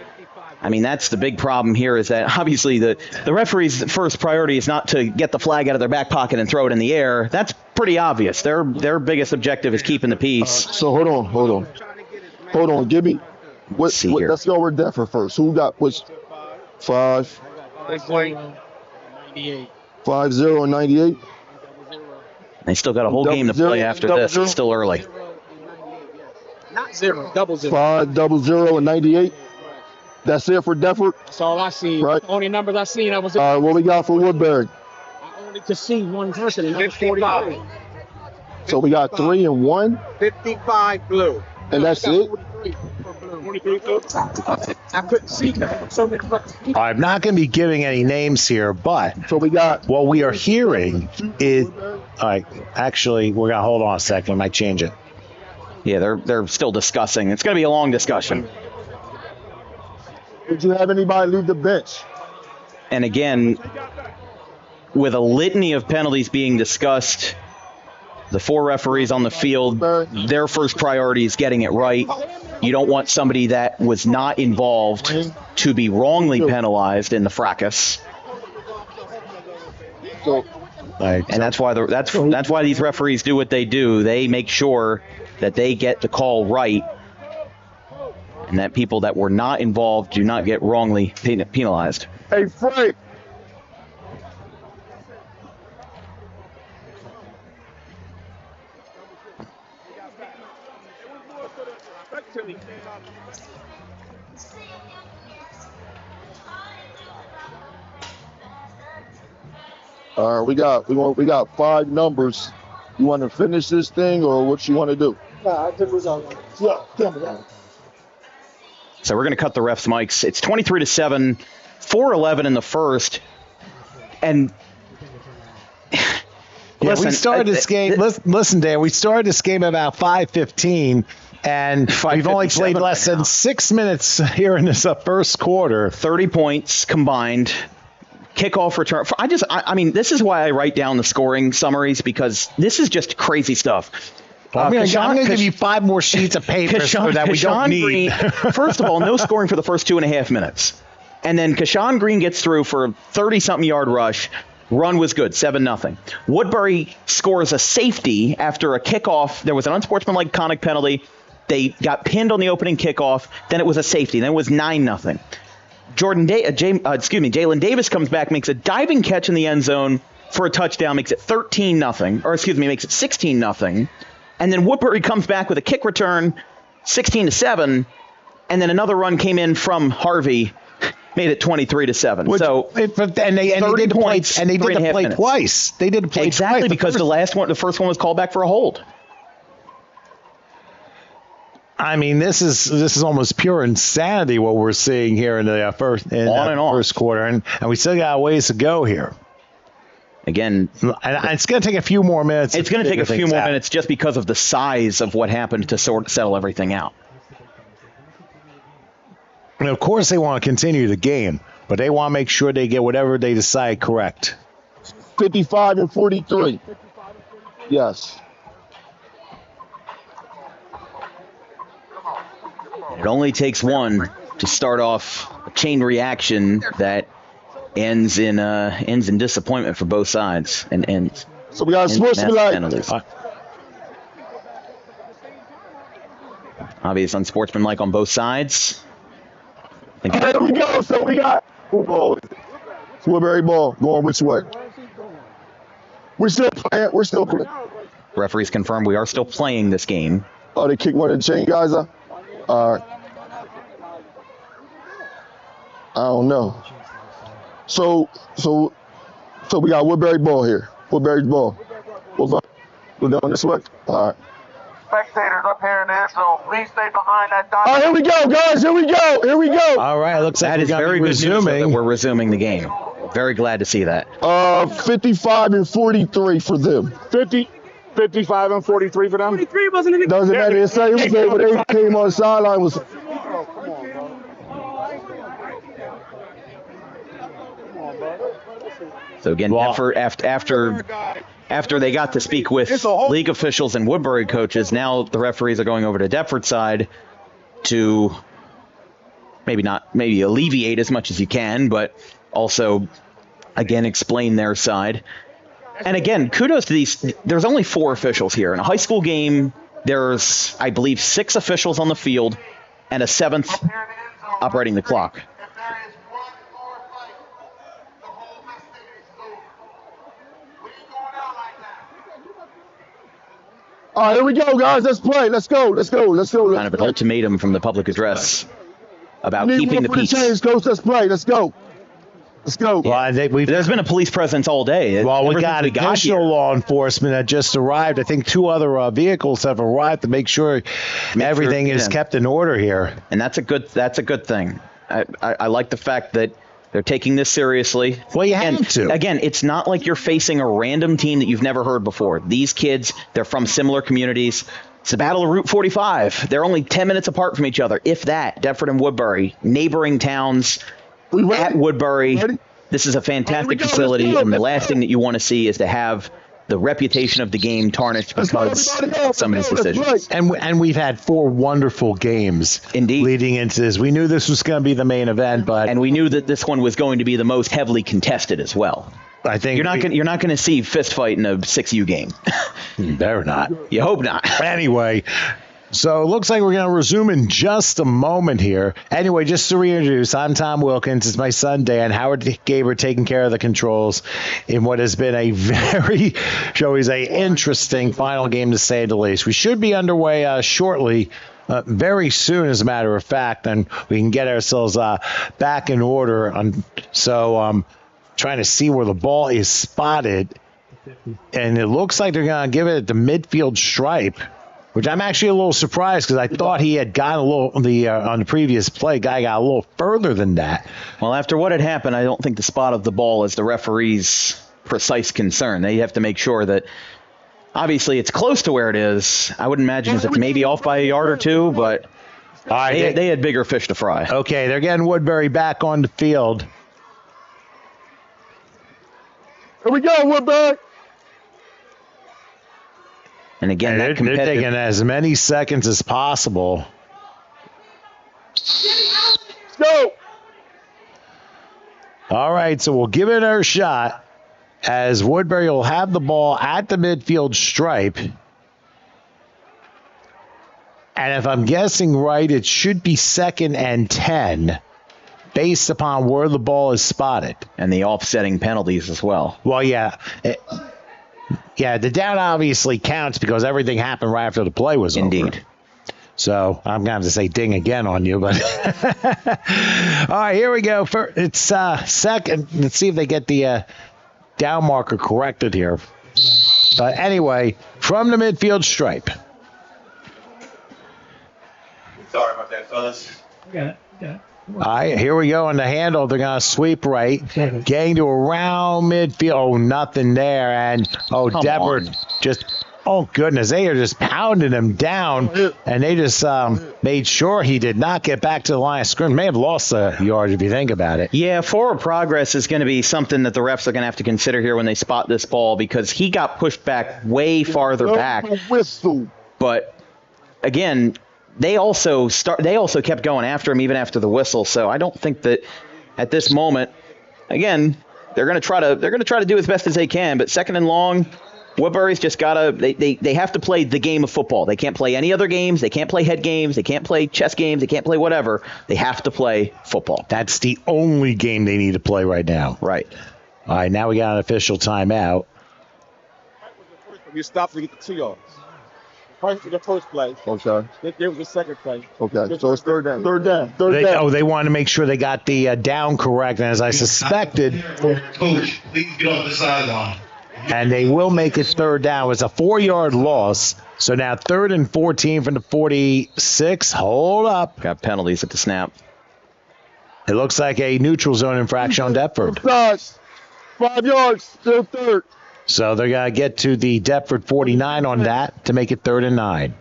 that's the big problem here, is that obviously the referee's first priority is not to get the flag out of their back pocket and throw it in the air. That's pretty obvious. Their biggest objective is keeping the peace. So hold on. Give me let's go with Deptford first. Who got which? 5. 98. 5-0 and 98. They still got a whole game to play after this. It's still early. Not 0, 0. 5-0 and 98. That's it for Deptford? That's all I see. Right. The only numbers I seen, I was. All right, what we got for Woodbury? I only could see one person, and that was 45. So we got 3 and 1, 55 blue. and that's it? 43 blue. I couldn't see so many. I'm not going to be giving any names here, but So we got what we are hearing is, all right, actually, we're going to hold on a second. We might change it. Yeah, they're still discussing. It's going to be a long discussion. Did you have anybody leave the bench? And again, with a litany of penalties being discussed, the 4 referees on the field, their first priority is getting it right. You don't want somebody that was not involved to be wrongly penalized in the fracas. And that's why that's why these referees do what they do. They make sure that they get the call right, and that people that were not involved do not get wrongly penalized. Hey, Frank. All right, we got 5 numbers. You want to finish this thing, or what you want to do? I took this on. Yeah. So we're going to cut the refs' mics. It's 23-7, 4-11 in the first, and Yeah, we started this game. Listen, Dan, we started this game about 5:15, and we've only played less than 6 minutes here in this first quarter. 30 points combined. Kickoff return. I mean, this is why I write down the scoring summaries, because this is just crazy stuff. I'm going to give you 5 more sheets of paper so that we don't need. Green, first of all, no scoring for the first 2.5 minutes. And then Kashawn Green gets through for a 30-something yard rush. Run was good, 7-0. Woodbury scores a safety after a kickoff. There was an unsportsmanlike conduct penalty. They got pinned on the opening kickoff. Then it was a safety. Then it was 9-0. Jalen Davis comes back, makes a diving catch in the end zone for a touchdown, makes it 13-0. Or makes it 16-0. And then Woodbury comes back with a kick return, 16-7. And then another run came in from Harvey, made it 23-7. They did the play twice. They did the play exactly twice. Because the first one was called back for a hold. I mean, this is almost pure insanity what we're seeing here in the first quarter, and we still got a ways to go here. Again, and it's going to take a few more minutes. It's going to take a few more minutes just because of the size of what happened to settle everything out. And of course, they want to continue the game, but they want to make sure they get whatever they decide correct. 55 and 43. Yes. It only takes one to start off a chain reaction that ends in disappointment for both sides and ends. So we got sportsmanlike penalties. Obvious unsportsmanlike on both sides. There we go. So we got Woodbury ball going which way? We're still playing. Referees confirm we are still playing this game. Oh, they kick one of the chain guys up? All right. I don't know. So we got Woodbury ball here. Woodbury's ball. We're going this way. All right. Spectators up here in the end zone, please stay behind that dot. All right, here we go, guys. Here we go. All right, looks like that is very good news that we're resuming the game. Very glad to see that. 55 and 43 for them. 55 and 43 for them. 43 wasn't in the Doesn't matter. It was able they came on the sideline was. So again, after they got to speak with league officials and Woodbury coaches, now the referees are going over to Deptford side to maybe alleviate as much as you can, but also again explain their side. And again, kudos to these. There's only 4 officials here. In a high school game, there's, I believe, 6 officials on the field and a 7th operating the clock. All right, here we go, guys. Let's play. Let's go. Let's go. Let's go. Kind of an ultimatum from the public address about keeping the peace. Change, coach. Let's play. Let's go. Let's go. Well, there's been a police presence all day. Well, we got additional law enforcement that just arrived. I think 2 other vehicles have arrived to make sure everything is kept in order here. And that's a good thing. I like the fact that they're taking this seriously. Well, you have to. Again, it's not like you're facing a random team that you've never heard before. These kids, they're from similar communities. It's the Battle of Route 45. They're only 10 minutes apart from each other, if that. Deptford and Woodbury, neighboring towns at Woodbury. This is a fantastic facility, and the last thing that you want to see is to have the reputation of the game tarnished because of some of his decisions. And we've had 4 wonderful games leading into this. We knew this was going to be the main event, and we knew that this one was going to be the most heavily contested as well. I think you're not going to see fist fight in a 6U game. You better not. You hope not. Anyway, so it looks like we're going to resume in just a moment here. Anyway, just to reintroduce, I'm Tom Wilkins. It's my son, Dan. Howard Gaber taking care of the controls in what has been a very, shall we say, interesting final game, to say the least. We should be underway shortly, very soon, as a matter of fact, and we can get ourselves back in order. So trying to see where the ball is spotted, and it looks like they're going to give it at the midfield stripe, which I'm actually a little surprised because I thought he had gotten a little on the previous play. Guy got a little further than that. Well, after what had happened, I don't think the spot of the ball is the referee's precise concern. They have to make sure that obviously it's close to where it is. I would imagine it's maybe off by a yard or 2, but they had bigger fish to fry. Okay, they're getting Woodbury back on the field. Here we go, Woodbury. And again, they're taking as many seconds as possible. Let's go. All right, so we'll give it our shot as Woodbury will have the ball at the midfield stripe. And if I'm guessing right, it should be 2nd and 10 based upon where the ball is spotted. And the offsetting penalties as well. Well, yeah. Yeah, the down obviously counts because everything happened right after the play was over. Indeed. So I'm going to have to say ding again on you. But all right, here we go. It's second. Let's see if they get the down marker corrected here. But anyway, from the midfield stripe. Sorry about that, fellas. Got it. All right, here we go on the handle. They're going to sweep right. Getting to around midfield. Oh, nothing there. And, Deptford just, goodness, they are just pounding him down. And they just made sure he did not get back to the line of scrimmage. May have lost a yard if you think about it. Yeah, forward progress is going to be something that the refs are going to have to consider here when they spot this ball because he got pushed back way farther back. But, again, They also kept going after him even after the whistle. So I don't think that at this moment, again, they're going to try to do as best as they can. But 2nd and long, Woodbury's just gotta they have to play the game of football. They can't play any other games. They can't play head games. They can't play chess games. They can't play whatever. They have to play football. That's the only game they need to play right now. Right. All right, now we got an official timeout. You stopped to get the 2 yards. The first play. Okay. There was the second play. Okay. So it's third down. They wanted to make sure they got the down correct, and as I suspected, Coach, please get off the sideline. And they will make it 3rd down. It was a 4-yard loss. So now 3rd and 14 from the 46. Hold up. Got penalties at the snap. It looks like a neutral zone infraction on Deptford. 5 yards, still 3rd. So they're going to get to the Deptford 49 on that to make it 3rd and 9.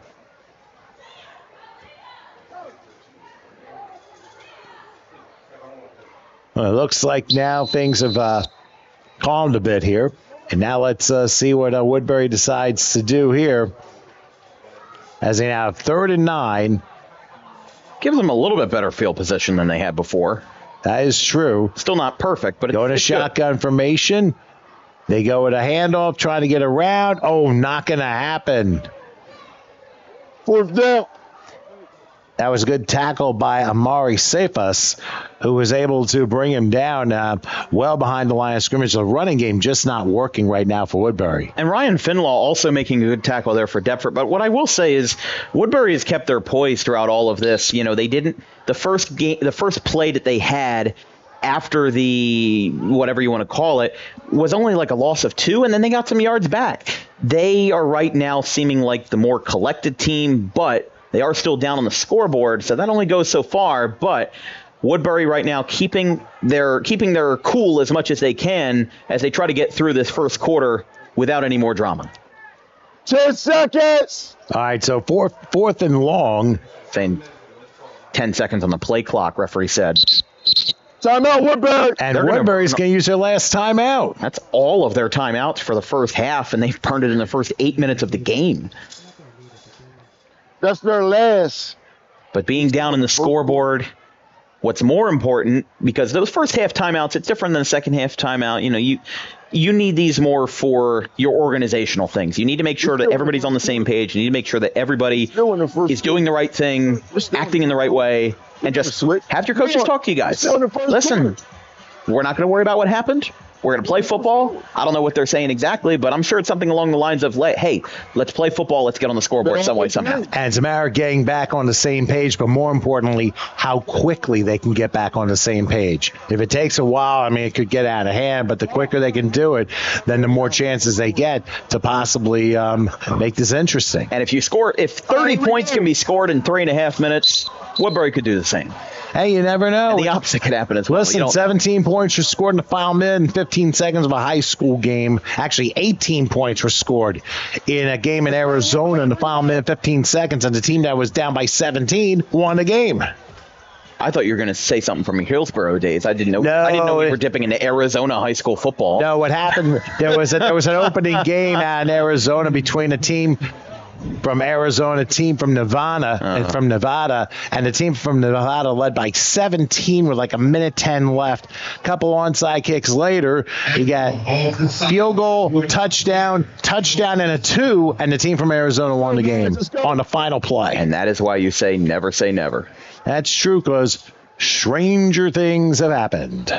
Well, it looks like now things have calmed a bit here. And now let's see what Woodbury decides to do here. As they now have 3rd and 9. Gives them a little bit better field position than they had before. That is true. Still not perfect, but going to shotgun formation. They go with a handoff, trying to get around. Oh, not going to happen. 4th down. That was a good tackle by Amari Cephas, who was able to bring him down well behind the line of scrimmage. The running game just not working right now for Woodbury. And Ryan Finlaw also making a good tackle there for Deptford. But what I will say is Woodbury has kept their poise throughout all of this. You know, they didn't the first play that they had after the whatever you want to call it was only like a loss of 2, and then they got some yards back. They are right now seeming like the more collected team, but they are still down on the scoreboard, so that only goes so far. But Woodbury right now keeping their cool as much as they can as they try to get through this first quarter without any more drama. 10 seconds. All right, so fourth and long. Saying 10 seconds on the play clock, referee said. Timeout, Woodbury. And Woodbury's going to use their last timeout. That's all of their timeouts for the first half, and they've burned it in the first 8 minutes of the game. That's their last. But being down in the scoreboard, what's more important, because those first half timeouts, it's different than the second half timeout. You know, you need these more for your organizational things. You need to make sure that everybody's on the same page. You need to make sure that everybody is doing the right thing, acting in the right way, and just have your coaches talk to you guys. Listen, we're not going to worry about what happened. We're going to play football. I don't know what they're saying exactly, but I'm sure it's something along the lines of, hey, let's play football. Let's get on the scoreboard some way, somehow. And Zamara getting back on the same page, but more importantly, how quickly they can get back on the same page. If it takes a while, I mean, it could get out of hand, but the quicker they can do it, then the more chances they get to possibly make this interesting. And if 30 points can be scored in 3.5 minutes, Woodbury could do the same. Hey, you never know. And the opposite could happen as well. Listen, 17 points were scored in the final minute in 15 seconds of a high school game. Actually, 18 points were scored in a game in Arizona in the final minute, 15 seconds, and the team that was down by 17 won the game. I thought you were going to say something from your Hillsborough days. I didn't know we were dipping into Arizona high school football. No, what happened, there was an opening game out in Arizona between a team from Arizona, team from Nevada, and the team from Nevada led by 17 with like a minute 10 left. A couple onside kicks later, you got field goal, touchdown, and a 2, and the team from Arizona won the game on the final play. And that is why you say never. That's true, because stranger things have happened.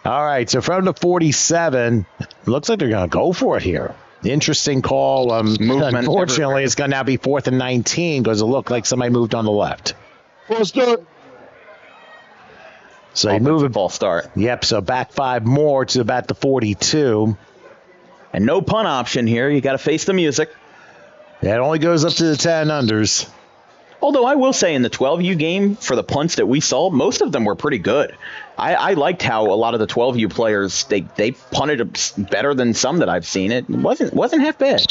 All right, so from the 47, looks like they're going to go for it here. Interesting call. Unfortunately, it's going to now be 4th and 19 because it looked like somebody moved on the left. False start. So you move it. False start. Yep, so back 5 more to about the 42. And no punt option here. You got to face the music. Yeah, it only goes up to the 10 unders. Although I will say in the 12U game, for the punts that we saw, most of them were pretty good. I liked how a lot of the 12U players, they punted better than some that I've seen. It wasn't half bad.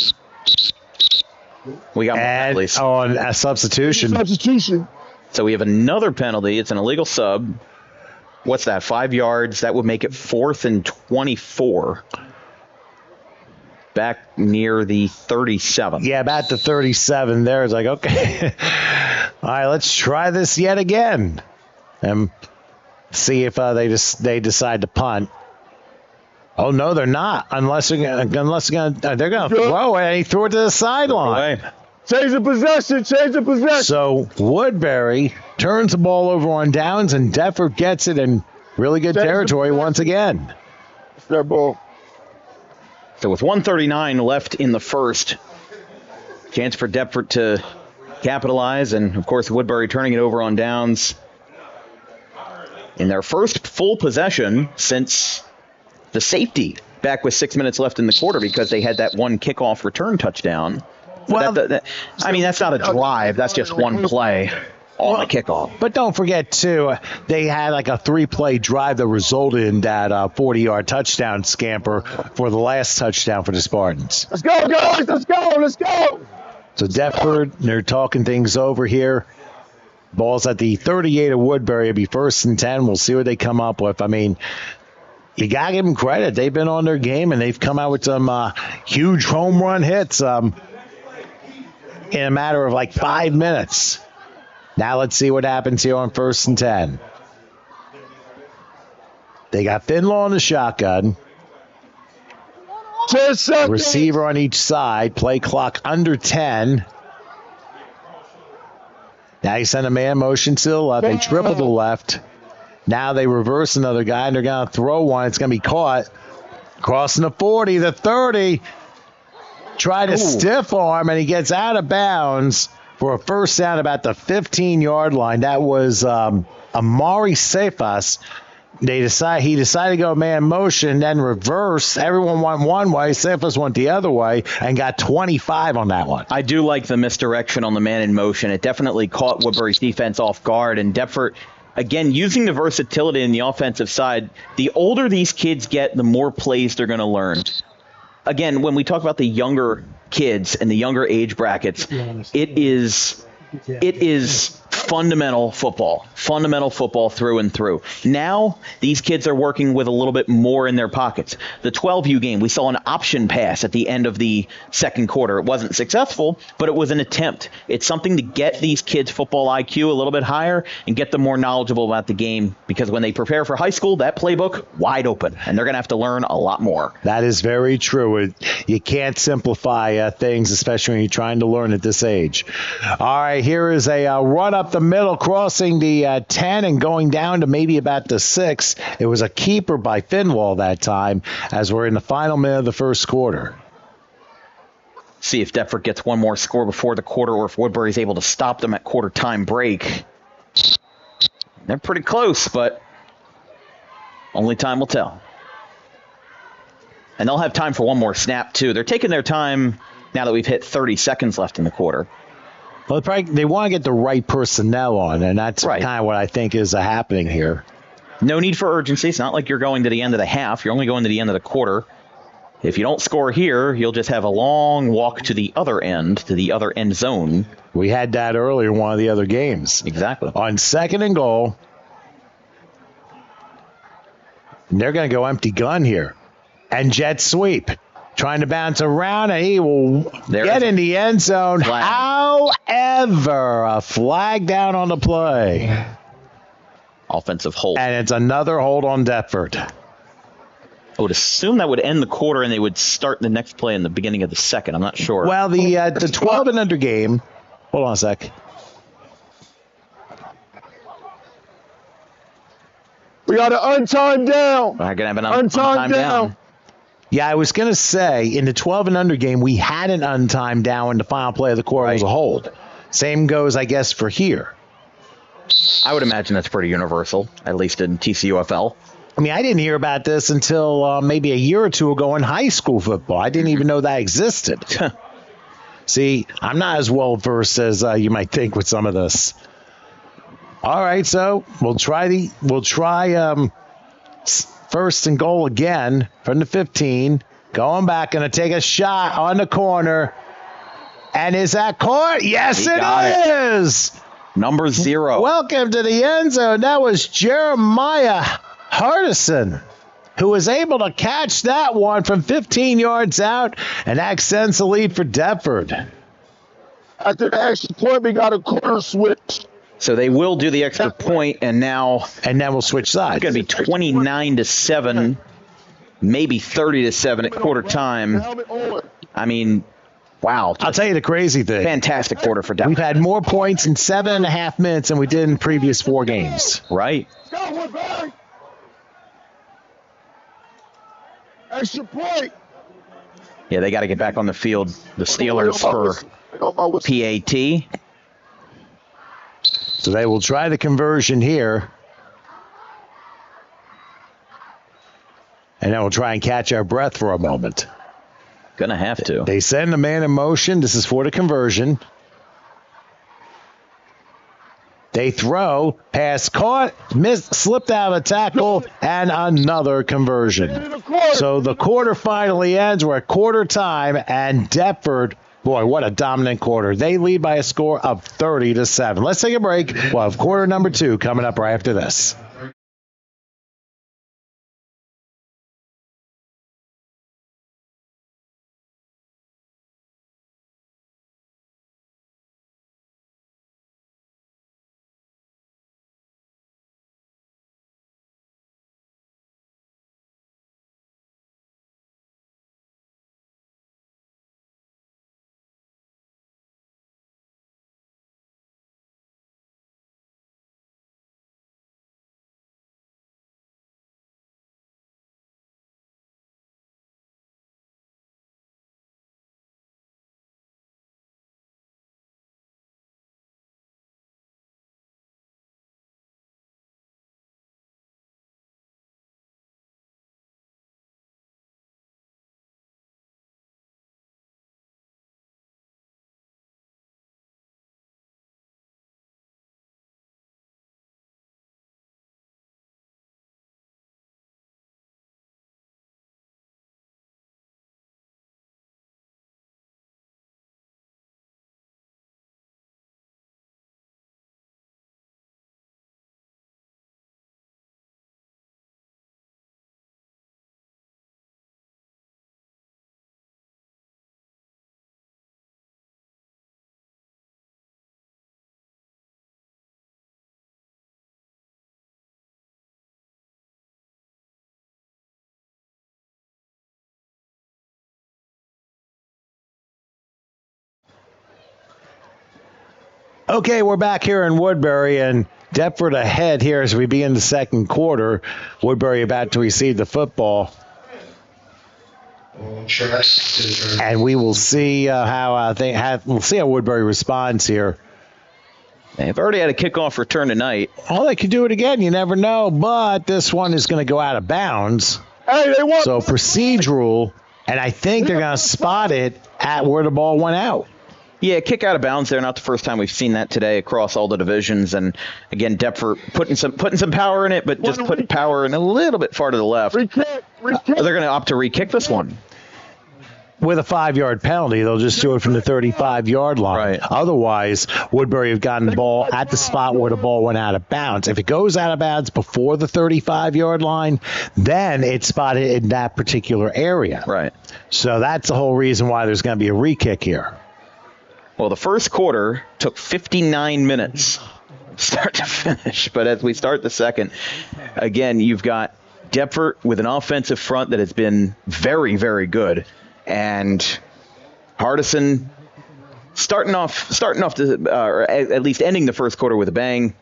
We got more penalties. On a substitution. So we have another penalty. It's an illegal sub. What's that, 5 yards? That would make it 4th and 24. Back near the 37. Yeah, about the 37 there. It's like, okay. All right, let's try this yet again. And see if they decide to punt. Oh, no, they're not. Unless they're going to throw it. And he threw it to the sideline. Change the possession. So Woodbury turns the ball over on downs, and Deptford gets it in really good territory once again. It's their ball. So with 1:39 left in the first, chance for Deptford to capitalize, and of course Woodbury turning it over on downs in their first full possession since the safety back with 6 minutes left in the quarter, because they had that one kickoff return touchdown. Well, that's not a drive. That's just one play on the kickoff. But don't forget, too, they had like a 3-play drive that resulted in that 40-yard touchdown scamper for the last touchdown for the Spartans. Let's go, guys. Let's go. So Deptford, they're talking things over here. Ball's at the 38 of Woodbury. It'll be 1st and 10. We'll see what they come up with. I mean, you got to give them credit. They've been on their game, and they've come out with some huge home run hits in a matter of like 5 minutes. Now let's see what happens here on 1st and 10. They got Finlaw on the shotgun. 10 seconds. Receiver on each side. Play clock under 10. Now you send a man motion to the left. They triple the left. Now they reverse another guy, and they're going to throw one. It's going to be caught. Crossing the 40, the 30. Try to stiff arm, and he gets out of bounds for a first down about the 15-yard line. That was Amari Cephas. He decided to go man motion, then reverse. Everyone went one way. Cephas went the other way and got 25 on that one. I do like the misdirection on the man in motion. It definitely caught Woodbury's defense off guard, and Deptford, again, using the versatility in the offensive side, the older these kids get, the more plays they're going to learn. Again, when we talk about the younger kids and the younger age brackets, it is fundamental football through and through. Now, these kids are working with a little bit more in their pockets. The 12U game, we saw an option pass at the end of the second quarter. It wasn't successful, but it was an attempt. It's something to get these kids' football IQ a little bit higher and get them more knowledgeable about the game, because when they prepare for high school, that playbook, wide open, and they're going to have to learn a lot more. That is very true. You can't simplify things, especially when you're trying to learn at this age. All right, here is a run up the middle, crossing the 10 and going down to maybe about the 6. It was a keeper by Finwall that time, as we're in the final minute of the first quarter. See if Deptford gets one more score before the quarter, or if Woodbury's able to stop them at quarter time break. They're pretty close, but only time will tell. And they'll have time for one more snap, too. They're taking their time now that we've hit 30 seconds left in the quarter. Well, they want to get the right personnel on, and that's kind of what I think is happening here. No need for urgency. It's not like you're going to the end of the half. You're only going to the end of the quarter. If you don't score here, you'll just have a long walk to the other end zone. We had that earlier in one of the other games. Exactly. On second and goal, they're going to go empty gun here. And jet sweep. Trying to bounce around, and he will get in the end zone. Flag. However, a flag down on the play. Offensive hold. And it's another hold on Deptford. I would assume that would end the quarter, and they would start the next play in the beginning of the second. I'm not sure. Well, the 12 and under game. Hold on a sec. We got an untimed down. We're going to have an untimed down. Yeah, I was going to say, in the 12 and under game, we had an untimed down when the final play of the quarter was a hold. Same goes, I guess, for here. I would imagine that's pretty universal, at least in TCUFL. I mean, I didn't hear about this until maybe a year or two ago in high school football. I didn't even know that existed. See, I'm not as well versed as you might think with some of this. All right, so we'll try first and goal again from the 15. Going back, going to take a shot on the corner. And is that caught? Yes, it is. Number 0. Welcome to the end zone. That was Jeremiah Hardison, who was able to catch that one from 15 yards out, and that extends the lead for Deptford. After the extra point, we got a quarter switch. So they will do the extra point, and then we'll switch sides. It's going to be 29-7, maybe 30-7 at quarter time. I mean, wow. I'll tell you the crazy thing. Fantastic quarter for Deptford. We've had more points in 7.5 minutes than we did in the previous 4 games. Right. Extra point. Yeah, they got to get back on the field. The Steelers for PAT. So they will try the conversion here. And then we'll try and catch our breath for a moment. Gonna have to. They send the man in motion. This is for the conversion. They throw, pass caught, slipped out of a tackle, and another conversion. So the quarter finally ends. We're at quarter time, and Deptford, boy, what a dominant quarter. They lead by a score of 30-7. Let's take a break. We'll have quarter number 2 coming up right after this. Okay, we're back here in Woodbury, and Deptford ahead here as we begin the second quarter. Woodbury about to receive the football. And we will see we'll see how Woodbury responds here. They've already had a kickoff return tonight. Oh, they could do it again. You never know. But this one is going to go out of bounds. Hey, they want So procedural, and I think they're going to spot it at where the ball went out. Yeah, kick out of bounds there. Not the first time we've seen that today across all the divisions. And again, Deptford putting some power in it, but just putting power in a little bit far to the left. Re-kick. They're going to opt to re-kick this one. With a 5-yard penalty, they'll just do it from the 35-yard line. Right. Otherwise, Woodbury have gotten the ball at the spot where the ball went out of bounds. If it goes out of bounds before the 35-yard line, then it's spotted in that particular area. Right. So that's the whole reason why there's going to be a re-kick here. Well, the first quarter took 59 minutes start to finish. But as we start the second, again, you've got Deptford with an offensive front that has been very, very good. And Hardison starting off or at least ending the first quarter with a bang.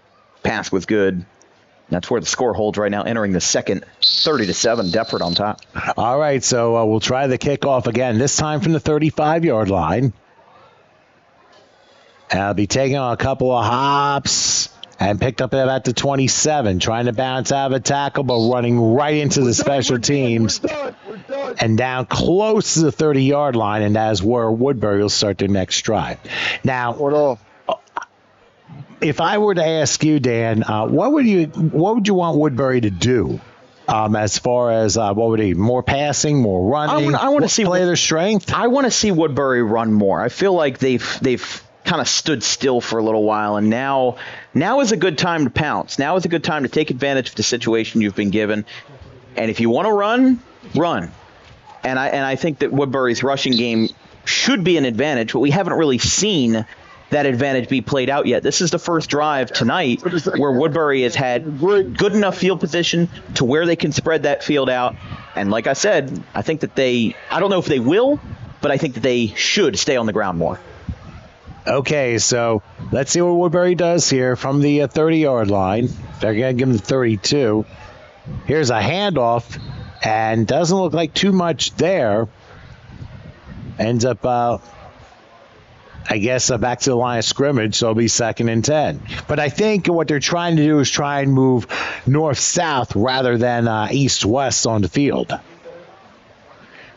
Pass was good. That's where the score holds right now, entering the second, 30-7, Deptford on top. All right, so we'll try the kickoff again, this time from the 35-yard line. And I'll be taking on a couple of hops and picked up about the 27, trying to bounce out of a tackle, but running right into the special teams and down close to the 30-yard line, and that is where Woodbury will start their next drive. Now, if I were to ask you, Dan, what would you want Woodbury to do? As far as what would he more passing, more running? I want to see play their strength. I want to see Woodbury run more. I feel like they've kind of stood still for a little while, and now is a good time to pounce. Now is a good time to take advantage of the situation you've been given. And if you want to run. And I think that Woodbury's rushing game should be an advantage, but we haven't really seen that advantage be played out yet. This is the first drive tonight where Woodbury has had good enough field position to where they can spread that field out. And like I said, I think that I don't know if they will, but I think that they should stay on the ground more. Okay, so let's see what Woodbury does here from the 30-yard line. They're going to give him the 32. Here's a handoff, and doesn't look like too much there. Ends up, I guess, back to the line of scrimmage, so it'll be 2nd and 10. But I think what they're trying to do is try and move north-south rather than east-west on the field.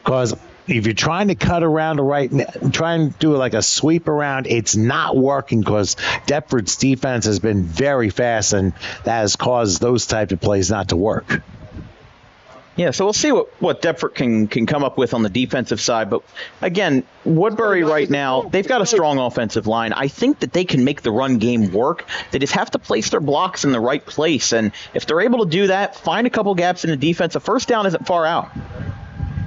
Because if you're trying to cut around the right, try and do like a sweep around, it's not working because Deptford's defense has been very fast, and that has caused those type of plays not to work. Yeah, so we'll see what Deptford can come up with on the defensive side. But again, Woodbury right now, they've got a strong offensive line. I think that they can make the run game work. They just have to place their blocks in the right place. And if they're able to do that, find a couple gaps in the defense, a first down isn't far out.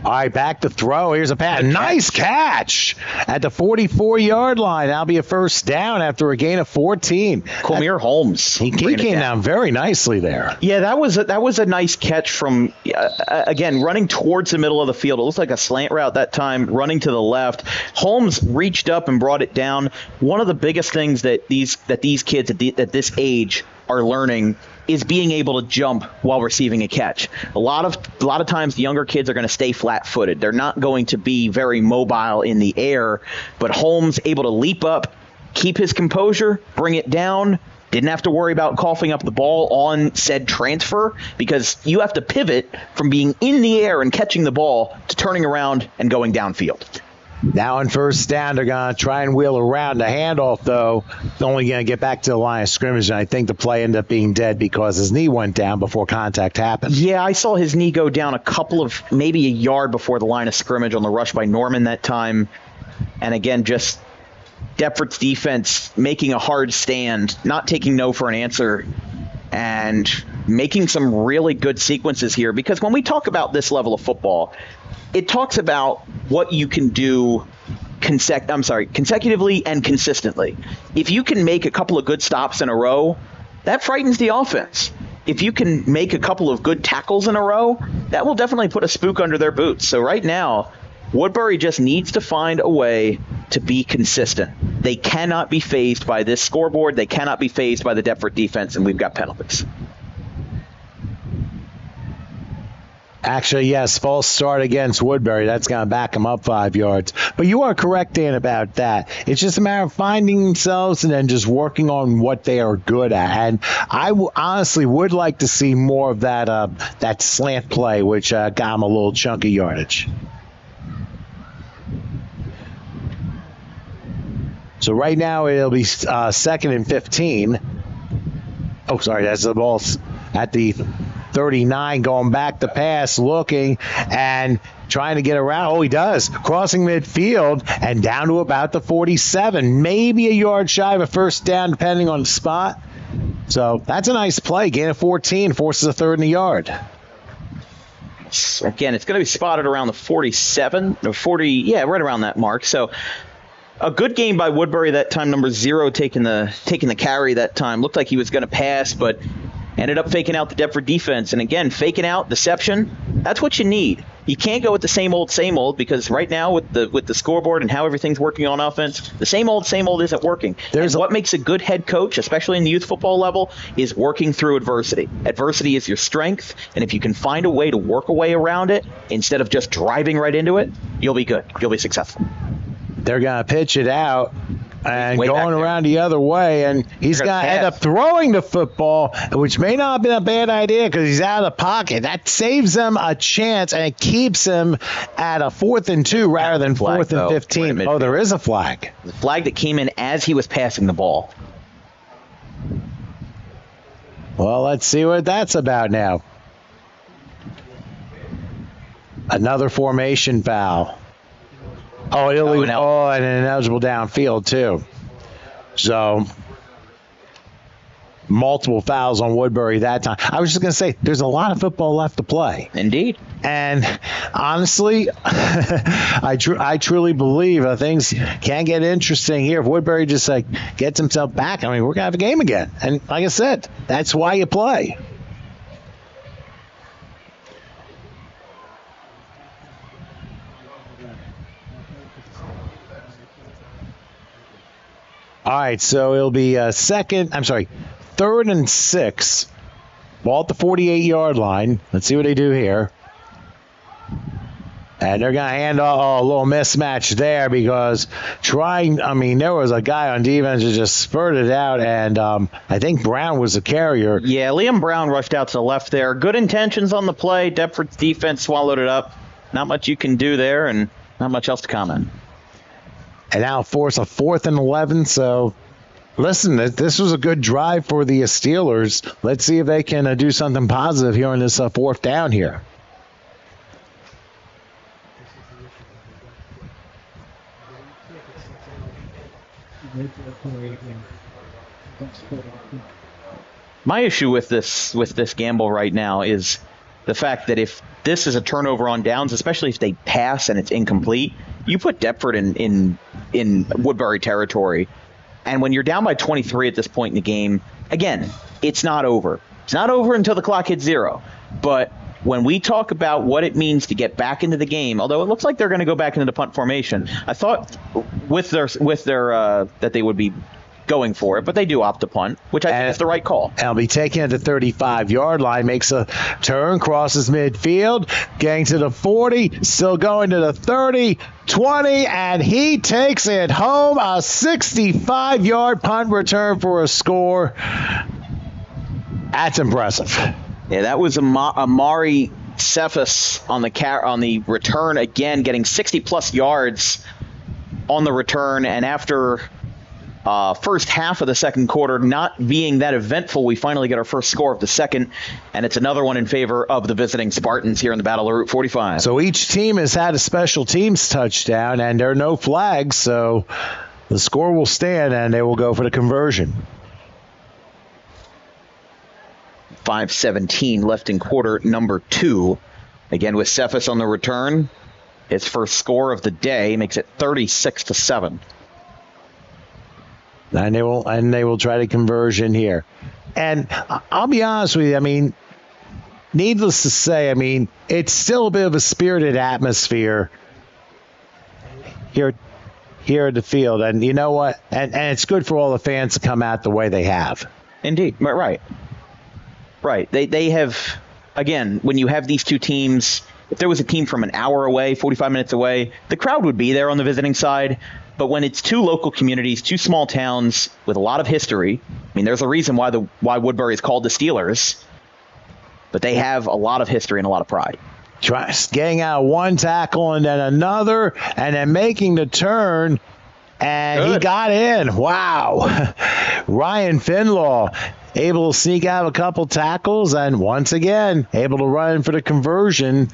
All right, back to throw. Here's a pass. Nice catch at the 44-yard line. That'll be a first down after a gain of 14. Quamir Holmes. He came down very nicely there. Yeah, that was a nice catch from, again, running towards the middle of the field. It looks like a slant route that time, running to the left. Holmes reached up and brought it down. One of the biggest things that these kids at this age are learning is being able to jump while receiving a catch. A lot of times the younger kids are going to stay flat-footed. They're not going to be very mobile in the air, but Holmes able to leap up, keep his composure, bring it down, didn't have to worry about coughing up the ball on said transfer because you have to pivot from being in the air and catching the ball to turning around and going downfield. Now on first down, they're going to try and wheel around. The handoff, though, only going to get back to the line of scrimmage, and I think the play ended up being dead because his knee went down before contact happened. Yeah, I saw his knee go down maybe a yard before the line of scrimmage on the rush by Norman that time. And again, just Deptford's defense making a hard stand, not taking no for an answer, and making some really good sequences here. Because when we talk about this level of football, it talks about what you can do consecutively and consistently. If you can make a couple of good stops in a row, that frightens the offense. If you can make a couple of good tackles in a row, that will definitely put a spook under their boots. So right now, Woodbury just needs to find a way to be consistent. They cannot be fazed by this scoreboard. They cannot be fazed by the Deptford defense, and we've got penalties. Actually, yes, false start against Woodbury. That's going to back them up 5 yards. But you are correct, Dan, about that. It's just a matter of finding themselves and then just working on what they are good at. And I honestly would like to see more of that slant play, which got them a little chunky yardage. So right now it'll be 2nd and 15. Oh, sorry, that's the ball at the 39, going back to pass, looking and trying to get around. Oh, he does. Crossing midfield and down to about the 47. Maybe a yard shy of a first down, depending on the spot. So that's a nice play. Gain of 14, forces a 3rd and a yard. Again, it's going to be spotted around the 47 or 40. Yeah, right around that mark. So a good game by Woodbury that time. Number 0 taking the carry that time. Looked like he was going to pass, but ended up faking out the Deptford defense. And again, faking out, deception, that's what you need. You can't go with the same old, because right now with the scoreboard and how everything's working on offense, the same old isn't working. What makes a good head coach, especially in the youth football level, is working through adversity. Adversity is your strength, and if you can find a way to work a way around it instead of just driving right into it, you'll be good. You'll be successful. They're going to pitch it out and going around the other way, and he's going to end up throwing the football, which may not have been a bad idea because he's out of the pocket. That saves them a chance, and it keeps him at a 4th and 2 rather than 4th and 15. Oh, there is a flag. The flag that came in as he was passing the ball. Well, let's see what that's about now. Another formation foul. Oh, illegal. Oh, and an ineligible downfield, too. So, multiple fouls on Woodbury that time. I was just going to say, there's a lot of football left to play. Indeed. And honestly, I truly believe things can get interesting here. If Woodbury just gets himself back, I mean, we're going to have a game again. And like I said, that's why you play. All right, so it'll be 3rd and 6. Ball at the 48-yard line. Let's see what they do here. And they're going to hand off a little mismatch there because there was a guy on defense that just spurted out, and I think Brown was the carrier. Yeah, Liam Brown rushed out to the left there. Good intentions on the play. Deptford's defense swallowed it up. Not much you can do there, and not much else to comment. And now force a 4th and 11. So, listen, this was a good drive for the Steelers. Let's see if they can do something positive here on this 4th down here. My issue with this gamble right now is the fact that if this is a turnover on downs, especially if they pass and it's incomplete, you put Deptford in Woodbury territory. And when you're down by 23 at this point in the game, again, it's not over. It's not over until the clock hits 0. But when we talk about what it means to get back into the game, although it looks like they're going to go back into the punt formation, I thought with their that they would be going for it, but they do opt to punt, which I think is the right call. And will be taking it to the 35-yard line, makes a turn, crosses midfield, getting to the 40, still going to the 30, 20, and he takes it home. A 65-yard punt return for a score. That's impressive. Yeah, that was Amari Cephas on the return, again getting 60-plus yards on the return, and after first half of the second quarter not being that eventful, we finally get our first score of the second, and it's another one in favor of the visiting Spartans here in the Battle of Route 45. So each team has had a special teams touchdown, and there are no flags, so the score will stand, and they will go for the conversion. 5:17 left in quarter number 2. Again, with Cephas on the return, his first score of the day makes it 36-7. And they will try to conversion here. And I'll be honest with you, needless to say, it's still a bit of a spirited atmosphere here here at the field. And you know what? And it's good for all the fans to come out the way they have. Indeed. Right. They have, again, when you have these two teams, if there was a team from an hour away, 45 minutes away, the crowd would be there on the visiting side. But when it's two local communities, two small towns with a lot of history, I mean, there's a reason why Woodbury is called the Steelers, but they have a lot of history and a lot of pride. Getting out one tackle and then another, and then making the turn, and he got in. Wow. Ryan Finlaw able to sneak out a couple tackles, and once again, able to run for the conversion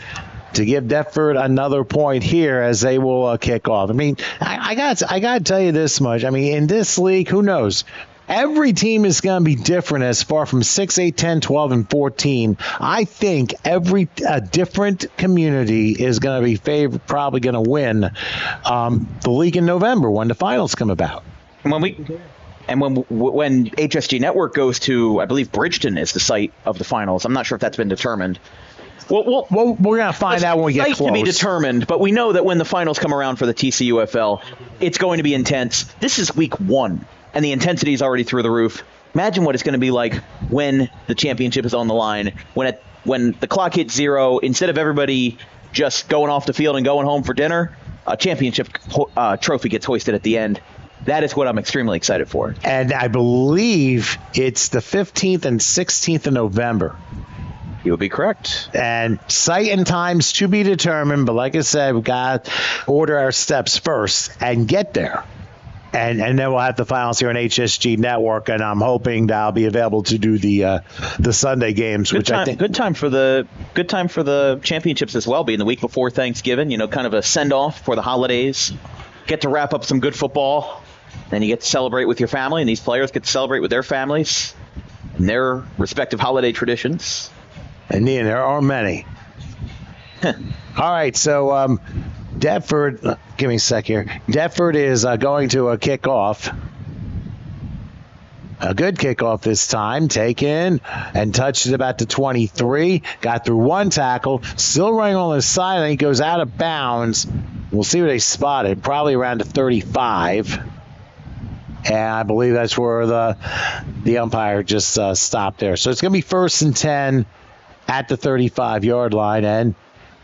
to give Deptford another point here as they will kick off. I mean, I got to tell you this much. I mean, in this league, who knows? Every team is going to be different as far from 6, 8, 10, 12, and 14. I think every different community is going to be probably going to win the league in November when the finals come about. And when HSG Network goes to, I believe Bridgeton is the site of the finals. I'm not sure if that's been determined. Well, we're going to find out when we get close. To be determined, but we know that when the finals come around for the TCUFL, it's going to be intense. This is week 1, and the intensity is already through the roof. Imagine what it's going to be like when the championship is on the line, when the clock hits 0, instead of everybody just going off the field and going home for dinner, a championship trophy gets hoisted at the end. That is what I'm extremely excited for. And I believe it's the 15th and 16th of November. You would be correct. And site and times to be determined, but like I said, we've got to order our steps first and get there. And then we'll have the finals here on HSG Network, and I'm hoping that I'll be available to do the Sunday games, I think good time for the championships as well, being the week before Thanksgiving. You know, kind of a send off for the holidays. Get to wrap up some good football, then you get to celebrate with your family, and these players get to celebrate with their families and their respective holiday traditions. And there are many. All right, so Deptford, give me a sec here. Deptford is going to kick off. A good kickoff this time, taken and touched it about the 23. Got through one tackle, still running on the sideline. He goes out of bounds. We'll see where they spotted, probably around the 35. And I believe that's where the umpire just stopped there. So it's going to be 1st and 10 at the 35-yard line, and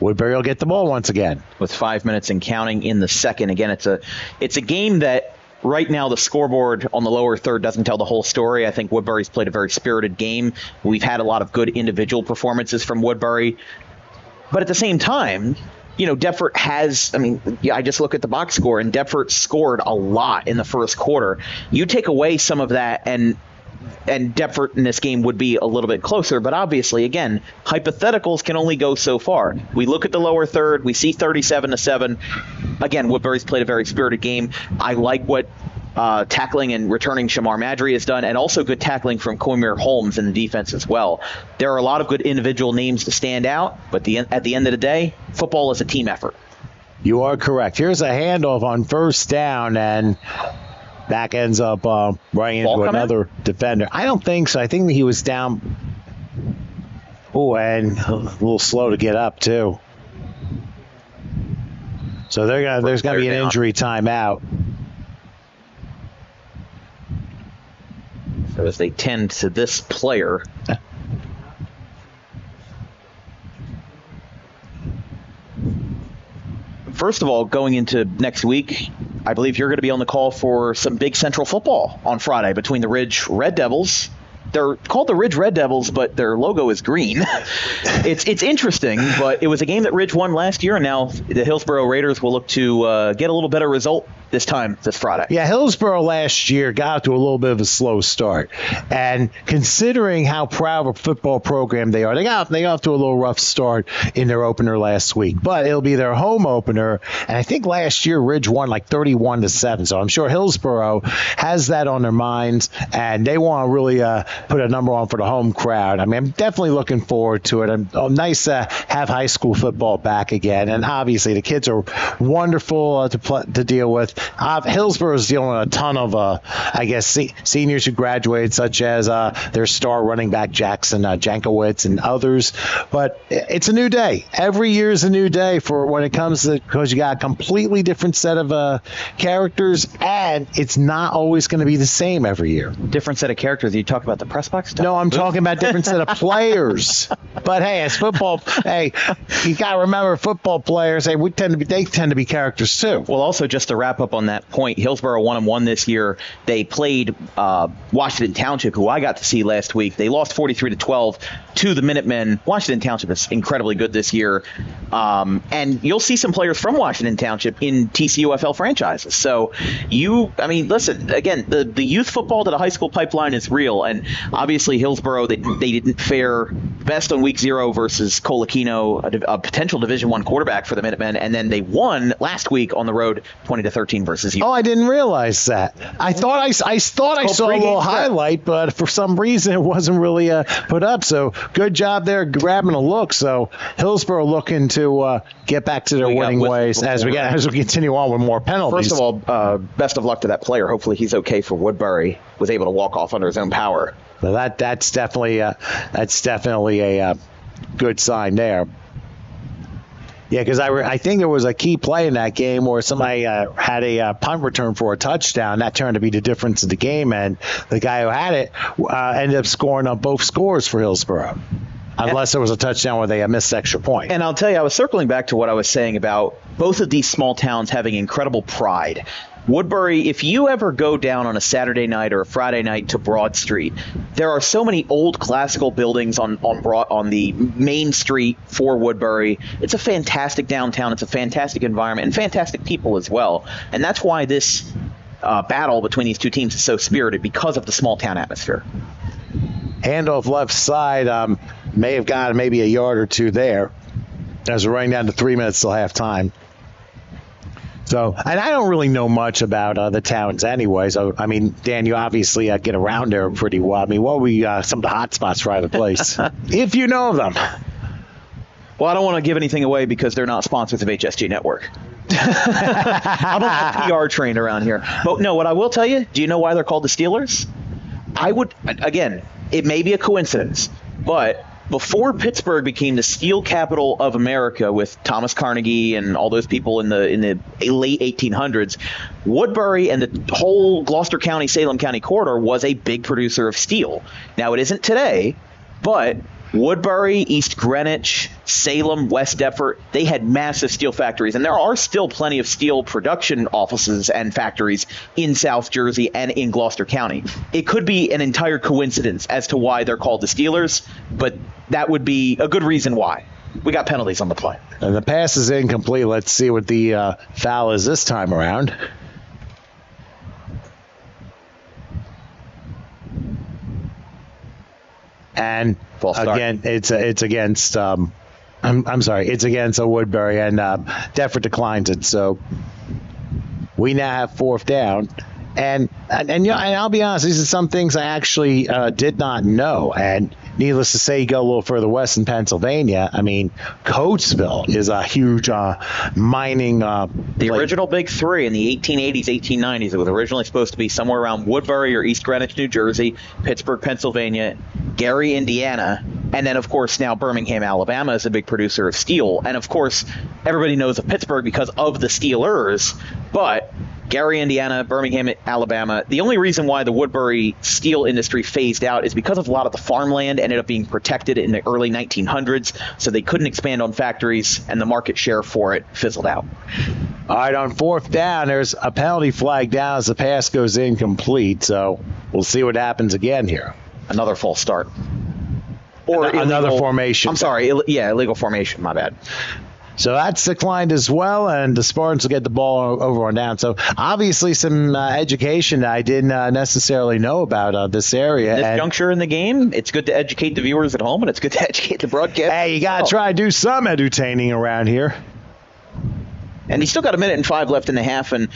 Woodbury will get the ball once again. With 5 minutes and counting in the second. Again, it's a game that right now the scoreboard on the lower third doesn't tell the whole story. I think Woodbury's played a very spirited game. We've had a lot of good individual performances from Woodbury. But at the same time, you know, Deptford has, I just look at the box score, and Deptford scored a lot in the first quarter. You take away some of that, and Deptford in this game would be a little bit closer. But obviously, again, hypotheticals can only go so far. We look at the lower third. We see 37-7. Again, Woodbury's played a very spirited game. I like what tackling and returning Shamar Madry has done, and also good tackling from Cormier Holmes in the defense as well. There are a lot of good individual names to stand out, but at the end of the day, football is a team effort. You are correct. Here's a handoff on 1st down, and back ends up running into another defender. I don't think so. I think he was down. Oh, and a little slow to get up, too. So there's going to be an injury timeout. So as they tend to this player. First of all, going into next week, I believe you're going to be on the call for some big Central football on Friday between the Ridge Red Devils. They're called the Ridge Red Devils, but their logo is green. It's interesting, but it was a game that Ridge won last year, and now the Hillsborough Raiders will look to get a little better result this Friday. Yeah, Hillsborough last year got to a little bit of a slow start. And considering how proud of a football program they are, they got off to a little rough start in their opener last week. But it'll be their home opener. And I think last year Ridge won like 31-7. So I'm sure Hillsborough has that on their minds, and they want to really put a number on for the home crowd. I mean, I'm definitely looking forward to it. Nice to have high school football back again. And obviously, the kids are wonderful to deal with. Hillsborough is dealing with a ton of, seniors who graduated, such as their star running back Jackson Jankowicz and others. But it's a new day. Every year is a new day for when it comes to, because you got a completely different set of characters, and it's not always going to be the same every year. Different set of characters. You talk about the press box stuff? No, I'm talking about different set of players. But hey, as football, you got to remember, football players, they tend to be characters too. Well, also just to wrap up on that point, Hillsborough 1-1 this year. They played Washington Township, who I got to see last week. They lost 43-12 to the Minutemen. Washington Township is incredibly good this year, and you'll see some players from Washington Township in TCUFL franchises. So listen, again, the youth football to the high school pipeline is real, and obviously Hillsborough, they didn't fare best on week 0 versus Colaquino, a potential Division I quarterback for the Minutemen, and then they won last week on the road 20-13 versus you. Oh, I didn't realize that. I thought I saw a little highlight, but for some reason it wasn't really put up. So good job there grabbing a look. So Hillsborough looking to get back to their winning ways as we continue on with more penalties. First of all, best of luck to that player. Hopefully he's okay for Woodbury. Was able to walk off under his own power. Well, that's definitely a good sign there. Yeah, because I think there was a key play in that game where somebody had a punt return for a touchdown. That turned to be the difference in the game, and the guy who had it ended up scoring on both scores for Hillsborough. Unless there was a touchdown where they missed extra point. And I'll tell you, I was circling back to what I was saying about both of these small towns having incredible pride. Woodbury, if you ever go down on a Saturday night or a Friday night to Broad Street, there are so many old classical buildings on the main street for Woodbury. It's a fantastic downtown. It's a fantastic environment and fantastic people as well. And that's why this battle between these two teams is so spirited, because of the small town atmosphere. Handoff left side, may have gotten maybe a yard or two there as we're running down to 3 minutes till halftime. So, and I don't really know much about the towns anyway. So, I mean, Dan, you obviously get around there pretty well. I mean, what were some of the hot spots for either place, if you know of them? Well, I don't want to give anything away because they're not sponsors of HSG Network. I'm not a PR trained around here. But no, what I will tell you, do you know why they're called the Steelers? Again, it may be a coincidence, but before Pittsburgh became the steel capital of America with Thomas Carnegie and all those people in the late 1800s, Woodbury and the whole Gloucester County, Salem County corridor was a big producer of steel. Now, it isn't today, but Woodbury, East Greenwich, Salem, West Deptford, they had massive steel factories, and there are still plenty of steel production offices and factories in South Jersey and in Gloucester County. It could be an entire coincidence as to why they're called the Steelers, but that would be a good reason why. We got penalties on the play. And the pass is incomplete. Let's see what the foul is this time around. And again, it's against it's against a Woodbury, and Deptford declines it. So we now have fourth down, and I'll be honest, these are some things I actually did not know. And needless to say, you go a little further west in Pennsylvania. I mean, Coatesville is a huge mining. The original Big Three in the 1880s, 1890s. It was originally supposed to be somewhere around Woodbury or East Greenwich, New Jersey, Pittsburgh, Pennsylvania, Gary, Indiana, and then, of course, now Birmingham, Alabama is a big producer of steel. And, of course, everybody knows of Pittsburgh because of the Steelers, but Gary, Indiana, Birmingham, Alabama. The only reason why the Woodbury steel industry phased out is because of a lot of the farmland ended up being protected in the early 1900s, so they couldn't expand on factories, and the market share for it fizzled out. All right, on fourth down, there's a penalty flag down as the pass goes incomplete, so we'll see what happens again here. Another false start. Or another formation. I'm sorry, illegal formation, my bad. So that's declined as well, and the Spartans will get the ball over on down. So obviously some education that I didn't necessarily know about this area. This juncture in the game, it's good to educate the viewers at home, and it's good to educate the broadcast. Hey, you got to try to do some edutaining around here. And he's still got 1:05 left in the half, and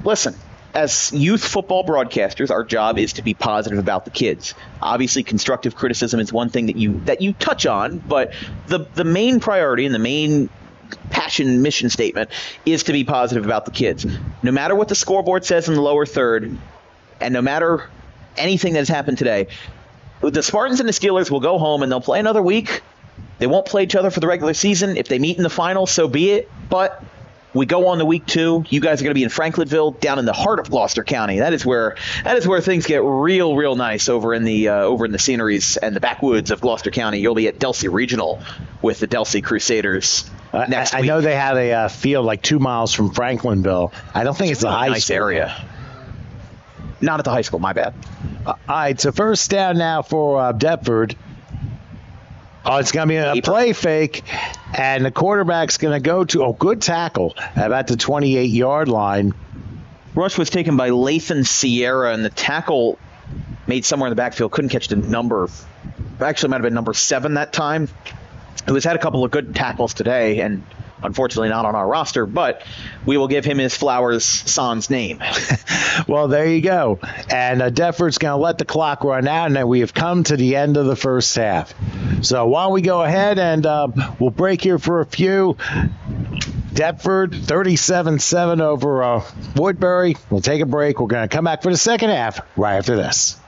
listen, as youth football broadcasters, our job is to be positive about the kids. Obviously, constructive criticism is one thing that you touch on, but the main priority and the main passion mission statement is to be positive about the kids. No matter what the scoreboard says in the lower third, and no matter anything that has happened today, the Spartans and the Steelers will go home and they'll play another week. They won't play each other for the regular season. If they meet in the final, so be it. But we go on to week 2. You guys are going to be in Franklinville, down in the heart of Gloucester County. That is where things get real nice over in the sceneries and the backwoods of Gloucester County. You'll be at Delsea Regional with the Delsea Crusaders next week. I know they have a field like 2 miles from Franklinville. I don't think it's a really high nice school area. Not at the high school. My bad. All right, so first down now for Deptford. Oh, it's going to be a play fake, and the quarterback's going to go to a good tackle about the 28-yard line. Rush was taken by Lathan Sierra, and the tackle made somewhere in the backfield. Couldn't catch the number. Actually, might have been number 7 that time. Who has had a couple of good tackles today, and unfortunately not on our roster, but we will give him his flowers sans name. Well, there you go. And Deptford's going to let the clock run out, and then we have come to the end of the first half. So why don't we go ahead and we'll break here for a few. Deptford 37-7 over Woodbury. We'll take a break. We're going to come back for the second half right after this.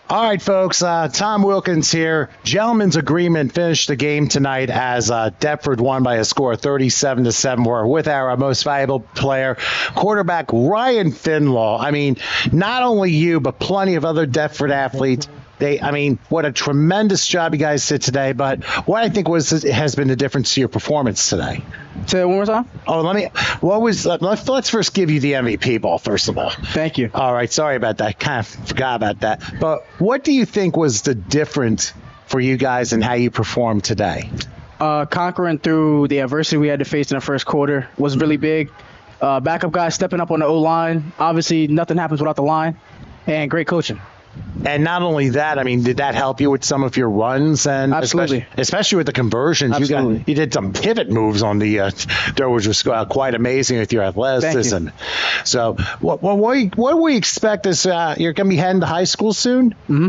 All right, folks. Tom Wilkins here. Gentlemen's agreement finished the game tonight as Deptford won by a score of 37-7. We're with our most valuable player, quarterback Ryan Finlaw. I mean, not only you, but plenty of other Deptford athletes. What a tremendous job you guys did today. But what I think has been the difference to your performance today. Say it one more time. Oh, let's first give you the MVP ball, first of all. Thank you. All right, sorry about that. Kind of forgot about that. But what do you think was the difference for you guys and how you performed today? Conquering through the adversity we had to face in the first quarter was really big. Backup guys stepping up on the O-line. Obviously, nothing happens without the line. And great coaching. And not only that, did that help you with some of your runs? And absolutely, especially with the conversions. Absolutely. You did some pivot moves on the there, which was quite amazing with your athleticism. So, what do we expect? This you're going to be heading to high school soon. Mm-hmm.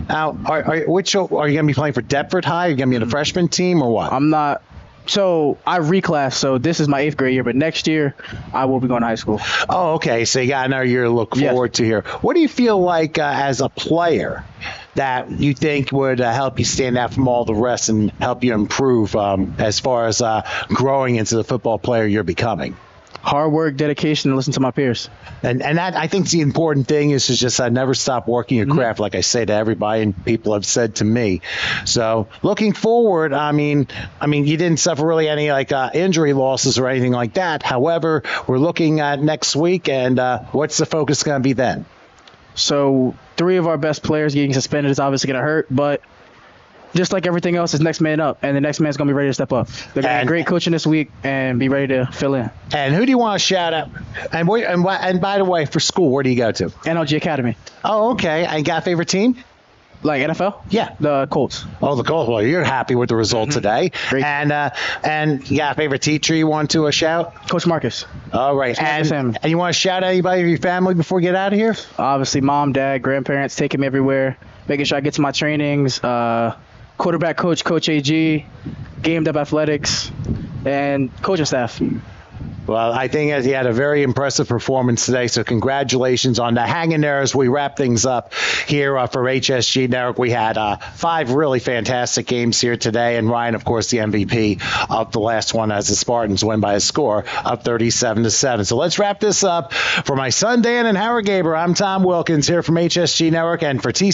Now, are you going to be playing for Deptford High? Are you going to be in the freshman team or what? I'm not. So I reclassed, so this is my 8th grade year, but next year I will be going to high school. Oh, okay. So you got another year to look forward to here. What do you feel like as a player that you think would help you stand out from all the rest and help you improve as far as growing into the football player you're becoming? Hard work, dedication, and listen to my peers. And that, I think the important thing is to just never stop working your craft, like I say to everybody and people have said to me. So looking forward, you didn't suffer really any injury losses or anything like that. However, we're looking at next week, and what's the focus going to be then? So 3 of our best players getting suspended is obviously going to hurt, but just like everything else, is next man up, and the next man's going to be ready to step up. They're going to have great coaching this week and be ready to fill in. And who do you want to shout out? And by the way, for school, where do you go to? NLG Academy. Oh, okay. And got a favorite team? Like NFL? Yeah. The Colts. Oh, the Colts. Well, you're happy with the result today. Great. And you got a favorite teacher you want to shout? Coach Marcus. All right. And you want to shout out anybody of your family before we get out of here? Obviously, mom, dad, grandparents, taking me everywhere, making sure I get to my trainings, quarterback coach, Coach AG, gamed up athletics, and coaching staff. Well, I think he had a very impressive performance today, so congratulations on that. Hang in there as we wrap things up here for HSG Network. We had 5 really fantastic games here today, and Ryan, of course, the MVP of the last one as the Spartans win by a score of 37-7. So let's wrap this up. For my son, Dan, and Howard Gaber, I'm Tom Wilkins here from HSG Network, and for TCUFL